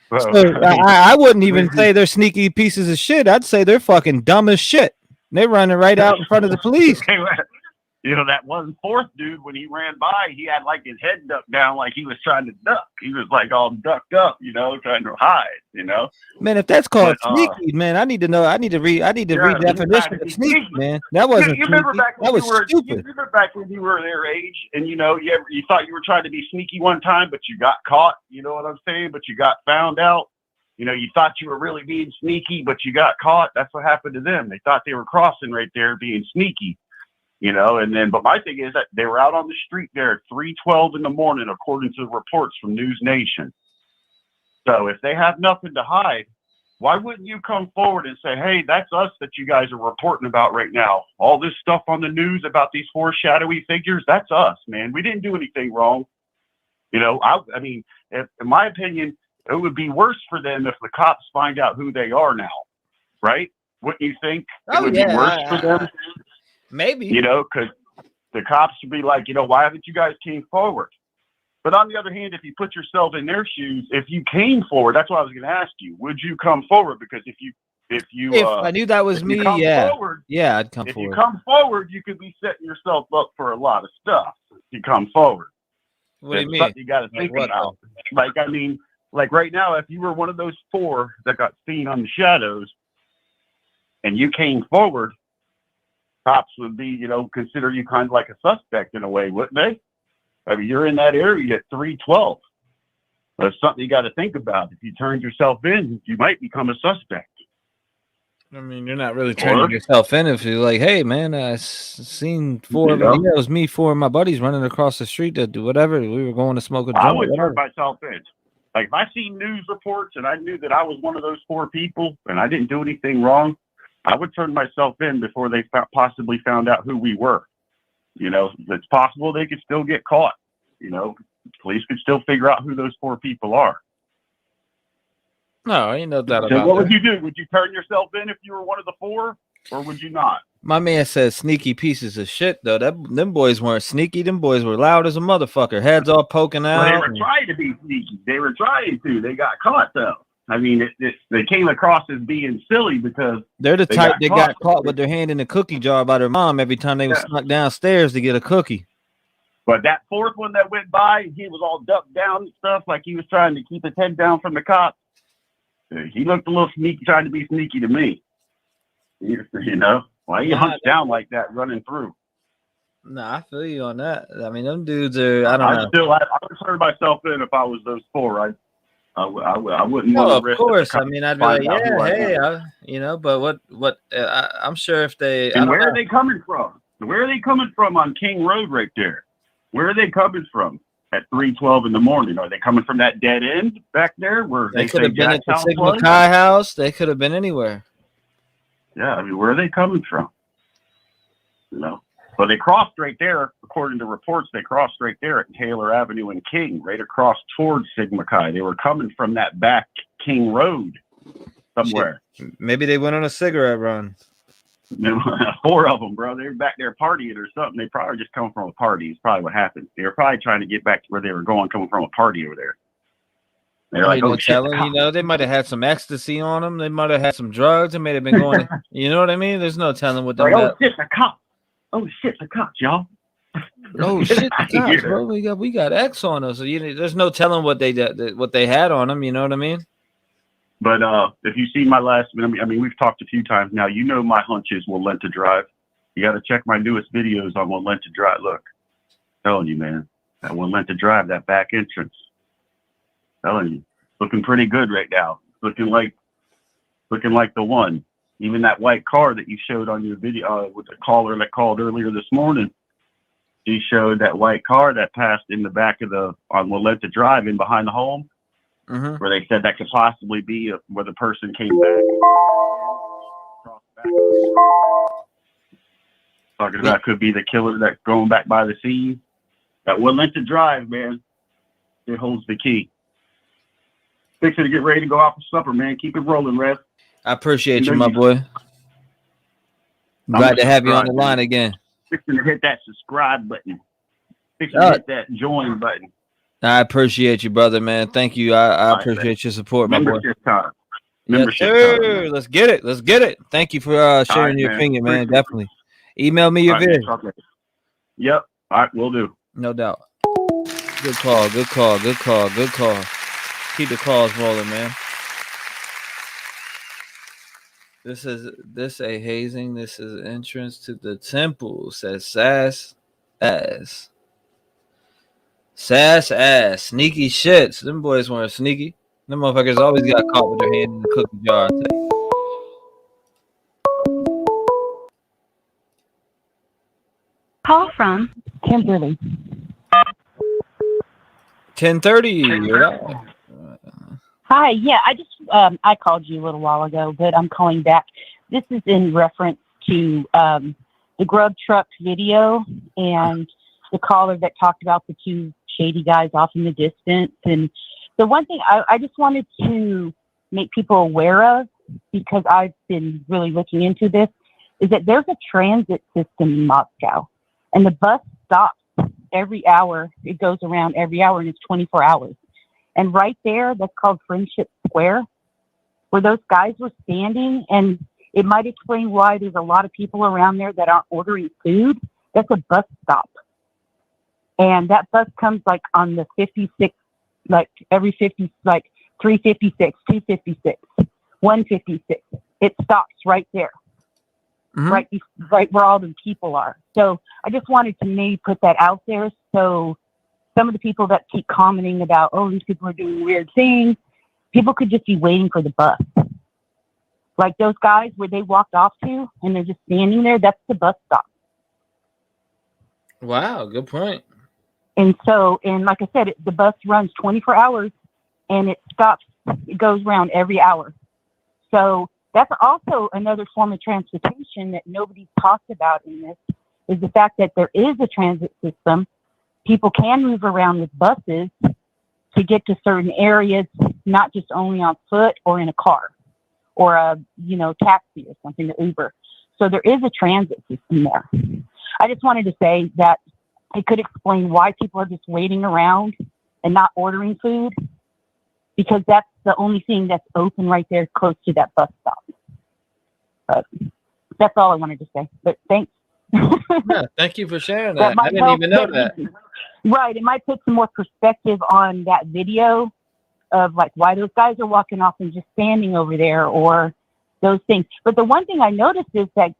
Well, So I wouldn't even say they're sneaky pieces of shit. I'd say they're fucking dumb as shit. They're running right out in front of the police. You know, that one fourth dude, when he ran by, he had like his head ducked down like he was trying to duck. He was like all ducked up, you know, trying to hide, you know. Man, if that's called sneaky, man, I need to know. I need to read definition of sneaky, man. That wasn't you remember back when that was stupid. You remember back when you were their age and, you know, you thought you were trying to be sneaky one time, but you got caught, you know what I'm saying? But you got found out. You know, you thought you were really being sneaky, but you got caught. That's what happened to them. They thought they were crossing right there being sneaky. You know, and then, but my thing is that they were out on the street there at 3:12 in the morning, according to the reports from News Nation. So if they have nothing to hide, why wouldn't you come forward and say, hey, that's us that you guys are reporting about right now. All this stuff on the news about these 4 shadowy figures, that's us, man. We didn't do anything wrong. You know, I mean, in my opinion, it would be worse for them if the cops find out who they are now, right? Wouldn't you think it would be worse for them? Maybe. You know, because the cops would be like, you know, why haven't you guys came forward? But on the other hand, if you put yourself in their shoes, if you came forward, that's what I was going to ask you. Would you come forward? Because if I knew that was me, yeah. Yeah, I'd come forward. If you come forward, you could be setting yourself up for a lot of stuff. If you come forward. What do you mean? You got to think about. Like, I mean, like right now, if you were one of those 4 that got seen on the shadows and you came forward, cops would be, you know, consider you kind of like a suspect in a way, wouldn't they? I mean, you're in that area at 3:12. That's something you got to think about. If you turned yourself in, you might become a suspect. I mean, you're not really turning yourself in if you're like, hey, man, I seen 4 videos, me, 4 of my buddies running across the street to do whatever. We were going to smoke a joint. I would turn myself in. Like, if I seen news reports and I knew that I was one of those 4 people and I didn't do anything wrong, I would turn myself in before they possibly found out who we were. You know, it's possible they could still get caught. You know, police could still figure out who those 4 people are. No, ain't no doubt about So what that. would you do? Would you turn yourself in if you were one of the 4, or would you not? My man says sneaky pieces of shit, though. Them boys weren't sneaky. Them boys were loud as a motherfucker. Heads all poking out. Well, they were trying to be sneaky. They were trying to. They got caught, though. I mean, they came across as being silly because they're the type that got caught with their hand in a cookie jar by their mom every time they was snuck downstairs to get a cookie. But that fourth one that went by, he was all ducked down and stuff, like he was trying to keep his head down from the cops. He looked a little sneaky, trying to be sneaky to me. You know, why he hunched down like that running through? No, I feel you on that. I mean, them dudes are. I don't know. I would turn myself in if I was those four. I wouldn't No, want to of risk. course. I mean, I'd be like, yeah, hey, but what? I'm sure if they. And where are they coming from? Where are they coming from on King Road right there? Where are they coming from at 3:12 in the morning? Are they coming from that dead end back there where They could say have been at the Jacktown Sigma was? Chi house. They could have been anywhere. Yeah, I mean, where are they coming from? You know, but they crossed right there. According to reports, they crossed right there at Taylor Avenue and King, right across towards Sigma Chi. They were coming from that back King Road somewhere. Shit. Maybe they went on a cigarette run. Four of them, bro. They were back there partying or something. They probably just come from a party. It's probably what happened. They were probably trying to get back to where they were going, coming from a party over there. They're like, oh, shit. You know, they might have had some ecstasy on them. They might have had some drugs. They may have been going. You know what I mean? There's no telling what they Like, got. oh, shit, the cops. Oh, shit, the cops, y'all. Oh shit, the cops, bro. We got X on us. So there's no telling what they had on them. You know what I mean? But if you see my last, I mean, we've talked a few times now. You know my hunch is Will Lent to Drive. You got to check my newest videos on Will Lent to Drive. Look, I'm telling you, man, that Will Lent to Drive, that back entrance. I'm telling you, looking pretty good right now. Looking like the one. Even that white car that you showed on your video with the caller that called earlier this morning. She showed that white car that passed in the back of on Will Lent to Drive in behind the home. Where they said that could possibly be where the person came back. Talking about could be the killer that's going back by the scene. That Will Lent to Drive, man. It holds the key. Fixing to get ready to go out for supper, man. Keep it rolling, Rev. I appreciate you, my boy. Glad to have you on the line again. Fixing to hit that subscribe button. Fixing to hit that join button. I appreciate you, brother, man. Thank you. I appreciate your support, my boy. Membership time. Yes, sir. Let's get it. Let's get it. Thank you for sharing your opinion, man. Definitely. Email me your vid. Yep. All right, will do. No doubt. Good call. Good call. Good call. Good call. Keep the calls rolling, man. This a hazing. This is entrance to the temple, says Sass Ass. Sass Ass. Sneaky shits. Them boys weren't sneaky. Them motherfuckers always got caught with their hand in the cookie jar. Call from Kimberly. 10:30. You're up. Hi. Yeah, I just I called you a little while ago, but I'm calling back. This is in reference to the grub truck video and the caller that talked about the two shady guys off in the distance. And the one thing I just wanted to make people aware of, because I've been really looking into this, is that there's a transit system in Moscow, and the bus stops every hour. It goes around every hour, and it's 24 hours. And right there, that's called Friendship Square, where those guys were standing, and it might explain why there's a lot of people around there that aren't ordering food. That's a bus stop. And that bus comes like on the 56, like every 50, like 356, 256, 156. It stops right there, right where all the people are. So I just wanted to maybe put that out there. So some of the people that keep commenting about, oh, these people are doing weird things, people could just be waiting for the bus. Like those guys where they walked off to and they're just standing there, that's the bus stop. Wow, good point. And so, and like I said, the bus runs 24 hours and it stops, it goes around every hour. So that's also another form of transportation that nobody's talked about in this, is the fact that there is a transit system. People can move around with buses to get to certain areas, not just only on foot or in a car or a, taxi or something, to Uber. So there is a transit system there. I just wanted to say that it could explain why people are just waiting around and not ordering food, because that's the only thing that's open right there close to that bus stop. But that's all I wanted to say. But thanks. Yeah, thank you for sharing that. I didn't even know that. Right. It might put some more perspective on that video of like why those guys are walking off and just standing over there or those things. But the one thing I noticed is that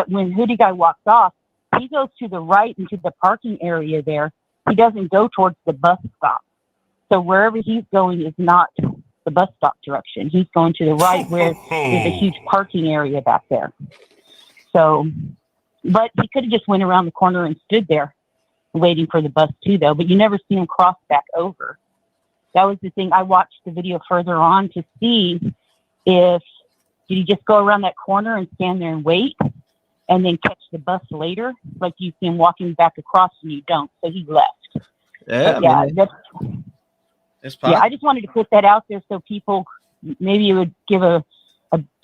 when Hoodie Guy walks off, he goes to the right into the parking area there. He doesn't go towards the bus stop. So wherever he's going is not the bus stop direction. He's going to the right where there's a huge parking area back there. So, but he could have just went around the corner and stood there waiting for the bus too, though. But you never see him cross back over. That was the thing. I watched the video further on to see if did he just go around that corner and stand there and wait and then catch the bus later, like you see him walking back across and you don't. So he left. Yeah, but yeah, it's yeah. I just wanted to put that out there so people maybe it would give a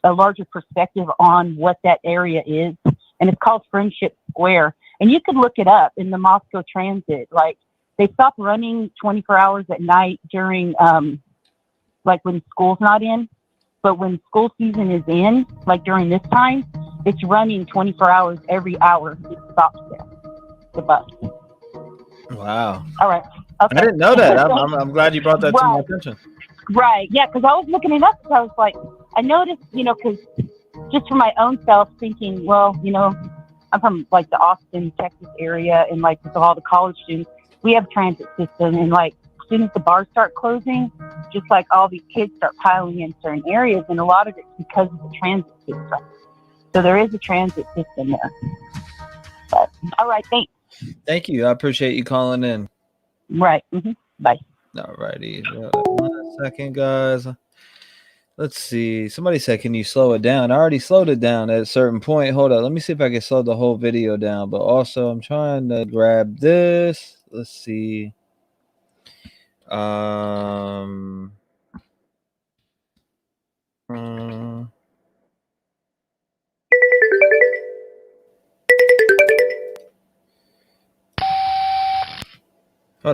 larger perspective on what that area is. And it's called Friendship Square. And you could look it up in the Moscow Transit. Like they stop running 24 hours at night during like when school's not in. But when school season is in, like during this time, it's running 24 hours every hour. It stops there, the bus. Wow. All right. Okay. I didn't know that. I'm glad you brought that to my attention. Right. Yeah, because I was looking it up because I was like, I noticed, because just for my own self thinking, well, I'm from like the Austin, Texas area, and like with all the college students, we have transit system, and like as soon as the bars start closing, just like all these kids start piling in certain areas, and a lot of it's because of the transit system. So there is a transit system there. But all right, thanks. Thank you. I appreciate you calling in. Right. Mm-hmm. Bye. All righty. 1 second, guys. Let's see. Somebody said, can you slow it down? I already slowed it down at a certain point. Hold on. Let me see if I can slow the whole video down. But also, I'm trying to grab this. Let's see. Hold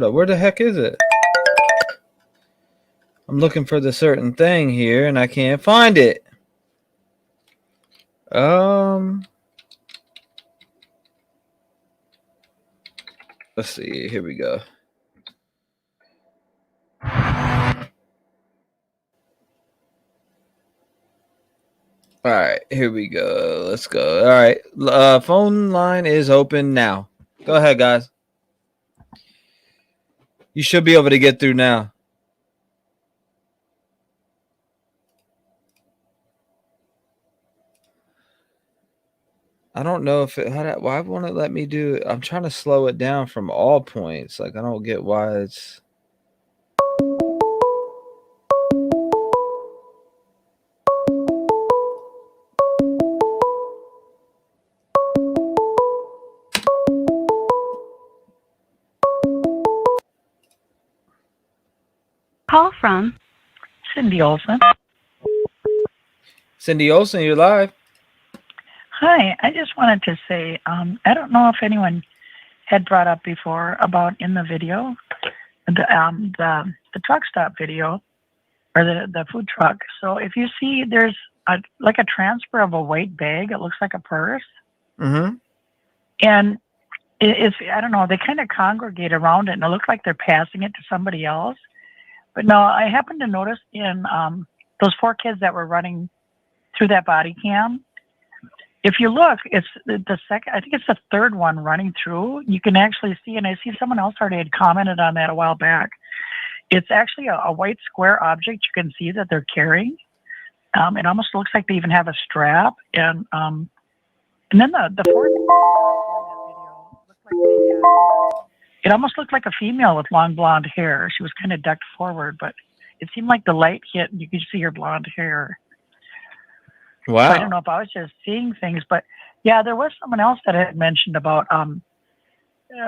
up. Where the heck is it? I'm looking for the certain thing here, and I can't find it. Let's see. Here we go. All right, here we go. Let's go. All right, phone line is open now. Go ahead, guys. You should be able to get through now. I don't know if why won't it let me do it? I'm trying to slow it down from all points. Like I don't get why it's. Call from Cindy Olson. Cindy Olson, you're live. Hi, I just wanted to say, I don't know if anyone had brought up before about in the video, the truck stop video, or the food truck. So if you see, there's like a transfer of a white bag. It looks like a purse. Mm-hmm. And it's I don't know. They kind of congregate around it, and it looks like they're passing it to somebody else. But no, I happened to notice in those 4 kids that were running through that body cam. If you look, it's the second. I think it's the third one running through. You can actually see, and I see someone else already had commented on that a while back. It's actually a white square object. You can see that they're carrying. It almost looks like they even have a strap, and then the fourth video looked like it almost looked like a female with long blonde hair. She was kind of ducked forward, but it seemed like the light hit, and you could see her blonde hair. Wow. So I don't know if I was just seeing things, but yeah, there was someone else that had mentioned about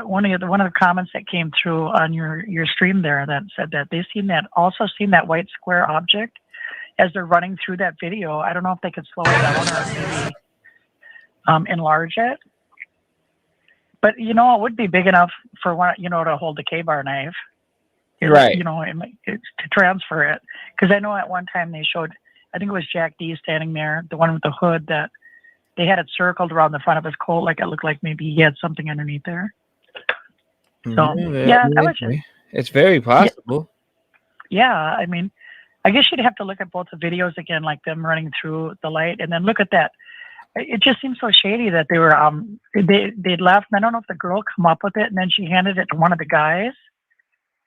one of the comments that came through on your stream there that said that they seen that white square object as they're running through that video. I don't know if they could slow it down or maybe enlarge it. But it would be big enough for one, to hold a K-bar knife. Right. To transfer it. Because I know at one time they showed, I think it was Jack D standing there, the one with the hood, that they had it circled around the front of his coat, like it looked like maybe he had something underneath there. So yeah, that was just it's very possible. yeah. I mean, I guess you'd have to look at both the videos again, like them running through the light, and then look at that. It just seems so shady that they were they'd left. And I don't know if the girl come up with it, and then she handed it to one of the guys.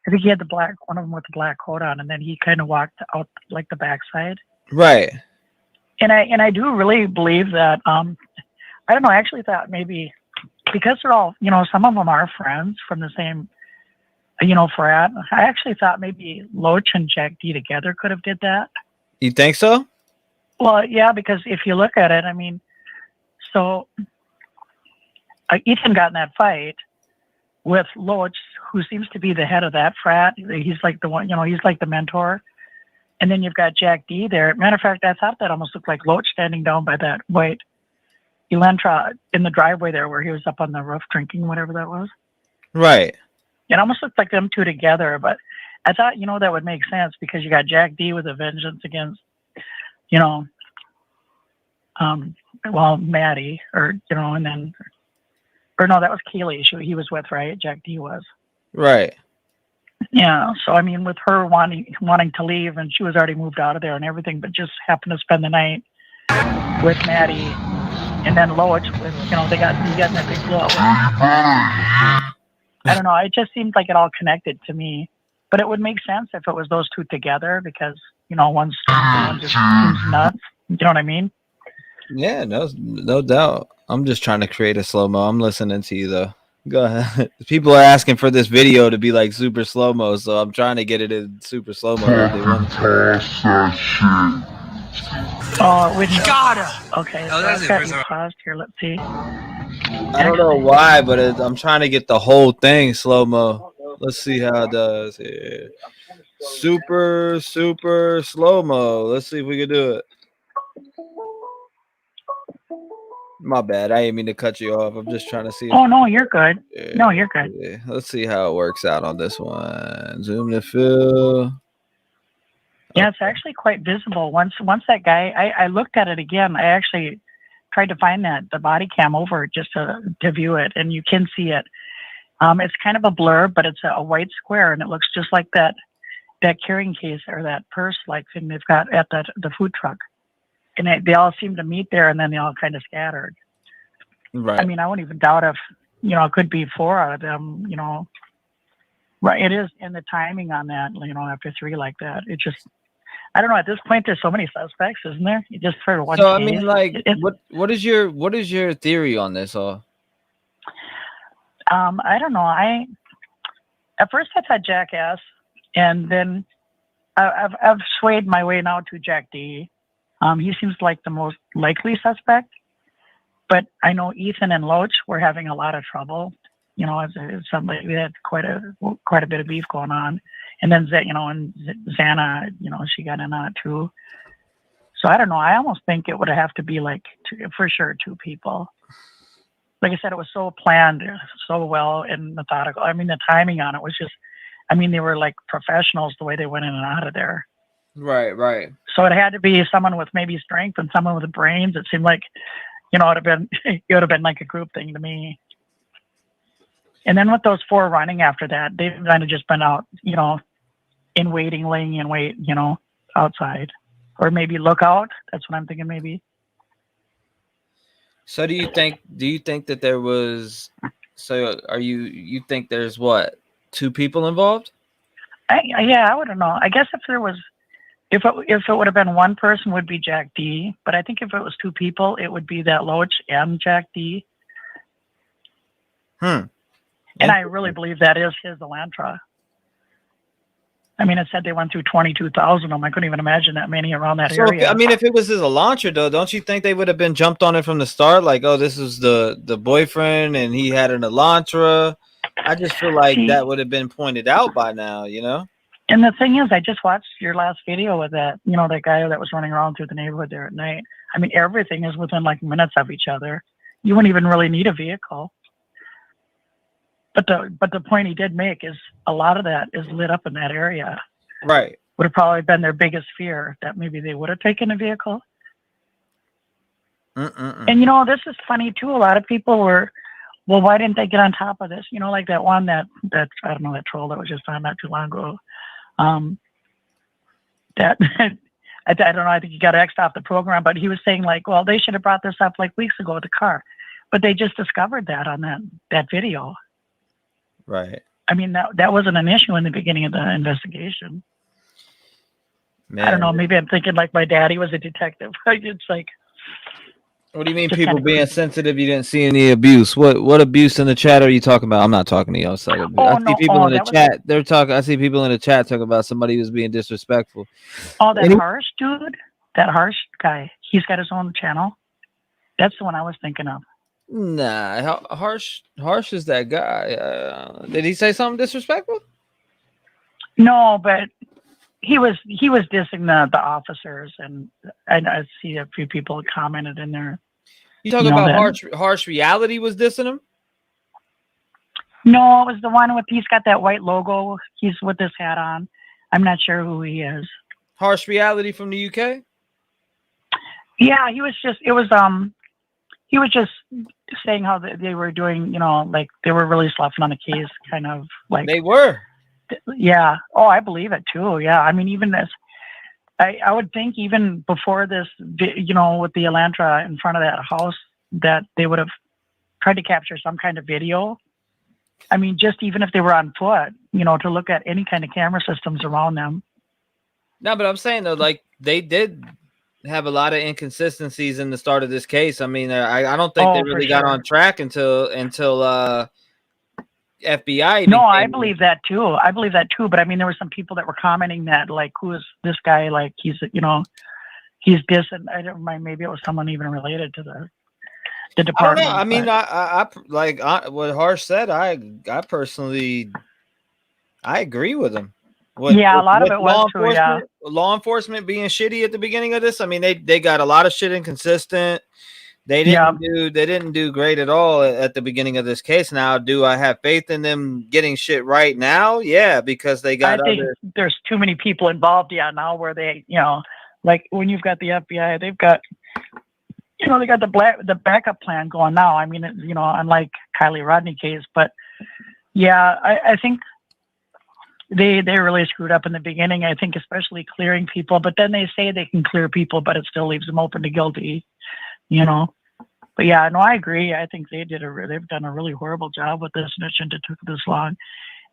I think he had one of them with the black coat on, and then he kind of walked out like the backside. Right. And I do really believe that I don't know. I actually thought maybe because they're all some of them are friends from the same frat. I actually thought maybe Loach and Jack D together could have did that. You think so? Well, yeah, because if you look at it, I mean, so Ethan got in that fight with Loach, who seems to be the head of that frat. He's like the one, he's like the mentor. And then you've got Jack D there. Matter of fact, I thought that almost looked like Loach standing down by that white Elantra in the driveway there where he was up on the roof drinking, whatever that was. Right. It almost looked like them two together, but I thought, that would make sense because you got Jack D with a vengeance against, Maddie, or, and then, or no, that was Keely he was with, right? Jack D was. Right. Yeah. So, I mean, with her wanting to leave, and she was already moved out of there and everything, but just happened to spend the night with Maddie, and then Loach with, he got in that big blow. I don't know. It just seemed like it all connected to me, but it would make sense if it was those two together because, one's strong, one just seems nuts. You know what I mean? Yeah, no doubt. I'm just trying to create a slow-mo. I'm listening to you though. Go ahead. People are asking for this video to be like super slow-mo, so I'm trying to get it in super slow-mo. Oh, we got her. Okay, so I've got you paused here. Let's see. I don't know why, but I'm trying to get the whole thing slow-mo. Let's see how it does here. Super slow-mo. Let's see if we can do it. My bad. I didn't mean to cut you off. I'm just trying to see. Oh, no, you're good. No, you're good. Yeah. Let's see how it works out on this one. Zoom to fill. Yeah, it's actually quite visible. Once that guy, I looked at it again. I actually tried to find the body cam over just to view it, and you can see it. It's kind of a blur, but it's a white square, and it looks just like that carrying case or that purse-like thing they've got at the food truck. And they all seem to meet there, and then they all kind of scattered. Right. I mean, I wouldn't even doubt if, it could be 4 out of them, Right. It is in the timing on that, after 3 like that. It just, I don't know. At this point, there's so many suspects, isn't there? You just for one. So, case. I mean, like, what is your theory on this all? I don't know. At first I thought Jackass, and then I've swayed my way now to Jack D. He seems like the most likely suspect, but I know Ethan and Loach were having a lot of trouble. As somebody, we had quite a bit of beef going on, and then and Xana, she got in on it too. So I don't know. I almost think it would have to be like for sure 2 people. Like I said, it was so planned, so well and methodical. I mean, the timing on it was just. I mean, they were like professionals the way they went in and out of there. Right. So it had to be someone with maybe strength and someone with brains. It seemed like, it would have been like a group thing to me. And then with those 4 running after that, they've kind of just been out, in waiting, laying in wait, outside, or maybe look out. That's what I'm thinking. Maybe. So do you think that there was? So you think there's what 2 people involved? Yeah, I wouldn't know. I guess if there was. If it would have been 1 person, would be Jack D. But I think if it was 2 people, it would be that Loach and Jack D. And I really believe that is his Elantra. I mean, it said they went through 22,000 of them. I couldn't even imagine that many around that area. If it was his Elantra, though, don't you think they would have been jumped on it from the start? Like, oh, this is the boyfriend, and he had an Elantra. I just feel like that would have been pointed out by now, And the thing is, I just watched your last video with that, that guy that was running around through the neighborhood there at night. I mean, everything is within like minutes of each other. You wouldn't even really need a vehicle. But the point he did make is a lot of that is lit up in that area. Right. Would have probably been their biggest fear that maybe they would have taken a vehicle. And this is funny too. A lot of people were well, why didn't they get on top of this? You know, like that one that I don't know, that troll that was just on not too long ago. That I don't know. I think he got X'd off the program, but he was saying like, well, they should have brought this up like weeks ago with the car, but they just discovered that on that video. Right. I mean, that wasn't an issue in the beginning of the investigation. Man. I don't know. Maybe I'm thinking like my daddy was a detective. It's like. What do you mean just people kinda being creepy. sensitive? You didn't see any abuse. What abuse in the chat are you talking about? I'm not talking to you. I see people in the chat. They're talking. I see people in the chat talking about somebody who's being disrespectful. Oh, that harsh dude, that harsh guy. He's got his own channel. That's the one I was thinking of. Nah, harsh is that guy. Did he say something disrespectful? No, but he was dissing the officers, and I see a few people commented in there. You talking about harsh reality was dissing him? No, it was the one with he's got that white logo. He's with this hat on. I'm not sure who he is. Harsh reality from the UK? Yeah, he was just saying how they were doing, you know, like they were really sloughing on the case, kind of like they were. Yeah. Oh, I believe it too. Yeah. I mean, even this, I would think even before this, you know, with the Elantra in front of that house, that they would have tried to capture some kind of video. I mean, just even if they were on foot, you know, to look at any kind of camera systems around them. No, but I'm saying though, like they did have a lot of inconsistencies in the start of this case. I mean, I don't think they really got on track until FBI. No, I believe that too. I believe that too. But I mean, there were some people that were commenting that, like, who is this guy? Like, he's, you know, he's this, and I don't mind. Maybe it was someone even related to the department. I don't know. I mean, what Harsh said. I personally, I agree with him. A lot of it was true. Yeah, law enforcement being shitty at the beginning of this. I mean, they got a lot of shit inconsistent. They didn't do great at all at the beginning of this case. Now, do I have faith in them getting shit right now? Yeah, because they got I think there's too many people involved. Yeah, now where they, you know, like when you've got the FBI, they've got, you know, they got the backup plan going now. I mean, you know, unlike Kylie Rodney case, but yeah, I think they really screwed up in the beginning. I think especially clearing people, but then they say they can clear people, but it still leaves them open to guilty. You know, but yeah, no, I agree. I think they've done a really horrible job with this, and it shouldn't have took this long.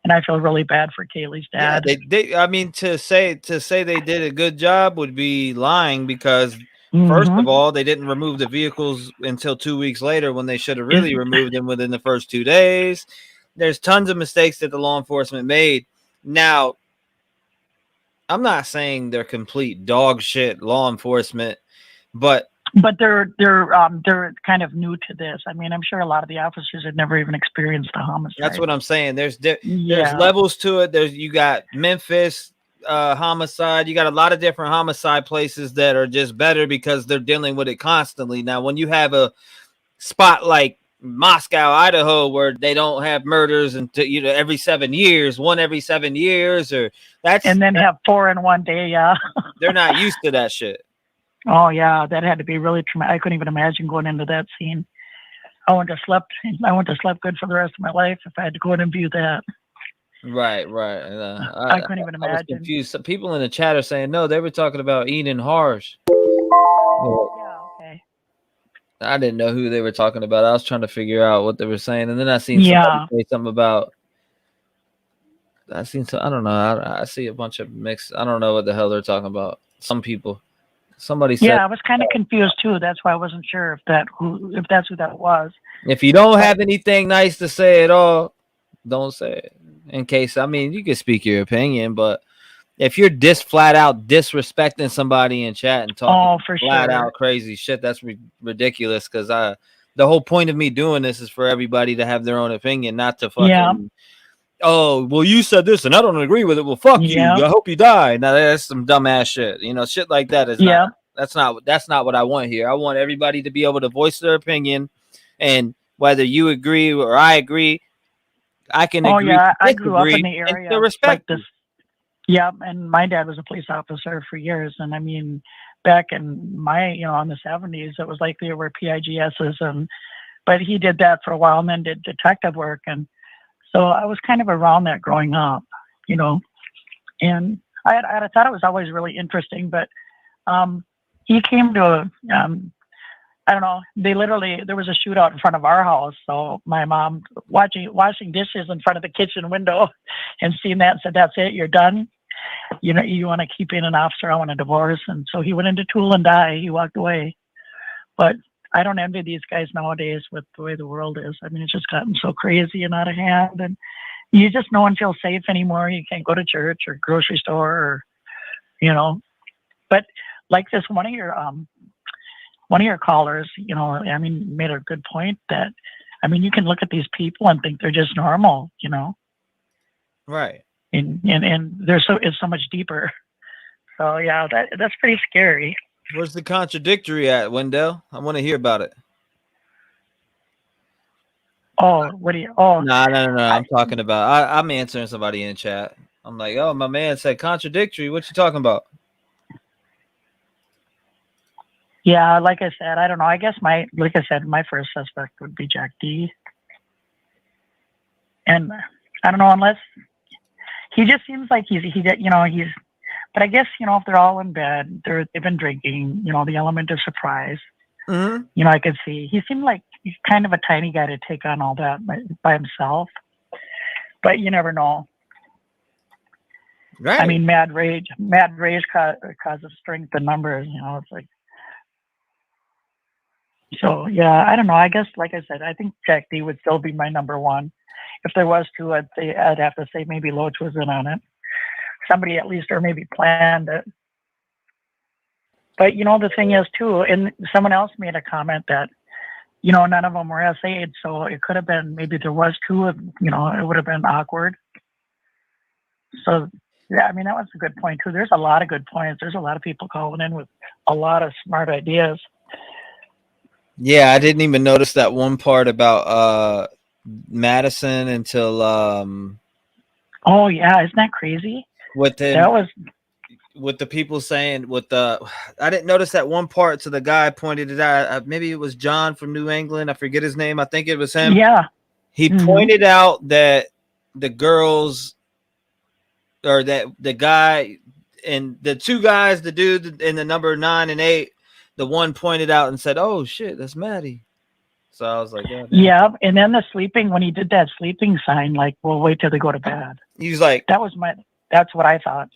And I feel really bad for Kaylee's dad. Yeah, I mean, to say they did a good job would be lying, because first of all, they didn't remove the vehicles until 2 weeks later when they should have really removed them within the first 2 days. There's tons of mistakes that the law enforcement made. Now, I'm not saying they're complete dog shit law enforcement, but they're kind of new to this. I mean, I'm sure a lot of the officers had never even experienced a homicide. That's what I'm saying. There's levels to it. You got Memphis homicide. You got a lot of different homicide places that are just better because they're dealing with it constantly. Now, when you have a spot like Moscow, Idaho, where they don't have murders until every 7 years, one every 7 years, or and then have 4 in one day. Yeah, they're not used to that shit. Oh yeah, that had to be really traumatic. I couldn't even imagine going into that scene. I wouldn't have slept good for the rest of my life if I had to go in and view that. Right. I couldn't even imagine. I was confused. Some people in the chat are saying no, they were talking about Eden Harsh. Yeah, okay. I didn't know who they were talking about. I was trying to figure out what they were saying, and then I seen somebody say something about. I don't know. I see a bunch of mixed. I don't know what the hell they're talking about. Some people. Somebody said. Yeah, I was kind of confused too. That's why I wasn't sure if that's who that was. If you don't have anything nice to say at all, don't say it. In case, I mean, you can speak your opinion, but if you're flat out disrespecting somebody in chat and talking flat out crazy shit, that's ridiculous. Because the whole point of me doing this is for everybody to have their own opinion, not to fucking. Yeah. Oh, well, you said this and I don't agree with it. Well, fuck you. I hope you die. Now that's some dumbass shit. Shit like that is not. That's not what I want here. I want everybody to be able to voice their opinion, and whether you agree or I agree, I can agree. Oh yeah, I grew up in the area like this. Yeah, and my dad was a police officer for years, and I mean, back in in the 70s, it was like there were PIGSs and but he did that for a while and then did detective work. And so I was kind of around that growing up, you know, and I thought it was always really interesting, but he came to I don't know, there was a shootout in front of our house. So my mom washing dishes in front of the kitchen window and seeing that and said, that's it, you're done. You know, you want to keep being an officer, I want a divorce. And so he went into tool and die. He walked away. But I don't envy these guys nowadays with the way the world is. I mean, it's just gotten so crazy and out of hand. And you just no one feels safe anymore. You can't go to church or grocery store or, you know. But like this one of your callers, you know, I mean, made a good point that, I mean, you can look at these people and think they're just normal, you know. Right. And it's so much deeper. So yeah, that's pretty scary. Where's the contradictory at, Wendell? I want to hear about it. Oh, what do you? Oh, no. I'm talking about. I'm answering somebody in chat. I'm like, oh, my man said contradictory. What you talking about? Yeah, like I said, I don't know. I guess my first suspect would be Jack D. And I don't know, unless he just seems like he's. But I guess, you know, if they're all in bed, they've been drinking, you know, the element of surprise. Mm-hmm. You know, I could see he seemed like he's kind of a tiny guy to take on all that by himself. But you never know. Right. I mean, mad rage causes strength in numbers. You know, it's like. So yeah, I don't know. I guess, like I said, I think Jack D would still be my number one. If there was two, I'd have to say maybe Loach was in on it. Somebody at least, or maybe planned it. But you know, the thing is too, and someone else made a comment that, you know, none of them were SA'd, so it could have been, maybe there was two of, you know, it would have been awkward. So yeah, I mean, that was a good point too. There's a lot of good points. There's a lot of people calling in with a lot of smart ideas. Yeah, I didn't even notice that one part about Madison until oh yeah, isn't that crazy? With the people saying I didn't notice that one part. So the guy pointed it out. Maybe it was John from New England. I forget his name. I think it was him. Yeah. He pointed out that the girls, or that the guy and the two guys, the dude in the number 9 and 8, the one pointed out and said, "Oh shit, that's Maddie." So I was like, "God damn." Yeah, and then when he did that sleeping sign, like, "We'll wait till they go to bed." He was like, that's what I thought.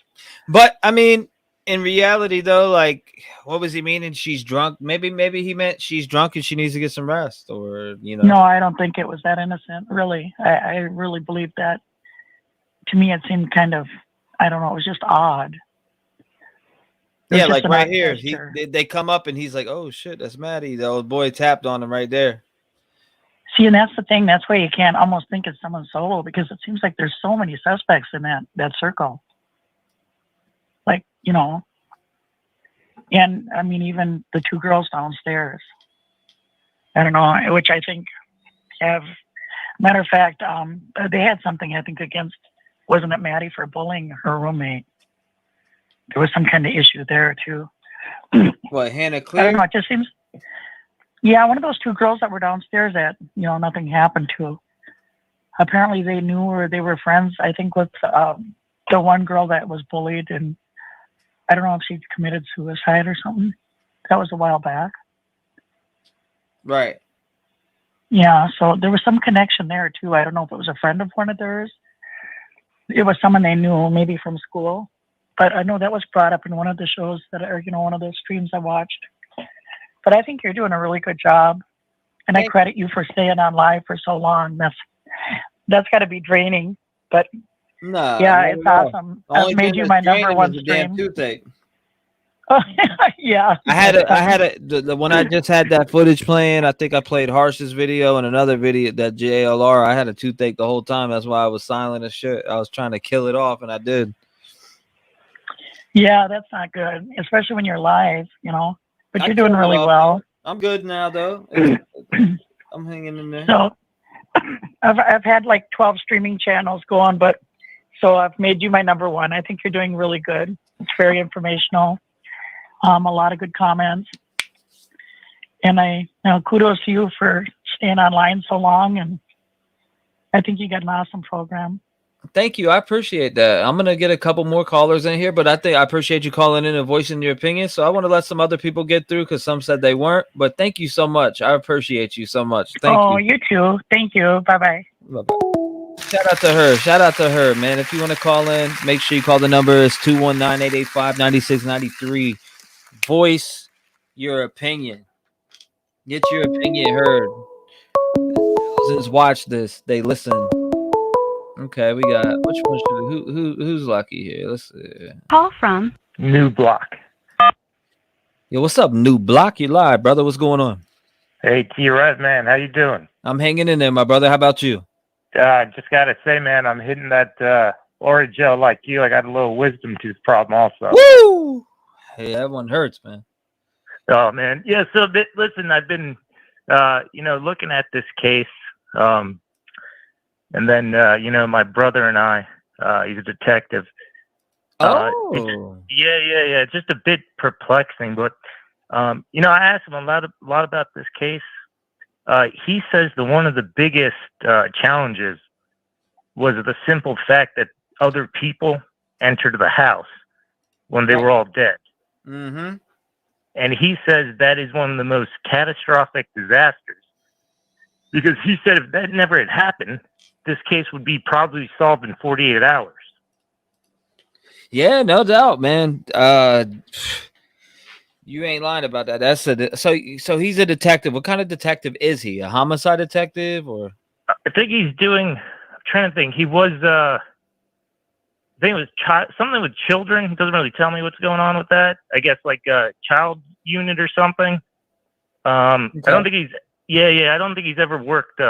But I mean, in reality, though, like, what was he meaning? She's drunk. Maybe he meant she's drunk and she needs to get some rest, or you know. No, I don't think it was that innocent. Really, I really believe that. To me, it seemed kind of, I don't know. It was just odd. Yeah, like right here, they come up and he's like, "Oh shit, that's Maddie." The old boy tapped on him right there. See, and that's the thing. That's why you can't almost think it's someone solo, because it seems like there's so many suspects in that circle. Like, you know, and I mean, even the two girls downstairs, I don't know, which I think have, matter of fact, they had something, I think, against, wasn't it Maddie for bullying her roommate? There was some kind of issue there too. What, Hannah Clear? I don't know, it just seems, yeah, one of those two girls that were downstairs that, you know, nothing happened to. Apparently they knew, or they were friends, I think, with the one girl that was bullied, and I don't know if she committed suicide or something. That was a while back. Right. Yeah, so there was some connection there too. I don't know if it was a friend of one of theirs. It was someone they knew, maybe from school. But I know that was brought up in one of the shows one of those streams I watched. But I think you're doing a really good job. And I credit you for staying on live for so long. That's got to be draining. But no, yeah, it's awesome. I've made you my number one stream. Damn toothache. Oh, yeah. I had the when I just had that footage playing. I think I played Harsh's video and another video, that JLR. I had a toothache the whole time. That's why I was silent as shit. I was trying to kill it off, and I did. Yeah, that's not good, especially when you're live, you know. But I you're doing really well. I'm good now, though. I'm hanging in there. So I've had like 12 streaming channels go on, but so I've made you my number one. I think you're doing really good. It's very informational. A lot of good comments. And kudos to you for staying online so long, and I think you got an awesome program. Thank you. I appreciate that. I'm going to get a couple more callers in here, but I think I appreciate you calling in and voicing your opinion. So I want to let some other people get through because some said they weren't. But thank you so much. I appreciate you so much. Thank you. You too. Thank you. Bye-bye. Bye-bye. Shout out to her. Shout out to her, man. If you want to call in, make sure you call the number. It's 219-885-9693. Voice your opinion. Get your opinion heard. Thousands watch this. They listen. Okay, we got which one should who's lucky here? Let's see. Call from New Block. Yo, what's up, New Block? You live, brother. What's going on? Hey, T-REV, man. How you doing? I'm hanging in there, my brother. How about you? Just gotta say, man, I'm hitting that Oragel like you. I got a little wisdom tooth problem also. Woo! Hey, that one hurts, man. Oh, man. Yeah, so listen, I've been, looking at this case. And then, my brother and I, he's a detective. It's just a bit perplexing, but, I asked him a lot about this case. He says that one of the biggest challenges was the simple fact that other people entered the house when they were all dead. Mm-hmm. And he says that is one of the most catastrophic disasters. Because he said if that never had happened, this case would be probably solved in 48 hours. Yeah, no doubt, man. You ain't lying about that. So he's a detective. What kind of detective is he? A homicide detective or? I think he's doing. I'm trying to think. He was. I think it was something with children. He doesn't really tell me what's going on with that. I guess like a child unit or something. Okay. I don't think he's. Yeah. I don't think he's ever worked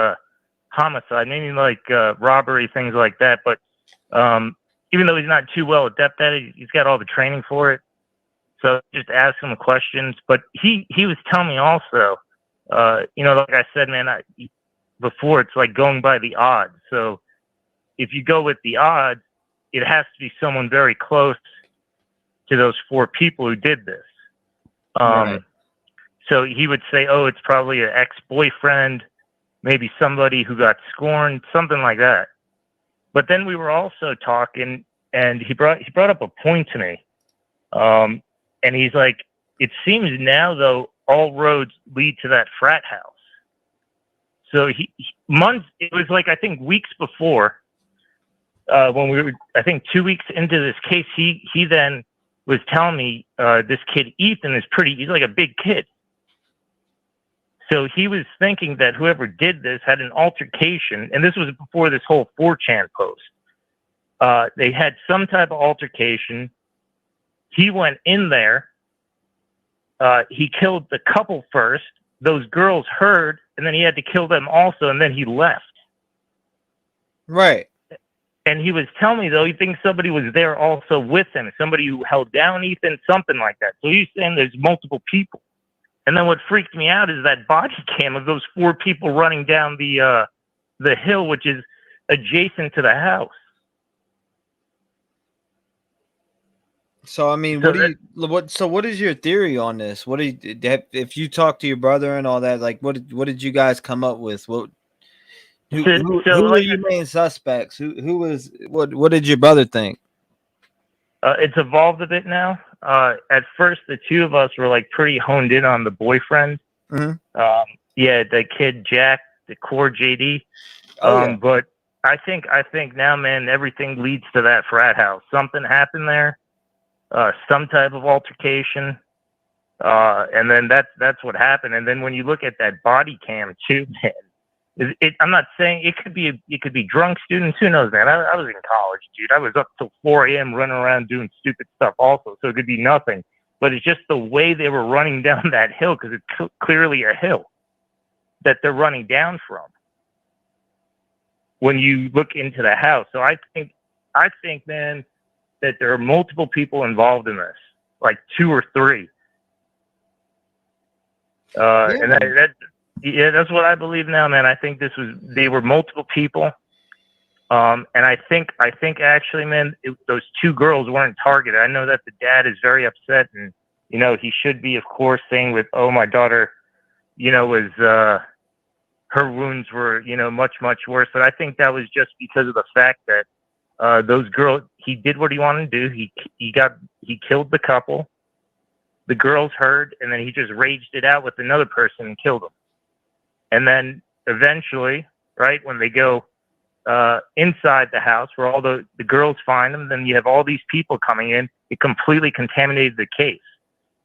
homicide. Maybe like robbery, things like that. But even though he's not too well adept at it, he's got all the training for it. So just ask him questions. But he was telling me also, like I said, man, before it's like going by the odds. So if you go with the odds, it has to be someone very close to those four people who did this. Right. So he would say, oh, it's probably an ex-boyfriend, maybe somebody who got scorned, something like that. But then we were also talking, and he brought up a point to me. And he's like, it seems now, though, all roads lead to that frat house. So it was like, I think weeks before, when we were, I think 2 weeks into this case, he then was telling me, this kid, Ethan, he's like a big kid. So he was thinking that whoever did this had an altercation, and this was before this whole 4chan post. They had some type of altercation. He went in there. He killed the couple first. Those girls heard, and then he had to kill them also, and then he left. Right. And he was telling me, though, he thinks somebody was there also with him, somebody who held down Ethan, something like that. So he's saying there's multiple people. And then what freaked me out is that body cam of those four people running down the hill, which is adjacent to the house. So I mean, what is your theory on this? If you talk to your brother and all that, like what did you guys come up with? Who are your main suspects? What did your brother think? It's evolved a bit now. At first, the two of us were like pretty honed in on the boyfriend. Mm-hmm. The kid Jack, the core JD. But I think now, man, everything leads to that frat house. Something happened there, some type of altercation, and then that's what happened. And then when you look at that body cam too, man. I'm not saying it could be drunk students. Who knows, man? I was in college, dude. I was up till 4 a.m. running around doing stupid stuff also. So it could be nothing. But it's just the way they were running down that hill, because it's clearly a hill that they're running down from when you look into the house. So I think, man, that there are multiple people involved in this, like 2 or 3. And that's what I believe now, man. I think they were multiple people. And I think actually, man, those 2 girls weren't targeted. I know that the dad is very upset, and, he should be, of course, saying with, oh, my daughter, was, her wounds were, much, much worse. But I think that was just because of the fact that those girls, he did what he wanted to do. He killed the couple. The girls heard, and then he just raged it out with another person and killed them. And then eventually, right, when they go inside the house where all the girls find them, then you have all these people coming in. It completely contaminated the case.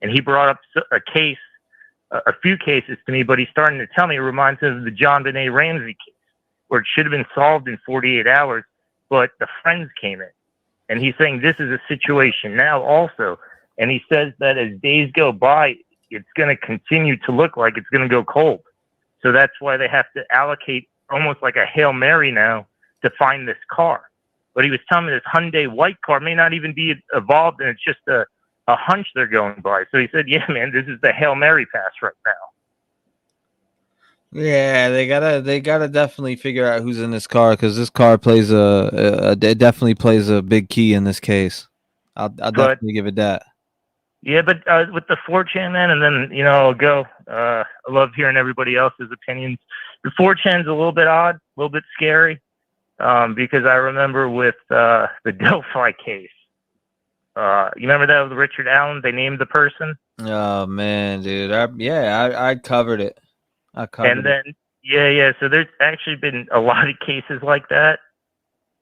And he brought up a few cases to me, but he's starting to tell me it reminds him of the John Benet Ramsey case, where it should have been solved in 48 hours, but the friends came in. And he's saying this is a situation now also. And he says that as days go by, it's going to continue to look like it's going to go cold. So that's why they have to allocate almost like a Hail Mary now to find this car. But he was telling me this Hyundai white car may not even be evolved, and it's just a hunch they're going by. So he said, yeah, man, this is the Hail Mary pass right now. Yeah, they gotta definitely figure out who's in this car, because this car plays it definitely plays a big key in this case. I'll definitely give it that. Yeah, but with the 4chan, man, and then, I'll go. I love hearing everybody else's opinions. The 4chan's a little bit odd, a little bit scary, because I remember with the Delphi case. You remember that with Richard Allen? They named the person. Oh man, dude! I covered it. And then yeah. So there's actually been a lot of cases like that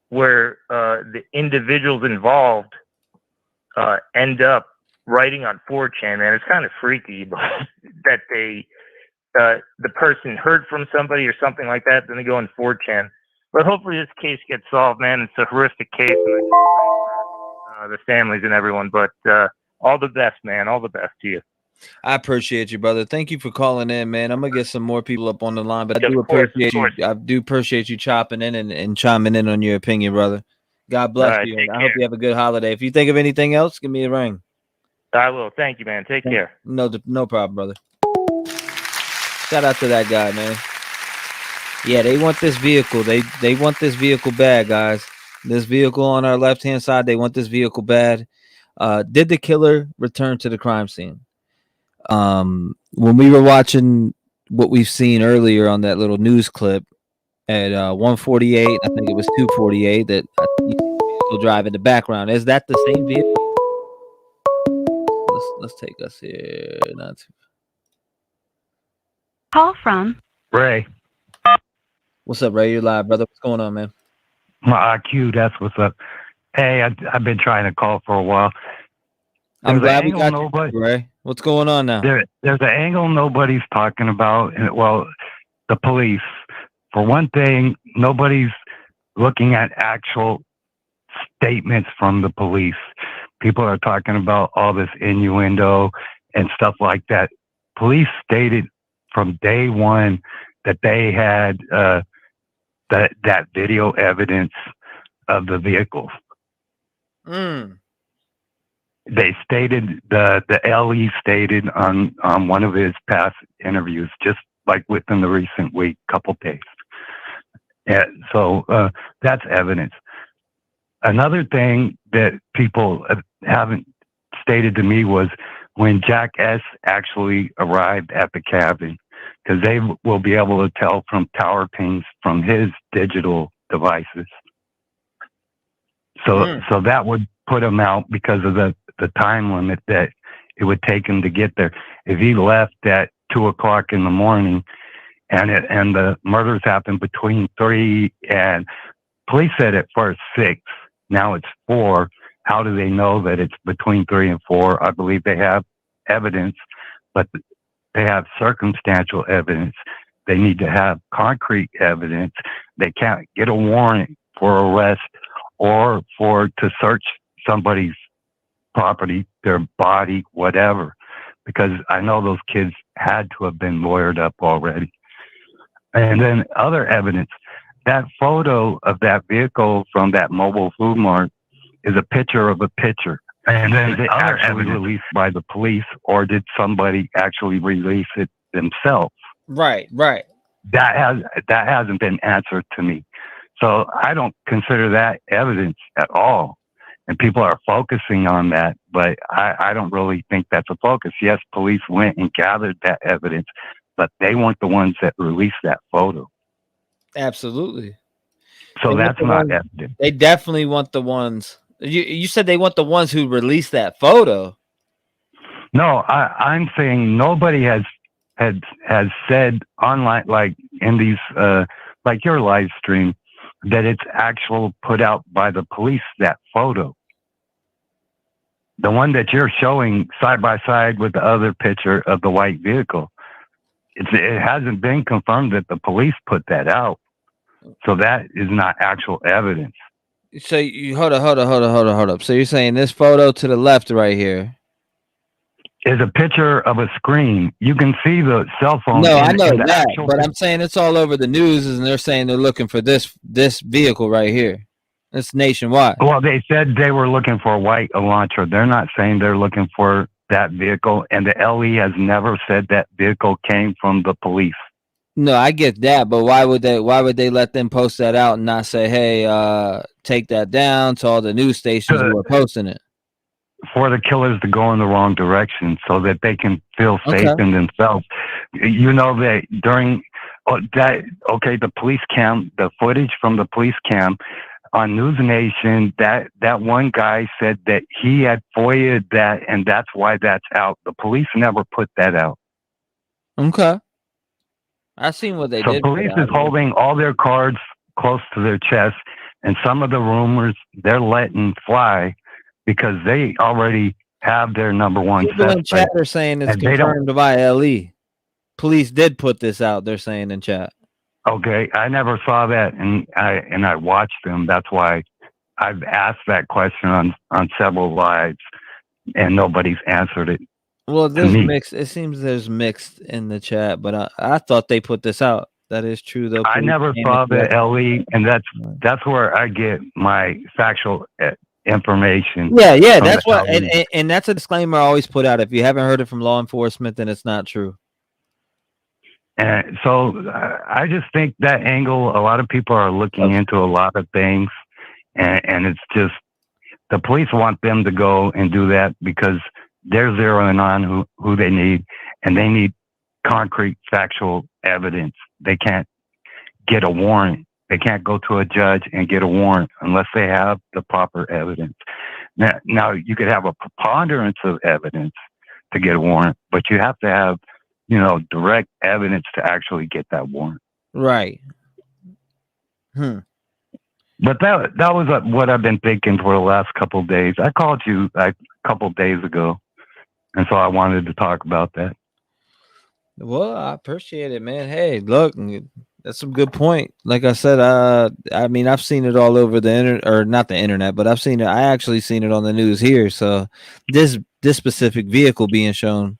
where the individuals involved end up writing on 4chan. Man, it's kind of freaky that the person heard from somebody or something like that, then they go on 4chan. But hopefully this case gets solved, man. It's a horrific case, and the families and everyone. But all the best, man. All the best to you. I appreciate you, brother. Thank you for calling in, man. I'm gonna get some more people up on the line, but I do appreciate you. I do appreciate you chopping in and chiming in on your opinion, brother. God bless you. I hope you have a good holiday. If you think of anything else, give me a ring. I will. Thank you, man. Take care. No problem, brother. Shout out to that guy, man. Yeah, they want this vehicle. They want this vehicle bad, guys. This vehicle on our left-hand side, they want this vehicle bad. Did the killer return to the crime scene? When we were watching what we've seen earlier on that little news clip at 1:48, I think it was 2:48, that vehicle drive in the background. Is that the same vehicle? Let's take us here. Not too. Call from Ray. What's up, Ray? You're live, brother. What's going on, man? My IQ, that's what's up. Hey, I've been trying to call for a while. I'm glad we got you, Ray. What's going on now? There's an angle nobody's talking about. Well, the police. For one thing, nobody's looking at actual statements from the police. People are talking about all this innuendo and stuff like that. Police stated from day one that they had that video evidence of the vehicles. They stated the LE stated on one of his past interviews, just like within the recent week, couple days. Yeah, so that's evidence. Another thing that people haven't stated to me was when Jack S. actually arrived at the cabin, because they will be able to tell from tower pings from his digital devices. So that would put him out because of the time limit that it would take him to get there. If he left at 2:00 in the morning and the murders happened between 3 and police said at first 6, now it's 4. How do they know that it's between 3 and 4? I believe they have evidence, but they have circumstantial evidence. They need to have concrete evidence. They can't get a warrant for arrest or to search somebody's property, their body, whatever, because I know those kids had to have been lawyered up already. And then other evidence, that photo of that vehicle from that mobile food mart is a picture of a picture. And then is it actually released by the police, or did somebody actually release it themselves? Right. That hasn't been answered to me. So I don't consider that evidence at all. And people are focusing on that, but I don't really think that's a focus. Yes, police went and gathered that evidence, but they weren't the ones that released that photo. Absolutely. So They want that's the not ones- evidence. They definitely want the ones. You said they want the ones who released that photo. No, I'm saying nobody has said online, like in these like your live stream, that it's actual put out by the police, that photo. The one that you're showing side by side with the other picture of the white vehicle. It hasn't been confirmed that the police put that out. So that is not actual evidence. So you hold up. So you're saying this photo to the left right here is a picture of a screen. You can see the cell phone. No, I know in the that, actual but I'm saying it's all over the news, and they're saying they're looking for this vehicle right here. It's nationwide. Well, they said they were looking for a white Elantra. They're not saying they're looking for that vehicle, and the LE has never said that vehicle came from the police. No, I get that, but why would they let them post that out and not say, "Hey, take that down" to all the news stations who are posting it? For the killers to go in the wrong direction so that they can feel safe in themselves. You know that during the police cam, the footage from the police cam on News Nation, that one guy said that he had FOIA'd that, and that's why that's out. The police never put that out. Okay. I seen what they did. So police is holding all their cards close to their chest, and some of the rumors they're letting fly because they already have their number one People suspect. in chat are saying it's confirmed by LE. Police did put this out. They're saying in chat. Okay, I never saw that, and I watched them. That's why I've asked that question on several lives, and nobody's answered it. Well, there's mixed. It seems there's mixed in the chat, but I thought they put this out. That is true, though. I never saw the LE, and that's where I get my factual information. Yeah, that's what, and that's a disclaimer I always put out. If you haven't heard it from law enforcement, then it's not true. And so I just think that angle, a lot of people are looking into a lot of things, and it's just the police want them to go and do that because they're zeroing on who they need, and they need concrete factual evidence. They can't get a warrant. They can't go to a judge and get a warrant unless they have the proper evidence. Now you could have a preponderance of evidence to get a warrant, but you have to have, direct evidence to actually get that warrant. Right. But that was what I've been thinking for the last couple of days. I called you a couple of days ago, and so I wanted to talk about that. Well, I appreciate it, man. Hey, look, that's a good point. Like I said, I mean, I've seen it all over the internet, or not the internet, but I've seen it. I actually seen it on the news here. So this specific vehicle being shown,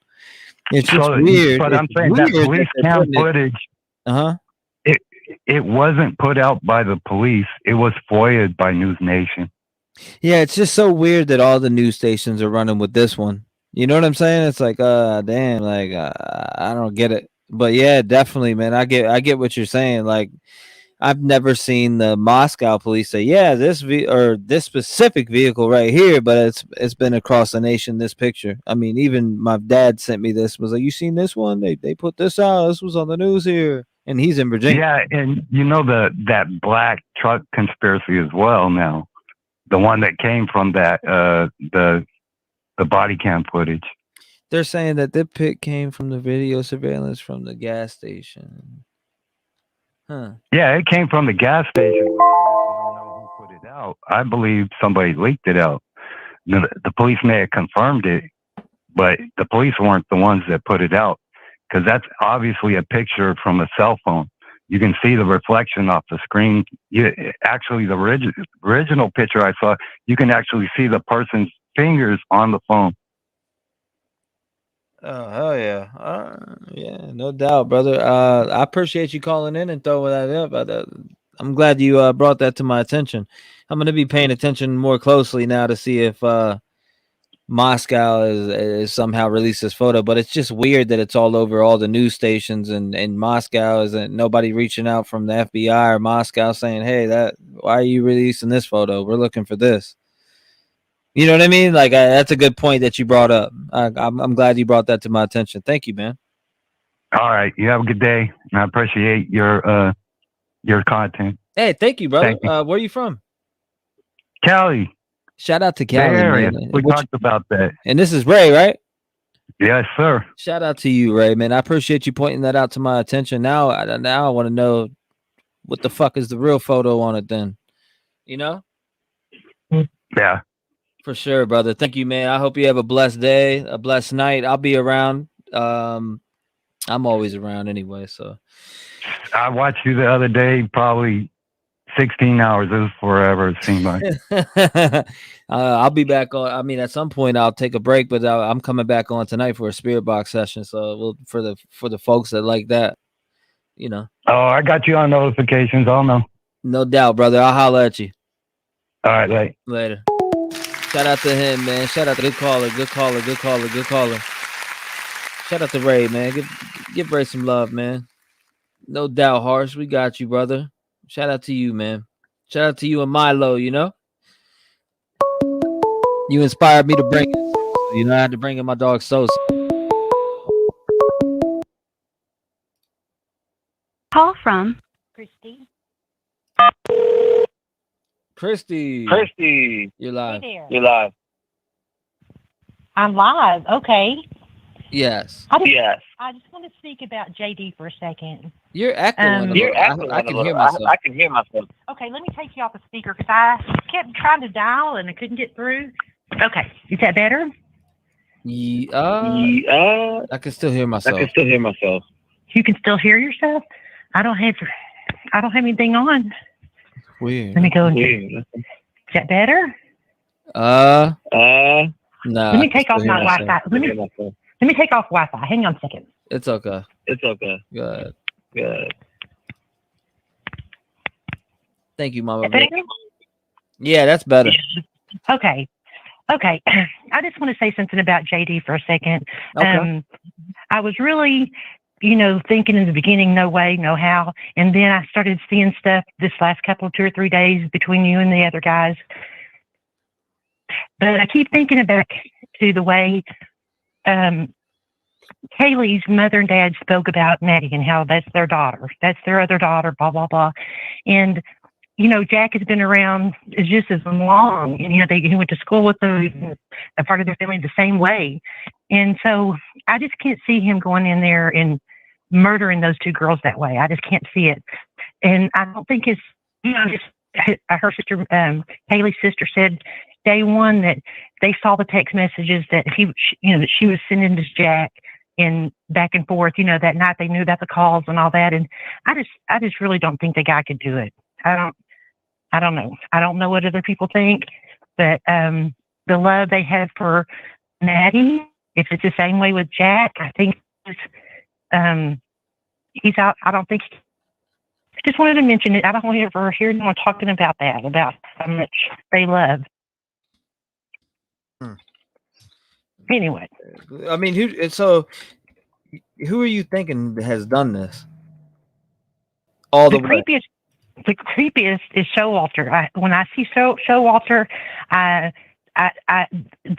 it's just weird. But I'm saying that police cam footage, it wasn't put out by the police. It was FOIA'd by News Nation. Yeah, it's just so weird that all the news stations are running with this one. You know what I'm saying? It's like, damn, like I don't get it. But yeah, definitely, man. I get what you're saying. Like, I've never seen the Moscow police say, yeah, this specific vehicle right here, but it's been across the nation. This picture. I mean, even my dad sent me this. Was like, you seen this one? They put this out. This was on the news here, and he's in Virginia. Yeah, and that black truck conspiracy as well. Now, the one that came from that the body cam footage. They're saying that the pic came from the video surveillance from the gas station. Huh. Yeah, it came from the gas station. I don't know who put it out. I believe somebody leaked it out. The police may have confirmed it, but the police weren't the ones that put it out because that's obviously a picture from a cell phone. You can see the reflection off the screen. Actually, the original picture I saw, you can actually see the person's fingers on the phone. Oh, hell yeah. Yeah, no doubt, brother. I appreciate you calling in and throwing that up. I'm glad you brought that to my attention. I'm going to be paying attention more closely now to see if Moscow is somehow released this photo. But it's just weird that it's all over all the news stations, and Moscow isn't nobody reaching out from the FBI or Moscow saying, hey, why are you releasing this photo? We're looking for this. You know what I mean? Like, that's a good point that you brought up. I'm glad you brought that to my attention. Thank you, man. All right. You have a good day. I appreciate your content. Hey, thank you, brother. Thank you. Where are you from? Cali. Shout out to Bay Cali, Area. man. We talked about that. And this is Ray, right? Yes, sir. Shout out to you, Ray, man. I appreciate you pointing that out to my attention. Now I want to know what the fuck is the real photo on it then. You know? Yeah. For sure, brother. Thank you, man. I hope you have a blessed day, a blessed night. I'll be around. I'm always around anyway, so. I watched you the other day, probably 16 hours. It was forever, it seemed like. I'll be back on. I mean, at some point I'll take a break, but I'm coming back on tonight for a spirit box session. So for the folks that like that, you know. Oh, I got you on notifications. I'll know. No doubt, brother. I'll holler at you. All right, later. Shout out to him, man. Shout out to good caller. Shout out to Ray, man. Give Ray some love, man. No doubt, Harsh. We got you, brother. Shout out to you, man. Shout out to you and Milo, you know? You inspired me to bring it. You know, I had to bring in my dog Sosa. Call from Christy. Christy. You're live. Hey there. You're live. I'm live. Okay. Yes. I just want to speak about JD for a second. You're echoing a little. I can hear myself. I can hear myself. Okay, let me take you off the speaker because I kept trying to dial and I couldn't get through. Okay, is that better? I can still hear myself. You can still hear yourself? I don't have anything on. Weird. Let me go. Is that better? No. Let me take off my Wi-Fi. Let me take off Wi-Fi. Hang on a second. It's okay. Good. Thank you, Mama. Yeah, that's better. Okay. I just want to say something about JD for a second. Okay. I was really, thinking in the beginning, no way, no how. And then I started seeing stuff this last 2 or 3 days between you and the other guys. But I keep thinking back to the way Kaylee's mother and dad spoke about Maddie and how that's their daughter. That's their other daughter, blah, blah, blah. And, Jack has been around just as long. And, he went to school with them, a part of their family the same way. And so I just can't see him going in there and murdering those 2 girls that way. I just can't see it. And I don't think it's, her sister, Kaylee's sister said day one that they saw the text messages that that she was sending to Jack and back and forth, that night they knew about the calls and all that. And I just really don't think the guy could do it. I don't know. I don't know what other people think, but the love they have for Maddie, if it's the same way with Jack, I think he's out. I don't think. I just wanted to mention it. I don't want to ever hear anyone talking about that, about how much they love. Anyway, I mean, who are you thinking has done this? The creepiest is Showalter. When I see Showalter,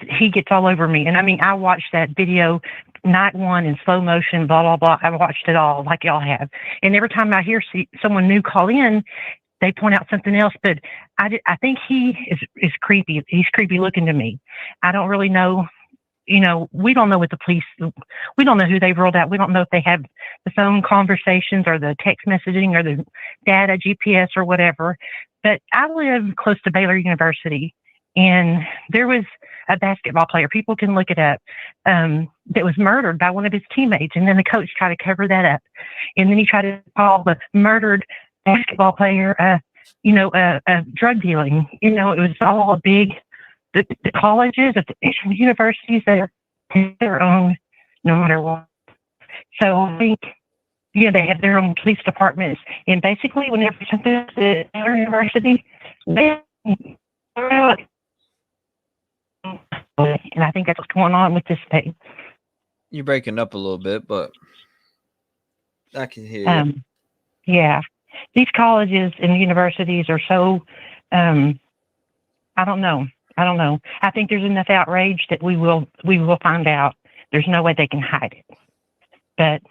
he gets all over me. And I mean, I watched that video night one in slow motion, blah, blah, blah. I watched it all like y'all have. And every time I hear someone new call in, they point out something else. But I think he is creepy. He's creepy looking to me. I don't really know. We don't know what the police, we don't know who they've rolled out. We don't know if they have the phone conversations or the text messaging or the data, GPS or whatever. But I live close to Baylor University, and there was a basketball player, people can look it up, that was murdered by one of his teammates. And then the coach tried to cover that up. And then he tried to call the murdered basketball player, drug dealing. It was all a big, the colleges, the universities, they have their own, no matter what. So I think, they have their own police departments. And basically, whenever something is at Baylor University, and I think that's what's going on with this thing. You're breaking up a little bit, but I can hear you. Yeah. These colleges and universities are so, I don't know. I think there's enough outrage that we will find out. There's no way they can hide it. But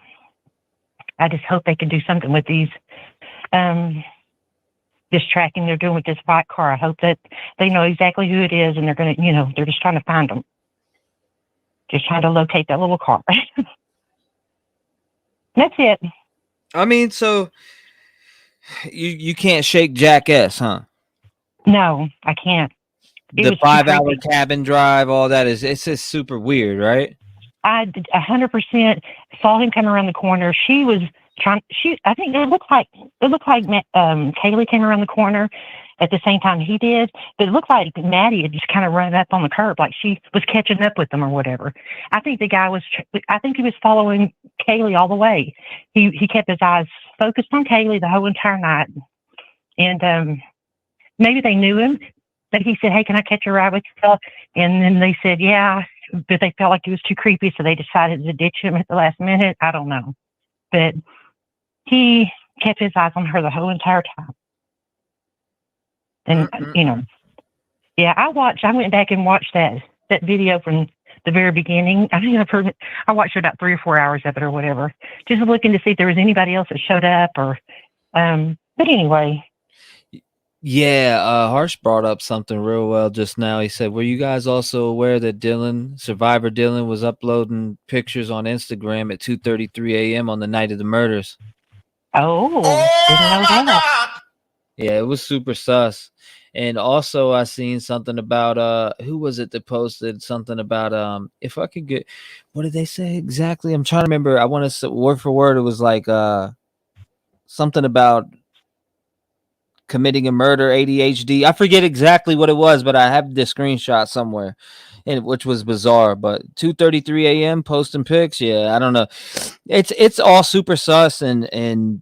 I just hope they can do something with these, this tracking they're doing with this white car. I hope that they know exactly who it is, and they're going to, they're just trying to find them. Just trying to locate that little car. That's it. I mean, so you can't shake Jack S, huh? No, I can't. The 5-hour cabin drive, all that it's just super weird, right? I 100% saw him come around the corner. She was trying. I think it looked like Kaylee came around the corner at the same time he did, but it looked like Maddie had just kind of run up on the curb, like she was catching up with them or whatever. I think the guy was. I think he was following Kaylee all the way. He kept his eyes focused on Kaylee the whole entire night, and maybe they knew him. But he said, "Hey, can I catch a ride with you?" And then they said, "Yeah," but they felt like he was too creepy, so they decided to ditch him at the last minute. I don't know, but he kept his eyes on her the whole entire time. And yeah, I went back and watched that video from the very beginning. I think I watched about 3 or 4 hours of it or whatever, just looking to see if there was anybody else that showed up or. But anyway. Yeah, Harsh brought up something real well just now. He said, were you guys also aware that Survivor Dylan was uploading pictures on Instagram at 2:33 a.m. on the night of the murders? Oh, didn't know that. Yeah, it was super sus. And also I seen something about who was it that posted something about if I could get, what did they say exactly? I'm trying to remember. I want to say word for word, it was like something about committing a murder, ADHD. I forget exactly what it was, but I have the screenshot somewhere, and which was bizarre. But 2:33 a.m. posting pics. Yeah, I don't know. It's all super sus, and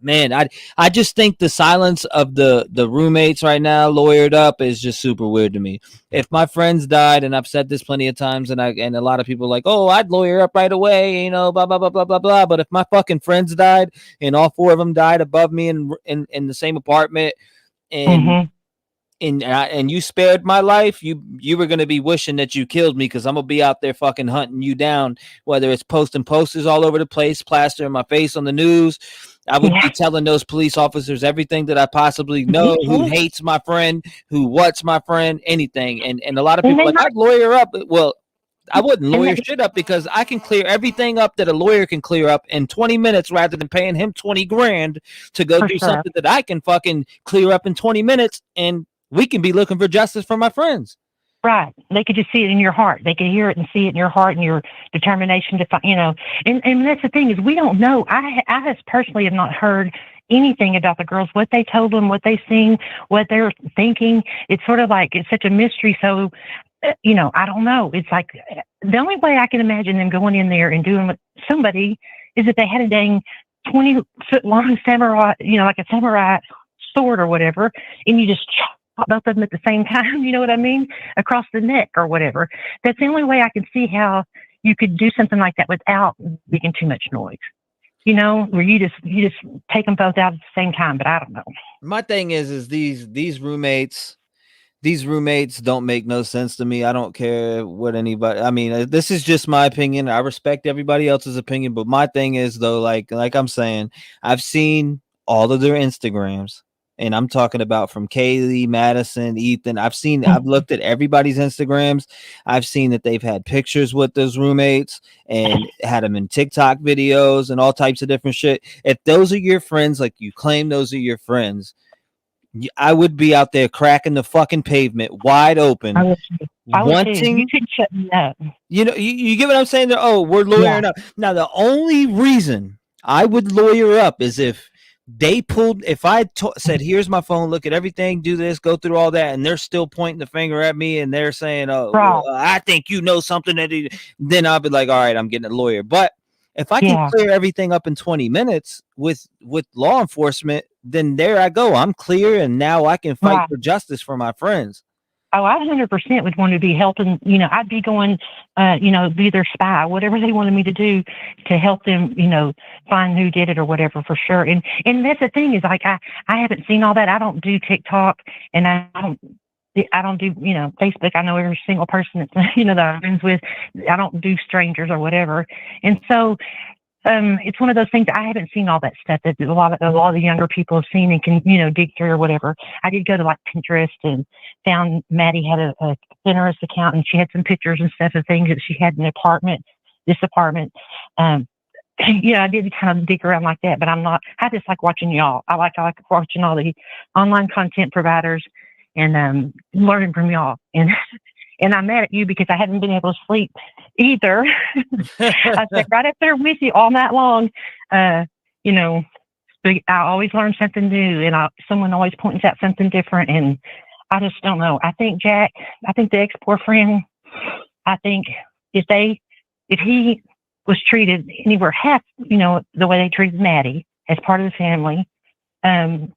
man, I just think the silence of the roommates right now, lawyered up, is just super weird to me. If my friends died, and I've said this plenty of times, and a lot of people are like, oh, I'd lawyer up right away, blah blah blah blah blah blah. But if my fucking friends died, and all 4 of them died above me in the same apartment, and and you spared my life, you were gonna be wishing that you killed me, because I'm gonna be out there fucking hunting you down, whether it's posting posters all over the place, plastering my face on the news. I would be telling those police officers everything that I possibly know, who hates my friend, what's my friend, anything. And a lot of people I'd lawyer up. Well, I wouldn't lawyer shit up, because I can clear everything up that a lawyer can clear up in 20 minutes rather than paying him 20 grand to go do something that I can fucking clear up in 20 minutes, and we can be looking for justice for my friends. Right. They could just see it in your heart. They could hear it and see it in your heart and your determination to find, and that's the thing, is we don't know. I just personally have not heard anything about the girls, what they told them, what they seen, what they're thinking. It's sort of like, it's such a mystery. So, I don't know. It's like, the only way I can imagine them going in there and doing with somebody is if they had a dang 20-foot long samurai, like a samurai sword or whatever, and you just chop both of them at the same time, you know what I mean? Across the neck or whatever. That's the only way I can see how you could do something like that without making too much noise. Where you just take them both out at the same time, but I don't know. My thing is these roommates don't make no sense to me. I don't care what anybody, I mean, this is just my opinion. I respect everybody else's opinion, but my thing is, though, like I'm saying, I've seen all of their Instagrams. And I'm talking about from Kaylee, Madison, Ethan. I've looked at everybody's Instagrams. I've seen that they've had pictures with those roommates and had them in TikTok videos and all types of different shit. If those are your friends, like you claim those are your friends, I would be out there cracking the fucking pavement wide open. I would too. You couldn't shut me up. You get what I'm saying? We're lawyering up. Now, the only reason I would lawyer up is if I said, here's my phone, look at everything, do this, go through all that, and they're still pointing the finger at me and they're saying, I think you know something, then I'll be like, all right, I'm getting a lawyer. But if I can clear everything up in 20 minutes with law enforcement, then there I go. I'm clear, and now I can fight for justice for my friends. Oh, I 100% would want to be helping. I'd be going, be their spy, whatever they wanted me to do to help them, find who did it or whatever, for sure. And that's the thing, is like, I haven't seen all that. I don't do TikTok, and I don't do, Facebook. I know every single person that's, that I'm friends with. I don't do strangers or whatever. And so it's one of those things. I haven't seen all that stuff that a lot of the younger people have seen and can, you know, dig through or whatever. I did go to like Pinterest and found Maddie had a Pinterest account, and she had some pictures and stuff of things that she had in this apartment. Yeah, I did kind of dig around like that, but I just like watching y'all. I like watching all the online content providers and learning from y'all. And I'm mad at you because I haven't been able to sleep either. I sat right up there with you all night long. You know, I always learn something new, and someone always points out something different. And I just don't know. I think the ex-boyfriend, I think if he was treated anywhere half, you know, the way they treated Maddie as part of the family,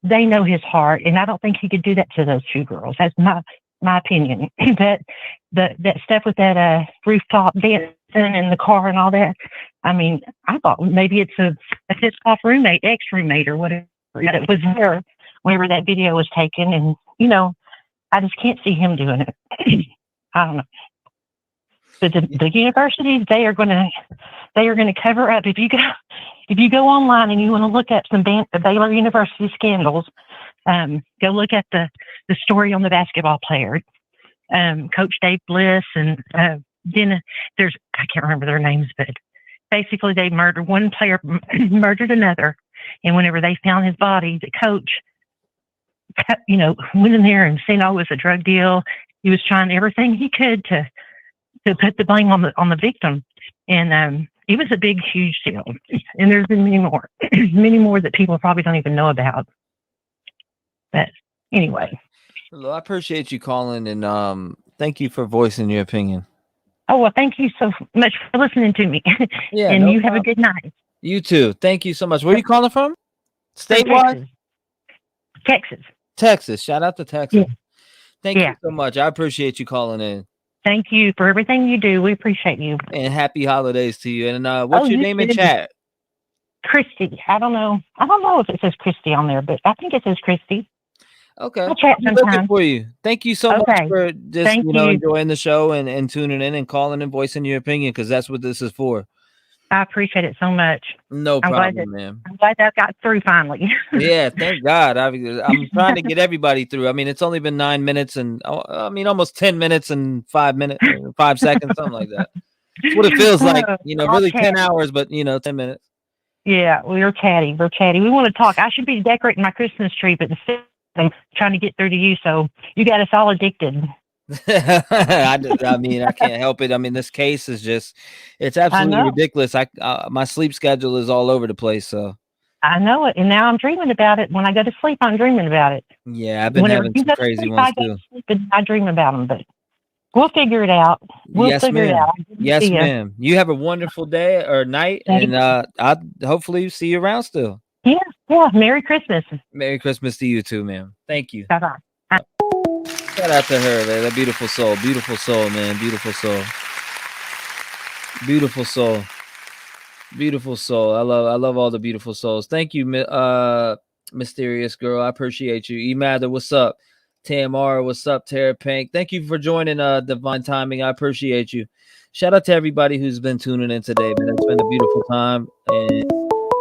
they know his heart, and I don't think he could do that to those two girls. That's my opinion. But that stuff with that rooftop dancing in the car and all that, I mean, I thought maybe it's a pissed off roommate, ex-roommate or whatever that was there whenever that video was taken. And, you know, I just can't see him doing it. I don't know. But the universities, they are going to cover up. If you go online and you want to look at some Baylor University scandals, go look at the story on the basketball player, Coach Dave Bliss, and then I can't remember their names, but basically they murdered one player, murdered another, and whenever they found his body, the coach, you know, went in there and seen, oh, it was a drug deal. He was trying everything he could to put the blame on the victim, and it was a big, huge deal. And there's been many more that people probably don't even know about. But anyway, well, I appreciate you calling, and thank you for voicing your opinion. Oh, well, thank you so much for listening to me. Yeah, and no you problem. have a good night. You too. Thank you so much. Where are you calling from? Statewide? Texas. Shout out to Texas. Yeah. Thank you so much. I appreciate you calling in. Thank you for everything you do. We appreciate you. And happy holidays to you. And what's your name in chat? Christy. I don't know if it says Christy on there, but I think it says Christy. Okay. I'll chat I'm looking sometime. for you. Thank you so much for just Thank you. enjoying the show and tuning in and calling and voicing your opinion, because that's what this is for. I appreciate it so much. No problem, man. I'm glad that got through finally. Yeah, thank God. I'm trying to get everybody through. I mean, it's only been 9 minutes and almost 10 minutes and 5 seconds, something like that. That's what it feels like. Really 10 hours, but 10 minutes. Yeah, we're chatty. We want to talk. I should be decorating my Christmas tree, but instead I'm trying to get through to you. So you got us all addicted. I mean, I can't help it. I mean, this case is it's absolutely ridiculous. My sleep schedule is all over the place. So I know it. And now I'm dreaming about it. When I go to sleep, I'm dreaming about it. Yeah, I've been having some crazy ones too. I dream about them, but we'll figure it out. Yes, ma'am. You have a wonderful day or night, and I'll hopefully see you around still. Yeah. Merry Christmas. Merry Christmas to you too, ma'am. Thank you. Bye-bye. Shout out to her, man. That beautiful soul, man. Beautiful soul. I love all the beautiful souls. Thank you, mysterious girl. I appreciate you. E-Mather, what's up? Tamara, what's up? Tara Pink, thank you for joining Divine Timing. I appreciate you. Shout out to everybody who's been tuning in today, man. It's been a beautiful time, and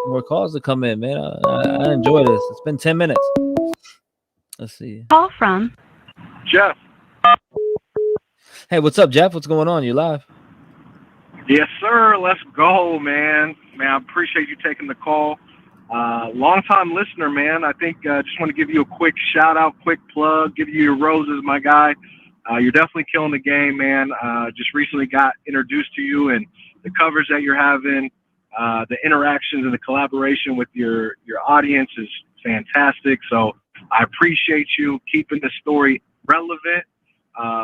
more calls to come in, man. I enjoy this. It's been 10 minutes. Let's see. Call from Jeff. Hey, what's up, Jeff? What's going on? You live? Yes, sir. Let's go, man. I appreciate you taking the call. Long-time listener, man. I think just want to give you a quick shout-out, quick plug, give you your roses, my guy. You're definitely killing the game, man. Just recently got introduced to you, and the coverage that you're having, the interactions and the collaboration with your audience is fantastic. So I appreciate you keeping the story relevant,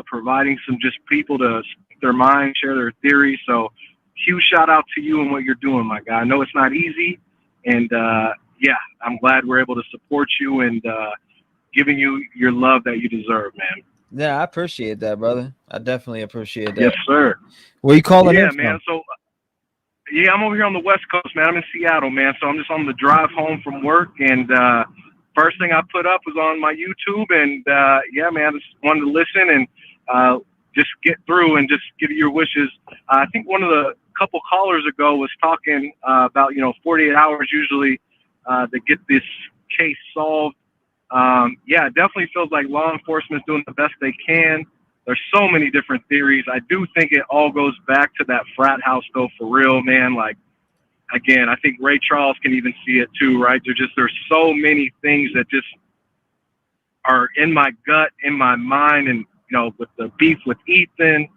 providing some just people to speak their mind, share their theories. So huge shout out to you and what you're doing, my guy. I know it's not easy, and I'm glad we're able to support you and giving you your love that you deserve, man. Yeah, I appreciate that, brother. I definitely appreciate that. Yes, sir. Where you calling in Yeah, from? man. So I'm over here on the West Coast, man. I'm in Seattle, man. So I'm just on the drive home from work, and first thing I put up was on my YouTube, and man, I just wanted to listen and just get through and just give you your wishes. I think one of the couple callers ago was talking about 48 hours usually to get this case solved. Yeah, it definitely feels like law enforcement's doing the best they can. There's so many different theories. I do think it all goes back to that frat house, though, for real, man. Like, again, I think Ray Charles can even see it too, right? There's so many things that just are in my gut, in my mind, and with the beef with Ethan,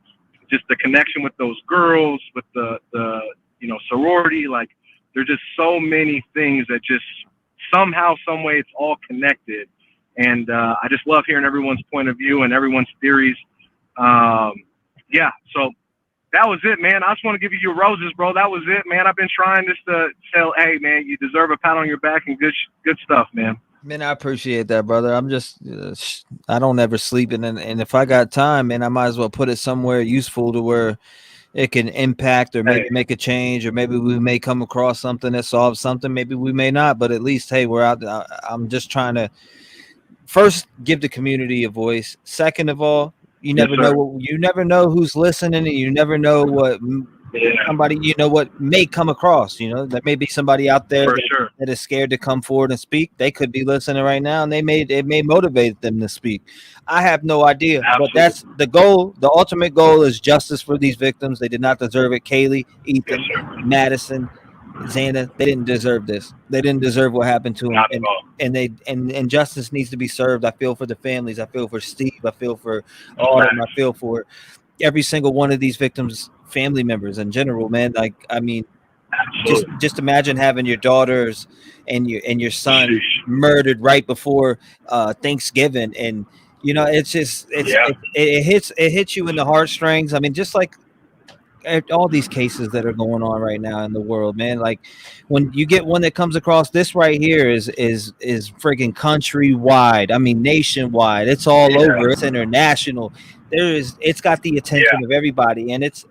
just the connection with those girls, with the sorority. Like, there's just so many things that just somehow, some way, it's all connected. And I just love hearing everyone's point of view and everyone's theories. Yeah, so that was it, man. I just want to give you your roses, bro. That was it, man. I've been trying just to tell, hey, man, you deserve a pat on your back and good stuff, man. Man, I appreciate that, brother. I'm just, I don't ever sleep. And if I got time, man, I might as well put it somewhere useful to where it can impact or maybe make a change, or maybe we may come across something that solves something. Maybe we may not, but at least, hey, we're out there. I'm just trying to first give the community a voice. Second of all, you never know who's listening, and you never know what somebody, what may come across, there may be somebody out there that is scared to come forward and speak. They could be listening right now, and it may motivate them to speak. I have no idea. Absolutely. But that's the goal. The ultimate goal is justice for these victims. They did not deserve it. Kaylee, Ethan, Madison, Xana, they didn't deserve this. They didn't deserve what happened to them. And justice needs to be served. I feel for the families. I feel for Steve. I feel for all of them. I feel for every single one of these victims' family members in general, man. Like, I mean, just imagine having your daughters and your son murdered right before Thanksgiving, and it's just it hits you in the heartstrings. I mean, just like all these cases that are going on right now in the world, man. Like, when you get one that comes across, this right here is freaking countrywide. I mean, nationwide. It's all over. It's international. It's got the attention of everybody, and it's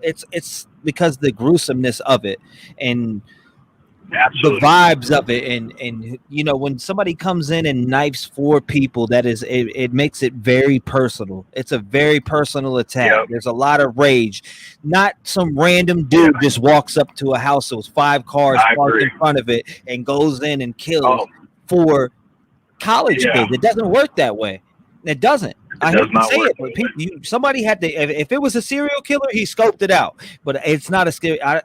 because the gruesomeness of it and the vibes of it, and when somebody comes in and knifes 4 people, that is it makes it very personal. It's a very personal attack. There's a lot of rage. Not some random dude just walks up to a house with 5 cars parked in front of it and goes in and kills 4 college kids. It doesn't work that way. It doesn't. I hate to say it, but somebody had to. If it was a serial killer, he scoped it out. But it's not a scary. I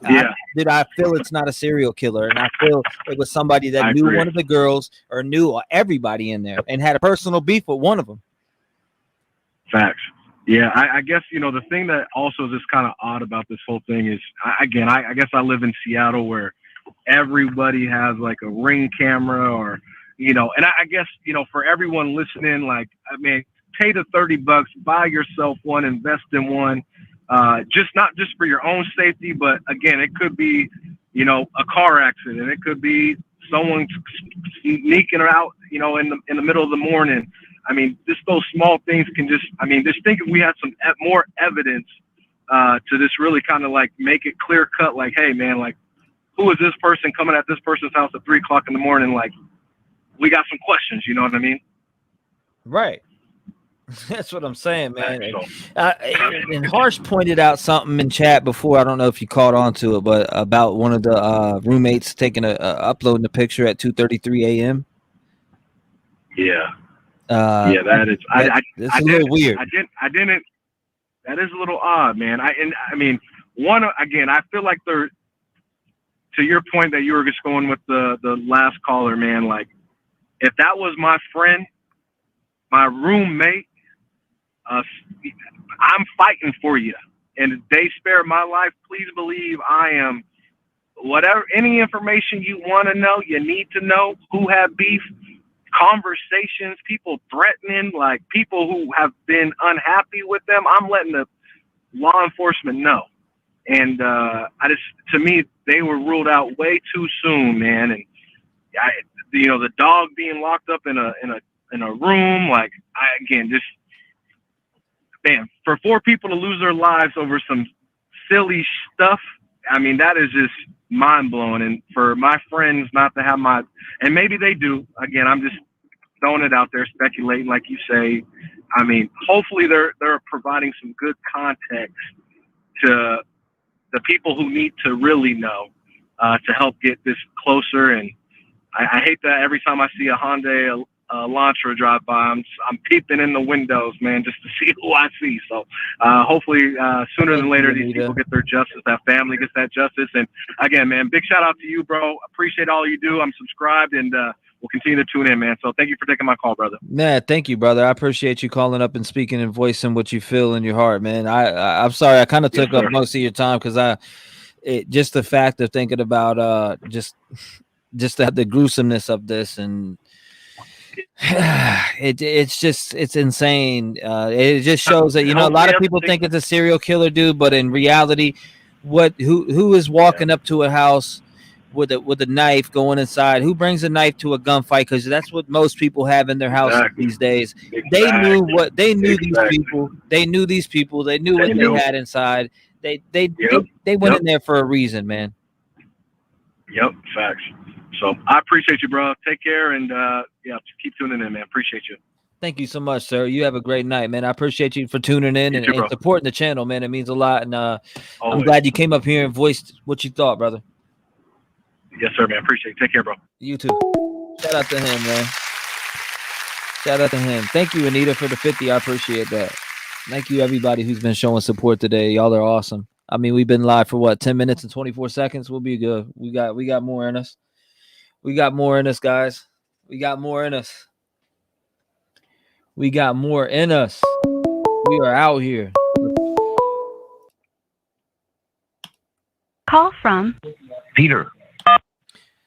feel it's not a serial killer, and I feel it was somebody that knew one of the girls or knew everybody in there and had a personal beef with one of them. Facts. Yeah, I guess the thing that also is just kind of odd about this whole thing is, I guess I live in Seattle where everybody has like a Ring camera, or and I guess for everyone listening, like, I mean, pay the $30, buy yourself one, invest in one, not just for your own safety, but again, it could be, a car accident. It could be someone sneaking out, in the middle of the morning. I mean, just those small things can just think if we had some more evidence to just really kind of like make it clear cut, like, hey man, like, who is this person coming at this person's house at 3 o'clock in the morning? Like, we got some questions, you know what I mean? Right. That's what I'm saying, man. And Harsh pointed out something in chat before. I don't know if you caught on to it, but about one of the roommates taking uploading a picture at 2:33 a.m. Yeah. That is. It's a little weird. I didn't. That is a little odd, man. I feel like to your point that you were just going with the last caller, man. Like, if that was my friend, my roommate, I'm fighting for you. And if they spare my life, please believe I am. Whatever, any information you want to know, you need to know, who have beef, conversations, people threatening, like people who have been unhappy with them, I'm letting the law enforcement know. And to me, they were ruled out way too soon, man. And the dog being locked up in a room, like, for 4 people to lose their lives over some silly stuff, I mean, that is just mind blowing. And for my friends not to have and maybe they do, again, I'm just throwing it out there, speculating, like you say. I mean, hopefully they're providing some good context to the people who need to really know to help get this closer. And I hate that every time I see a Hyundai Elantra drive by, I'm peeping in the windows, man, just to see who I see. So hopefully sooner than later, these people get their justice, that family gets that justice. And again, man, big shout out to you, bro. Appreciate all you do. I'm subscribed, and we'll continue to tune in, man. So thank you for taking my call, brother. Man, thank you, brother. I appreciate you calling up and speaking and voicing what you feel in your heart, man. I'm sorry I kind of took up most of your time because just the fact of thinking about just the gruesomeness of this, and it's insane. It just shows that, a lot of people think it's a serial killer, dude, but in reality, who is walking up to a house with a knife, going inside? Who brings a knife to a gunfight? Because that's what most people have in their house these days. They knew these people. They knew these people. They knew what they had inside. They went in there for a reason, man. Yep, facts. So I appreciate you, bro. Take care, and keep tuning in, man. Appreciate you. Thank you so much, sir. You have a great night, man. I appreciate you for tuning in and supporting the channel, man. It means a lot, and I'm glad you came up here and voiced what you thought, brother. Yes, sir, man. Appreciate it. Take care, bro. You too. Shout out to him, man. Shout out to him. Thank you, Anita, for the 50. I appreciate that. Thank you, everybody who's been showing support today. Y'all are awesome. I mean, we've been live for 10 minutes and 24 seconds. We'll be good. We got more in us. We got more in us, guys. We got more in us. We got more in us. We are out here. Call from Peter.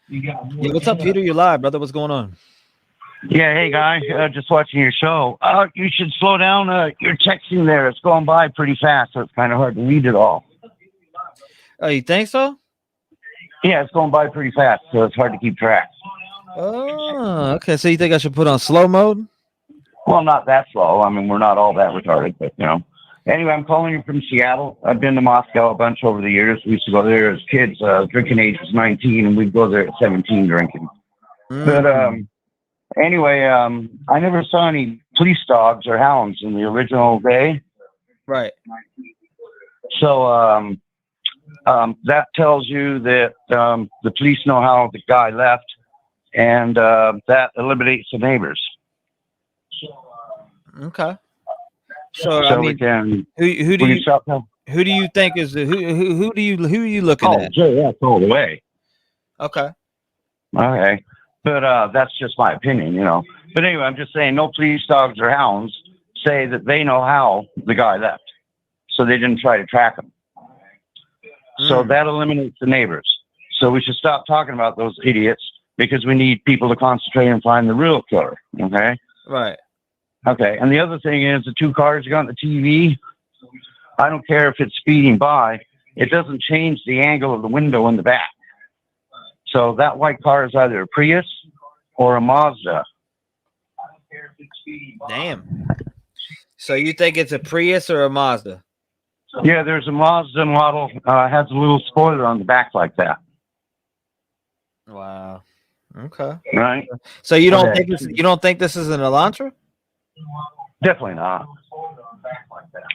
Yeah, what's up, Peter? You're live, brother. What's going on? Yeah, hey, guy. Just watching your show. You should slow down your texting there. It's going by pretty fast, so it's kind of hard to read it all. Oh, you think so? Yeah, it's going by pretty fast, so it's hard to keep track. Oh, okay. So you think I should put on slow mode? Well, not that slow. I mean, we're not all that retarded, but, Anyway, I'm calling you from Seattle. I've been to Moscow a bunch over the years. We used to go there as kids. Drinking age was 19, and we'd go there at 17 drinking. But anyway, I never saw any police dogs or hounds in the original day. Right. So that tells you that the police know how the guy left, and that eliminates the neighbors. Okay. So I mean, who do you think is who are you looking at? Oh, that's all the way. Okay. Okay. But that's just my opinion, But anyway, I'm just saying, no police dogs or hounds say that they know how the guy left, so they didn't try to track him. So that eliminates the neighbors. So we should stop talking about those idiots, because we need people to concentrate and find the real killer. Okay. Right. Okay. And the other thing is, the two cars you got on the TV, I don't care if it's speeding by, it doesn't change the angle of the window in the back. So that white car is either a Prius or a Mazda. Damn. So you think it's a Prius or a Mazda? Yeah, there's a Mazda model, has a little spoiler on the back like that. Wow. Okay. Right. So you don't think this is an Elantra? Definitely not.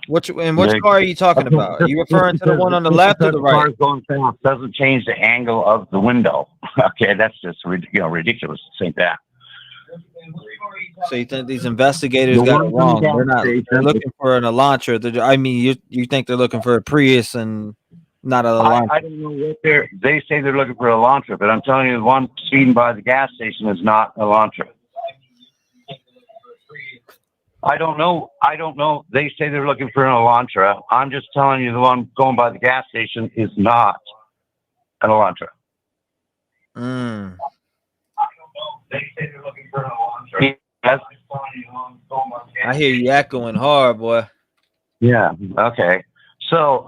Which car are you talking about? Are you referring to the one on the left or the right? Cars going fast doesn't change the angle of the window. Okay, that's just ridiculous to think that. So you think these investigators got it wrong? They're looking for an Elantra. I mean, you think they're looking for a Prius and not an Elantra? I don't know what they say they're looking for an Elantra, but I'm telling you, the one speeding by the gas station is not an Elantra. I don't know. They say they're looking for an Elantra. I'm just telling you, the one going by the gas station is not an Elantra. They say they're looking for an Elantra. Yes. I hear you echoing hard, boy. Yeah. Okay. So,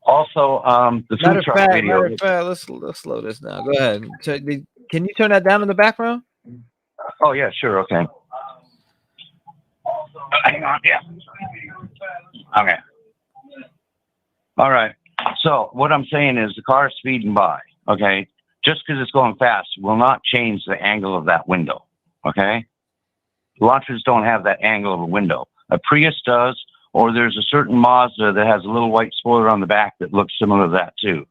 also, the food truck video. Matter of fact, let's slow this down. Go ahead. Can you turn that down in the background? Oh yeah, sure. Okay. Hang on. Yeah. Okay. All right. So what I'm saying is, the car is speeding by. Okay. Just because it's going fast will not change the angle of that window. Okay. Elantras don't have that angle of a window. A Prius does, or there's a certain Mazda that has a little white spoiler on the back that looks similar to that too.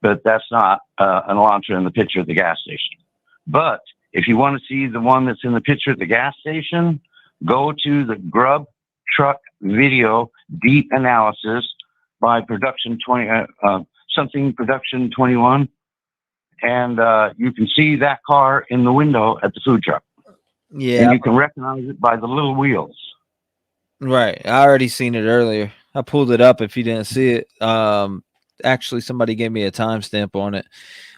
But that's not an Elantra in the picture at the gas station. But if you want to see the one that's in the picture at the gas station, go to the Grub Truck Video Deep Analysis by Production 21, and you can see that car in the window at the food truck. Yeah, and you can recognize it by the little wheels. Right. I already seen it earlier. I pulled it up if you didn't see it. Actually, somebody gave me a timestamp on it.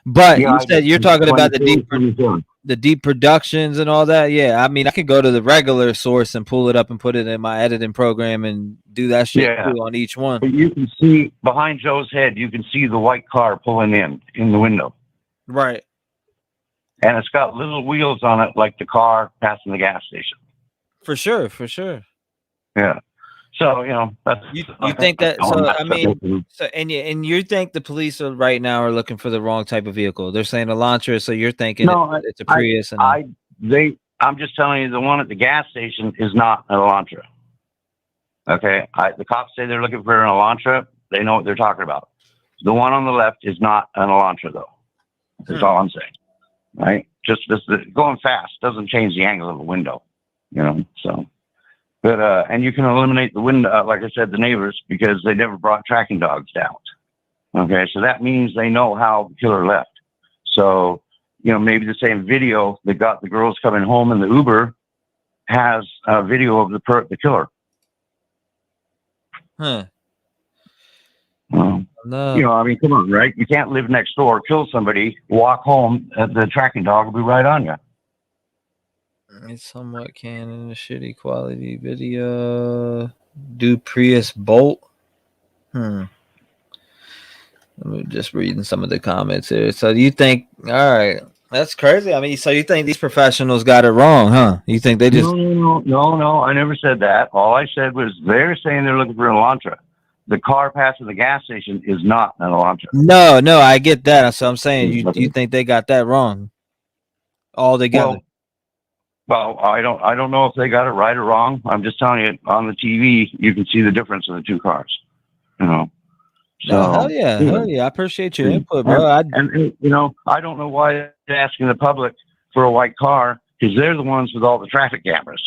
But Yeah, you said you're talking about the deep productions and all that. Yeah, I mean, I could go to the regular source and pull it up and put it in my editing program and do that shit Yeah. too on each one. But you can see behind Joe's head, you can see the white car pulling in the window. Right. And it's got little wheels on it like the car passing the gas station. For sure, for sure. Yeah. So, you know, that's you think that, so I mean, so and you think the police are right now are looking for the wrong type of vehicle. They're saying Elantra, so you're thinking no, it's a Prius. I'm just telling you, the one at the gas station is not an Elantra. Okay, the cops say they're looking for an Elantra. They know what they're talking about. The one on the left is not an Elantra, though. That's all I'm saying. Right? Just going fast doesn't change the angle of the window. You know, so. But and you can eliminate the window, like I said, the neighbors, because they never brought tracking dogs down. Okay, so that means they know how the killer left. So, you know, maybe the same video that got the girls coming home in the Uber has a video of the killer. Huh. No. You know, I mean, come on, right? You can't live next door, kill somebody, walk home, the tracking dog will be right on you. It's somewhat canon, a shitty quality video. Do Prius Bolt? I'm just reading some of the comments here. So you think, all right, that's crazy. I mean, so you think these professionals got it wrong, huh? You think they just... No, I never said that. All I said was they're saying they're looking for an Elantra. The car passing the gas station is not an Elantra. No, I get that. So I'm saying you think they got that wrong altogether. Well, I don't know if they got it right or wrong. I'm just telling you, on the TV, you can see the difference in the two cars. You know. So, no, hell yeah. I appreciate your input, bro. And you know, I don't know why they're asking the public for a white car, because they're the ones with all the traffic cameras.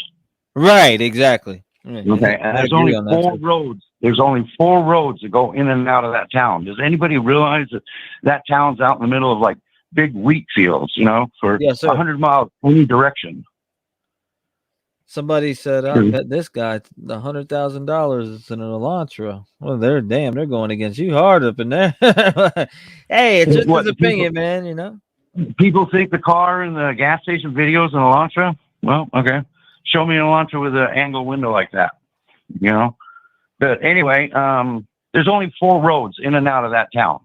Right, exactly. Okay, and there's only 4 roads. There's only 4 roads that go in and out of that town. Does anybody realize that town's out in the middle of like big wheat fields, you know, for 100 miles any direction? Somebody said, I bet this guy $100,000 is in an Elantra. Well, they're going against you hard up in there. Hey, it's just his opinion, man, you know. People think the car in the gas station video is an Elantra. Well, okay. Show me an Elantra with an angle window like that, you know. But anyway, there's only 4 roads in and out of that town.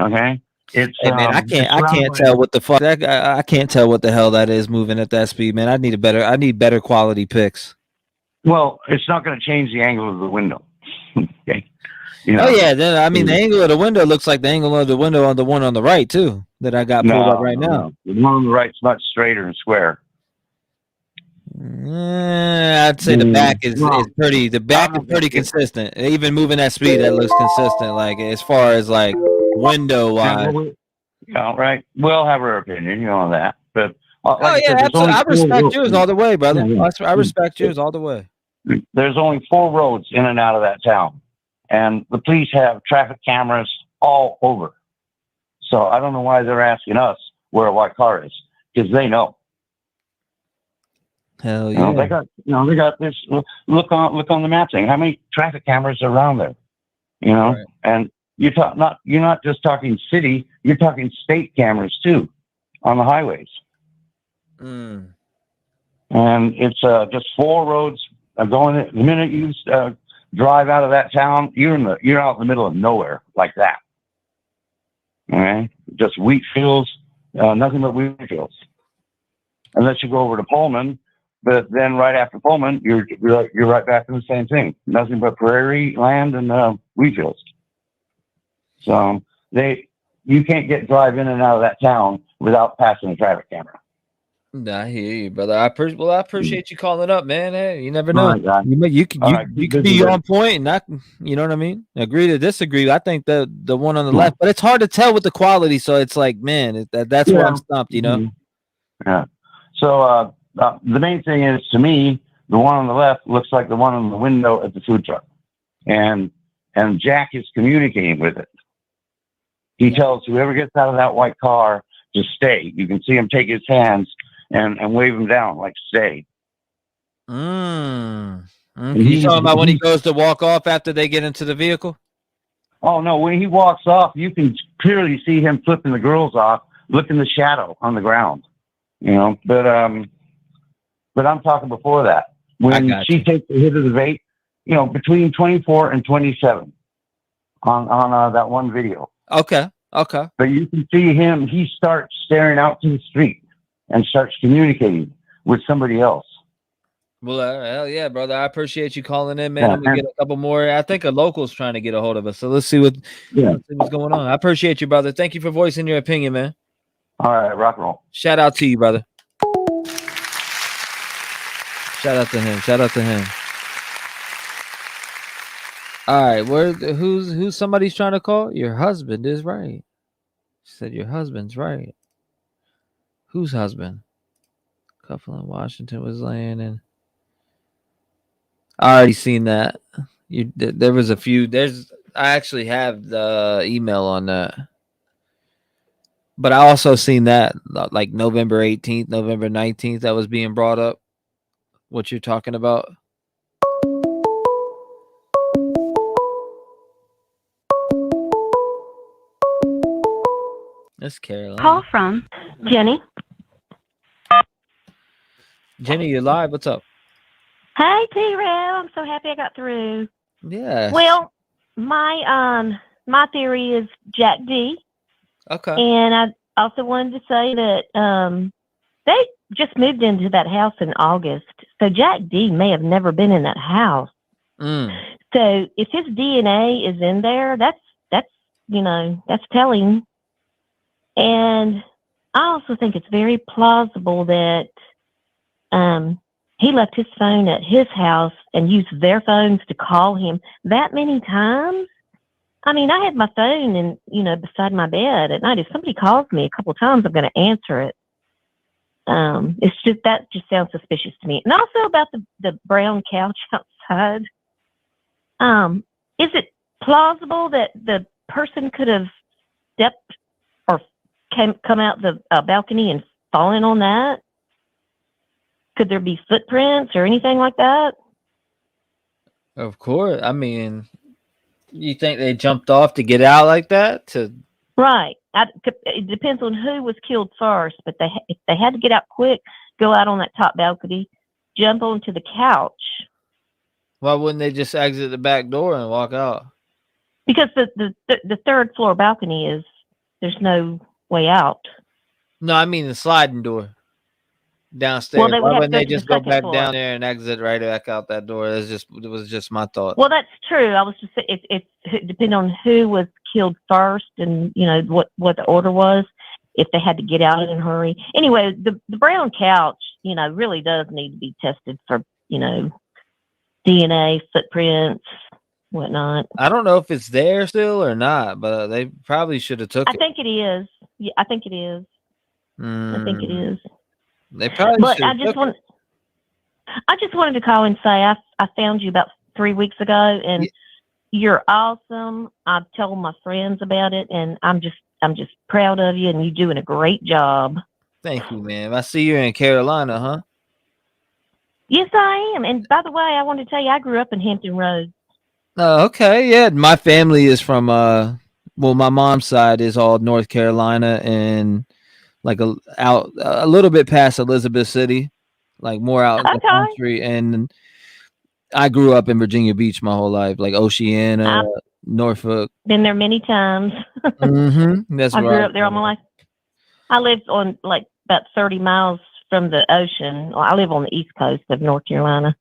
Okay. It's hey man, I can't tell what the fuck I can't tell what the hell that is moving at that speed, man. I need better quality pics. Well, it's not going to change the angle of the window. Okay. You know? Oh yeah, then I mean the angle of the window looks like the angle of the window on the one on the right too that I got pulled up right now. The one on the right's much straighter and square. I'd say the back is pretty. The back is pretty consistent. Even moving that speed, that looks consistent. Like as far as like window wise. Yeah, right. We'll have our opinion, you know, on that. But like I respect yours all the way, brother. I respect yours all the way. There's only 4 roads in and out of that town, and the police have traffic cameras all over. So I don't know why they're asking us where a white car is, because they know. Hell yeah! They got this. Look on the map thing. How many traffic cameras are around there? You know, right. And you're not just talking city. You're talking state cameras too, on the highways. And it's just 4 roads going. The minute you drive out of that town, you're out in the middle of nowhere like that. Okay, just wheat fields, nothing but wheat fields. Unless you go over to Pullman. But then right after Pullman, you're right back to the same thing. Nothing but prairie land and wheat fields. So you can't drive in and out of that town without passing a traffic camera. I hear you, brother. I appreciate you calling up, man. Hey, you never All know. right, guys. You could All right, you keep could busy be then. on point, and you know what I mean. Agree to disagree. I think the one on the Yeah. left, but it's hard to tell with the quality. So it's like, man, that's where I'm stumped. You know. Mhm. Yeah. So the main thing is, to me, the one on the left looks like the one on the window at the food truck, and Jack is communicating with it. He tells whoever gets out of that white car to stay. You can see him take his hands and wave him down, like stay. Okay. And You talking about when he he's- goes to walk off after they get into the vehicle? Oh no! When he walks off, you can clearly see him flipping the girls off, look in the shadow on the ground. You know, but I'm talking before that. When she takes the hit of the vape, you know, between 24 and 27 on that one video. Okay. But you can see him. He starts staring out to the street and starts communicating with somebody else. Well, hell yeah, brother. I appreciate you calling in, man. Yeah, I'm gonna get a couple more. I think a local's trying to get a hold of us. So let's see what's going on. I appreciate you, brother. Thank you for voicing your opinion, man. All right, rock and roll. Shout out to you, brother. Shout out to him. All right, who's somebody's trying to call? Your husband is right. She said your husband's right. Whose husband? Couple in Washington was laying in. I already seen that. There was a few. I actually have the email on that. But I also seen that like November 18th, November 19th that was being brought up. What you're talking about? That's Carolina. Call from Jenny. Jenny, you're live. What's up? Hey, T-REV. I'm so happy I got through. Yeah. Well, my theory is Jack D. Okay. And I also wanted to say that they just moved into that house in August. So Jack D may have never been in that house. So if his DNA is in there, that's that's telling. And I also think it's very plausible that he left his phone at his house and used their phones to call him that many times. I mean, I had my phone beside my bed at night. If somebody calls me a couple of times, I'm going to answer it. That just sounds suspicious to me. And also about the brown couch outside. Is it plausible that the person could have stepped or come out the balcony and fallen on that? Could there be footprints or anything like that? Of course. I mean, you think they jumped off to get out like that? Right. It depends on who was killed first, but if they had to get out quick, go out on that top balcony, jump onto the couch. Why wouldn't they just exit the back door and walk out? Because the third floor balcony there's no way out. No, I mean the sliding door downstairs. Well, Why wouldn't they to the just go second back floor. down there and exit right back out that door? It was just my thought. Well, that's true. I was just saying it depending on who was killed first, and what the order was. If they had to get out in a hurry. Anyway, the brown couch, really does need to be tested for DNA, footprints, whatnot. I don't know if it's there still or not, but they probably should have took it. I think it is. Yeah, I think it is. I think it is. They probably But should have took it. I just wanted to call and say I found you about 3 weeks ago, and you're awesome. I've told my friends about it, and I'm just proud of you, and you're doing a great job. Thank you, man. I see you're in Carolina, huh? Yes, I am. And by the way, I wanted to tell you I grew up in Hampton Roads. Oh, okay. Yeah, my family is from my mom's side is all North Carolina and like out a little bit past Elizabeth City, like more out in the country. And I grew up in Virginia Beach my whole life, like Oceana, Norfolk. Been there many times. That's I where grew up there all my life. I lived on like about 30 miles from the ocean. Well, I live on the east coast of North Carolina.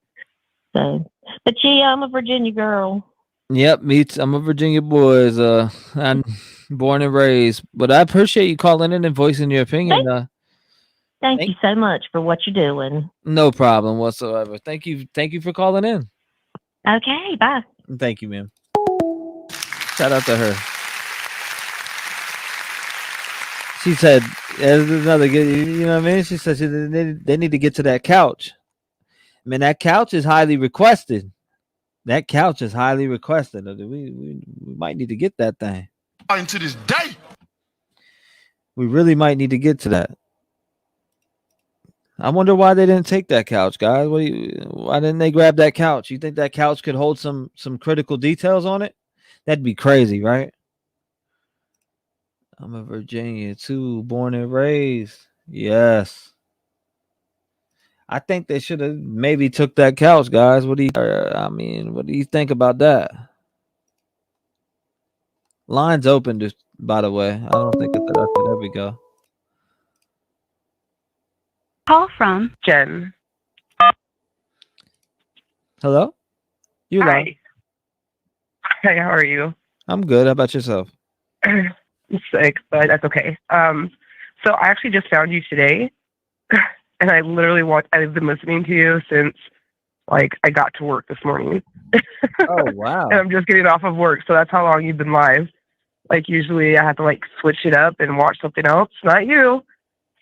So, but yeah, I'm a Virginia girl. Yep, I'm a Virginia boy. I'm born and raised. But I appreciate you calling in and voicing your opinion. Thank you so much for what you're doing. No problem whatsoever. Thank you for calling in. Okay, bye. Thank you, ma'am. Shout out to her. She said, "There's another good." You know what I mean? She said they need to get to that couch. Man, that couch is highly requested. That couch is highly requested. We might need to get that thing. Into this day. We really might need to get to that. I wonder why they didn't take that couch, guys. Why didn't they grab that couch? You think that couch could hold some critical details on it? That'd be crazy, right? I'm a Virginia too, born and raised. Yes. I think they should have maybe took that couch, guys. What do you think about that? Lines open, by the way. I don't think it's okay. There we go. Call from Jen. Hello? You live. Hi, how are you? I'm good. How about yourself? I'm sick, but that's okay. So I actually just found you today, and I literally I've been listening to you since like I got to work this morning. Oh wow! And I'm just getting off of work, so that's how long you've been live. Like usually I have to like switch it up and watch something else. Not you.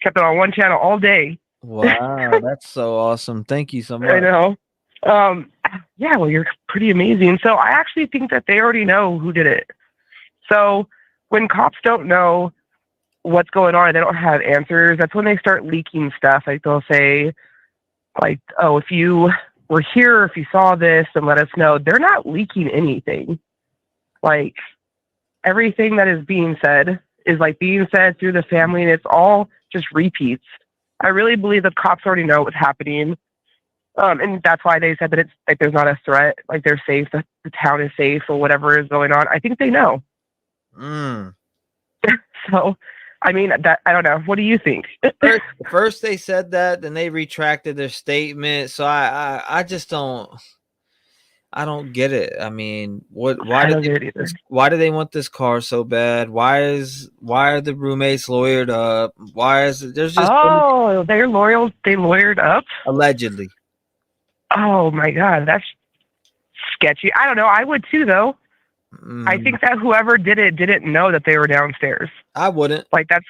Kept it on one channel all day. Wow, that's so awesome. Thank you so much. I know. Yeah, well, you're pretty amazing. So I actually think that they already know who did it. So when cops don't know what's going on, they don't have answers, that's when they start leaking stuff. Like they'll say, like, oh, if you were here, if you saw this, then let us know. They're not leaking anything. Like everything that is being said is like being said through the family, and it's all just repeats. I really believe the cops already know what's happening. And that's why they said that it's like there's not a threat, like they're safe, the town is safe, or whatever is going on. I think they know. So, I mean, that I don't know. What do you think? First they said that, then they retracted their statement. So I just don't get it. I mean, why do they want this car so bad? Why are the roommates lawyered up? Why is it there's just they're loyal, they lawyered up? Allegedly. Oh my god, that's sketchy. I don't know. I would too though. I think that whoever did it didn't know that they were downstairs. I wouldn't. Like that's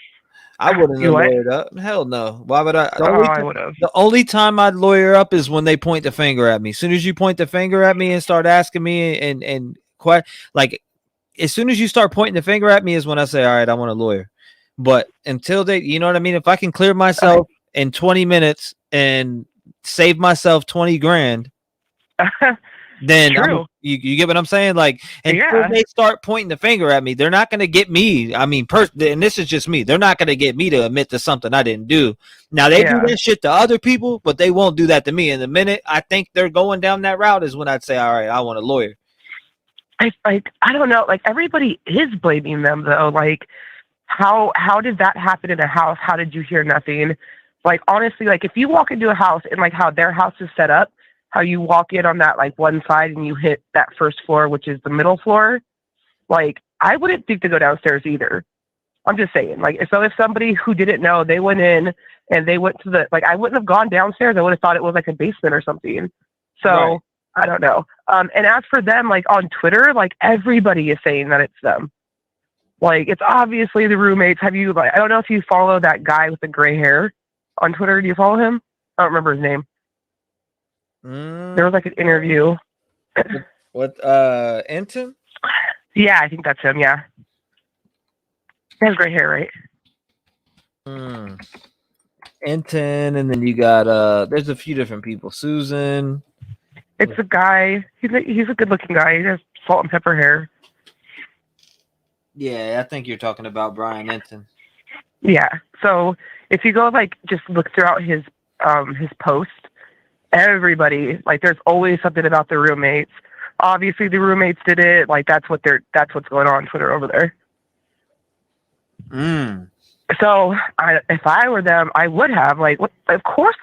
I wouldn't have You what? lawyered up. Hell no. Why would I? I would have. The only time I'd lawyer up is when they point the finger at me. As soon as you point the finger at me and start asking me and quite like, as soon as you start pointing the finger at me is when I say, all right, I want a lawyer. But until they, you know what I mean? If I can clear myself in 20 minutes and save myself 20 grand, then you get what I'm saying? Like, until they start pointing the finger at me, they're not going to get me. I mean, and this is just me. They're not going to get me to admit to something I didn't do. Now, they do that shit to other people, but they won't do that to me. And the minute I think they're going down that route is when I'd say, all right, I want a lawyer. I don't know. Like, everybody is blaming them, though. Like, how did that happen in a house? How did you hear nothing? Like, honestly, like, if you walk into a house and, like, how their house is set up, how you walk in on that, like, one side and you hit that first floor, which is the middle floor, like, I wouldn't think to go downstairs either. I'm just saying. Like, so if somebody who didn't know, they went in and they went to the, like, I wouldn't have gone downstairs. I would have thought it was, like, a basement or something. So, I don't know. And as for them, like, on Twitter, like, everybody is saying that it's them. Like, it's obviously the roommates. Have you, like, I don't know if you follow that guy with the gray hair on Twitter. Do you follow him? I don't remember his name. There was like an interview. What, Enton? Yeah, I think that's him. Yeah. He has gray hair, right? Enton, and then you got, there's a few different people. Susan. It's a guy. He's a good looking guy. He has salt and pepper hair. Yeah, I think you're talking about Brian Enton. Yeah. So if you go like just look throughout his post, everybody, like, there's always something about the roommates. Obviously the roommates did it. Like, that's what's going on Twitter over there. So if I were them, I would have, like, of course,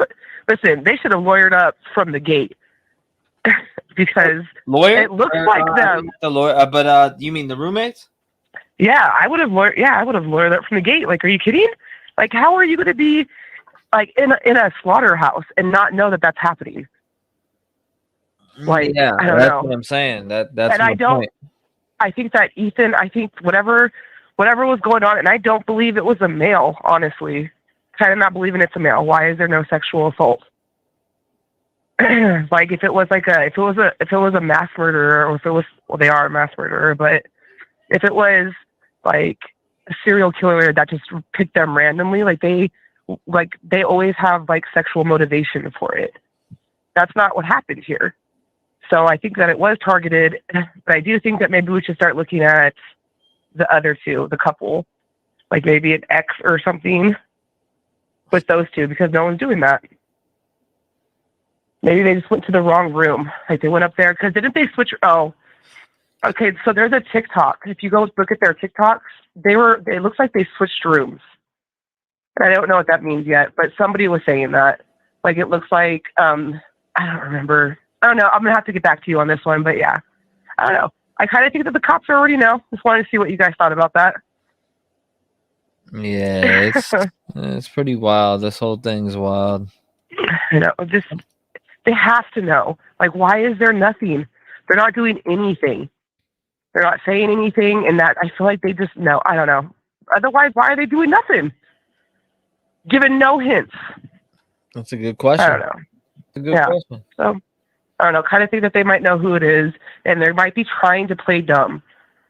listen, they should have lawyered up from the gate. Because lawyer? It looks like them. The lawyer, but you mean the roommates? Yeah, I would have lawyered up from the gate. Like, are you kidding? Like, how are you going to be like in a slaughterhouse and not know that that's happening. Like, yeah, I don't that's know. what I'm saying. That's And my I don't. point. I think that Ethan. I think whatever was going on, and I don't believe it was a male. Honestly, kind of not believing it's a male. Why is there no sexual assault? Like if it was a mass murderer, or if it was, well, they are a mass murderer, but if it was like a serial killer that just picked them randomly, like they always have like sexual motivation for it. That's not what happened here. So I think that it was targeted, but I do think that maybe we should start looking at the other two, the couple, like maybe an ex or something with those two, because no one's doing that. Maybe they just went to the wrong room. Like they went up there, because didn't they switch? Oh, okay. So there's a TikTok. If you go look at their TikToks, it looks like they switched rooms. And I don't know what that means yet, but somebody was saying that. Like it looks like, I don't remember. I don't know. I'm going to have to get back to you on this one, but yeah, I don't know. I kind of think that the cops already know. Just wanted to see what you guys thought about that. Yeah, it's pretty wild. This whole thing's wild. You know, just they have to know. Like, why is there nothing? They're not doing anything. They're not saying anything, and that I feel like they just know. I don't know. Otherwise, why are they doing nothing? Giving no hints. That's a good question. I don't know. That's a good question. So I don't know. Kind of think that they might know who it is, and they might be trying to play dumb.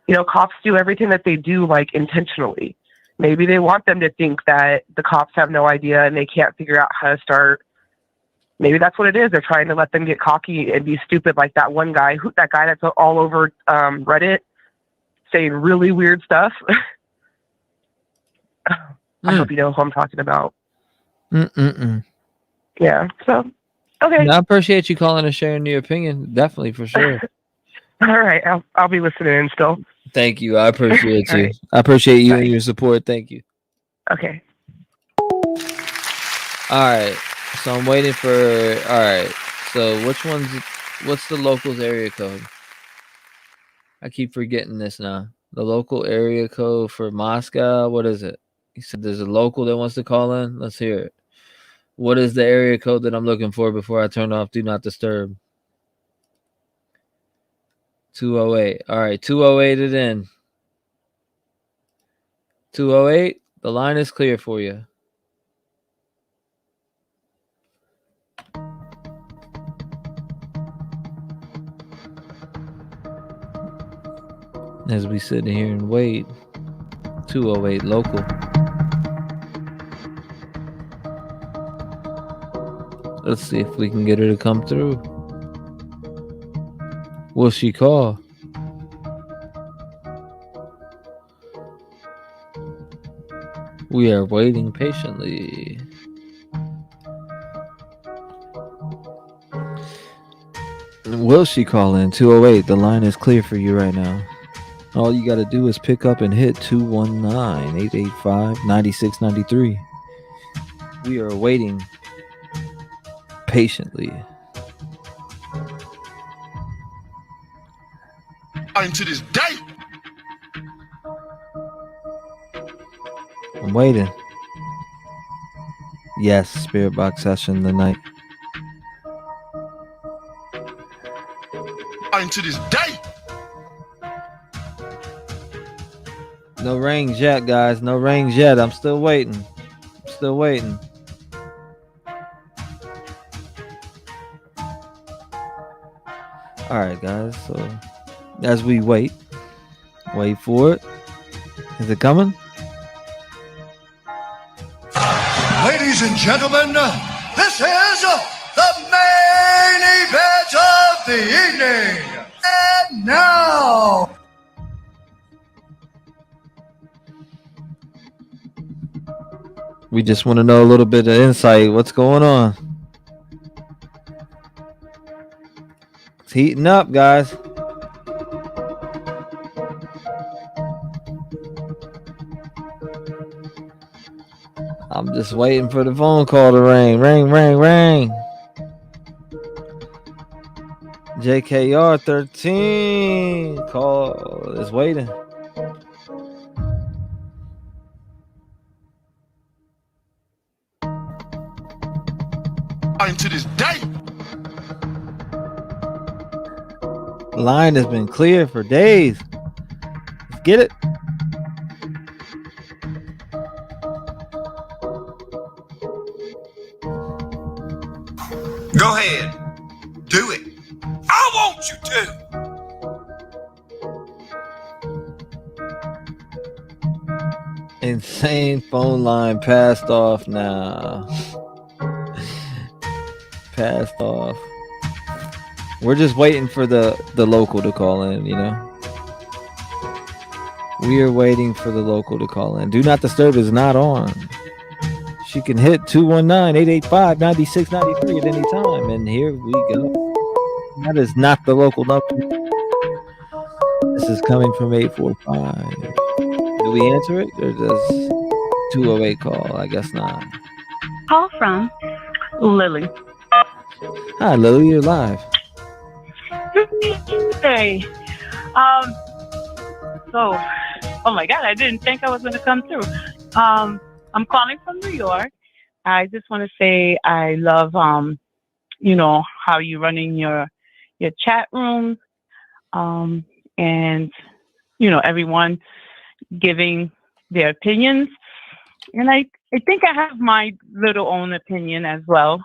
You know, cops do everything that they do like intentionally. Maybe they want them to think that the cops have no idea and they can't figure out how to start. Maybe that's what it is. They're trying to let them get cocky and be stupid, like that one guy, that guy that's all over Reddit saying really weird stuff. I hope you know who I'm talking about. Yeah. So, okay. No, I appreciate you calling and sharing your opinion. Definitely, for sure. All right. I'll be listening in still. Thank you. I appreciate you. Right. I appreciate you and your support. Thank you. Okay. All right. So I'm waiting for. All right. So what's the local's area code? I keep forgetting this now. The local area code for Moscow. What is it? He said there's a local that wants to call in. Let's hear it. What is the area code that I'm looking for before I turn off Do Not Disturb? 208. All right. 208 it in. 208. The line is clear for you. As we sit here and wait. 208 local. Let's see if we can get her to come through. Will she call? We are waiting patiently. Will she call in? 208. The line is clear for you right now. All you got to do is pick up and hit 219-885-9693. We are waiting patiently. Into this day. I'm waiting. Yes, Spirit Box session tonight. Into this day. No rings yet, guys. No rings yet. I'm still waiting. Still waiting. All right, guys. So as we wait for it. Is it coming? Ladies and gentlemen, this is the main event of the evening. And now, We just want to know a little bit of insight. What's going on? It's heating up, guys. I'm just waiting for the phone call to ring. Ring, ring, ring. JKR 13 call is waiting. lying to this day. Line has been clear for days. Let's get it. Go ahead. Do it. I want you to. Insane phone line passed off now. Passed off. We're just waiting for the local to call in, you know. We are waiting for the local to call in. Do not disturb is not on. She can hit 219-885-9693 at any time. And here we go. That is not the local number. This is coming from 845. Do we answer it or does 208 call? I guess not. Call from Lily. Hi, Lily. You're live. Hey. So, oh my God, I didn't think I was going to come through. I'm calling from New York. I just want to say I love, you know, how you're running your chat rooms, and, you know, everyone giving their opinions. And I think I have my little own opinion as well.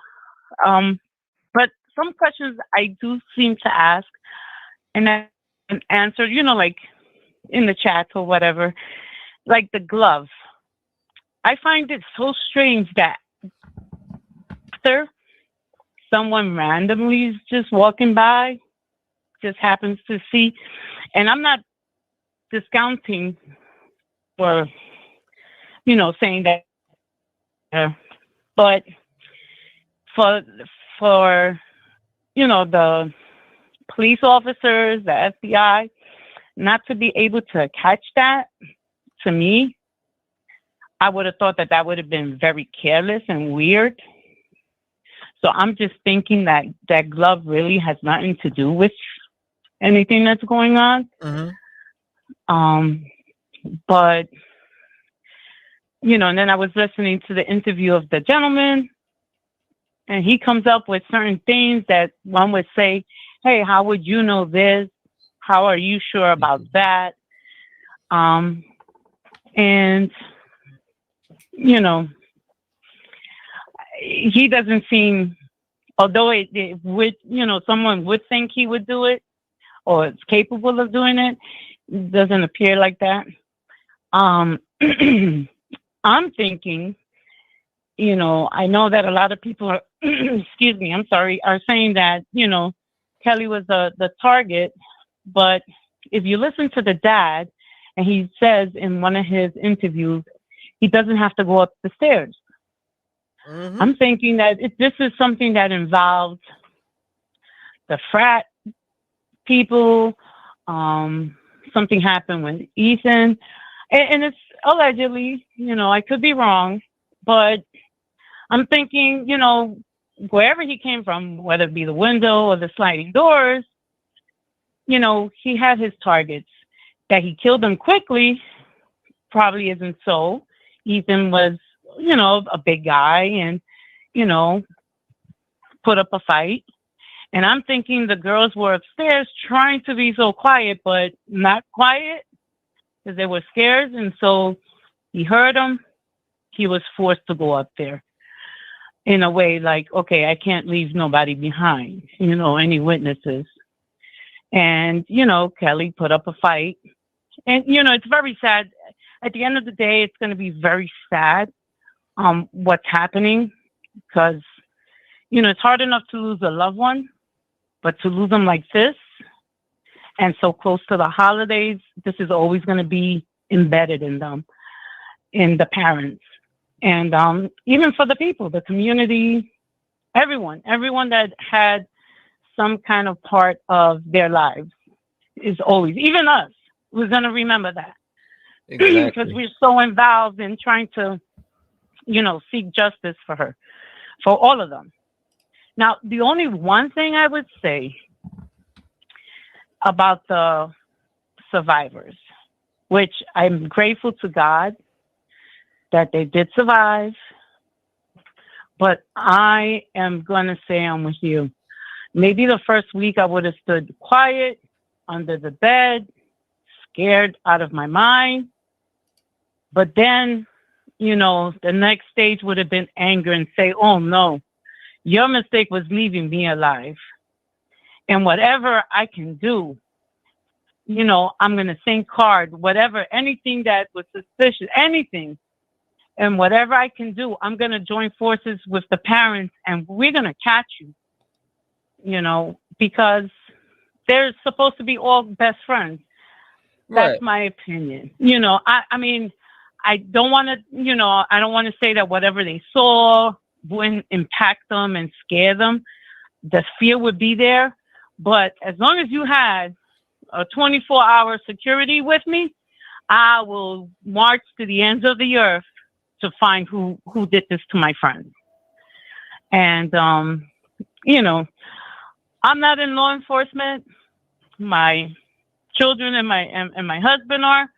But some questions I do seem to ask and then answer, you know, like in the chat or whatever, like the glove. I find it so strange that after someone randomly is just walking by, just happens to see, and I'm not discounting or, you know, saying that, but for you know, the police officers, the FBI, not to be able to catch that, to me, I would have thought that would have been very careless and weird. So I'm just thinking that that glove really has nothing to do with anything that's going on. But, you know, and then I was listening to the interview of the gentleman, and he comes up with certain things that one would say, hey, how would you know this? How are you sure about that? And, you know, he doesn't seem, although it would, you know, someone would think he would do it or is capable of doing it, doesn't appear like that. I'm thinking, you know, I know that a lot of people are, excuse me, I'm sorry, are saying that, you know, Kelly was the target. But if you listen to the dad, and he says in one of his interviews, he doesn't have to go up the stairs. I'm thinking that this is something that involves the frat people. Something happened with Ethan. And it's allegedly, you know, I could be wrong, but I'm thinking, you know, wherever he came from, whether it be the window or the sliding doors, you know, he had his targets. That he killed them quickly probably isn't so. Ethan was, you know, a big guy and, you know, put up a fight. And I'm thinking the girls were upstairs trying to be so quiet, but not quiet because they were scared. And so he heard them. He was forced to go up there in a way like, okay, I can't leave nobody behind, you know, any witnesses. And, you know, Kelly put up a fight. And, you know, it's very sad. At the end of the day, it's going to be very sad what's happening because, you know, it's hard enough to lose a loved one, but to lose them like this and so close to the holidays, this is always going to be embedded in them, in the parents. And even for the people, the community, everyone that had some kind of part of their lives is always, even us, we're going to remember that. Exactly. Because we're so involved in trying to, you know, seek justice for her, for all of them. Now, the only one thing I would say about the survivors, which I'm grateful to God that they did survive, but I am going to say I'm with you. Maybe the first week I would have stood quiet under the bed, scared out of my mind. But then, you know, the next stage would have been anger and say, oh no, your mistake was leaving me alive. And whatever I can do, you know, I'm going to think hard, whatever, anything that was suspicious, anything. And whatever I can do, I'm going to join forces with the parents and we're going to catch you, you know, because they're supposed to be all best friends. That's Right. my opinion. You know, I mean, I don't want to, you know, I don't want to say that whatever they saw wouldn't impact them and scare them. The fear would be there. But as long as you had a 24-hour security with me, I will march to the ends of the earth to find who did this to my friends. And, you know, I'm not in law enforcement. My children and my husband are.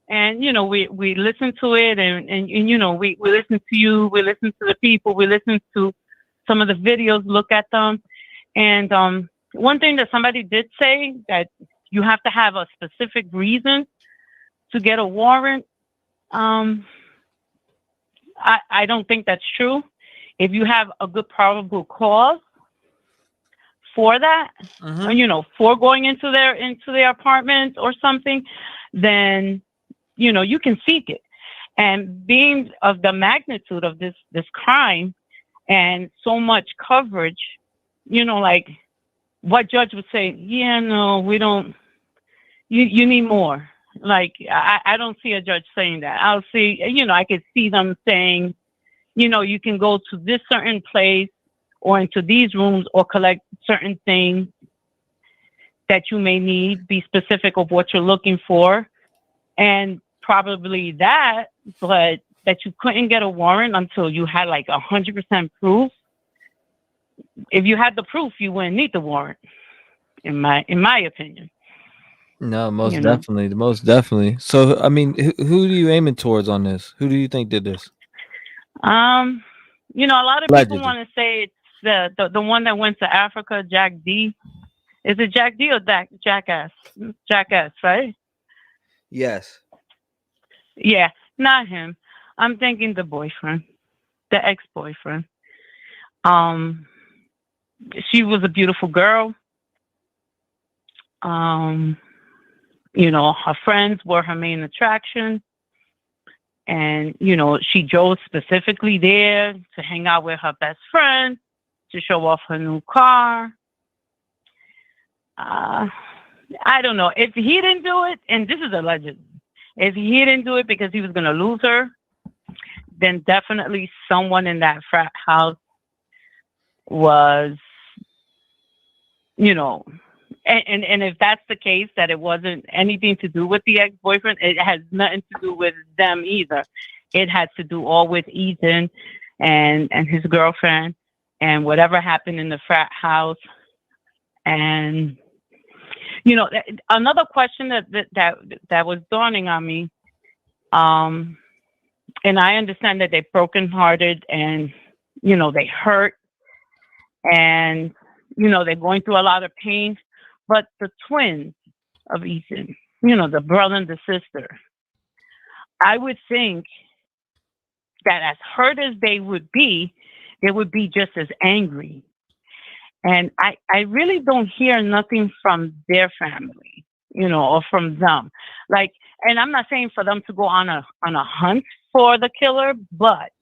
And, you know, we listen to it and you know, we listen to you, we listen to the people, we listen to some of the videos, look at them. And one thing that somebody did say, that you have to have a specific reason to get a warrant. I don't think that's true. If you have a good probable cause for that, you know, for going into their apartment or something, then, you know, you can seek it. And being of the magnitude of this crime and so much coverage, you know, like what judge would say, yeah, no, we don't, you need more. Like, I don't see a judge saying that. I'll see, you know, I could see them saying, you know, you can go to this certain place or into these rooms or collect certain things that you may need, be specific of what you're looking for. And probably that, but that you couldn't get a warrant until you had like 100% proof. If you had the proof, you wouldn't need the warrant, in my opinion. No, most You know? definitely, most definitely. So, I mean, who are you aiming towards on this? Who do you think did this? You know, a lot of people Allegedly. want to say it's the one that went to Africa, Jack D. Is it Jack D or Jackass? Jackass, right? Yes. Yeah, not him. I'm thinking the boyfriend, the ex-boyfriend. She was a beautiful girl. You know, her friends were her main attraction. And, you know, she drove specifically there to hang out with her best friend, to show off her new car. I don't know. If he didn't do it, and this is alleged, if he didn't do it because he was going to lose her, then definitely someone in that frat house was, you know, and if that's the case, that it wasn't anything to do with the ex-boyfriend, it has nothing to do with them either. It had to do all with Ethan and his girlfriend and whatever happened in the frat house. And, you know, another question that was dawning on me, and I understand that they're brokenhearted and, you know, they hurt and, you know, they're going through a lot of pain. But the twins of Ethan, you know, the brother and the sister, I would think that as hurt as they would be just as angry. And I really don't hear nothing from their family, you know, or from them. Like, and I'm not saying for them to go on a hunt for the killer, but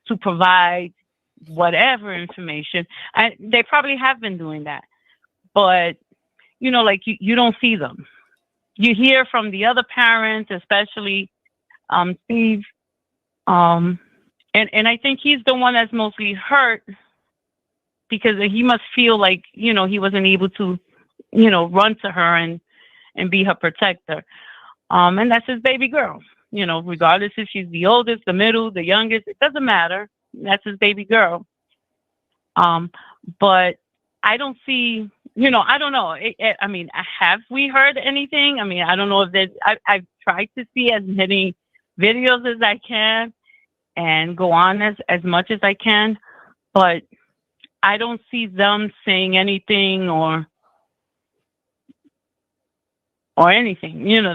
to provide whatever information. And they probably have been doing that. But, you know, like you don't see them. You hear from the other parents, especially Steve. And I think he's the one that's mostly hurt because he must feel like, you know, he wasn't able to, you know, run to her and be her protector. And that's his baby girl, you know, regardless if she's the oldest, the middle, the youngest, it doesn't matter. That's his baby girl. But I don't see, you know, I don't know. I mean, have we heard anything? I mean, I don't know if there's, I've tried to see as many videos as I can and go on as much as I can. but I don't see them saying anything or anything. You know,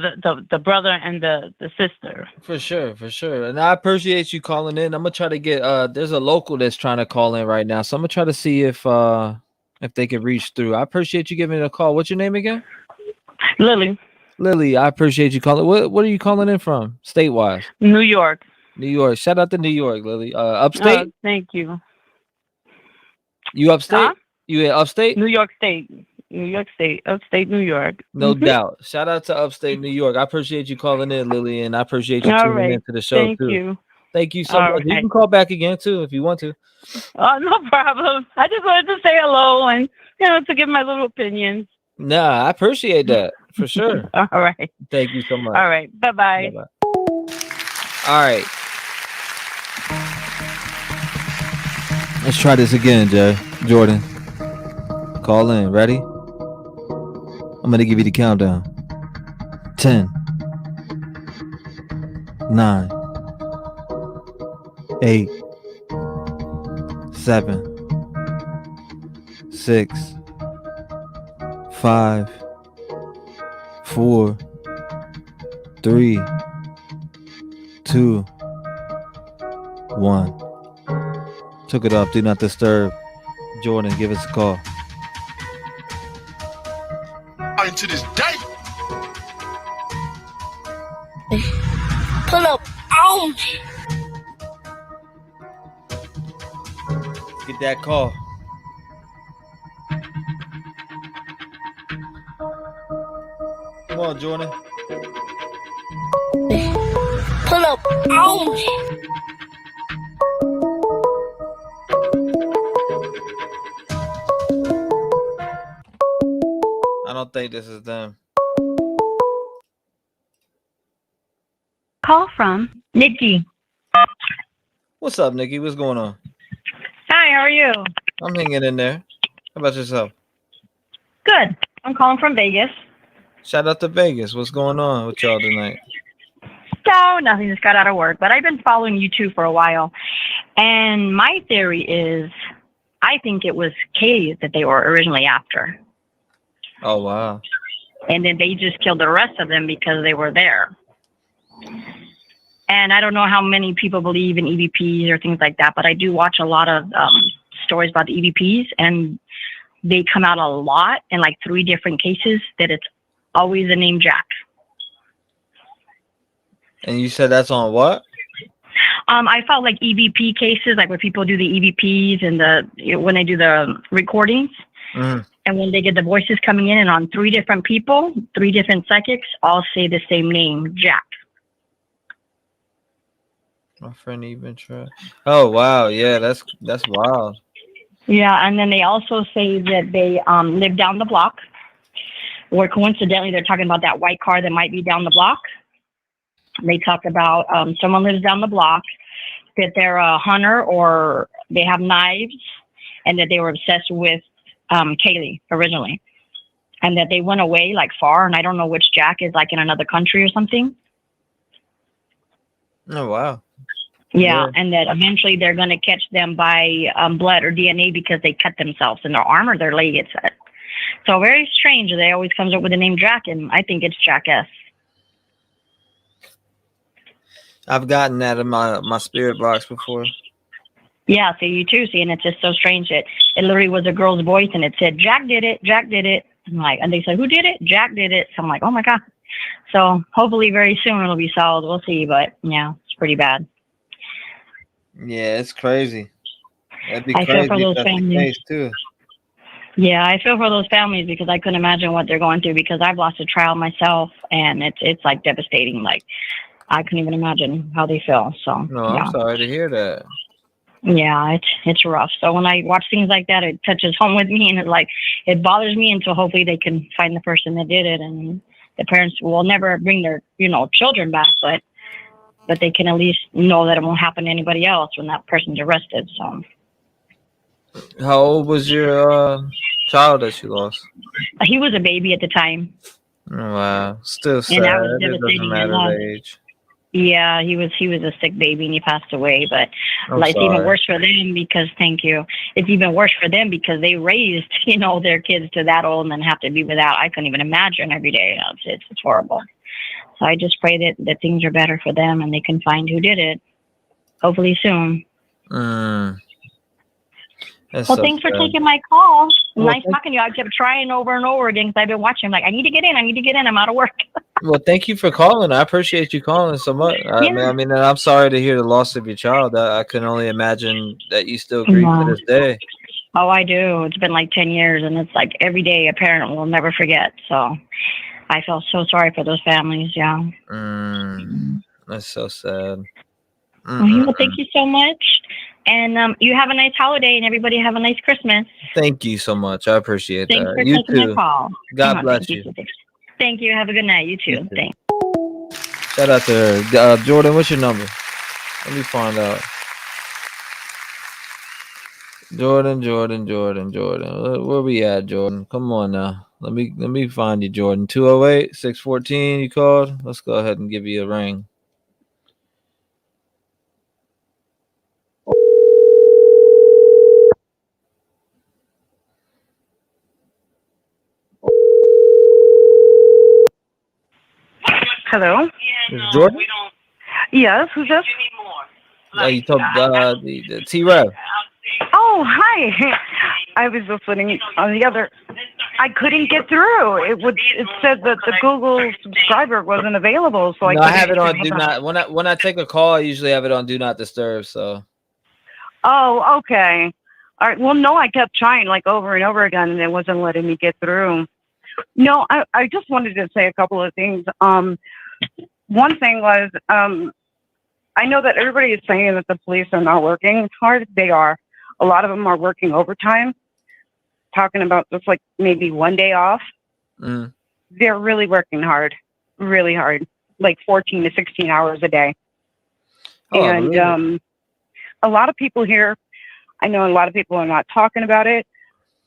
the brother and the sister. For sure. And I appreciate you calling in. I'm gonna try to get there's a local that's trying to call in right now. So I'm gonna try to see if they can reach through. I appreciate you giving me a call. What's your name again? Lily. Lily, I appreciate you calling. What are you calling in from? State wise? New York. New York. Shout out to New York, Lily. Upstate? Thank you. You upstate? Huh? You in upstate? New York State. New York State. Upstate New York. No Mhm. doubt. Shout out to upstate New York. I appreciate you calling in, Lily, and I appreciate you All tuning right. into the show Thank too. you. Thank you so All much. You right. can call back again too if you want to. Oh, no problem. I just wanted to say hello and, to give my little opinions. Nah, I appreciate that for sure. All right. Thank you so much. All right. Bye-bye. Bye-bye. All right. Let's try this again, Jordan. Call in. Ready? I'm going to give you the countdown. 10, 9, 8, 7, 6, 5, 4, 3, 2, 1. Took it off. Do not disturb. Jordan, give us a call. Into this day. Pull up on me. Get that call. Come on, Jordan. Pull up on me. I don't think this is them. Call from Nikki. What's up, Nikki? What's going on? Hi, how are you? I'm hanging in there. How about yourself? Good. I'm calling from Vegas. Shout out to Vegas. What's going on with y'all tonight? So nothing, just got out of work, but I've been following you two for a while. And my theory is I think it was Katie that they were originally after. Oh, wow. And then they just killed the rest of them because they were there. And I don't know how many people believe in EVPs or things like that, but I do watch a lot of stories about the EVPs, and they come out a lot in like 3 different cases that it's always the name Jack. And you said that's on what? I felt like EVP cases, like where people do the EVPs and when they do the recordings, and when they get the voices coming in, and on 3 different people, 3 different psychics, all say the same name, Jack. My friend even tried. Oh, wow. Yeah, that's wild. Yeah, and then they also say that they live down the block, or coincidentally, they're talking about that white car that might be down the block. They talk about someone lives down the block, that they're a hunter or they have knives, and that they were obsessed with Kaylee originally, and that they went away like far, and I don't know which Jack is, like in another country or something. Oh, wow. Yeah, and that eventually they're going to catch them by blood or DNA because they cut themselves in their arm or their leg, it said. So very strange. They always comes up with the name Jack, and I think it's Jack S. I've gotten that in my spirit box before. Yeah, so you too. See, and it's just so strange that it literally was a girl's voice, and it said, Jack did it, Jack did it. I'm like, and they said, who did it? Jack did it. So I'm like, oh my God. So hopefully very soon it'll be solved. We'll see, but yeah, it's pretty bad. Yeah, it's crazy. That'd be I feel crazy for if those that's the families. case too. Yeah, I feel for those families because I couldn't imagine what they're going through, because I've lost a child myself, and it's like devastating. Like I couldn't even imagine how they feel. So No, yeah. I'm sorry to hear that. Yeah, it's rough. So when I watch things like that, it touches home with me, and it bothers me until hopefully they can find the person that did it, and the parents will never bring their children back, but they can at least know that it won't happen to anybody else when that person's arrested. So How old was your child that you lost? he was a baby at the time. Oh, wow, still sad. And that was It doesn't devastating matter enough. the age. Yeah, he was a sick baby and he passed away. But I'm like, it's even sorry. worse for them because thank you. It's even worse for them because they raised, their kids to that old and then have to be without. I couldn't even imagine every day. It's horrible. So I just pray that things are better for them and they can find who did it. Hopefully soon. That's Well, so thanks for sad. taking my call. Well, Nice talking to you. I kept trying over and over again because I've been watching. Like, I need to get in. I'm out of work. Well, thank you for calling. I appreciate you calling so much. I mean, and I'm sorry to hear the loss of your child. I can only imagine that you still grieve to this day. Oh, I do. It's been like 10 years, and it's like every day a parent will never forget. So I feel so sorry for those families. Yeah. That's so sad. Well, thank you so much. And you have a nice holiday, and everybody have a nice Christmas. Thank you so much. I appreciate Thanks that. for You taking my too. call. God bless you. Thank you. Have a good night. You too. Thanks. Shout out to her. Jordan, what's your number? Let me find out. Jordan. Where we at, Jordan? Come on now. Let me find you, Jordan. 208-614, you called? Let's go ahead and give you a ring. Hello? This is Jordan? Yes, who's this? You told the T-REV. Oh, hi. I was listening on the other. I couldn't get through. It said that the Google subscriber wasn't available, so No, I I have it on couldn't. do not. When I take a call, I usually have it on do not disturb. So. Oh, okay. All right. Well, no, I kept trying like over and over again, and it wasn't letting me get through. No, I just wanted to say a couple of things. One thing was, I know that everybody is saying that the police are not working hard. They are. A lot of them are working overtime, talking about just like maybe one day off. They're really working hard, really hard, like 14 to 16 hours a day. Oh, And a lot of people here, I know a lot of people are not talking about it.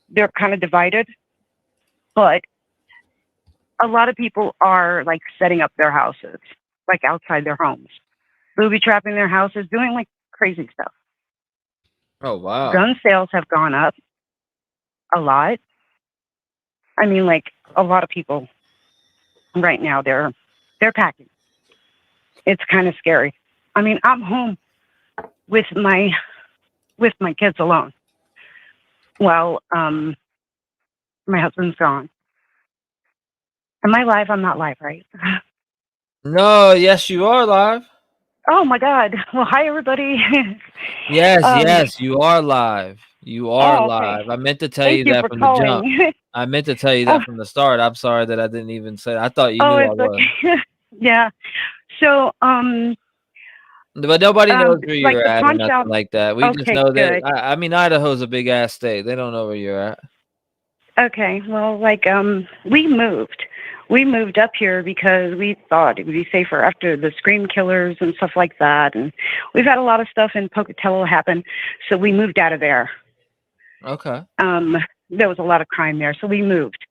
They're kind of divided, but a lot of people are like setting up their houses, like outside their homes, booby trapping their houses, doing like crazy stuff. Oh, wow. Gun sales have gone up a lot. I mean, like a lot of people right now, they're packing. It's kind of scary. I mean, I'm home with my kids alone. Well, my husband's gone. Am I live? I'm not live, right? No, yes, you are live. Oh my God. Well, hi everybody. Yes, you are live. You are Oh, okay. live. I meant to tell Thank you you that for from the jump. calling. I meant to tell you that from the start. I'm sorry that I didn't even say. I thought you knew I it's was. okay. Yeah. So, But nobody knows where like you're the at or punch nothing out. like that. We just Okay, know that. good. I mean, Idaho's a big ass state. They don't know where you're at. Okay. Well, like, we moved up here because we thought it would be safer after the scream killers and stuff like that. And we've had a lot of stuff in Pocatello happen. So we moved out of there. Okay. There was a lot of crime there. So we moved.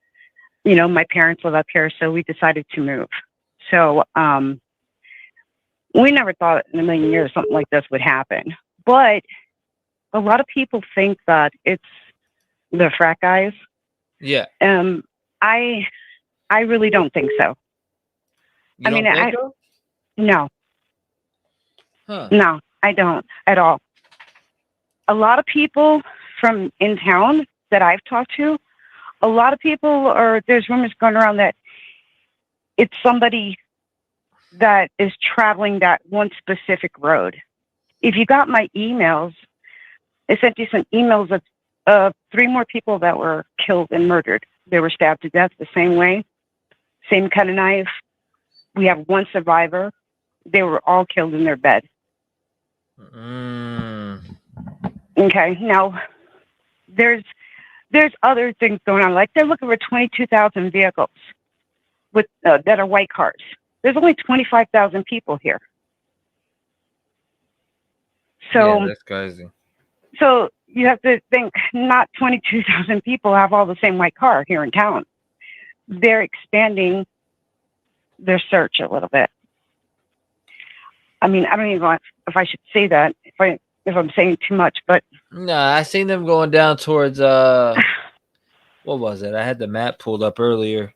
You know, my parents live up here, so we decided to move. So, we never thought in a million years something like this would happen. But a lot of people think that it's the frat guys. Yeah. I really don't think so. You don't think so? No. Huh. No, I don't at all. A lot of people from in town that I've talked to, a lot of people there's rumors going around that it's somebody that is traveling that one specific road. If you got my emails, I sent you some emails of 3 more people that were killed and murdered. They were stabbed to death the same way, same kind of knife. We have 1 survivor. They were all killed in their bed. Okay, now there's other things going on. Like they're looking for 22,000 vehicles with that are white cars. There's only 25,000 people here. So yeah, that's crazy. So you have to think not 22,000 people have all the same white car here in town. They're expanding their search a little bit. I mean, I don't even know if I should say that, if I'm saying too much, but No, I seen them going down towards what was it? I had the map pulled up earlier.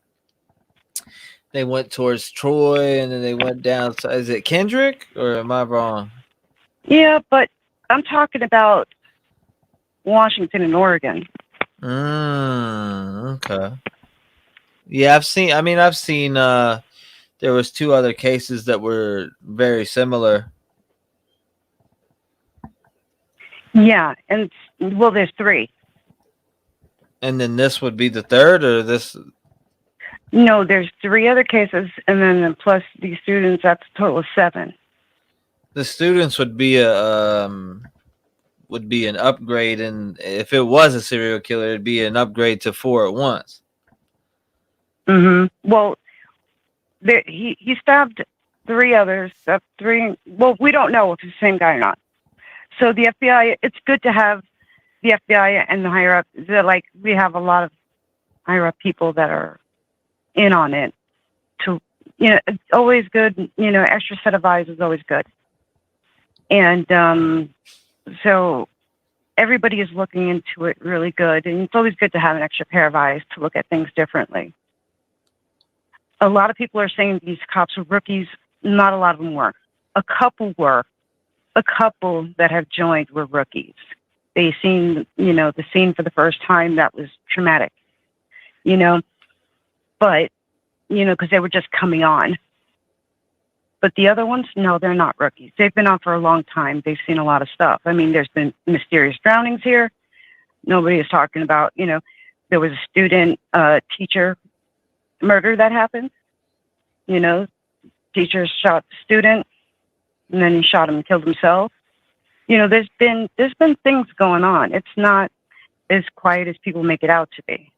They went towards Troy, and then they went down. Is it Kendrick, or am I wrong? yeah, but I'm talking about Washington and Oregon. Okay. Yeah, I've seen. There was 2 other cases that were very similar. Yeah, and well, there's 3. And then this would be the 3rd, or this? No, there's 3 other cases, and then plus these students, that's a total of 7. The students would be an upgrade, and if it was a serial killer, it'd be an upgrade to 4 at once. Well, he stabbed 3 others. 3. Well, we don't know if it's the same guy or not. So the FBI, it's good to have the FBI and the higher up. Like, we have a lot of higher up people that are in on it. It's always good. Extra set of eyes is always good. And so everybody is looking into it really good. And it's always good to have an extra pair of eyes to look at things differently. A lot of people are saying these cops are rookies. Not a lot of them were. A couple were. A couple that have joined were rookies. They seen, the scene for the first time. That was traumatic, but, because they were just coming on. But the other ones, no, they're not rookies. They've been on for a long time. They've seen a lot of stuff. I mean, there's been mysterious drownings here. Nobody is talking about, there was a student, teacher murder that happened. Teacher shot the student, and then he shot him and killed himself. There's been things going on. It's not as quiet as people make it out to be.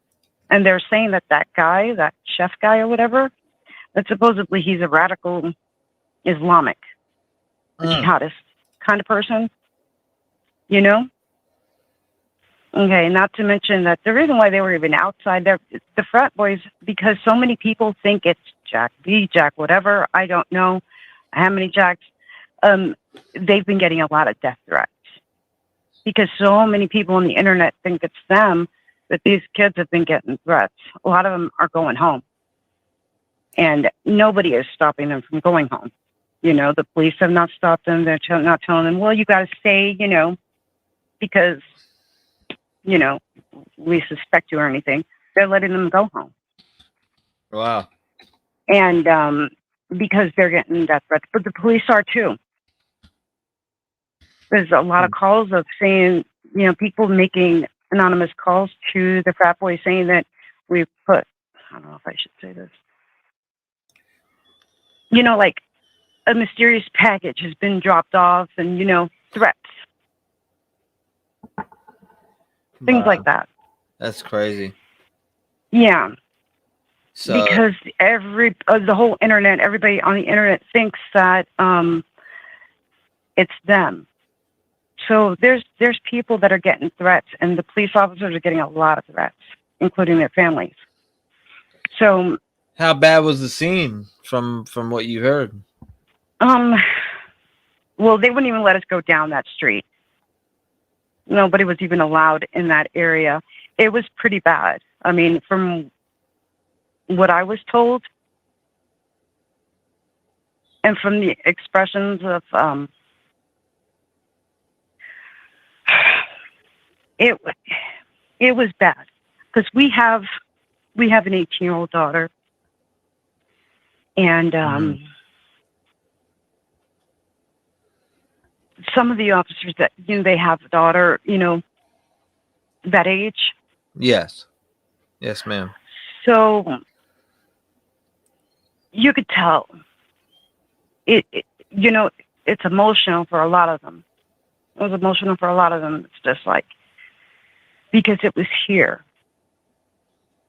And they're saying that guy, that chef guy or whatever, that supposedly he's a radical Islamic, jihadist kind of person. Okay, not to mention that the reason why they were even outside there, the frat boys, because so many people think it's Jack B, Jack whatever. I don't know how many Jacks. They've been getting a lot of death threats because so many people on the internet think it's them, that these kids have been getting threats. A lot of them are going home, and nobody is stopping them from going home. The police have not stopped them. They're not telling them, well, you got to stay, because, we suspect you or anything. They're letting them go home. Wow. And because they're getting death threats, but the police are too. There's a lot of calls of saying, people making anonymous calls to the frat boys saying that we put, I don't know if I should say this, like a mysterious package has been dropped off and, threats. Things like that. That's crazy. Yeah. So, because the whole internet, everybody on the internet thinks that it's them. So there's people that are getting threats, and the police officers are getting a lot of threats, including their families. So how bad was the scene from what you heard? Well, they wouldn't even let us go down that street. Nobody was even allowed in that area. It was pretty bad. I mean, from what I was told, and from the expressions of it was bad because we have an 18-year-old daughter, and some of the officers that they have a daughter, that age. Yes, ma'am. So you could tell it's emotional for a lot of them. It was emotional for a lot of them. It's just like, because it was here,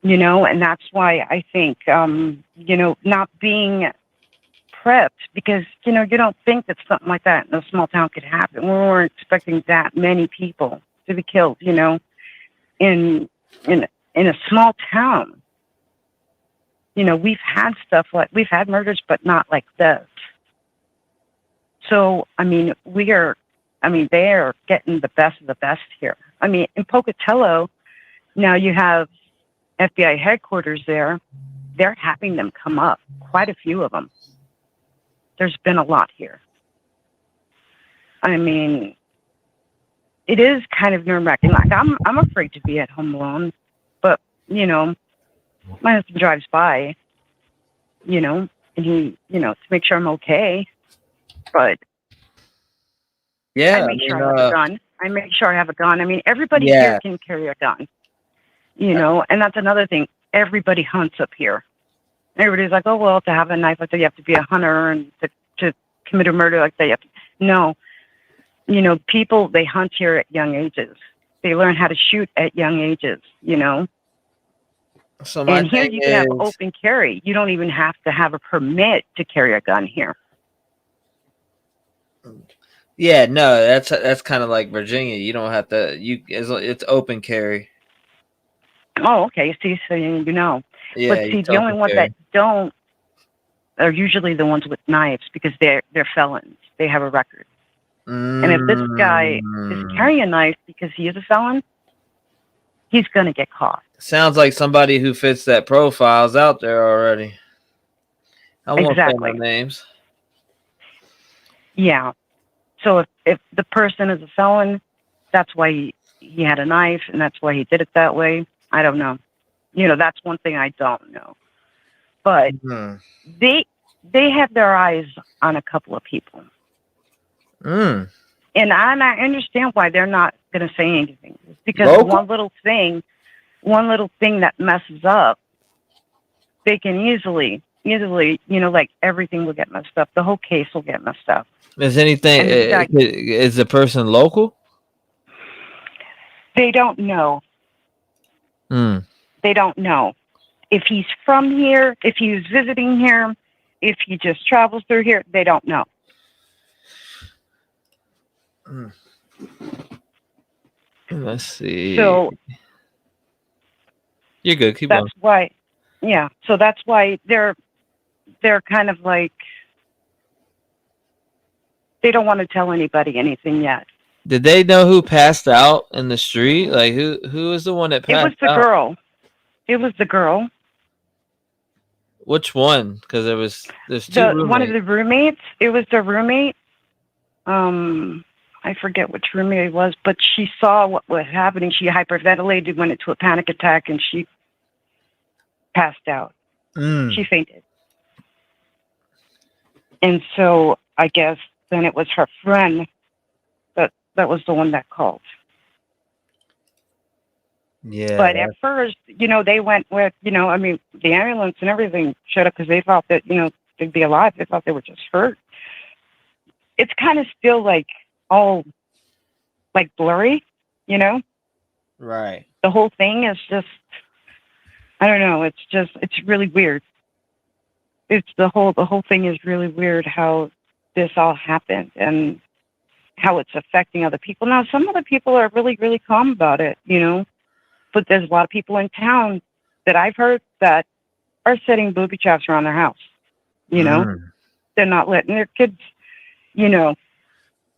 and that's why I think, not being prepped, because, you don't think that something like that in a small town could happen. We weren't expecting that many people to be killed, in a small town. We've had stuff we've had murders, but not like this. So, I mean, they are getting the best of the best here. I mean, in Pocatello, now you have FBI headquarters there. They're having them come up, quite a few of them. There's been a lot here. I mean, it is kind of nerve-wracking. Like, I'm afraid to be at home alone, but, you know, my husband drives by, you know, and he, you know, to make sure I'm okay. But Yeah, I make sure I have a gun. I make sure I have a gun. I mean, everybody yeah. here can carry a gun, you know, and that's another thing. Everybody hunts up here. Everybody's like, oh, well, to have a knife like that, you have to be a hunter, and to commit a murder like that, you have to. No. You know, people, they hunt here at young ages. They learn how to shoot at young ages, you know. So my And here thing you can have is, open carry. You don't even have to have a permit to carry a gun here. yeah, no, that's kind of like Virginia. You don't have to. It's open carry. Oh, okay. See, so you know. Yeah, But see, it's the only open ones carry. that don't are usually the ones with knives because they're felons. They have a record. And if this guy is carrying a knife because he is a felon, he's going to get caught. Sounds like somebody who fits that profile's out there already. I won't say no names. Yeah. So if the person is a felon, that's why he had a knife, and that's why he did it that way. I don't know. You know, that's one thing I don't know. But they have their eyes on a couple of people. And I understand why they're not going to say anything. It's because one little thing that messes up, they can easily, you know, like everything will get messed up. The whole case will get messed up. Is anything? Is the person local? They don't know. They don't know if he's from here, if he's visiting here, if he just travels through here. They don't know. Let's see. So you're good. Keep going. That's why, yeah. So that's why they're kind of like they don't want to tell anybody anything yet. Did they know who passed out in the street? Like who was the one that passed out? It was the girl. It was the girl. Which one? Because there's two roommates. One of the roommates. It was the roommate. I forget which roommate it was, but she saw what was happening. She hyperventilated, went into a panic attack, and she passed out. She fainted. And so I guess then it was her friend that was the one that called. Yeah. But at first, you know, they went with, you know, I mean, the ambulance and everything showed up because they thought that, you know, they'd be alive. They thought they were just hurt. It's kind of still like all like blurry, you know? Right. The whole thing is just, I don't know. It's really weird. It's the whole thing is really weird how this all happened and how it's affecting other people. Now, some other people are really, really calm about it, you know, but there's a lot of people in town that I've heard that are setting booby traps around their house. You know, they're not letting their kids, you know,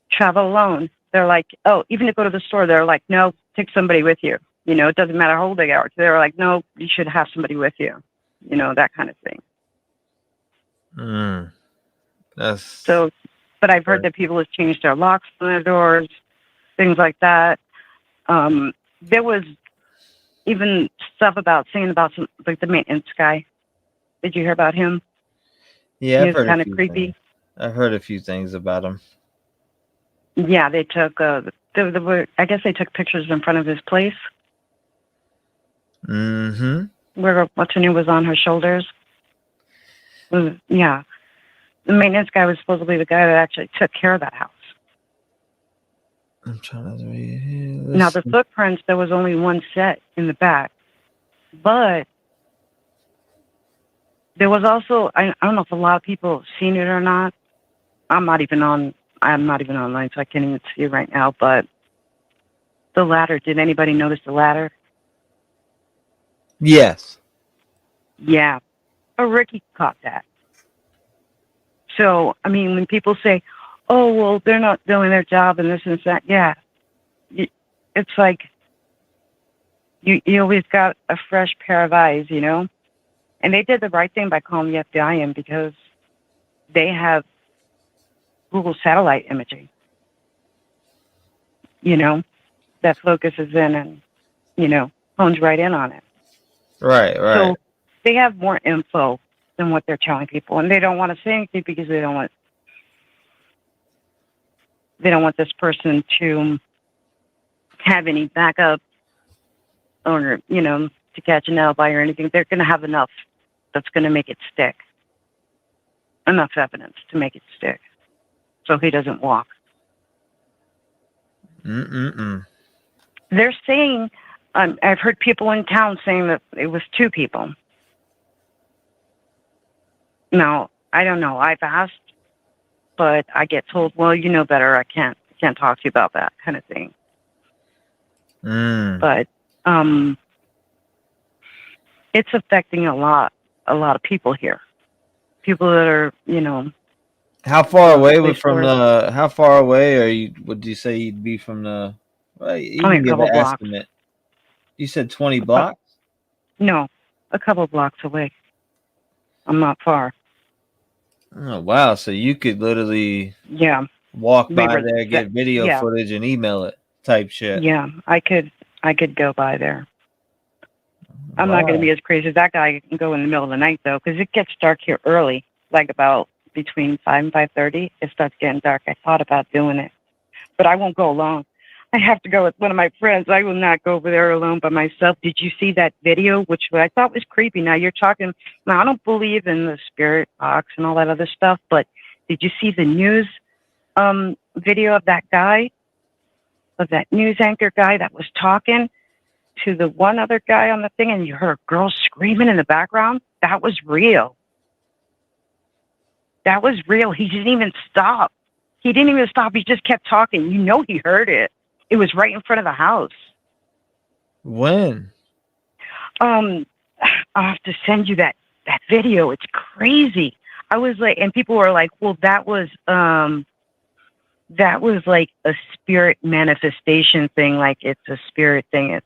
travel alone. They're like, oh, even to go to the store, they're like, no, take somebody with you. You know, it doesn't matter how old they are. They're like, no, you should have somebody with you. You know, that kind of thing. That's so. But I've heard that people have changed their locks on their doors, things like that. There was even stuff saying about some, like the maintenance guy. Did you hear about him? Yeah, he I've was heard kind a of few creepy. things. I've heard a few things about him. Yeah, they took. I guess they took pictures in front of his place. Where what's her name was on her shoulders. Yeah. The maintenance guy was supposedly the guy that actually took care of that house. I'm trying to read here. Now, the footprints, there was only one set in the back. But there was also, I don't know if a lot of people have seen it or not. I'm not even online, so I can't even see it right now. But the ladder, did anybody notice the ladder? Yes. Yeah. Ricky caught that. So, I mean, when people say, oh, well, they're not doing their job and this and that. Yeah. It's like you always got a fresh pair of eyes, you know? And they did the right thing by calling the FBI in because they have Google satellite imaging, you know, that focuses in and, you know, hones right in on it. Right, right. So they have more info than what they're telling people. And they don't want to say anything because they don't want this person to have any backup or, you know, to catch an alibi or anything. They're going to have enough that's going to make it stick. Enough evidence to make it stick. So he doesn't walk. They're saying, I've heard people in town saying that it was 2 people. Now, I don't know. I've asked, but I get told, well, you know better. I can't talk to you about that kind of thing. But it's affecting a lot of people here. People that are, you know. How far away from the? How far away are you? Would you say you'd be from the? Well, you Only can a give couple an blocks. estimate. You said 20 blocks? No, a couple blocks away. I'm not far. Oh wow! So you could literally walk by there, get video footage, and email it, type shit. Yeah, I could go by there. I'm not going to be as crazy as that guy. I can go in the middle of the night though, because it gets dark here early, like about between 5 and 5:30. It starts getting dark. I thought about doing it, but I won't go alone. I have to go with one of my friends. I will not go over there alone by myself. Did you see that video, which I thought was creepy? Now you're talking. Now I don't believe in the spirit box and all that other stuff, but did you see the news video of that guy, of that news anchor guy that was talking to the one other guy on the thing, and you heard a girl screaming in the background? That was real. That was real. He didn't even stop. He didn't even stop. He just kept talking. You know he heard it. It was right in front of the house. When? I'll have to send you that video. It's crazy. I was like, and people were like, well, that was like a spirit manifestation thing. Like it's a spirit thing.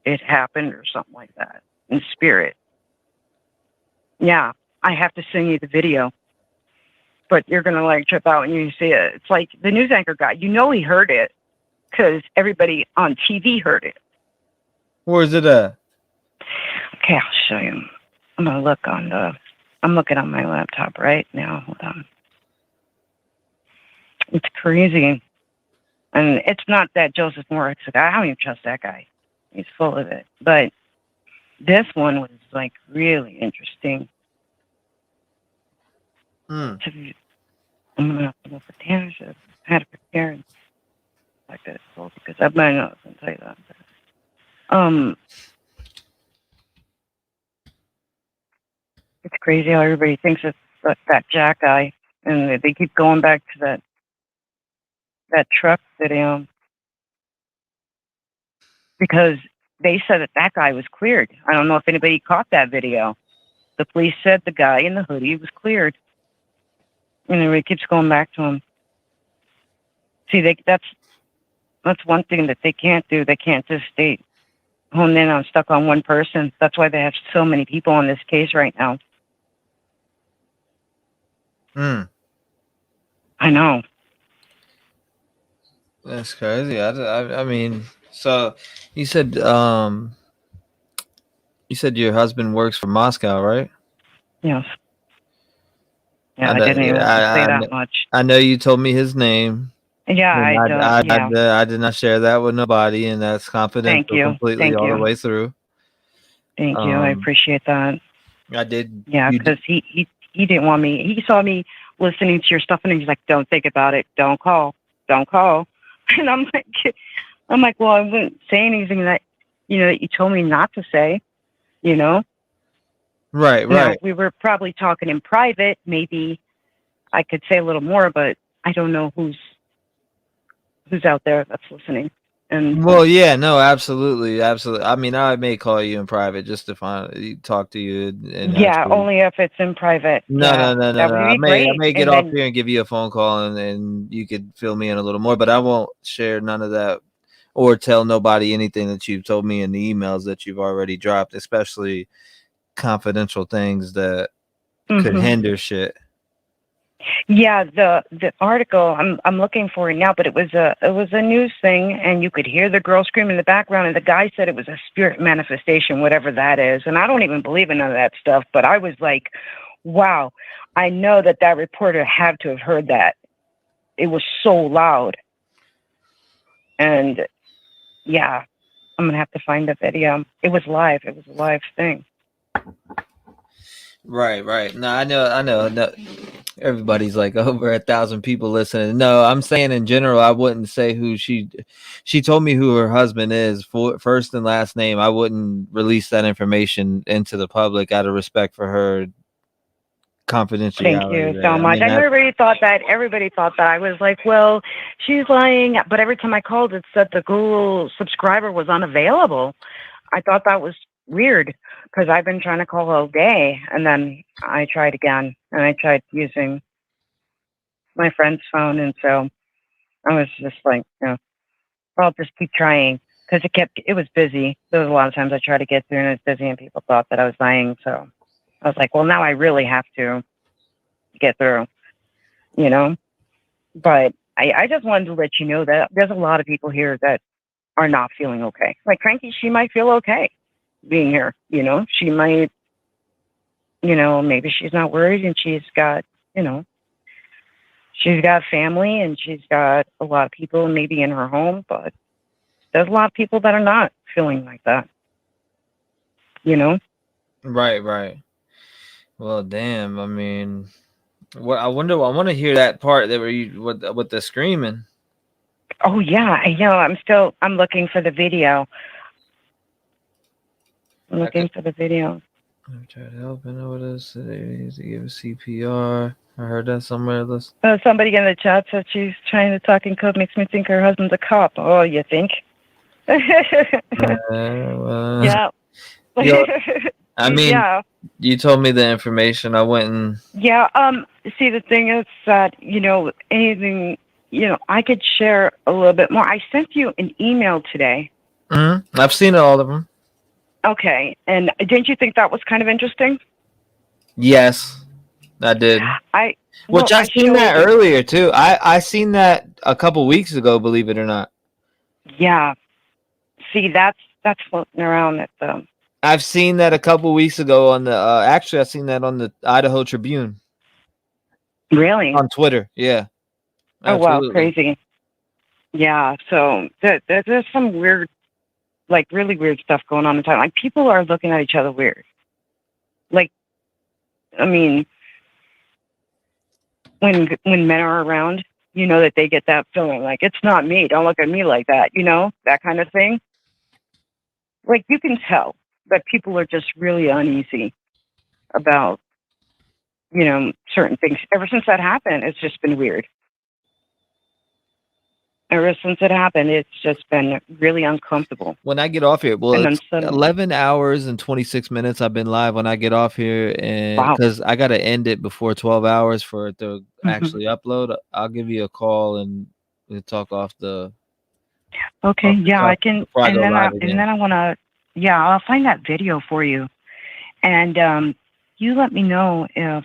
It happened or something like that in spirit. Yeah, I have to send you the video. But you're going to like trip out when you see it. It's like the news anchor guy. You know he heard it because everybody on TV heard it. Where is it at? Okay, I'll show you. I'm going to look I'm looking on my laptop right now. Hold on. It's crazy. And it's not that Joseph Moritz guy. I don't even trust that guy. He's full of it. But this one was like really interesting. I'm going to have to look for Tanner. I had to prepare and like that because I might not tell you that. It's crazy how everybody thinks it's that Jack guy, and they keep going back to that truck video because they said that guy was cleared. I don't know if anybody caught that video. The police said the guy in the hoodie was cleared, and everybody keeps going back to him. See, that's one thing that they can't do. They can't just stay honed in on stuck on one person. That's why they have so many people on this case right now. I know. That's crazy. I mean, so you said your husband works for Moscow, right? Yes. Yeah, I didn't even say that much. I know you told me his name. Yeah, I did not share that with nobody, and that's confidential completely all the way through. Thank you. I appreciate that. I did. Yeah, because he didn't want me. He saw me listening to your stuff, and he's like, "Don't think about it. Don't call. Don't call." And I'm like, well, I wouldn't say anything that that you told me not to say. Right. Now, we were probably talking in private. Maybe I could say a little more, but I don't know who's out there that's listening. And Well, yeah, no, absolutely, absolutely. I mean, I may call you in private just to talk to you and yeah, actually. only if it's in private. No, Yeah, no, no, no, that no. would I be great. may get And off then, here and give you a phone call, and you could fill me in a little more. But I won't share none of that or tell nobody anything that you've told me in the emails that you've already dropped, especially confidential things that could Mhm. hinder shit. Yeah, the article I'm looking for it now, but it was a news thing, and you could hear the girl scream in the background, and the guy said it was a spirit manifestation, whatever that is. And I don't even believe in none of that stuff, but I was like, wow, I know that reporter had to have heard that. It was so loud, and yeah, I'm gonna have to find the video. It was live. It was a live thing. Right, right. No, I know. No, everybody's like over 1,000 people listening. No, I'm saying in general, I wouldn't say who she told me who her husband is, first and last name. I wouldn't release that information into the public out of respect for her Thank confidentiality you there. so I much. mean, And everybody thought that I was like, well, she's lying. But every time I called, it said the Google subscriber was unavailable. I thought that was weird because I've been trying to call all day, and then I tried again, and I tried using my friend's phone, and so I was just like, I'll just keep trying because it was busy. There was a lot of times I tried to get through, and it was busy, and people thought that I was lying. So I was like, well, now I really have to get through, you know. But I just wanted to let you know that there's a lot of people here that are not feeling okay. Like Cranky, she might feel okay being here, you know. She might, maybe she's not worried, and she's got, she's got family, and she's got a lot of people maybe in her home, but there's a lot of people that are not feeling like that, you know. right, right. Well, damn. I mean, what I wonder. I want to hear that part that where you with the screaming. Oh yeah, I'm looking for the video. I'm looking for the video. I've tried helping over this. They need to give a CPR. I heard that somewhere. Somebody in the chat said she's trying to talk in code, makes me think her husband's a cop. Oh, you think? Yeah. I mean, yeah. You told me the information. I went and Yeah. See, the thing is that, anything, I could share a little bit more. I sent you an email today. I've seen all of them. Okay. And didn't you think that was kind of interesting? Yes, I did. I seen that earlier too. I seen that a couple weeks ago, believe it or not. Yeah. See, that's floating around at the. I've seen that a couple weeks ago on the. Actually, I've seen that on the Idaho Tribune. Really? On Twitter, yeah. Absolutely. Oh wow, crazy. Yeah. So there's some weird, like really weird stuff going on in time. Like people are looking at each other weird. Like, I mean, when men are around, that they get that feeling like it's not me. Don't look at me like that. That kind of thing. Like you can tell that people are just really uneasy about, certain things. Ever since that happened, it's just been weird. Ever since it happened, it's just been really uncomfortable. When I get off here, well, it's 11 hours and 26 minutes I've been live when I get off here, and because I got to end it before 12 hours for it to actually upload, I'll give you a call and we'll talk off the. Okay, I can, and then I want to, I'll find that video for you, and you let me know if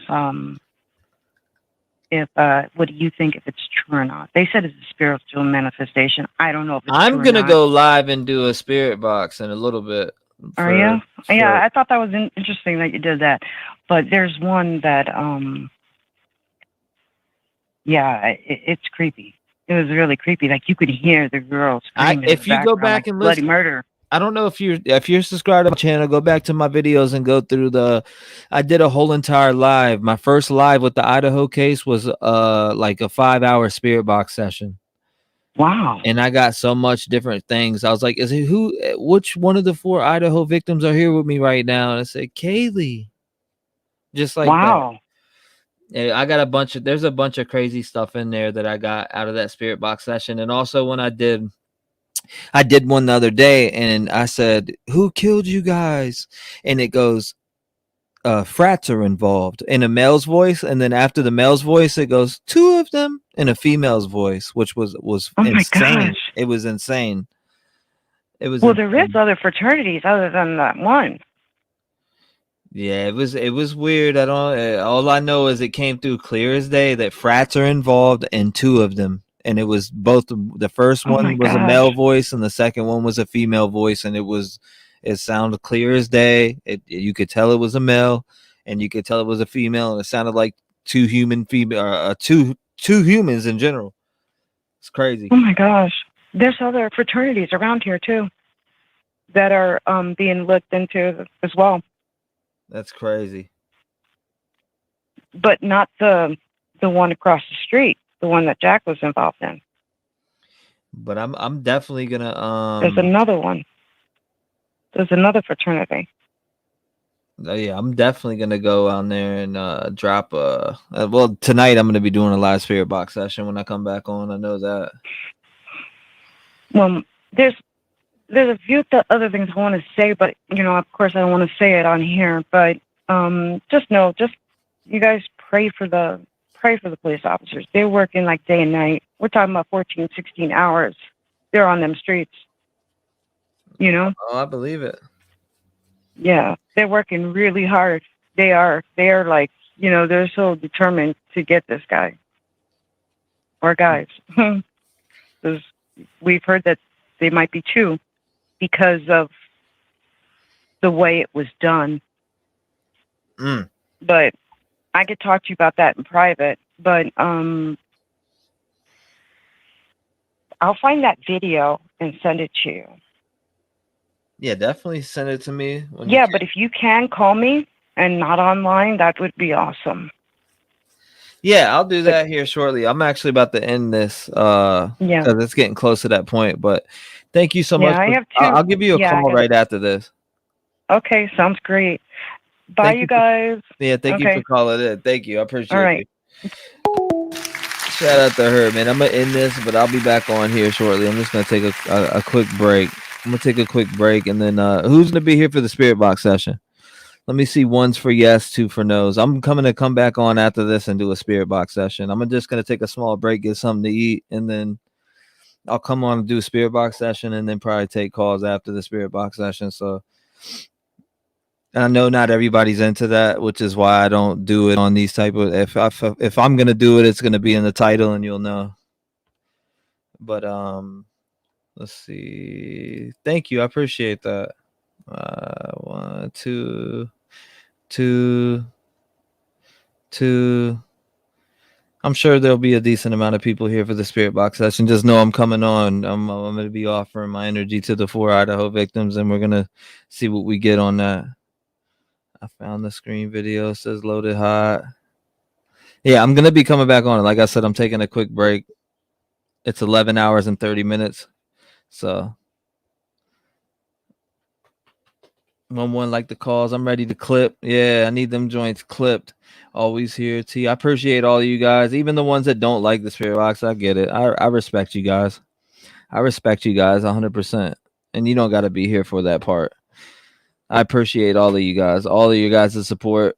what do you think, if it's true or not? They said it's a spiritual manifestation. I don't know if it's I'm true gonna or not. go live and do a spirit box in a little bit. Are you? Yeah, I thought that was interesting that you did that. But there's one that, it's creepy. It was really creepy. Like you could hear the girl screaming. If you go back and listen, bloody murder. I don't know if you're subscribed to my channel, go back to my videos and go through I did a whole entire live. My first live with the Idaho case was like a 5-hour spirit box session. Wow. And I got so much different things. I was like, which one of the 4 Idaho victims are here with me right now? And I said, Kaylee. Just like that. Yeah, I got there's a bunch of crazy stuff in there that I got out of that spirit box session. And also when I did I did one the other day, and I said, "Who killed you guys?" And it goes, "Frats are involved," in a male's voice, and then after the male's voice, it goes, "Two of them," in a female's voice, which was Oh my insane. gosh. It was insane. It was Well, there is insane. other fraternities other than that one. Yeah, it was weird. I don't. All I know is it came through clear as day that frats are involved, and two of them, and it was both. The first Oh my one was a gosh. male voice, and the second one was a female voice, and it sounded clear as day. You could tell it was a male, and you could tell it was a female, and it sounded like two human female, two humans in general. It's crazy. Oh my gosh. There's other fraternities around here too that are being looked into as well, That's crazy. but not the one across the street, the one that Jack was involved in. But I'm definitely gonna There's another one. There's another fraternity. Yeah, I'm definitely gonna go on there and drop well, tonight I'm gonna be doing a live spirit box session when I come back on. I know that. Well, there's a few other things I want to say, but of course, I don't want to say it on here. But just know, you guys pray for the police officers. They're working like day and night. We're talking about 14, 16 hours. They're on them streets. Oh, I believe it. Yeah, they're working really hard. They are like, they're so determined to get this guy or guys. Because we've heard that they might be two because of the way it was done. But I could talk to you about that in private. But I'll find that video and send it to you. Yeah, definitely send it to me. Yeah, but if you can call me and not online, that would be awesome. Yeah, I'll do that here shortly. I'm actually about to end this because it's getting close to that point. But thank you so much. I have two. I'll give you a call right after this. Okay, sounds great. Bye, you guys. Yeah, thank you for calling in. Thank you. I appreciate All right. you. Shout out to her, man. I'm gonna end this, but I'll be back on here shortly. I'm just gonna take a quick break. I'm gonna take a quick break, and then who's gonna be here for the spirit box session? Let me see. One's for yes, two for no's. I'm coming to come back on after this and do a spirit box session. I'm just gonna take a small break, get something to eat, and then I'll come on and do a spirit box session, and then probably take calls after the spirit box session. So, and I know not everybody's into that, which is why I don't do it on these type of. If I'm gonna do it, it's gonna be in the title, and you'll know. But let's see. Thank you. I appreciate that. 1, 2, 2. I'm sure there'll be a decent amount of people here for the spirit box session. Just know I'm coming on. I'm going to be offering my energy to the 4 Idaho victims, and we're going to see what we get on that. I found the screen video. It says loaded hot. Yeah, I'm going to be coming back on it. Like I said, I'm taking a quick break. It's 11 hours and 30 minutes. So, one like the calls. I'm ready to clip. Yeah, I need them joints clipped. Always here, T. I appreciate all of you guys, even the ones that don't like the spirit box. I get it. I respect you guys. I respect you guys 100%. And you don't got to be here for that part. I appreciate all of you guys, all of you guys' support.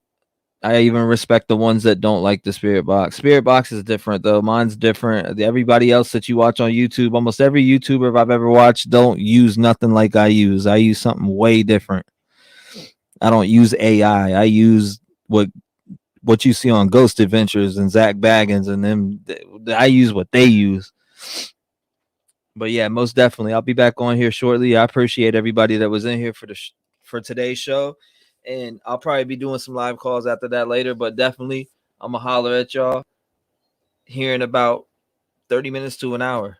I even respect the ones that don't like the spirit box. Spirit box is different though. Mine's different. Everybody else that you watch on YouTube, almost every YouTuber I've ever watched don't use nothing like I use. I use something way different. I don't use AI. I use what you see on Ghost Adventures and Zach Baggins and them. I use what they use. But yeah, most definitely, I'll be back on here shortly. I appreciate everybody that was in here for today's show, and I'll probably be doing some live calls after that later. But definitely, I'm gonna holler at y'all here in about 30 minutes to an hour.